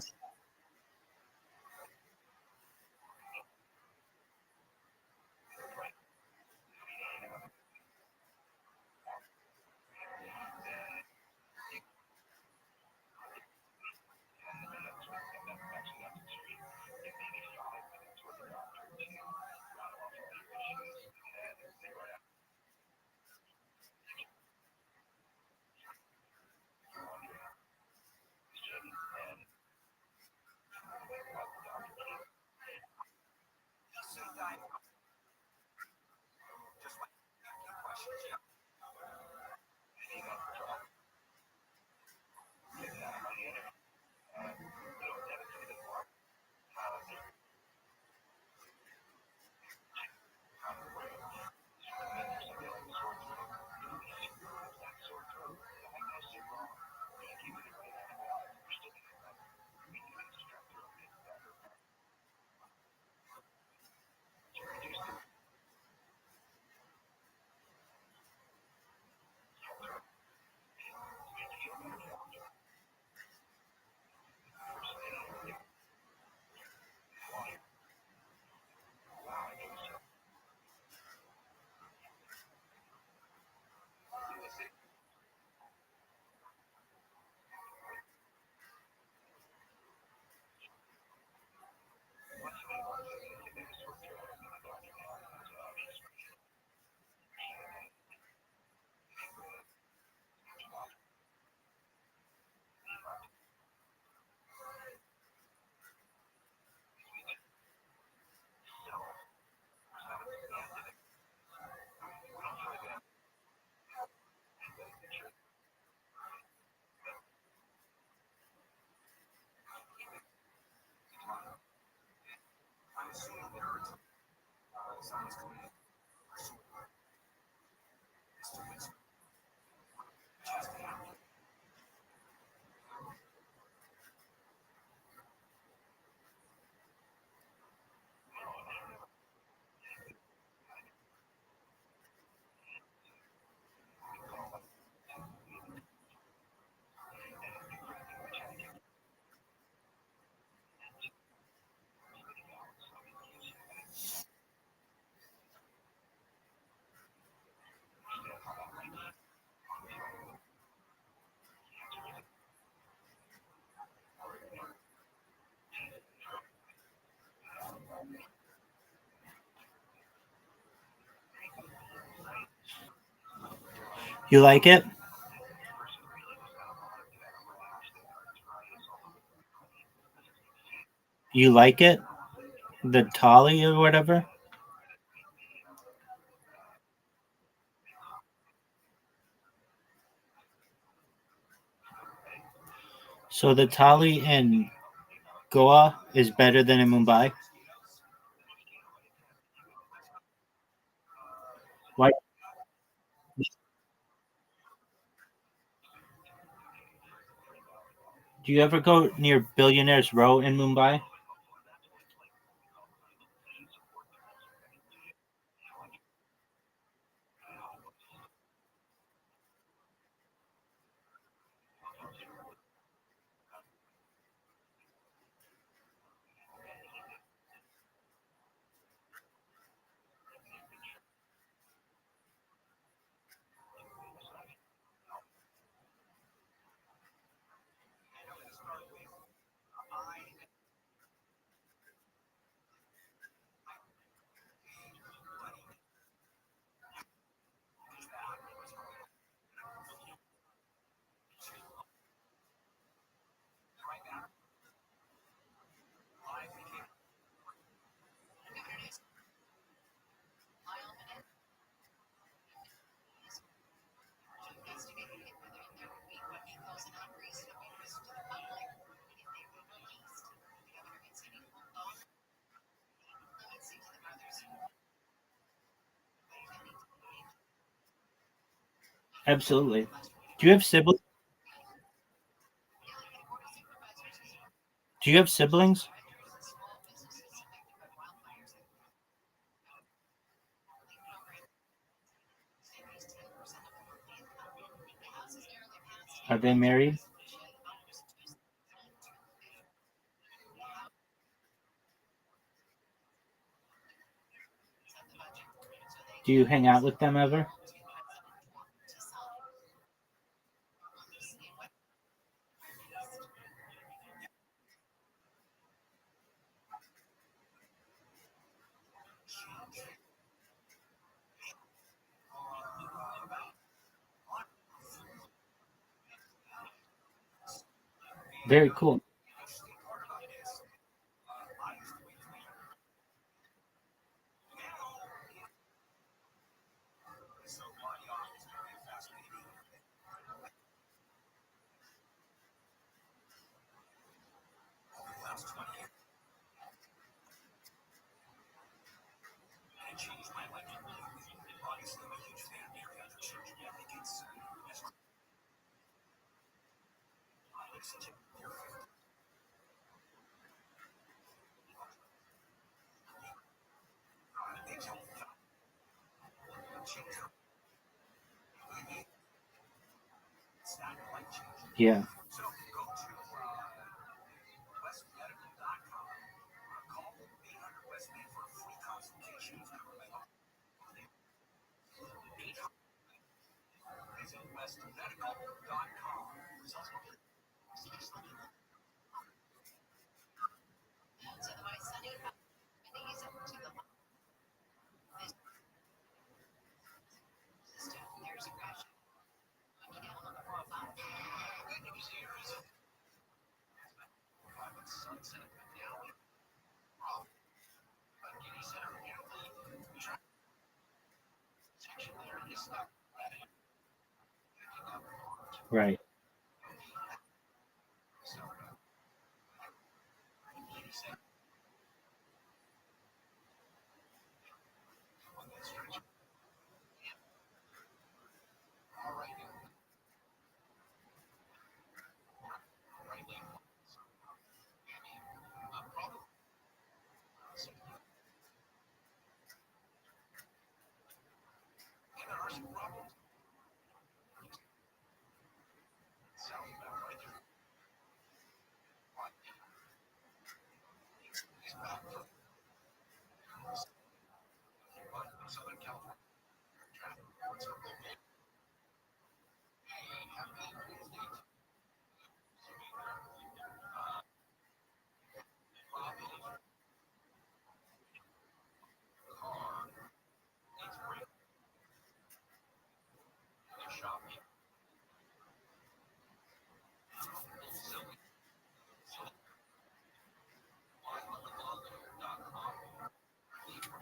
you like it? You like it? The Tali or whatever? So the Tali in Goa is better than in Mumbai? Why? Do you ever go near Billionaires Row in Mumbai? Absolutely. Do you have siblings? Do you have siblings? Are they married? Do you hang out with them ever? Very cool. Yeah. Right.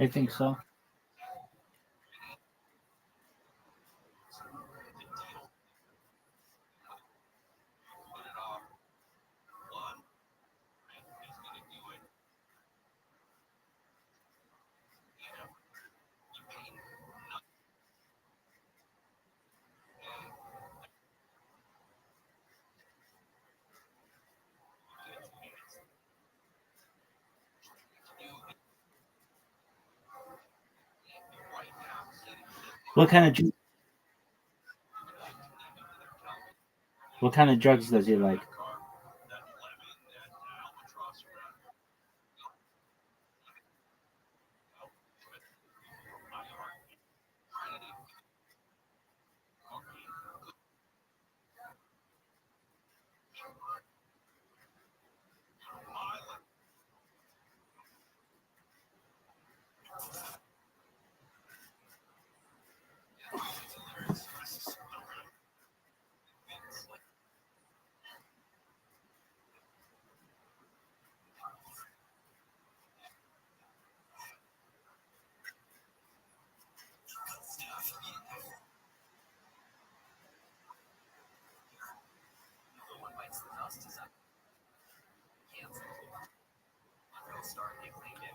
I think so. What kind of drugs does he like?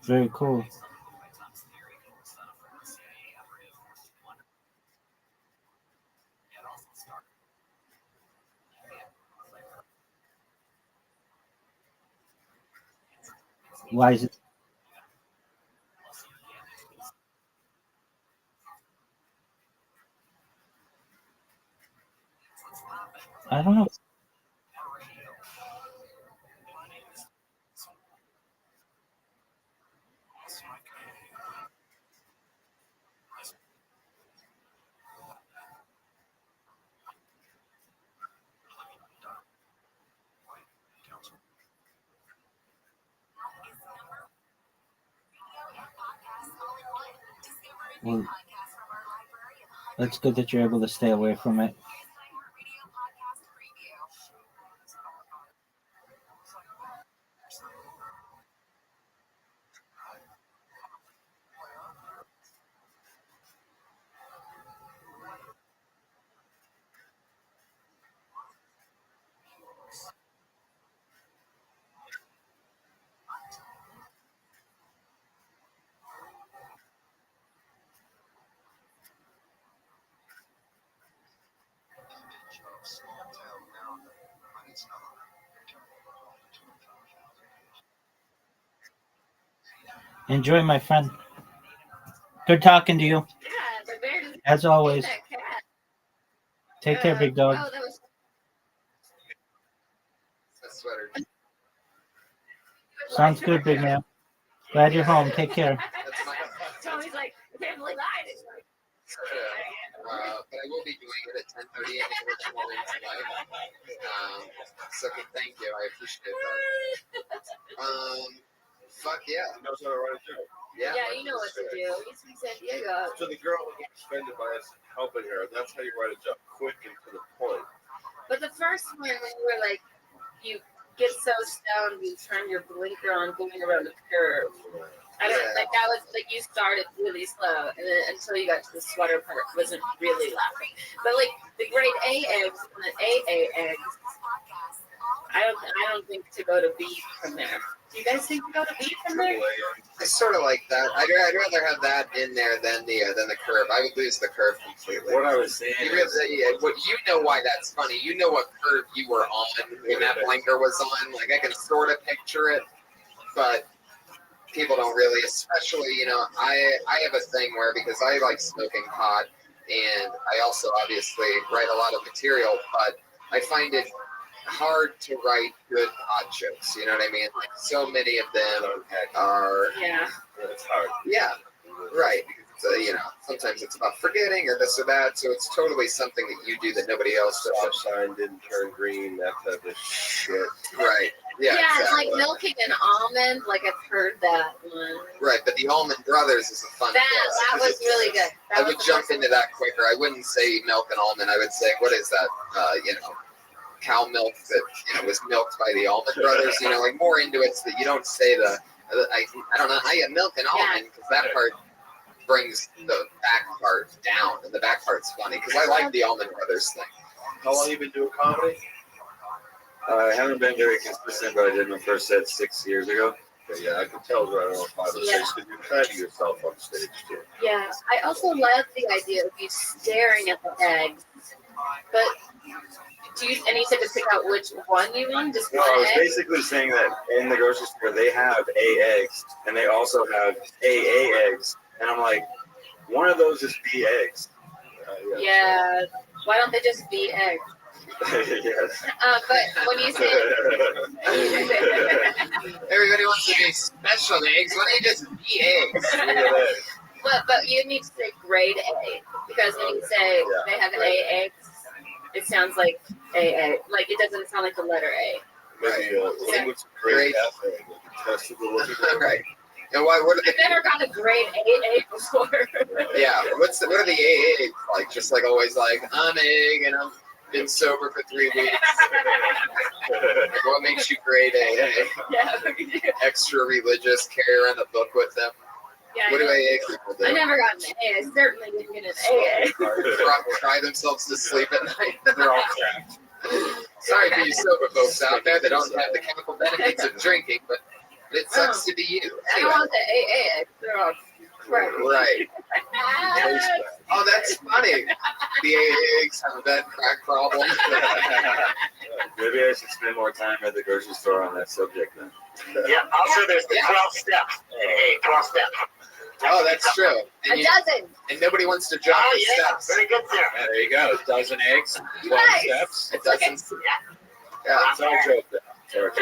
Very cool. Why is it? I don't know. Well, that's good that you're able to stay away from it. Enjoy, my friend. Good talking to you. As always. Take care, big dog. Sweater. Sounds good, big man. Glad you're home. Take care. Tony's like, I can't believe I did. But I will be doing it at 10:30 in the original tonight. So thank you. I appreciate that. Fuck yeah. He knows how to write a joke. Yeah. Yeah, you know what to do. He's from San Diego. So the girl would get offended by us helping her. That's how you write a joke, quick and to the point. But the first one, when you were like, you get so stoned, you turn your blinker on going around the curve. I don't like that was like you started really slow, and then until you got to the sweater part, wasn't really laughing. But like the grade A eggs and the AA eggs, I don't think to go to B from there. Do you guys think to go to B from there? I sort of like that. I'd rather have that in there than the curve. I would lose the curve completely. What I was saying you know why that's funny. You know what curve you were on when that blinker was on. Like I can sort of picture it, but people don't really, especially, I have a thing where, because I like smoking pot and I also obviously write a lot of material, but I find it hard to write good pot jokes. You know what I mean? Like so many of them are. Yeah. It's hard. Yeah. Right. So, sometimes it's about forgetting or this or that. So it's totally something that you do that nobody else does. Stop sign didn't turn green, that type of shit. Right. Yeah, it's exactly. like milking an almond. Like I've heard that one. Right, but the Almond Brothers is a fun That guess. was really good. I would jump into that quicker. I wouldn't say milk and almond. I would say, what is that? Cow milk that was milked by the Almond Brothers. Like more into it so that you don't say I don't know how you milk an almond, because that part brings the back part down, and the back part's funny because I like the Almond Brothers thing. How long have you been doing comedy? I haven't been very consistent, but I did my first set 6 years ago. But yeah, I can tell right around 5 or 6 because you're trying to yourself on stage too. Yeah, I also love the idea of you staring at the eggs. But do you said to pick out which one you want? Just no, one I was egg? basically saying that in the grocery store they have A eggs and they also have AA eggs, and I'm like, one of those is B eggs. Yeah. Why don't they just be eggs? Yes. But when you say Everybody wants to be special eggs. Why don't you just be eggs? but you need to say grade A because when you say they have A eggs, it sounds like AA. Like it doesn't sound like the letter A. Maybe what's a grade F egg? Testicle looking. Right. And what I've never got a grade AA before. Yeah. What are the AA eggs like? Just like always like I'm egg and I've been sober for 3 weeks. Like, what makes you grade AA? Yeah. Extra religious, carry around the book with them. Yeah, what do AA people do? I never got an A. I certainly didn't get an AA. Cry themselves to sleep at night. They're all cracked. Sorry for you sober folks out there that don't have the chemical benefits of drinking, but it sucks to be you. I don't want the AA. They're all cracked. Right. Oh, that's funny. The AA eggs have that crack problem. Maybe I should spend more time at the grocery store on that subject then. Yeah, also there's the 12 steps. Hey, 12 steps. Oh, that's true. A dozen. And nobody wants to jump the steps. Very good, sir. Yeah, there you go. A dozen eggs, 12 steps. A dozen. Yeah, it's our joke then. It's our joke.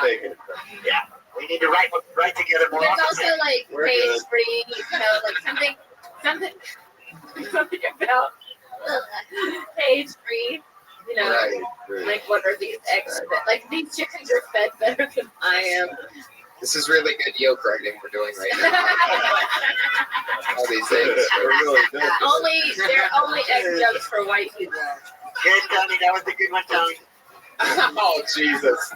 Take it. Yeah, we need to write together more. There's also like We're page good. 3, like something about page 3. Right. Like what are these eggs? Like these chickens are fed better than I am. This is really good yolk writing we're doing right now. All these eggs. We're really good. They're only egg jokes for white people. Good, Tony. That was a good one, Tony. Oh, Jesus.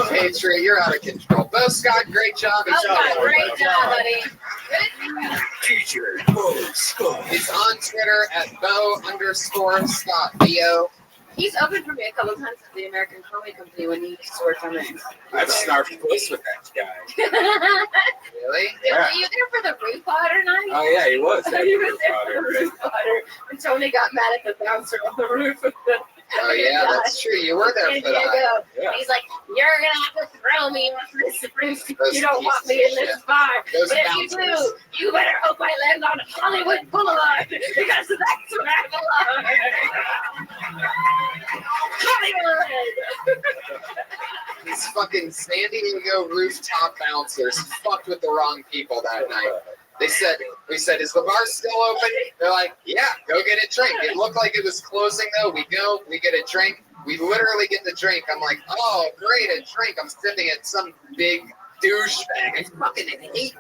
Hey, Trey, you're out of control. Bo Scott, great job. Great job, buddy. Teacher, Bo Scott. He's on Twitter at Bo_Scott. B-O. He's opened for me a couple of times at the American Comedy Company when he used to work on it. I've snarfed close with that guy. Really? Were you there for the roof otter night? Oh, yeah, he was. He was there for the roof otter. And Tony got mad at the bouncer on the roof of the. Oh, yeah, that's true. You were there for that. Yeah. He's like, you're going to have to throw me off this roof if Those you don't want me in this pieces, bar. Those But if you do, you better hope I land on Hollywood Boulevard because that's where I belong. Hollywood! These fucking San Diego rooftop bouncers fucked with the wrong people that night. We said, is the bar still open? They're like, yeah, go get a drink. It looked like it was closing though. We go, we get a drink. We literally get the drink. I'm like, oh, great, a drink. I'm sitting at some big douchebag. I fucking hate.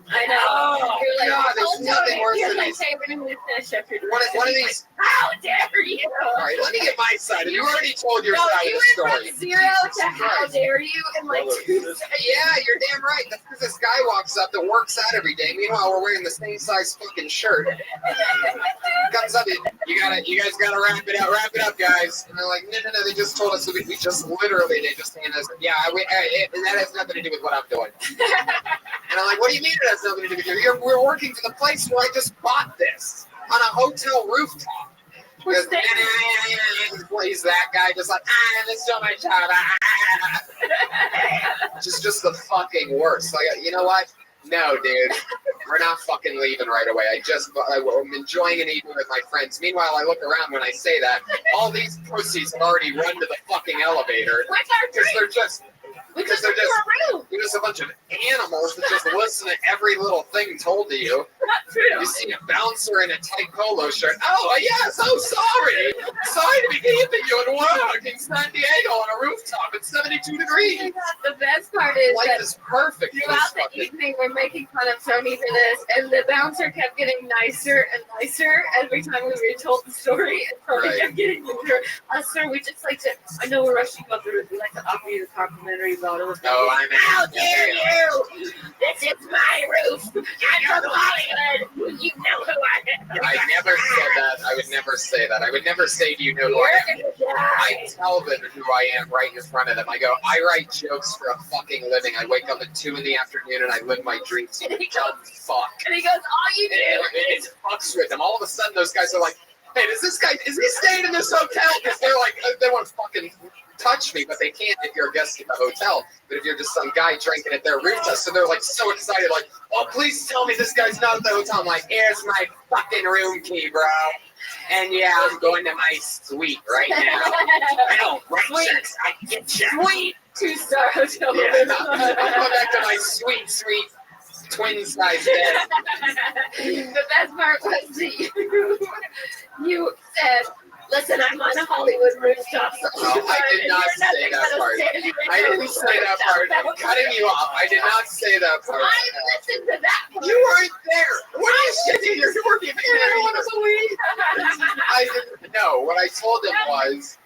I know. You're like, God, there's nothing worse than these. One of these. How dare you? All right, let me get my side. You already told your side of the story. You went from 0 to how dare you in like 2 seconds. Yeah, you're damn right. That's because this guy walks up that works out every day. Meanwhile, we're wearing the same size fucking shirt. Comes up, you guys gotta wrap it up, guys. And they're like, no. They just told us we just literally they just handed us. Yeah, that has nothing to do with what I'm doing. And I'm like, what do you mean it has nothing to do with you? We're working for the place where I just bought this on a hotel rooftop. Because he's that guy just like, let's do my job. Just the fucking worst. Like, you know what? No, dude. We're not fucking leaving right away. I'm enjoying an evening with my friends. Meanwhile, I look around when I say that. All these pussies have already run to the fucking elevator. Because they're just a bunch of animals that just listen to every little thing told to you. You see a bouncer in a tight polo shirt. Oh, yes, I'm sorry. Sorry to be keeping you at work in San Diego on a rooftop at 72 degrees. The best part is life that is perfect. throughout the evening, we're making fun of Tony for this, and the bouncer kept getting nicer and nicer every time we retold the story, and Tony kept getting nicer. Sir, we just like to, I know we're rushing up the roof, we like to offer you the complimentary bottle of How dare you! This is my roof! I'm from Hollywood! You know who I am! I never said that. I would never say that. I would never say, do you know who I am? I tell them who I am right in front of them. I go, I write jokes for a fucking living. I wake up at 2 in the afternoon and I live my dreams. You dumb fuck. And he goes, all you do it fucks with them. All of a sudden, those guys are like, hey, is he staying in this hotel? Because they're like, they want to fucking touch me, but they can't if you're a guest at the hotel. But if you're just some guy drinking at their rooftop, so they're like so excited, like, oh, please tell me this guy's not at the hotel. I'm like, here's my fucking room key, bro. And yeah, I'm going to my suite right now. I know, right, chicks? I get you. Sweet 2-star hotel. Yeah, I'm going back to my sweet twin size bed. The best part was you said, listen, I'm on a Hollywood rooftop. No, I did not say that part. I didn't say that part. I'm cutting you off. I did not say that part. I listened to that part. You weren't there. What are you sitting here? You weren't even there. I want to believe. I didn't know. What I told him was,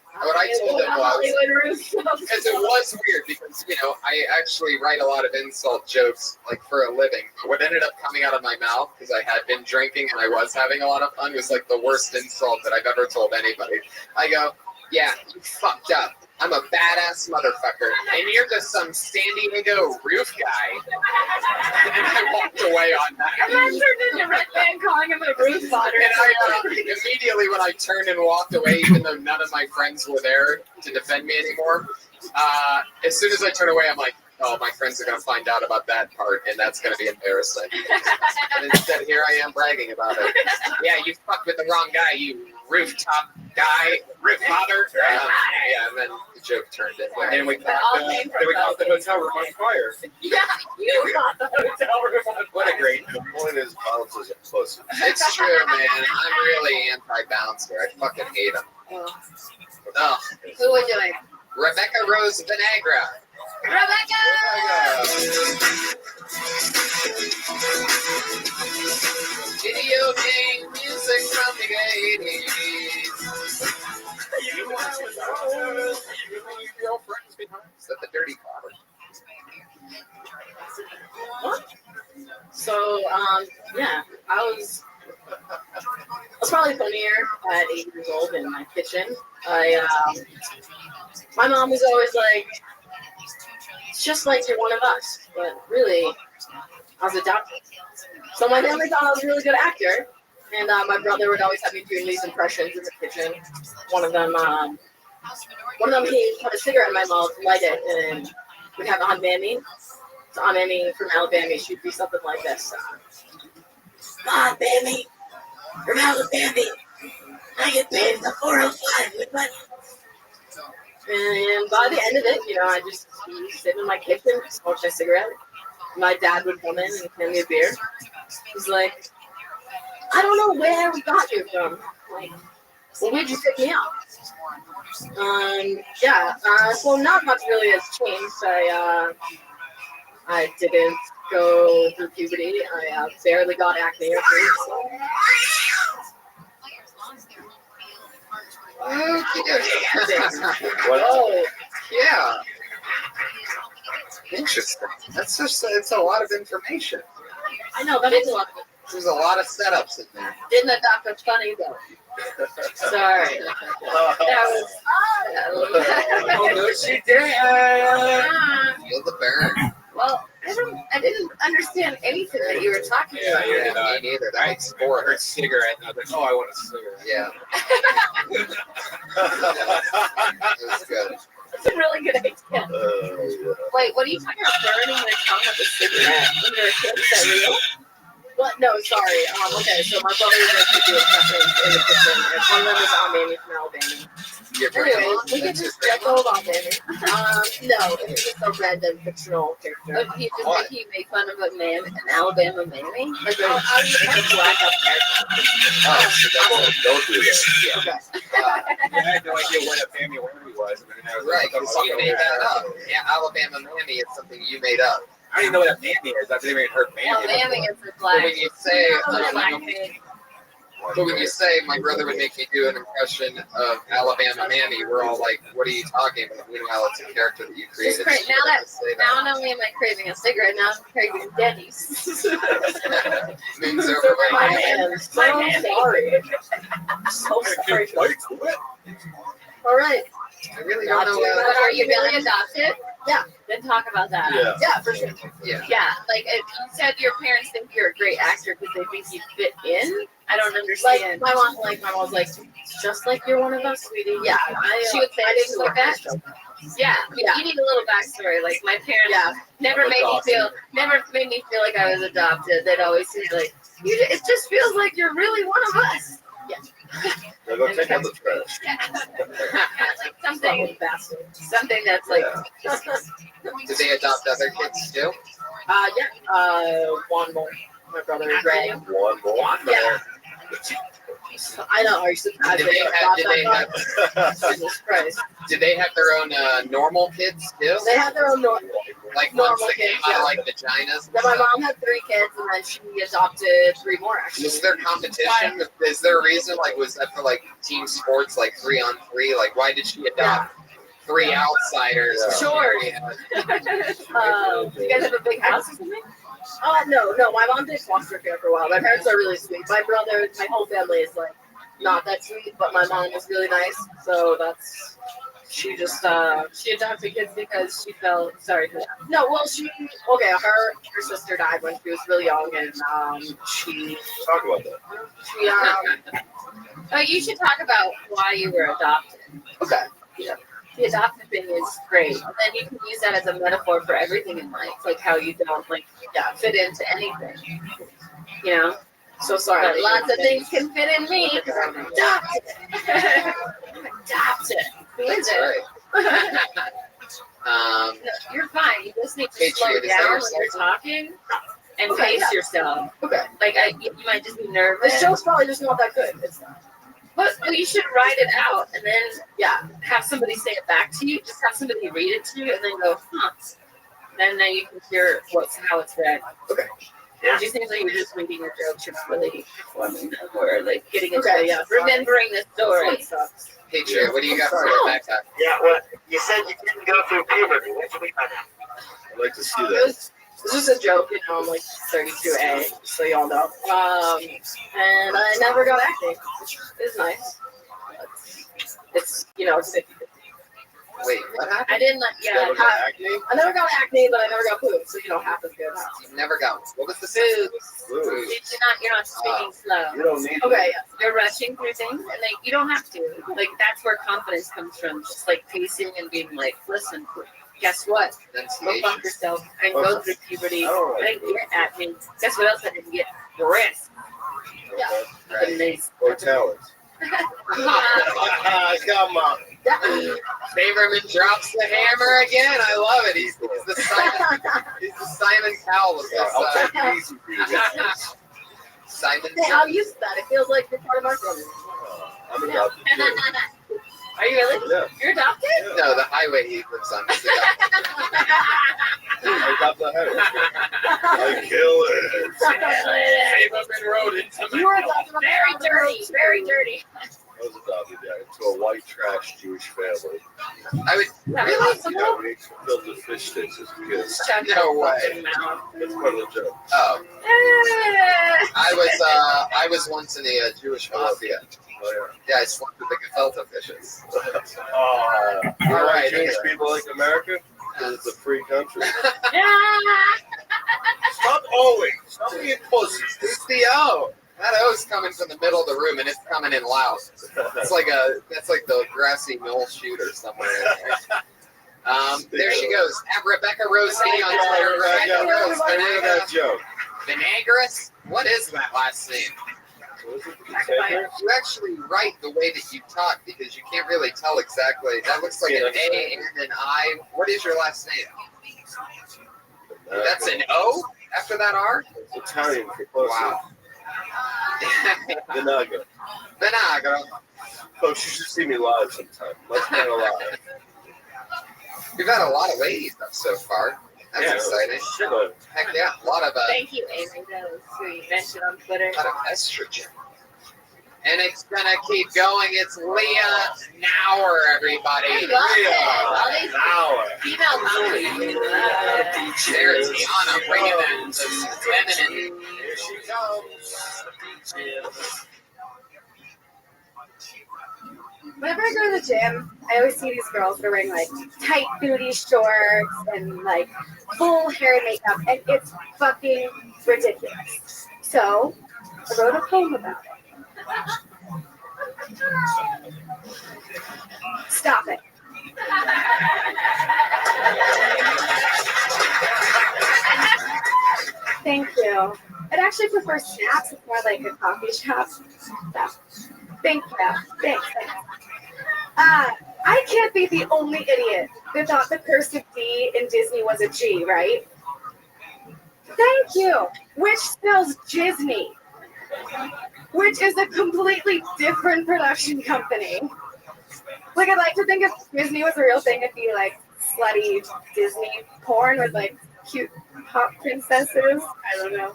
because it was weird because, you know, I actually write a lot of insult jokes like for a living. What ended up coming out of my mouth, because I had been drinking and I was having a lot of fun, was like the worst insult that I've ever told anybody. I go, yeah, you fucked up. I'm a badass motherfucker, and you're just some San Diego roof guy. And I walked away on that. And then turned into Red Man calling him a roof fodder. And I immediately when I turned and walked away, even though none of my friends were there to defend me anymore, as soon as I turned away, I'm like, oh, my friends are going to find out about that part, and that's going to be embarrassing. And instead, here I am bragging about it. Yeah, you fucked with the wrong guy, you rooftop guy, roof father. Yeah, and then the joke turned in. And we caught the hotel room on fire. Yeah, you caught the hotel room on fire. What a great The point is, bounces are close. It's true, man. I'm really anti-bouncer. I fucking hate them. Oh. Who was doing? Rebecca Rose Vinegra. Rebecca! Video game music from the 80s. Is that the dirty copper? What? So, yeah, I was probably funnier at 8 years old in my kitchen. My mom was always like, it's just like you're one of us, but really, I was adopted. So my family thought I was a really good actor, and my brother would always have me doing these impressions in the kitchen. One of them, he put a cigarette in my mouth, light it, and we'd have Aunt Mammy. So Aunt Mammy from Alabama, she'd be something like this. Aunt Mammy from Alabama, I get paid the 405 with money. And by the end of it, you know, I just sit in my kitchen, smoke my cigarette. My dad would come in and hand me a beer. He's like, I don't know where we got you from. Like, well, where'd you pick me up? So not much really has changed. I didn't go through puberty. I barely got acne or anything. Oh, yeah. Interesting. It's a lot of information. I know, that is a lot of it. There's a lot of setups in there. Didn't the doctor funny though? Sorry. Oh, no, she did. Feel the burn. Well, I didn't understand anything that you were talking about. Me neither. I swore her cigarette, and I was like, oh, I want a cigarette. Yeah. It was good. That's a really good idea. Wait, what are you talking about? Burning your tongue with a cigarette when you're a kid? Is that real? What? No, sorry. Okay, so my brother was going to do impressions in the kitchen, and one of them is Aunt Mammy from Alabama. Anyway, we can just go Aunt Mammy. No, it's just a random fictional character. But you just think you make fun of an Alabama mammy? Like a black up character. Don't do that. Yeah. I had no idea what a Mammy Whammy was. Right, because you made that up. Yeah, Alabama Mammy is something you made up. I don't even know what a mammy is. I've never even heard mammy. Mammy is a black. But when you say my brother would make me do an impression of Alabama Mammy, we're all like, what are you talking about? Meanwhile, it's a character that you created. Now not only am I craving a cigarette, now I'm craving Denny's. Moon's over my hands. So sorry. So sorry. All right. I really don't know. But are you really adopted? Yeah. Then talk about that. Yeah, for sure. Yeah. Yeah, like if you said your parents think you're a great actor because they think you fit in. I don't understand. My mom was like, just like you're one of us, sweetie. Yeah, she would say things like that. Yeah, you need a little backstory. Like my parents never made me feel like I was adopted. They'd always say like, it just feels like you're really one of us. Yeah. Now go take out the trash. Like something that's like. Did they adopt other kids too? One more. My brother Ray. One more. Yeah. I know. Are you surprised? Did they have their own normal kids too? They had their own normal. Like normal ones that came kids, out of like vaginas. Yeah, my mom had 3 kids, and then she adopted 3 more. Actually, Was there competition? Is there a reason? Like, was that for like team sports, like 3-on-3? Like, why did she adopt 3 outsiders? Sure. Yeah. You guys have a big house or something? No. My mom did foster care for a while. My parents are really sweet. My brother, my whole family is like not that sweet, but my mom is really nice. So she just she adopted kids because she felt sorry for them. No, well her sister died when she was really young, and she Talk about that. she You should talk about why you were adopted. Okay. Yeah. The adopted thing is great. And then you can use that as a metaphor for everything in life, like how you don't fit into anything. You know? So sorry. But lots of things can fit in me because I'm adopted. I'm adopted. Who is it? No, you're fine. You just need to Patriot, slow is that down your when you're talking and Okay, pace yeah. yourself. Okay. Like you might just be nervous. This show's probably just not that good. It's not. But you should write it out and then have somebody say it back to you. Just have somebody read it to you and then go, huh. Then you can hear how it's read. Okay. Yeah. It just seems like you're just reading your jokes, you're not really performing them or like getting into remembering the story. Patriot, what do you got for your backpack? Yeah, well, you said you didn't go through puberty. What do you mean by that? I'd like to see that. This is a joke, I'm like 32A, so y'all know. And I never got acne, which is nice. It's 50-50. Wait, what happened? I didn't. Never got acne? I never got acne, but I never got poop, so half as good. You never got. What was the food? You're not speaking slow. You don't need Okay, You're rushing through things, and you don't have to. Like that's where confidence comes from. Just like pacing and being like, listen. Guess what? Go fuck yourself and go through puberty. I didn't get acne. Guess what else I didn't get? Breasts. Yeah. Right. Or talents. Come on. Favorman drops the hammer again. I love it. He's the Simon Cowell of this. I'll take it easy for you guys. Simon. Hey, I'll use that. It feels like you're part of my family. I'm adopted too. Are you really? Yeah. You're adopted? No, the highway he lives on is I adopt the highway. I kill it. Favorman Road into You were adopted very dirty. Very dirty. I was adopted into a white trash Jewish family. I would Really? Yeah, we ate filtered fish sticks as kids. No way. That's part of the joke. Oh. I was once in the Jewish mafia. Oh, Yeah, I slept with the gefilte fishes. You know why Jewish people like America? Because it's a free country. Stop owing. Stop being pussy. Who's the O? That O's coming from the middle of the room, and it's coming in loud. That's like the grassy knoll shooter somewhere in there. There she goes. At Rebecca Rose on Twitter. Rebecca Rose. Get rid of that joke. Vinagris? What is that last name? You actually write the way that you talk because you can't really tell exactly. That looks like an A and an I. What is your last name? That's an O after that R? It's Italian for pussy. Wow. Vinagre. Vinagre. Folks, you should see me live sometime. Let's get alive. We've had a lot of ladies up so far. That's exciting. Sure. Heck yeah, a lot of Thank you, Amy. That was sweet. Mentioned on Twitter. a lot of estrogen. And it's gonna keep going. It's Leah Nauer, everybody. I love it. All these female There's Tiana bringing that feminine. Here she comes. Whenever I go to the gym, I always see these girls that are wearing like tight booty shorts and like full hair and makeup, and it's fucking ridiculous. So I wrote a poem about it. Stop it. Thank you. It actually prefers snaps. It's more like a coffee shop. So, thank you. Thanks. I can't be the only idiot that thought the cursive D in Disney was a G, right? Thank you. Which spells Disney, which is a completely different production company. Like, I'd like to think if Disney was a real thing, it'd be like slutty Disney porn with like cute pop princesses. I don't know.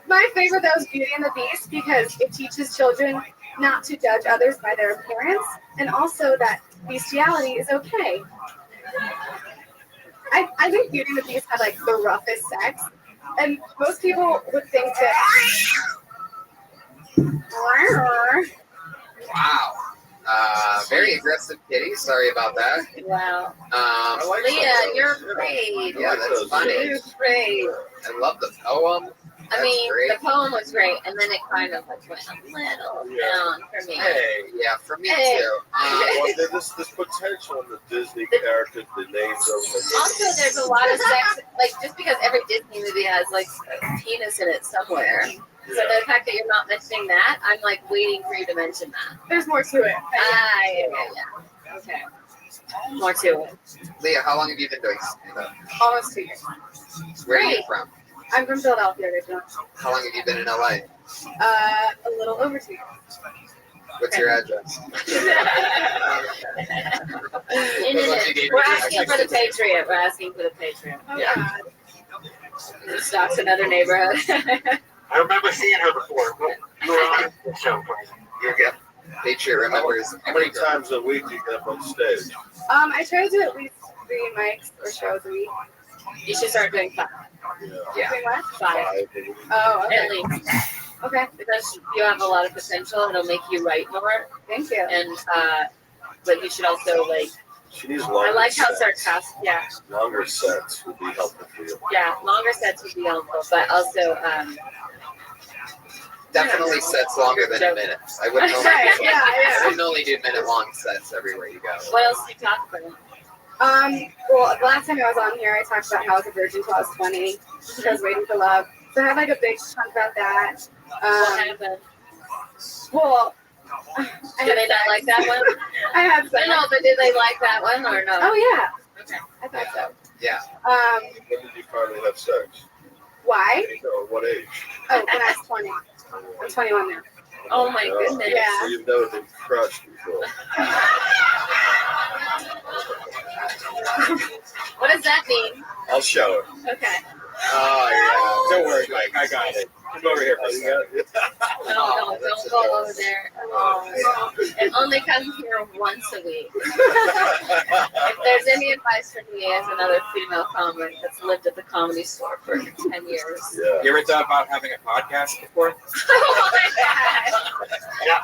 My favorite though is Beauty and the Beast because it teaches children not to judge others by their appearance, and also that bestiality is okay. I think Beauty and the Beast had like the roughest sex, and most people would think that. Wow. Very aggressive kitty. Sorry about that. Wow. Like Leah, you're afraid. Yeah, that's funny. You're afraid. I love the poem. I mean, the poem was great, and then it kind of like went a little down for me. Hey, yeah, for me Hey. too. well, there's this potential in the Disney characters, the names of them. Also, there's a lot of sex, like just because every Disney movie has like a penis in it somewhere. So the fact that you're not mentioning that, I'm like waiting for you to mention that. There's more to it. Yeah. Okay. More to it. Leah, how long have you been doing stand-up? Almost 2 years. Where are you from? I'm from Philadelphia originally. How long have you been in LA? A little over 2 years. What's your address? We're asking for the Patriot. We're asking for the Patriot. Oh, Yeah. God. It stocks another neighborhood. I remember seeing her before. You were on the show. You're good. Patriot remembers. How many times a week do you get up on stage? I try to do at least 3 mics or shows a week. You should start doing 5. Yeah. Doing what? 5. Oh, okay. At least. Okay. Because you have a lot of potential. It'll make you write more. Thank you. And but you should also like. She needs longer I like how sets. sarcastic. Yeah. Longer sets would be helpful for you. Yeah. Longer sets would be helpful, but also Definitely sets longer than a minute. I wouldn't only, Right, yeah. I wouldn't only do minute-long sets everywhere you go. What else do you talk about? Well, the last time I was on here, I talked about how I was a virgin until I was 20. Because I was waiting for love. So I have like a big chunk about that. What happened? Well, Did they not like that one? I had sex. No, but did they like that one or no? Oh yeah. Okay. I thought so. Yeah. When did you finally have sex? Why? Or what age? Oh, when I was 20. I'm 21 now. Oh my goodness. Yeah. So you've never been crushed before. What does that mean? I'll show her. Okay. Oh, yeah. Don't worry, Mike. I got it. Come over here for a second. No, don't go over there. And only come here once a week. If there's any advice for me as another female comic that's lived at the Comedy Store for 10 years. Yeah. You ever thought about having a podcast before? Oh my God. Yeah.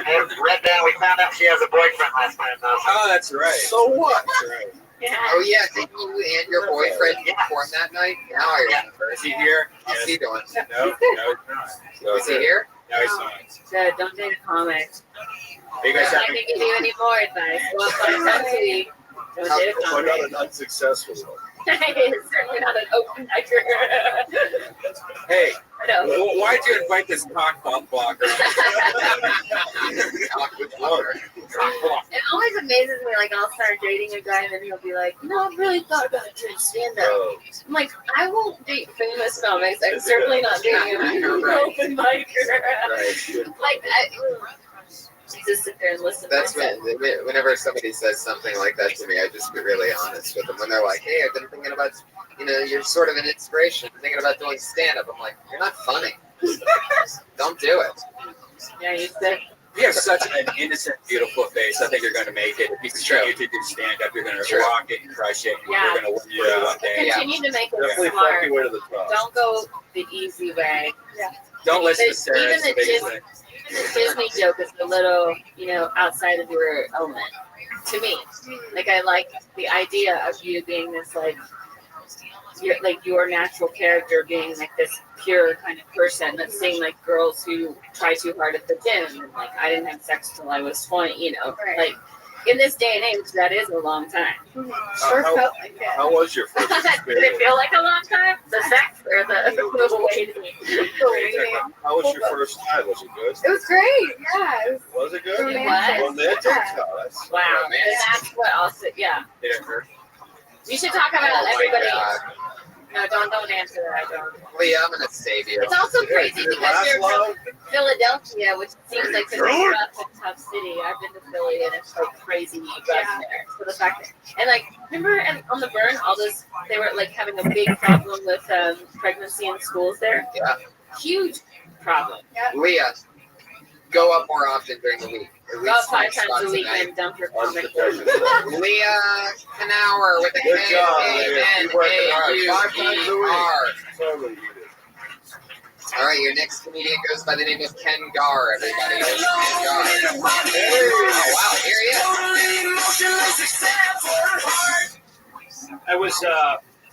Hey, Red Band, we found out she has a boyfriend last time, though. Oh, that's right. So what? That's right. Yeah. Oh, yeah. Did you and your boyfriend perform that night? Now I remember. Is he here? How's he doing? No, he's not. Is he here? No, he's not. So don't date a comic. Are you guys I'm not having? going to give you any more advice. Go up on a week. Don't date a Why not comic. an unsuccessful one? It's certainly not an open micer. Hey, No. why'd you invite this cock blocker? It always amazes me, like, I'll start dating a guy and then he'll be like, you know, I've really thought about doing stand-up. I'm like, I won't date famous comics. I'm certainly not dating an open micer. Like, just sit there and listen. That's whenever somebody says something like that to me, I just be really honest with them. When they're like, hey, I've been thinking about, you're sort of an inspiration. I'm thinking about doing stand-up. I'm like, you're not funny. Don't do it. Yeah, you said. You have such an innocent, beautiful face. I think you're going to make it. If you continue to do stand-up, you're going to rock it and crush it. Yeah. You're going to win one day. Continue to make it Definitely smart. funky way to the top. Don't go the easy way. Yeah. Don't listen to Sarah. Even It's the the biggest Disney, thing. Disney joke is a little, outside of your element. To me, like I like the idea of you being this your natural character being like this pure kind of person that's seeing like girls who try too hard at the gym and like I didn't have sex till I was 20, Right. like in this day and age, that is a long time. Sure felt like it. How was your first Did it experience? feel like a long time? The sex or the waiting? How was your first time? Was it good? It was great. Yeah. It was Was it good? romantic. Romantic? Yeah. Oh, that's Wow, and that's what also, yeah. yeah. You should talk about Oh my everybody. God. No, don't answer that. Don't. Leah, I'm gonna save you. It's also crazy Did it because last you're long? from Philadelphia, which seems like such a Sure. rough and tough city. I've been to Philly and it's so crazy rough there. So the fact that, and like, remember and on the Burn, all those, they were like having a big problem with pregnancy in schools there. Yeah. Huge problem. Leah, go up more often during the week. At Go up least 5 10 times spots a week night. and dump your comic. Leah Knauer with a Good job, Leah. Keep working hard. 5 times a week. K-N-A-U-E-R. Totally you All right, your next comedian goes by the name of Ken Gar, everybody. Ken Gar. Hey. Oh, wow, here he is. I was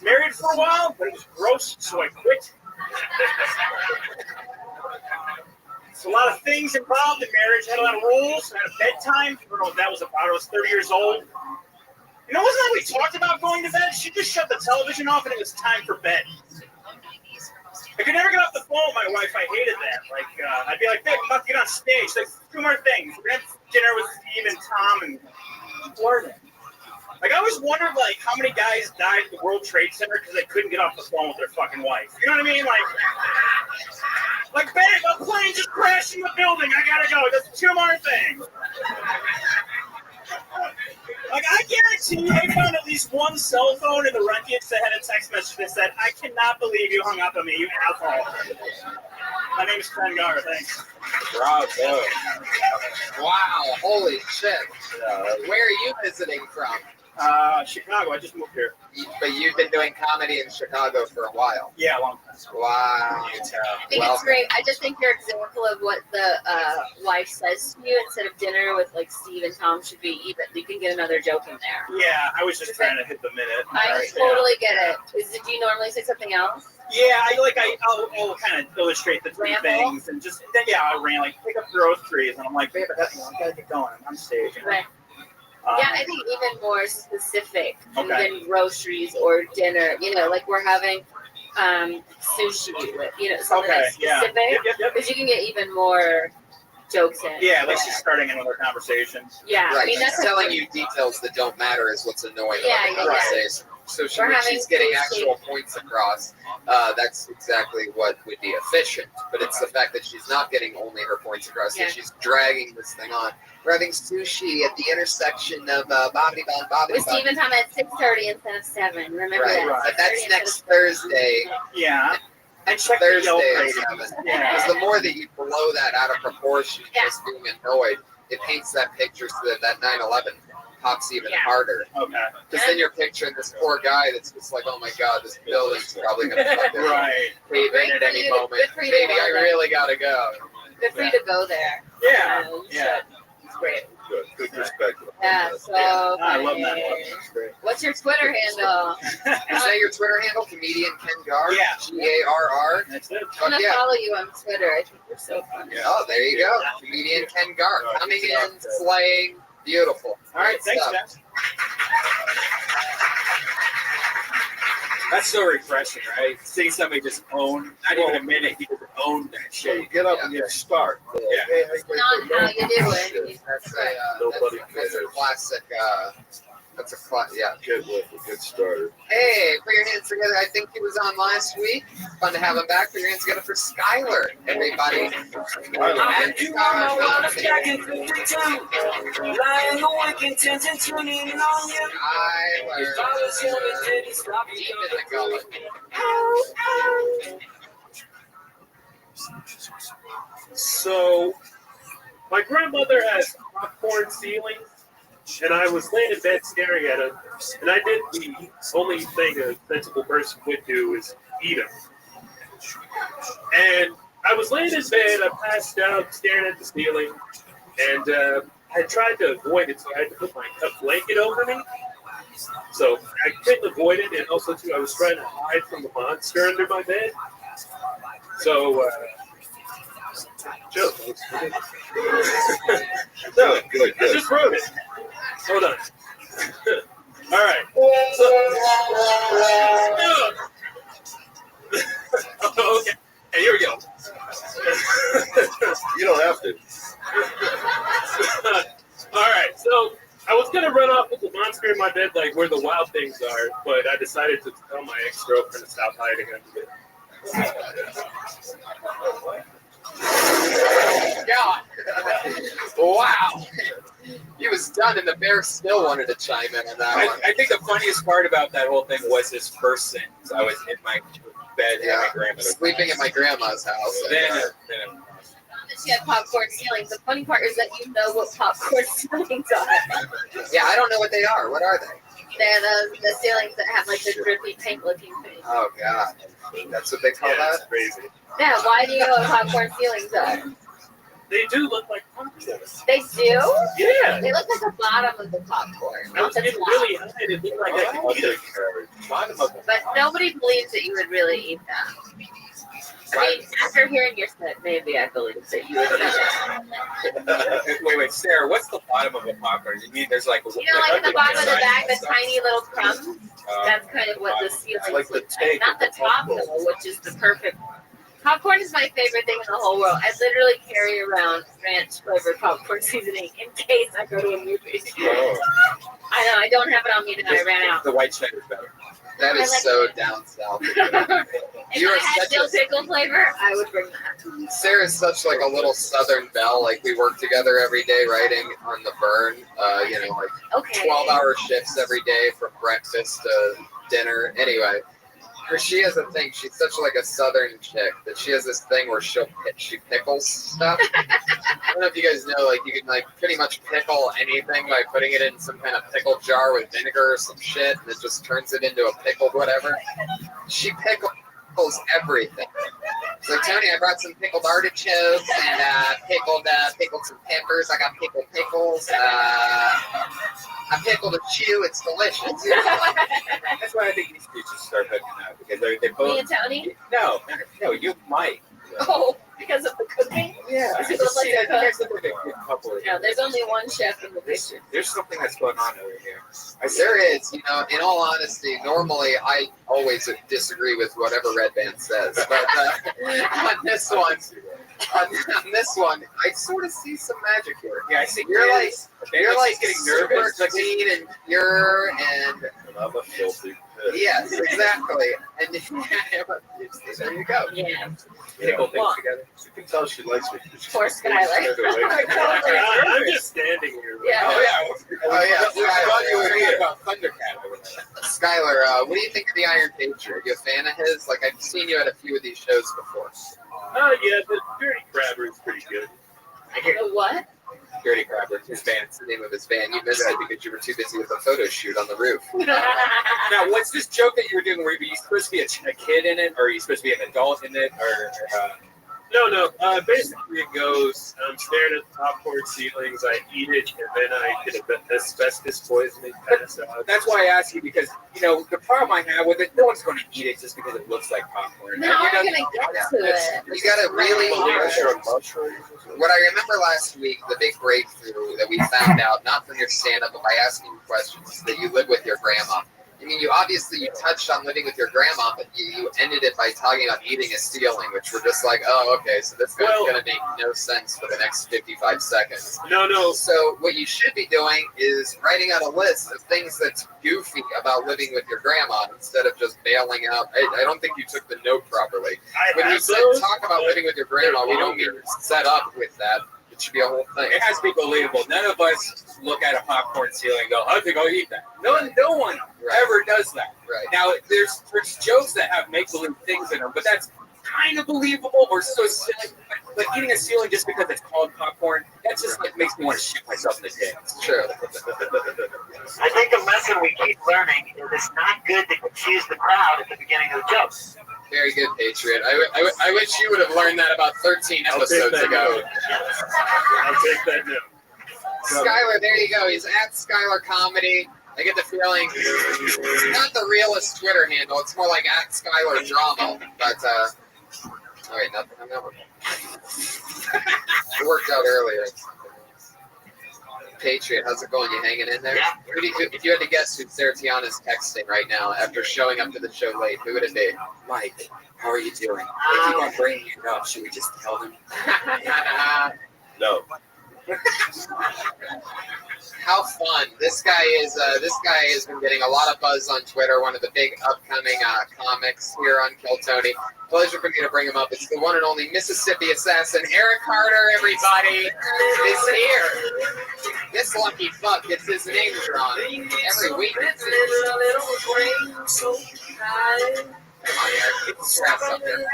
married for a while, but it was gross, so I quit. It's a lot of things involved in marriage. I had a lot of rules. I had a bedtime. I don't know what that was about. I was 30 years old. You know, wasn't that we talked about going to bed? She just shut the television off and it was time for bed. I could never get off the phone with my wife. I hated that. Like, I'd be like, babe, I'm about to get on stage. Like, 2 more things. We're going to have dinner with Steve and Tom and Florida. Like, I always wondered, like, how many guys died at the World Trade Center because they couldn't get off the phone with their fucking wife. You know what I mean? Like, babe, a plane just crashed in the building. I gotta go. There's 2 more things. Like, I guarantee they found at least one cell phone in the wreckage that had a text message that said, I cannot believe you hung up on me, you asshole. My name is Ken Gar, thanks. Bravo. Wow, holy shit. Where are you visiting from? Chicago. I just moved here. But you've been doing comedy in Chicago for a while. Yeah, a long time. Wow. I think it's great. I just think your example of what the wife says to you instead of dinner with like Steve and Tom should be even. You can get another joke in there. Yeah, I was just trying to hit the minute. I totally get it. Do you normally say something else? Yeah, I'll kind of illustrate the 3 things and just then I'll rant like pick up groceries and I'm like, babe, I gotta get going. I'm on stage. You know? Right. Yeah, I think even more specific Okay. than groceries or dinner. You know, like we're having sushi with, you know, something Okay, that's specific. Yep. Because you can get even more jokes in. Yeah, like she's starting another conversation. Yeah, Right, I mean, she's that's telling you details that don't matter is what's annoying Yeah, about the yeah. conversation. So We're when she's getting having sushi. actual points across, that's exactly what would be efficient. But it's the fact that she's not getting only her points across, Yeah. that she's dragging this thing on. We're having sushi at the intersection of Bobbity Bond, Bobbity with Bond. Steve and Tom at 6:30 instead of 7. Remember Right, that? but that's 6:30 next Thursday. Yeah. Next check the Thursday Yelp at ratings. 7. Yeah. Because the more that you blow that out of proportion, just being annoyed, it paints that picture so that 9/11 pops even harder. Okay. Because then you're picturing this poor guy that's just like, oh my god, this building's probably going to fucking Right. cave in at any moment. Good for you to Maybe go I there. really got to go. Good for you to go there. Yeah. You Yeah. should. It's great. Good perspective. Yeah, so I love that funny. one. That's great. What's your Twitter handle? Is that your Twitter handle? Comedian Ken Gar? Yeah. G-A-R-R? That's it. I'm Fuck gonna yeah. follow you on Twitter. I think you're so funny. Oh, there you go. Comedian Ken Gar. Coming in, slaying, beautiful. All right, thanks, stuff. guys. That's so refreshing, right? Seeing somebody just own, not even a minute, he just owned that So you shit. get up and you start. Yeah. Hey, Not how you do it. That's Nobody that's a cares. classic. Yeah. Get with it. Get started. Hey, put your hands together. I think he was on last week. Fun to have him back. Put your hands together for Skylar, everybody. And deep in the gullet. So, my grandmother has popcorn ceilings, and I was laying in bed staring at them, and I did the only thing a sensible person would do is eat them. And I was laying in bed, I passed out, staring at the ceiling, and I tried to avoid it, so I had to put my blanket over me. So I couldn't avoid it, and also too, I was trying to hide from the monster under my bed. So, joke. No, Good. I just wrote it. So I was gonna run off with the monster in my bed, like where the wild things are, but I decided to tell my ex-girlfriend to stop hiding under it. God. Wow. He was done, and the bear still wanted to chime in on that one. I think the funniest part about that whole thing was his first sentence. I was in my bed at my grandmother's sleeping at my grandma's house. Then She had popcorn ceilings. The funny part is that you know what popcorn ceilings are. Yeah, I don't know what they are. What are they? They're the ceilings that have like the drippy paint looking thing. Oh God, that's what they call that. That's crazy. Yeah, why do you know what popcorn ceilings are? They do look like popcorn. They do? Yeah. They look like the bottom of the popcorn. I was Not the getting top. really high. It looked like I could eat it. But nobody believes that you would really eat them. I mean, after hearing your set, maybe I believe that you would eat them. wait, Sarah, what's the bottom of a popcorn? You mean there's like a, You know, like at the bottom of the bag, the tiny little crumbs? That's kind of what the ceilings like the look like. Not the top, though, which is the perfect. Popcorn is my favorite thing in the whole world. I literally carry around ranch flavored popcorn seasoning in case I go to a movie. Oh. I know, I don't have it on me now. I ran out. The white cheddar's better. That is so down south. If I had dill pickle flavor, I would bring that. Sarah's such like a little Southern belle. Like we work together every day writing on the burn. You know, like 12-hour shifts every day from breakfast to dinner. Anyway, she has a thing. She's such like a Southern chick that she has this thing where she pickles stuff. I don't know if you guys know, like you can like pretty much pickle anything by putting it in some kind of pickle jar with vinegar or some shit, and it just turns it into a pickled whatever. She pickles everything. So Tony, I brought some pickled artichokes and pickled some peppers. I got pickled pickles. I pickled a chew. It's delicious. That's why I think these two should start hooking up because they both. Me and Tony? No, you might. Oh, because of the cooking? Yeah. Does it look like a cook? Couple. No, there's only one chef in the picture. There's something that's going on over here. There is, you know, in all honesty, normally I always disagree with whatever Red Band says, but on this one, I sort of see some magic here. Yeah, I see. You're like getting super nervous, like clean and pure and. I'm a filthy. Yes, exactly. And there you go. Yeah. Pickle things together. You can tell she likes me. Poor Skylar. I'm just standing here. Yeah. Oh yeah. You were here about Thundercat over there. Skylar, what do you think of the Iron Patriot? Are you a fan of his? Like I've seen you at a few of these shows before. Yeah, the Dirty Crabber is pretty good. The what? Dirty Crabber, his band. It's the name of his band. You missed it because you were too busy with a photo shoot on the roof. Now, what's this joke that you were doing? Were you supposed to be a kid in it, or are you supposed to be an adult in it, or? No. Basically, it goes. I'm staring at the popcorn ceilings. I eat it, and then I get asbestos poisoning. That's why I ask you because you know the problem I have with it. No one's going to eat it just because it looks like popcorn. No, I'm gonna get to it. You gotta really. What I remember last week, the big breakthrough that we found out, not from your stand-up, but by asking you questions, that you live with your grandma. I mean, you touched on living with your grandma, but you ended it by talking about eating a ceiling, which we're just like, oh, okay, so this guy's going to make no sense for the next 55 seconds. No. So what you should be doing is writing out a list of things that's goofy about living with your grandma instead of just bailing out. I don't think you took the note properly. When you said talk about living with your grandma, we don't mean set up with that. It should be a whole thing. It has to be believable. None of us look at a popcorn ceiling and go, I think I'll eat that. No one ever does that. Right. Now, there's jokes that have make-believe things in them, but that's kind of believable or so silly. But eating a ceiling just because it's called popcorn, that just like makes me want to shoot myself in the dick. It's true. I think a lesson we keep learning is it's not good to confuse the crowd at the beginning of the joke. Very good, Patriot. I wish you would have learned that about 13 episodes ago. I'll take that note. Skylar, there you go. He's at Skylar Comedy. I get the feeling it's not the realest Twitter handle. It's more like at Skylar Drama. But, oh wait, nothing on that one. It worked out earlier. Patriot, how's it going? You hanging in there? Yeah. If you had to guess who Sarah Tiana's texting right now after showing up to the show late, who would it be? Mike, how are you doing? They keep on bringing you up. Should we just tell them? No. How fun! This guy has been getting a lot of buzz on Twitter. One of the big upcoming comics here on Kill Tony. Pleasure for me to bring him up. It's the one and only Mississippi assassin Eric Carter. Everybody is here. This lucky fuck gets his name drawn every week. Come on, Eric. Get the straps up there.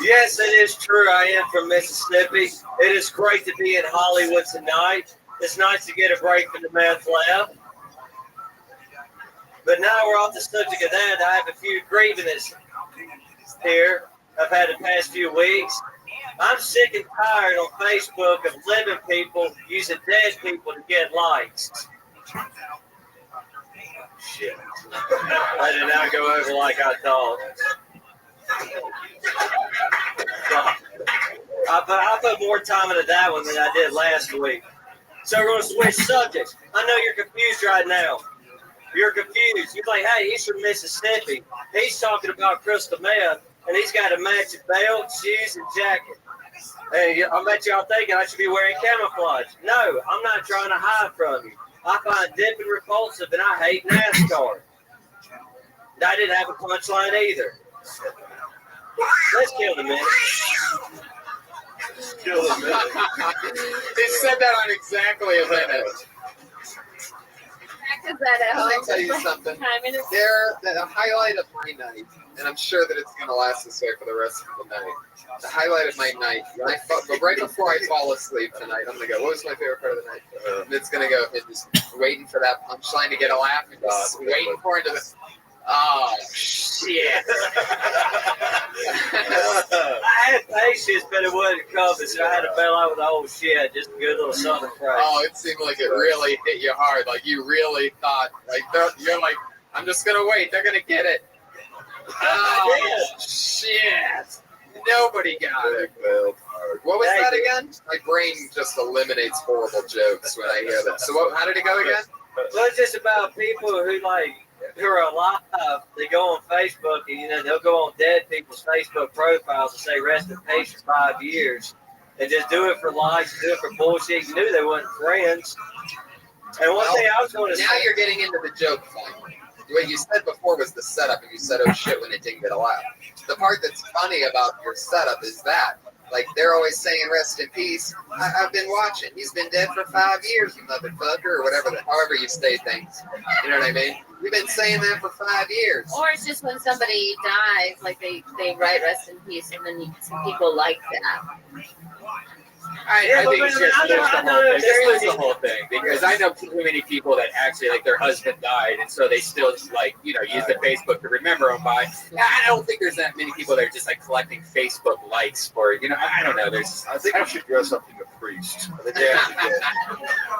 Yes, it is true. I am from Mississippi. It is great to be in Hollywood tonight. It's nice to get a break from the meth lab. But now we're off the subject of that. I have a few grievances here I've had the past few weeks. I'm sick and tired on Facebook of living people using dead people to get likes. Shit. I did not go over like I thought. I put more time into that one than I did last week. So we're going to switch subjects. I know you're confused right now. You're confused. You're like, hey, he's from Mississippi. He's talking about crystal meth, and he's got a matching belt, shoes, and jacket. And I bet y'all thinking I should be wearing camouflage. No, I'm not trying to hide from you. I find dipping repulsive, and I hate NASCAR. I didn't have a punchline either. Let's kill the minute. Kill the minute. They said that on exactly a minute. Let me tell you something. The highlight of my night, and I'm sure that it's going to last this way for the rest of the night. The highlight of my night, but right before I fall asleep tonight, I'm going to go, what was my favorite part of the night? It's going to go, just waiting for that punchline to get a laugh, and just waiting for it to... Oh, shit. I had patience, but it wasn't coming, so I had to bail out with the whole shit. Just a good little southern phrase. Oh, it seemed like it really hit you hard. Like, you really thought, like, you're like, I'm just going to wait. They're going to get it. Oh, shit. Nobody got it. What was that again? My brain just eliminates horrible jokes when I hear that. So how did it go again? Well, it's just about people who, like, who are alive. They go on Facebook and, they'll go on dead people's Facebook profiles and say rest in peace for 5 years. And just do it for likes, do it for bullshit. You knew they weren't friends. And one thing I was going to say. Now you're getting into the joke finally. What you said before was the setup, and you said, oh shit, when it didn't get a laugh. The part that's funny about your setup is that, like, they're always saying rest in peace. I've been watching. He's been dead for 5 years, you motherfucker, or whatever, however you say things. You know what I mean? You've been saying that for 5 years. Or it's just when somebody dies, like they write rest in peace, and then some people like that. I think it's just the whole thing, because I know too many people that actually, like, their husband died, and so they still just, like, use the Facebook to remember them by. I don't think there's that many people that are just, like, collecting Facebook likes for, I don't know. I think I should dress up like a priest. I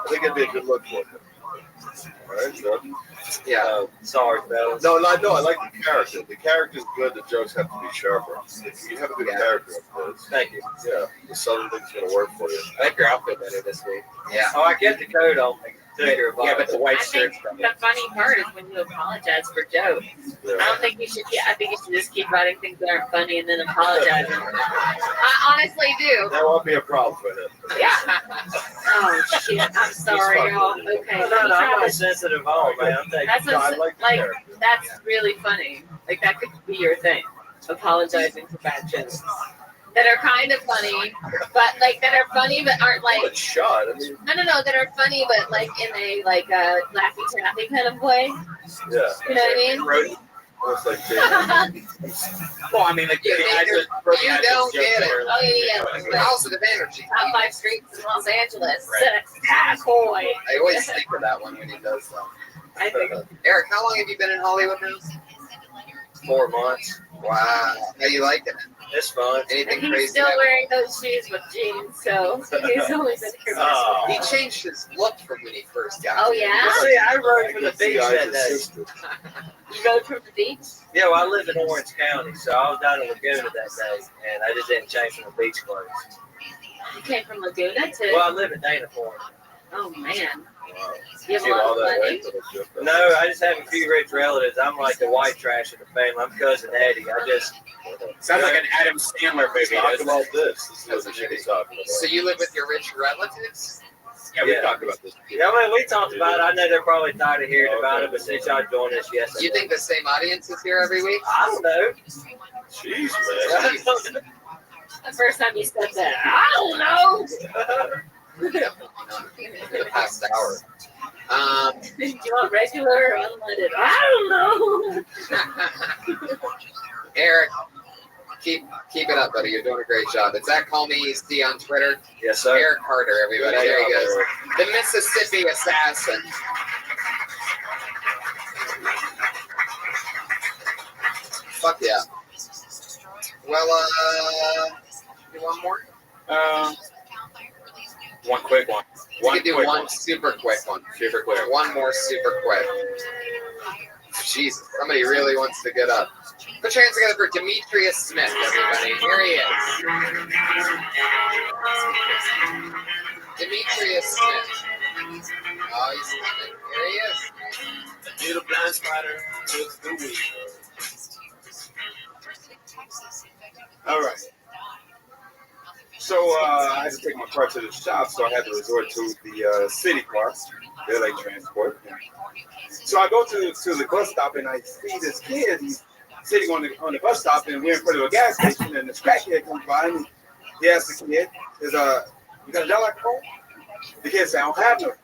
think it'd be a good look for him. All right, so. Yeah. Sorry, fellas. No, I like the character. The character's good. The jokes have to be sharper. If you have a good character, of course. Thank you. Yeah, the southern thing's gonna work for you. I like your outfit better this week. Yeah. Oh, I get the coat on. Yeah, but the white shirt. The funny part is when you apologize for jokes. Yeah. I don't think you should. I think you should just keep writing things that aren't funny and then apologizing. I honestly do. That won't be a problem for him. Yeah. Oh shit! I'm sorry, y'all. Okay. No, I'm not sensitive at all, man. That's that's really funny. Like, that could be your thing. Apologizing for bad jokes that are kind of funny, but like that are funny but aren't like. Shot. I mean. No. That are funny but like in a laughy taffy kind of way. Yeah. You know what I mean? Almost like Well, I mean, like, you don't get it. Oh yeah. Positive energy. Top 5 streets in Los Angeles. Right. Boy. I always think of that one when he does that. I think. Eric, how long have you been in Hollywood now? 4 months. Wow. How you liking it? It's fun. Anything And crazy? he's still wearing those shoes with jeans, so he's always been here. He changed his look from when he first got Oh, here. yeah? Well, see, I rode from the beach that day. You rode from the beach? Yeah, well, I live in Orange County, so I was down in Laguna that day, and I just didn't change from the beach clothes. You came from Laguna to. Well, I live in Dana Point. Oh man. You have a lot of money? No, I just have a few rich relatives. I'm like the white trash of the family. I'm cousin Eddie. Sounds like an Adam Sandler movie. Talk doesn't about it? this. This is what the shit talking about. So you live with your rich relatives? Yeah, we talked about this. Yeah, I mean, we talked about it. I know they're probably tired of hearing about it, but since y'all doing this, yes. You think the same audience is here every week? I don't know. Jeez, man. The first time you said that, I don't know. For the past hour. Do you want regular or unleaded? I don't know. Eric, keep it up, buddy. You're doing a great job. It's at Call Me EC on Twitter. Yes, sir. Eric Carter, everybody. There he goes. The Mississippi Assassin. Fuck yeah. Well, you want more? One quick one. We could do one super quick one. Super quick. One more super quick. Jesus, somebody really wants to get up. Put your hands together for Demetrius Smith, everybody. Here he is. Demetrius Smith. Oh, he's coming. Here he is. Need a blind spider. Took the wheel. All right. So I had to take my car to the shop, so I had to resort to the city car, the LA transport. So I go to the bus stop and I see this kid. He's sitting on the bus stop, and we're in front of a gas station. And this crackhead comes by and he asks the kid, "You got a dollar phone?" The kid said, "I don't have no."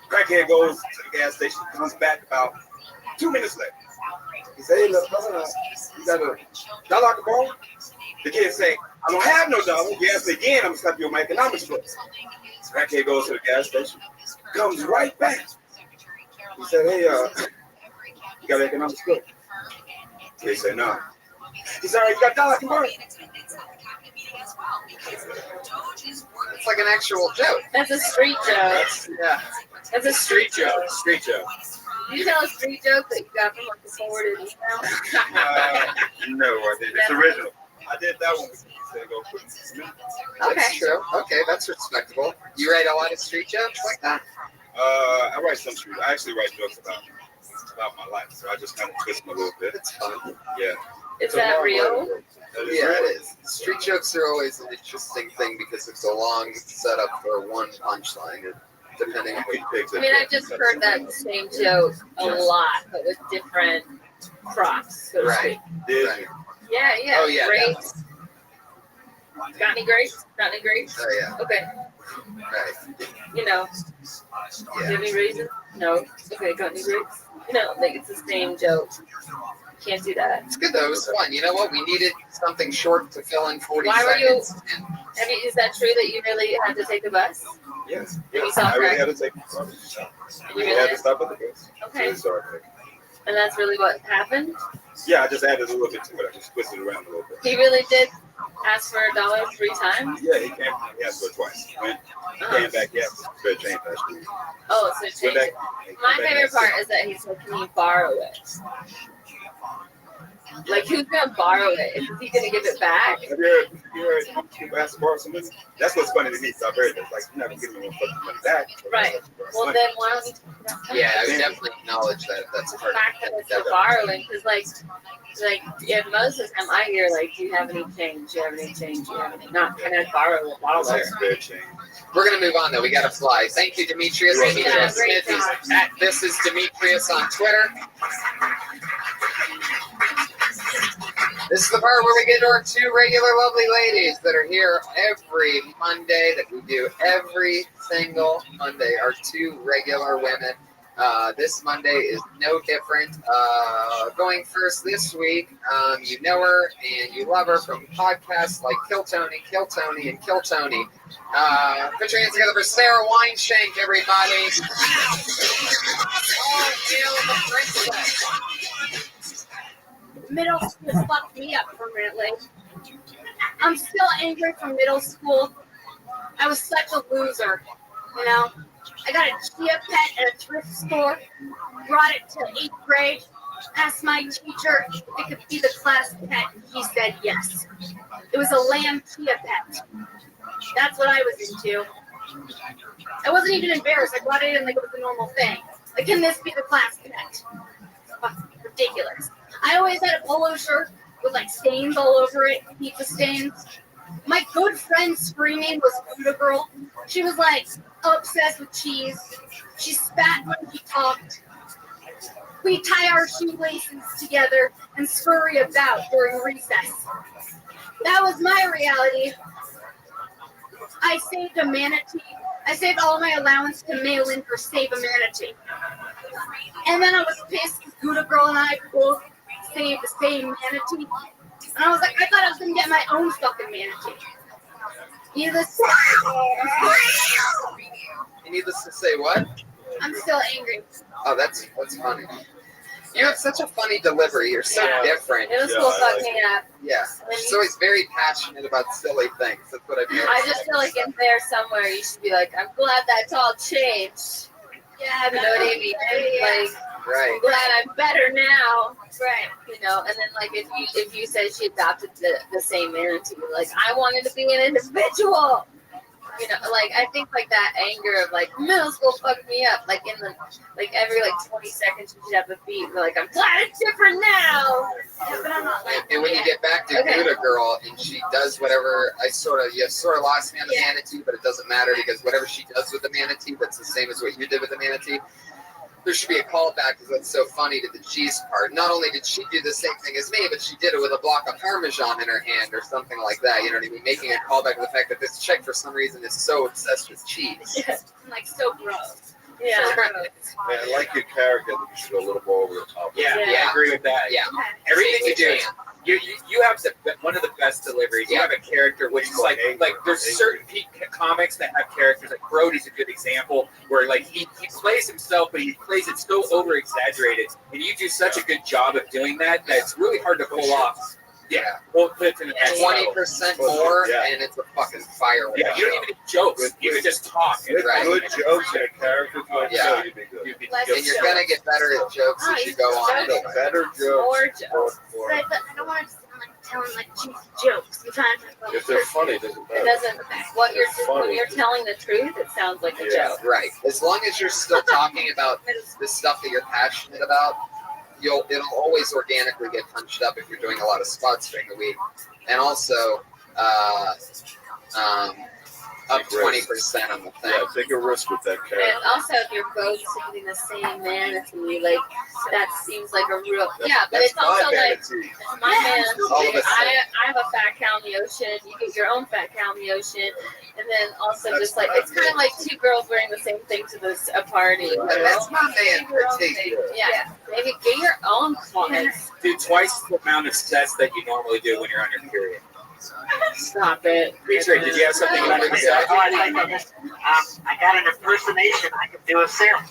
Crackhead goes to the gas station, comes back about 2 minutes later. He said, "Hey, look, brother, you got a dollar phone?" The kid say, "I don't have no dollar." He asked me again, "I'm gonna stop you on my economics book." That kid goes to the gas station, comes right back. He said, "Hey, you got an economics book?" He said, "No." He said, "All right, you got dollar tomorrow?" It's like an actual joke. That's a street joke. That's a street joke. Street joke. Did you tell a street joke that you got from like a forwarded email? No, I didn't. It's original. I did that one. That's true. Okay, that's respectable. You write a lot of street jokes like that? I write some street. I actually write jokes about my life, so I just kind of twist them a little bit. It's fun. Yeah. Is that real? Yeah, it is. Street jokes are always an interesting thing because it's a long setup for one punchline, depending on what you pick. I mean, I've just heard that same joke a lot, but with different props. So to speak. Right. Yeah, yeah. Oh, yeah. Grapes. Got any grapes? Got any grapes? Oh, yeah. Okay. Right. You know. Do you have any reason? No. Okay, got any grapes? You know, like it's the same joke. Can't do that. It's good though. It was fun. You know what? We needed something short to fill in 40 Why were you? seconds. I mean, is that true that you really had to take the bus? Yes. Did you saw I really crack? had to take the bus. You We really had to stop at the bus. Okay. Sorry. And that's really what happened? Yeah, I just added a little bit to it. I just twisted it around a little bit. He really did ask for $1 3 times? Yeah, he came. He asked for it twice. He came back. He asked for a change last week. Oh, so change it. My favorite part is that he said, "Can you borrow it?" Like, who's gonna borrow it? Is he gonna give it back? Have you heard people ask to borrow some money? That's what's funny to me. So I've heard that. Like, you're not gonna give me one fucking money back. Right. Well, then why don't you? Yeah, I would definitely acknowledge that. That's a The part fact that it's a borrowing, because like yeah, most of the time I hear like, "Do you have any change? Do you have any change? Do you have any?" Not can I borrow it while there? We're gonna move on though. We gotta fly. Thank you, Demetrius. Yeah, Demetrius great Smith is job. at This Is Demetrius on Twitter. This is the part where we get our 2 regular lovely ladies that are here every Monday, that we do every single Monday. Our 2 regular women. This Monday is no different. Going first this week, you know her and you love her from podcasts like Kill Tony, and Kill Tony. Put your hands together for Sarah Wineshank, everybody. Oh, Neil the Princess. Middle school fucked me up permanently. I'm still angry from middle school. I was such a loser, you know. I got a chia pet at a thrift store, brought it to 8th grade, asked my teacher if it could be the class pet. He said yes. It was a lamb chia pet. That's what I was into. I wasn't even embarrassed. I brought it in like it was a normal thing. Like, can this be the class connect? Fucking ridiculous. I always had a polo shirt with like stains all over it, pizza stains. My good friend's screen name was Buddha Girl. She was like obsessed with cheese. She spat when she talked. We tie our shoelaces together and scurry about during recess. That was my reality. I saved a manatee. I saved all my allowance to mail in for Save a Manatee. And then I was pissed because Buddha Girl and I both saved the same manatee. And I was like, I thought I was going to get my own fucking manatee. Needless to say what? I'm still angry. Oh, that's funny. You have such a funny delivery. You're so different. It was cool fucking up. Yeah. She's always very passionate about silly things. That's what I've noticed. I just feel like in there somewhere you should be like, I'm glad that's all changed. Yeah, you know what I mean? Like, right. I'm glad I'm better now. Right. You know, and then like if you said she adopted the same manatee, like I wanted to be an individual. You know, like I think like that anger of like middle school fucked me up. Like in the every 20 seconds you should have a beat. We're like, I'm glad it's different now. Yeah, but I'm not like and when you get back to Buddha Girl and she does whatever, you sort of lost me on the manatee, but it doesn't matter because whatever she does with the manatee, that's the same as what you did with the manatee. There should be a callback because that's so funny to the cheese part. Not only did she do the same thing as me, but she did it with a block of Parmesan in her hand or something like that. You know what I mean? Making a callback to the fact that this chick, for some reason, is so obsessed with cheese. Yeah. Like so gross. Yeah. Man, I like your character. You should go a little more over the top. Yeah, I agree with that. Yeah. Everything you do, you have one of the best deliveries. You have a character which is like there's certain comics that have characters. Like Brody's a good example where like he plays himself, but he plays it so over exaggerated, and you do such a good job of doing that that it's really hard to pull off. Yeah, we'll put it in the next 20% more, and it's a fucking firework. Yeah, you don't even need jokes. You can just talk. Right. Good jokes and characters like that, you'd be good. And you're gonna get better at jokes as you go on. Better jokes. More jokes. But I don't want to sound like telling like cheesy jokes. I'm trying to talk about If they're funny, it doesn't It matter. doesn't when you're telling the truth, it sounds like a joke. Right. As long as you're still talking about the stuff that you're passionate about, it'll always organically get punched up if you're doing a lot of spots during the week. And also, up 20% on the thing. Yeah, take a risk with that character. And also, if you're both saving the same manatee, like that seems like a real but it's also like my man. I have a fat cow in the ocean. You get your own fat cow in the ocean, and then also just like it's kind of like two girls wearing the same thing to a party. That's my man. Yeah, maybe get your own clothes. Do twice the amount of sets that you normally do when you're on your period. Stop it. Preacher, did you have something you wanted to say? I got an impersonation I can do of Sarah.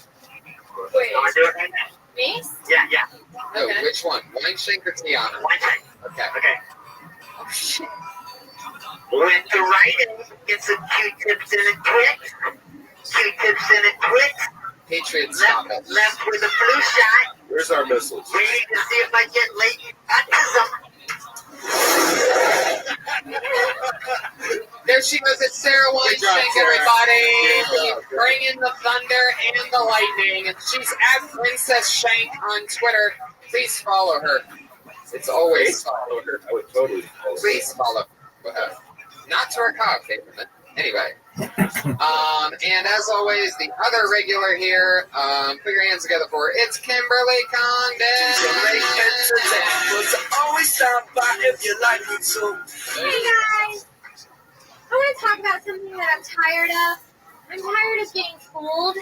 Wait. I'm gonna do it right now. Me? Yeah. No, which one? Wine Shank or Tiana? Wine Shank. Okay. Oh shit. Went to writing, get some Q-tips in a twit. Q-tips in a twit. Patriots stop it. Left with a flu shot. Where's our missiles? Waiting to see if I get latent autism. There she goes. It's Sarah Weinstein, everybody. Bringing the thunder and the lightning. And she's at Princess Shank on Twitter. Please follow her. It's always follow her. I would totally follow her. Please follow her. Not to her cock, favorite. Anyway. And as always, the other regular here, put your hands together for it's Kimberly Condon. Always stop by if you like it so. Hey guys, I want to talk about something that I'm tired of. I'm tired of getting fooled.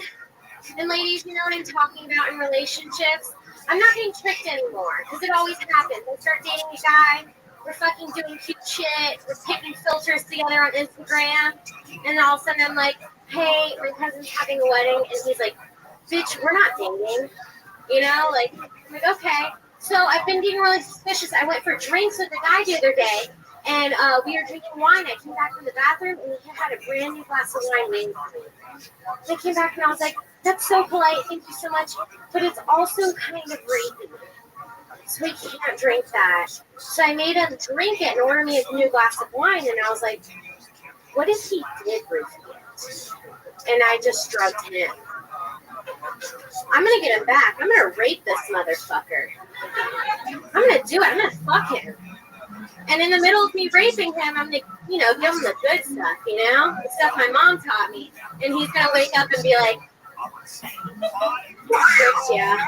And ladies, you know what I'm talking about in relationships. I'm not getting tricked anymore because it always happens. I start dating a guy. We're fucking doing cute shit. We're picking filters together on Instagram. And all of a sudden I'm like, hey, my cousin's having a wedding. And he's like, bitch, we're not dating. You know, like, I'm like, okay. So I've been getting really suspicious. I went for drinks with a guy the other day. And we were drinking wine. I came back from the bathroom and he had a brand new glass of wine waiting for me. I came back and I was like, that's so polite. Thank you so much. But it's also kind of rapey. So we can't drink that. So I made him drink it and order me a new glass of wine. And I was like, what if he did refuse? and I just drugged him. I'm gonna get him back. I'm gonna rape this motherfucker. I'm gonna do it. I'm gonna fuck him. And in the middle of me raping him, I'm gonna, give him the good stuff, the stuff my mom taught me. And he's gonna wake up and be like, yeah.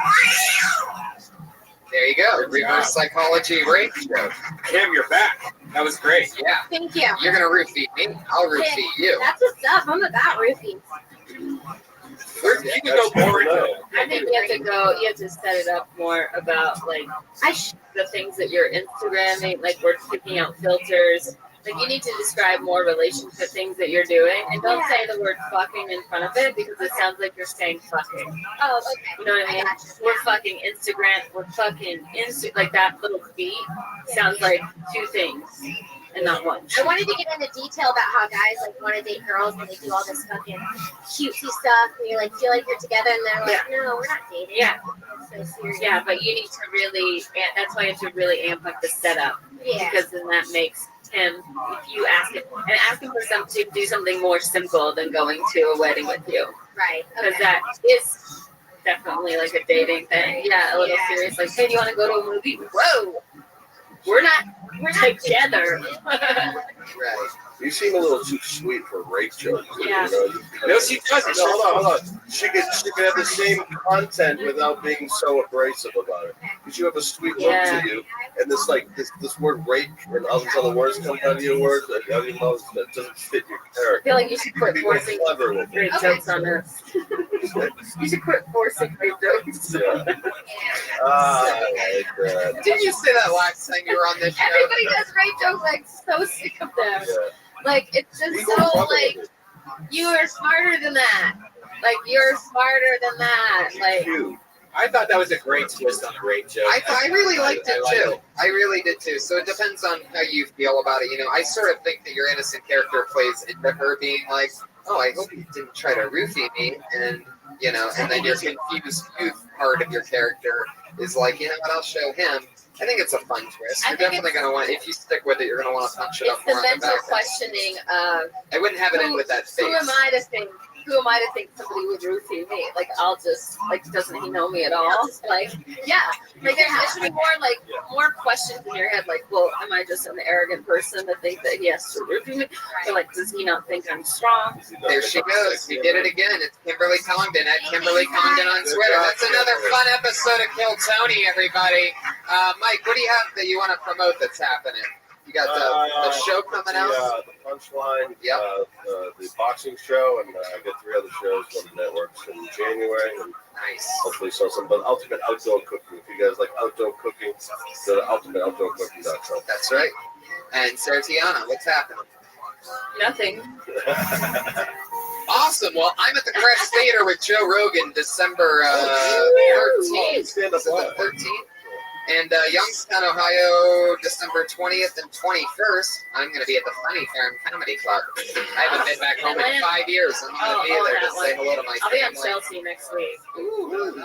There you go. Reverse psychology rape joke. Kim, you're back. That was great. Yeah. Thank you. You're gonna roofie me. I'll roofie you. That's what's up. I'm about roofies. You can go more into it. I think you have to set it up more about like the things that you're Instagramming, like we're picking out filters. Like you need to describe more relationship things that you're doing, and don't say the word fucking in front of it because it sounds like you're saying fucking. Oh, okay. You know what I mean? We're fucking Instagram. We're fucking like that little beat sounds like two things and not one. I wanted to get into detail about how guys want to date girls and they do all this fucking cutesy stuff and you feel like you're together and they're like, no, we're not dating. Yeah. It's so serious. Yeah, but you need to really. That's why you have to really amp up the setup. Yeah. Because then that makes him. If you ask him for something to do something more simple than going to a wedding with you. Right. Because that is definitely like a dating thing. Yeah, a little serious. Like, hey, do you want to go to a movie? Whoa. We're not together. Right. You seem a little too sweet for rape jokes. Yeah. No, she doesn't. No, hold on. She could have the same content without being so abrasive about it. Because you have a sweet look to you, and this word rape and all these other words coming out of your words that doesn't fit your character. I feel like you should quit Be more forcing clever with great it. jokes on us. You should quit forcing great jokes. Yeah. I like that. Didn't you say that last time you were on this show? Everybody does great jokes. Like so sick of them. Yeah. Like it's just so like you are smarter than that. Like you're smarter than that. Like I thought that was a great twist on the rape joke. I really liked it too. I really did too. So it depends on how you feel about it. I sort of think that your innocent character plays into her being like, oh, I hope you didn't try to roofie me, and and then your confused youth part of your character is like, you know what, I'll show him. I think it's a fun twist. You're definitely going to want, if you stick with it, you're going to want to punch it up more on the mental back. questioning of I wouldn't have it in with that face. Who am I to think somebody would roofie me? Like I'll just doesn't he know me at all? Like there should be more questions in your head. Like, well, am I just an arrogant person that think that he has to roofie me? Or does he not think I'm strong? There she goes. He did it again. It's Kimberly Condon at Kimberly Condon on Twitter. That's another fun episode of Kill Tony, everybody. Mike, what do you have that you want to promote that's happening? You got the show coming out? The Punchline, the boxing show, and I got 3 other shows on the networks in January. And nice. Hopefully sell some, but Ultimate Outdoor Cooking. If you guys like outdoor cooking, go to ultimateoutdoorcooking.com. That's right. And Sarah Tiana, what's happening? Nothing. Awesome. Well, I'm at the Crest Theater with Joe Rogan December 13th. Is it the 13th? And Youngstown, Ohio, December 20th and 21st. I'm going to be at the Funny Farm Comedy Club. I haven't been back home in 5 years. I'm going to be there to say hello to my I'll be on family. Chelsea next week. Ooh.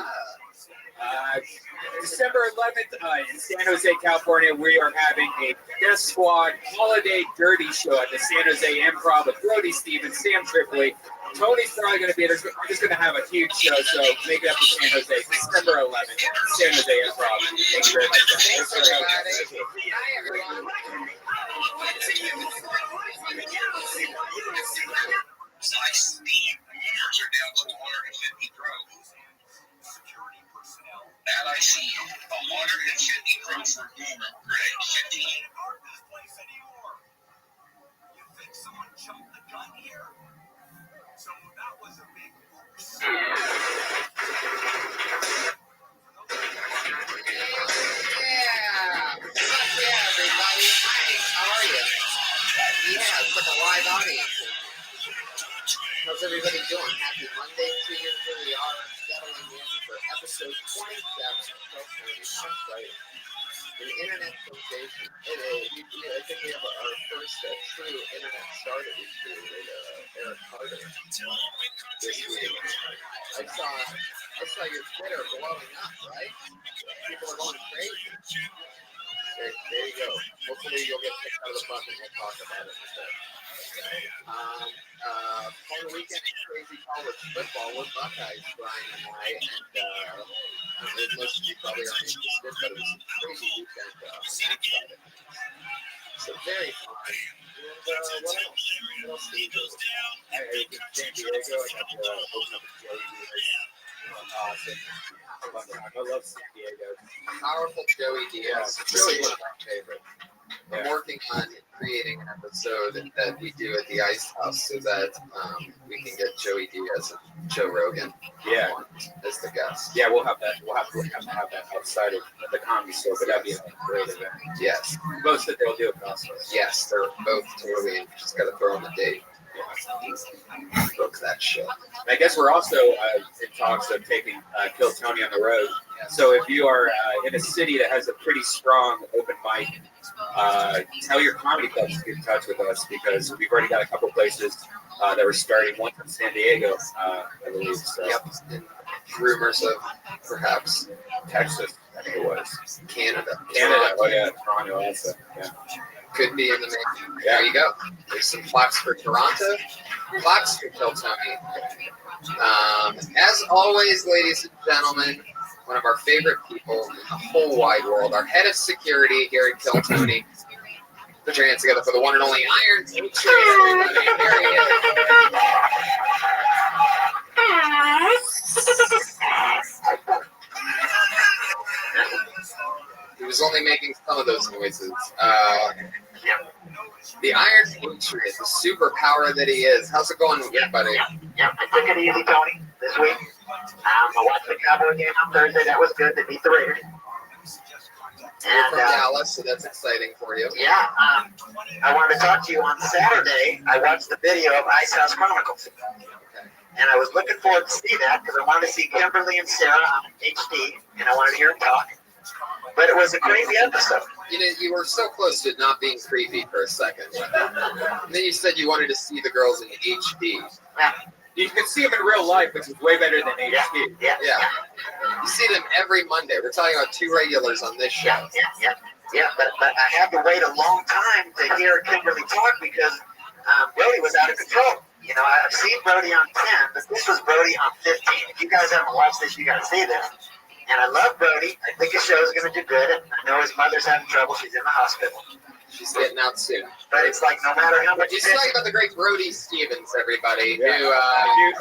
December 11th in San Jose, California, we are having a Death Squad holiday dirty show at the San Jose Improv with Brody Stevens, Sam Tripoli. Tony's probably going to be there. We're just going to have a huge show, so make it up to San Jose. December 11th, San Jose Improv. Thank you very much. Thanks, everybody. Hi, everyone. That I see you. A 150 pro for Boomer. Grade 15. You think someone jumped the gun here? So that was a big oops. Yeah. Fuck yeah, everybody. Hi, how are you? Yeah, it's like a live audience. How's everybody doing? Happy Monday to you. Here we are settling in for episode 27 of That's right. An internet sensation. I think we have our first true internet star that we created, Eric Carter. This week. I saw your Twitter blowing up, right? People are going crazy. There you go. Hopefully you'll get picked out of the bucket. We'll talk about it in a bit. Paul weekend of crazy college football with Buckeyes, Brian and I, and most of you probably aren't interested, but it was a crazy weekend on that side of it. So very fun. And what else? What else did we do? I was in San Diego. I got to open up a Joey Diaz. Awesome. I love San Diego. Powerful Joey Diaz. Really one of my favorites. I'm working on creating an episode that we do at the Ice House so that we can get Joey Diaz and Joe Rogan on as the guests. Yeah, we'll have that. We'll have to have that outside of the comedy store, but that'd be a great event. Yes. Most that they'll do it also. Yes, they're both totally in. Just got to throw them a date. Book that shit. I guess we're also in talks of taking Kill Tony on the road. So if you are in a city that has a pretty strong open mic, tell your comedy clubs to get in touch with us because we've already got a couple places that we're starting. One from San Diego, I believe. So. Yep. And rumors of perhaps Texas, I think it was. Canada. Oh yeah, Toronto also. Yeah. Could be in the making. There you go. There's some claps for Toronto, claps for Kill Tony. As always, ladies and gentlemen, one of our favorite people in the whole wide world, our head of security here at Kill Tony. Put your hands together for the one and only Iron Patriot, everybody. There he is. He was only making some of those noises. The Iron Patriot, the superpower that he is. How's it going with you, buddy? Yeah, I took it easy, Tony, this week. I watched the Cowboy game on Thursday. That was good. They beat the Raiders. You're from Dallas, so that's exciting for you. Yeah, I wanted to talk to you on Saturday. I watched the video of Ice House Chronicles. And I was looking forward to see that because I wanted to see Kimberly and Sarah on HD, and I wanted to hear them talk. But it was a crazy episode. You know, you were so close to not being creepy for a second. And then you said you wanted to see the girls in HD. Yeah. You can see them in real life, which is way better than HD. Yeah. You see them every Monday. We're talking about two regulars on this show. Yeah, but I had to wait a long time to hear Kimberly talk because Brody was out of control. You know, I've seen Brody on 10, but this was Brody on 15. If you guys haven't watched this, you got to see this. And I love Brody. I think his show is going to do good. I know his mother's having trouble. She's in the hospital. She's getting out soon. But it's like no matter how much... He's talking about the great Brody Stevens, everybody. Yeah.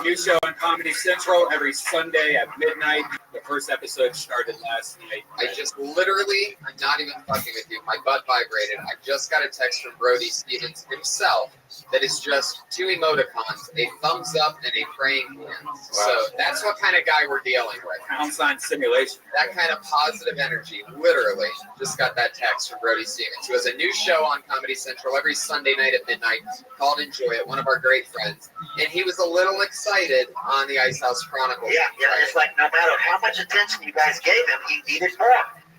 New show on Comedy Central every Sunday at midnight. The first episode started last night. I just literally, I'm not even fucking with you, my butt vibrated. I just got a text from Brody Stevens himself that is just two emoticons, a thumbs up and a praying hand. Wow. So that's what kind of guy we're dealing with. Pound sign simulation. That kind of positive energy, literally, just got that text from Brody Stevens, who has a new show on Comedy Central every Sunday night at midnight called Enjoy It, one of our great friends. And he was a little excited on the Ice House Chronicles. Yeah, it's like no matter how much attention you guys gave him, he needed more.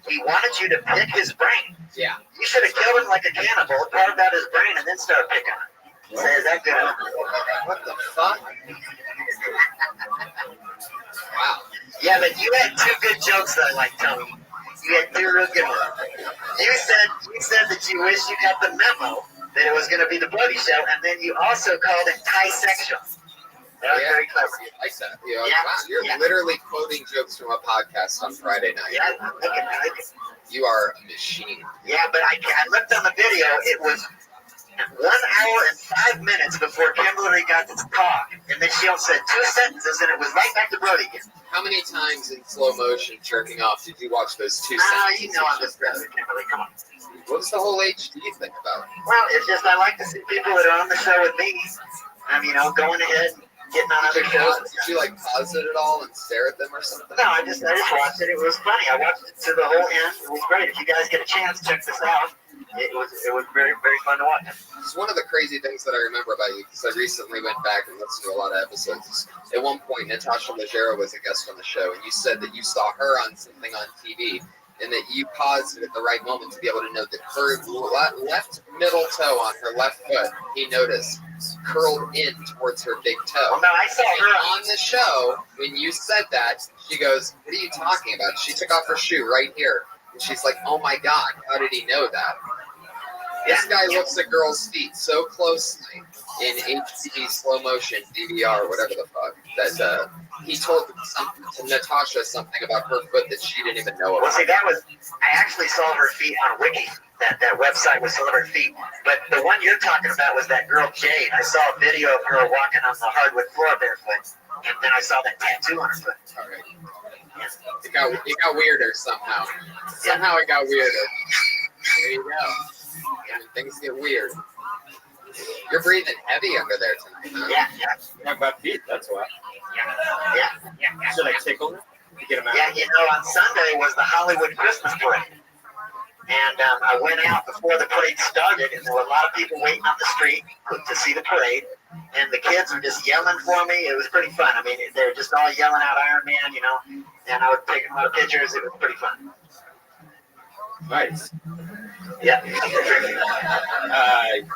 He wanted you to pick his brain. Yeah. You should have killed him like a cannibal, carved out his brain, and then start picking him. Say, is that good? What the fuck? Wow. Yeah, but you had two good jokes that I like, Tony. You had two real good ones. You said that you wish you got the memo that it was going to be the Brody Show, and then you also called it Thai-sexual. That was very clever. I like that. Wow, you're literally quoting jokes from a podcast on Friday night. Yeah, I like it. You are a machine. Yeah, but I looked on the video. It was 1 hour and 5 minutes before Kimberly got to talk, and then she only said 2 sentences, and it was right back to Brody again. How many times in slow motion jerking off did you watch those 2 sentences? You know I'm just better, Kimberly. Come on. What's the whole HD thing about? Well, it's just I like to see people that are on the show with me. Going ahead and getting on other shows. Did you pause it at all and stare at them or something? No, I just watched it. It was funny. I watched it to the whole end. It was great. If you guys get a chance, check this out. It was very, very fun to watch. It's one of the crazy things that I remember about you, because I recently went back and listened to a lot of episodes. At one point, Natasha Leggero was a guest on the show, and you said that you saw her on something on TV, and that you paused it at the right moment to be able to note that her left middle toe on her left foot, he noticed, curled in towards her big toe. Well, no, I saw her on the show. When you said that, she goes, "What are you talking about?" She took off her shoe right here. And she's like, "Oh my God, how did he know that?" This guy looks at girls' feet so closely in HD slow motion DVR, whatever the fuck. That he told Natasha something about her foot that she didn't even know Well, about. see, I actually saw her feet on Wiki. That website was saw her feet. But the one you're talking about was that girl Jade. I saw a video of her walking on the hardwood floor barefoot, and then I saw that tattoo on her foot. All right. It got weirder somehow. Somehow it got weirder. There you go. Yeah, things get weird. You're breathing heavy under there tonight, huh? Yeah. Talk about feet, that's why. Yeah. Should I tickle them to get them out? Yeah, on Sunday was the Hollywood Christmas parade. And I went out before the parade started, and there were a lot of people waiting on the street to see the parade. And the kids were just yelling for me. It was pretty fun. I mean, they were just all yelling out Iron Man, and I was taking a lot of pictures. It was pretty fun. Nice. Yeah.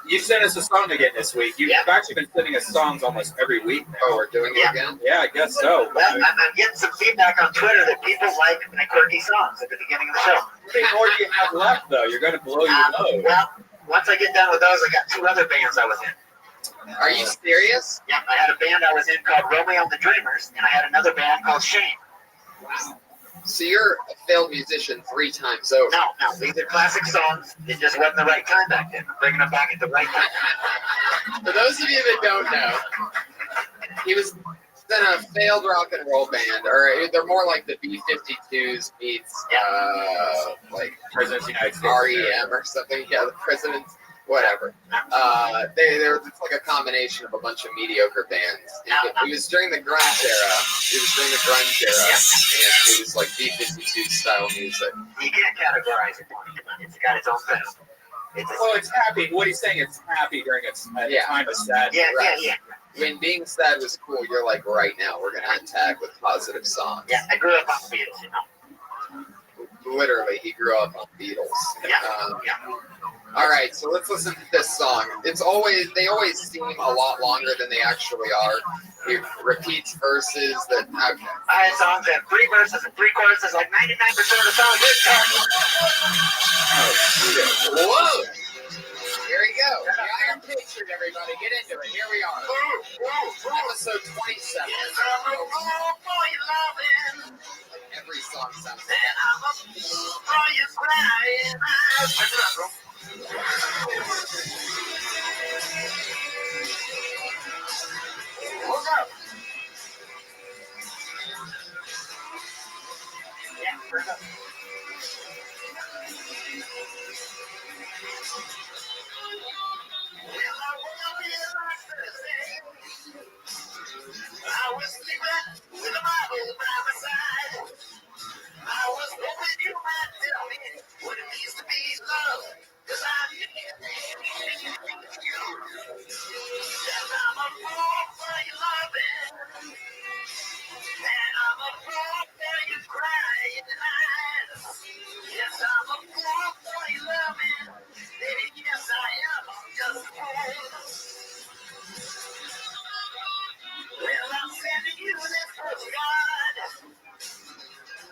You sent us a song again this week. You've actually been sending us songs almost every week now. Oh, we're doing it again? Yeah, I guess so. Well, I'm getting some feedback on Twitter that people like my quirky songs at the beginning of the show. How many more do you have left, though? You're going to blow your load. Well, once I get done with those, I got 2 other bands I was in. Are you serious? Yeah, I had a band I was in called Romeo and the Dreamers, and I had another band called Shame. Wow. So you're a failed musician 3 times over. No, these are classic songs. It just wasn't the right time back then. I'm bringing them back at the right time. For those of you that don't know, he was in a failed rock and roll band, or they're more like the B-52s meets like President's United States REM or something. Yeah, the President's, whatever. They're like a combination of a bunch of mediocre bands. It was during the grunge era. And it was like B-52 style music. You can't categorize it. It's got its own thing. It's happy. What he's saying, it's happy during its time of sadness. Yeah. When being sad was cool, you're like, right now, we're going to attack with positive songs. Yeah, I grew up on the Beatles, Literally, he grew up on Beatles. All right, so let's listen to this song. They always seem a lot longer than they actually are. It repeats verses that. Okay. I had songs that have 3 verses and 3 choruses, like 99% of the songs. Oh shit! Whoa! Here we go. The Iron Patriot, everybody, get into it. Here we are. Episode 27. Every song sounds like I was sleeping with a Bible by my side. I was hoping you might tell me what it means to be loved. Cause I need you. Yes, I'm a fool for your loving. And I'm a fool for your crying eyes. Yes, I'm a fool for your loving. Yes, I am just a fool. Well, I'm sending you this postcard.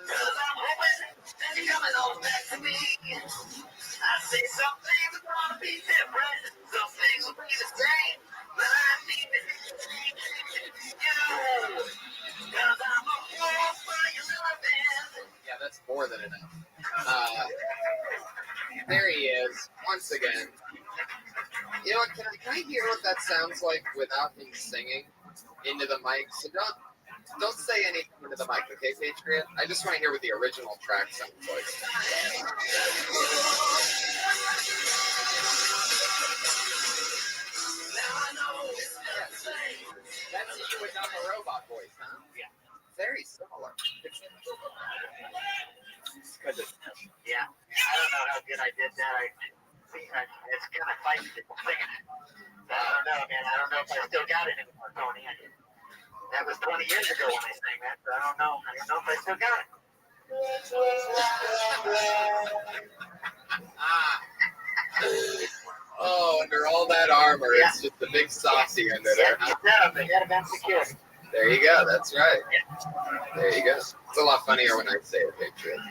Cause I'm hoping that you're coming on back to me. I say some things are gonna be different, some things will be the same, but I need to you. Cause I'm a fool for your loving. Yeah, that's more than enough. There he is, once again. You know what, can I hear what that sounds like without him singing into the mic? So don't say anything into the mic, okay, Patriot? I just want to hear what the original track sounds like. That's you without the robot voice, huh? Yeah. Very similar. Yeah, I don't know how good I did that. It's kind of fighting people singing it. I don't know, man. I don't know if I still got it anymore, Tony. That was 20 years ago when I sang that, so I don't know. I don't know if I still got it. Oh, under all that armor, it's just a big saucy under there. They got a band security. There you go. That's right. There you go. It's a lot funnier when I say it, Patriot.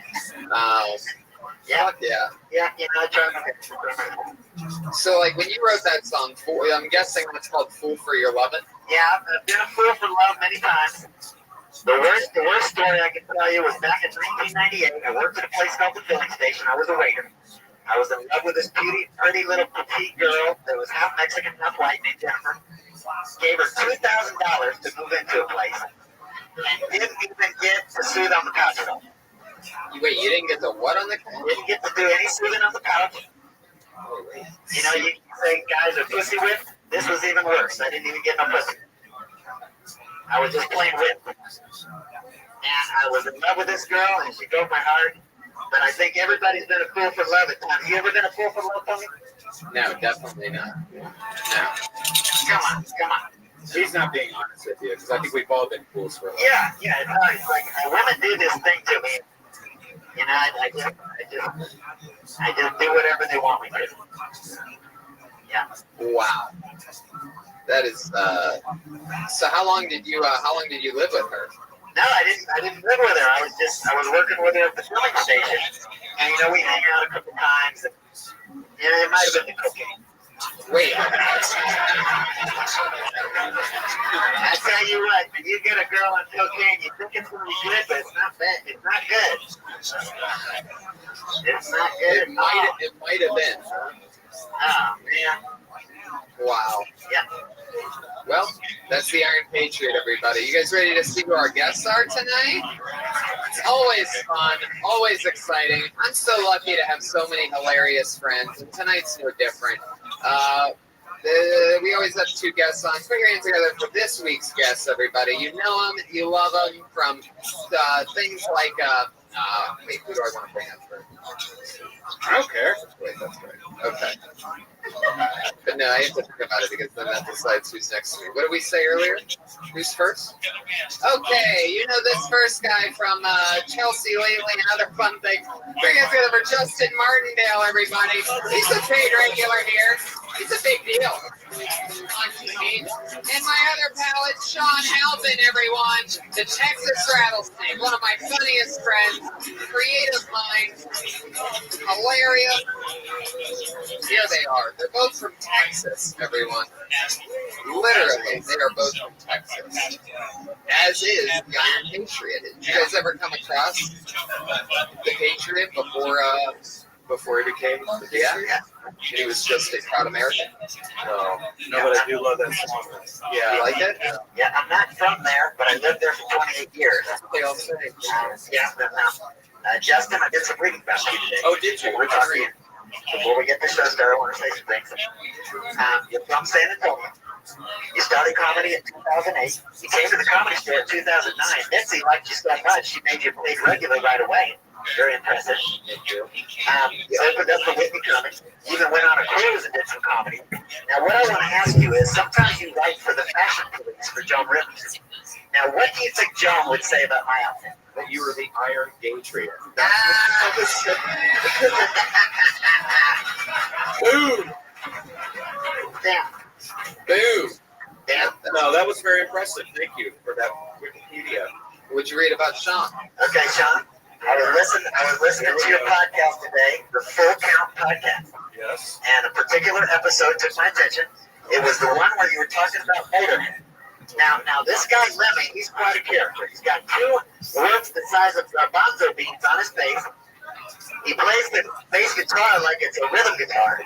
Yeah, Yeah. yeah, you know, I try my best. So, like, when you wrote that song, I'm guessing that's called "Fool for Your Lovin'." Yeah, I've been a fool for love many times. The worst story I can tell you was back in 1998. I worked at a place called the filling station. I was a waiter. I was in love with this pretty little petite girl that was half Mexican, half white, named Jennifer. Gave her $2,000 to move into a place, and didn't even get to soothe on the couch at all. Wait, you didn't get the what on the couch? Didn't get to do any soothing on the couch. You know, you say guys are pussy whipped. This was even worse. I didn't even get no pussy. I was just plain whipped. And I was in love with this girl, and she broke my heart. But I think everybody's been a fool for love at times. You ever been a fool for love, Tony? No, definitely not. No. Come on. He's not being honest with you, because I think we've all been fools for love. Yeah, it's like women do this thing to me. You know, I just do whatever they want me to. Yeah. Wow. That is. So how long did you live with her? No, I didn't live with her. I was working with her at the filling station, and we hang out a couple times. And, it might have been the cocaine. Wait. I tell you what, when you get a girl on cocaine, you think it's gonna be good, but it's not bad. It's not good. It's not good. It might have been. Oh man. Wow. Yeah. Well, that's the Iron Patriot, everybody. You guys ready to see who our guests are tonight? It's always fun, always exciting. I'm so lucky to have so many hilarious friends, and tonight's no different. We always have two guests on. Put your hands together for this week's guests, everybody. You know them, you love them from things like, wait, who do I want to bring up first? I don't care. Wait, that's right. Okay. But no, I have to think about it because then that decides who's next to me. What did we say earlier? Who's first? Okay, you know this first guy from Chelsea lately and other fun things. Bring it together for Justin Martindale, everybody. He's a paid regular here. He's a big deal on TV. And my other pal is Sean Halpin, everyone. The Texas Rattlesnake, one of my funniest friends, creative mind, hilarious. Here they are. They're both from Texas, everyone. Literally, they are both from Texas. As is the Iron Patriot. Did you guys ever come across the Patriot before he became the Patriot? Yeah. He was just a proud American. No, but I do love that song. Yeah, you like it? Yeah, I'm not from there, but I lived there for 28 years. That's what they all say. Justin, I did some reading about you today. Oh, did you? We're talking. Before we get the show started, I want to say some things. You're from San Antonio. You started comedy in 2008. You came to the Comedy Store in 2009. Mitzi liked you so much, she made you paid regular right away. Very impressive. You opened up for Whitney Cummings. You even went on a cruise and did some comedy. Now, what I want to ask you is, sometimes you write for the fashion police for Joan Rivers. Now, what do you think Joan would say about my outfit? That you were the Iron Patriot. Boom! Damn. Boom! Damn. No, that was very impressive. Thank you for that Wikipedia. What'd you read about Sean? Okay, Sean. I was listening to your podcast today, the Full Count podcast. Yes. And a particular episode took my attention. It was the one where you were talking about Motorhead. Now this guy Lemmy, he's quite a character. He's got two words the size of bonzo beans on his face. He plays the bass guitar like it's a rhythm guitar.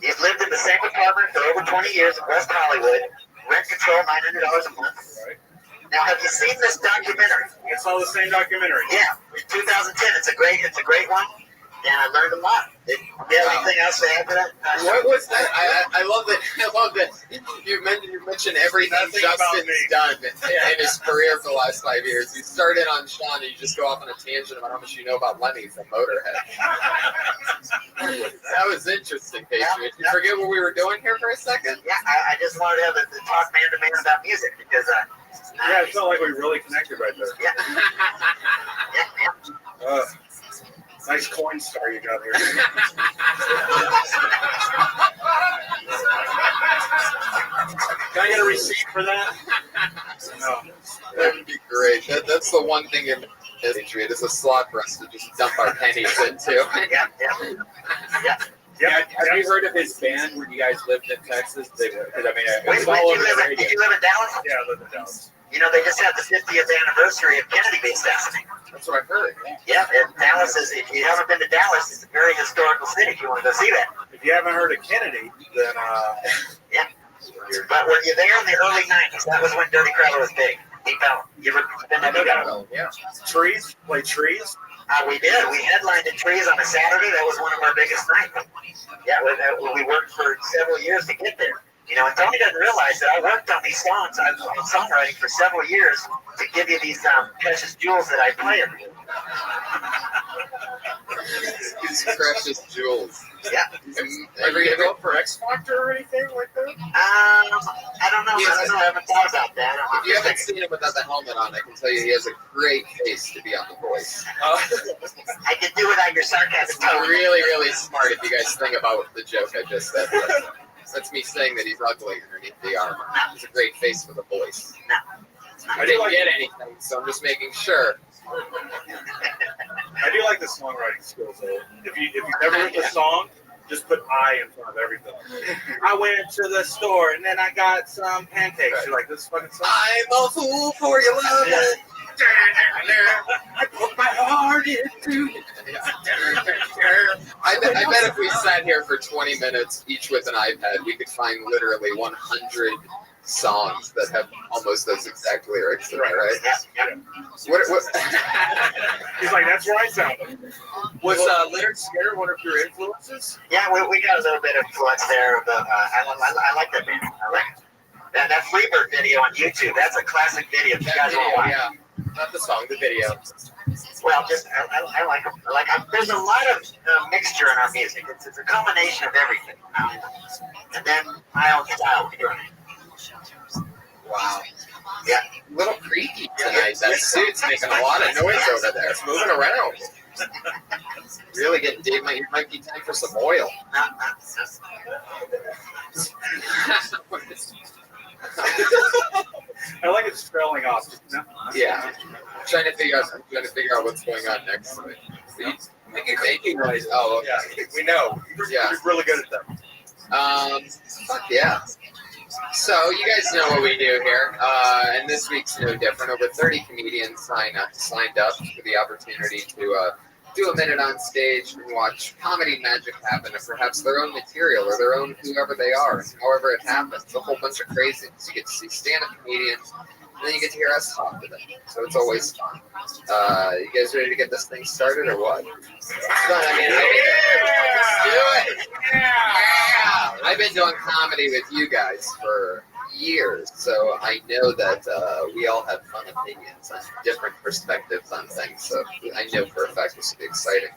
He's lived in the same apartment for over 20 years in West Hollywood. Rent control, $900 a month. Right. Now, have you seen this documentary? It's all the same documentary. Yeah, 2010. It's a great one, and I learned a lot. Do you have anything else to add to that? What was that? I love that. I love that you mentioned everything Justin's done in his career for the last 5 years. You started on Sean, and you just go off on a tangent about how much you know about Lemmy from Motorhead. That was interesting, Patriot. Did you forget what we were doing here for a second? Yeah, I just wanted to have a talk man to man about music because. Yeah, it felt like we really connected right there. Yeah. Nice coin star you got here. Can I get a receipt for that? No. That would be great. That's the one thing Patriot is a slot for us to just dump our pennies into. Yeah. Have you heard of his band when you guys lived in Texas? Because I mean, it Wait, was all over the did radio. you live in Dallas? Yeah, I live in Dallas. You know, they just had the 50th anniversary of Kennedy being assassinated. That's what I heard. Yeah, and Dallas is, if you haven't been to Dallas, it's a very historical city if you want to go see that. If you haven't heard of Kennedy, then yeah. But were you there in the early 90s? That was when Dirty Crowder was big. Deep Ellum. You ever been to Deep Ellum? Yeah. Trees? Play Trees? We did. We headlined at Trees on a Saturday. That was one of our biggest nights. Yeah, we worked for several years to get there. You know, and Tony doesn't realize that I worked on these songs. I was on songwriting for several years to give you these precious jewels that I play every year. These precious jewels. Yeah. Ever get go for X Factor or anything like that? I don't know. I haven't thought about that. If you haven't seen him without the helmet on, I can tell you he has a great face to be on The Voice. I can do without your sarcasm. It's really, really smart if you guys think about the joke I just said. That's me saying that he's ugly underneath the armor. He's a great face with a voice. I didn't get anything, so I'm just making sure. I do like the songwriting skills though. If you've never written a song, just put I in front of everything. I went to the store and then I got some pancakes. You're like, this fucking song. I'm a fool for your love. Yeah. I put my heart into it. I bet if we sat here for 20 minutes, each with an iPad, we could find literally 100 songs that have almost those exact lyrics in it, right? Yeah. What? He's like, that's where I sounded. Was Leonard Skinner one of your influences? Yeah, we got a little bit of influence there. But I like that band. I like it. That Freebird video on YouTube, that's a classic video. If you guys want to watch. Yeah. Not the song, the video. Well, just I like them. There's a lot of mixture in our music. It's a combination of everything. And then my own style. Wow. Yeah. A little creaky tonight. That suit's making a lot of noise over there. It's moving around. Really getting Dave. It might be time for some oil. I like it trailing off. Yeah. I'm trying to figure out what's going on next. Making noise. Oh, okay. Yeah, we know. Yeah. You're really good at them. Fuck yeah. So you guys know what we do here, and this week's no different. Over 30 comedians signed up for the opportunity to do a minute on stage and watch comedy magic happen, and perhaps their own material or their own whoever they are, and however it happens. It's a whole bunch of craziness. You get to see stand-up comedians, and then you get to hear us talk to them. So it's always fun. You guys ready to get this thing started or what? It's fun. I mean, let's do it. Yeah. I've been doing comedy with you guys for years, so I know that we all have fun opinions and different perspectives on things. So I know for a fact this will be exciting.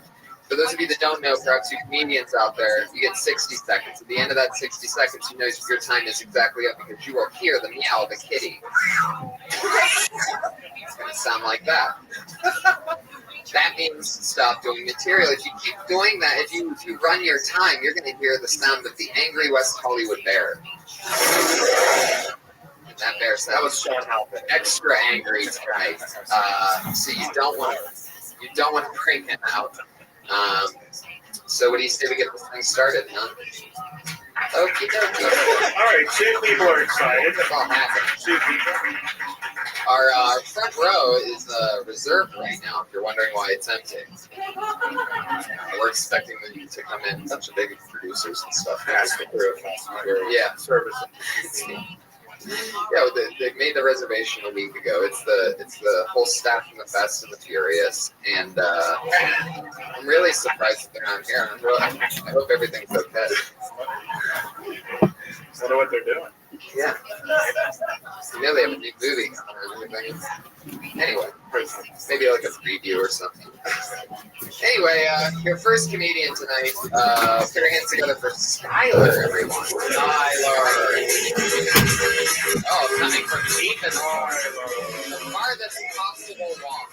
For those of you that don't know, perhaps you comedians out there, you get 60 seconds. At the end of that 60 seconds, you know your time is exactly up because you will hear the meow of a kitty. It's going to sound like that. That means stop doing material. If you keep doing that, if you run your time, you're going to hear the sound of the angry West Hollywood bear. That bear sounds That was Sean Halpin. extra angry tonight. So you don't want to bring him out. So what do you say we get this thing started, huh? Okie dokie. All right, 2 people are excited. It's all happening. 2 people. Our front row is reserved right now, if you're wondering why it's empty. We're expecting them to come in, a bunch of big producers and stuff. Yeah, service. Yeah, they made the reservation a week ago. It's the whole staff from the Fast and the Furious, and I'm really surprised that they're not here. I hope everything's okay. I wonder what they're doing. Yeah. You know they have a new movie coming and everything. Anyway, maybe like a preview or something. Anyway, your first comedian tonight, put your hands together for Skylar, everyone. Skylar. Oh, coming from deep and the farthest possible walk.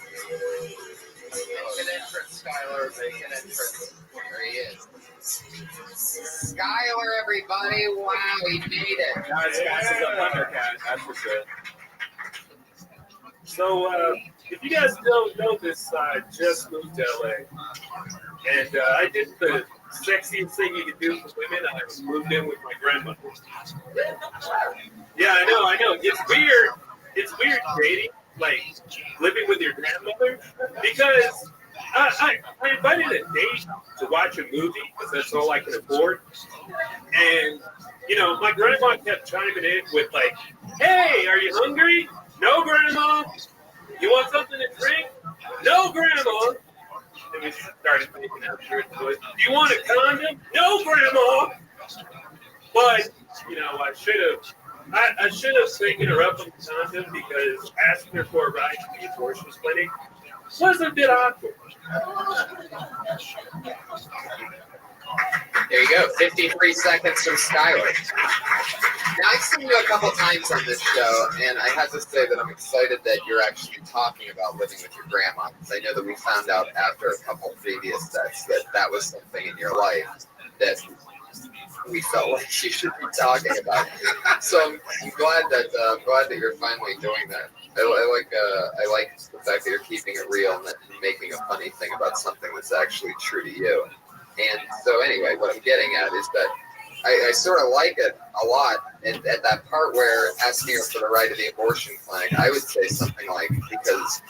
Make an entrance, Skylar. Make an entrance. There he is. Skylar, everybody. Wow, he made it. Guys, is a Thundercat, that's for sure. So, if you guys don't know this, I just moved to LA, and I did the sexiest thing you could do for women. I moved in with my grandmother. Yeah, I know. It's weird. It's weird dating, like living with your grandmother, because I invited a date to watch a movie because that's all I can afford, and my grandma kept chiming in with like, "Hey, are you hungry? No, grandma. You want something to drink? No, grandma." And we started making out sure it was, "Do you want a condom? No, grandma." But I should have taken her up on the condom because asking her for a ride to the abortion clinic was a bit awkward. There you go, 53 seconds from Skylar. Now, I've seen you a couple times on this show, and I have to say that I'm excited that you're actually talking about living with your grandma, because I know that we found out after a couple previous sets that that was something in your life that we felt like you should be talking about. So I'm glad that you're finally doing that. I like the fact that you're keeping it real and making a funny thing about something that's actually true to you. And so anyway, what I'm getting at is that I sort of like it a lot. And at that part where asking her for the right to the abortion clinic, I would say something like, because,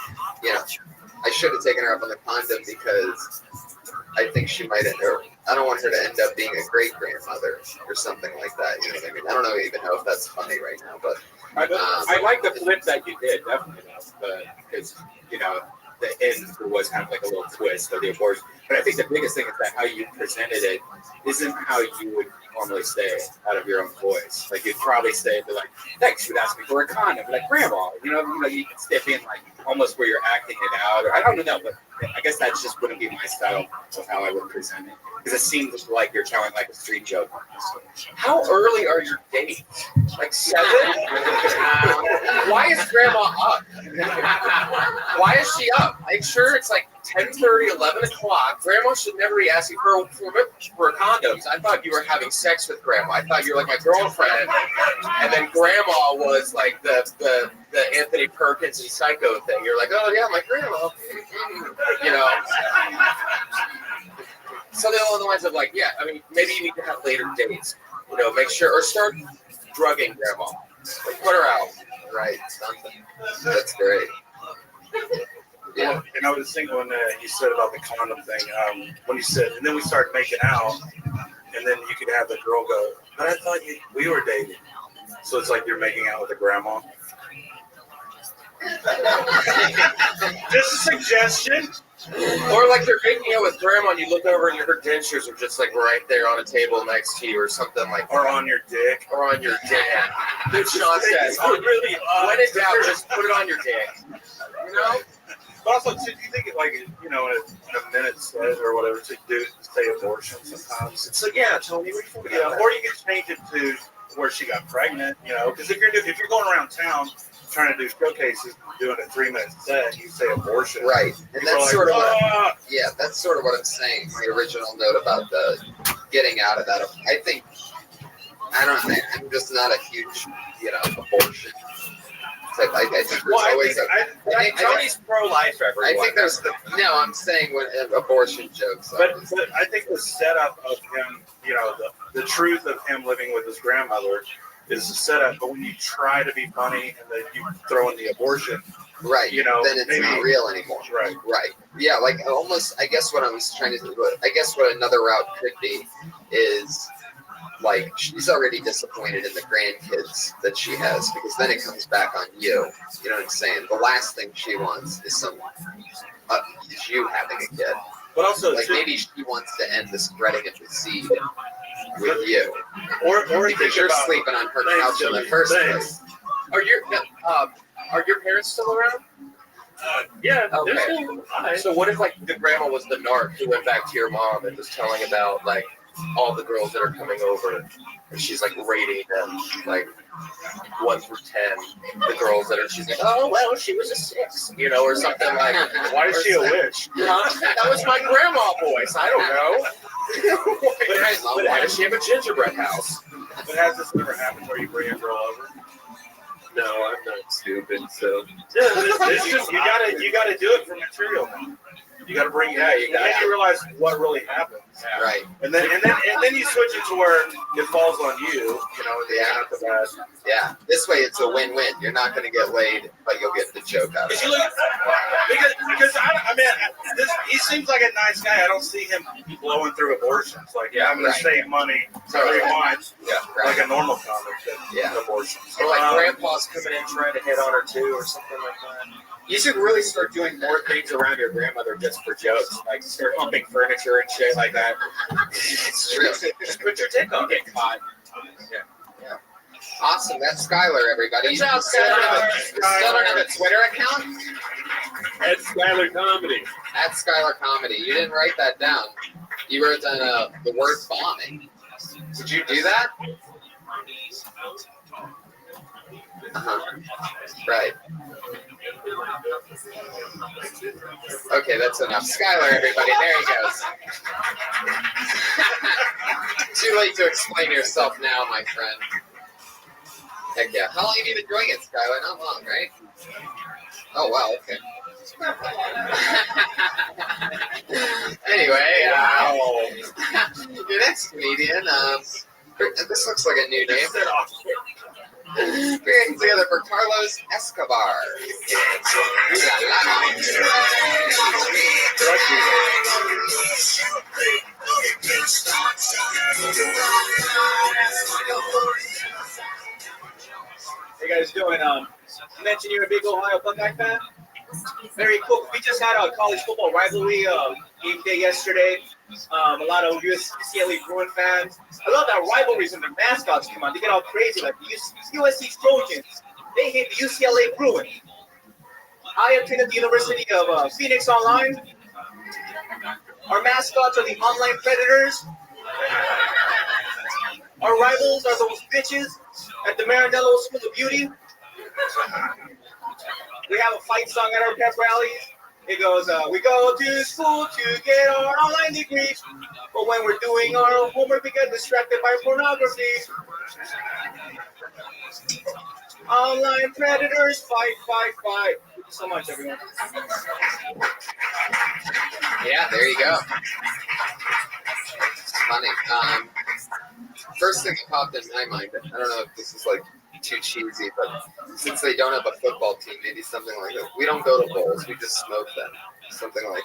I should have taken her up on the condom because I think she might I don't want her to end up being a great grandmother or something like that. You know what I mean? I don't even know if that's funny right now, but I like the flip that you did, definitely, because the end was kind of like a little twist of the abortion. But I think the biggest thing is that how you presented it isn't how you would normally say it out of your own voice. Like you'd probably say, like, "Thanks, you'd ask me for a condom," like grandma. You can step in like almost where you're acting it out, or I don't know, but I guess that just wouldn't be my style of how I would present it, because it seems like you're telling like a street joke. How early are your dates? Like 7? Why is grandma up? Why is she up? I'm sure it's like 10:30, 11 o'clock. Grandma should never be asking for condoms. I thought you were having sex with grandma. I thought you were like my girlfriend, and then grandma was like the Anthony Perkins and Psycho thing. You're like, "Oh yeah, my grandma," So the other lines of like, yeah, I mean, maybe you need to have later dates. Make sure, or start drugging grandma. Like, put her out. Right, something. That's great. Yeah. And I was thinking when you said about the condom thing, when you said, and then we started making out, and then you could have the girl go, "But I thought we were dating." So it's like you're making out with a grandma. Just a suggestion. Or like you're making out with grandma and you look over and her dentures are just like right there on a table next to you or something like that. Or on your dick. Or on your dick. Dude, Sean says, really when in doubt, just put it on your dick. But also, too, do you think it, like, in a minute says or whatever to say abortion sometimes? It's like, yeah, Tony, or you can change it to where she got pregnant, because if you're going around town trying to do showcases, doing a 3-minute set, you say abortion. Right. And that's like, sort of that's sort of what I'm saying. My original note about the getting out of that. I think I'm just not a huge, abortion. I think there's Tony's pro-life, everyone. I think there's I'm saying when abortion jokes. But I think the setup of him, the truth of him living with his grandmother is the setup. But when you try to be funny and then you throw in the abortion, right? Then it's not real anymore. Right. Right. Yeah. Like almost. I guess what I was trying to do. I guess what another route could be is, like, she's already disappointed in the grandkids that she has, because then it comes back on you. You know what I'm saying? The last thing she wants is is you having a kid. But also, like, maybe she wants to end the spreading of the seed with you, or because you're sleeping on her couch in the first place. Are your parents still around? Yeah. Okay. So what if like the grandma was the narc who went back to your mom and was telling about like all the girls that are coming over, and she's like rating them like 1 through 10, the girls that are, she's like, "Oh well, she was a 6, or something like." Why is she a witch? That was my grandma voice. I don't know. Why does she have a gingerbread house? But has this ever happened where you bring a girl over? No, I'm not stupid. So It's just you gotta do it for material now. You gotta bring it out. you Then gotta- you realize what really happens. Right. And then you switch it to where it falls on you. You know, not the bad. Yeah. This way, it's a win-win. You're not going to get laid, but you'll get the joke out of Because it. you look, because I mean, he seems like a nice guy. I don't see him blowing through abortions. Like, yeah, I'm gonna save money every month, like a normal comic. Abortions. Or like grandpa's coming in trying to hit on her too, or something like that. You should really start doing more things around your grandmother just for jokes. Like start humping furniture and shit like that. It's true. Just put your dick on it. Yeah. Awesome. That's Skylar, everybody. Good job, Still don't have a- Skylar. Still don't have a Twitter account? At Skylar Comedy. At Skylar Comedy. You didn't write that down. You wrote down the word bombing. Did you do that? Right. Okay, that's enough. Skylar, everybody. There he goes. Too late to explain yourself now, my friend. Heck yeah. How long have you been doing it, Skylar? Not long, right? Oh, wow. Okay. Anyway, your next comedian, this looks like a new name. We're getting together for Carlos Escobar. Hey guys doing? You mentioned you're a big Ohio Buckeye fan. Very cool. We just had a college football rivalry game day yesterday. A lot of UCLA Bruin fans. I love that rivalries when the mascots come on. They get all crazy like the USC Trojans. They hate the UCLA Bruins. I attended the University of Phoenix Online. Our mascots are the online predators. Our rivals are those bitches at the Maranello School of Beauty. We have a fight song at our pep rallies. It goes, we go to school to get our online degree, but when we're doing our homework, we get distracted by pornography. Online predators, fight, fight, fight. Thank you so much, everyone. Yeah, there you go. It's funny. First thing that popped in my mind, I don't know if this is like too cheesy, but since they don't have a football team, maybe something like that. We don't go to bowls, we just smoke them. Something like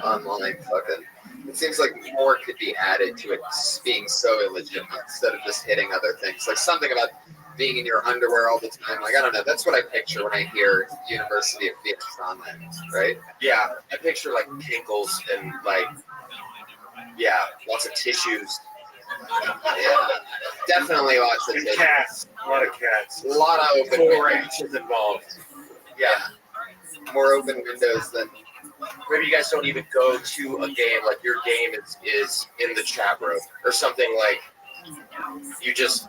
online fucking. It seems like more could be added to it being so illegitimate instead of just hitting other things. Like something about being in your underwear all the time. Like, I don't know. That's what I picture when I hear University of Phoenix Online, right? Yeah, I picture like pinkles and like, yeah, lots of tissues. Yeah, definitely lots of cats. A lot of cats. A lot of open 4 windows. inches involved. Yeah, more open windows than. Maybe you guys don't even go to a game, like your game is in the chat room or something, like you just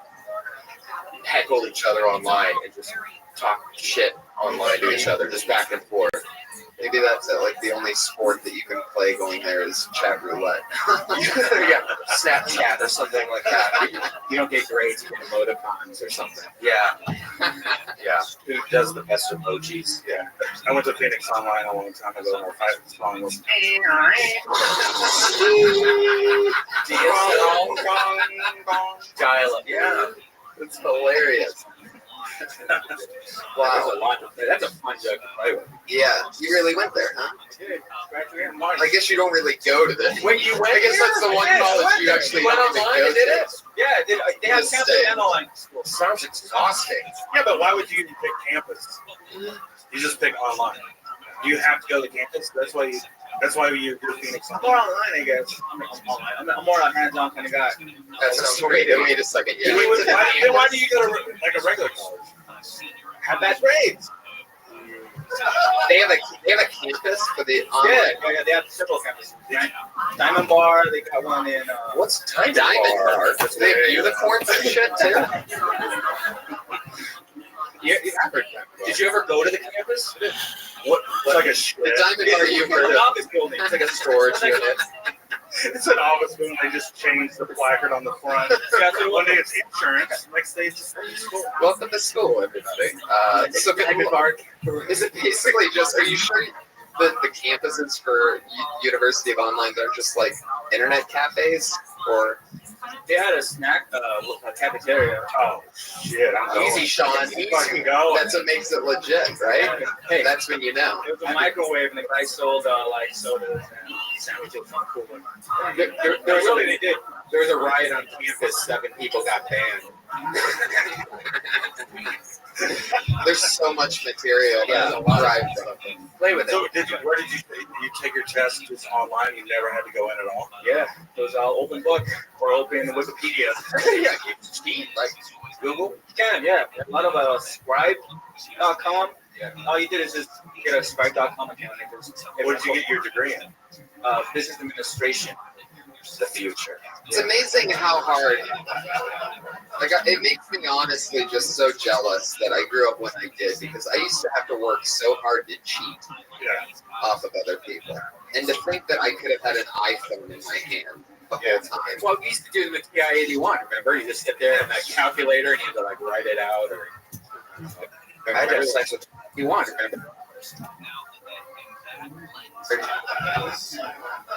heckle each other online and just talk shit online to each other, just back and forth. Maybe that's like the only sport that you can play going there is chat roulette. Yeah, Snapchat or something like that. You don't get grades, you get emoticons or something. Yeah. Yeah. Who does the best emojis? Yeah. I went to Phoenix Online a long time ago, and our fight song was. Dial up. Yeah. It's hilarious. Wow. There's a lot to play. That's a fun joke to play with. Yeah, you really went there, huh? I guess you don't really go to this. When you went I guess that's the one college you actually went don't even online go and did to. it? Yeah, they have Just campus stay. and online school. Sounds exhausting. Yeah, but why would you even pick campus? You just pick online. You have to go to campus. That's why you do Phoenix I'm Online. more online, I guess. I'm more a hands-on kind of guy. That sounds great. Wait a second. Yeah. Then why do you go to like a regular college? Have bad grades. They have a campus for the online. Yeah, they have several campuses. Diamond Bar, they got one in. What's Diamond Bar? Do they have unicorns and shit too? Did you ever go to the campus? What? It's like a The Diamond Bar you heard of? Office building. It's like a storage unit. It's an office building. They just changed the placard on the front. Yeah, so one day it's insurance, next day it's just school. Welcome to school, everybody. So is it basically just? Are you sure that the campuses for University of Online are just like internet cafes, or They had a snack, a cafeteria. Oh shit! I'm going. Easy, Sean. Fucking go. That's what makes it legit, right? Hey, that's when you know. It was a microwave, and the guy sold like sodas and sandwiches on cooler. There was a riot on campus. 7 people got banned. There's so much material. Yeah, Play with it. So where did you take your test just online? You never had to go in at all? Yeah, it was open book or open Wikipedia. Yeah, you cheat like Google. You can, yeah. A lot of Scribe.com. Yeah. All you did is just get a Scribe.com account. What did you get your degree in? Business administration. The future. It's amazing how hard. Like it makes me honestly just so jealous that I grew up when I did, because I used to have to work so hard to cheat off of other people, and to think that I could have had an iPhone in my hand the whole time. Well, we used to do the TI-81. Remember, you just sit there and that calculator, and you had to like write it out, or I had sex with you want. Remember.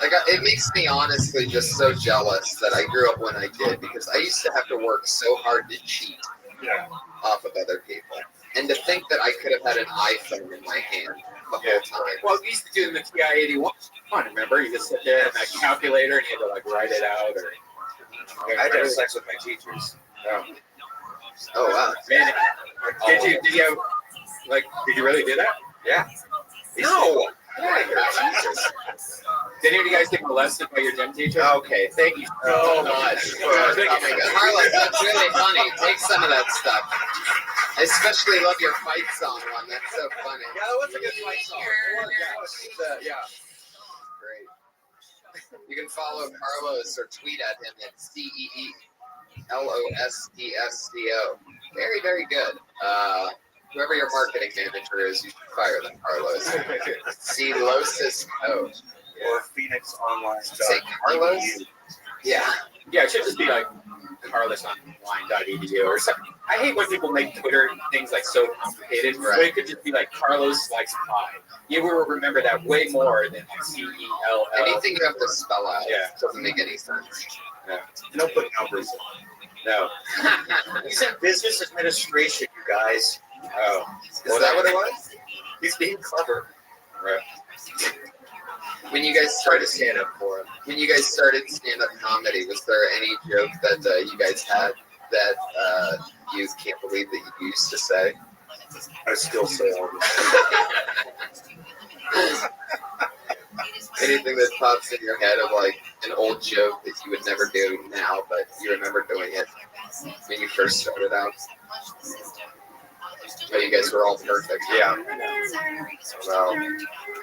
Like it makes me honestly just so jealous that I grew up when I did, because I used to have to work so hard to cheat off of other people, and to think that I could have had an iPhone in my hand the whole time. Well, we used to do the TI-81. Remember, you just sit there and that calculator, and you had to like write it out, or I had sex with my teachers. Oh wow, man! Did you have like? Did you really do that? Yeah. No. Jesus. Did any of you guys get molested by your gym teacher? Okay, thank you so much for coming. Carlos, that's really funny. Take some of that stuff. I especially love your fight song one. That's so funny. Yeah, that was a good fight song. Yeah. Great. You can follow Carlos or tweet at him at CEELOSESCO. Very, very good. Whoever your marketing manager is, you should fire them, Carlos. Celosis Co. Or Phoenix Online. Say Carlos? Yeah. Yeah, it should just be like carlosonline.edu or something. I hate when people make Twitter things like so complicated. Right. But it could just be like Carlos likes pie. You will remember that way more than like CELL. Anything you have to spell out doesn't make any sense. Yeah. Don't put numbers in. No. He's in business administration, you guys. Oh. Is that what it was? He's being clever. Right. When you guys started stand-up for him, when you guys started stand-up comedy, was there any joke that you guys had that you can't believe that you used to say? I still say all this. Anything that pops in your head of like an old joke that you would never do now, but you remember doing it when you first started out? Oh, you guys were all perfect. Yeah. Well,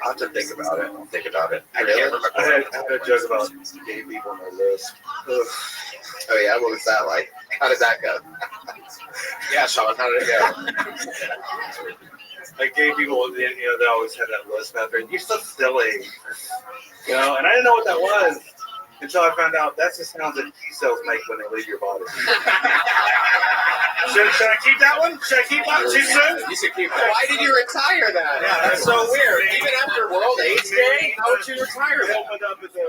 I'll have to think about it. I'll think about it. I can't remember. I had a joke about gay people on my list. Oh yeah, what was that like? How did that go? Yeah, Sean, how did it go? Like gay people, they always have that list out there. You're so silly, and I didn't know what that was until I found out that's the sounds that T cells make when they leave your body. Should I keep that one? Should I keep that too soon? You should keep that. Why did you retire that? Yeah, that's so weird. Even after World AIDS Day, how would you retire that? Opened up as a.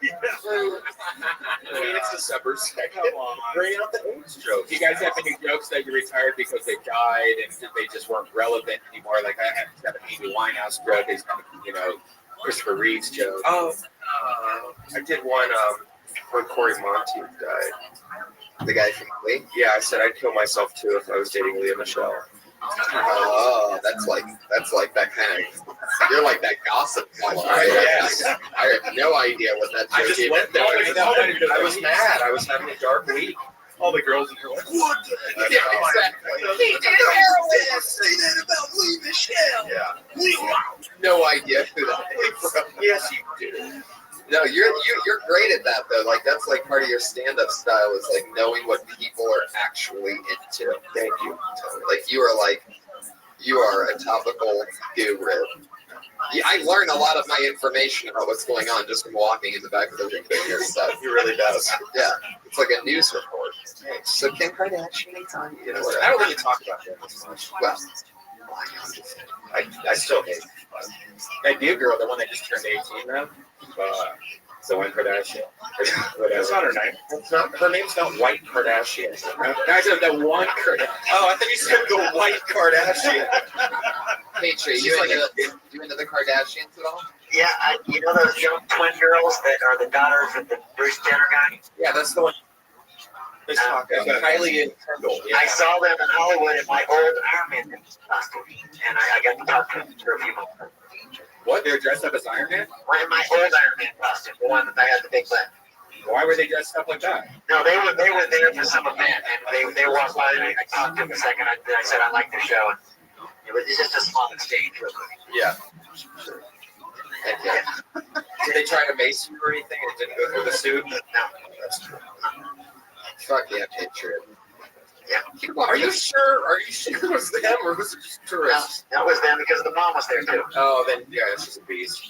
I mean, it's December 2nd. Come on. Bring out the AIDS joke. Do you guys have any jokes that you retired because they died and they just weren't relevant anymore? Like I have an Amy Winehouse joke. There's Christopher Reeve's joke. Oh, I did one when Corey Monteith died. The guy from Glee? Yeah, I said I'd kill myself too if I was dating Leah Michelle. Oh, that's like that kind of. You're like that gossip fellow. Yes. I have no idea what that joke I just went there. I was mad. I was having a dark week. All the girls in here were like, what? Yeah, exactly. He did heroin. Say that about Leah Michelle. Yeah. No idea who that came from. Yes, you do. No, you're great at that though. Like that's like part of your stand-up style is like knowing what people are actually into. Thank you. Like you are a topical guru. Yeah, I learn a lot of my information about what's going on just from walking in the back of the room and hear stuff. He really does. Yeah, it's like a news report. So Kim Kardashian, you know, I don't really talk about him as much. Well, I still hate him. That new girl, the one that just turned 18 now, Zoe Kardashian. That's not her name. It's not, her name's not White Kardashian. I said the one Kardashian. Oh, I thought you said the White Kardashian. Hey, Trey, you into the Kardashians at all? Yeah, you know those young twin girls that are the daughters of the Bruce Jenner guy? Yeah, that's the one. Kylie and Kendall. Yeah. I saw them in Hollywood in my old Iron Man costume, and I got to talk to them for a few months. What? They were dressed up as Iron Man? Well, in my old Iron Man costume, the one that I had the big butt. Why were they dressed up like that? No, they were there for some event, and they walked by, and I talked to them a second. I said I like the show, and it was just a small exchange, real quick. Yeah. Heck yeah. Did they try to mace you or anything? It didn't go through the suit? No. That's true. Fuck yeah, picture it. Yeah. Are you sure? Are you sure it was them or was it just tourists? That was them because the mom was there too. Oh, then yeah, it's just a beast.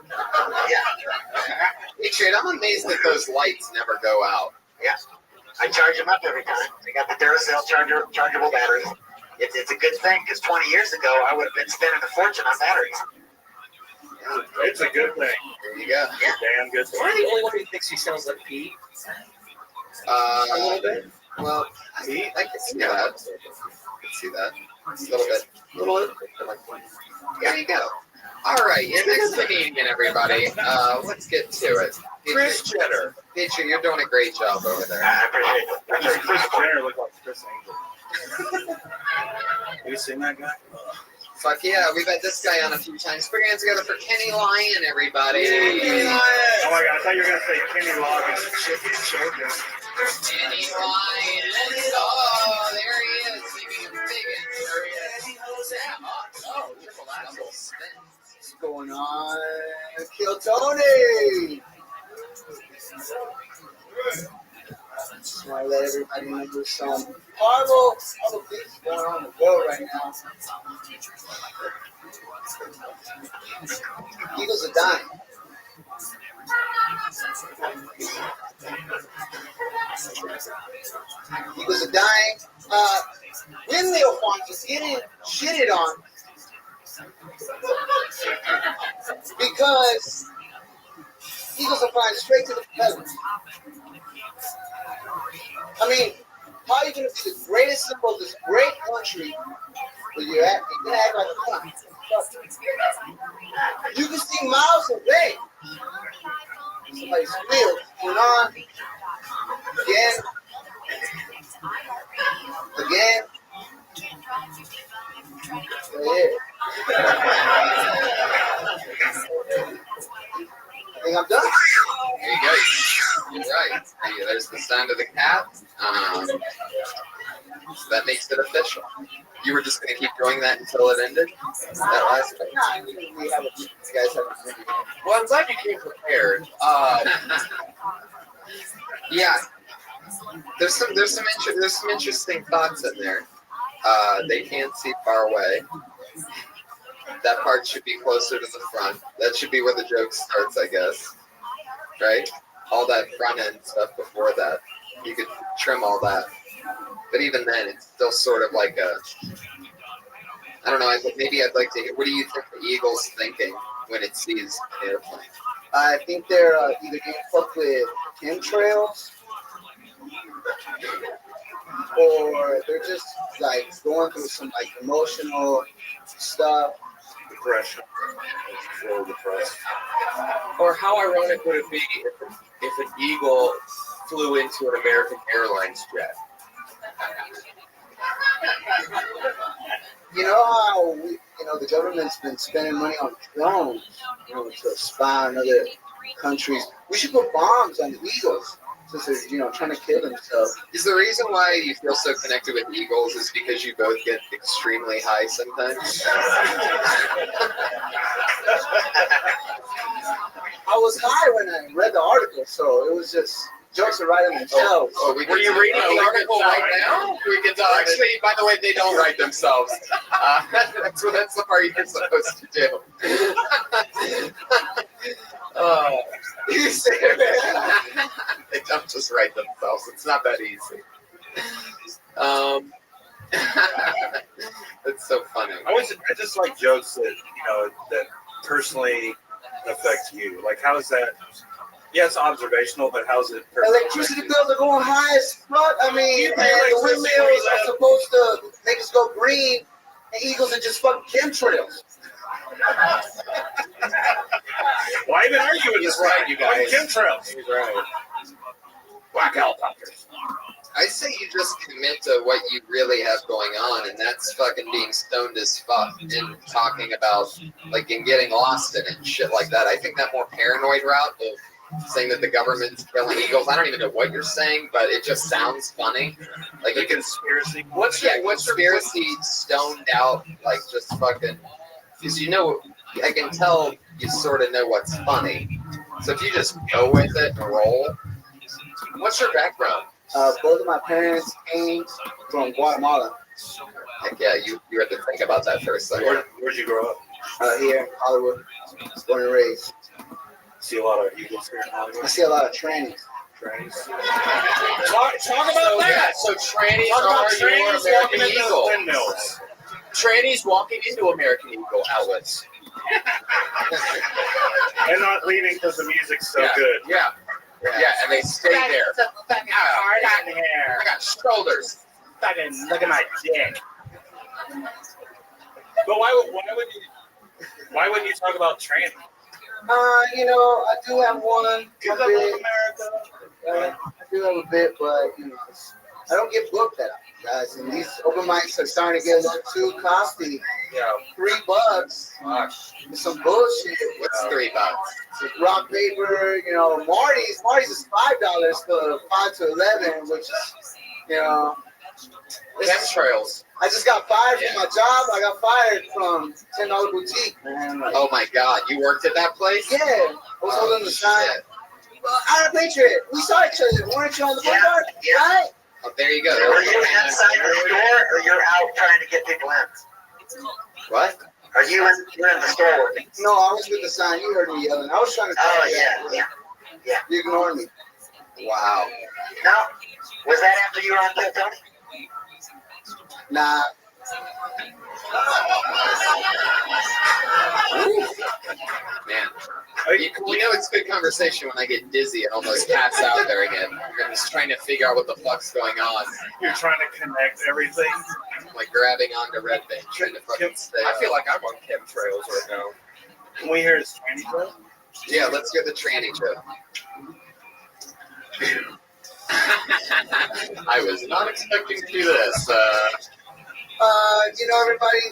Yeah. Hey, Trade, I'm amazed that those lights never go out. Yeah. I charge them up every time. They got the Duracell chargeable batteries. It's a good thing because 20 years ago I would have been spending a fortune on batteries. It's a good thing. There you go. Yeah. Damn good thing. Am I the only one who thinks he sounds like Pete? A little bit. Well, I can see that. I can see that. A little bit. A little bit. There you go. All right, your next comedian, everybody. Let's get to it. Chris Jenner. Peter, you're doing a great job over there. I appreciate it. Chris Jenner looked like Chris Angel. Have you seen that guy? Fuck yeah, we've had this guy on a few times. Put your hands together for Kenny Lyon, everybody. Kenny Lyon. Oh my god, I thought you were going to say Kenny Loggins. Kenny Lyon. Oh, there he is. Speaking of bigots, there he is. Oh, triple axel spin. What's going on? Kill Tony! Just want to let everybody know there's some horrible things going on in the world right now. Eagles are dying. Eagles are dying. Windmill farms is getting shitted on because Eagles are flying straight to the heavens. I mean, how are you going to be the greatest symbol of this great country when you're going to act like a cunt? You can see miles away. Somebody's wheels going on. Again. I think I'm done. There you go. You're right. There's the sound of the cat. So that makes it official. You were just going to keep doing that until it ended? That last bit? Well, I'm glad you came prepared. Yeah. There's some interesting thoughts in there. They can't see far away. That part should be closer to the front. That should be where the joke starts, I guess. Right? All that front end stuff before that. You could trim all that. But even then, it's still sort of like a... I don't know, maybe I'd like to hear... What do you think the Eagle's thinking when it sees an airplane? I think they're either getting fucked with chemtrails or they're just like going through some like emotional stuff. Depression. Really depressed. Or how ironic would it be if an eagle flew into an American Airlines jet? You know how the government's been spending money on drones, to spy on other countries. We should put bombs on the eagles since they're, trying to kill themselves. Is the reason why you feel so connected with eagles is because you both get extremely high sometimes? I was high when I read the article, so it was just jokes to write themselves. Oh, were you reading the article right now? We can tell. Actually, by the way, they don't write themselves. That's the part you're supposed to do. You say they don't just write themselves. It's not that easy. It's so funny. I just like jokes that that personally affect you. Like, how is that? Yeah, it's observational, but how's it? Electricity bills are going high as fuck. I mean, and the windmills are supposed to make us go green, and Eagles are just fucking chemtrails. Why even argue with this right, you guys? Chemtrails. He's right. Whack helicopters. I say you just commit to what you really have going on, and that's fucking being stoned as fuck and talking about, like, and getting lost in it and shit like that. I think that more paranoid route of saying that the government's killing eagles, I don't even know what you're saying, but it just sounds funny. Like a conspiracy. What's your conspiracy stoned out, like, just fucking, because I can tell you sort of know what's funny. So if you just go with it and roll. What's your background? Both of my parents came from Guatemala. Heck yeah, you had to think about that for a second. Where'd you grow up? Here in Hollywood, born and raised. See a lot of eagles here in Hollywood. I see a lot of trannies. Trannies. Talk about that. So trannies Talk about are your trannies American walking into Eagle. Windmills. Trannies walking into American Eagle outlets. And not leaving because the music's so Yeah. good. Yeah, and they stay there. It's a fucking hard in here. I got shoulders. Fucking look at my dick. But why wouldn't you talk about trannies? I do have one. Because I love America. I do have a bit, but I don't get booked that often, guys. And these open mics are starting to get a little too costly. Yeah. $3. Some bullshit. What's $3? Rock paper, Marty's is $5 for 5 to 11, which is, Chemtrails. I just got fired from my job. I got fired from $10 boutique, man. Oh my God, you worked at that place? Yeah, I was holding the sign. Out of Patriot, we saw each other. Weren't you on the boulevard? Yeah. Right? Oh, there you go. Were you inside the store, or you're out trying to get people in? What? Are you in the store with me? No, I was with the sign. You heard me yelling. I was trying to. Oh yeah. You ignored me. Wow. No, was that after you were on Kill Tony? Nah. Man. It's good conversation when I get dizzy and almost pass out there again. I'm just trying to figure out what the fuck's going on. You're trying to connect everything. I'm like grabbing onto Red Bank, trying to fucking stay. I feel like I'm on chemtrails right now. Can we hear his tranny joke? Yeah, let's hear the tranny joke. I was not expecting to do this. Everybody,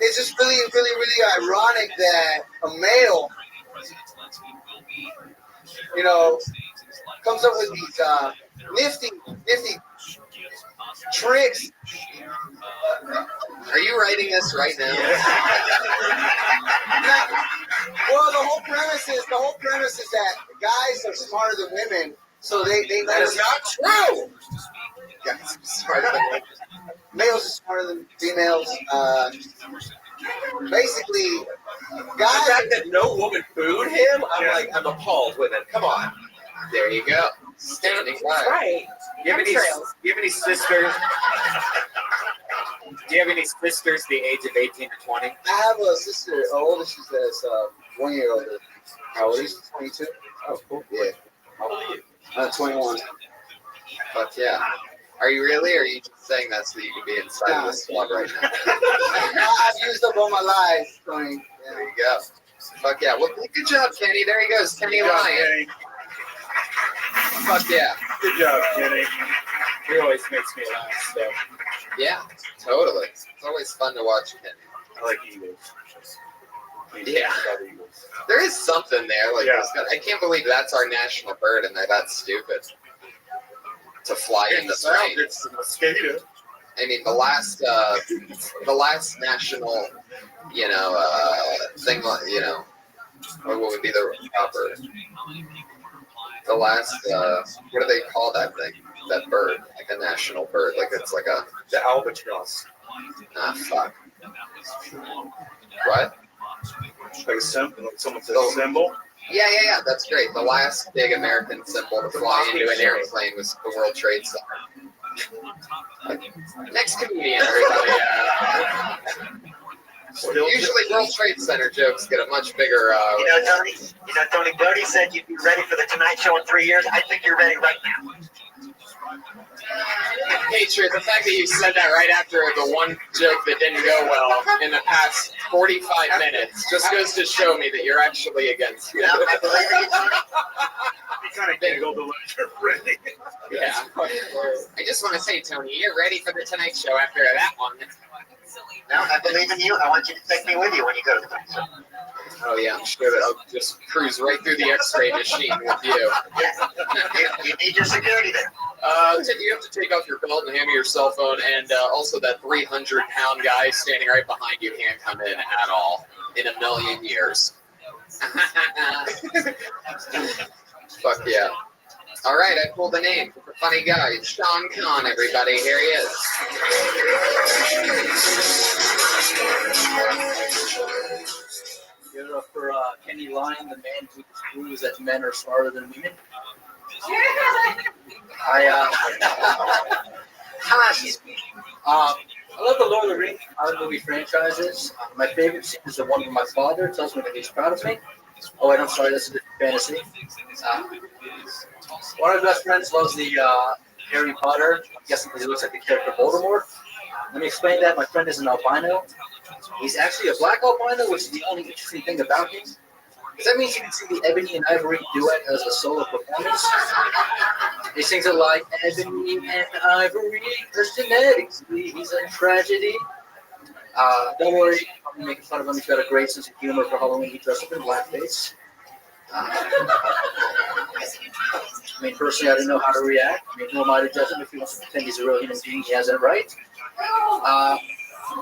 it's just really, really, really ironic that a male, comes up with these nifty tricks. Are you writing this right now? Well, the whole premise is that guys are smarter than women, so they That is not true. Guys are smarter than women. Males are smarter than females. Basically, guys. The fact that no woman booed him, I'm appalled with it. Come on. There you go. Standing That's right. Do you have any sisters? Do you have any sisters the age of 18 to 20? I have a sister, older sister that's 1 year older. How old is she? 22? Oh, cool. Yeah. How old are you? 21. Fuck yeah. Are you really, or are you just saying that so you can be inside of this club right now? I've used up all my life. Tony. Yeah. There you go. Fuck yeah. Well, good job, Kenny. There he goes. Kenny Lyon. Fuck yeah. Good job, Kenny. He always makes me laugh. So. Yeah, totally. It's always fun to watch Kenny. I like Eagles. Yeah. There is something there. Like, I can't believe that's our national bird and they're that stupid to fly in the plane. It's a mosquito. I mean, the last national, thing, what would be the proper? The last, what do they call that thing? That bird, like a national bird, like it's like a The albatross. fuck. What? Like a symbol. Like someone said a symbol. Yeah. That's great. The last big American symbol to fly into an airplane was the World Trade Center. Next comedian, everybody. Usually World Trade Center jokes get a much bigger. Tony Brody said you'd be ready for the Tonight Show in 3 years. I think you're ready right now. Patriot, the fact that you said that right after the one joke that didn't go well in the past 45 minutes just goes to show me that you're actually against it. You kind of giggled a little. You're ready. Yeah. I just want to say, Tony, you're ready for the Tonight Show after that one. No, I believe in you. I want you to take me with you when you go to the Tonight Show. Oh yeah, I'm sure that I'll just cruise right through the X-ray machine with you. You need your security there. You have to take off your belt and hand me your cell phone, and also that 300-pound guy standing right behind you can't come in at all in a million years. Fuck yeah. All right, I pulled the name for the funny guy, Sean Conn, everybody. Here he is. Give it up for Kenny Lyon, the man who proves that men are smarter than women. I love the Lord of the Rings movie franchises. My favorite scene is the one where my father tells me that he's proud of me. Oh, wait, I'm sorry, that's a different fantasy. One of my best friends loves the Harry Potter. I'm guessing because he looks like the character Voldemort. Let me explain that. My friend is an albino. He's actually a black albino, which is the only interesting thing about him. Because that means you can see the Ebony and Ivory duet as a solo performance. He sings it like, Ebony and Ivory, because genetically he's a tragedy. Don't worry, I'm making fun of him. He's got a great sense of humor for Halloween. He dressed up in blackface. I mean, personally, I didn't know how to react. I mean, who am I to judge him if he wants to pretend he's a real human being? He has that right.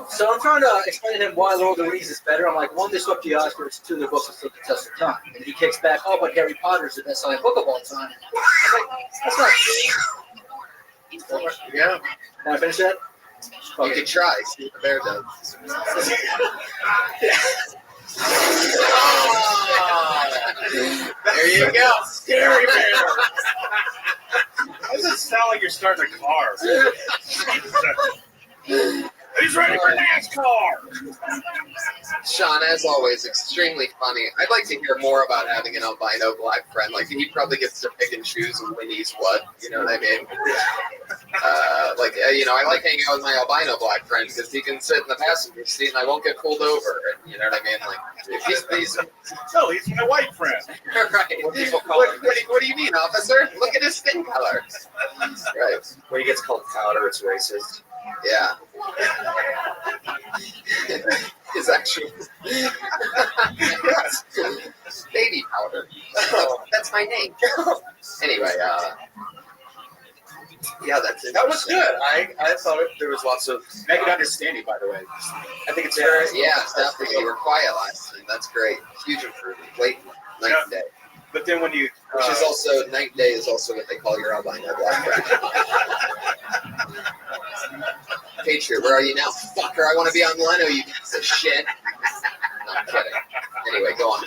So I'm trying to explain to him why Lord of the Rings is better. I'm like, one, they swept the Oscars, two, their books have stood the test of time. And he kicks back, oh, but Harry Potter's the best-selling book of all time. I'm like, that's not true. Yeah. Can I finish that? You can try. See what the bear does. There you go. Scary bear. Why does it sound like you're starting a car? He's ready for NASCAR. Sean, as always, extremely funny. I'd like to hear more about having an albino black friend. Like, he probably gets to pick and choose when he's what. You know what I mean? I like hanging out with my albino black friend because he can sit in the passenger seat and I won't get pulled over. You know what I mean? Like, he's my white friend. Right. What do you mean, officer? Look at his skin color. Right. When he gets called powder, it's racist. Yeah. His actual baby powder. That's my name. Anyway, yeah, that's it. That was good. I thought there was lots of. I could understand you, by the way. I think it's very. Yeah, definitely. You were quiet last time. That's great. Huge improvement. Late night and day. But then when you, which is also night and day is also what they call your albino black friend. Patriot, where are you now, fucker? I want to be on Leno, you piece of shit. No, I'm kidding. Anyway, go on.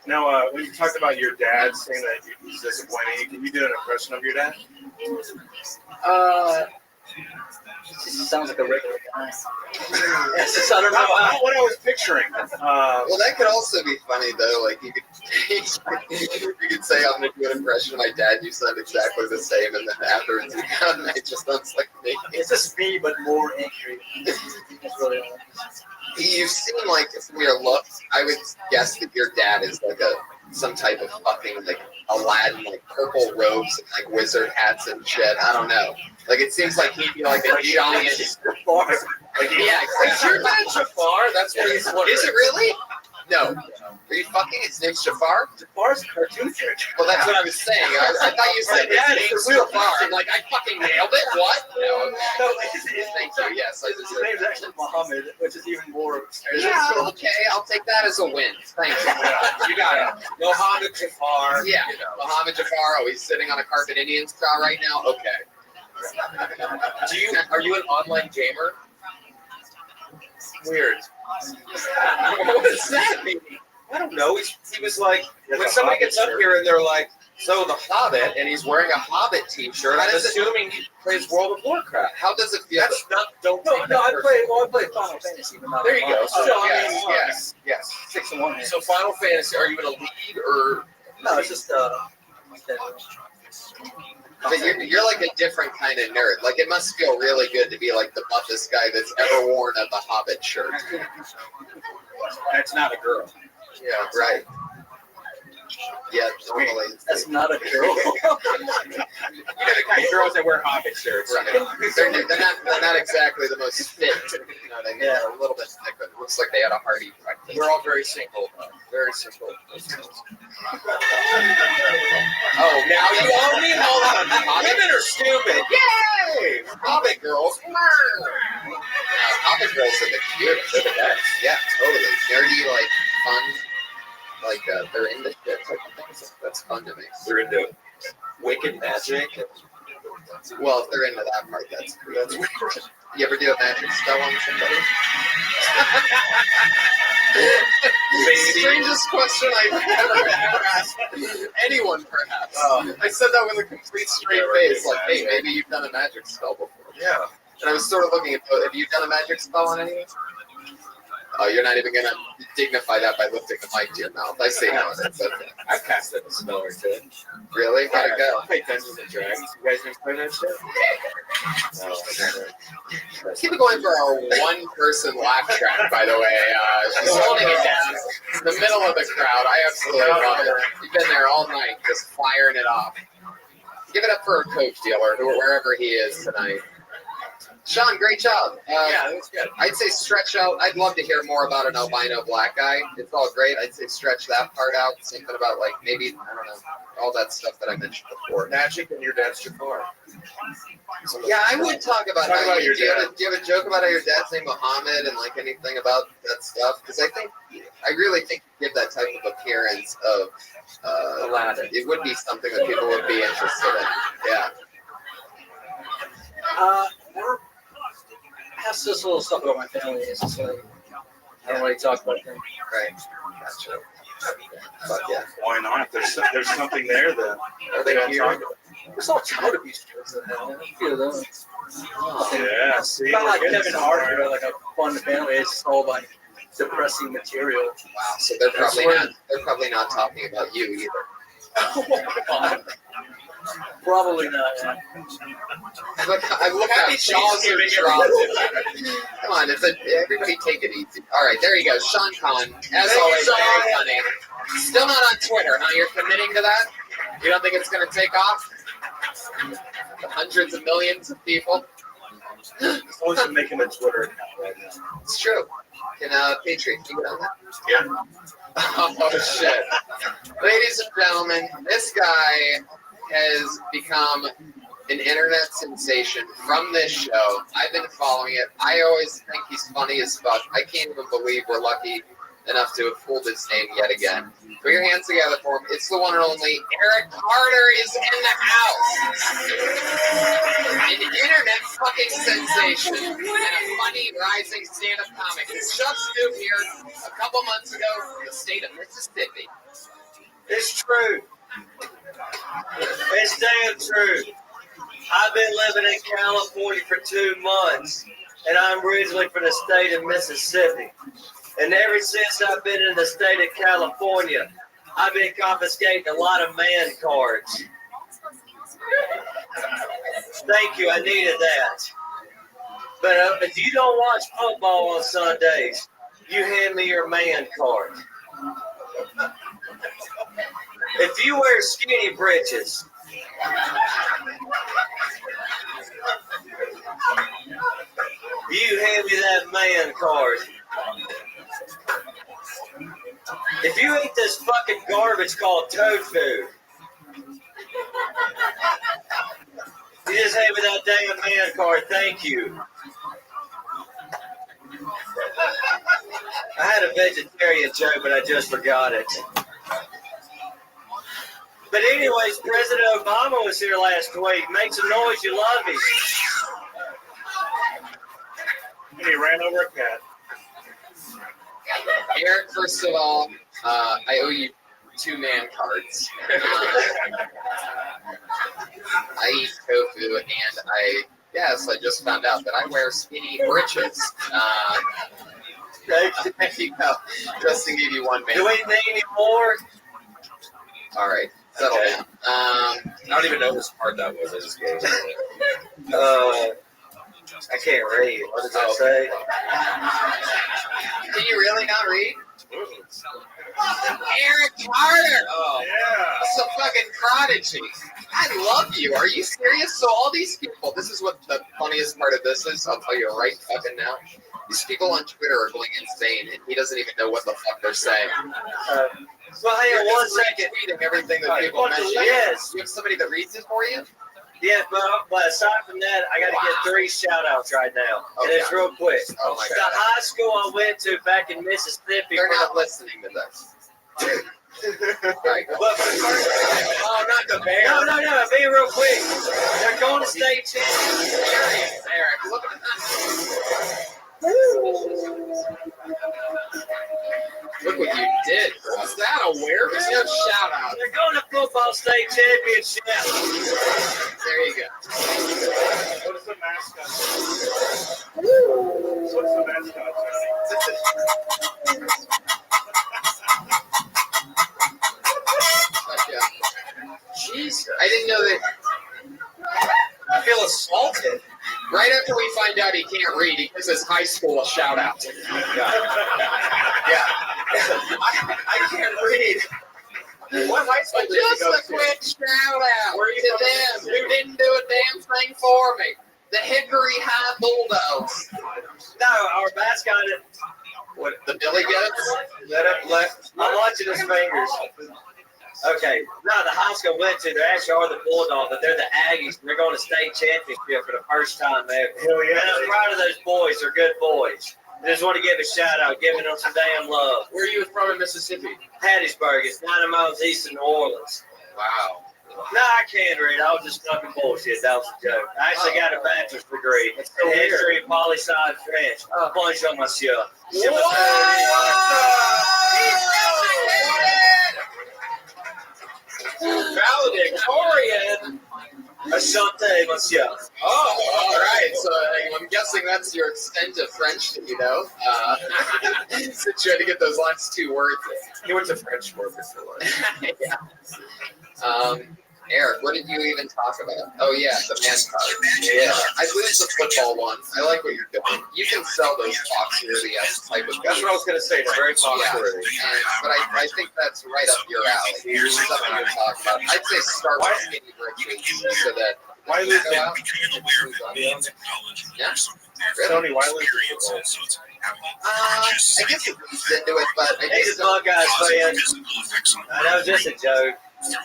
Now, when you talked about your dad saying that he's disappointing, can you do an impression of your dad? Just sounds like a regular guy. I don't know what I was picturing. Well, that could also be funny though. Like you could say I'm gonna do an impression of my dad. You sound exactly the same, and then afterwards it just sounds like me. It's just me, but more angry. Really you seem like from your looks, I would guess that your dad is like some type of fucking like Aladdin, like purple robes and like wizard hats and shit. I don't know. Like it seems like he'd be like a giant. Jafar. Yeah, exactly. Is your dad Jafar? That's what he's. Is it really? No. Are you fucking? His name's Jafar? Jafar's a cartoon character. Well, that's what I was saying. I thought you said his name's Jafar. I'm like, I fucking nailed it. What? No. Thank you. Yes, I His deserve name's that. actually Muhammad, which is even more. Yeah, okay. I'll take that as a win. Thank you. You got it. Mohammed Jafar. Yeah. Mohammed Jafar. Oh, he's sitting on a carpet Indian straw right now? Okay. Are you an online gamer? Weird. What does that mean? I don't know. He was like, when somebody gets up here and they're like, so the Hobbit, and he's wearing a Hobbit t-shirt, I'm assuming he plays World of Warcraft. How does it feel? That's not, don't No, take no, that I play Final Fantasy. But not There you go. Final So, Fantasy. yes. 6-1. So Final Fantasy, are you in a league or? No, it's just But you're like a different kind of nerd. Like, it must feel really good to be like the buffest guy that's ever worn a The Hobbit shirt. That's not a girl. Yeah, right. Yeah, totally. That's not a girl. You know the kind of girls that wear Hobbit shirts. Right. They're not exactly the most fit. You know what I mean? Yeah. They're a little bit thick, but it looks like they had a hearty breakfast. We're all very simple. Very simple. Oh, now you own me? Hold on. Women are stupid. Yay! Hobbit girls. Hobbit girls are the cutest. They're the best. Yeah, totally. Nerdy, like, fun. Like, they're into shit type of things. That's fun to me. They're into wicked magic. Well, if they're into that part, that's weird. You ever do a magic spell on somebody? Strangest question I've ever asked anyone, perhaps. I said that with a complete straight face, like, hey, maybe you've done a magic spell before. Yeah. And I was sort of looking at, have you done a magic spell on anyone? Oh, you're not even gonna dignify that by lifting the mic to your mouth. I see how it is. Okay. I passed it a spell or two. Really? How'd it go? I played Dungeons and Dragons. You guys didn't play that shit? No, Keep it going for our one-person laugh track, by the way. She's holding it down in the middle of the crowd. I absolutely love it. You've been there all night, just firing it off. Give it up for our coach dealer, wherever he is tonight. Sean, great job. Yeah, that was good. I'd say stretch out. I'd love to hear more about an albino black guy. It's all great. I'd say stretch that part out. Something about, like, maybe, I don't know, all that stuff that I mentioned before. Magic and your dad's Jafar. Yeah, I would talk about Talk how about you, your do, you have dad. a, do you have a joke about how your dad's named Muhammad and, like, anything about that stuff? Because I really think you give that type of appearance of, Aladdin. it would be something that people would be interested in. Yeah. That's just a little stuff about my family. It's just like, I don't really talk about them. Right. Gotcha. But yeah. Why not? There's something there that they don't here? talk about. There's all child abuse jokes in that. A few of them. Yeah, see. It's not like we're getting Kevin somewhere. Hart or like a fun family. It's all like depressing material. Wow. So they're probably not talking about you either. Probably not. Yeah. I look at Jaws of Drops. Come on, everybody take it easy. All right, there you go. Sean Conn, as always, very funny. Still not on Twitter, huh? You're committing to that? You don't think it's going to take off? The hundreds of millions of people? Someone's making a Twitter account right now. It's true. Can Patriot keep it on that? Yeah. Oh, shit. Ladies and gentlemen, this guy has become an internet sensation from this show. I've been following it. I always think he's funny as fuck. I can't even believe we're lucky enough to have pulled his name yet again. Put your hands together for him. It's the one and only Eric Carter is in the house. An internet fucking sensation and a funny rising stand-up comic. He's just moved here a couple months ago from the state of Mississippi. It's true. It's damn true. I've been living in California for 2 months, and I'm originally from the state of Mississippi. And ever since I've been in the state of California, I've been confiscating a lot of man cards. Thank you, I needed that. But if you don't watch football on Sundays, you hand me your man card. If you wear skinny britches, you hand me that man card. If you eat this fucking garbage called tofu, you just hand me that damn man card. Thank you. I had a vegetarian joke, but I just forgot it. But anyways, President Obama was here last week. Make some noise, you love him. And he ran over a cat. Eric, first of all, I owe you 2 man cards. I eat tofu, and I just found out that I wear skinny britches. There you go. Justin gave you 1 man. Do we need any more? All right, settle down. I don't even know whose part that was. I just gave it. I can't read. What does that say? Can you really not read? Eric Carter! Oh, yeah. That's a fucking prodigy. I love you. Are you serious? So all these people, this is what the funniest part of this is. I'll tell you right fucking now. These people on Twitter are going insane, and he doesn't even know what the fuck they're saying. Well, hang on 1 second. Reading everything that people mention. Yes. You have somebody that reads it for you? Yeah, but aside from that, I got to get 3 shout-outs right now. Okay. And it's real quick. Oh my the God. high school I went to back in Mississippi. They're not listening to this. Right. But oh, not the Bears. No, be real quick. They're going to state championships. Eric, look at that. Look what you did. Was that awareness? No shout out. They're going to football state championship. There you go. What is the mascot? What's the mascot? Jeez, I didn't know that. I feel assaulted. Right after we find out he can't read, he gives his high school a shout out. Yeah. I can't read. What high school did you go to? Just a quick shout out to them who didn't do a damn thing for me. The Hickory High Bulldogs. No, our mascot is what? The Billy Goats. I'm watching his fingers. Okay, no, the high school I went to, they actually are the Bulldogs, but they're the Aggies. They're going to state championship for the first time ever. Hell yeah. And I'm proud of those boys. They're good boys. I just want to give a shout out, giving them some damn love. Where are you from in Mississippi? Hattiesburg. It's 90 miles east of New Orleans. Wow. No, I can't read. I was just fucking bullshit. That was a joke. I actually got a bachelor's degree in history, poli-sci, French. Bonjour, monsieur. Valedictorian. Asante, monsieur. Oh, all right. So I'm guessing that's your extent of French that you know. So trying to get those last 2 words. He went to French for lunch. Yeah. Eric, what did you even talk about? Oh yeah, the man card. Yeah, I believe it's the football one. I like what you're doing. You can sell those Foxworthy type of. That's what I was going to say. It's very Foxworthy. Yeah, but I think that's right up your alley. Here's something you're talking about. I'd say start with skinny britches so that. Why lose it? Yeah. Really? Tony, why lose it? I guess it leads into it, but I He's just a Buckeyes fan. That was just a joke. Was it?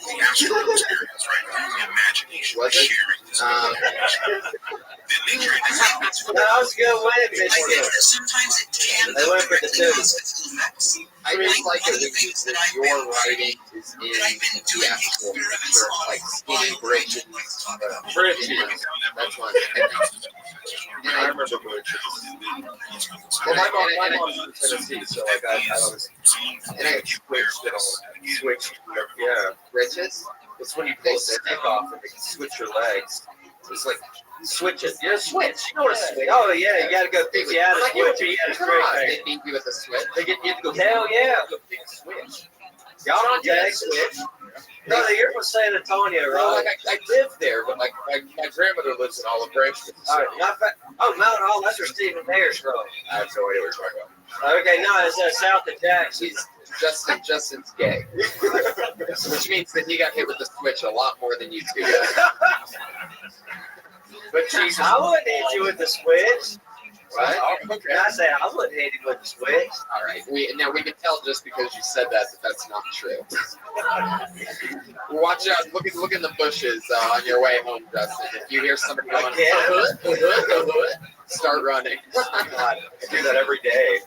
I was going to win Michigan. They went for the 2. I just like it when your writing is in the actual picture, like skinny bridges. That's one. I remember bridges. Well, my mom's from Tennessee, so like I was. And I Switched. Yeah. Bridges? It's when you pull the stick off and they can switch your legs. It's like switch it. Yeah, switch. You know what a switch? Oh yeah, you got to go pick you out a switch. You got a straight They beat you with a switch. They get you to go. Hell yeah. Go pick a switch. Y'all don't get a switch. No, you're from San Antonio, right? Well, like I live there, but like my grandmother lives in Olive Branch. All right, Mount Hall, that's where Stephen Ayers from. I have no idea what you're talking about. Okay, no, it's south of Jackson. Justin's gay. Which means that he got hit with the switch a lot more than you do. But Jesus, I wouldn't hit you with the switch. Right? Can I say I wouldn't hate him with the switch? All right. We can tell just because you said that that's not true. Watch out! Look in the bushes on your way home, Dustin. If you hear somebody going, start running. God, I do that every day.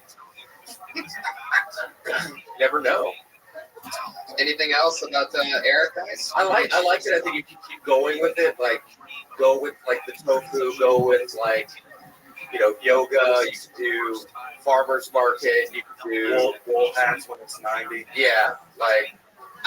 Never know. Anything else about Eric, guys? I like it. I think you can keep going with it. Like, go with like the tofu. Go with like, yoga. You can do farmers market. You can do wool hats when it's 90. Yeah, like.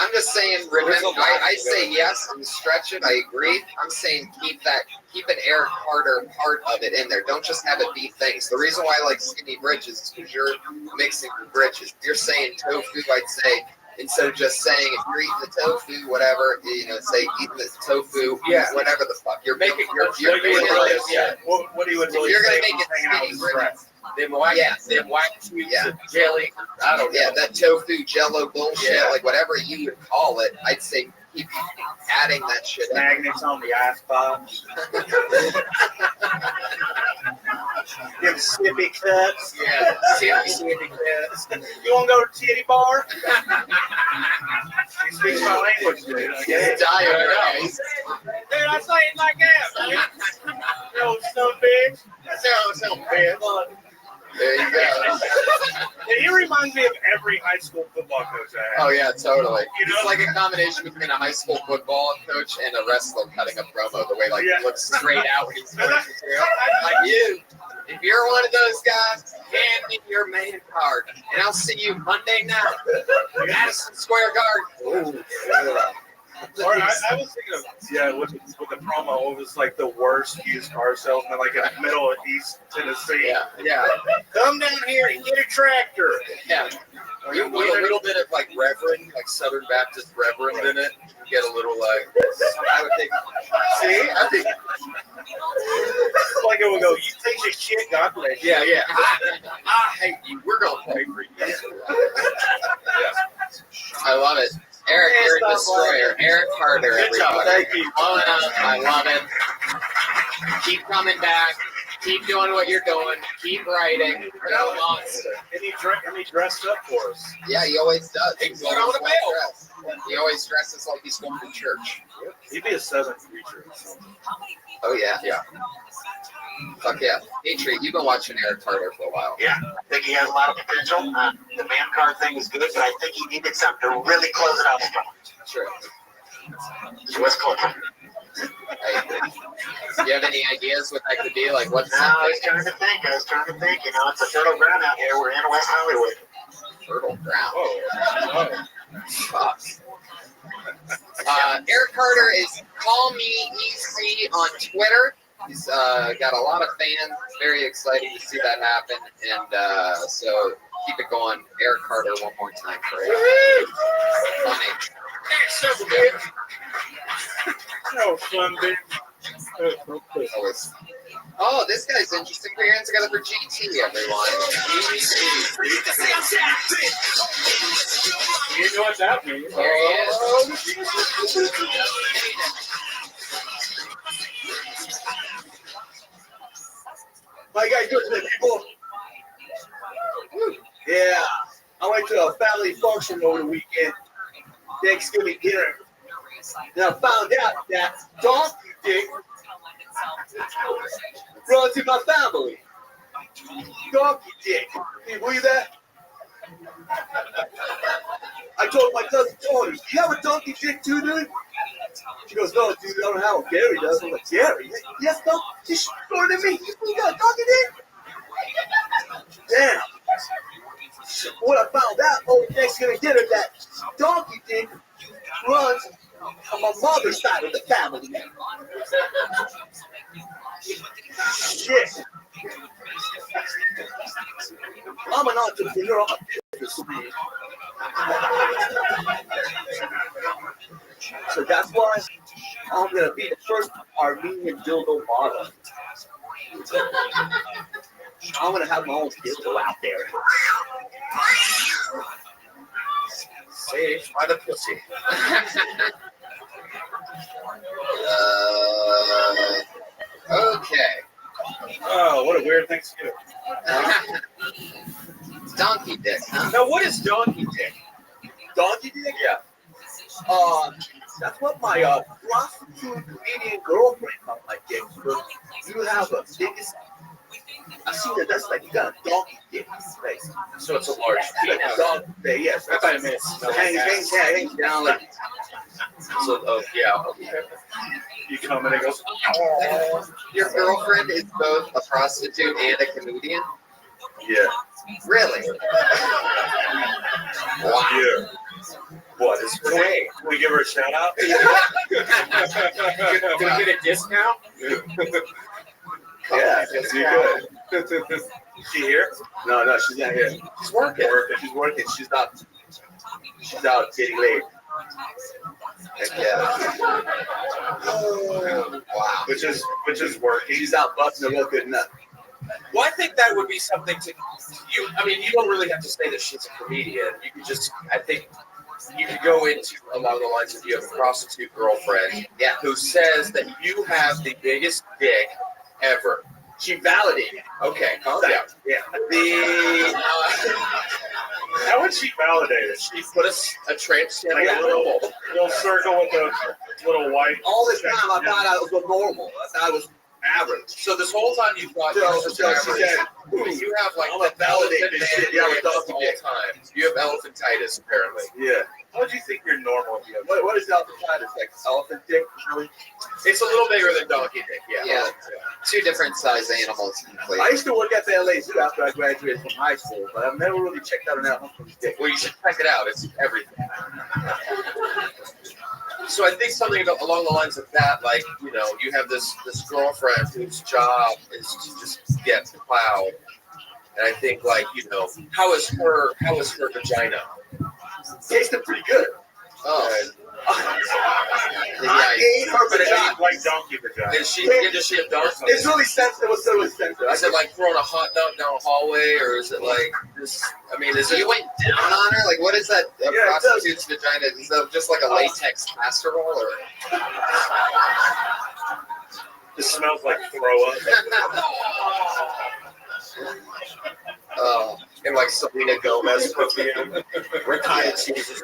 I'm just saying, remember, I say yes and stretch it. I agree. I'm saying keep an Eric Carter part of it in there. Don't just have it be things. The reason why I like skinny bridges is because you're mixing your bridges. If you're saying tofu, I'd say, instead of just saying if you're eating the tofu, whatever, say eating the tofu, whatever the fuck. You're making What do you would really you're say gonna make it hanging out skinny with bridges. Them white cubes of jelly. I don't know. Yeah, that tofu jello bullshit, like whatever you would call it, I'd say keep adding that shit. Magnets on the ice box. Give snippy cuts. Yeah, snippy cuts. You want to go to Titty Bar? He speaks my language, dude. He's dying right now. Dude, I say it like that, man. You son of a bitch. That's how bitch. There you go. He reminds me of every high school football coach I had. Oh yeah, totally. It's like a combination between a high school football coach and a wrestler cutting a promo. The way he looks straight out when he's doing it through. Like you, if you're one of those guys, hand me your man card, and I'll see you Monday night, Madison Square Garden. Or I was thinking of with the promo, it was like the worst used car salesman, like in the middle of East Tennessee. Yeah. Come down here and get a tractor. Yeah. You put a little bit of like Reverend, like Southern Baptist Reverend in it. You get a little like. I would think. See, I think like it would go. You take your shit, God bless you. Yeah. I hate you. We're gonna pray for you. I love it. Eric, you're a destroyer. Eric Carter, everybody. Thank you. Blowing up. I love it. Keep coming back. Keep doing what you're doing. Keep writing. You're a monster. And he dressed up for us. Yeah, he always does. He's going on the mail. He always dresses like he's going to church. He'd be a Southern preacher. Oh, yeah. Fuck yeah. Patriot, you've been watching Eric Carter for a while. Yeah, I think he has a lot of potential. The man card thing is good, but I think he needed something to really close it out strong. Sure. He was close. Do you have any ideas what that could be? Like, what's I was trying to think. It's a fertile ground out here. We're in West Hollywood. Fertile ground. Fuck. Eric Carter is Call Me EC on Twitter. He's got a lot of fans. Very exciting to see that happen. And so keep it going. Eric Carter one more time for it. Funny. No fun, bitch. Oh, this guy's interesting. We're here together for GT, everyone. You know what that means. There he is. How you guys doing today, people? Yeah, I went to a family function over the weekend, Thanksgiving dinner, and I found out that donkey dick runs in my family. Donkey dick. Can you believe that? I told my cousin Tony, you have a donkey dick too, dude? She goes, no, dude, I don't have a Gary does. I'm like, Gary? Yes, no, she's shorter than me. You got a donkey dick? Damn. So what I found out over Thanksgiving dinner, that donkey dick runs on my mother's side of the family. Shit. I'm an entrepreneur. I'm a businessman. So that's why I'm going to be the first Armenian dildo model. I'm going to have my own dildo out there. Saved by the pussy. Okay. Oh, what a weird thing to do. Donkey dick, huh? Now, what is donkey dick? Donkey dick? Yeah. That's what my prostitute comedian girlfriend called my dick. Because you have a biggest. I see that that's like you got a donkey dick in your face. So it's a large Like a dog dick, yes. I thought it meant Hangs down like. So, yeah. Okay. You come and it goes. Your girlfriend is both a prostitute and a comedian? Yeah. Really? Wow. Yeah. What is her name? Can we give her a shout out? Can we get a discount? Yeah, that's good. Is she here? No, she's not here. She's working. She's working. She's out getting laid. Yeah. Wow. Which is working. She's out busting a real good nut. Well, I think that would be something to you. I mean, you don't really have to say that she's a comedian. You could just, I think, you could go into along the lines of you have a prostitute girlfriend, yeah, who says that you have the biggest dick ever. She validated. Okay, calm down. Yeah. How would she validate it? She put a tramp stamp Like on a the little circle with a little white. All this time I thought I was normal. I thought I was average. So this whole time you thought So you were she said, you have like I'm gonna validate this shit. Yeah, at all times. You have elephantitis apparently. Yeah. How would you think you're normal? What is elephantitis? Like elephant dick? Really? It's a little bigger than donkey dick. Yeah. Yeah. Two different size animals. I used to work at the LA Zoo after I graduated from high school, but I've never really checked out an elephant's dick. Well, you should check it out. It's everything. So I think something along the lines of that, like, you know, you have this girlfriend whose job is to just get plowed. And I think, like, you know, how is her vagina? Tasted pretty good. Oh. I ate her vagina. Like donkey vagina. Does she have donkey? It's really sensitive. It was really sensitive. Is it like throwing a hot dog down a hallway, or is it like this? I mean, is it? You went down on her? Like, what is that? A prostitute's vagina? Is that just like a latex casserole, or? It smells like throw up. And like Selena Gomez perfume. Retired cheeses.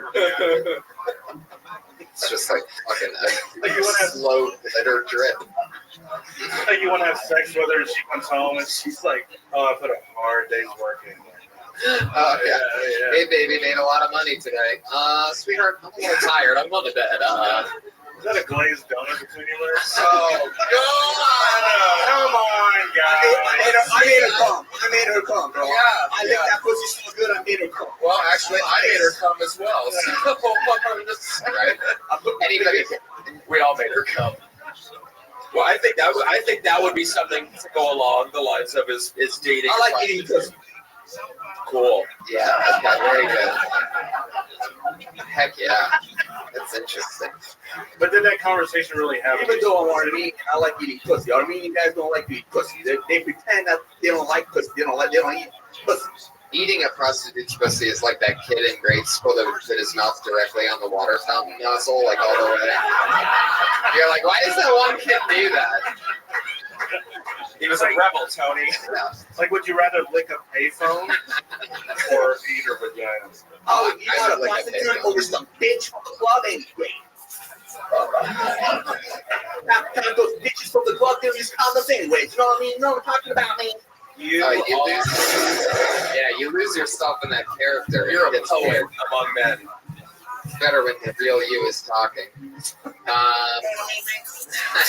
It's just like fucking Like you want to have slow glitter drip. Like you want to have sex with her, and she comes home and she's like, "Oh, I put a hard day's working." Oh yeah. Hey baby, made a lot of money today. Sweetheart, I'm a little tired. I'm going to bed. Is that a glazed donut between your legs? Oh God! Come on, guys. I made her come. I made her come, bro. Yeah. I think that pussy so good. I made her come. Well, actually, I made her come as well. So, right? Anybody? We all made her come. Well, I think that would be something to go along the lines of is dating. I like eating pussy. Cool. Yeah. Okay. Very good. Heck yeah. That's interesting. But did that conversation really happen? Even though I'm Armenian, I like eating pussy. Armenian guys don't like to eat pussy. They pretend that they don't like pussy. They don't eat pussy. Eating a prostitute's pussy is like that kid in grade school that would put his mouth directly on the water fountain nozzle, like all the way. You're like, why does that one kid do that? He was a rebel, Tony. Yeah. Like, would you rather lick a payphone or eat her vagina? Oh, you I got would a like a prostitute payphone. over some bitch from the club anyway. Half the time those bitches from the club, they'll use condoms anyway. You know what I mean? You know what I'm talking about, man? You lose yourself in that character. You're a It's poet weird. among men. It's better when the real you is talking.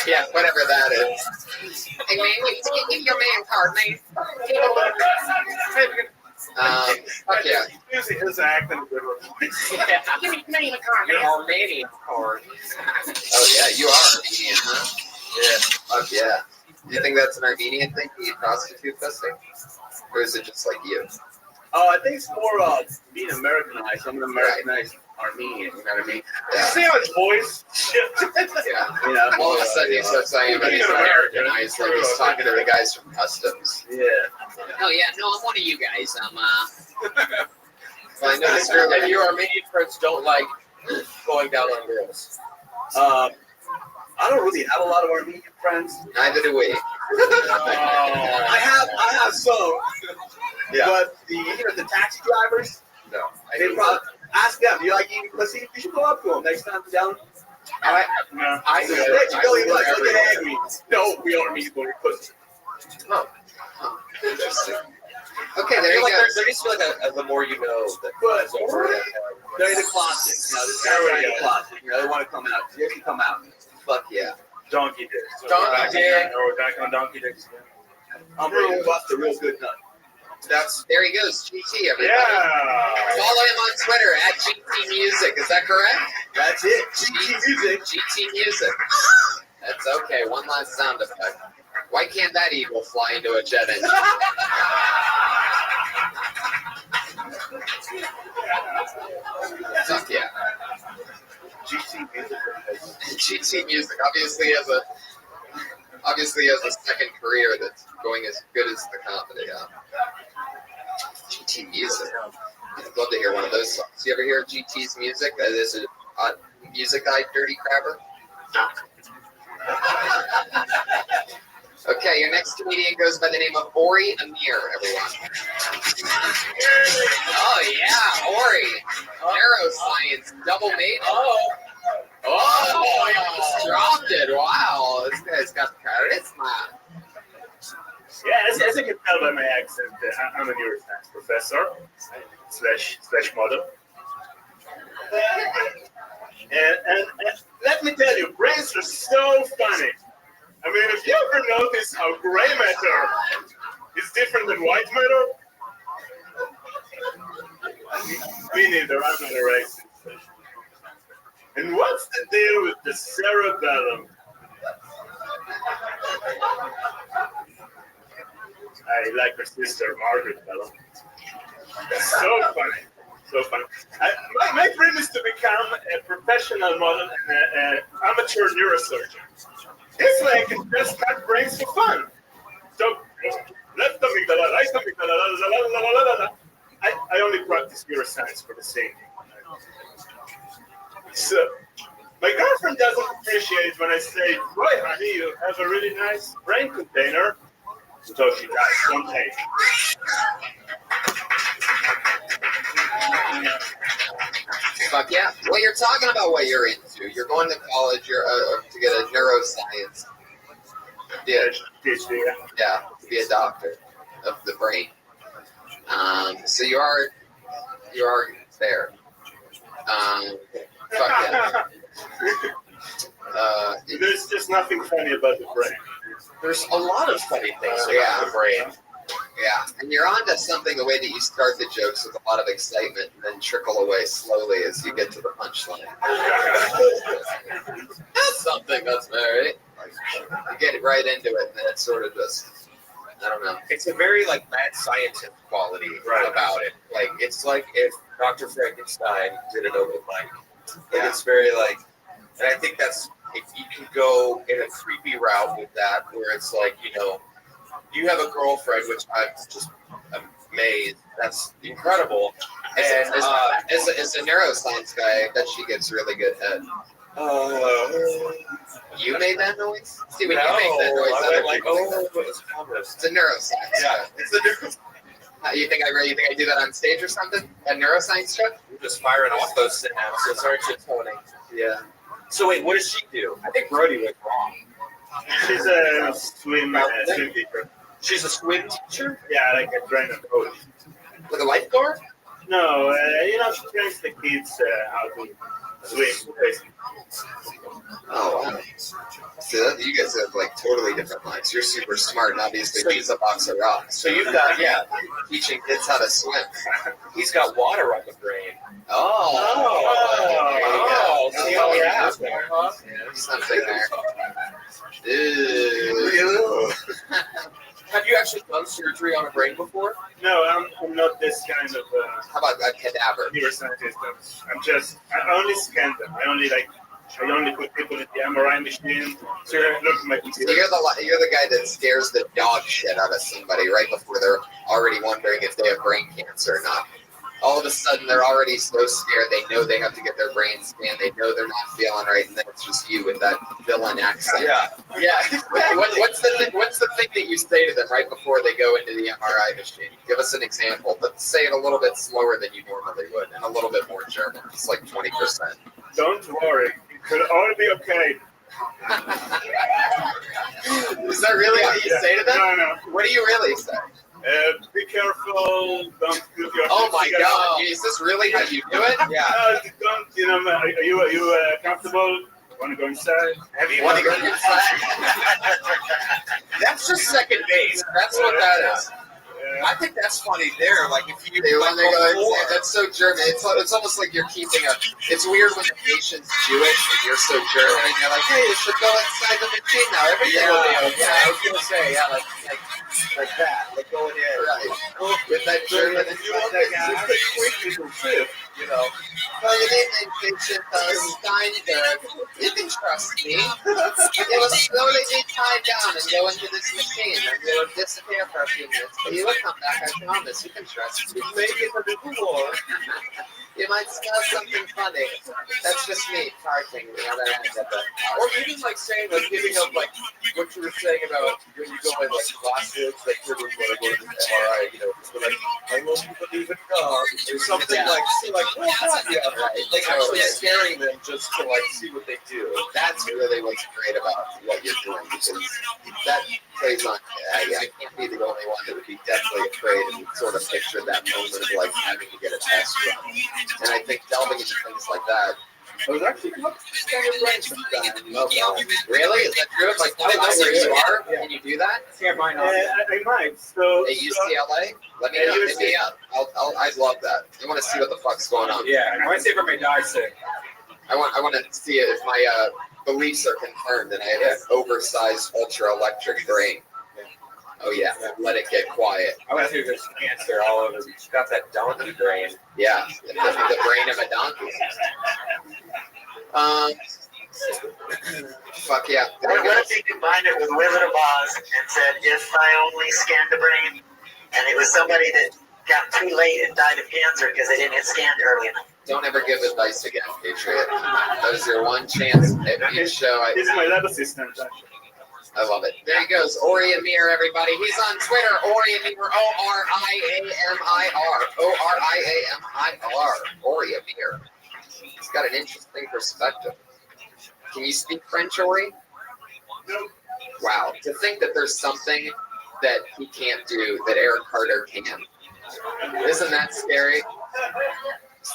Yeah, whatever that is. Hey man, give your man card, man. Fuck yeah. Using his acting a good voice. Yeah. Give me a card, Your Armenian card. Oh yeah, you are Armenian, huh? Yeah. Fuck yeah. Do you think that's an Armenian thing to eat prostitute pussy? Or is it just like you? I think it's more being Americanized. I'm an Americanized Armenian. You know what I mean? Yeah. See how his voice shifted? Yeah. Yeah. All of a sudden he starts saying that he's Americanized, like he's talking to the guys from customs. Yeah. Oh yeah, no, I'm one of you guys. Well, I noticed earlier. And your Armenian friends don't like going down on girls. I I don't really have a lot of Armenian friends. Neither do we. I have some. Yeah. But the taxi drivers, No. they probably ask them. You like eating pussy? You should go up to them next time you're down. I Billy Bucks, don't get angry. No, we are meat for pussy. Oh, interesting. Okay, I there feel you like go. there needs to be like the more you know. That But over that. they're the classic. They're the classic. They want to come out. They can come out. Fuck yeah. Donkey dicks. So Donkey back dick. Or back on donkey dicks. I'm ready to bust a real good nut. There he goes, GT, everybody. Yeah. Follow him on Twitter at GT Music. Is that correct? That's it. GT Music. GT Music. That's okay. One last sound effect. Why can't that eagle fly into a jet engine? Fuck yeah. GT Music. GT Music obviously has a second career that's going as good as the comedy. GT Music. I'd love to hear one of those songs. You ever hear GT's music? Is it music guy, Dirty Crabber? Okay, your next comedian goes by the name of Ori Amir, everyone. Oh yeah, Ori. Neuroscience, double major. Oh, you just dropped it. Wow, this guy's got the charisma. Yeah, as you can tell by my accent, I'm a neuroscience professor slash model. And let me tell you, brains are so funny. I mean, if you ever notice how gray matter is different than white matter, me neither. I'm not a racist. And what's the deal with the cerebellum? I like her sister, Margaret Bellum. So funny. So funny. My dream is to become a professional model and an amateur neurosurgeon. This way I can just cut brains for fun. So, left amygdala, right amygdala, I only practice neuroscience for the sake. So, my girlfriend doesn't appreciate when I say, boy, honey, you have a really nice brain container. So she dies. Don't take. Fuck yeah. Well, you're talking about what you're into. You're going to college to get a neuroscience. Yeah, to be a doctor of the brain. So you are there. Fuck yeah. There's just nothing funny about the brain. There's a lot of funny things about the brain. Yeah, and you're onto something the way that you start the jokes with a lot of excitement and then trickle away slowly as you get to the punchline. That's something that's very. You get right into it and then it sort of just, I don't know. It's a very like mad scientist quality about it. Like it's like if Dr. Frankenstein did an open mic. Like it's very like, and I think that's if you can go in a creepy route with that, where it's like you have a girlfriend, which I'm just amazed. That's incredible. And as a neuroscience guy, I bet she gets really good head. You made that noise? See, when you make that noise, I went like, it's a neuroscience. Yeah, it's a neuroscience. You think I do that on stage or something? A neuroscience show? You're just firing off those synapses, aren't you, Tony? Yeah. So wait, what does she do? I think Brody went wrong. She's a swim teacher. She's a swim teacher? Yeah, like a trainer coach. Like a lifeguard? No, she trains the kids how to swim, basically. Oh, wow. So you guys have like totally different lives. You're super smart, and obviously he's a box of rocks. So you've got, teaching kids how to swim. He's got water on the brain. There's something there. Ew. Have you actually done surgery on a brain before? No, I'm not this kind of. How about a cadaver? Neuroscientist. I only scan them. I only put people in the MRI machine. So look at my computer. You're the guy that scares the dog shit out of somebody right before they're already wondering if they have brain cancer or not. all of a sudden they're already so scared. They know they have to get their brains scanned. They know they're not feeling right, and then it's just you with that villain accent. Yeah. What's the thing that you say to them right before they go into the MRI machine? Give us an example, but say it a little bit slower than you normally would, and a little bit more German, just like 20%. Don't worry, it could all be okay. Is that really what you say to them? No. What do you really say? Be careful. Don't put your. Oh my God! Is this really how you do it? Yeah. Don't. You know, are you comfortable? Want to go inside? Have you want to go inside? That's just second base. That's what that is. I think that's funny there. Like if you when they go inside, that's so German. It's almost like you're keeping a. It's weird when the patient's Jewish and you're so German and you're like, hey, you should go inside the machine now. Everything will be okay. Yeah, I was gonna say, like that, like going in, right? With that German, you want that guy, quick little shift, you know. Well, good evening, patient Steinberg. You can trust me. You will slowly be tied down and go into this machine, and you will disappear for a few minutes, but you will come back, I promise. You can trust me. Make it a little more. You might smell something funny. That's just me farting the other end of it. Or even like saying, like giving up, like what you were saying about when you go in like classes, like when I go to the MRI, you know, just like I will believe in God, or something like like actually scaring them just to like see what they do. That's really what's great about what you're doing, because that plays on. I can't be the only one that would be deathly afraid and sort of picture that moment of like having to get a test run. And I think delving into things like that. I was actually standing right sometimes. Really? Is that true? Like, I know where you are. Can you do that? Can't find out. I might. So. At UCLA? Let me know. Hit me up. I'd love that. I want to see what the fuck's going on. Yeah, I want to see if everybody dies sick. I want to see if my beliefs are confirmed and I have an oversized, ultra-electric brain. Oh yeah, let it get quiet. I want to see if there's cancer all over. She's got that donkey brain. Yeah, the brain of a donkey. Fuck yeah. What if you combined it with Wizard of Oz and said, if I only scanned the brain, and it was somebody that got too late and died of cancer because they didn't get scanned early enough? Don't ever give advice again, Patriot. That was your one chance at each show. It's my lab assistant, actually. I love it. There he goes, Ori Amir, everybody. He's on Twitter, Ori Amir, O-R-I-A-M-I-R. O-R-I-A-M-I-R. Ori Amir. He's got an interesting perspective. Can you speak French, Ori? No. Wow. To think that there's something that he can't do that Eric Carter can. Isn't that scary?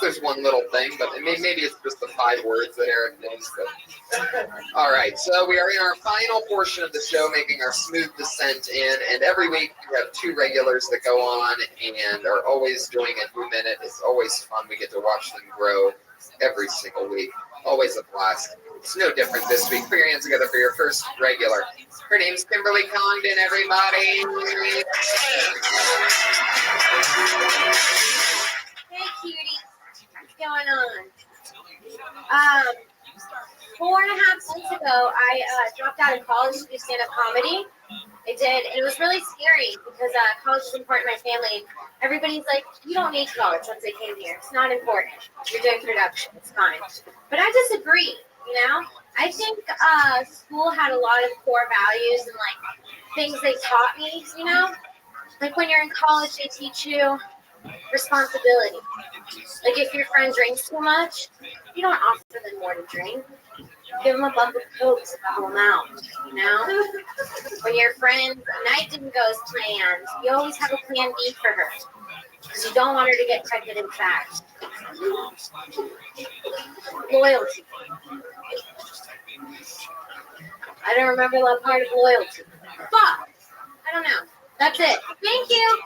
There's one little thing, but maybe it's just the 5 words that Eric knows. But. All right, so we are in our final portion of the show, making our smooth descent in, and every week we have 2 regulars that go on and are always doing a new minute. It's always fun. We get to watch them grow every single week. Always a blast. It's no different this week. Put your hands together for your first regular. Her name's Kimberly Congdon, everybody. Hey, cutie. What's going on? 4.5 months ago, I dropped out of college to do stand-up comedy. I did, and it was really scary because college is important to my family. Everybody's like, you don't need college once they came here. It's not important. You're doing production. It's fine. But I disagree, you know? I think school had a lot of core values and, like, things they taught me, you know? Like, when you're in college, they teach you responsibility. Like, if your friend drinks too much, you don't offer them more to drink. Give them a bump of Coke to level them out, you know? When your friend's night didn't go as planned, you always have a plan B for her. Because you don't want her to get pregnant and fat. Loyalty. I don't remember that part of loyalty. But, I don't know. That's it. Thank you.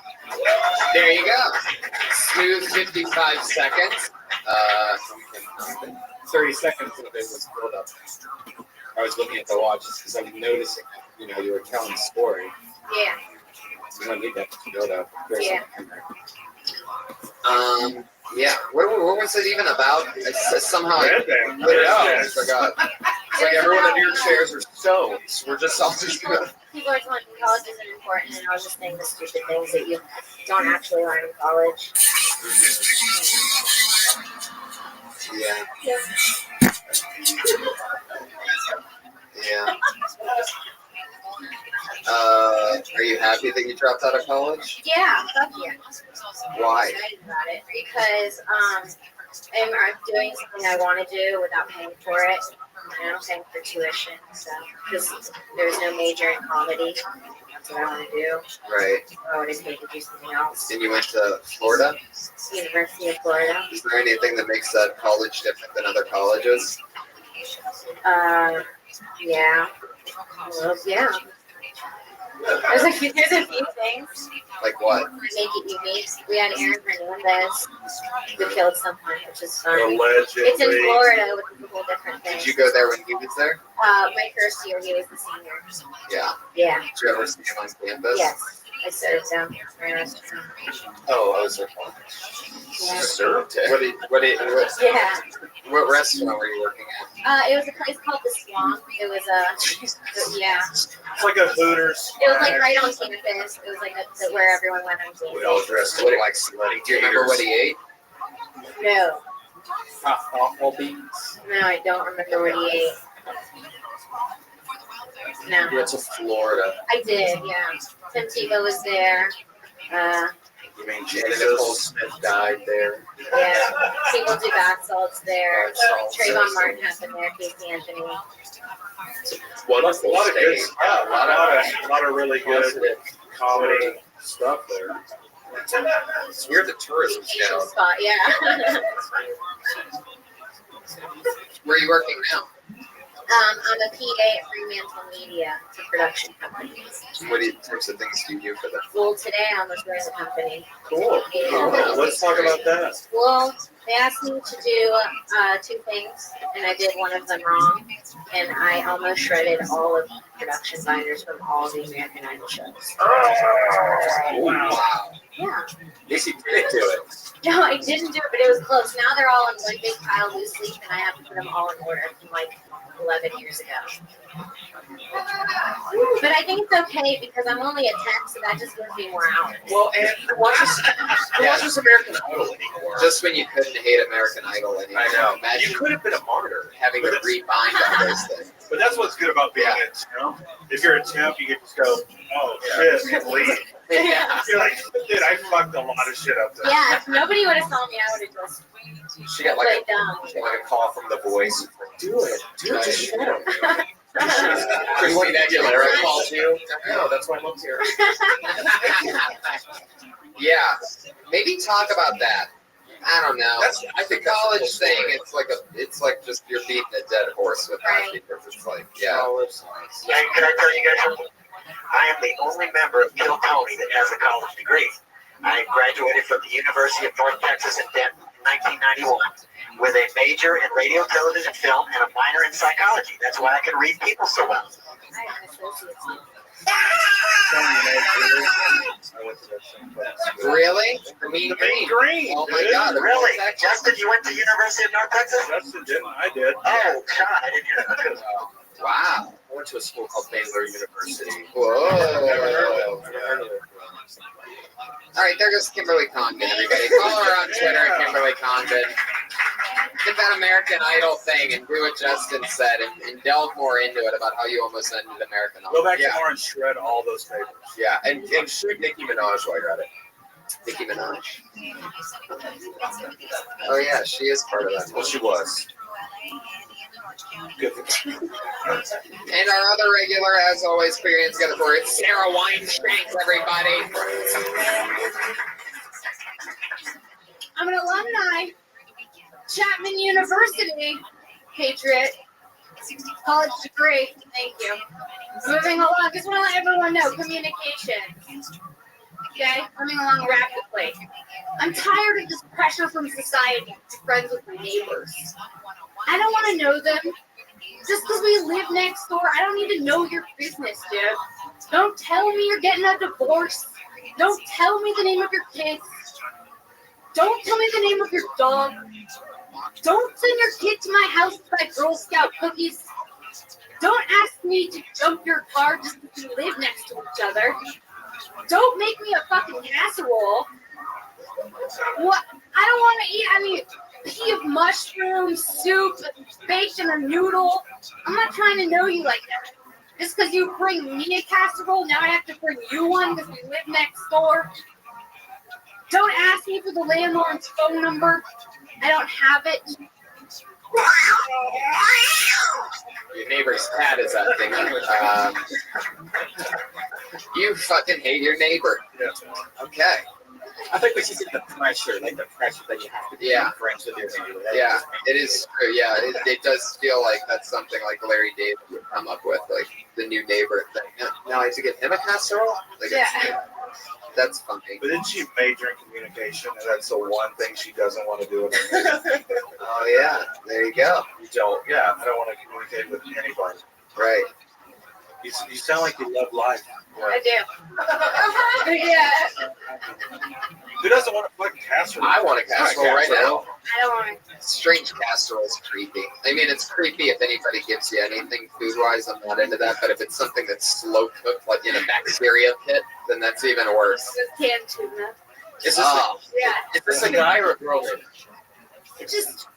There you go. Smooth 55 seconds. 30 seconds of it was filled up. I was looking at the watch just because I was noticing, you know, you were telling the story. Yeah. You don't need that to build up. Yeah. Yeah. What was it even about? Somehow I forgot. It's like everyone in your chairs are stones. We're just all just good. People are telling me college isn't important, and I was just saying the stupid things that you don't actually learn in college. Yeah. Yeah. Are you happy that you dropped out of college? Yeah, fuck yeah. Why? I'm excited about it because I'm doing something I want to do without paying for it. You know, paying for tuition. So, because there's no major in comedy, that's what I want to do. Right. I want to pay to do something else. And you went to Florida? University of Florida. Is there anything that makes that college different than other colleges? Yeah. Well, yeah. There's a few things. Like what? Make it unique. We had Aaron Hernandez who killed someone, which is fun. Allegedly. It's in Florida, which is a whole different thing. Did you go there when he was there? My first year, he was the senior. Yeah. Yeah. Did you ever see him on campus? Yes. I served him. Restaurant. Oh, I was there. Yeah. Served it. Yeah. What restaurant were you working at? It was a place called The Swamp. It was yeah. It's like a Hooters. It was like right on campus. It was like where everyone went on campus. We all dressed up like slutty. Do you remember what he ate? No. Awful beans. No, I don't remember what he ate. No. We went to Florida. I did, yeah. Tim Tebow was there. You mean Janet Nicole Smith died there? Yeah. People do bath salts there. Trayvon Martin happened there. Casey Anthony. Wonderful. A lot of good stage. stuff. A lot of really good comedy stuff there. It's weird the tourism's Asian down. spot, yeah. Where are you working now? I'm a PA at Fremantle Media. It's a production company. What types of things do you do for them? Well, today I almost ran the company. Cool. Yeah. Let's talk about that. Well, they asked me to do 2 things, and I did one of them wrong. And I almost shredded all of the production binders from all the American Idol shows. Wow. Yeah. At least you did do it. No, I didn't do it, but it was close. Now they're all in one big pile loose leaf, and I have to put them all in order from like 11 years ago. But I think it's okay because I'm only a 10, so that just gives me more hours. Well, and watch this American Idol anymore. Just when you couldn't hate American Idol anymore. I know. Imagine you could have been a martyr having to rebind all those things. But that's what's good about being a temp. If you're a temp, you can just go, oh shit, and leave. Yeah. You're like, dude, I fucked a lot of shit up there. Yeah, if nobody would have told me, I would have just She got like played dumb. a call from The Voice. Do it. Just shut up. Christina Aguilera called you. No, that's why I moved here. Yeah, maybe talk about that. I don't know. I think college thing. It's like just you're beating a dead horse with that because it's like Can I tell you guys something? I am the only member of Kill Tony that has a college degree. I graduated from the University of North Texas in Denton in 1991 with a major in radio, television, film, and a minor in psychology. That's why I can read people so well. Really? Mean Green. Oh my God! Really? Justin, you went to University of North Texas? Justin didn't. I did. Oh God, I didn't hear that. Wow. I went to a school called Baylor University. Whoa. Never heard of it. All right, there goes Kimberly Condon, everybody. Follow her on Twitter at Kimberly Condon. Get that American Idol thing and do what Justin said and delve more into it about how you almost ended American Idol. Go back tomorrow and shred all those papers. Yeah, and shoot Nicki Minaj while you're at it. Nicki Minaj. Oh yeah, she is part of that. Well, she was. Good. And our other regular, as always, put your hands together for it, Sarah Weinstein, everybody. I'm an alumni, Chapman University, Patriot, college degree. Thank you. Moving along, just want to let everyone know, communication. Okay, moving along rapidly. I'm tired of this pressure from society to be friends with my neighbors. I don't want to know them. Just because we live next door, I don't need to know your business, dude. Don't tell me you're getting a divorce. Don't tell me the name of your kids. Don't tell me the name of your dog. Don't send your kid to my house to buy Girl Scout cookies. Don't ask me to jump your car just because we live next to each other. Don't make me a fucking casserole. What? I don't want to eat any pea of mushroom soup baked in a noodle. I'm not trying to know you like that. Just because you bring me a casserole, now I have to bring you one because we live next door. Don't ask me for the landlord's phone number. I don't have it. Your neighbor's cat is acting. You fucking hate your neighbor. Okay. I think we should get the pressure that you have to be friends with your neighbor. Yeah, it is true. Yeah, it does feel like that's something like Larry David would come up with, like the new neighbor thing. Now I have to get him a casserole? Like, that's funny. But isn't she major in communication, and that's the one thing she doesn't want to do with her neighbor? Oh, yeah. There you go. I don't want to communicate with anybody. Right. You sound like you love life. I do. Yeah. Who doesn't want a fucking casserole? I want a casserole right now. I don't want to. Strange casserole is creepy. I mean, it's creepy if anybody gives you anything food-wise. I'm not into that. But if it's something that's slow-cooked, like in a bacteria pit, then that's even worse. Canned tuna. Is this a guy or a girl? It's just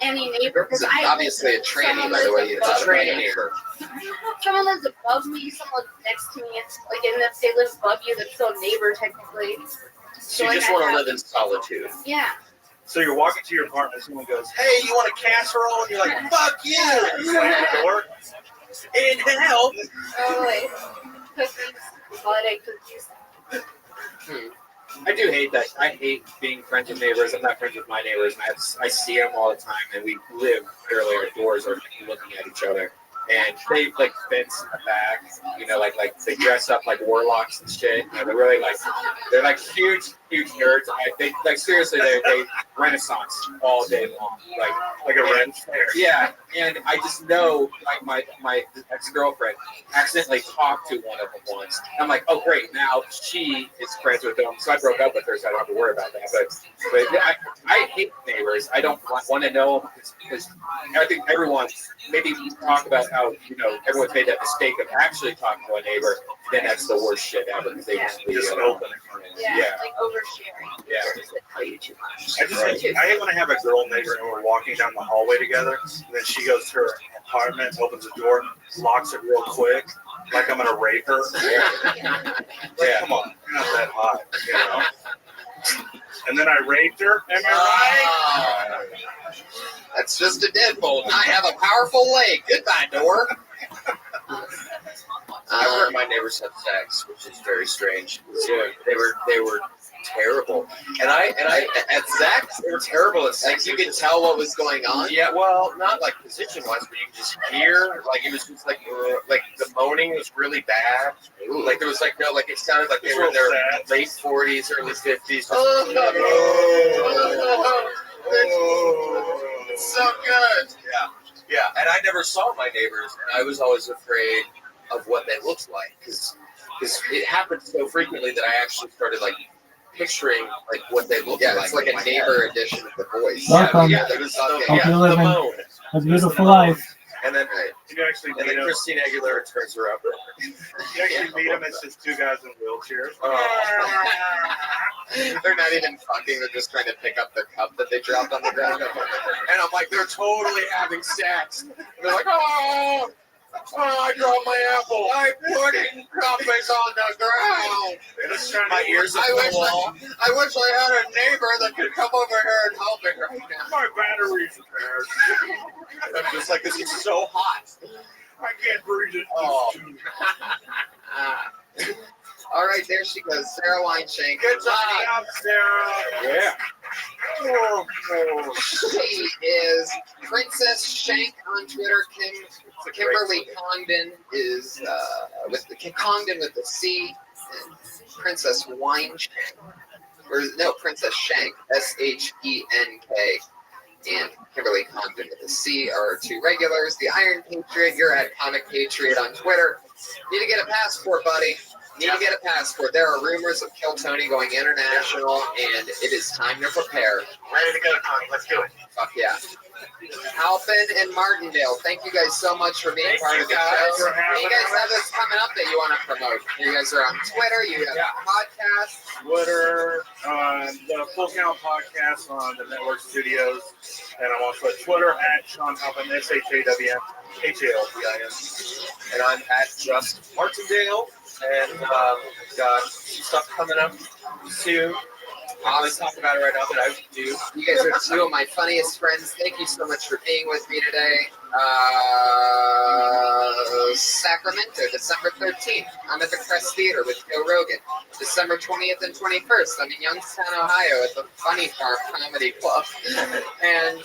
any neighbor. It's obviously a tranny, by the way. It's a tranny neighbor. Someone lives above me, someone lives next to me. It's like, and if they live above you, that's still a neighbor technically. So you just want to live in solitude. Yeah. So you're walking to your apartment, someone goes, "Hey, you want a casserole?" And you're like, "Fuck you!" You slam the door. In hell. Oh wait. Cookies. Holiday cookies. I do hate that. I hate being friends with neighbors. I'm not friends with my neighbors. And I see them all the time, and we live literally outdoors or looking at each other. And they like fence in the back, like they dress up like warlocks and shit. They're really they're like huge nerds. They seriously, they Renaissance all day long, like a Ren fair. Yeah, and I just know like my ex-girlfriend accidentally talked to one of them once. I'm like, oh great, now she is friends with them. So I broke up with her, so I don't have to worry about that. But I hate neighbors. I don't want to know them because I think everyone maybe talk about how everyone's made that mistake of actually talking to a neighbor. Then that's the worst shit ever because they just open it. Yeah, like oversharing. Yeah. I hate when I have a girl neighbor and we're walking down the hallway together, and then she goes to her apartment, opens the door, locks it real quick, like I'm gonna rape her. Like, come on, you're not that hot, And then I raped her. Am I right? That's just a deadbolt. I have a powerful leg. Goodbye, door. I've heard my neighbors have sex, which is very strange. Yeah, they were terrible, and I at sex they were terrible at sex. Like you could tell what was going on. Yeah, well, not like position wise, but you could just hear like it was just like the moaning was really bad. Ooh. Like there was it sounded like they were in their late 40s, early 50s. It's so good. Yeah, and I never saw my neighbors, and I was always afraid of what they looked like because it happened so frequently that I actually started picturing what they look like. Yeah, it's like a neighbor edition of The Voice. Welcome. There was Hope you're living a beautiful life. And then and then Christine Aguilera turns her up. You actually meet them, it's just two guys in wheelchairs. They're not even fucking, they're just trying to pick up their cup that they dropped on the ground. And I'm like, they're totally having sex. And they're like, oh, I dropped my apple. I put it in cuppings on the ground. My ears are full. I wish I had a neighbor that could come over here and help me right now. My battery's repaired. I'm just like, this is so hot. I can't breathe it. Oh. All right, there she goes, Sarah Weinshank. Good job, Sarah. Yeah. She is Princess Shank on Twitter. Kimberly Congdon is Congdon with the C, and Princess Weinshank, Princess Shank, SHENK, and Kimberly Congdon with the C are our two regulars. The Iron Patriot, you're at Comic Patriot on Twitter. Need to get a passport, buddy. Need to get a passport. There are rumors of Kill Tony going international, and it is time to prepare. Ready to go, Tony. Let's do it. Fuck yeah. Halpin and Martindale, thank you guys so much for being part of the show. Do you guys have this coming up that you want to promote? You guys are on Twitter, you have podcasts. Twitter, the Full Count Podcast on the Network Studios. And I'm also at Twitter at Sean Halpin, SHAWN, HALPIN. And I'm at Just Martindale. And got some stuff coming up soon. I'm going to talk about it right now, but I do. You guys are two of my funniest friends. Thank you so much for being with me today. Sacramento, December 13th. I'm at the Crest Theater with Joe Rogan. December 20th and 21st, I'm in Youngstown, Ohio at the Funny Farm Comedy Club. And,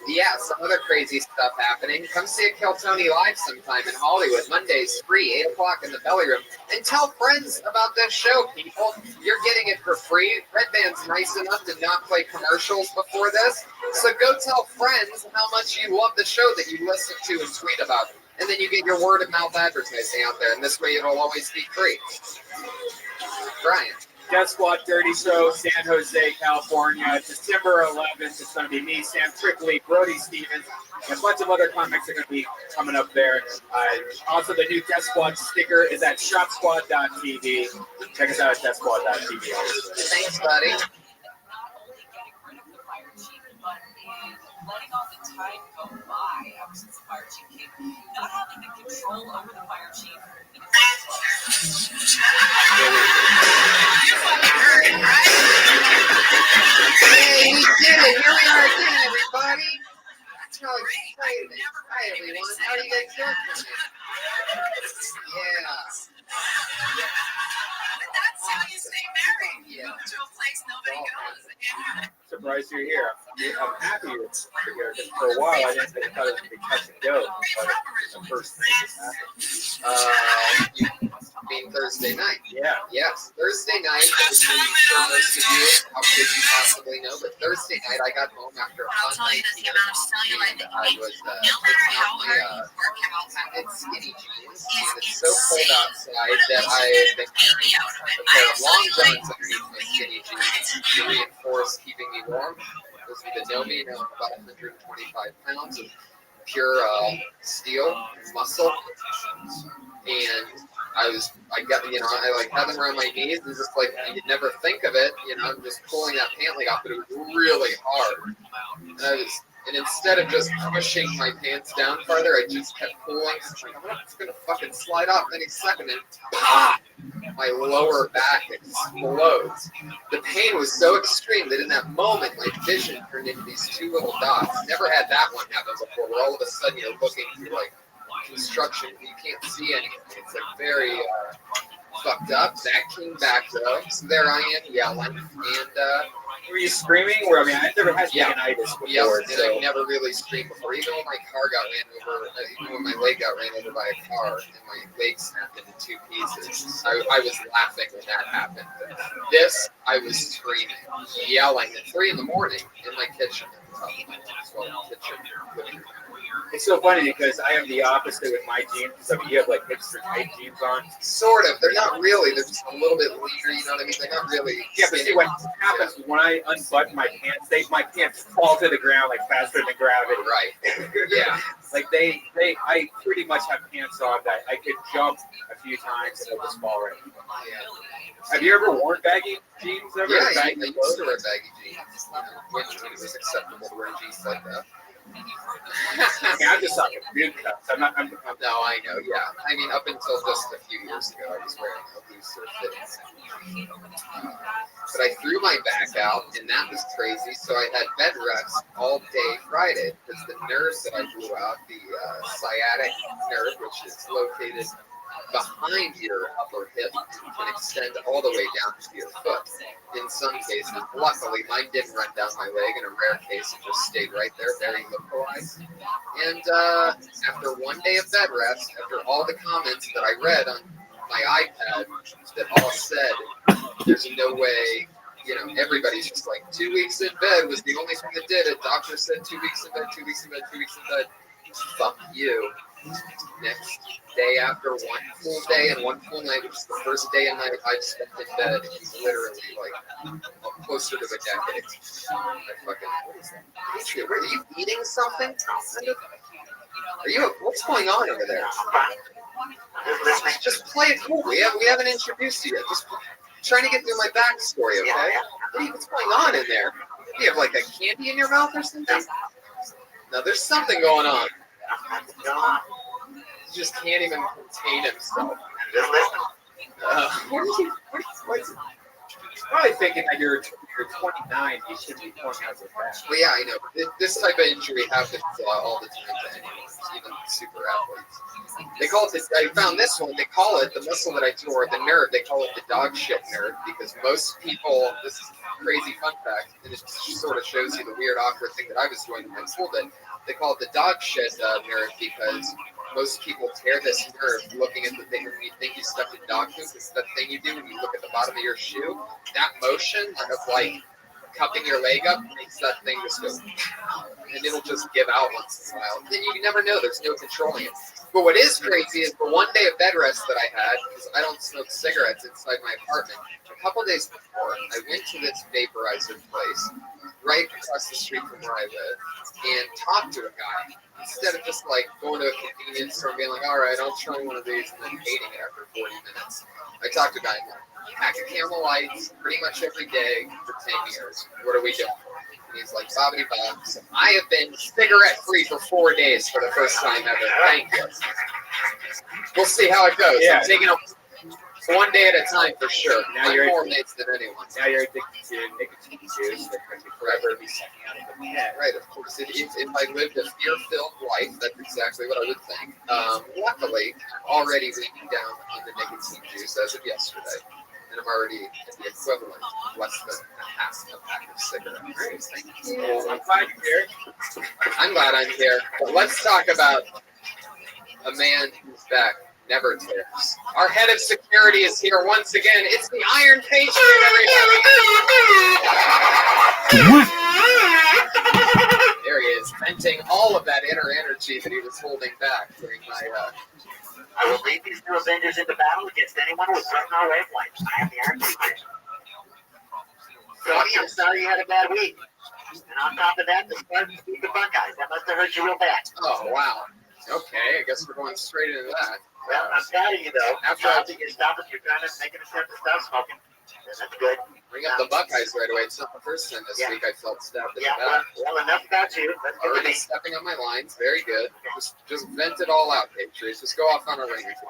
yeah, some other crazy stuff happening. Come see a Kill Tony live sometime in Hollywood. Mondays, free, 8 o'clock in the Belly Room. And tell friends about this show, people. You're getting it for free. Red Band's nice enough to not play commercials before this. So go tell friends how much you love the show that you listen to and tweet about. And then you get your word of mouth advertising out there. And this way it'll always be free. Brian. Death Squad 30 Show, San Jose, California. December 11th, it's going to be me, Sam Trickley, Brody Stevens, and a bunch of other comics are going to be coming up there. Also, the new Death Squad sticker is at shopsquad.tv. Check us out at deathsquad.tv. Thanks, buddy. Letting all the time go by ever since the fire chief came, not having the control over the fire chief. Hey, we did it. Here we are again, everybody. That's how excited. Hi, everyone. How are you guys doing tonight? Yeah. That's how you stay married. You Yeah. go to a place nobody goes. Surprised you're here. I'm happy you're here because for a while I thought it was going to be touch and go. But the first thing just happened. You mean Thursday night? Yeah. Yes, Thursday night. I'm sure most of you, how could you possibly know? But Thursday night, I got home after a fun night here, and I was picking out my patent skinny jeans, and it's so cold outside that I have been carrying a pair of long johns underneath my skinny jeans to reinforce keeping me warm. Those of you that know me know I'm about 125 pounds of pure steel muscle, and I got, I had them around my knees, and just like, you'd never think of it, I'm just pulling that pant leg off, but it was really hard. And instead of just pushing my pants down farther, I just kept pulling. It's gonna fucking slide off any second, and pop! My lower back explodes. The pain was so extreme that in that moment, my vision turned into these two little dots. Never had that one happen before, where all of a sudden you're looking through like construction, you can't see anything. It's like very fucked up. That came back though, so there I am yelling, and were you screaming? I never had tinnitus before. Yeah, and I never really screamed before. Even when my car got ran over, even when my leg got ran over by a car and my leg snapped into two pieces, I was laughing when that happened. This, I was screaming, yelling at 3 a.m. in my kitchen. It's so funny because I have the opposite with my jeans. So you have like hipster tight jeans on. Sort of. They're not really. They're just a little bit leaner. You know what I mean? They're not really. Yeah, but see what happens when I unbutton my pants? My pants fall to the ground like faster than gravity. Right. Yeah. Like I pretty much have pants on that I could jump a few times and they'll just fall right. Yeah. Have you ever worn baggy jeans? Yeah, I used to wear baggy jeans. When it was acceptable to wear jeans like that. I'm just talking boot cuts. No, I know. Yeah, I mean, up until just a few years ago, I was wearing a looser fitting. But I threw my back out, and that was crazy. So I had bed rest all day Friday because the nerves that I blew out, the sciatic nerve, which is located behind your upper hip, can extend all the way down to your foot. In some cases, luckily, mine didn't run down my leg. In a rare case, it just stayed right there, very localized. And after one day of bed rest, after all the comments that I read on my iPad that all said, there's no way, everybody's just like, 2 weeks in bed was the only thing that did it. Doctor said 2 weeks in bed, 2 weeks in bed, 2 weeks in bed. Fuck you. Next day after one full day and one full night, which is the first day and night I've spent in bed, literally like closer to a decade. What is that? Patriot, where are you eating something? What's going on over there? Just play it cool. We haven't introduced you yet. Just trying to get through my backstory, okay? What's going on in there? Do you have like a candy in your mouth or something? No, there's something going on. He just can't even contain himself. What's probably thinking that you're 29, you shouldn't be pouring out your back. Well, yeah, I know. This type of injury happens all the time to anyone, even super athletes. They call it I found this one, they call it, the muscle that I tore, the nerve, they call it the dog shit nerve, because most people, this is a crazy fun fact, and it sort of shows you the weird, awkward thing that I was doing in my school, that they call it the dog shit nerve because most people tear this nerve looking at the thing when you think you stepped in dog poop. It's the thing you do when you look at the bottom of your shoe. That motion of like cupping your leg up makes that thing just go, and it'll just give out once in a while. Then you never know. There's no controlling it. But what is crazy is the one day of bed rest that I had, because I don't smoke cigarettes inside my apartment. A couple days before, I went to this vaporizer place right across the street from where I live and talked to a guy. Instead of just like going to a convenience store and being like, all right, I'll try one of these and then hating it after 40 minutes. I talked to a guy and like, pack of Camel Lights pretty much every day for 10 years. What are we doing? And he's like, bobbity bob. So I have been cigarette free for 4 days for the first time ever. Thank you. We'll see how it goes. Yeah. I'm taking it one day at a time for sure. Now I'm you're more mates than anyone. Now you're addicted to nicotine juice that can forever be sucking out of the head. Right, of course. If I lived a fear-filled life, that's exactly what I would think. Luckily, I'm already leaning down on the nicotine juice as of yesterday. And I'm already at the equivalent of less than half a pack of cigarettes. Thank you. I'm glad you're here. I'm glad I'm here. But let's talk about a man who's back. Never tears. Our head of security is here once again. It's the Iron Patriot, everybody. There he is, venting all of that inner energy that he was holding back during my. I will lead these two Avengers into battle against anyone with personal wavelengths. I am the Iron Patriot. Cody, I'm sorry you had a bad week. And on top of that, the Spartans beat the Buckeyes. That must have hurt you real bad. Oh, wow. Okay, I guess we're going straight into that. Well, I'm proud of you, though. After all, you're stopping, you're trying to make an attempt to stop smoking. That's good. Bring up the Buckeyes right away. It's not the first time this week I felt stabbed in the Yeah, back. well, enough about you. Let's get to Already me. stepping on my lines. Very good. Just vent it all out, Patriots. Just go off on a ring or two.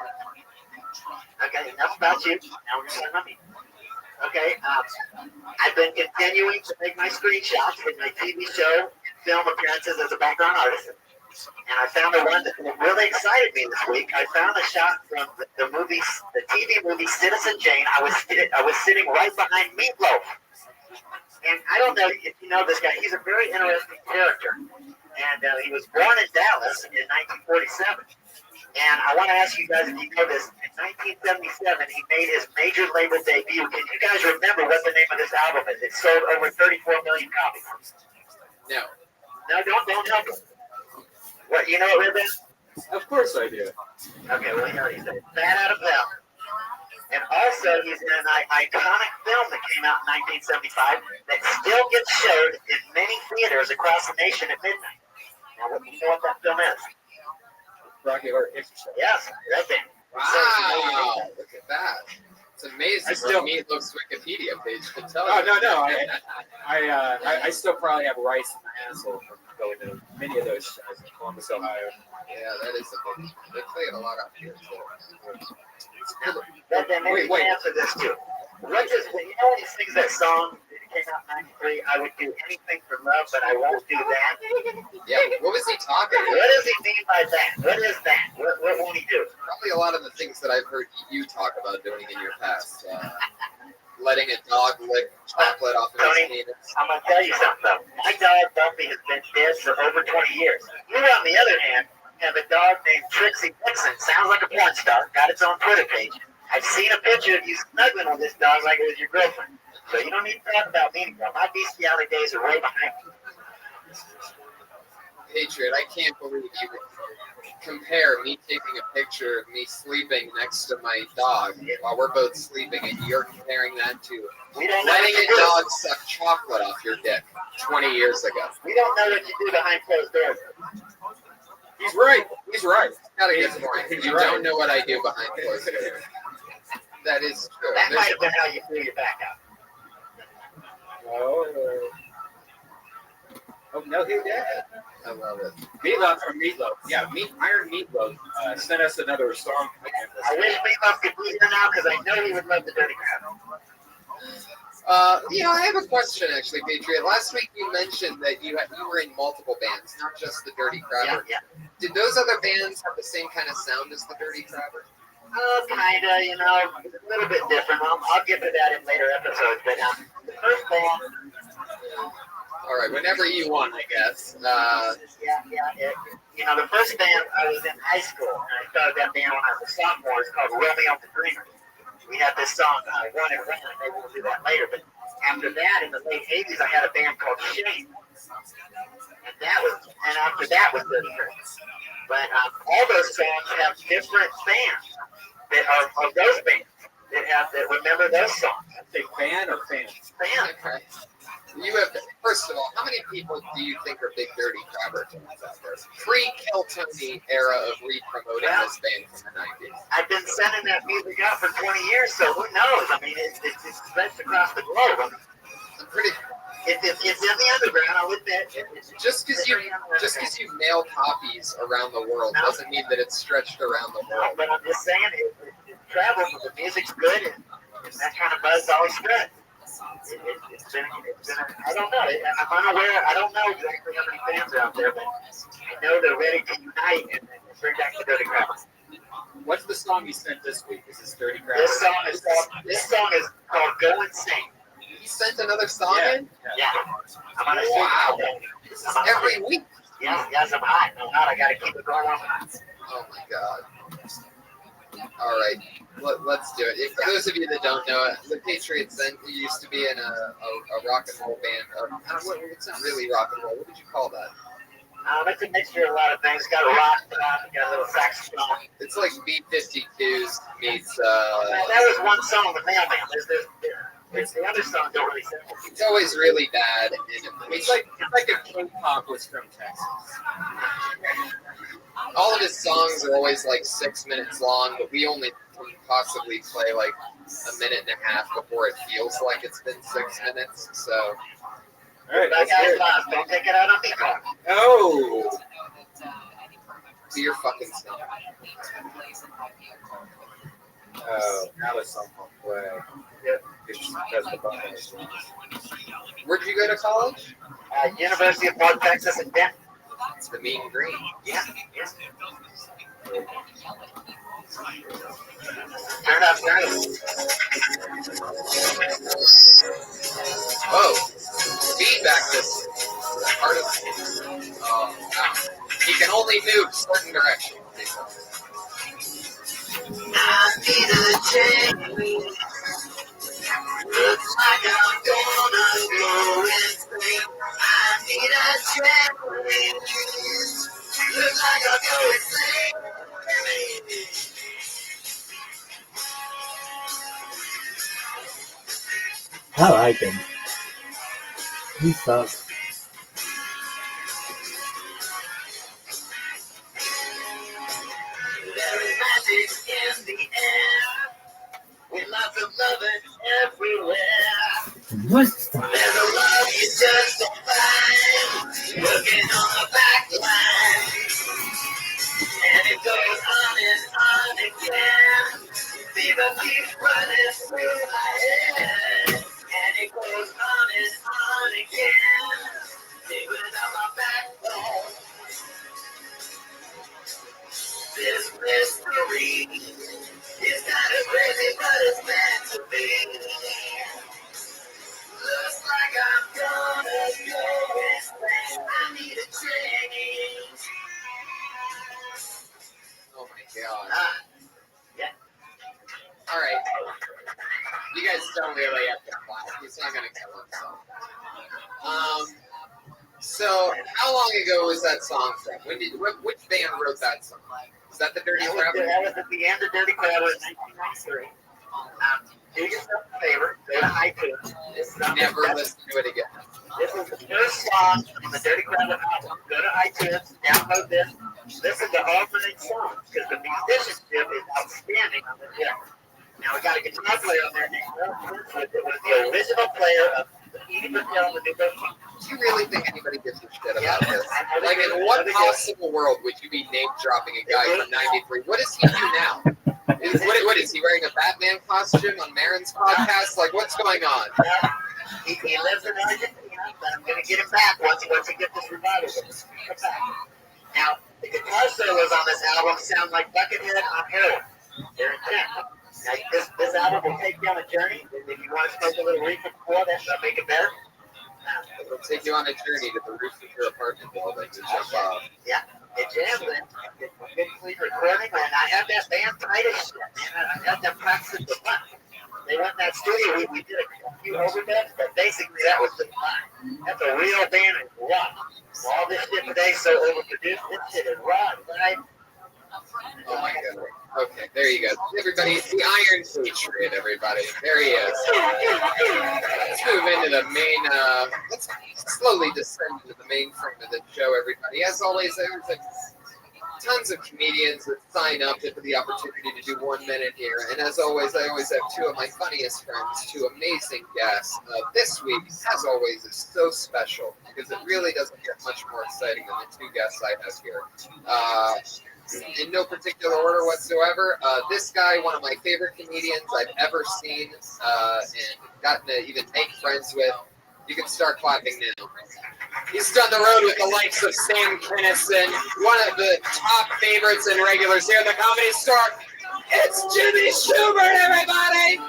Okay, enough about you. Now we're going to me. Okay, I've been continuing to make my screenshots in my TV show film appearances as a background artist. And I found the one that really excited me this week. I found a shot from the TV movie Citizen Jane. I was sitting right behind Meatloaf. And I don't know if you know this guy. He's a very interesting character. And he was born in Dallas in 1947. And I want to ask you guys if you know this. In 1977, he made his major label debut. Can you guys remember what the name of this album is? It sold over 34 million copies. No. No, don't help us. What, you know what it is? Of course I do. Okay, well, you know, he's Bad Out of Hell. And also, he's in an iconic film that came out in 1975 that still gets showed in many theaters across the nation at midnight. Now, you know what that film is? Rocky Horror Picture Show. Yes, that thing. Wow, look at that. It's amazing. I still Meatloaf's Wikipedia page can tell Oh you. no! I still probably have rice in my asshole from going to many of those shows in Columbus, Ohio. Yeah, that is a big. They play it a lot out here too. Then maybe you can answer this too. What does, you know when he sings that song that came out in 93, I would do anything for love, but I won't do that? Yeah, what was he talking about? What does he mean by that? What is that? What won't he do? Probably a lot of the things that I've heard you talk about doing in your past. Letting a dog lick chocolate off of his penis. I'm going to tell you something, though. My dog, Bumpy, has been dead for over 20 years. You, on the other hand, have a dog named Trixie Dixon. Sounds like a porn star. Got its own Twitter page. I've seen a picture of you snuggling with this dog like it was your girlfriend. So you don't need to talk about me anymore. My bestiality days are way behind me. Patriot, I can't believe you would compare me taking a picture of me sleeping next to my dog while we're both sleeping, and you're comparing that to letting a dog suck chocolate off your dick 20 years ago. We don't know what you do behind closed doors. He's right. He's right. Got a good He's point. You right. don't know what I do behind closed doors. That is true. That might have been how you threw your back out. Oh no, he did. I love it. Meatloaf from Meatloaf. Yeah, Iron Meatloaf sent us another song. I wish Meatloaf could be here now because I know he would love the Dirty Crowd. I have a question actually, Patriot. Last week you mentioned that you were in multiple bands, not just the Dirty Crabber. Yeah. Did those other bands have the same kind of sound as the Dirty Crabber? Kinda, a little bit different. I'll get to that in later episodes. But the first band. All right, whenever you want, I guess. The first band I was in high school, and I started that band when I was a sophomore. It's called Romeo and the Dreamers. We had this song, Run It Run. Maybe we'll do that later. But after that, in the late '80s, I had a band called Shane, and after that was Dirty Crabber. But all those songs have different fans that are those bands that remember those songs. Say fan or fans? Fans. Okay. You have, first of all, how many people do you think are big Dirty Crabber fans out there? Pre-Kill Tony era of re-promoting this band from the '90s. I've been sending that music out for 20 years, so who knows? I mean, it's spreads across the globe. It's in the underground. I'll admit. Just because you mail copies around the world doesn't mean that it's stretched around the world. But I'm just saying, it travels. The music's good, and that kind of buzz always spreads. It's been I don't know. I'm unaware. I don't know exactly how many fans are out there, but I know they're ready to unite and bring back the Dirty Crabber. What's the song you sent this week? Is this Dirty Crabber? This song is called "Go Insane." You sent another song in? Yeah. I'm on a wow. This is every week. Yes, I'm hot. I'm hot. I got to keep it going on. Oh my god. All right, let's do it. For those of you that don't know it, the Patriots used to be in a rock and roll band. It's not really rock and roll. What would you call that? It's a mixture of a lot of things. Got a rock, got a little saxophone. It's like B-52s meets. That was one song, the Mailman. There's the other songs don't really sound. It's always really bad. It's like if King Kong was from Texas. All of his songs are always like 6 minutes long, but we only can possibly play like a minute and a half before it feels like it's been 6 minutes. So, all right, that guy's lost. Don't take it out on me, Kong. Oh, do your fucking song. Oh, now the song will play. Yep. Where'd you go to college? University of North Texas in Denton. The Mean Green. Yeah. Turn up, Whoa. Feedback this artist. Oh, no. He can only move certain directions. I need a change. Looks like I'm gonna go insane. I need a change. Looks like I'm going insane. I like him. He sucks. There is magic in the air. With lots of loving everywhere. What's that? There's a love you just don't find. Looking on the back line. And it goes on and on again. Fever keeps running through my head. And it goes on and on again. Fever down my backbone. This mystery is kind of crazy, but it's meant to be. Looks like I'm gonna go insane. I need a change. Oh my god. Yeah. All right. You guys don't really have to clap. He's not gonna kill himself. So how long ago was that song from? Which band wrote that song? Was that the Dirty Crabber? That was at the end of Dirty Crabber in 1993. do yourself a favor, go to iTunes. Never listen to it again. This is the first song on the Dirty Crowd album. Go to iTunes, download this, listen to all 9 songs, because the musicianship is outstanding on this record. Now we got a guitar player on there named Rothschild, that was the original player of the Edie Patel and the New York. Do you really think anybody gives a shit about this? Like, in what possible world would you be name dropping a guy from '93? What does he do now? What is he wearing a Batman costume on Marin's podcast? Like, what's going on? He lives in Argentina, but I'm going to get him back once he gets this revival. Now, the guitar solos on this album sound like Buckethead on heroin. They're intense. Now, this album will take you on a journey. If you want to smoke a little reefer before, that'll make it better. It'll take you on a journey to the roof of your apartment building to jump off. Yeah, it jams in. It's a good clean recording, and I have that band tight as shit, man. I had them practicing the fun. They went in that studio, we did a few overdubs, but basically that was the fun. That's a real band and rock. All this shit today is so overproduced. This shit is raw, right? Oh my god. Okay, there you go. Everybody, the Iron Patriot, everybody. There he is. Let's move into the main, let's slowly descend into the main frame of the show, everybody. As always, there's tons of comedians that sign up for the opportunity to do 1 minute here. And as always, I always have 2 of my funniest friends, 2 amazing guests. This week, as always, is so special because it really doesn't get much more exciting than the 2 guests I have here. In no particular order whatsoever, this guy, one of my favorite comedians I've ever seen and gotten to even make friends with. You can start clapping now. He's done the road with the likes of Sam Kinison, one of the top favorites and regulars here at the Comedy Store. It's Jimmy Schubert, everybody!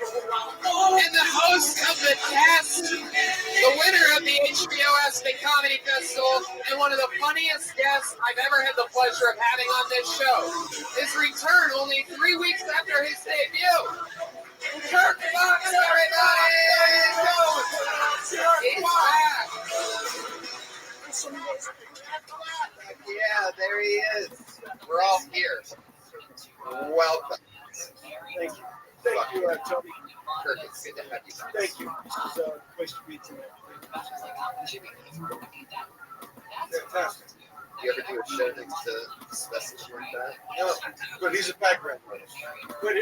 And the host of the test, the winner of the HBO Aspen Comedy Festival, and one of the funniest guests I've ever had the pleasure of having on this show. His return only 3 weeks after his debut. Kirk Fox, everybody! He's back. Yeah, there he is. We're all here. Welcome. Thank you. Thank you, Tony. Kirk, it's good to have you back. Thank you. This is a place to be tonight. Fantastic. Do you ever do a show next to specimens like that? No, but he's a background artist. But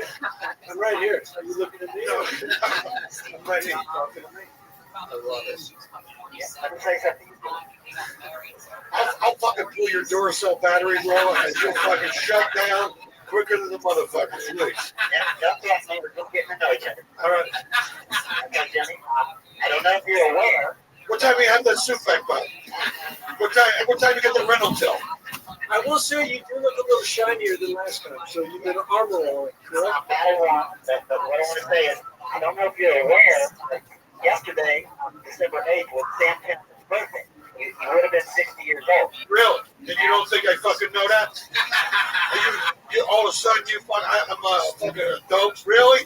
I'm right here. Are you looking at me? No. I'm right here. Talking to me. I love it. Let me say something. I'll fucking pull your Duracell battery roll and you'll fucking shut down quicker than the motherfuckers, please. Don't get me. We're just getting to know each other. All right. Okay, Jimmy. I don't know if you're aware. What time do you have that suit back by? What time you get the rental till? I will say you do look a little shinier than last time, so you did an armor on, correct? Not bad at all, but what I want to say is, I don't know if you're aware, but yesterday, on December 8th, was Sam Kinison's birthday. You would have been 60 years old. Really? And you don't think I fucking know that? You all of a sudden I'm a fucking dope? Really?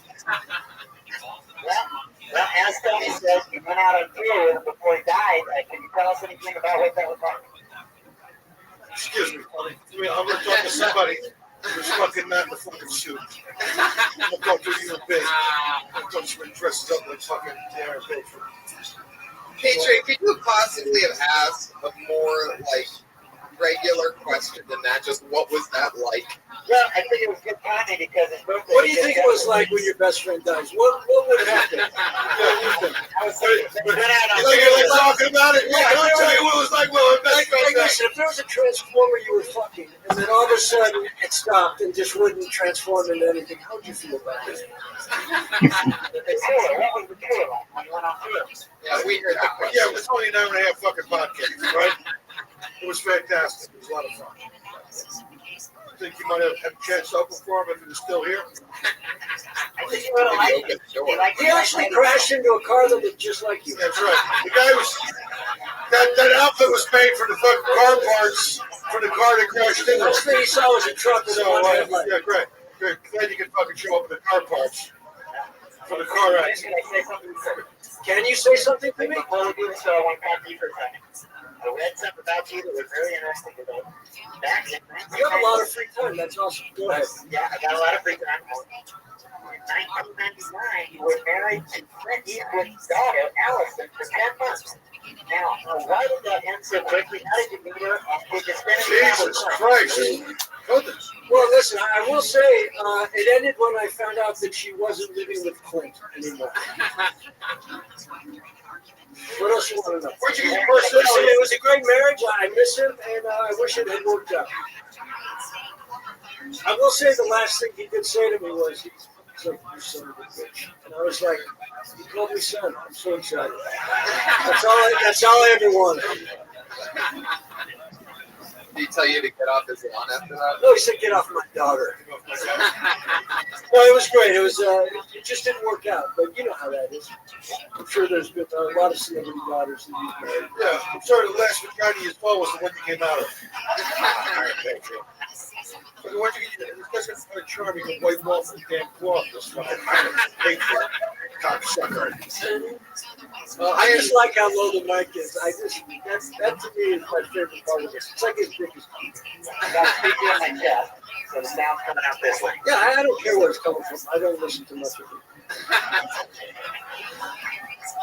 Well, as Tony says, he went out on tour before he died. Can you tell us anything about what that was like? Excuse me, buddy. I'm going to talk to somebody who's fucking not in the fucking suit. I'm going to talk to you in bed. I'm going to talk to somebody dresses up like fucking Aaron Patriot. Patriot, could you possibly have asked a more, like, regular question than that? Just what was that like? Well, I think it was good timing because his birthday. What do you think it was like when your best friend dies? What would happen? You're like talking about it? Yeah, I'll tell you what it was like when my best friend died. Listen, if there was a transformer you were fucking, and then all of a sudden it stopped and just wouldn't transform into anything, how would you feel about it? What was the tour like? When you went on tour? Yeah, we heard that question. Yeah, it was 29.5 fucking podcasts, right? It was fantastic. It was a lot of fun. I think you might have had a chance to open for him if he was still here. I think you would have liked it. He actually crashed into a car that looked just like you. That's right. The guy was that outfit was made for the fucking car parts for the car that crashed into. First thing he saw was a truck with one headlight. Yeah, great. Good. Glad you could fucking show up with the car parts for the car accident. Can you say something to me? Before we do so, I want to talk to you for a second. I read something about you that was very interesting today. Back in You have a lot of free time. That's awesome. Go ahead. Yeah, I got a lot of free time. 1999, you were married to Clint Eastwood's daughter, Allison, for 10 months. Now, why did that end so quickly? How did you meet her? And did you spend any time with Jesus her? Christ. Goodness. Well, listen, I will say it ended when I found out that she wasn't living with Clint anymore. What else you want to know? Where'd you get your first Listen, it was a great marriage. I miss him, and I wish it had worked out. I will say the last thing he did say to me was, he's like, you son of a bitch. And I was like, he called me son. I'm so excited. That's all I ever wanted. Did he tell you to get off his lawn after that? No, he said, get off my daughter. No, it was great. It was. It just didn't work out, but you know how that is. I'm sure there's been a lot of celebrity daughters that he's married. Yeah, I'm sorry, the last vagina you saw was the one you came out of. Where'd you get your, this guy's got a charming white wall from damn cloth. This fucking hateful cocksucker. I just like how low the mic is. That to me is my favorite part of this. It's like his biggest. I got speaking on my chest, so the sound's coming out this way. Yeah, I don't care where it's coming from. I don't listen to much of it.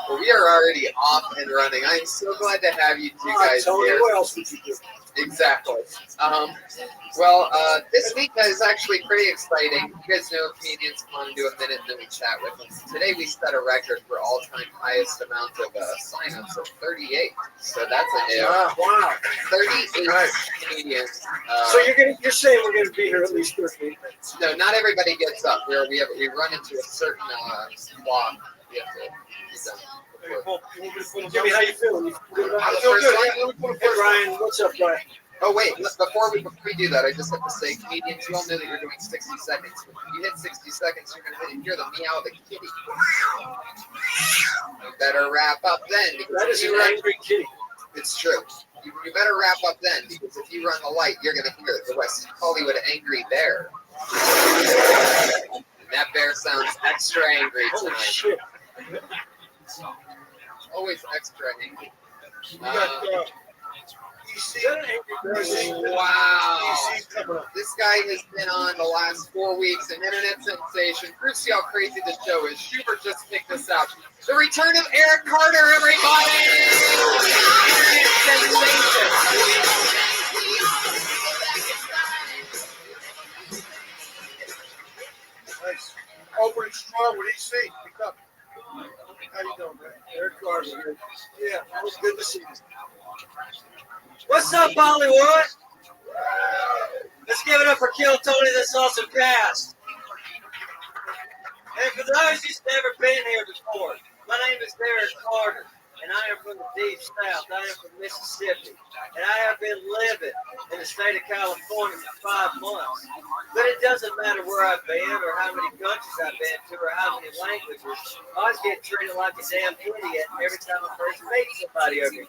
Well, we are already off and running. I'm so glad to have you two guys Tony, here. what else would you do? Exactly. This week is actually pretty exciting. You guys know comedians come on and do a minute and then we chat with them. Today we set a record for all-time highest amount of sign-ups of 38. So that's a new. Wow. 38 Nice. comedians. So you're saying we're gonna be here at least 38 minutes? No, not everybody gets up. We run into a certain clock. We have to be done. Jimmy, how you feeling? You feel good about I it? feel good. Hey, Brian, what's up, Brian? Oh, wait, before we do that, I just have to say, comedians, you all know that you're doing 60 seconds. When you hit 60 seconds, you're going to hear the meow of the kitty. You better wrap up then. That is an angry kitty. It's true. You better wrap up then, because if you run the light, you're going to hear the West Hollywood angry bear. And that bear sounds extra angry tonight. Holy shit. Always extra angry. Wow. This guy has been on the last 4 weeks, an internet sensation. Proves you how crazy the show is. Schubert just picked this out. The return of Eric Carter, everybody! Sensation. Nice. Opening strong with EC. Pick up. How you doing, man? Eric Carter. Yeah, it was good to see you. What's up, Bollywood? Let's give it up for Kill Tony this awesome cast. And for those who've never been here before, my name is Eric Carter, and I am from the deep south. I am from Mississippi, and I have been living in the state of California for 5 months. But it doesn't matter where I've been or how many countries I've been to or how many languages. I always get treated like a damn idiot every time I first meet somebody over here.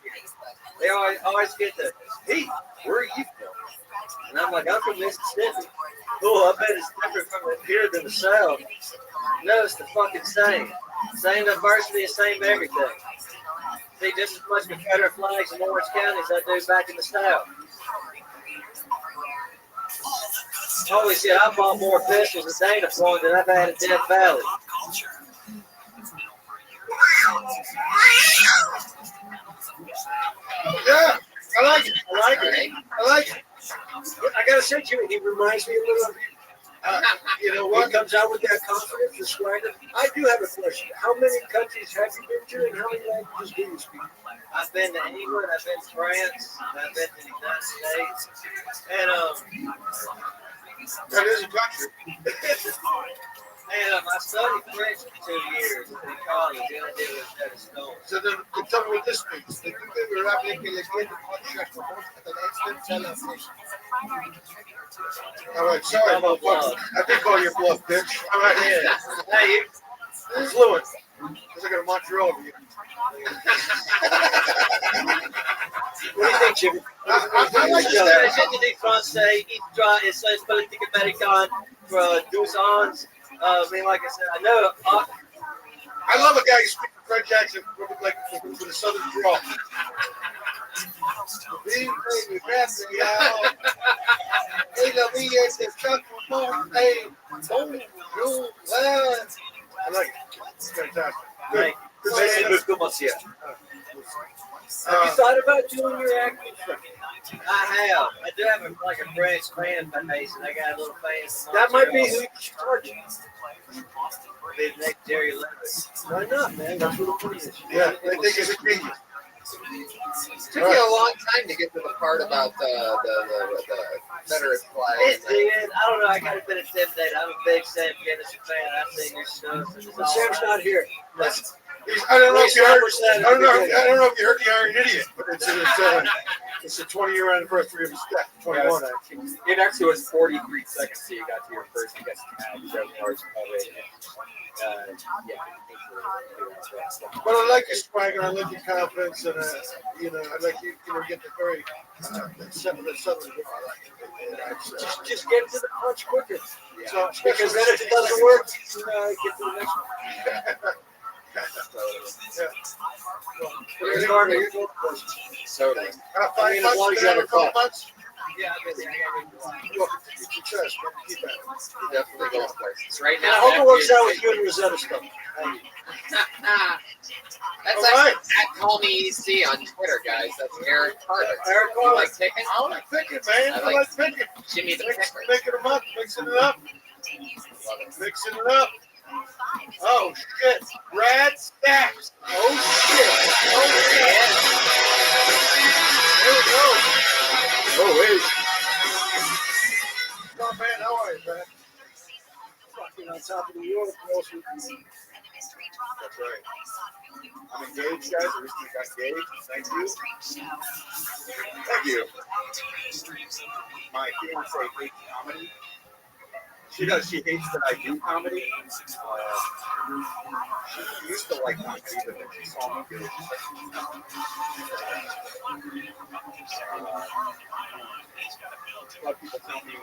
They always get the, hey, where are you from? And I'm like, I'm from Mississippi. Cool, I bet it's different from here than the South. No, it's the fucking same. Same diversity and same everything. See, just as much Confederate flags in Orange County as I do back in the South. Holy shit, I bought more pistols in Dana Point than I've had in Death Valley. Yeah, I like it. I like it. I gotta say, Jimmy, he reminds me a little of you. You know what? He comes out with that confidence and swagger. I do have a question. How many countries have you been to, and how many languages do you speak? I've been to England, I've been to France, I've been to the United States, and that is a country. And I studied French for 2 years in college, and I did it at a stone. So then, tell me what this means. The Rabbi que le quiere contract for all right, sorry, motherfucker. I think call your bluff, bitch. All right, yeah. Hey, it's fluent. Because I got a Montreal over here. What do you think, Jimmy? I like Je dis français, il doit essayer politique américaine pour 12 ans. I mean, like I said, I know. I love a guy who speaks a French accent with a southern drawl. I like it. It's fantastic. Right. Good. Have you thought about doing your acting thing? I have. I do have a French fan base, and I got a little fans. That might be who you should target. Be the next Jerry Lewis. Why not, man? That's what the point is. Yeah, they think it's a genius. It took you a long time to get to the part about the Confederate flag. It did. I don't know. I got a bit intimidated. I'm a big Sam Kinison fan. I've seen your stuff. But Sam's not here. I don't know if you heard. I don't know if you heard the Iron Idiot, but it's a 20-year anniversary of his death. 21. It actually was 43 seconds till you got to your first guest tag. 7 hours already. But I like your swagger, I like your confidence, and I like you get the very southern I like it. Just get to the punch quicker. Yeah. So, Because then if it doesn't work, get to the next one. Here's Norman. Here's one question. So, 5 months, a couple months. Yeah, I'm busy. I got to You keep your chest, man. Keep at it. Definitely going places. right I now, hope it works out with you and Rosetta Stone. That's All right. at Call Me EC on Twitter, guys. That's Eric Carter. Eric You Carter. like picking? I like picking, man. I like picking. Jimmy the Picker. Mixing them up, mixing it up. Mixing it up. Oh, shit. Brad Stacks. Oh, shit. Oh, shit. Here we go. Oh, wait. Oh, man, how are you, man? Fucking on top of New York. That's right. I'm engaged, guys. I recently got engaged. Thank you. Thank you. My fiance hates comedy. She does. She hates that I do comedy. She used to like comedy, but then she saw me do it. A lot of people tell me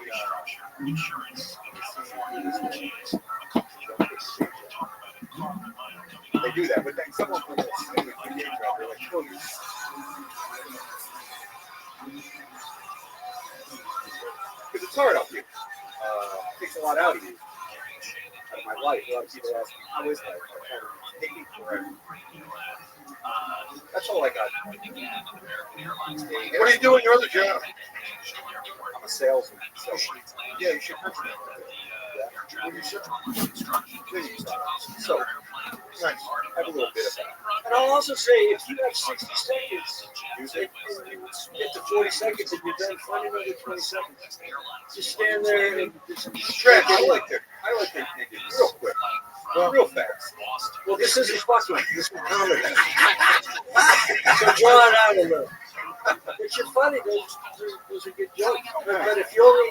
they do that, but then someone will sing with the game job. They're like, "Oh, you." Because it's hard up here. It takes a lot out of you, out of my life. A lot of people ask me, how is life? It's taking forever. That's all I got. What do you do in your other job? I'm a salesman. So, yeah, you should mention that. Yeah. What do you say? So, nice. Have a little bit of that. And I'll also say, if you have 60 seconds, and you get to 40 seconds and you're done, find another 20 seconds. Just stand there and just stretch. I like to take it real quick. Real fast. Well, this isn't fucking. This is comedy. So draw it out a little. But you're funny. Those are good jokes. But if you only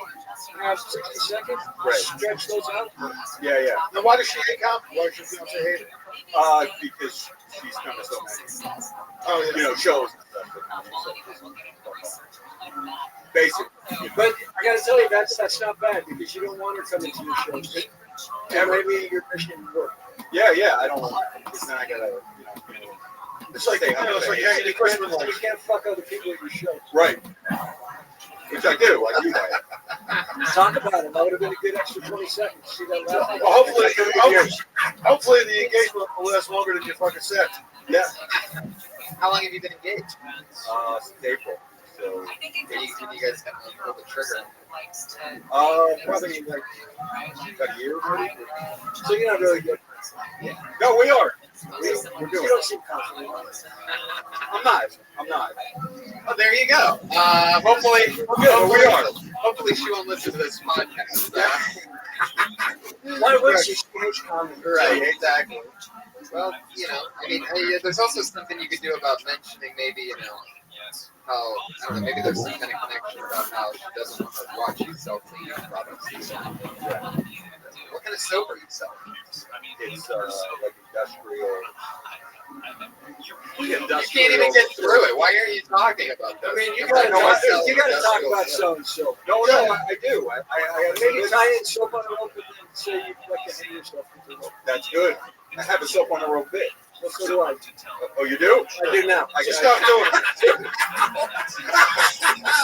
have 60 seconds, stretch those out. Yeah, yeah. Now, why does she hate comedy? Why does she hate it? Because she's kind of so many. Oh, yeah. Shows and stuff. Basically. But I got to tell you, that's not bad because you don't want her coming to your shows. And maybe your mission work. Yeah, I don't want to. Because then I got to, it's like, it's like hanging the Christmas lights. You can't fuck other people at your shows. Right. Which I do. I do that. Talk about it. That would have been a good extra 20 seconds. See that last well, hopefully the engagement will last longer than your fucking set. Yeah. How long have you been engaged? Since April. So, when you guys have to pull the trigger? Probably like a year, maybe. So you're not really good. Yeah. No, we are. We're doing. You don't seem confident. I'm not. Oh, there you go. Hopefully, we are. Hopefully, she won't listen to this podcast. Why would she? She hates comedy. Right, exactly. Well, there's also something you could do about mentioning maybe, how, I don't know, maybe there's some kind of connection about how she doesn't want to watch you sell cleaning products. What kind of soap are you selling? It's like industrial. You can't even get through it. Why aren't you talking about this? I mean, you got to talk about selling soap. No, I do. I maybe tie in soap on a rope and then say you like to hang yourself with the rope. That's good. I have a soap on a rope bit. So do I. Oh, you do? I do now. Just stop doing it.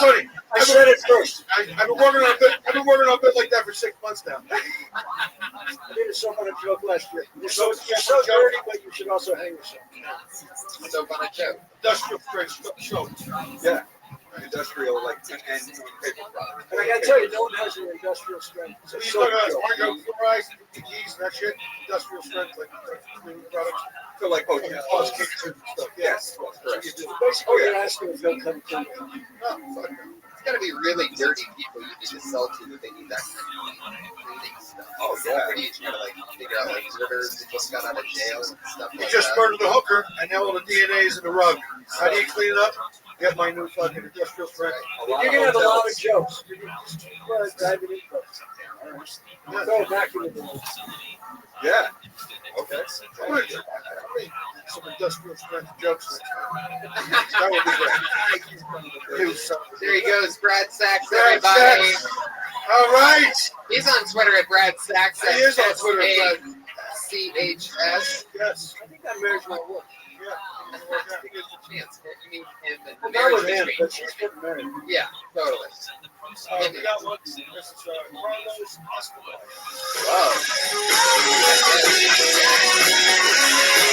Sonny, I said it first. I've been working on a bit. I've been working on a bit like that for 6 months now. I did a soap on a joke last year. You're so dirty, but you should also hang yourself. Soap on a joke. Industrial strength soap. Yeah. Industrial, like, and paper products. And I gotta tell you, no one has an industrial strength. So you talk about orange fluoride, keys, and that shit. Industrial strength, like cleaning products. So like, oh, yeah, all kicks and stuff. Yes, correct. Basically, you're asking if they'll come clean. No, fuck no. It's got to be really dirty people you need to sell to that they need that kind of cleaning stuff. Oh, yeah. Where do you try to like figure out like murderers that just got out of jail and stuff He like just that? murdered the hooker, and now all the DNA's in the rug. How do you clean it up? Get my new fucking industrial strength. You're gonna have a lot of jokes. You're gonna just keep diving into those. Go back into the woods. Yeah. Okay. I'm gonna do some industrial strength jokes next time. That would be great. There he goes, Brad Sachs, Brad everybody. Sachs. All right. He's on Twitter at Brad Sachs. He is on Twitter at Brad. SACHS. Yes. I think that marriage will work. Yeah. I think there's a chance. You mean him and Well, marriage not with him, between. but she's getting married. Yeah, totally. We got one. This is Carlos Escobar. Wow.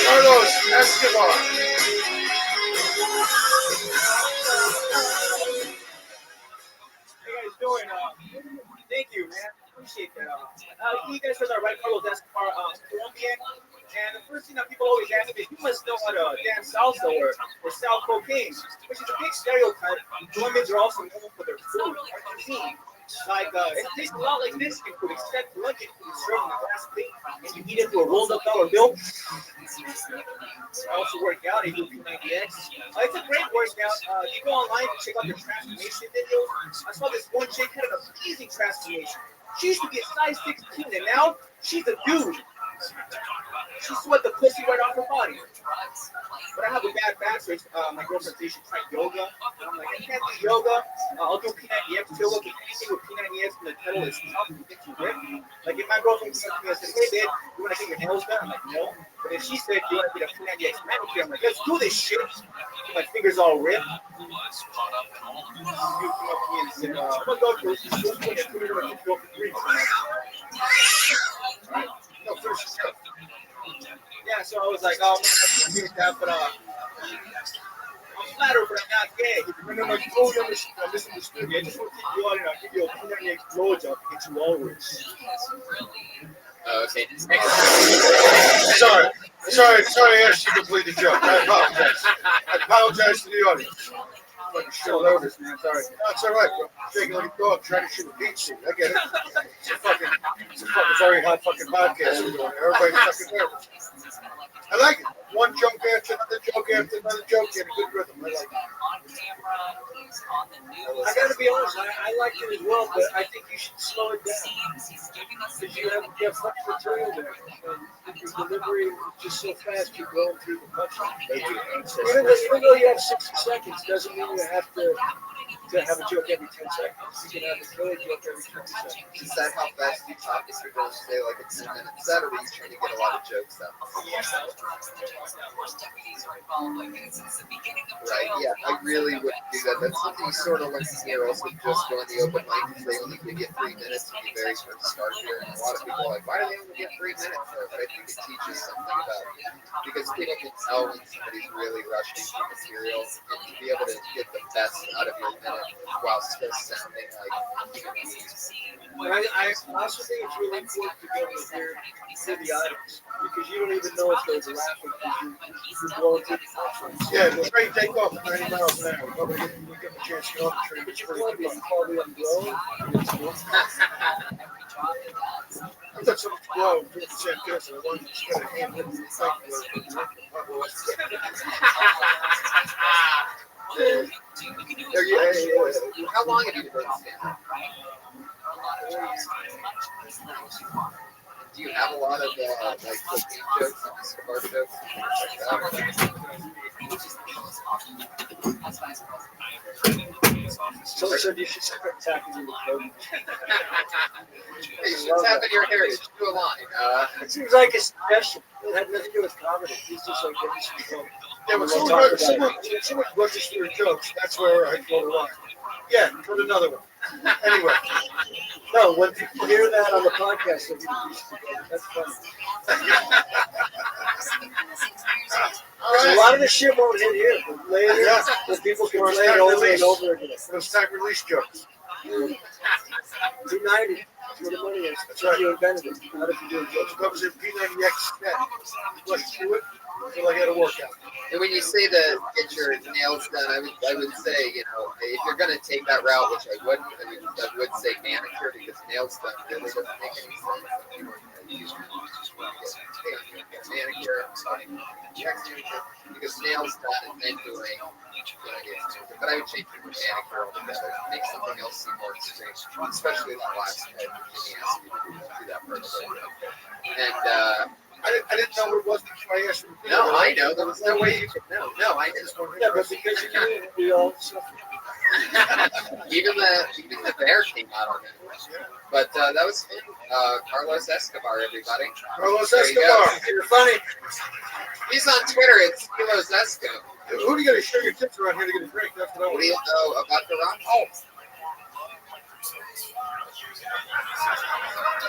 Carlos Escobar. How you guys doing? Thank you, man. Appreciate that. You guys heard that, right? Carlos Escobar, Colombian. And the first thing that people always ask me is, you must know how to dance salsa or sell cocaine, which is a big stereotype. Colombians are also known for their food, cuisine. Like, it tastes a lot like Mexican food, except Colombian food is served in a glass plate, and you eat it through a rolled up dollar bill. I also work out, I do P90X. It's a great workout. You go online and check out their transformation videos. I saw this one chick had an amazing transformation. She used to be a size 16, and now she's a dude. She sweat the pussy right off her body. But I have a bad back, so my girlfriend says she should try yoga. And I'm like, I can't do yoga. I'll do P90X. Feel like anything with P90X and the pedal is tough to get you ripped. Like if my girlfriend said to me, I said, hey babe, you want to get your nails done? I'm like, no. But if she said, you want to get a P90X manicure? I'm like, let's do this shit. My fingers all ripped. You come up to me and said, I'm going to go for it. No, first step. Yeah, so I was like, oh man, I appreciate that, but I'm flattered, but I'm not gay. No, you totally misunderstood. I just want to keep you on and I'll give you a P90X blowjob to get you all rich. Okay. Sorry, I asked you to complete the joke. I apologize to the audience. Fucking short notice, man. Sorry. That's all right, bro. Shaking like a dog, trying to shoot a beat suit. I get it. It's a fucking very hot fucking podcast we're doing. Everybody's fucking nervous. I like it. One joke after another joke after another joke in a good rhythm. I like it. I gotta be honest, I like it as well, but I think you should slow it down. Because you have much material there. And your delivery is just so fast, you're going through the punchline. Even though you have 60 seconds, doesn't mean you have to have a joke every 10 seconds. You can have a killer joke every 20 seconds. Is that how fast you talk? If you're going to say like a 10-minute set, or are you trying to get a lot of jokes out? Right, yeah, I really wouldn't do that. That's something you sort of learn here. Also, just go in the open mic because they only give you 3 minutes when you very first start here. And a lot of people are like, why do they only get 3 minutes? But I think it teaches something about it. Because people can tell when somebody's really rushing for material, and to be able to get the best out of your minute while still sounding like I also think it's really important to be able to hear the audience because you don't even know if they're laughing because you're blowing through the punchline. Yeah, the train take off at 90 miles an hour. Nobody will give them a chance to get off the train. But you're going to be probably unblown. I thought someone blow 50% kiss and I wanted to just get a hand in the fight. How long have you been doing stand-up? Do you have a lot of like cocaine jokes and Escobar jokes and things like that? So you should start attacking you with coke. You should tap in your heritage. Do a line. It seems like a suggestion. It had nothing to do with comedy. He's just like, give me some coke. Yeah, when someone rushes through jokes, that's where I draw the line. Yeah, put another one. Anyway. No, when people hear that on the podcast, that's funny. A lot of the shit won't hit here, but later, when people can play it over and over again. Those time release jokes. $2.90. That's where the money is. That's right. You invented it. Not if you do a joke. That was in P90X net. Let's do it. Until I got a workout. And when you say that get your nails done, I would say, you know, if you're gonna take that route, which I wouldn't, I would say manicure because nails done really doesn't make any sense. Manicure, because nails done and then doing, but I would change it to manicure altogether. Make something else seem more extreme, especially that last head. Do that first. And I didn't know it was before I asked you. no, I know. There was no way you could know. No, I just wanted to. Yeah, but because you do, we all suffer. even the bear came out on it. But that was fun. Carlos Escobar, everybody. Carlos There you go. Escobar. You're funny. He's on Twitter. It's Kilos Esco. Who do you got to show your tips around here to get a drink? That's what I What want. do you know about the rock? Oh.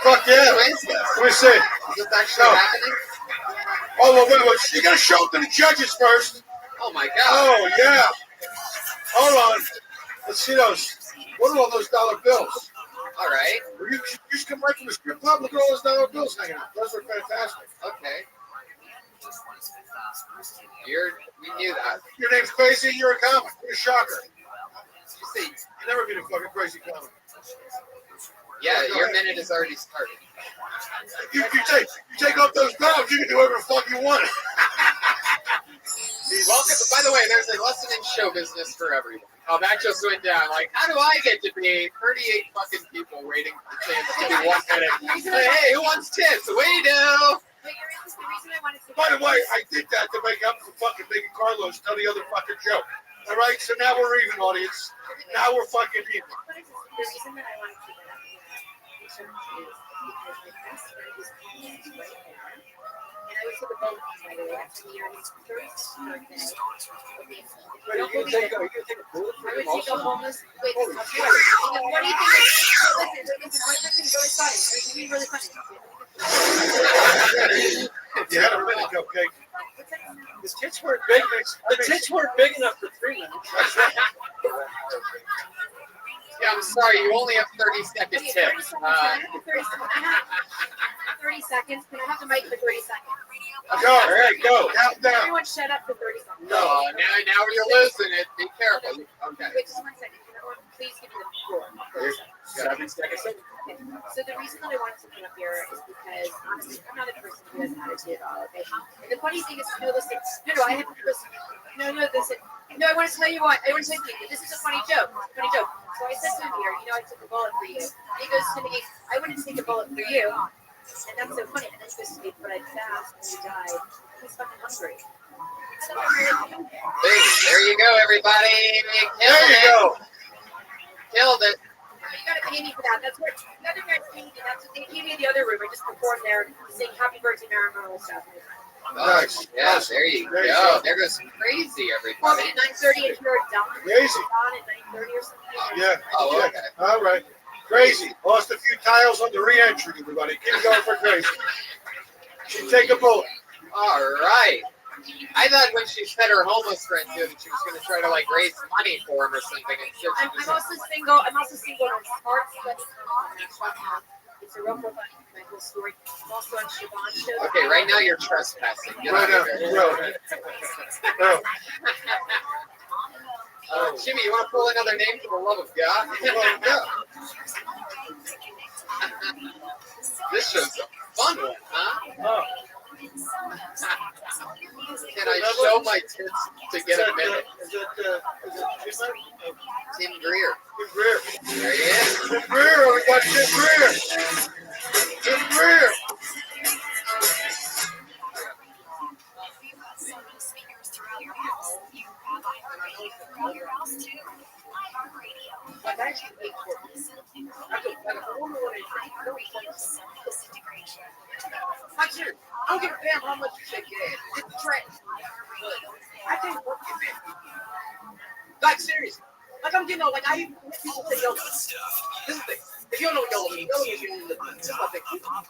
Fuck yeah. Who is this? Let me see. Is this actually happening? Oh, wait. You got to show it to the judges first. Oh my God. Oh, yeah. Hold on. Let's see those. What are all those dollar bills? All right. You just come right from the strip club. Look at all those dollar bills hanging out. Those are fantastic. Okay. We knew that. Your name's Crazy. You're a comic. You're a shocker. You see, You never been a fucking crazy comic. yeah, your minute has already started. You take off those gloves, you can do whatever the fuck you want. Welcome. By the way, there's a lesson in show business for everyone. That just went down. Like, how do I get to be 38 fucking people waiting for the chance to be 1 minute? Hey, who wants tips? We do. By the way, I did that to make up for fucking making Carlos tell the other fucking joke. All right, so now we're even, audience. Now we're fucking even. The reason that I wanted to get up here is because my best friend is right there. And I was at the boat, by the way, that's near his first birthday. Wait, are you take a bullet for I him would take a also? homeless. Wait, what do you think? Listen, what's really funny? You had a minute, cupcake. The tits weren't big. The tits weren't big enough for 3 minutes. Yeah, I'm sorry. You only have 30-second tips. 30 seconds. Can I have the mic for 30 seconds? Go. All right, go. Count down. Everyone shut up for 30 seconds. No, now you're losing it. Be careful. Okay. Wait, just 1 second. Can everyone please give me the floor? 7 seconds. Okay. So the reason that I wanted to come up here is because honestly, I'm not a person who has attitude at all. Okay. And the funny thing is, listen. No, I have a person. No, listen. No, I want to tell you what. I want to tell you. This is a funny joke. So I said to him here, I took a bullet for you. And he goes to me, I wouldn't take a bullet for you. And that's so funny. And then he goes to me, but I'd fast and you died. He's fucking hungry. There you go, everybody. There you go. Killed it. You gotta pay me for that. That's what the other guys paid me. That's what they gave me in the other room. I just performed there, saying "Happy Birthday, Marimar" and stuff. Nice. Yeah, there you go. There goes crazy, Well, everybody. at 9:30, if you're done. Crazy. Done at 9:30 or something. Yeah. Oh, okay. All right. Crazy. Lost a few tiles on the re-entry, everybody. Keep going for Crazy. She take a bullet. All right. I thought when she said her homeless friend too that she was going to try to like raise money for him or something. I'm also single. I'm also single on Smart Study. It's a real fun, my whole story. I'm also on Siobhan's show. Okay, right now you're trespassing. Get Right out now. of here. No. Jimmy, you want to pull another name for the love of God? Well, yeah. This show's a fun one, huh? Oh. Can I show my tits to get a minute? Is it Tim Greer. Tim Greer. There he is. Tim Greer. We got Tim Greer. Tim Greer. I've actually paid for it. I don't give a damn how much you shake your ass. It's trash. I think work you, man. Like, seriously. Like I'm getting old. Like I even people say YOLO. This is the thing. If you don't know what YOLO means, YOLO means you're this is what they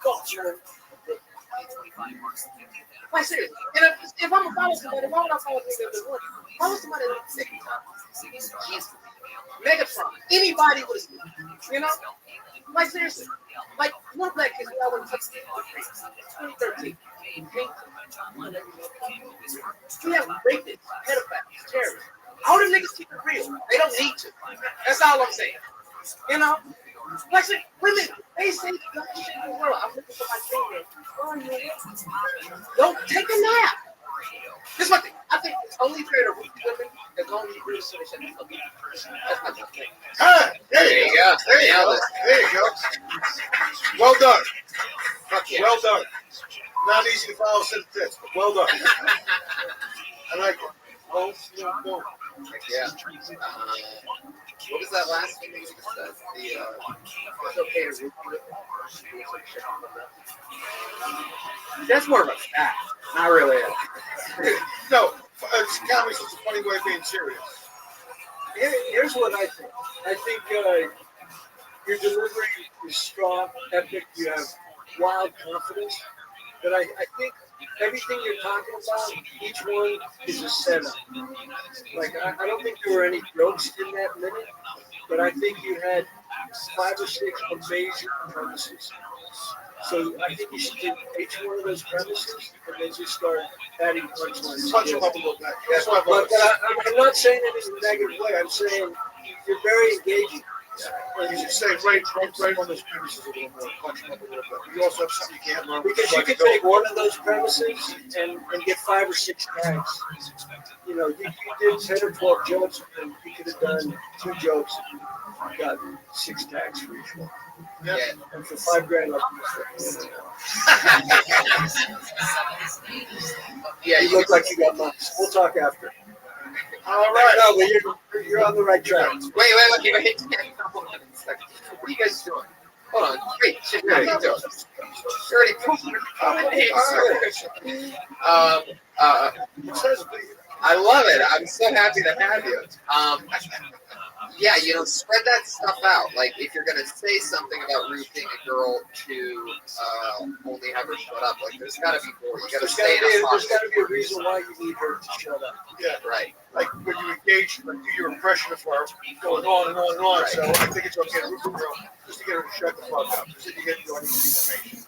culture. Like seriously. And if I'm gonna follow somebody, why would I follow somebody that would? Follow somebody that's 60 times. Megatron. Anybody would have, you know? Like seriously. Like one black kids I went to 2013. We have rapists, pedophiles, terrorists. All them niggas keep it real. They don't need to. That's all I'm saying. You know? Like, women, they say the dumbest shit in the world. I'm looking for my finger. Don't take a nap. This is one thing. I think it's only fair to read women as long as you do the same shit. That's my thing. Ah, There you go. There you go. There you go. Well done. Well done. Not easy to follow synthesis, but well done. I like it. Oh, no. Yeah. What was that last thing that you just said? It's okay to root for it. That's more of a fact, not really. No, comedy's just a funny way of being serious. Here's what I think. I think your delivery is strong, epic. You have wild confidence. But I think everything you're talking about, each one is a setup. Like, I don't think there were any jokes in that minute, but I think you had 5 or 6 amazing premises. So I think you should take each one of those premises and then just start adding punchlines. Punch them up a little bit. That's what I'm not saying it in a negative way. I'm saying you're very engaging. You should say right on those premises a little more, punch them up a little bit. You also have something you can't learn. Because you could take one of those premises and get 5 or 6 tags. You know, you did 10 or 12 jokes, and you could have done 2 jokes and got 6 tags for each one. Yeah. And for $5,000, yeah, you look like you got money. So we'll talk after. All right. No, but you're on the right track. Wait. Hold on a second. What are you guys doing? Hold on. Wait, shit, what are you doing? You're already posting I love it. I'm so happy to have you. Yeah, you know, spread that stuff out. Like, if you're gonna say something about roofing a girl to only have her shut up, like, there's gotta be more. You gotta say it. There's gotta be a reason why you need her to shut up. Yeah, right. Like when you engage, like do your impression of her, going on and on and on. Right. So I think it's okay to root the girl just to get her to shut the fuck up. Just to get you on information.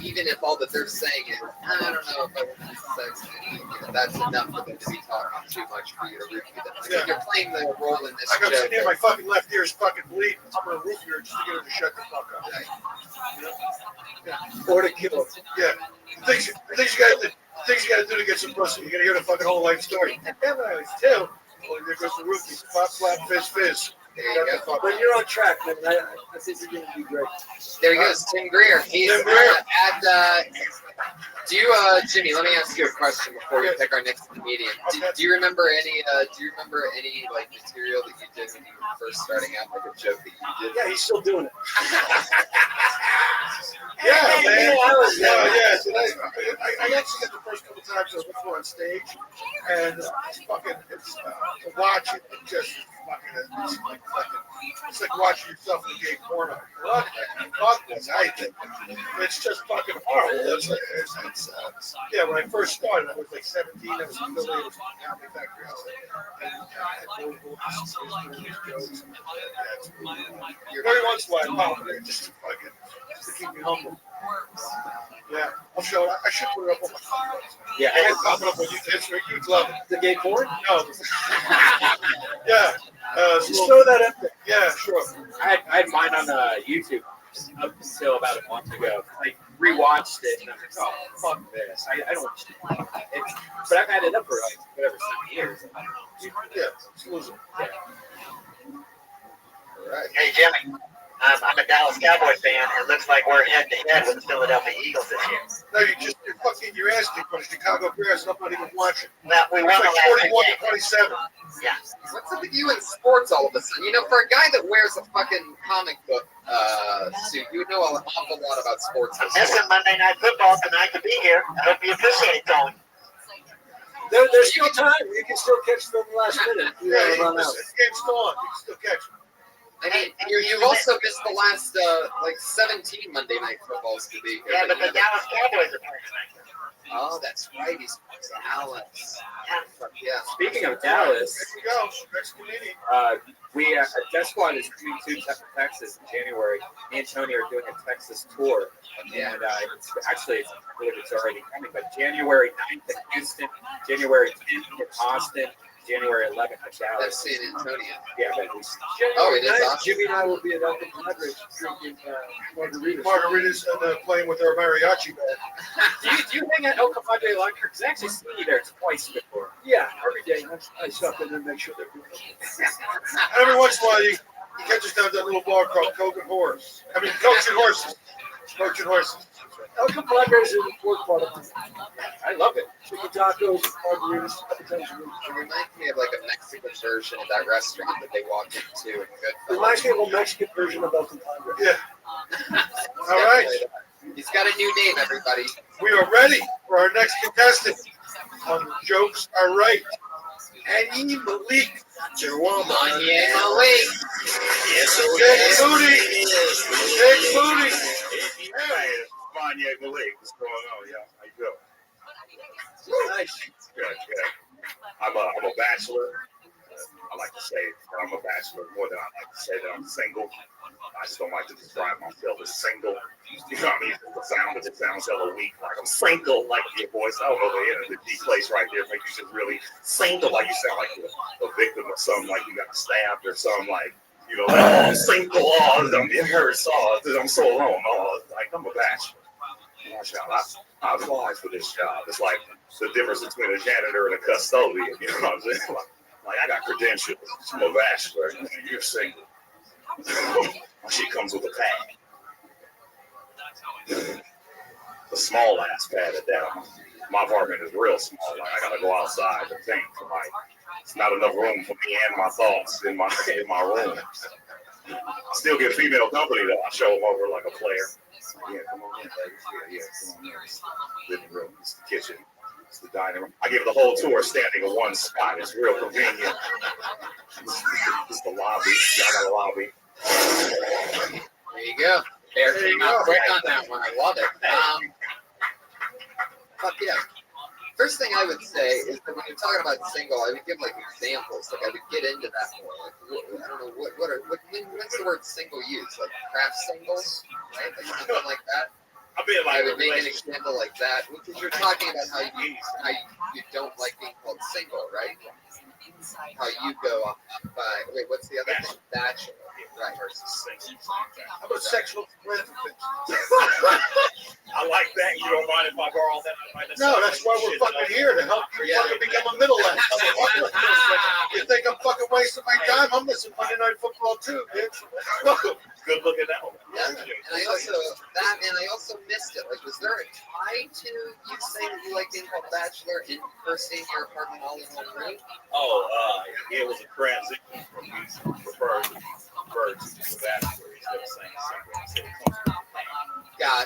Even if all that they're saying is, I don't know if I want to have sex, you know, that's enough for them to be talking too much for you to root them. Like, if you're playing the role in this like I'm joke, sitting here, my fucking left ear is fucking bleeding. I'm gonna root her just to get her to shut the fuck up. Right. Yeah. Or to kill her. Yeah. Things you gotta do to get some pussy. You gotta hear the fucking whole life story. And then when I was 2, well, there goes the rookie. Flap, flap, fizz, fizz. There you go. But you're on track, man. I think you're going to be great. There he goes, Tim Greer. He's do you, Jimmy? Let me ask you a question before we pick our next comedian. Do you remember any? Like material that you did when you were first starting out, like a joke that you did? Yeah, he's still doing it. Yeah, man. Yeah. So I actually got the first couple times I was before on stage, and it's to watch it and just it's like watching yourself in a gay porno. What? Fuck this, I think. It's just fucking horrible. Yeah, when I first started, I was like 17. I was in Philly. I was in Comedy Factory House. Every once in a while, I pop it just to keep me humble. Yeah, I'll show it. I should put it up on my phone. Yeah, I can pop it up on YouTube. You'd love it. The gay porn? No. Yeah. Just throw that up there. Yeah, sure. I had mine on YouTube up until about a month ago. I rewatched it and I was like, oh, fuck this. I don't want to. But I've had it up for like, whatever, 7 years. Yeah, it's losing. Yeah. All right. Hey, Jimmy. I'm a Dallas Cowboys fan. It looks like we're head to head with the Philadelphia Eagles this year. No, you're fucking your ass kicked by the Chicago Bears. I'm not even watching. Well, we won It's the like last 41 to 27. Yeah. What's up with you in sports all of a sudden? You know, for a guy that wears a fucking comic book suit, you would know an awful lot about sports. I'm missing Monday Night Football tonight to be here. I hope you appreciate it, Tony. There's still time. You can still catch them last minute. You Yeah, gotta run out. this game's still on. You can still catch them. I mean, you've also missed the last like 17 Monday night footballs to be. Yeah, but the Dallas Cowboys are playing tonight. Oh, that's right. He's Dallas. Yeah. Speaking of Dallas, There you go. Next committee. we Death Squad is coming to Texas in January. Me and Tony are doing a Texas tour, and I believe it's already coming. But January 9th in Houston, January 10th in Austin, January 11th in That's Dallas. San Antonio. Yeah, but Oh, it is Tonight, awesome. Jimmy and I will be at Uncle Padres drinking margaritas. Margaritas and playing with our mariachi band. do you hang at El Compadre Locker? Because I actually seen you there twice before. Yeah, every day I stop in and make sure they're doing it. Every once in a while, you catch us down at that little bar called Coke and Horse. I mean, Coach and Horses. Coach and Horses. Uncle Padres is an important part of it. I love it. Chicken tacos, margaritas, appetizers. It reminds me of like a Mexican version of that restaurant that they walk into. It reminds me of a Mexican version of Uncle Padres. Yeah. All right. He's got a new name, everybody. We are ready for our next contestant. Jokes are right. Annie Malik. Anye Malik. Big booty. Big booty. Hey, Vanya Malik. What's going on, y'all? How you doing? Nice. Good. I'm a bachelor. I like to say that I'm a bachelor more than I like to say that I'm single. I just don't like to describe myself as single. You know what I mean? It sounds hella weak. Like I'm single, like your voice. I don't know the D place right there. Make you just really single, like you sound like a victim of something, like you got stabbed or something, like, you know, like, oh, I'm single. Oh, it hurts. Oh, I'm so alone. Oh, like I'm a bachelor. I applied for this job. It's like the difference between a janitor and a custodian. You know what I'm saying? Like I got credentials. I'm a bachelor. You're single. She comes with a pad. A small ass pad at that. My apartment is real small. Like I gotta go outside to think. Like it's not enough room for me and my thoughts in my room. I still get female company though. I show them over like a player. Yeah, come on in, baby. Yeah, come on in. It's the living room. It's the kitchen. It's the dining room. I give the whole tour standing in one spot. It's real convenient. It's the lobby. Y'all got a lobby. There you go. There came out quick on that one. I love it. Fuck yeah. First thing I would say is that when you're talking about single, I would give like examples. Like I would get into that more. Like I don't know when's the word single used? Like craft singles, right? Like something like that. I would make an example like that, because you're talking about how you don't like being called single, right? How you go by what's the other thing? Bachelor, right? Versus single. How about sexual philanthropy? I like that. You don't mind if I borrow that? No, that's why we're fucking here, to help you fucking become a middle-aged. You think I'm fucking wasting my time? I'm missing Monday Night Football too, bitch. Good looking out. Yeah, and I also missed it. Like, was there a tie to you saying that you like being called bachelor in first in your apartment all in one room? Oh, it was a transition from using referred to the bachelor instead of saying single. Gotcha.